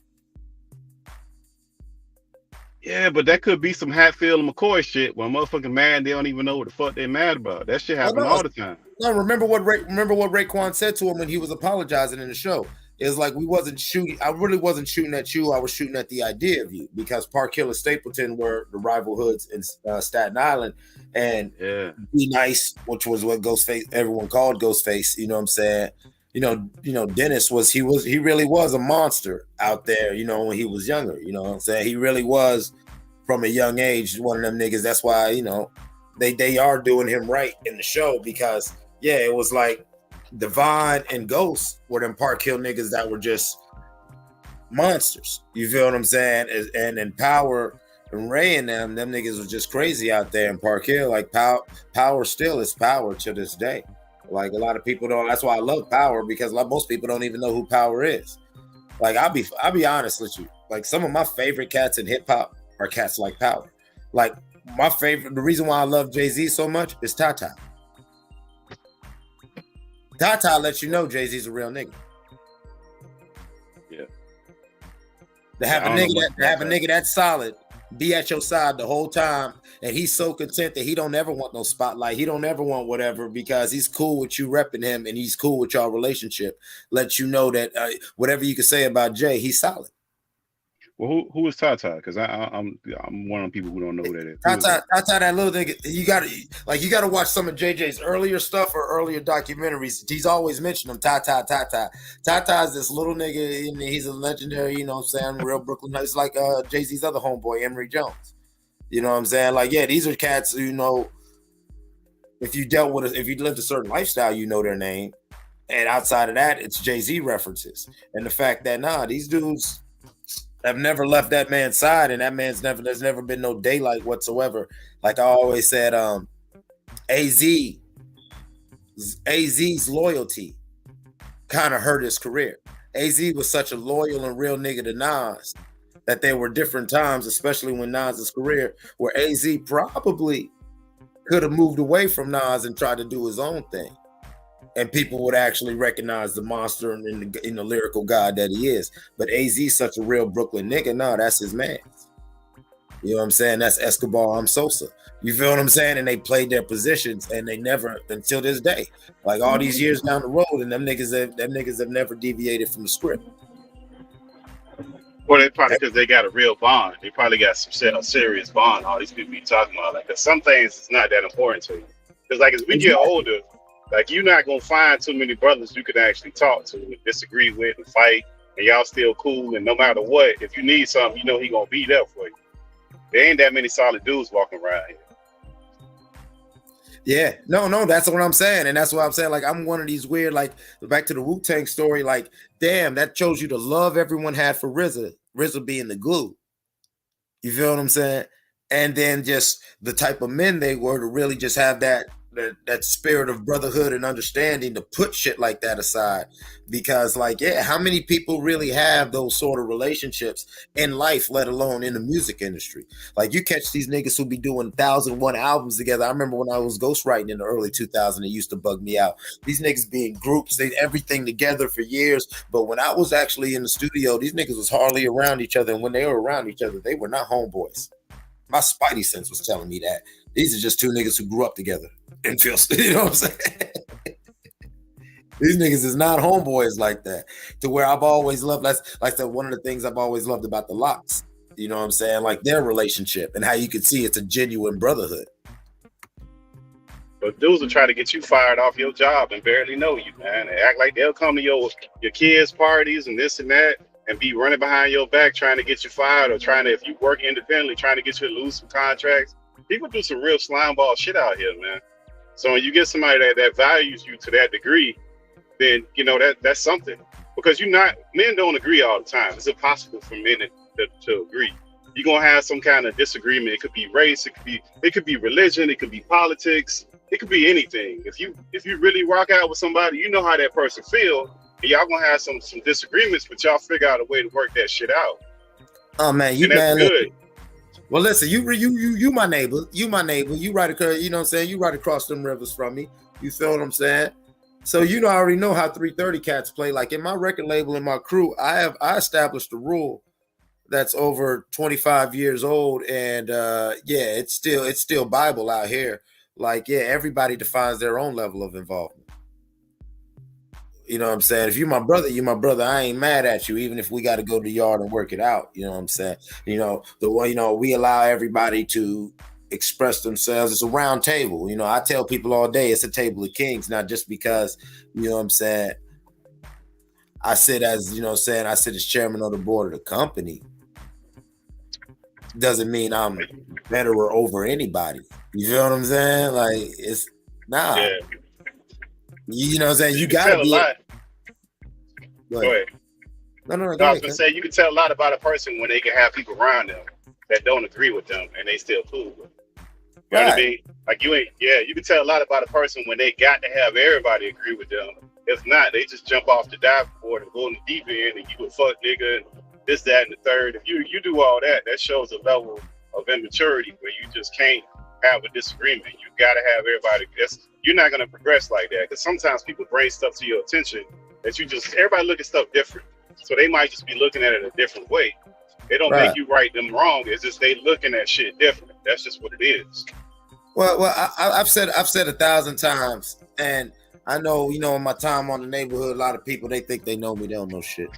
Yeah, but that could be some Hatfield and McCoy shit where motherfucking mad they don't even know what the fuck they mad about. That shit happen all the time. No, remember what Raekwon said to him when he was apologizing in the show. It's like we wasn't shooting. I really wasn't shooting at you. I was shooting at the idea of you because Park Hill and Stapleton were the rival hoods in Staten Island, and Be Nice, which was what Ghostface everyone called Ghostface. You know what I'm saying? You know, Dennis he really was a monster out there. You know, when he was younger. You know what I'm saying? He really was from a young age one of them niggas. That's why they are doing him right in the show because it was like Divine and Ghost were them Park Hill niggas that were just monsters. You feel what I'm saying? And then Power and Ray and them niggas was just crazy out there in Park Hill. Like Power still is Power to this day. Like a lot of people don't. That's why I love Power because most people don't even know who Power is. Like I'll be honest with you. Like some of my favorite cats in hip hop are cats like Power. Like the reason why I love Jay-Z so much is Tata. Tata lets you know Jay-Z's a real nigga. Yeah. To have a nigga that's solid, be at your side the whole time, and he's so content that he don't ever want no spotlight. He don't ever want whatever because he's cool with you repping him and he's cool with y'all relationship. Let you know that whatever you can say about Jay, he's solid. Well, who is Tata? Because I'm one of the people who don't know who that is. Tata, that little nigga. You gotta watch some of JJ's earlier stuff or earlier documentaries. He's always mentioned him. Tata. Tata is this little nigga, and he's a legendary. You know what I'm saying? Real Brooklyn. It's like Jay-Z's other homeboy, Emory Jones. You know what I'm saying? Like, yeah, these are cats. You know, if you lived a certain lifestyle, you know their name. And outside of that, it's Jay-Z references. And the fact that these dudes have never left that man's side, and that man's there's never been no daylight whatsoever. Like I always said, AZ's loyalty kind of hurt his career. AZ was such a loyal and real nigga to Nas that there were different times, especially when Nas's career, where AZ probably could have moved away from Nas and tried to do his own thing. And people would actually recognize the monster and the lyrical god that he is. But AZ's such a real Brooklyn nigga. No, that's his man. You know what I'm saying? That's Escobar, I'm Sosa. You feel what I'm saying? And they played their positions, and they never, until this day, like all these years down the road, and them niggas have never deviated from the script. Well, they probably because they got a real bond. They probably got a serious bond. All these people you talking about, like, 'cause some things it's not that important to you. Because like as we get older. Like, you're not going to find too many brothers you can actually talk to and disagree with and fight, and y'all still cool, and no matter what, if you need something, you know he going to be there for you. There ain't that many solid dudes walking around here. Yeah, no, that's what I'm saying, and that's what I'm saying. Like, I'm one of these weird, like, back to the Wu-Tang story, like, damn, that shows you the love everyone had for RZA being the glue. You feel what I'm saying? And then just the type of men they were to really just have that spirit of brotherhood and understanding to put shit like that aside. Because how many people really have those sort of relationships in life, let alone in the music industry? Like, you catch these niggas who be doing 1,001 albums together. I remember when I was ghostwriting in the early 2000s, it used to bug me out. These niggas be in groups, they everything together for years. But when I was actually in the studio, these niggas was hardly around each other. And when they were around each other, they were not homeboys. My spidey sense was telling me that. These are just two niggas who grew up together and feel, you know what I'm saying? These niggas is not homeboys like that. To where I've always loved, like one of the things I've always loved about the Locks. You know what I'm saying? Like their relationship and how you can see it's a genuine brotherhood. But dudes will try to get you fired off your job and barely know you, man. They act like they'll come to your kids' parties and this and that and be running behind your back trying to get you fired or trying to, if you work independently, trying to get you to lose some contracts. People do some real slime ball shit out here, man. So when you get somebody that values you to that degree, then you know that's something. Because men don't agree all the time. It's impossible for men to agree. You're gonna have some kind of disagreement. It could be race, it could be religion, it could be politics, it could be anything. If you really rock out with somebody, you know how that person feel, and y'all gonna have some disagreements, but y'all figure out a way to work that shit out. Oh man, that's good. Well, listen, you my neighbor. You my neighbor. You right across, you know what I'm saying? You right across them rivers from me. You feel what I'm saying? So you know, I already know how 330 cats play. Like in my record label, in my crew, I established a rule that's over 25 years old, and yeah, it's still Bible out here. Like, yeah, everybody defines their own level of involvement. You know what I'm saying? If you're my brother, you're my brother. I ain't mad at you, even if we got to go to the yard and work it out. You know what I'm saying? You know, the way, you know, we allow everybody to express themselves. It's a round table. You know, I tell people all day it's a table of kings, not just because, you know what I'm saying, I sit as, you know what I'm saying, I sit as chairman of the board of the company. Doesn't mean I'm better or over anybody. You feel what I'm saying? Like, it's nah. Yeah. You know what I'm saying? You can gotta tell be a lot. Go Go ahead. No, I was gonna say you can tell a lot about a person when they can have people around them that don't agree with them and they still cool with them. You know what I mean? Like you can tell a lot about a person when they got to have everybody agree with them. If not, they just jump off the dive board and go in the deep end and you a fuck nigga and this, that, and the third. If you do all that, that shows a level of immaturity where you just can't have a disagreement. You gotta have everybody. You're not gonna progress like that because sometimes people bring stuff to your attention that everybody look at stuff different. So they might just be looking at it a different way. They don't make you right them wrong. It's just they looking at shit different. That's just what it is. Well, I've said 1,000 times, and I know, you know, in my time on the neighborhood, a lot of people, they think they know me. They don't know shit.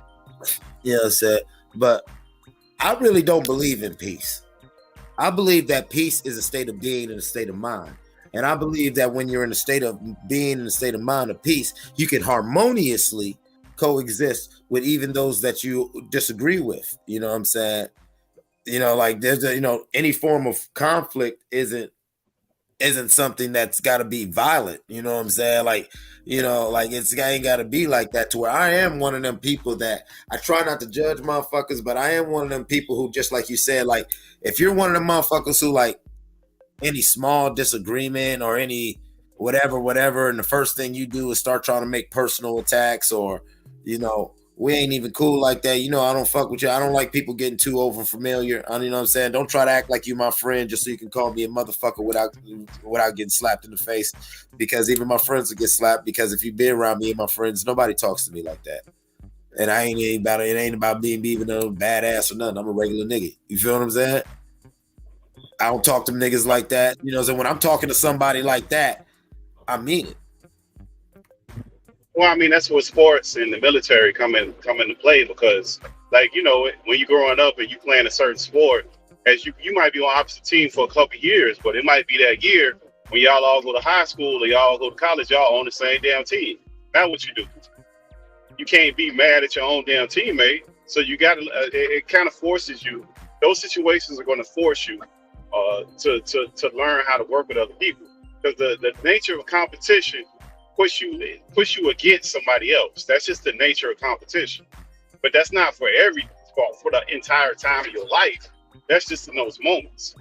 You know what I'm saying? But I really don't believe in peace. I believe that peace is a state of being and a state of mind. And I believe that when you're in a state of being and a state of mind of peace, you can harmoniously coexist with even those that you disagree with. You know what I'm saying? You know, like there's any form of conflict isn't something that's got to be violent. You know what I'm saying? Like, you know, like it's ain't got to be like that, to where I am one of them people that I try not to judge motherfuckers, but I am one of them people who, just like you said, like if you're one of them motherfuckers who like any small disagreement or any whatever, and the first thing you do is start trying to make personal attacks, or, you know, we ain't even cool like that. You know, I don't fuck with you. I don't like people getting too over familiar. You know what I'm saying? Don't try to act like you my friend just so you can call me a motherfucker without getting slapped in the face. Because even my friends will get slapped, because if you been around me and my friends, nobody talks to me like that. And it ain't about being even a badass or nothing. I'm a regular nigga. You feel what I'm saying? I don't talk to niggas like that. You know, so when I'm talking to somebody like that, I mean it. Well, I mean, that's where sports and the military come into play, because, like, you know, when you're growing up and you playing a certain sport, as you might be on opposite team for a couple of years, but it might be that year when y'all all go to high school or y'all go to college, y'all on the same damn team. Now what you do? You can't be mad at your own damn teammate. So you got to, it kind of forces you. Those situations are going to force you to learn how to work with other people, because the nature of competition push you against somebody else. That's just the nature of competition. But that's not for the entire time of your life. That's just in those moments.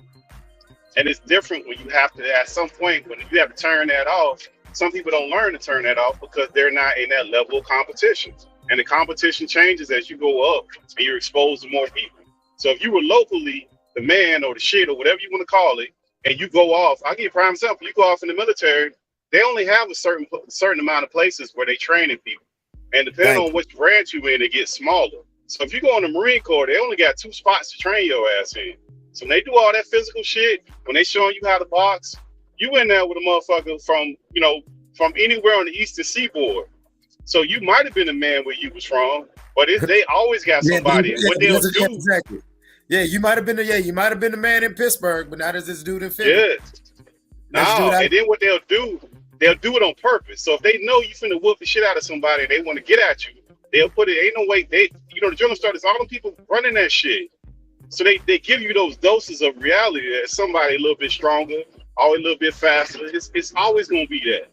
And it's different when you have to, at some point, when you have to turn that off. Some people don't learn to turn that off because they're not in that level of competition. And the competition changes as you go up and you're exposed to more people. So if you were locally the man or the shit or whatever you want to call it, and you go off, I'll give you a prime example. You go off in the military, they only have a certain amount of places where they training people. And depending on which branch you in, it gets smaller. So if you go in the Marine Corps, they only got 2 spots to train your ass in. So when they do all that physical shit, when they showing you how to box, you in there with a motherfucker from anywhere on the Eastern Seaboard. So you might have been the man where you was from, but they always got somebody. And what they'll do, exactly. Yeah, you might have been the man in Pittsburgh, but now there's this dude in Philly. Yeah. No, and then what they'll do it on purpose. So if they know you finna whoop the shit out of somebody and they want to get at you, they'll put it. Ain't no way the journal starters, all them people running that shit. So they give you those doses of reality that somebody a little bit stronger, always a little bit faster. It's always gonna be that.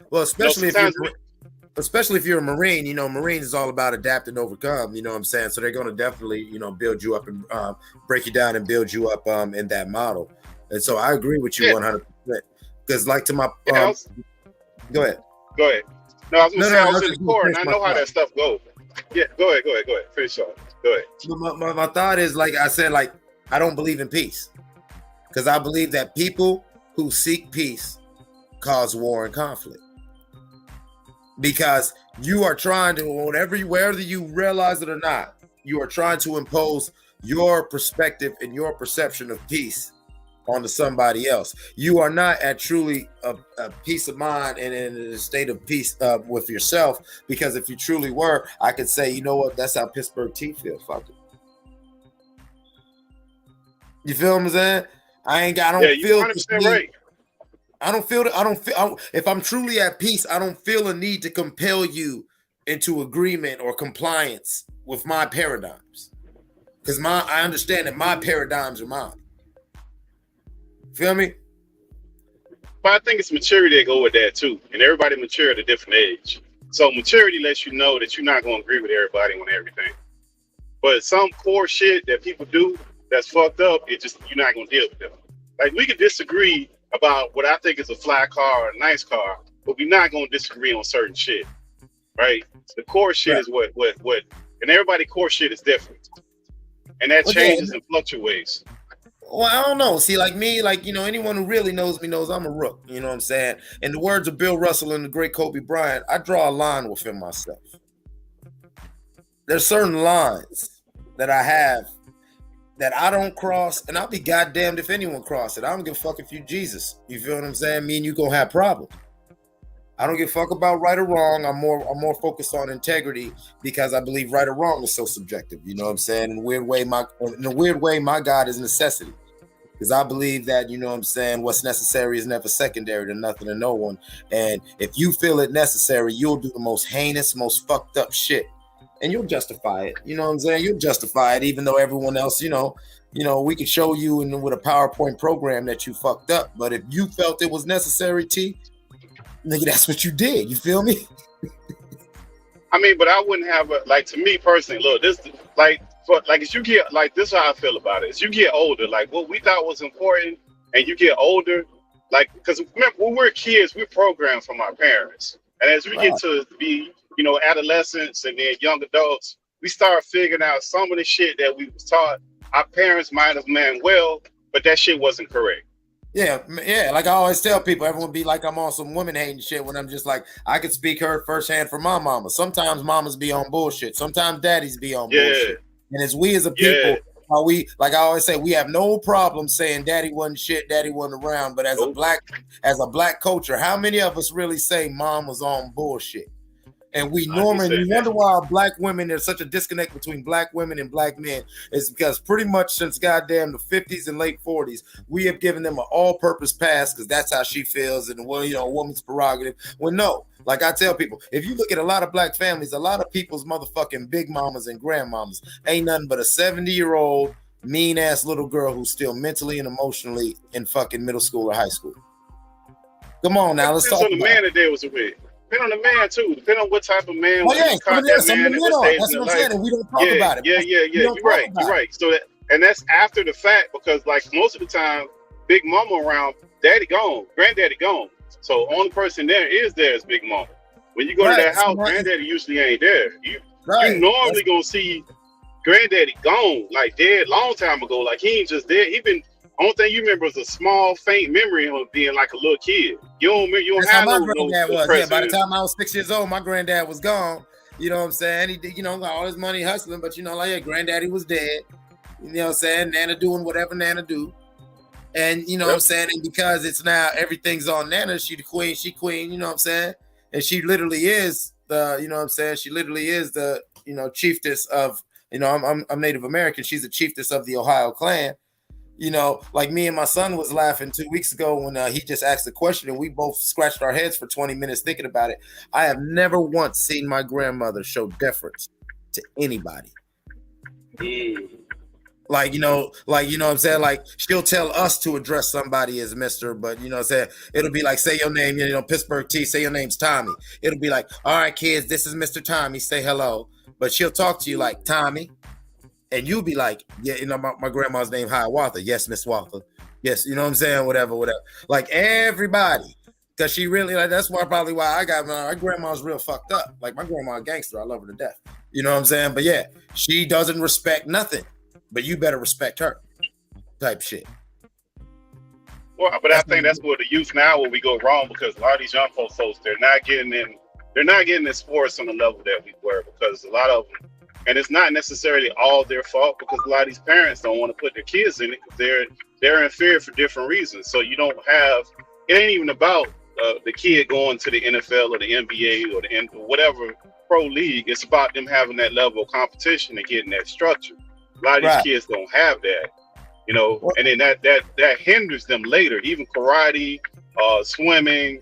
Well, especially if you're a Marine, you know, Marines is all about adapt and overcome, you know what I'm saying? So they're going to definitely, you know, build you up and break you down and build you up in that model. And so I agree with you 100%. Because like to my... go ahead. Go ahead. No, I was going to say I was in the Corps and I know how that stuff goes. Yeah, go ahead. Finish off. Go ahead. My thought is, like I said, like, I don't believe in peace. Because I believe that people who seek peace cause war and conflict. because you are trying to, whether you realize it or not, you are trying to impose your perspective and your perception of peace onto somebody else. You are not at truly a peace of mind and in a state of peace with yourself, because if you truly were, I could say, you know what, that's how Pittsburgh T feels. Fuck it. You feel what I'm saying? I don't feel 100% right. If I'm truly at peace, I don't feel a need to compel you into agreement or compliance with my paradigms. Because I understand that my paradigms are mine. Feel me? But I think it's maturity that go with that too. And everybody mature at a different age. So maturity lets you know that you're not going to agree with everybody on everything. But some core shit that people do that's fucked up, you're not going to deal with them. Like, we could disagree about what I think is a fly car or a nice car, but we're not going to disagree on certain shit, right? The core shit is what, and everybody core shit is different. And that changes and fluctuates. Well, I don't know. See, like me, anyone who really knows me knows I'm a rook. You know what I'm saying? In the words of Bill Russell and the great Kobe Bryant, I draw a line within myself. There's certain lines that I have that I don't cross, and I'll be goddamned if anyone crosses it. I don't give a fuck if you Jesus. You feel what I'm saying? Me and you gonna have problems. I don't give a fuck about right or wrong. I'm more focused on integrity, because I believe right or wrong is so subjective. You know what I'm saying? In a weird way, my God is necessity. Because I believe that, you know what I'm saying, what's necessary is never secondary to nothing and no one. And if you feel it necessary, you'll do the most heinous, most fucked up shit. And you'll justify it. You know what I'm saying? You'll justify it, even though everyone else, we could show you with a PowerPoint program that you fucked up. But if you felt it was necessary, T, nigga, that's what you did. You feel me? I mean, but I wouldn't have to me personally, look, this as you get, this is how I feel about it. As you get older, what we thought was important, and you get older, because remember, when we're kids, we're programmed from our parents. And as we get to be, adolescents and then young adults, we start figuring out some of the shit that we was taught. Our parents might have meant well, but that shit wasn't correct. Yeah. Like I always tell people, everyone be like I'm on some women hating shit, when I'm just like, I could speak her firsthand for my mama. Sometimes mamas be on bullshit. Sometimes daddies be on bullshit. And as we as a people, like I always say, we have no problem saying daddy wasn't shit, daddy wasn't around. But as a black culture, how many of us really say mom was on bullshit? And we normally wonder why black women, there's such a disconnect between black women and black men. It's because pretty much since goddamn the 50s and late 40s, we have given them an all-purpose pass because that's how she feels, and a woman's prerogative. Well, no, like I tell people, if you look at a lot of black families, a lot of people's motherfucking big mamas and grandmamas ain't nothing but a 70-year-old mean-ass little girl who's still mentally and emotionally in fucking middle school or high school. Come on now, let's talk about it. Depends on the man that they was with. Depend on the man too. Depend on what type of man. That's what I'm saying. And we don't talk about it. You're right. So that's after the fact, because most of the time, big mama around, daddy gone, granddaddy gone. So only person there is big mama. When you go to that house, granddaddy usually ain't there. You normally gonna see granddaddy gone, dead long time ago. He ain't just dead. He been. Only thing you remember is a small, faint memory of him being like a little kid. You don't have no granddad was. By the time I was 6 years old, my granddad was gone. You know what I'm saying? He did, got all his money hustling, but granddaddy was dead. You know what I'm saying? Nana doing whatever Nana do. And you know what I'm saying? And because it's now everything's on Nana, she the queen, you know what I'm saying? And she literally is the, you know what I'm saying? She literally is the, chiefess of, I'm Native American. She's the chiefess of the Ohio clan. Like me and my son was laughing 2 weeks ago when he just asked a question, and we both scratched our heads for 20 minutes thinking about it. I have never once seen my grandmother show deference to anybody. Like, you know what I'm saying? Like, she'll tell us to address somebody as Mr., but you know what I'm saying? It'll be like, say your name, Pittsburgh T, say your name's Tommy. It'll be like, all right, kids, this is Mr. Tommy, say hello. But she'll talk to you like, Tommy. And you'll be like, yeah, my grandma's name Hiawatha. Yes, Miss Watha. Yes, you know what I'm saying? Whatever. Like everybody. Because she really, that's probably why I got my grandma's real fucked up. Like my grandma a gangster. I love her to death. You know what I'm saying? But yeah, she doesn't respect nothing. But you better respect her. Type shit. Well, but I think that's where the youth now where we go wrong, because a lot of these young folks, they're not getting in they're not getting in sports on the level that we were, because a lot of them, and it's not necessarily all their fault, because a lot of these parents don't want to put their kids in it because they're in fear for different reasons. So you don't have, it ain't even about the kid going to the NFL or the NBA or the whatever pro league. It's about them having that level of competition and getting that structure. A lot of these kids don't have that, you know, and then that hinders them later. Even karate, swimming,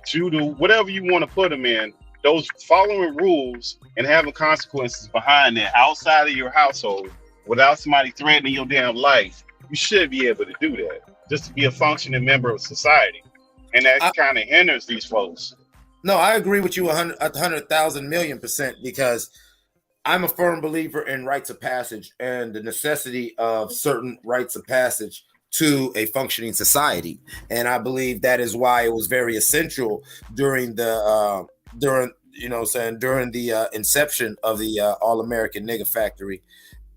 judo, whatever you want to put them in, those following rules and having consequences behind that outside of your household without somebody threatening your damn life, you should be able to do that just to be a functioning member of society. And that kind of hinders these folks. No, I agree with you 100,000 million %, because I'm a firm believer in rites of passage and the necessity of certain rites of passage to a functioning society. And I believe that is why it was very essential during the inception of the All-American Nigga Factory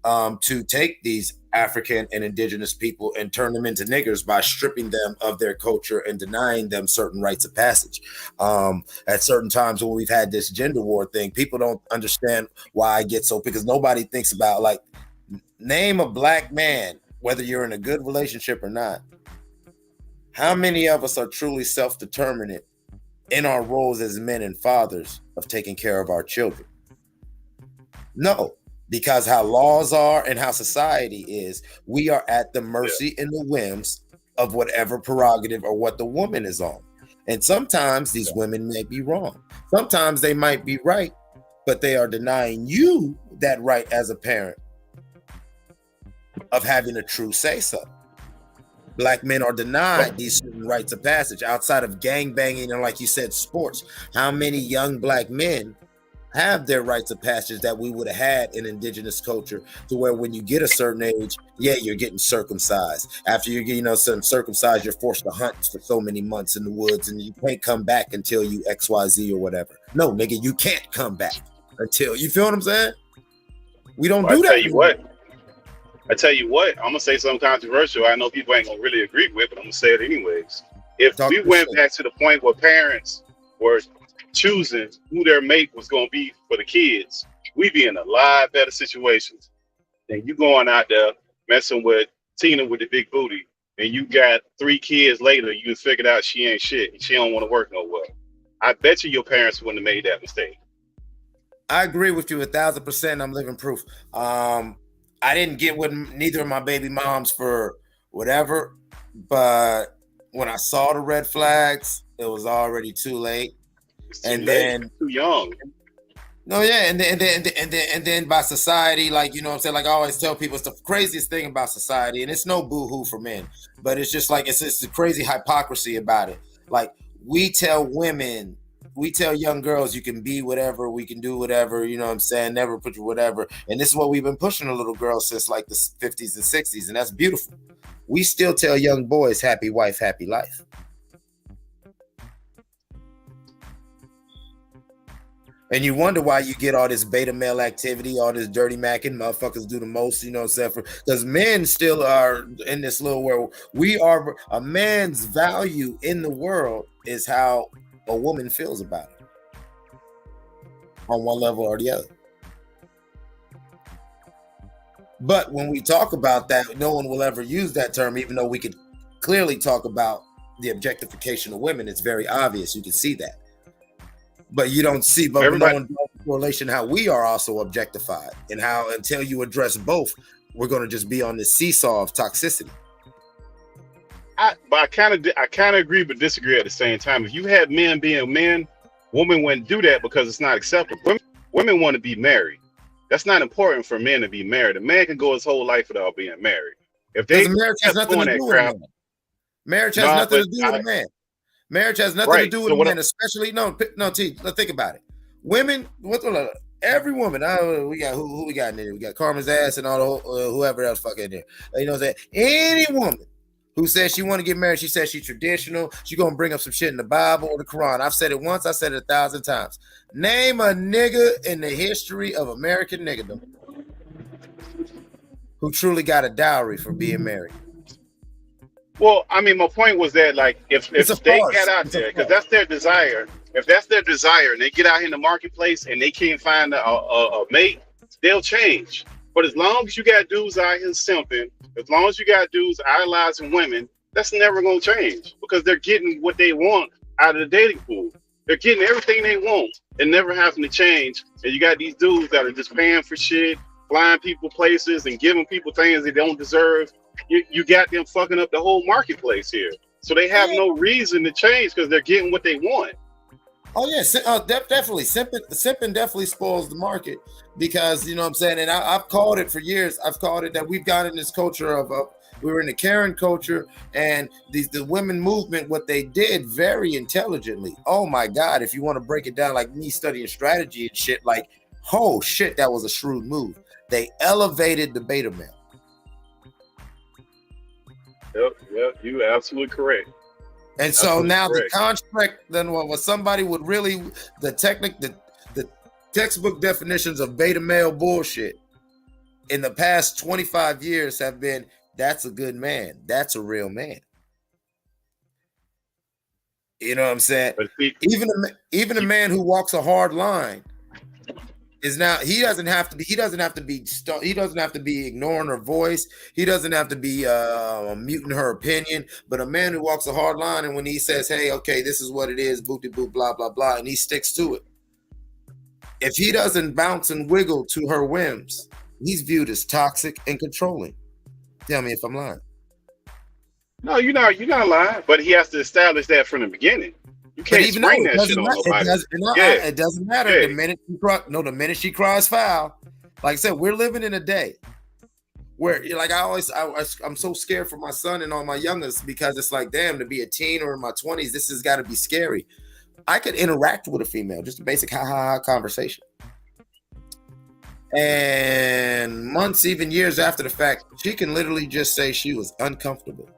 to take these African and indigenous people and turn them into niggers by stripping them of their culture and denying them certain rites of passage. At certain times when we've had this gender war thing, people don't understand why I get so, because nobody thinks about, like, name a black man, whether you're in a good relationship or not. How many of us are truly self-determinant in our roles as men and fathers of taking care of our children? No. Because how laws are and how society is, we are at the mercy and the whims of whatever prerogative or what the woman is on. And sometimes these women may be wrong. Sometimes they might be right, but they are denying you that right as a parent of having a true say-so. Black men are denied these certain rites of passage outside of gang banging and, like you said, sports. How many young black men have their rites of passage that we would have had in indigenous culture, to where when you get a certain age, you're getting circumcised. After you're getting circumcised, you're forced to hunt for so many months in the woods, and you can't come back until you XYZ or whatever. No, nigga, you can't come back until, you feel what I'm saying? We don't do that. I tell you what, I'm gonna say something controversial. I know people ain't gonna really agree with, but I'm gonna say it anyways. If we went back to the point where parents were choosing who their mate was going to be for the kids, we'd be in a lot better situations than you going out there messing with Tina with the big booty, and you got 3 kids later, you figured out she ain't shit and she don't want to work nowhere. I bet you your parents wouldn't have made that mistake. I agree with you 1,000%. I'm living proof. I didn't get with neither of my baby moms for whatever, but when I saw the red flags, it was already too late. And then too young. No, yeah, and then by society, like, you know what I'm saying, like I always tell people, it's the craziest thing about society, and it's no boo-hoo for men, but it's just like it's the crazy hypocrisy about it. Like, we tell young girls, you can be whatever, we can do whatever, you know what I'm saying, never put you whatever. And this is what we've been pushing the little girls since like the 50s and 60s, and that's beautiful. We still tell young boys, happy wife, happy life. And you wonder why you get all this beta male activity, all this dirty macking, motherfuckers do the most, you know what I'm saying? Because men still are in this little world. A man's value in the world is how a woman feels about it, on one level or the other. But when we talk about that, no one will ever use that term, even though we could clearly talk about the objectification of women. It's very obvious. You can see that. But you don't see, but no one draws the correlation how we are also objectified, and how until you address both, we're going to just be on this seesaw of toxicity. But I kind of agree but disagree at the same time. If you had men being men, women wouldn't do that because it's not acceptable. Women want to be married. That's not important for men to be married. A man can go his whole life without being married. If they marriage has nothing to do with a man. Marriage has nothing to do with a man. Marriage has nothing to do with a man, especially T. Let's think about it. Women, every woman. We got who we got in there? We got Carmen's ass and all the whoever else fucking in there. You know what I'm saying? Any woman who says she want to get married, she says she's traditional. She gonna bring up some shit in the Bible or the Quran. I've said it once. I said it 1,000 times. Name a nigga in the history of American niggerdom who truly got a dowry for being married. Well, I mean, my point was that, like, if they got out there, because that's their desire, if that's their desire and they get out here in the marketplace and they can't find a mate, they'll change. But as long as you got dudes out here simping, as long as you got dudes idolizing women, that's never going to change because they're getting what they want out of the dating pool. They're getting everything they want and never having to change. And you got these dudes that are just paying for shit, flying people places and giving people things they don't deserve. You got them fucking up the whole marketplace here. So they have no reason to change because they're getting what they want. Oh yeah, definitely. Simping definitely spoils the market because you know what I'm saying. And I've called it for years. I've called it that we've got in this culture of we were in the Karen culture and the women movement. What they did very intelligently. Oh my God! If you want to break it down, like me studying strategy and shit, like oh shit, that was a shrewd move. They elevated the beta male. Yep, you absolutely correct. And so now the construct, then what somebody would really, the textbook definitions of beta male bullshit in the past 25 years have been, that's a good man. That's a real man. You know what I'm saying? Even a man who walks a hard line is now, he doesn't have to be ignoring her voice. He doesn't have to be muting her opinion. But a man who walks a hard line, and when he says, hey, okay, this is what it is, boop de boop, blah, blah, blah, and he sticks to it. If he doesn't bounce and wiggle to her whims, he's viewed as toxic and controlling. Tell me if I'm lying. No, you're not lying, but he has to establish that from the beginning. You can't spring that shit on nobody. It doesn't matter. Yeah. The minute she cries foul, like I said, we're living in a day where, like I'm so scared for my son and all my youngest because it's like, damn, to be a teen or in my 20s, this has got to be scary. I could interact with a female, just a basic ha conversation. And months, even years after the fact, she can literally just say she was uncomfortable.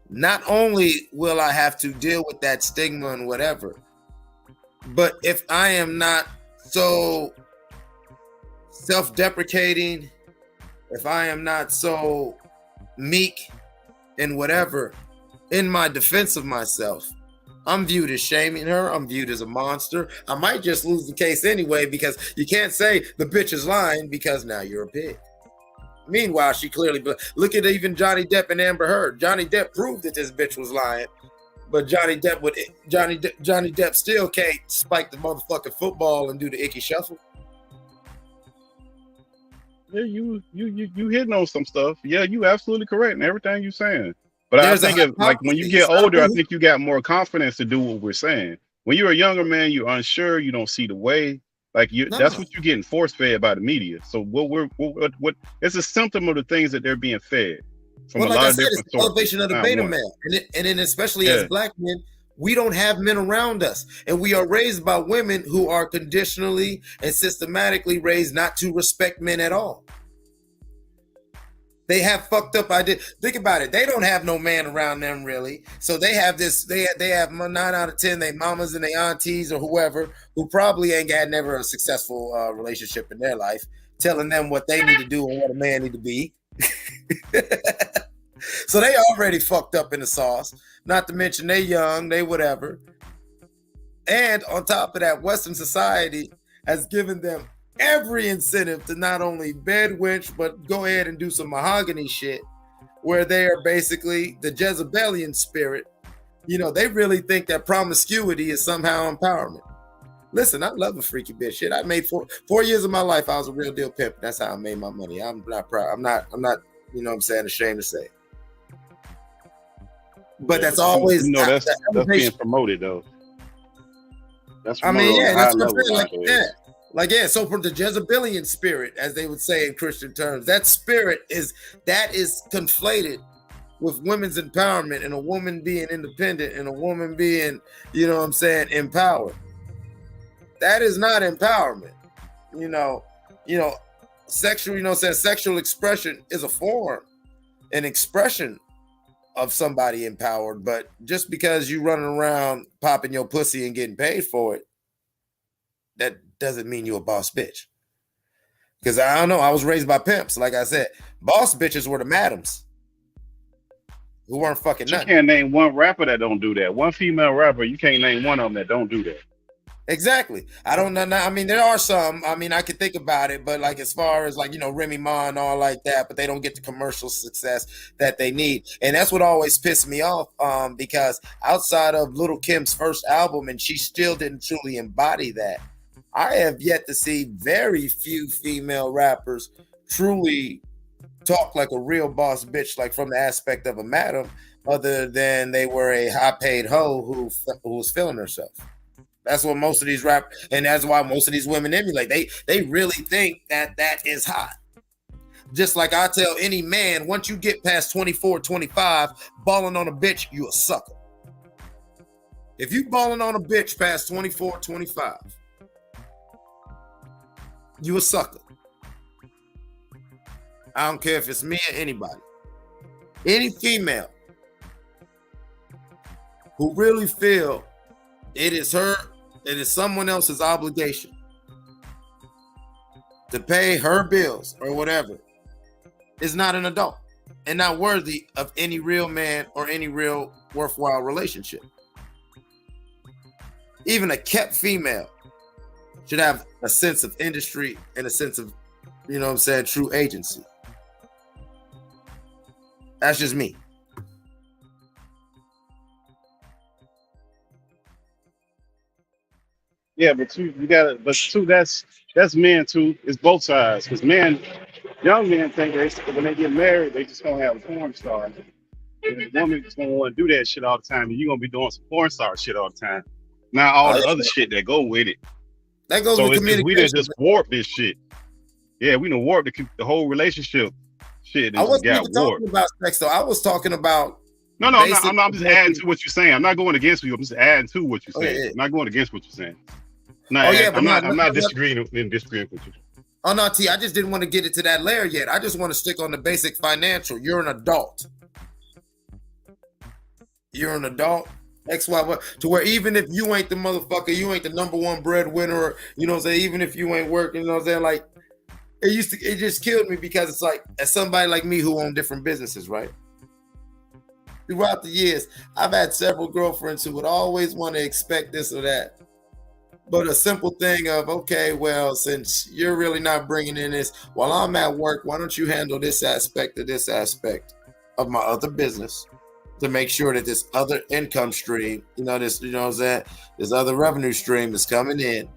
Not only will I have to deal with that stigma and whatever, but if I am not so self-deprecating, if I am not so meek and whatever in my defense of myself, I'm viewed as shaming her. I'm viewed as a monster. I might just lose the case anyway because you can't say the bitch is lying because now you're a pig. Meanwhile, she clearly, look at even Johnny Depp and Amber Heard. Johnny Depp proved that this bitch was lying, but Johnny Depp still can't spike the motherfucking football and do the icky shuffle. Yeah, you hitting on some stuff. Yeah, you absolutely correct in everything you're saying. But I think like when you get older, I think you got more confidence to do what we're saying. When you're a younger man, you're unsure, you don't see the way. Like that's what you're getting force fed by the media. So what it's a symptom of the things that they're being fed from a lot of different sources. It's the elevation of the beta male, and then especially as black men, we don't have men around us, and we are raised by women who are conditionally and systematically raised not to respect men at all. They have fucked up ideas. Think about it. They don't have no man around them really. So they have this, they have 9 out of 10, they mamas and they aunties or whoever who probably ain't got never a successful relationship in their life, telling them what they need to do and what a man need to be. So they already fucked up in the sauce. Not to mention they young, they whatever. And on top of that, Western society has given them every incentive to not only bedwench, but go ahead and do some mahogany shit where they are basically the Jezebelian spirit. You know, they really think that promiscuity is somehow empowerment. Listen, I love a freaky bitch shit. I made 4 years of my life, I was a real deal pimp. That's how I made my money. I'm not proud. I'm not, you know what I'm saying, ashamed to say. But that's always, that's being promoted though. That's that's what I'm saying. So from the Jezebelian spirit, as they would say in Christian terms, that spirit is conflated with women's empowerment and a woman being independent and a woman being, you know what I'm saying, empowered. That is not empowerment. Sexual expression is a form, an expression of somebody empowered, but just because you running around popping your pussy and getting paid for it, that doesn't mean you're a boss bitch. Because I don't know, I was raised by pimps. Like I said, boss bitches were the madams. who weren't fucking You nothing. can't name one rapper that don't do that. One female rapper, you can't name one of them that don't do that. Exactly. I don't know. I mean, there are some. I mean, I could think about it, but like as far as like, you know, Remy Ma and all like that, but they don't get the commercial success that they need. And that's what always pissed me off, because outside of Little Kim's first album, and she still didn't truly embody that, I have yet to see very few female rappers truly talk like a real boss bitch, like from the aspect of a madam, other than they were a high-paid hoe who was feeling herself. That's what most of these rap, and that's why most of these women emulate. They really think that that is hot. Just like I tell any man, once you get past 24, 25, balling on a bitch, you a sucker. If you balling on a bitch past 24, 25, you a sucker. I don't care if it's me or anybody. Any female who really feel it is someone else's obligation to pay her bills or whatever is not an adult and not worthy of any real man or any real worthwhile relationship. Even a kept female should have a sense of industry and a sense of, you know what I'm saying, true agency. That's just me. Yeah, but that's men too. It's both sides. Because men, young men think when they get married, they just gonna have a porn star. And the woman just gonna want to do that shit all the time, and you gonna be doing some porn star shit all the time. Not all the other shit that go with it. That goes with communication. We done just warped this shit. Yeah, we done warped the whole relationship shit. I wasn't got even warped. talking about sex though. I was talking about No, I'm just adding to what you're saying. I'm not going against you. I'm just adding to what you're saying. yeah. I'm not going against what you're saying. I'm not disagreeing with you. Oh no, T, I just didn't want to get it to that layer yet. I just want to stick on the basic financial. You're an adult. You're an adult. X, Y, Y, to where even if you ain't the motherfucker, you ain't the number one breadwinner, you know what I'm saying? Even if you ain't working, you know what I'm saying? Like, it just killed me because it's like, as somebody like me who own different businesses, right? Throughout the years, I've had several girlfriends who would always want to expect this or that. But a simple thing of, okay, well, since you're really not bringing in this, while I'm at work, why don't you handle this aspect of my other business to make sure that this other income stream, this other revenue stream is coming in.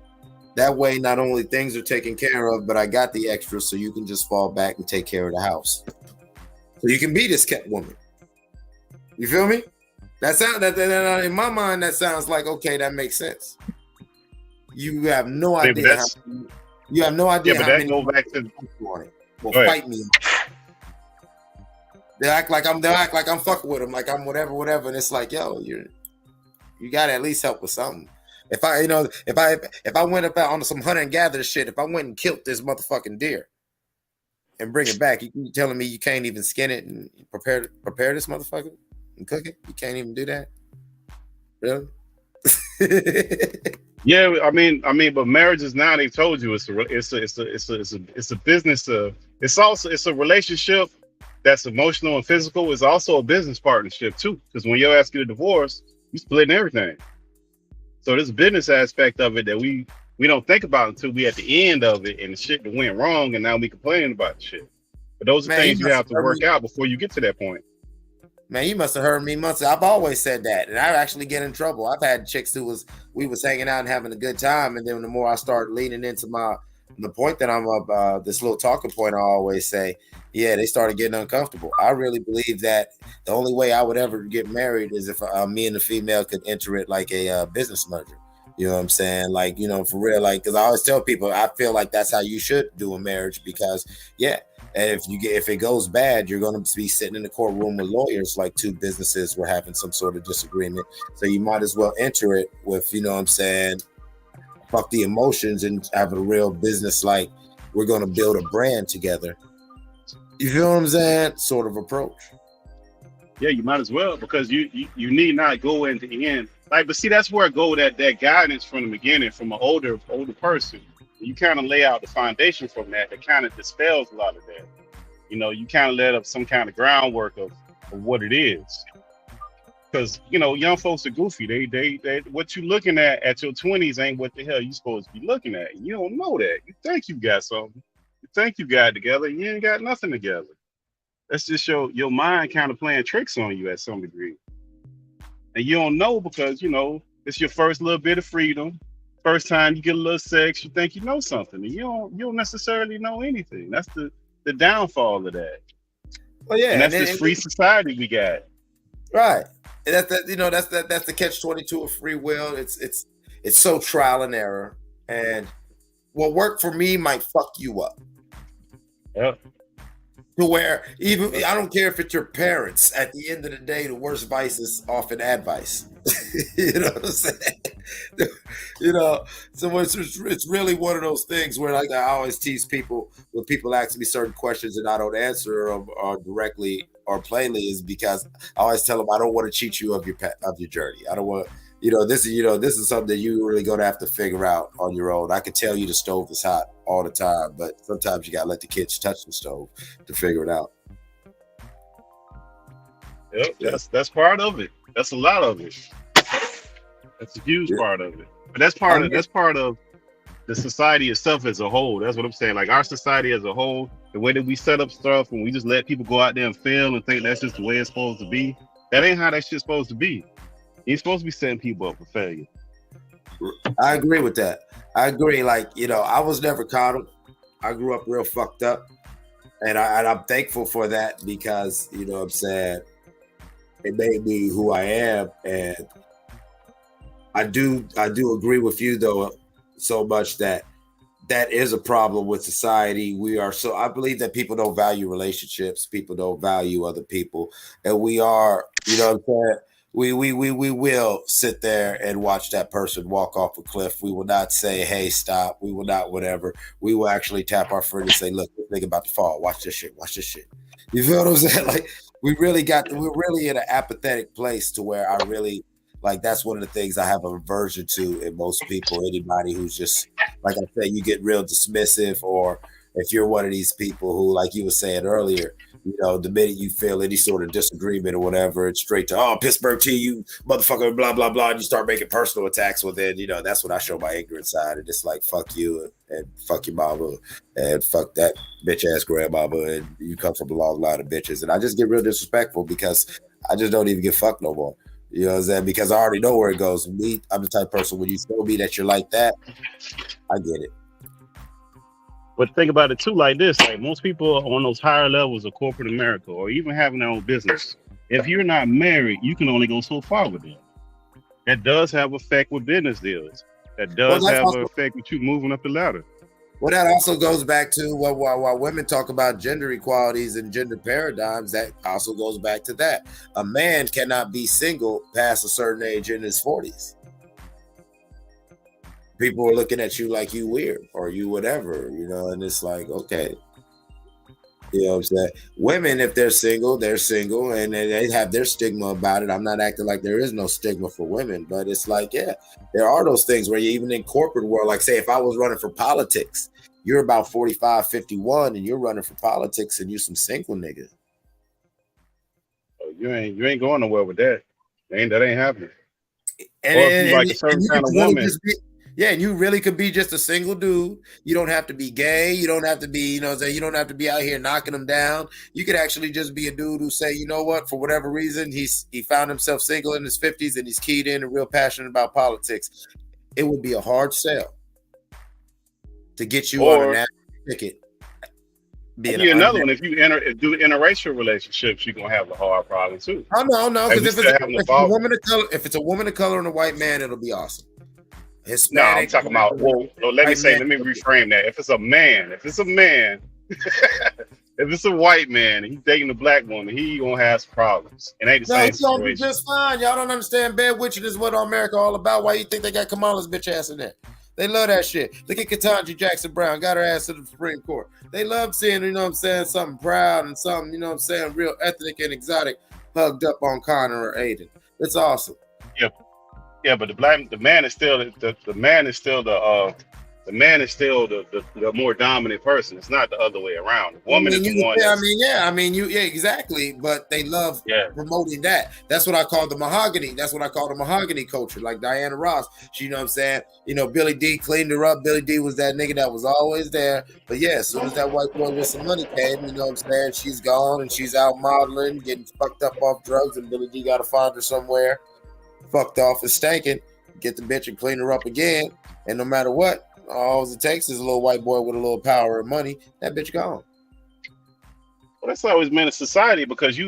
That way, not only things are taken care of, but I got the extra so you can just fall back and take care of the house. So you can be this kept woman. You feel me? That in my mind, that sounds like, okay, that makes sense. You have no idea. You have no idea how many people will fight me. They act like I'm fucking with them, like I'm whatever. And it's like, yo, you gotta at least help with something. If I went up on some hunter and gatherer shit, if I went and killed this motherfucking deer and bring it back, you telling me you can't even skin it and prepare this motherfucker and cook it? You can't even do that? Really? Yeah, I mean, but marriages now, they told you it's a business. It's a relationship that's emotional and physical. It's also a business partnership too, because when you're asking a divorce, you splitting everything. So there's a business aspect of it that we don't think about until we at the end of it and the shit that went wrong, and now we complaining about the shit. But those are things you have to work out before you get to that point. Man, you must have heard me months ago. I've always said that, and I actually get in trouble. I've had chicks we was hanging out and having a good time, and then the more I start leaning into the point that I'm up, this little talking point I always say, yeah, they started getting uncomfortable. I really believe that the only way I would ever get married is if me and the female could enter it like a business merger. You know what I'm saying? Like, for real, like, because I always tell people, I feel like that's how you should do a marriage because, yeah. And if it goes bad, you're going to be sitting in the courtroom with lawyers like two businesses were having some sort of disagreement. So you might as well enter it with, fuck the emotions and have a real business like we're going to build a brand together. You feel what I'm saying? Sort of approach. Yeah, you might as well because you need not go into the end. Like, but see, that's where I go that guidance from the beginning from an older person. You kind of lay out the foundation from that kind of dispels a lot of that. You kind of let up some kind of groundwork of of what it is. Because young folks are goofy. They what you looking at your 20s ain't what the hell you supposed to be looking at. You don't know that. You think you got something. You think you got it together. You ain't got nothing together. That's just your mind kind of playing tricks on you at some degree. And you don't know because it's your first little bit of freedom. First time you get a little sex, you think you know something, and you don't necessarily know anything. That's the downfall of that. Well, yeah, and that's this free society we got. Right. And that's the catch-22 of free will. It's so trial and error, and what worked for me might fuck you up. Yeah. To where even I don't care if it's your parents. At the end of the day, the worst vice is often advice. You know what I'm saying? So it's really one of those things where, like, I always tease people when people ask me certain questions and I don't answer them directly or plainly, is because I always tell them I don't want to cheat you of your journey. I don't want. This is something that you're really going to have to figure out on your own. I can tell you the stove is hot all the time, but sometimes you got to let the kids touch the stove to figure it out. Yep, that's part of it. That's a lot of it. That's a huge part of it. But that's part of the society itself as a whole. That's what I'm saying. Like, our society as a whole, the way that we set up stuff and we just let people go out there and fail and think that's just the way it's supposed to be. That ain't how that shit's supposed to be. You're supposed to be setting people up for failure. I agree with that. I agree. Like, I was never coddled. I grew up real fucked up. And I'm thankful for that because, what I'm saying, it made me who I am. And I do agree with you, though, so much that is a problem with society. I believe that people don't value relationships. People don't value other people. And we are, what I'm saying? We will sit there and watch that person walk off a cliff. We will not say, hey, stop. We will not whatever. We will actually tap our friend and say, look, this nigga about to fall. Watch this shit. Watch this shit. You feel what I'm saying? Like, we're really in an apathetic place to where I really, like, that's one of the things I have an aversion to in most people. Anybody who's just, like I said, you get real dismissive, or if you're one of these people who, like you were saying earlier, the minute you feel any sort of disagreement or whatever, it's straight to, Pittsburgh T, you motherfucker, blah, blah, blah. And you start making personal attacks. Well, then, that's when I show my ignorant side. And it's like, fuck you and fuck your mama and fuck that bitch ass grandmama. And you come from a long line of bitches. And I just get real disrespectful because I just don't even give fuck no more. You know what I'm saying? Because I already know where it goes. I'm the type of person, when you show me that you're like that, I get it. But think about it too, like this: like, most people on those higher levels of corporate America, or even having their own business, if you're not married, you can only go so far with them. That does have effect with business deals. That does have an effect with you moving up the ladder. Well, that also goes back to while women talk about gender equalities and gender paradigms, that also goes back to that. A man cannot be single past a certain age in his 40s. People are looking at you like you weird or you whatever, and it's like, okay. You know what I'm saying? Women, if they're single, and they have their stigma about it. I'm not acting like there is no stigma for women, but it's like, yeah, there are those things where you, even in corporate world, like, say, if I was running for politics, you're about 45, 51, and you're running for politics and you some single nigga. You ain't going nowhere with that. That ain't happening. And, or if you like a certain kind of woman. Yeah, and you really could be just a single dude. You don't have to be gay. You don't have to be, you don't have to be out here knocking them down. You could actually just be a dude who say, you know what, for whatever reason, he found himself single in his 50s and he's keyed in and real passionate about politics. It would be a hard sell to get you on a national ticket. Another one, if you do interracial relationships, you're gonna have a hard problem too. Oh no, because if it's a woman of color and a white man, it'll be awesome. Hispanic, no, I'm talking about. Well, let me reframe that. If it's a man, if it's a white man and he's dating a black woman, he gonna have some problems. It ain't the same it's gonna be situation. just fine. Y'all don't understand. Bad witching is what America all about. Why you think they got Kamala's bitch ass in there? They love that shit. Look at Ketanji Jackson Brown, got her ass to the Supreme Court. They love seeing, something proud and something, real ethnic and exotic hugged up on Connor or Aiden. It's awesome. Yeah, but the man is still the The man is still the more dominant person. It's not the other way around. The woman is the one exactly. But they love promoting that. That's what I call the mahogany. That's what I call the mahogany culture. Like Diana Ross, she, you know what I'm saying? You know, Billy D cleaned her up. Billy D was that nigga that was always there. But yeah, as soon as that white boy with some money came, you know what I'm saying? She's gone and she's out modeling, getting fucked up off drugs, and Billy D got to find her somewhere, fucked off and stanking, get the bitch and clean her up again. And no matter what, all it takes is a little white boy with a little power and money. That bitch gone. Well, that's always been a society because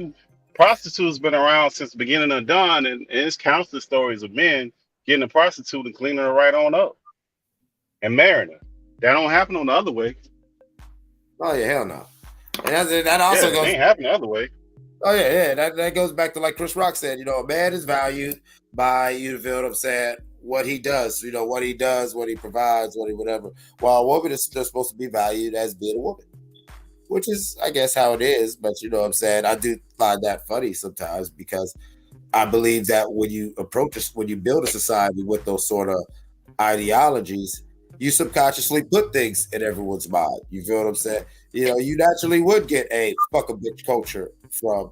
prostitutes been around since the beginning of dawn, and it's countless stories of men getting a prostitute and cleaning her right on up and marrying her. That don't happen on the other way. Oh yeah, hell no. And that also goes. It ain't happen the other way. Oh yeah. That goes back to like Chris Rock said. You know, a man is valued by, you feel what I'm saying, what he does, you know, what he does, what he provides, what he whatever. While a woman is just supposed to be valued as being a woman, which is, I guess, how it is. But you know what I'm saying? I do find that funny sometimes because I believe that when you build a society with those sort of ideologies, you subconsciously put things in everyone's mind. You feel what I'm saying? You know, you naturally would get a fuck a bitch culture from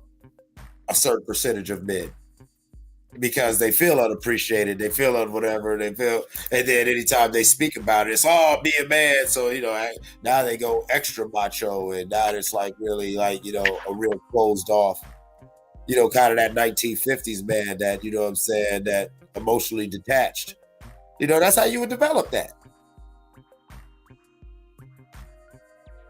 a certain percentage of men, because they feel unappreciated, they feel whatever, they feel, and then anytime they speak about it, it's all be a man. So, you know, now they go extra macho, and now it's like really like, you know, a real closed off, you know, kind of that 1950s man that, you know what I'm saying, that emotionally detached. You know, that's how you would develop that.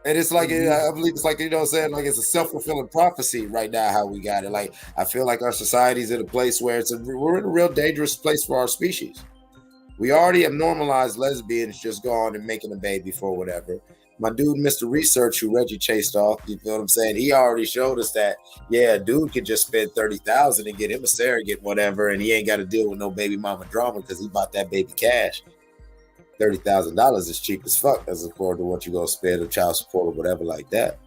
And it's like, I believe it's like, you know what I'm saying, like it's a self-fulfilling prophecy right now how we got it. Like, I feel like our society's in a place where we're in a real dangerous place for our species. We already have normalized lesbians just going and making a baby for whatever. My dude, Mr. Research, who Reggie chased off, you feel what I'm saying? He already showed us that, yeah, a dude could just spend $30,000 and get him a surrogate, whatever, and he ain't got to deal with no baby mama drama because he bought that baby cash. $30,000 is cheap as fuck as according to what you gonna spend on child support or whatever like that.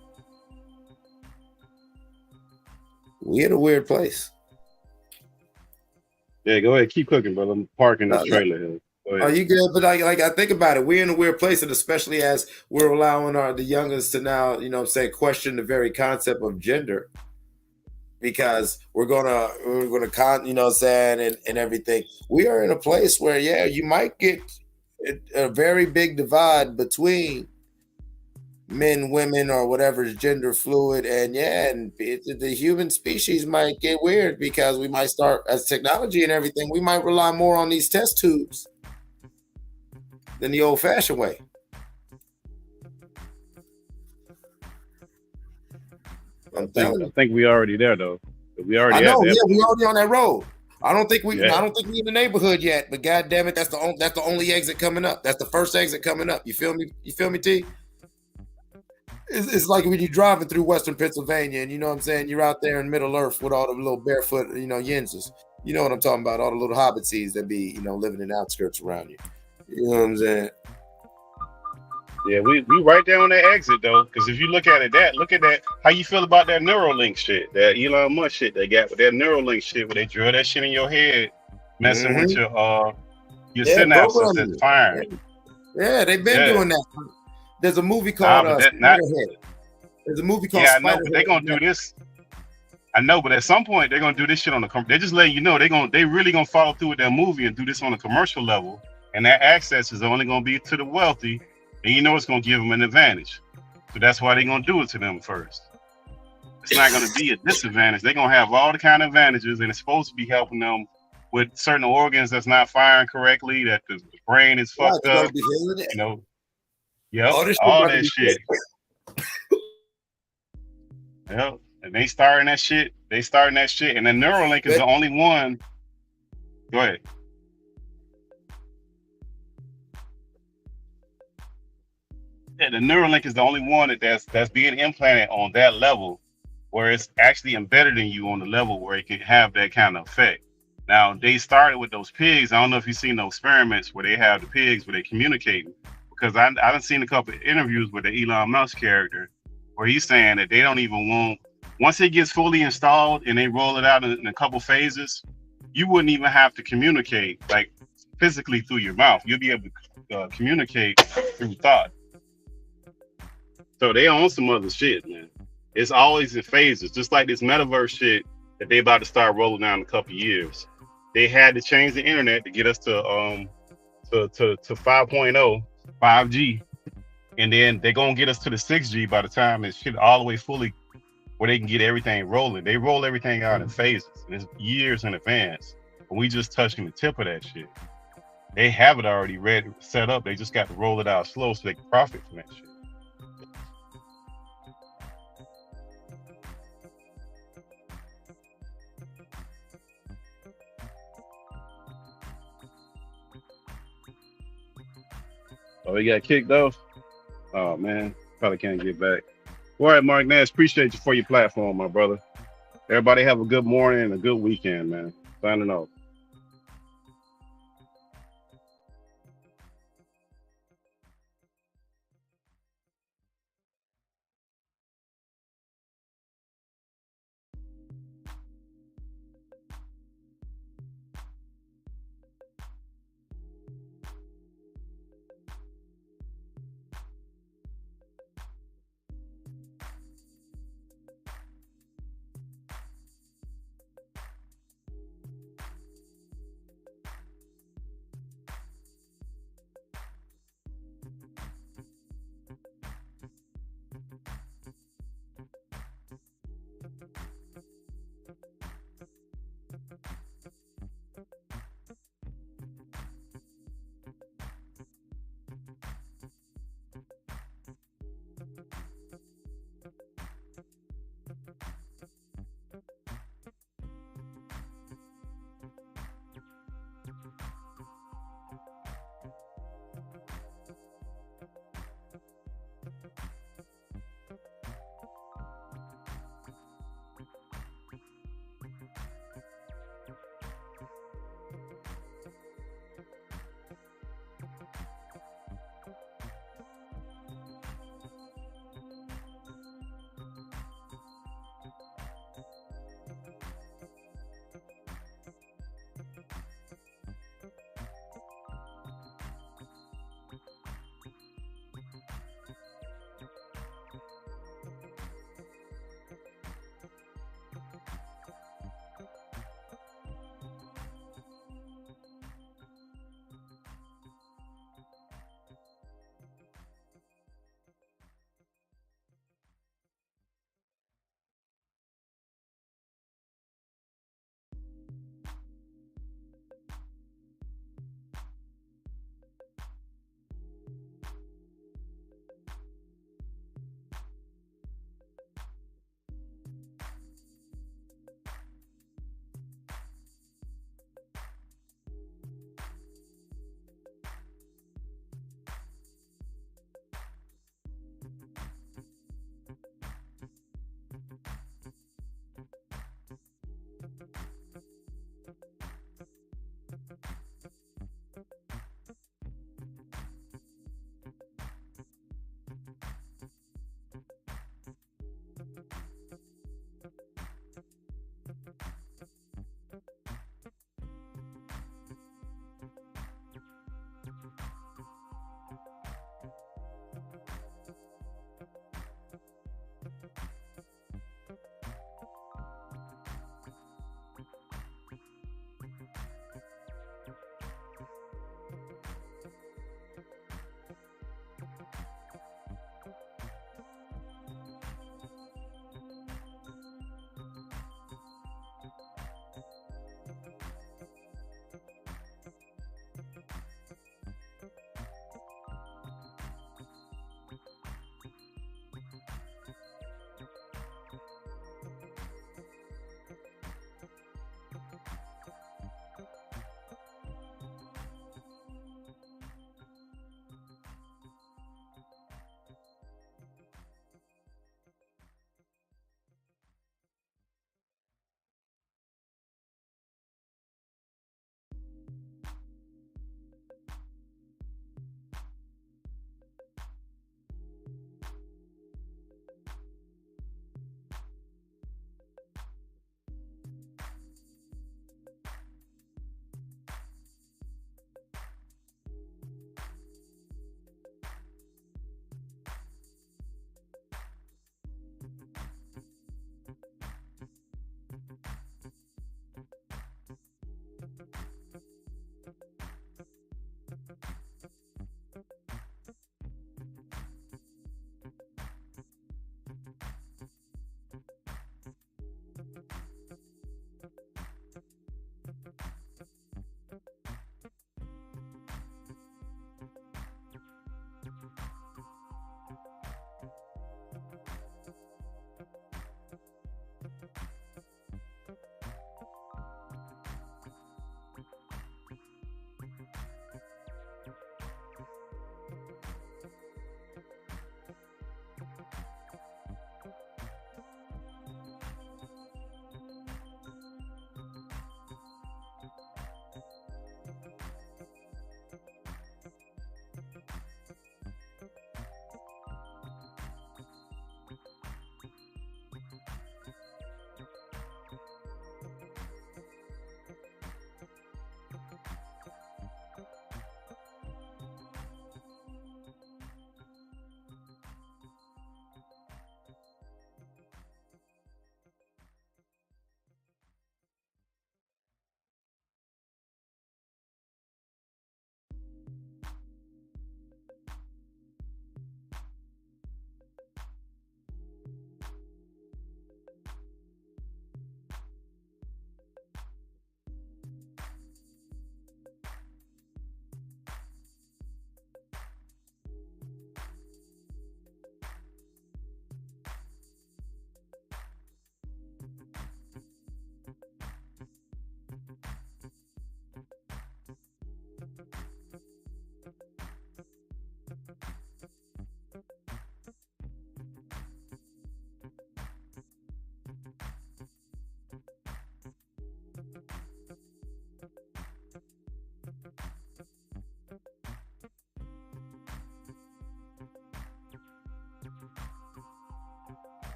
We in a weird place. Yeah, go ahead, keep cooking, brother. I'm parking this trailer here. Oh, you good? But like I think about it, we're in a weird place, and especially as we're allowing the youngest to now, you know what I'm saying, question the very concept of gender. Because we're gonna you know what I'm saying, and everything. We are in a place where, yeah, you might get a very big divide between men, women, or whatever is gender fluid, and the human species might get weird because we might start, as technology and everything, we might rely more on these test tubes than the old-fashioned way. I think we already there though. We already. I know, we already on that road. I don't think we in the neighborhood yet, but god damn it, that's the only exit coming up. That's the first exit coming up. You feel me? You feel me, T? It's like when you're driving through Western Pennsylvania, and you know what I'm saying, you're out there in Middle Earth with all the little barefoot, you know, yinzes. You know what I'm talking about? All the little hobbitses that be, you know, living in the outskirts around you. You know what I'm saying? Yeah, we right there on that exit though, because if you look at that, how you feel about that Neuralink shit, that Elon Musk shit they got with that Neuralink shit, where they drill that shit in your head, messing with your synapses that's firing. Yeah, they've been doing that. There's a movie called Spiderhead. There's a movie called Spiderhead. I know, but they're gonna do this. I know, but at some point they're gonna do this shit on the. They're just letting you know they really gonna follow through with their movie and do this on a commercial level, and that access is only gonna be to the wealthy. And you know it's going to give them an advantage. So that's why they're going to do it to them first. It's not going to be a disadvantage. They're going to have all the kind of advantages, and it's supposed to be helping them with certain organs that's not firing correctly, that the brain is fucked up. You know, all that shit. Yep. And they starting that shit. And the Neuralink is the only one. Go ahead. Yeah, the Neuralink is the only one that's being implanted on that level, where it's actually embedded in you on the level where it can have that kind of effect. Now, they started with those pigs. I don't know if you've seen those experiments where they have the pigs where they communicate, because I've seen a couple of interviews with the Elon Musk character where he's saying that they don't even want, once it gets fully installed and they roll it out in a couple phases, you wouldn't even have to communicate. Like physically through your mouth. You'll be able to communicate through thought. So they own some other shit, man. It's always in phases, just like this metaverse shit that they about to start rolling down in a couple years. They had to change the internet to get us to 5.0, 5G, and then they're gonna get us to the 6G by the time it's shit all the way fully where they can get everything rolling. They roll everything out in phases, and it's years in advance. And we just touching the tip of that shit. They have it already ready, set up. They just got to roll it out slow so they can profit from that shit. Oh, he got kicked off? Oh, man. Probably can't get back. All right, Marq Nash, appreciate you for your platform, my brother. Everybody have a good morning and a good weekend, man. Signing off.